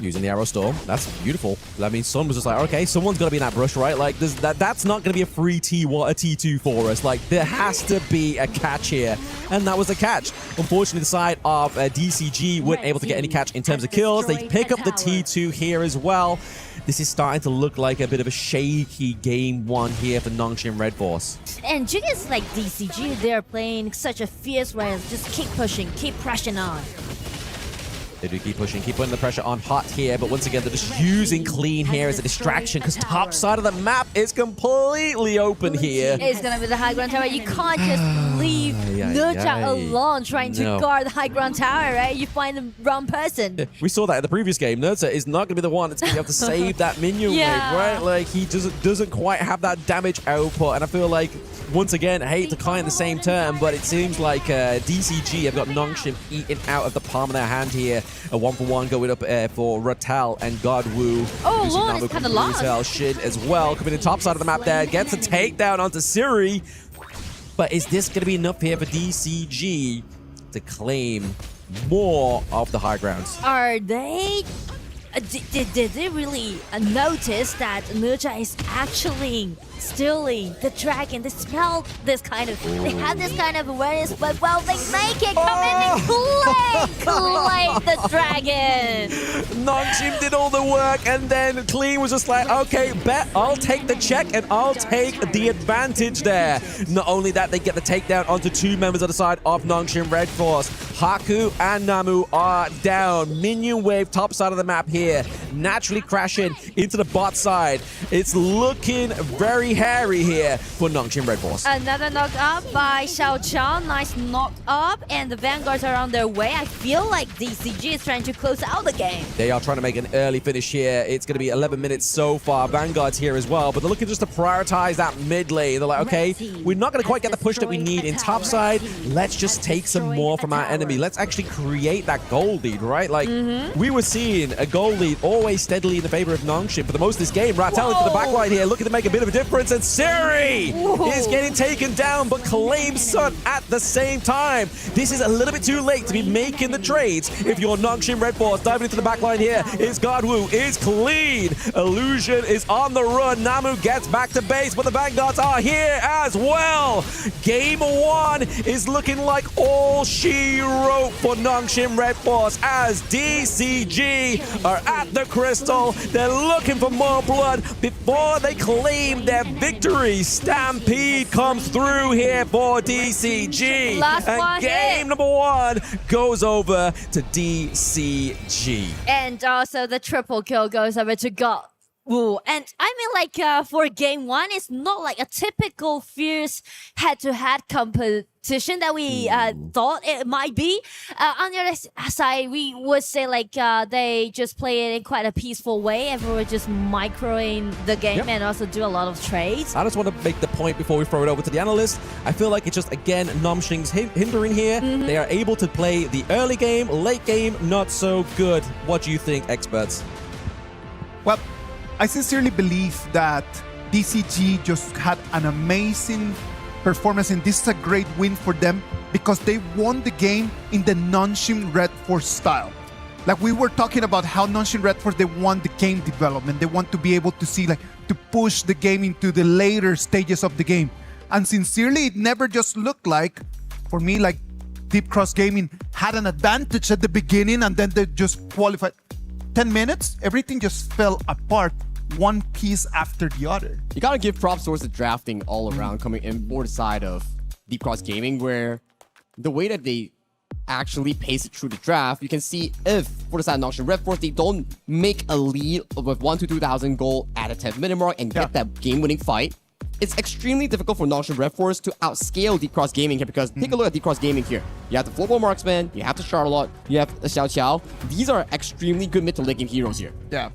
Speaker 19: Using the Arrow Storm. That's beautiful. That means Sun was just like, okay, someone's got to be in that brush, right? Like, that's not going to be a free T1, a T2 for us. Like, there has to be a catch here. And that was a catch. Unfortunately, the side of DCG weren't able to get any catch in terms of kills. They pick up the T2 here as well. This is starting to look like a bit of a shaky game one here for Nongshim Red Force.
Speaker 3: And just like DCG, they're playing such a fierce way. Just keep pushing, keep pressing on.
Speaker 19: They do keep pushing, keep putting the pressure on Hot here, but once again, they're just using Clean here as a distraction because top side of the map is completely open here.
Speaker 3: It's going to be the high ground tower. You can't just leave Nurja alone trying to guard the high ground tower, right? You find the wrong person.
Speaker 19: Yeah, we saw that in the previous game. Nurja is not going to be the one that's going to be able to save that minion wave, right? Like, he doesn't quite have that damage output, and I feel like, once again, I hate to kind the same term, but it seems like DCG have got Nongshim eating out of the palm of their hand here. A 1-for-1 going up for Rattel and Godwoo.
Speaker 3: Oh, Lord, it's kind of lost.
Speaker 19: Shin as well. Coming in top side of the map there. Gets a takedown onto Siri. But is this going to be enough here for DCG to claim more of the high grounds?
Speaker 3: Are they... Did they really notice that Nurja is actually stealing the dragon? They smell this kind of... They have this kind of awareness, but well, they make it come in and claim the dragon.
Speaker 19: Nongshim did all the work, and then Clean was just like, okay, bet I'll take the check and I'll take the advantage there. Not only that, they get the takedown onto two members of the side of Nongshim Red Force. Haku and Namu are down. Minion wave top side of the map here. Naturally crashing into the bot side. It's looking very hairy here for Nongshim Red Force.
Speaker 3: Another knock up by Xiao Qiao. Nice knock up, and the Vanguards are on their way. I feel like DCG is trying to close out the game.
Speaker 19: They are trying to make an early finish here. It's going to be 11 minutes so far. Vanguard's here as well, but they're looking just to prioritize that mid lane. They're like, okay, we're not going to quite get the push that we need in top side. Let's just take some more from our enemies enemy. Let's actually create that goal lead, right? Like, we were seeing a goal lead always steadily in the favor of Nongshim for the most of this game. Rattel into the backline here, looking to make a bit of a difference, and Siri is getting taken down, but claims Sun at the same time. This is a little bit too late to be making the trades. If you're Nongshim Red Force, diving into the backline here is Godwoo, is clean. Illusion is on the run. Namu gets back to base, but the Vanguards are here as well. Game 1 is looking like all she wrote for Nongshim Red Force as DCG are at the crystal. They're looking for more blood before they claim their victory. Stampede comes through here for DCG. And game number 1 goes over to DCG.
Speaker 3: And also the triple kill goes over to Godwoo. And I mean, like, for game 1, it's not like a typical fierce head-to-head competition that we thought it might be. On the other side, we would say, like, they just play it in quite a peaceful way. Everyone just microing the game and also do a lot of trades.
Speaker 19: I just want to make the point before we throw it over to the analyst. I feel like it's just, again, Nongshim's hindering here. They are able to play the early game, late game, not so good. What do you think, experts?
Speaker 9: Well, I sincerely believe that DCG just had an amazing performance, and this is a great win for them because they won the game in the Nongshim Red Force style. Like we were talking about how Nongshim Red Force, they want the game development. They want to be able to see, like, to push the game into the later stages of the game. And sincerely, it never just looked like, for me, like Deep Cross Gaming had an advantage at the beginning and then they just qualified. 10 minutes, everything just fell apart, one piece after the other.
Speaker 10: You gotta give props towards the drafting all around coming in for the side of Deep Cross Gaming, where the way that they actually pace it through the draft, you can see if for the side of Nongshim Red Force, they don't make a lead with 1 to 2,000 gold at a 10th minute mark and get that game-winning fight. It's extremely difficult for Nongshim Red Force to outscale Deep Cross Gaming here because take a look at Deep Cross Gaming here. You have the Flowball Marksman, you have the Charlotte, you have the Xiao Qiao. These are extremely good mid to late game heroes here.
Speaker 9: Yeah.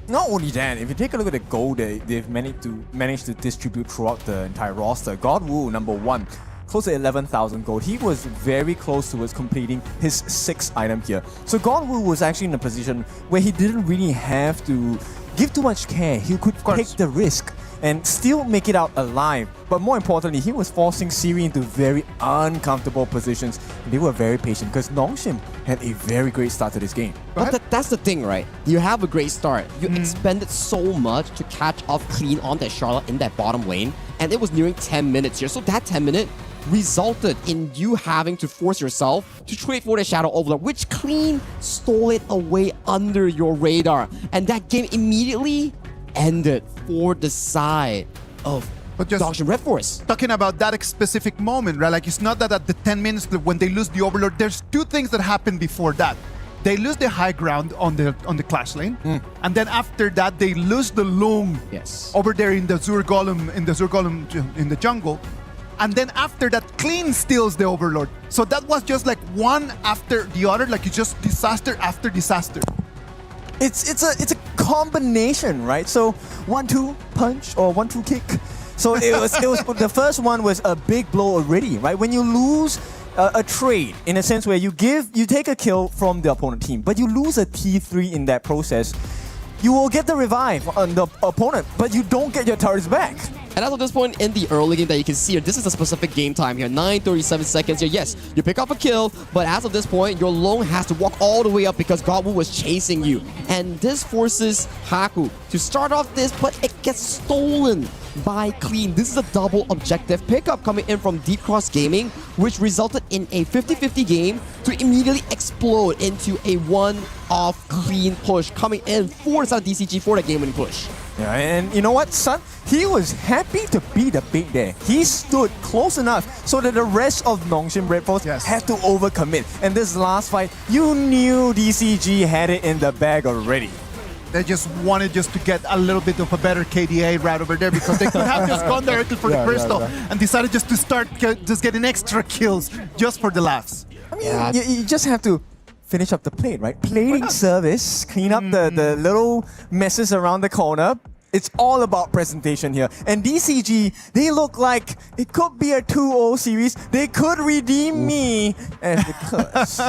Speaker 11: Not only that, if you take a look at the gold they've managed to distribute throughout the entire roster, Godwoo, number 1, close to 11,000 gold. He was very close towards completing his 6th item here. So Godwoo was actually in a position where he didn't really have to give too much care. He could take the risk and still make it out alive. But more importantly, he was forcing Siri into very uncomfortable positions. And they were very patient because Nongshim had a very great start to this game.
Speaker 10: But that's the thing, right? You have a great start. You expended so much to catch off clean on that Charlotte in that bottom lane. And it was nearing 10 minutes here. So that 10 minute resulted in you having to force yourself to trade for the Shadow Overlord, which clean stole it away under your radar. And that game immediately ended for the side of Nongshim Red Force.
Speaker 9: Talking about that specific moment, right? Like, it's not that at the 10 minutes when they lose the Overlord, there's 2 things that happen before that. They lose the high ground on the Clash lane, and then after that they lose the Lung over there in the Zur Golem in the jungle. And then after that, clean steals the Overlord. So that was just like one after the other, like it's just disaster after disaster.
Speaker 11: It's a combination, right? So 1-2 punch or 1-2 kick. So it was the first one was a big blow already, right? When you lose a trade, in a sense where you take a kill from the opponent team, but you lose a T3 in that process, you will get the revive on the opponent, but you don't get your turrets back.
Speaker 10: And as of this point in the early game that you can see here, this is a specific game time here, 9:37 seconds here. Yes, you pick up a kill, but as of this point, your Lone has to walk all the way up because Godwoo was chasing you. And this forces Haku to start off this, but it gets stolen by Clean. This is a double objective pickup coming in from Deep Cross Gaming, which resulted in a 50-50 game to immediately explode into a one-off Clean push coming in for the DCG for the game-winning push.
Speaker 11: Yeah, and you know what, Sun? He was happy to be the bait there. He stood close enough so that the rest of Nongshim Red Force had to overcommit. And this last fight, you knew DCG had it in the bag already.
Speaker 9: They just wanted to get a little bit of a better KDA right over there because they could have just gone directly for the crystal and decided just to start just getting extra kills just for the laughs.
Speaker 11: I mean, you just have to finish up the plate, right? Plating service, clean up the little messes around the corner, It's all about presentation here. And DCG, they look like it could be a 2-0 series. They could redeem me as the curse.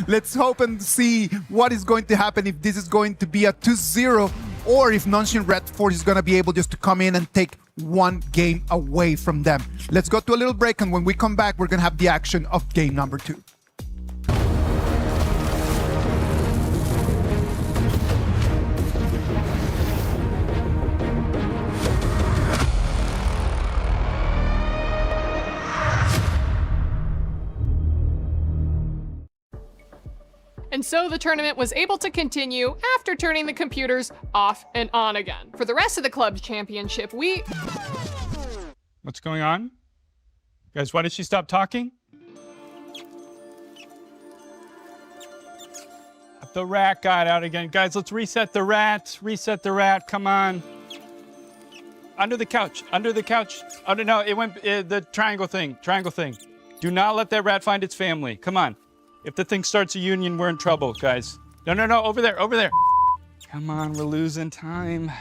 Speaker 9: Let's hope and see what is going to happen, if this is going to be a 2-0 or if Nongshim Red Force is going to be able just to come in and take one game away from them. Let's go to a little break, and when we come back, we're going to have the action of game number 2.
Speaker 18: And so the tournament was able to continue after turning the computers off and on again. For the rest of the club championship,
Speaker 20: What's going on? Guys, why did she stop talking? The rat got out again. Guys, let's reset the rat. Reset the rat. Come on. Under the couch. Under the couch. Oh, no, it went the triangle thing. Triangle thing. Do not let that rat find its family. Come on. If the thing starts a union, we're in trouble, guys. No, no, no. Over there. Over there. Come on. We're losing time.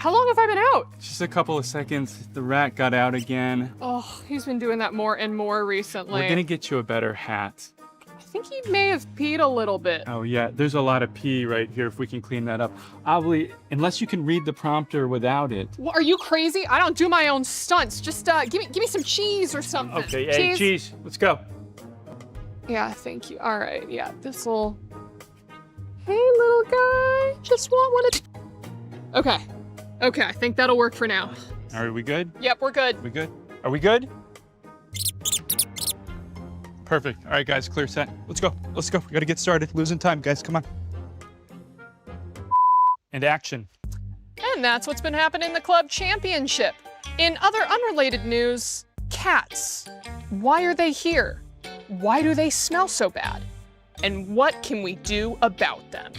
Speaker 18: how long have I been out?
Speaker 20: Just a couple of seconds. The rat got out again.
Speaker 18: Oh, he's been doing that more and more recently.
Speaker 20: We're gonna get you a better hat.
Speaker 18: I think he may have peed a little bit.
Speaker 20: Oh yeah, there's a lot of pee right here if we can clean that up. Obviously, unless you can read the prompter without it.
Speaker 18: Well, are you crazy? I don't do my own stunts. Just give me some cheese or something.
Speaker 20: Okay, hey, cheese. Let's go.
Speaker 18: Yeah, thank you. All right, yeah, this'll... Hey, little guy, just want one of... Okay, okay, I think that'll work for now.
Speaker 20: Are we good?
Speaker 18: Yep, we're good.
Speaker 20: We good? Are we good? Perfect. All right, guys, clear set. Let's go. Let's go. We gotta get started. Losing time, guys. Come on. And action.
Speaker 18: And that's what's been happening in the club championship. In other unrelated news, cats. Why are they here? Why do they smell so bad? And what can we do about them?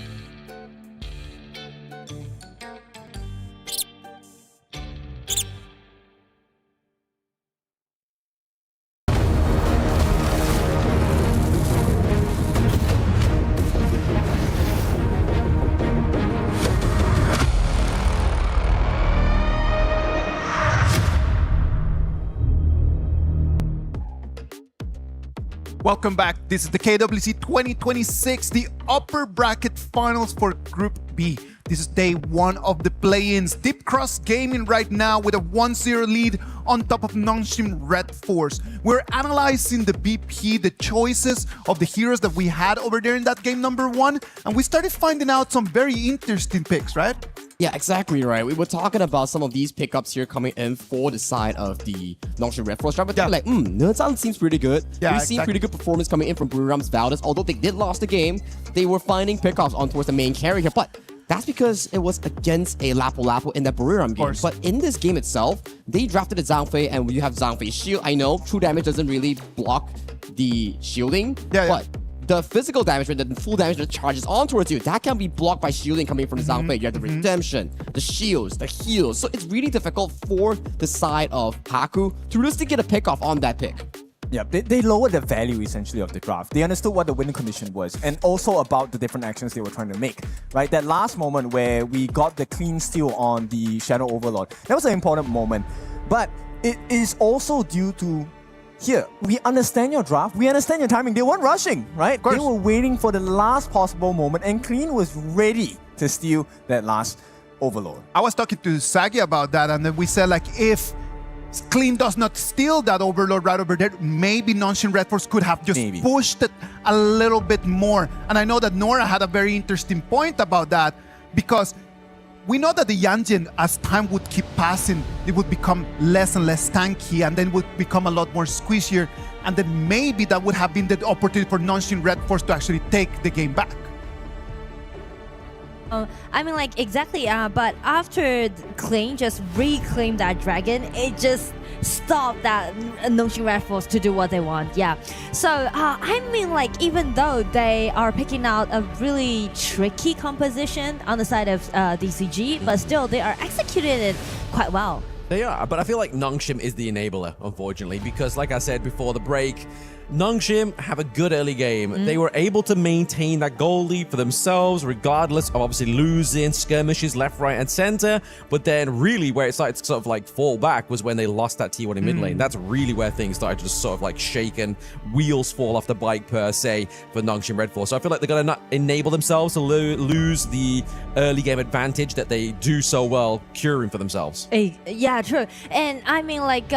Speaker 9: Welcome back. This is the KWC 2026, the upper bracket finals for Group B. This is day 1 of the play-ins. Deep Cross Gaming right now with a 1-0 lead on top of Nongshim Red Force. We're analyzing the BP, the choices of the heroes that we had over there in that game number 1, and we started finding out some very interesting picks, right?
Speaker 10: Yeah, exactly right. We were talking about some of these pickups here coming in for the side of the Nongshim Red Force. But like, Nerdzan seems pretty good.
Speaker 9: Yeah,
Speaker 10: We've seen pretty good performance coming in from Buriram's Valor. Although they did lose the game, they were finding pickups on towards the main carry here. But that's because it was against a Lapu in that Buriram game. But in this game itself, they drafted a Zhangfei, and you have Zhangfei's shield. I know true damage doesn't really block the shielding, but the physical damage, the full damage that charges on towards you, that can be blocked by shielding coming from Zhangfei. You have the redemption, the shields, the heals. So it's really difficult for the side of Haku to really get a pick off on that pick.
Speaker 11: Yeah, they lowered the value essentially of the draft. They understood what the win condition was, and also about the different actions they were trying to make. Right, that last moment where we got the clean steal on the Shadow Overlord, that was an important moment. But it is also due to here, we understand your draft, we understand your timing. They weren't rushing, right? They were waiting for the last possible moment, and Clean was ready to steal that last Overlord.
Speaker 9: I was talking to Sagi about that, and then we said, like, if Clean does not steal that Overlord right over there, maybe Nongshim Red Force could have just pushed it a little bit more. And I know that Nora had a very interesting point about that, because we know that the Yanjin, as time would keep passing, it would become less and less tanky, and then would become a lot more squishier, and then maybe that would have been the opportunity for Nongshim Red Force to actually take the game back.
Speaker 3: I mean, like, exactly, but after Klein just reclaimed that dragon, it just stopped that Nongshim Red Force to do what they want, yeah. So, I mean, like, even though they are picking out a really tricky composition on the side of DCG, but still, they are executing it quite well.
Speaker 13: They are, but I feel like Nongshim is the enabler, unfortunately, because like I said before the break, Nongshim have a good early game. They were able to maintain that goal lead for themselves, regardless of obviously losing skirmishes left, right, and center. But then really where it started to sort of like fall back was when they lost that T1 in mid lane. That's really where things started to just sort of like shake and wheels fall off the bike per se for Nongshim Red Force. So I feel like they're going to not enable themselves to lose the early game advantage that they do so well curing for themselves.
Speaker 3: Yeah, true. And I mean, like,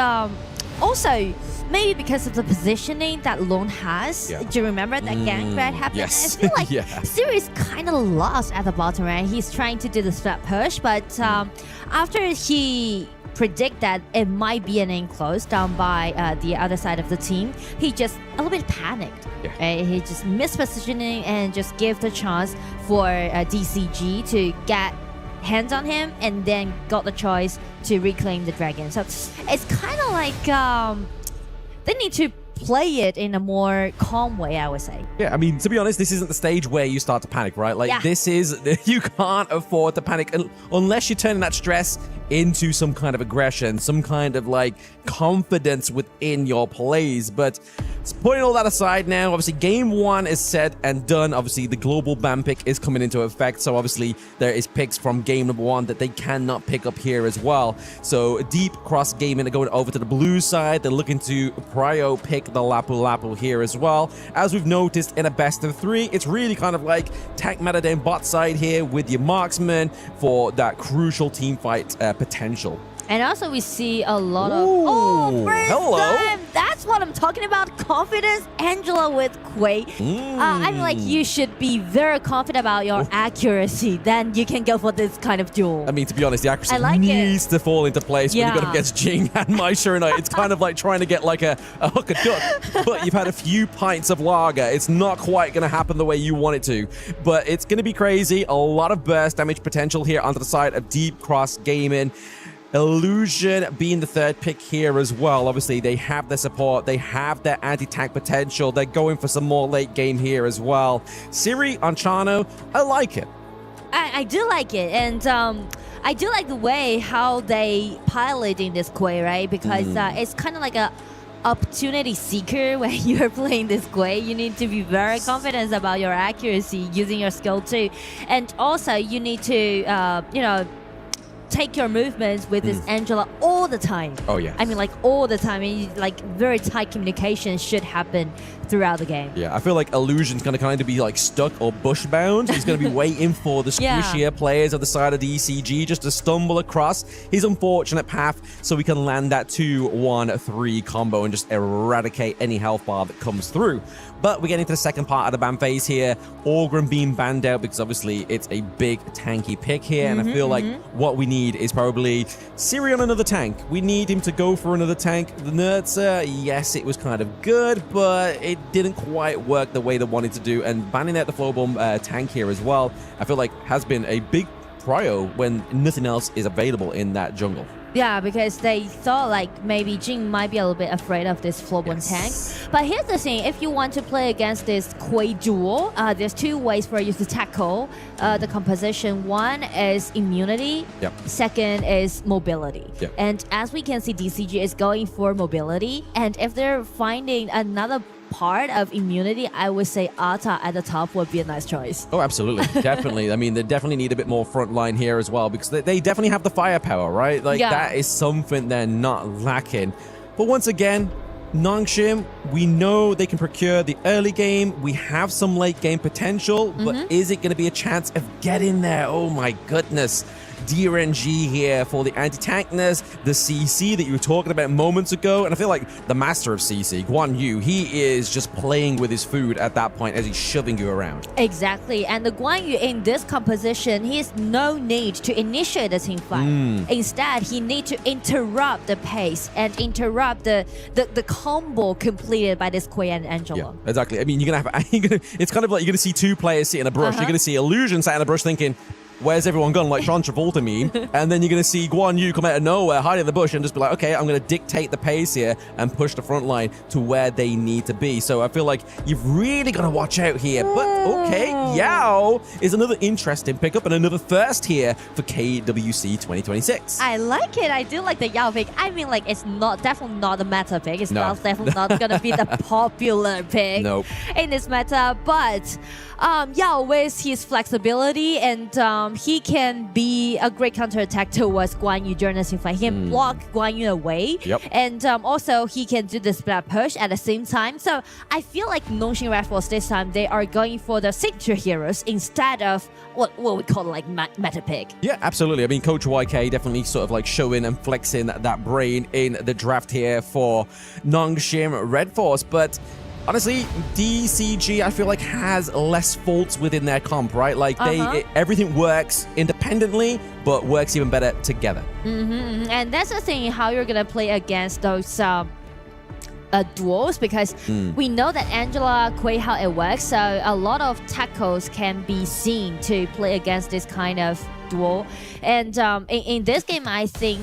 Speaker 3: also, maybe because of the positioning that Lone has.
Speaker 13: Yeah.
Speaker 3: Do you remember that gank that happened?
Speaker 13: Yes.
Speaker 3: I feel like
Speaker 13: Yeah.
Speaker 3: Siri's kind of lost at the bottom, right? He's trying to do the split push, but after he predict that it might be an enclose down by the other side of the team, he just a little bit panicked.
Speaker 13: Yeah.
Speaker 3: He just missed positioning and just gave the chance for DCG to get hands on him, and then got the choice to reclaim the dragon. So it's kind of like they need to play it in a more calm way, I would say.
Speaker 13: Yeah, I mean, to be honest, this isn't the stage where you start to panic, right? Like, this is, you can't afford to panic unless you're turning that stress into some kind of aggression, some kind of like confidence within your plays. But putting all that aside now, obviously game 1 is set and done. Obviously the global ban pick is coming into effect, so obviously there is picks from game number 1 that they cannot pick up here as well. So Deep Cross Gaming are going over to the blue side. They're looking to prio pick the Lapu Lapu here as well. As we've noticed in a best of 3, it's really kind of like tank meta down bot side here with your marksman for that crucial team fight potential.
Speaker 3: And also we see a lot of first time. That's what I'm talking about. Confidence. Angela with Quay. I mean, like, you should be very confident about your accuracy. Then you can go for this kind of duel.
Speaker 13: I mean, to be honest, the accuracy
Speaker 3: like
Speaker 13: needs to fall into place when you got up
Speaker 3: Yeah.
Speaker 13: against Jing and Mai Shurina. It's kind of like trying to get like a hook a duck, but you've had a few pints of lager. It's not quite going to happen the way you want it to, but it's going to be crazy. A lot of burst damage potential here onto the side of Deep Cross Gaming. Illusion being the third pick here as well. Obviously, they have their support. They have their anti-tank potential. They're going for some more late game here as well. Siri on Chano, I like it.
Speaker 3: I do like it, and I do like the way how they piloting this Quay, right? Because it's kind of like a opportunity seeker when you're playing this Quay. You need to be very confident about your accuracy using your skill too, and also you need to you know, take your movements with this Angela all the time.
Speaker 13: Oh yeah.
Speaker 3: I mean, like all the time. I mean, like very tight communication should happen throughout the game.
Speaker 13: Yeah, I feel like Illusion's going to kind of be like stuck or bush-bound. He's going to be waiting for the squishier players at the side of the ECG just to stumble across his unfortunate path so we can land that 2-1-3 combo and just eradicate any health bar that comes through. But we're getting to the second part of the ban phase here. Orgrim being banned out because obviously it's a big tanky pick here, and I feel like what we need is probably Siri on another tank. We need him to go for another tank. The Nurtzer, yes, it was kind of good, but it didn't quite work the way they wanted to do, and banning out the Flowbomb tank here as well, I feel like has been a big prio when nothing else is available in that jungle.
Speaker 3: Yeah, because they thought like maybe Jing might be a little bit afraid of this Flowbomb tank. But here's the thing, if you want to play against this Quay duel, there's two ways for you to tackle the composition. One is immunity, second is mobility. And as we can see, DCG is going for mobility, and if they're finding another part of immunity, I would say Ata at the top would be a nice choice.
Speaker 13: Oh, absolutely. Definitely. I mean, they definitely need a bit more front line here as well, because they definitely have the firepower, right? Like, that is something they're not lacking. But once again, Nongshim, we know they can procure the early game. We have some late game potential, but is it going to be a chance of getting there? Oh my goodness. DRNG here for the anti-tankness, the CC that you were talking about moments ago, and I feel like the master of CC, Guan Yu, he is just playing with his food at that point as he's shoving you around.
Speaker 3: Exactly, and the Guan Yu in this composition, he has no need to initiate the team fight. Instead, he needs to interrupt the pace and interrupt the combo completed by this Quay and Angela.
Speaker 13: Yeah, exactly. I mean, you're gonna have it's kind of like you're gonna see two players sit in a brush. You're gonna see Illusion sat in a brush thinking, where's everyone gone? Like John Travolta meme. And then you're going to see Guan Yu come out of nowhere, hide in the bush, and just be like, okay, I'm going to dictate the pace here and push the front line to where they need to be. So I feel like you've really got to watch out here. But
Speaker 19: Okay, Yao is another interesting pickup and another first here for KWC 2026.
Speaker 3: I like it. I do like the Yao pick. I mean, like, it's not definitely not a meta pick. It's not definitely not gonna be the popular pick in this meta. But Yao with his flexibility and he can be a great counterattack towards Guan Yu during the team fight. He can block Guan Yu away, and also he can do the split push at the same time. So I feel like Nongxin Red Force this time they are going for the signature heroes instead of what we call like meta pick.
Speaker 19: Yeah, absolutely. I mean, Coach YK definitely sort of like showing and flexing that brain in the draft here for Nongxin Red Force, but honestly, DCG, I feel like, has less faults within their comp, right? Like, everything works independently, but works even better together.
Speaker 3: And that's the thing, how you're going to play against those duels, because we know that Angela, Quay, how it works. So a lot of tackles can be seen to play against this kind of duel. And in this game, I think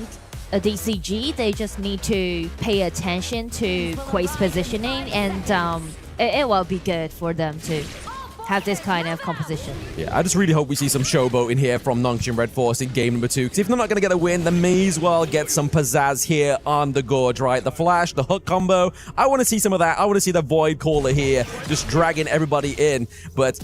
Speaker 3: DCG, they just need to pay attention to Quay's positioning, and it will be good for them to have this kind of composition.
Speaker 19: Yeah, I just really hope we see some showboating here from Nongxin Red Force in game number 2, because if they're not going to get a win, they may as well get some pizzazz here on the Gorge, right? The flash, the hook combo, I want to see some of that. I want to see the Void Caller here, just dragging everybody in, but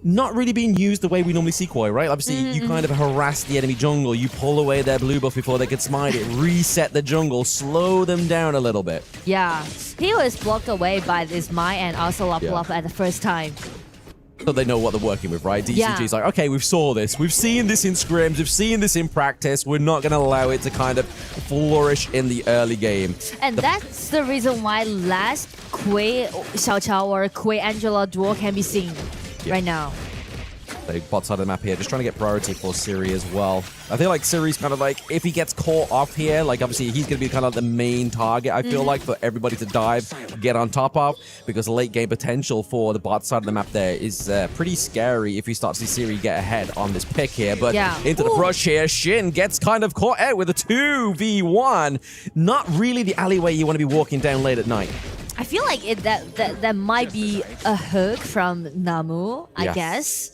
Speaker 19: not really being used the way we normally see Koi, right? Obviously, you kind of harass the enemy jungle, you pull away their blue buff before they can smite it, reset the jungle, slow them down a little bit.
Speaker 3: Yeah, he was blocked away by this Mai and also Lop at the first time.
Speaker 19: So they know what they're working with, right? DCG's like, okay, we've saw this. We've seen this in scrims. We've seen this in practice. We're not going to allow it to kind of flourish in the early game.
Speaker 3: And that's the reason why last Quay Xiaoqiao or Quay Angela duel can be seen right now.
Speaker 19: The bot side of the map here, just trying to get priority for Siri as well. I feel like Siri's kind of like, if he gets caught off here, like obviously he's going to be kind of the main target, I feel like, for everybody to dive, get on top of, because late game potential for the bot side of the map there is pretty scary if you start to see Siri get ahead on this pick here. But into the brush here, Shin gets kind of caught out with a 2v1. Not really the alleyway you want to be walking down late at night.
Speaker 3: I feel like that might be a hook from Namu, I guess.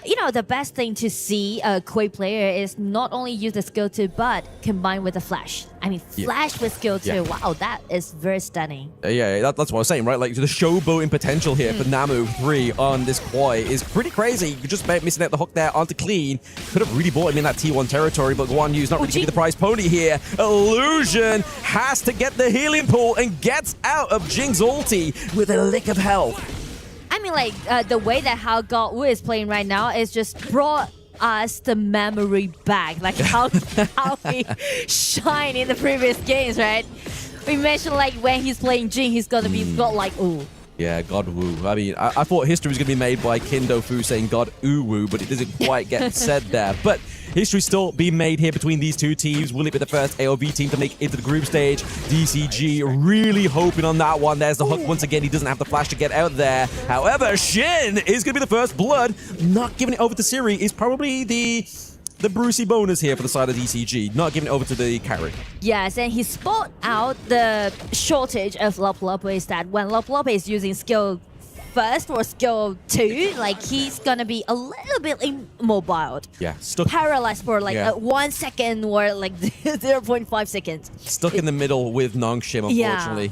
Speaker 3: You know, the best thing to see a Quay player is not only use the skill 2, but combine with the flash. I mean, flash with skill 2. Wow, that is very stunning.
Speaker 19: That's what I was saying, right? Like, the showboating potential here for Namu 3 on this Koi is pretty crazy. You're just about missing out the hook there onto Clean. Could have really bought him in that T1 territory, but Guan Yu's not really giving the prize pony here. Illusion has to get the healing pool and gets out of Jing's ulti with a lick of health.
Speaker 3: I mean, like, the way that how God Wu is playing right now is just brought us the memory back. Like, how he shine in the previous games, right? We mentioned, like, when he's playing Jing, he's gonna be got like, ooh.
Speaker 19: Yeah, God Wu. I mean, I thought history was going to be made by Kindo Fu saying God Wu, but it doesn't quite get said there. But history's still being made here between these two teams. Will it be the first AOV team to make it into the group stage? DCG really hoping on that one. There's the hook once again. He doesn't have the flash to get out there. However, Shin is going to be the first blood. Not giving it over to Siri is probably the Brucey bonus here for the side of DCG, not giving it over to the carry.
Speaker 3: Yes, and he spot out the shortage of Lop is that when Lop is using skill 1st or skill 2, like he's gonna be a little bit immobile.
Speaker 19: Yeah, stuck.
Speaker 3: Paralyzed for like 1 second or like 0.5 seconds.
Speaker 19: Stuck in the middle with Nongxin, unfortunately,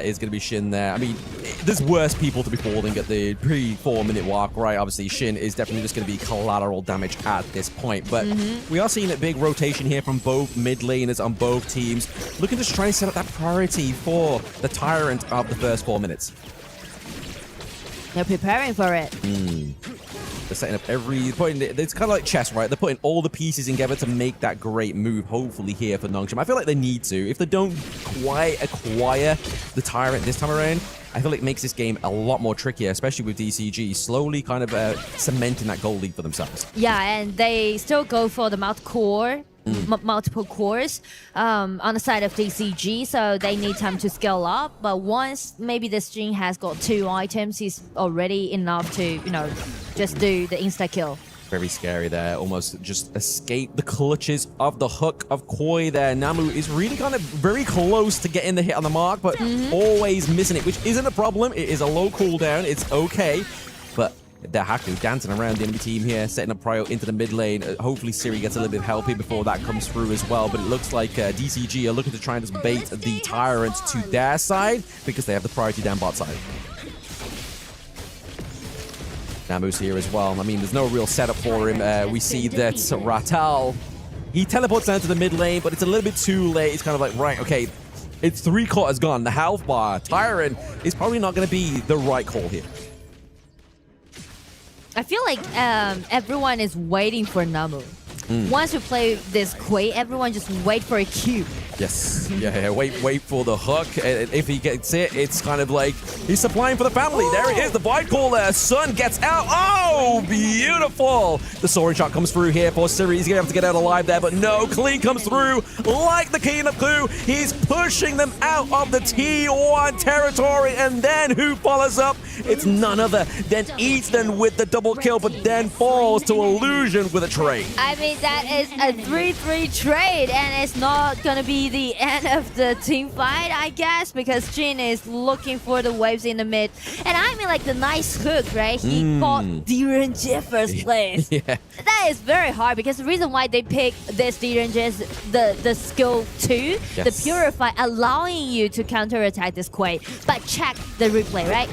Speaker 19: is going to be Shin there. I mean, there's worse people to be falling at the pre-4 minute mark, right? Obviously, Shin is definitely just going to be collateral damage at this point. But we are seeing a big rotation here from both mid laners on both teams, looking to try and set up that priority for the Tyrant of the first 4 minutes.
Speaker 3: They're preparing for it.
Speaker 19: They're setting up it's kind of like chess, right? They're putting all the pieces together to make that great move, hopefully here for Nongxin. I feel like they need to. If they don't quite acquire the Tyrant this time around, I feel like it makes this game a lot more trickier, especially with DCG slowly kind of cementing that gold lead for themselves.
Speaker 3: Yeah, and they still go for the multiple cores on the side of DCG, so they need time to scale up. But once maybe this Jing has got 2 items, he's already enough to, you know, just do the insta-kill.
Speaker 19: Very scary there. Almost just escape the clutches of the hook of Koi there. Namu is really kind of very close to getting the hit on the mark, but always missing it, which isn't a problem. It is a low cooldown. It's okay. But Haku dancing around the enemy team here, setting up prio into the mid lane. Hopefully Siri gets a little bit of help here before that comes through as well. But it looks like DCG are looking to try and just bait the Tyrant to their side because they have the priority down bot side. Namu's here as well. I mean, there's no real setup for him. We see that Ratal, he teleports down to the mid lane, but it's a little bit too late. It's kind of like, right, okay, it's 3/4 gone. The health bar, Tyrant is probably not going to be the right call here.
Speaker 3: I feel like everyone is waiting for Namu. Once we play this Quay, everyone just wait for a Q.
Speaker 19: Yes. Yeah. Wait for the hook. And if he gets it, it's kind of like he's supplying for the family. Ooh. There it is. The Void Caller. Sun gets out. Oh, beautiful. The soaring shot comes through here for Siri. He's going to have to get out alive there, but no. Clean comes through like the King of Clue. He's pushing them out of the T1 territory. And then who follows up? It's none other than Ethan with the double kill, but then falls to Illusion with a trade.
Speaker 3: I mean, that is a 3-3 trade, and it's not going to be the end of the team fight, I guess, because Jin is looking for the waves in the mid. And I mean, like, the nice hook, right? He fought DRNG first place.
Speaker 19: Yeah.
Speaker 3: That is very hard, because the reason why they pick this DRNG is the skill 2, the Purify, allowing you to counterattack this Quay. But check the replay, right?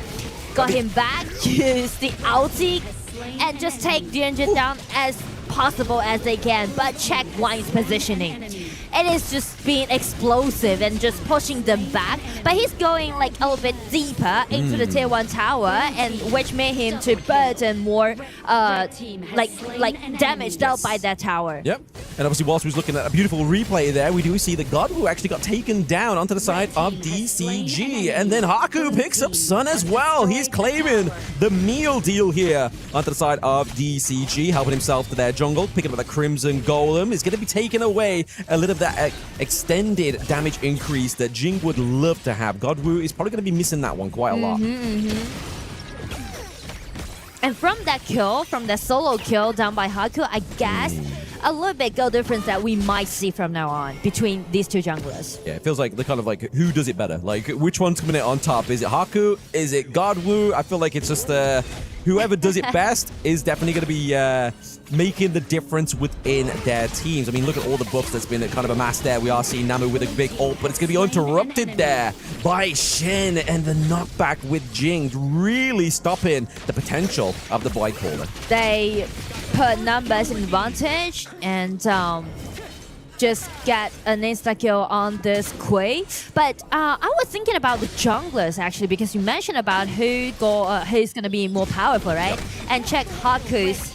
Speaker 3: Got him back, use the ulti, and just take DRNG down as possible as they can, but check Wine's positioning. It is just being explosive and just pushing them back, but he's going like a little bit deeper into the tier 1 tower, and which made him to burden more like damage dealt by that tower.
Speaker 19: Yep. And obviously, whilst we was looking at a beautiful replay there, we do see that Godwu actually got taken down onto the side of DCG. And then Haku picks up Sun as well. He's claiming the meal deal here onto the side of DCG, helping himself to their jungle, picking up the Crimson Golem. Is going to be taking away a little of that extended damage increase that Jing would love to have. Godwu is probably going to be missing that one quite a lot.
Speaker 3: And from that kill, from the solo kill down by Haku, I guess a little bit goal difference that we might see from now on between these two junglers.
Speaker 19: Yeah, it feels like the kind of like, who does it better? Like, which one's coming in on top? Is it Haku? Is it Godwu? I feel like it's just whoever does it best is definitely going to be making the difference within their teams. I mean, look at all the buffs that's been kind of amassed there. We are seeing Namu with a big ult, but it's going to be interrupted there by Shen, and the knockback with Jing really stopping the potential of the Void Caller.
Speaker 3: They put numbers in advantage and just get an insta-kill on this Quay. But I was thinking about the junglers, actually, because you mentioned about who's going to be more powerful, right? And check Haku's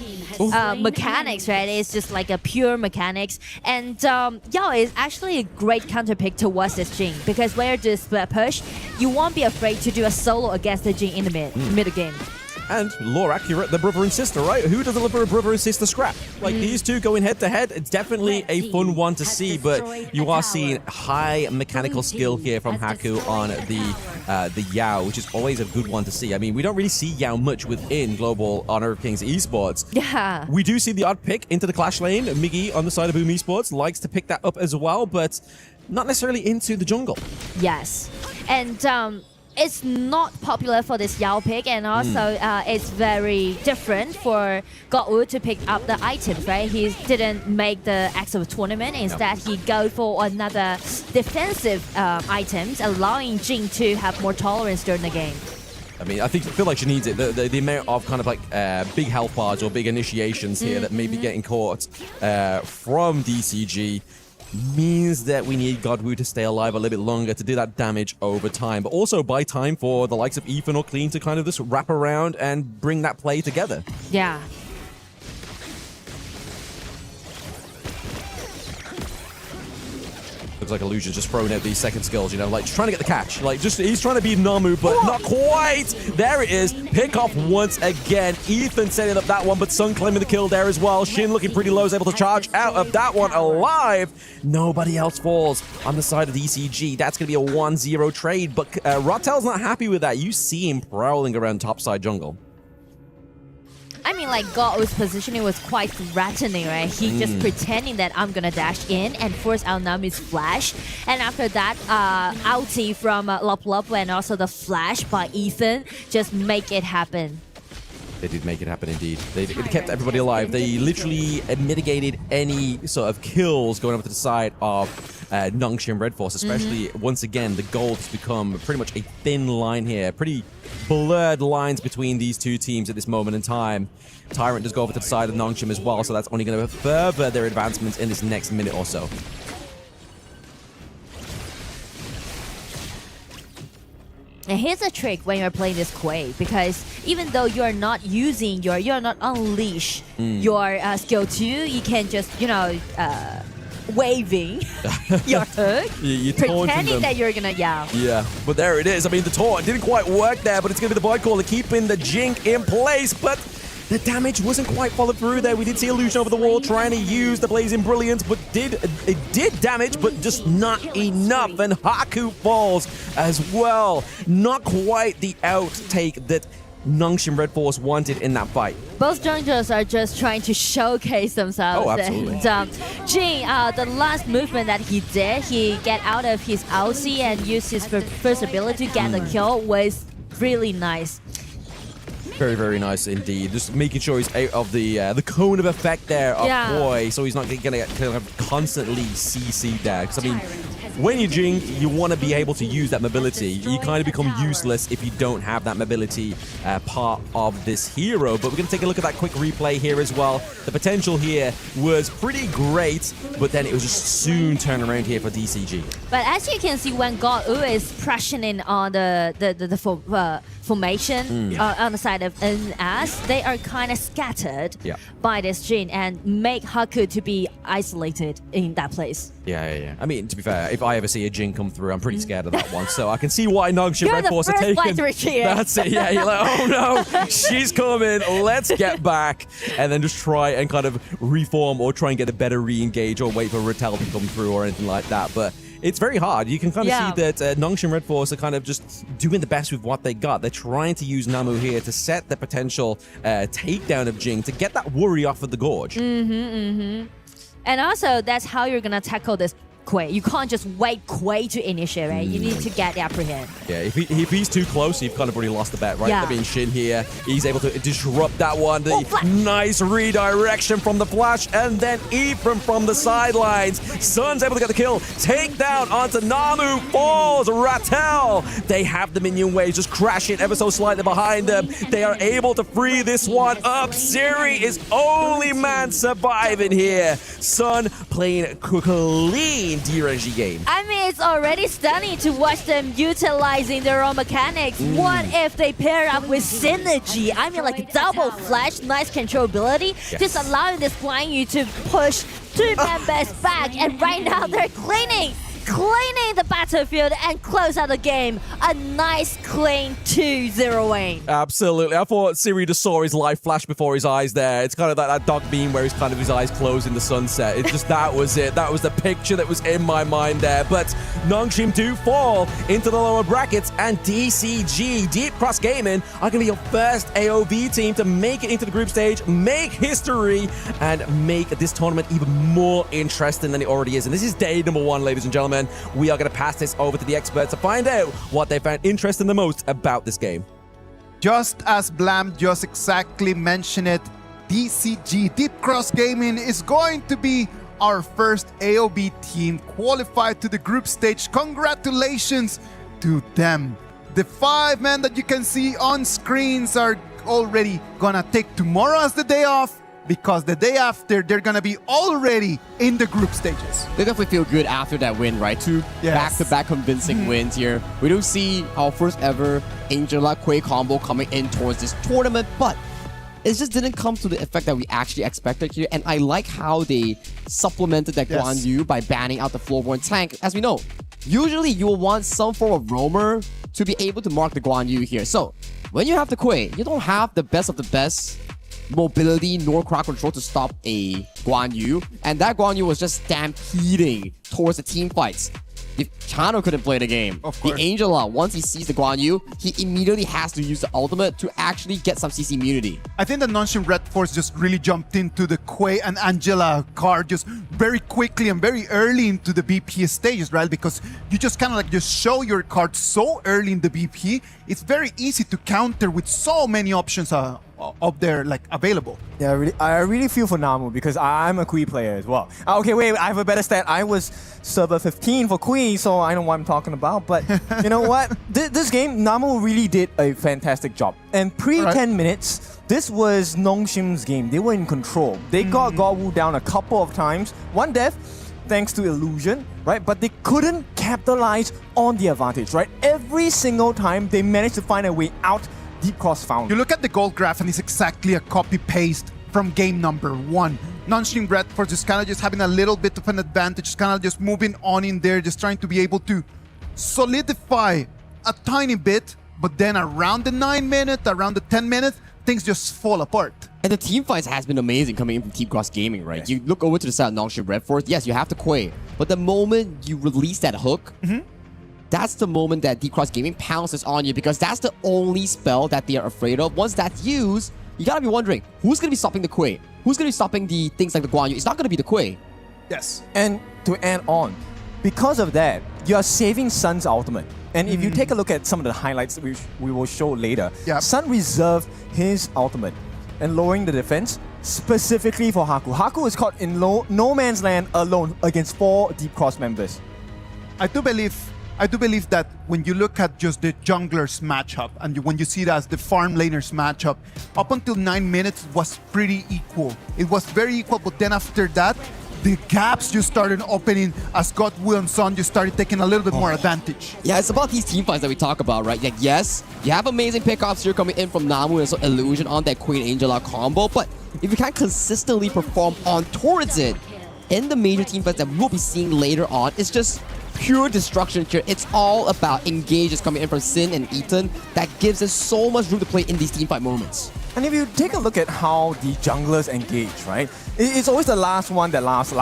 Speaker 3: mechanics, right? It's just like a pure mechanics. And Yao is actually a great counter pick towards this Jing, because where this push, you won't be afraid to do a solo against the Jing in the mid game.
Speaker 19: And lore accurate, the brother and sister, right? Who doesn't love a brother and sister scrap? Like these two going head to head, it's definitely a fun one to see, but you are seeing high mechanical skill here from Haku on the Yao, which is always a good one to see. I mean, we don't really see Yao much within Global Honor of Kings Esports.
Speaker 3: Yeah.
Speaker 19: We do see the odd pick into the Clash lane. Miggy on the side of Boom Esports likes to pick that up as well, but not necessarily into the jungle.
Speaker 3: Yes. And it's not popular for this Yao pick, and also it's very different for Godwu to pick up the items, right? He didn't make the actual tournament. Instead, he go for another defensive items, allowing Jing to have more tolerance during the game.
Speaker 19: I mean, I feel like she needs it. The amount of kind of like big health bars or big initiations here that may be getting caught from DCG means that we need Godwu to stay alive a little bit longer to do that damage over time, but also buy time for the likes of Ethan or Clean to kind of just wrap around and bring that play together.
Speaker 3: Yeah.
Speaker 19: Looks like Illusion's just throwing out these second skills, you know, like just trying to get the catch. Like, just he's trying to be Namu, but not quite. There it is. Pick off once again. Ethan setting up that one, but Sun claiming the kill there as well. Shin looking pretty low, is able to charge out of that one alive. Nobody else falls on the side of the ECG. That's going to be a 1-0 trade, but Ratel's not happy with that. You see him prowling around topside jungle.
Speaker 3: I mean, like, Godwu's positioning was quite threatening, right? He just pretending that I'm gonna dash in and force out Namu's flash. And after that, ulti from Lop and also the flash by Ethan just make it happen.
Speaker 13: They did make it happen indeed. They kept everybody alive. They literally mitigated any sort of kills going over to the side of Nongshim Red Force, especially once again, the gold has become pretty much a thin line here. Pretty blurred lines between these two teams at this moment in time. Tyrant does go over to the side of Nongshim as well, so that's only going to further their advancements in this next minute or so.
Speaker 3: And here's a trick when you're playing this Quay, because even though you're not using you're not unleash your skill 2, you can just, waving your hook,
Speaker 13: you're
Speaker 3: pretending that you're gonna,
Speaker 13: Yeah, but there it is. I mean, the taunt didn't quite work there, but it's going to be the Void Caller keeping the Jink in place, but the damage wasn't quite followed through there. We did see Illusion over the wall trying to use the Blazing Brilliance, but it did damage, but just not enough. And Haku falls as well. Not quite the outtake that Nongshim Red Force wanted in that fight.
Speaker 3: Both junglers are just trying to showcase themselves.
Speaker 13: Oh, absolutely.
Speaker 3: And Jin, the last movement that he did, he get out of his ulti and use his first ability to get the kill, was really nice.
Speaker 13: Very, very nice indeed. Just making sure he's out of the cone of effect there of Boy, so he's not going to get constantly CC'd there. Because, I mean, when you Jink, you want to be able to use that mobility. You kind of become useless if you don't have that mobility part of this hero. But we're going to take a look at that quick replay here as well. The potential here was pretty great, but then it was just soon turned around here for DCG.
Speaker 3: But as you can see, when God U is pressuring on the formation on the side of NS, they are kind of scattered by this Jin and make Haku to be isolated in that place.
Speaker 13: Yeah. I mean, to be fair, if I ever see a Jin come through, I'm pretty scared of that one. So I can see why Nongshim Red Force are taking. That's it. Yeah, you're like, oh no, she's coming. Let's get back, and then just try and kind of reform or try and get a better re-engage or wait for Rattel to come through or anything like that. But it's very hard. You can kind of see that Nongshim Red Force are kind of just doing the best with what they got. They're trying to use Namu here to set the potential takedown of Jing to get that worry off of the Gorge.
Speaker 3: And also, that's how you're gonna tackle this Quay. You can't just wait Quay to initiate, right? You need to get the upper hand.
Speaker 13: Yeah, if he's too close, you've kind of already lost the bet, right? I mean, Shin here, he's able to disrupt that one. The nice redirection from the flash, and then Ephraim from the sidelines. Sun's able to get the kill. Takedown onto Namu, falls. Rattel, they have the minion waves just crashing ever so slightly behind them. They are able to free this one up. Siri is only man surviving here. Sun playing clean DRNG game.
Speaker 3: I mean, it's already stunning to watch them utilizing their own mechanics. What if they pair up with synergy? I mean, like a double flash, nice controllability, just allowing this Guan Yu to push two members back, and right now they're cleaning the battlefield and close out the game. A nice clean 2-0 win.
Speaker 13: Absolutely. I thought Siri just saw his life flash before his eyes there. It's kind of like that dog beam where he's kind of his eyes closed in the sunset. It's just that was it. That was the picture that was in my mind there. But Nongshim do fall into the lower brackets, and DCG, Deep Cross Gaming, are going to be your first AOV team to make it into the group stage, make history, and make this tournament even more interesting than it already is. And this is day number 1, ladies and gentlemen. We are going to pass this over to the experts to find out what they found interesting the most about this game.
Speaker 9: Just as Blam just exactly mentioned it, DCG, Deep Cross Gaming, is going to be our first AOB team qualified to the group stage. Congratulations to them. The 5 men that you can see on screens are already gonna take tomorrow as the day off, because the day after, they're going to be already in the group stages.
Speaker 10: They definitely feel good after that win, right? 2 back-to-back convincing wins here. We do see our first ever Angela Quay combo coming in towards this tournament, but it just didn't come to the effect that we actually expected here. And I like how they supplemented that Guan Yu by banning out the floorborne tank. As we know, usually you will want some form of roamer to be able to mark the Guan Yu here. So when you have the Quay, you don't have the best of the best mobility nor crowd control to stop a Guan Yu, and that Guan Yu was just stampeding towards the team fights. If Chano couldn't play the game, the Angela, once he sees the Guan Yu, he immediately has to use the ultimate to actually get some CC immunity.
Speaker 9: I think the Nongshim Red Force just really jumped into the Quay and Angela card just very quickly and very early into the BP stages, right? Because you just kind of like just show your card so early in the BP, it's very easy to counter with so many options of their like available.
Speaker 4: Yeah, I really feel for Namu because I'm a Kui player as well. Okay, wait, I have a better stat. I was server 15 for Kui, so I know what I'm talking about. But you know what? This game, Namu really did a fantastic job. And pre-10 minutes, this was Nongshim's game. They were in control. They got Godwoo down a couple of times. One death, thanks to illusion, right? But they couldn't capitalize on the advantage, right? Every single time they managed to find a way out, Deep Cross found.
Speaker 9: You look at the gold graph and it's exactly a copy-paste from game number 1. Non-Stream Redford just kind of just having a little bit of an advantage, just kind of just moving on in there, just trying to be able to solidify a tiny bit, but then around the 9 minute, around the 10 minute, things just fall apart.
Speaker 10: And the team fights has been amazing coming in from Team Cross Gaming, right? Yes. You look over to the side of Non-Stream Redford, yes, you have to Quay, but the moment you release that hook, that's the moment that Deep Cross Gaming pounces on you because that's the only spell that they are afraid of. Once that's used, you gotta be wondering, who's gonna be stopping the Quay? Who's gonna be stopping the things like the Guan Yu? It's not gonna be the Quay.
Speaker 9: Yes.
Speaker 4: And to add on, because of that, you are saving Sun's ultimate. And if you take a look at some of the highlights which we will show later, Sun reserved his ultimate and lowering the defense specifically for Haku. Haku is caught in no man's land alone against 4 Deep Cross members.
Speaker 9: I do believe that when you look at just the junglers matchup and when you see it as the farm laners matchup, up until 9 minutes was pretty equal. It was very equal, but then after that, the gaps just started opening as Godwoo and Sun just started taking a little bit more advantage.
Speaker 10: Yeah, it's about these team fights that we talk about, right? Like, yes, you have amazing pickoffs here coming in from Namu and so Illusion on that Queen Angela combo, but if you can't consistently perform on towards it in the major team fights that we'll be seeing later on, it's just pure destruction here. It's all about engages coming in from Sin and Ethan that gives us so much room to play in these teamfight moments.
Speaker 4: And if you take a look at how the junglers engage, right? It's always the last one that laughs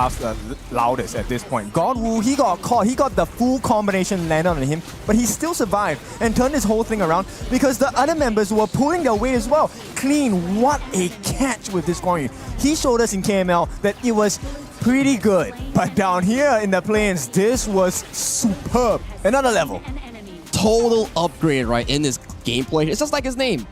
Speaker 4: loudest at this point. Godwoo, he got caught. He got the full combination landed on him, but he still survived and turned this whole thing around because the other members were pulling their weight as well. Clean, what a catch with this Guan Yu. He showed us in KML that it was pretty good, but down here in the plains, this was superb. Another level.
Speaker 10: Total upgrade, right, in this gameplay. It's just like his name.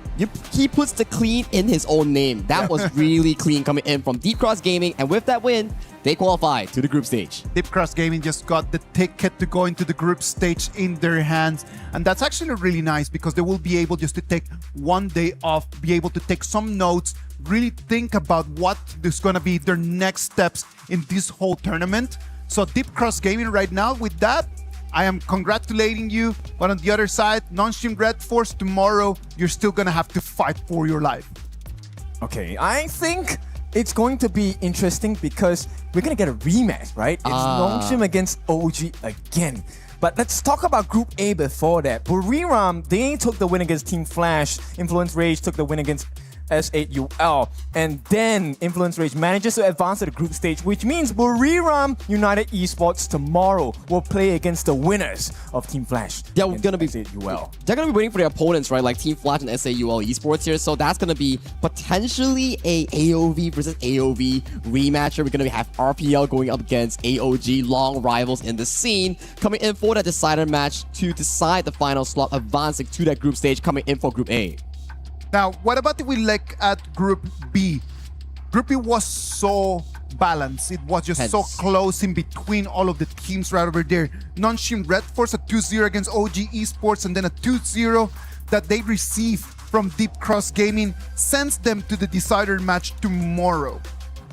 Speaker 10: He puts the clean in his own name. That was really clean coming in from Deep Cross Gaming, and with that win, they qualify to the group stage.
Speaker 9: Deep Cross Gaming just got the ticket to go into the group stage in their hands, and that's actually really nice because they will be able just to take one day off, be able to take some notes, really think about what is going to be their next steps in this whole tournament. So Deep Cross Gaming right now, with that, I am congratulating you, but on the other side, Non-Stream Red Force, tomorrow, you're still gonna have to fight for your life.
Speaker 4: Okay, I think it's going to be interesting because we're gonna get a rematch, right? It's Non-Stream against OG again. But let's talk about Group A before that. Buriram, they took the win against Team Flash. Influence Rage took the win against S8UL, and then Influence Rage manages to advance to the group stage, which means Buriram United Esports tomorrow will play against the winners of Team Flash.
Speaker 10: They're gonna be
Speaker 4: S8UL.
Speaker 10: They're gonna be waiting for their opponents, right? Like Team Flash and SAUL Esports here. So that's gonna be potentially a AOV versus AOV rematch. We're gonna have RPL going up against AOG, long rivals in the scene, coming in for that decider match to decide the final slot, advancing to that group stage, coming in for Group A.
Speaker 9: Now, what about if we look at Group B? Group B was so balanced. It was just so close in between all of the teams right over there. Non-Stream Red Force a 2-0 against OG Esports, and then a 2-0 that they received from Deep Cross Gaming sends them to the decider match tomorrow.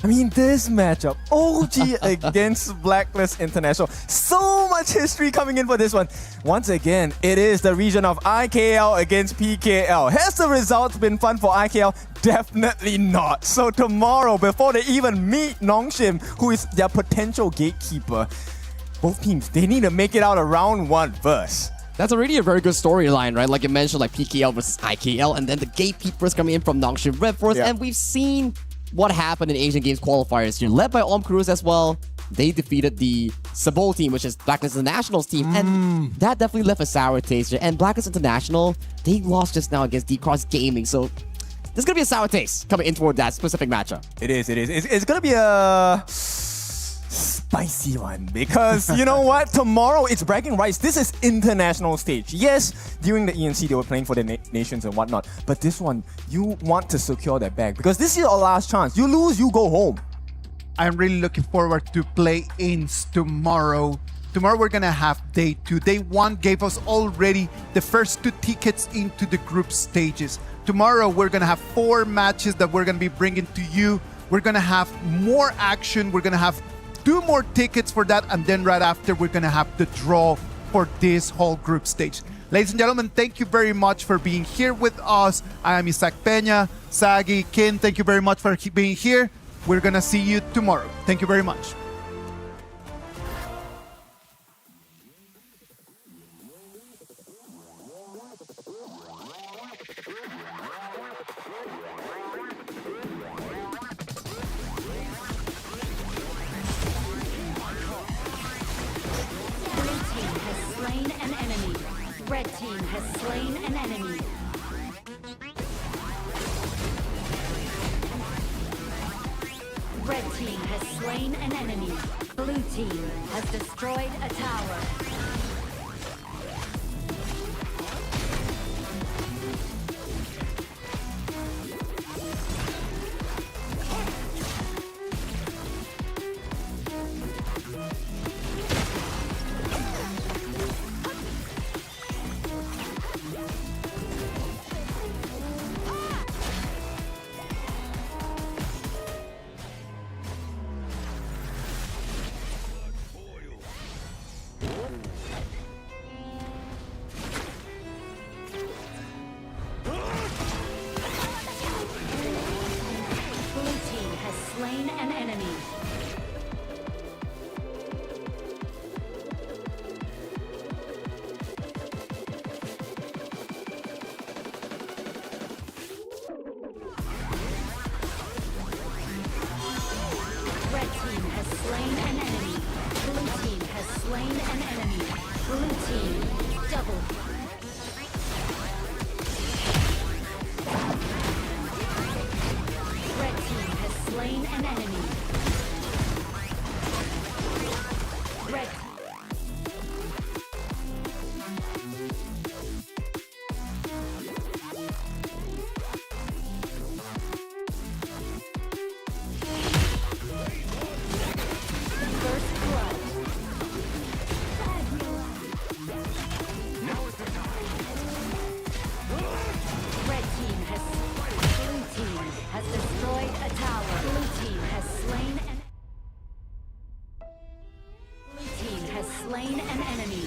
Speaker 4: I mean, this matchup, OG against Blacklist International. So much history coming in for this one. Once again, it is the region of IKL against PKL. Has the results been fun for IKL? Definitely not. So tomorrow, before they even meet Nongshim, who is their potential gatekeeper, both teams, they need to make it out of round 1 first.
Speaker 10: That's already a very good storyline, right? Like you mentioned, like PKL versus IKL, and then the gatekeepers coming in from Nongshim Red Force, and we've seen what happened in Asian Games qualifiers here, led by Cruz as well. They defeated the Sabol team, which is Blacklist International's team, and that definitely left a sour taste here. And Blacklist International, they lost just now against D-Cross Gaming, so there's gonna be a sour taste coming in toward that specific matchup.
Speaker 4: It is. It's gonna be a
Speaker 11: spicy one because you know what? Tomorrow it's bragging rights. This is international stage. Yes, during the ENC they were playing for the nations and whatnot, but this one you want to secure that bag because this is your last chance. You lose, you go home.
Speaker 9: I'm really looking forward to play-ins tomorrow. Tomorrow we're gonna have day 2. Day 1 gave us already the first 2 tickets into the group stages. Tomorrow we're gonna have 4 matches that we're gonna be bringing to you. We're gonna have more action. We're gonna have 2 more tickets for that, and then right after we're gonna have the draw for this whole group stage. Ladies and gentlemen, thank you very much for being here with us. I am Isaac Peña, Sagi, Kin, thank you very much for being here. We're gonna see you tomorrow. Thank you very much.
Speaker 16: Red team has slain an enemy. Red team has slain an enemy. Blue team has destroyed a tower. Slain an enemy. Red team has slain an enemy. Blue team has slain an enemy. Blue team double. Red team has slain an enemy. Red. First blood. Red team has. Blue team has destroyed a tower. Blue team has slain an. Blue team has slain an enemy.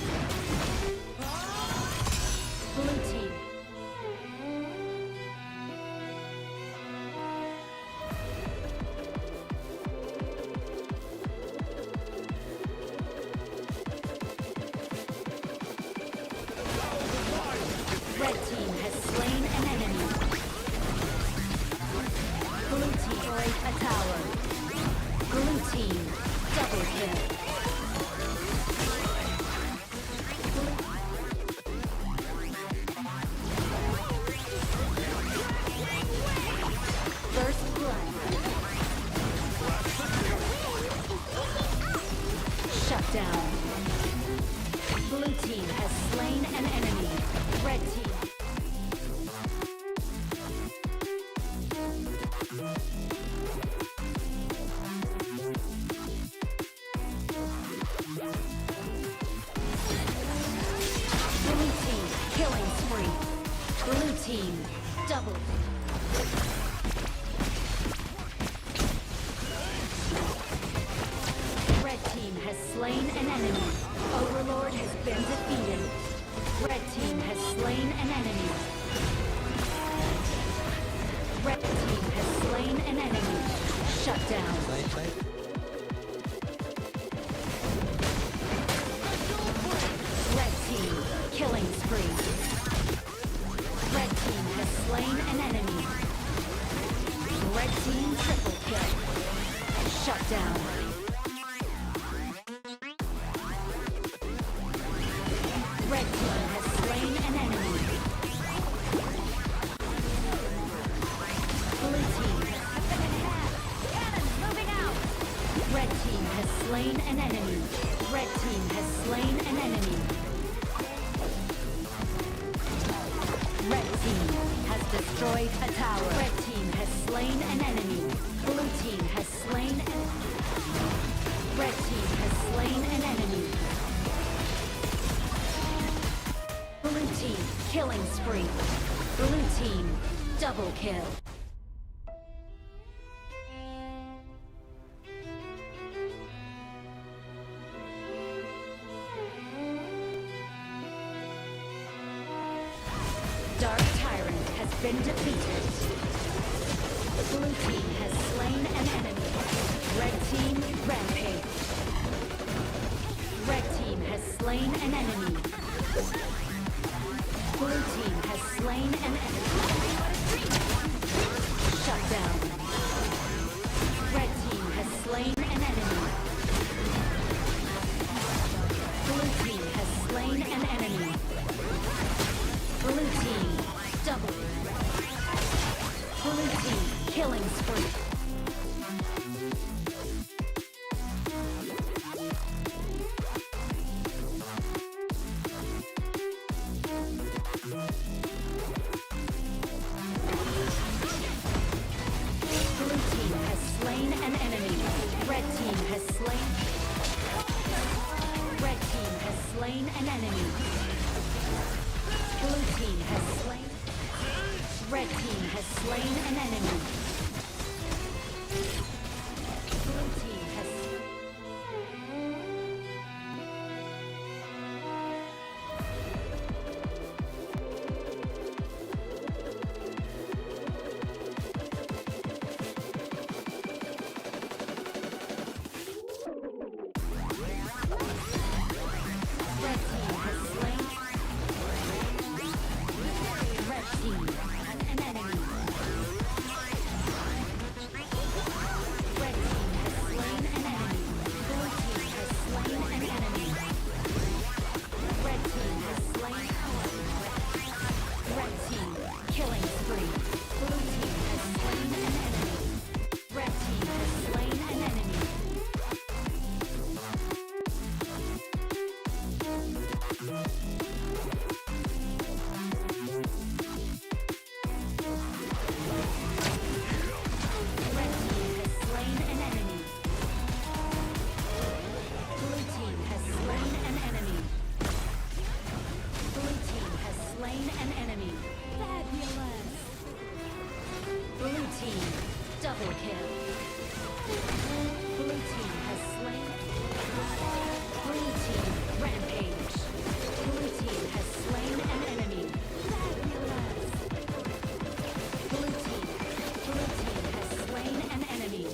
Speaker 16: Blue team. Red team has slain an enemy. Blue team destroyed a tower. Blue team double kill. First blood. Shut down. Blue team has slain an enemy. Red team. Blue team killing spree. Blue team double. Red team has slain an enemy. Overlord has been defeated. Red team has slain an enemy. Red team has slain an enemy. Shut down. Red team killing spree. Red team has slain an enemy. Red team triple kill. Shut down. Red team has slain an enemy. Blue team. Cannon moving out. Red team has slain an destroyed a tower. Red team has slain an enemy. Blue team has slain an Red team has slain an enemy. Blue team killing spree. Blue team double kill. Dark Tyrant has been defeated. Blue team has slain an enemy. Red team rampage. Red team has slain an enemy. Blue team has slain an enemy. Shut down. Red team has slain an enemy. Blue team has slain an enemy. Blue team double. Blue team killing spree. Blue team has slain an enemy. Red team has slain. Red team has slain an enemy. Blue team has slain. Red team has slain an enemy. Blue team has. Red team has slain. Red team an enemy. Red team has slain an enemy. Blue team has slain an enemy. Red team has slain. Red team killing spree. Blue team has slain an enemy. Red team has slain an enemy. Red team has slain an enemy. Blue team has slain an enemy. Blue team has slain an enemy. Fabulous. Blue team double kill. Blue team has slain. Blue team rampage. Blue team has slain an enemy. Fabulous. Blue team has slain an enemy.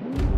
Speaker 16: Ace.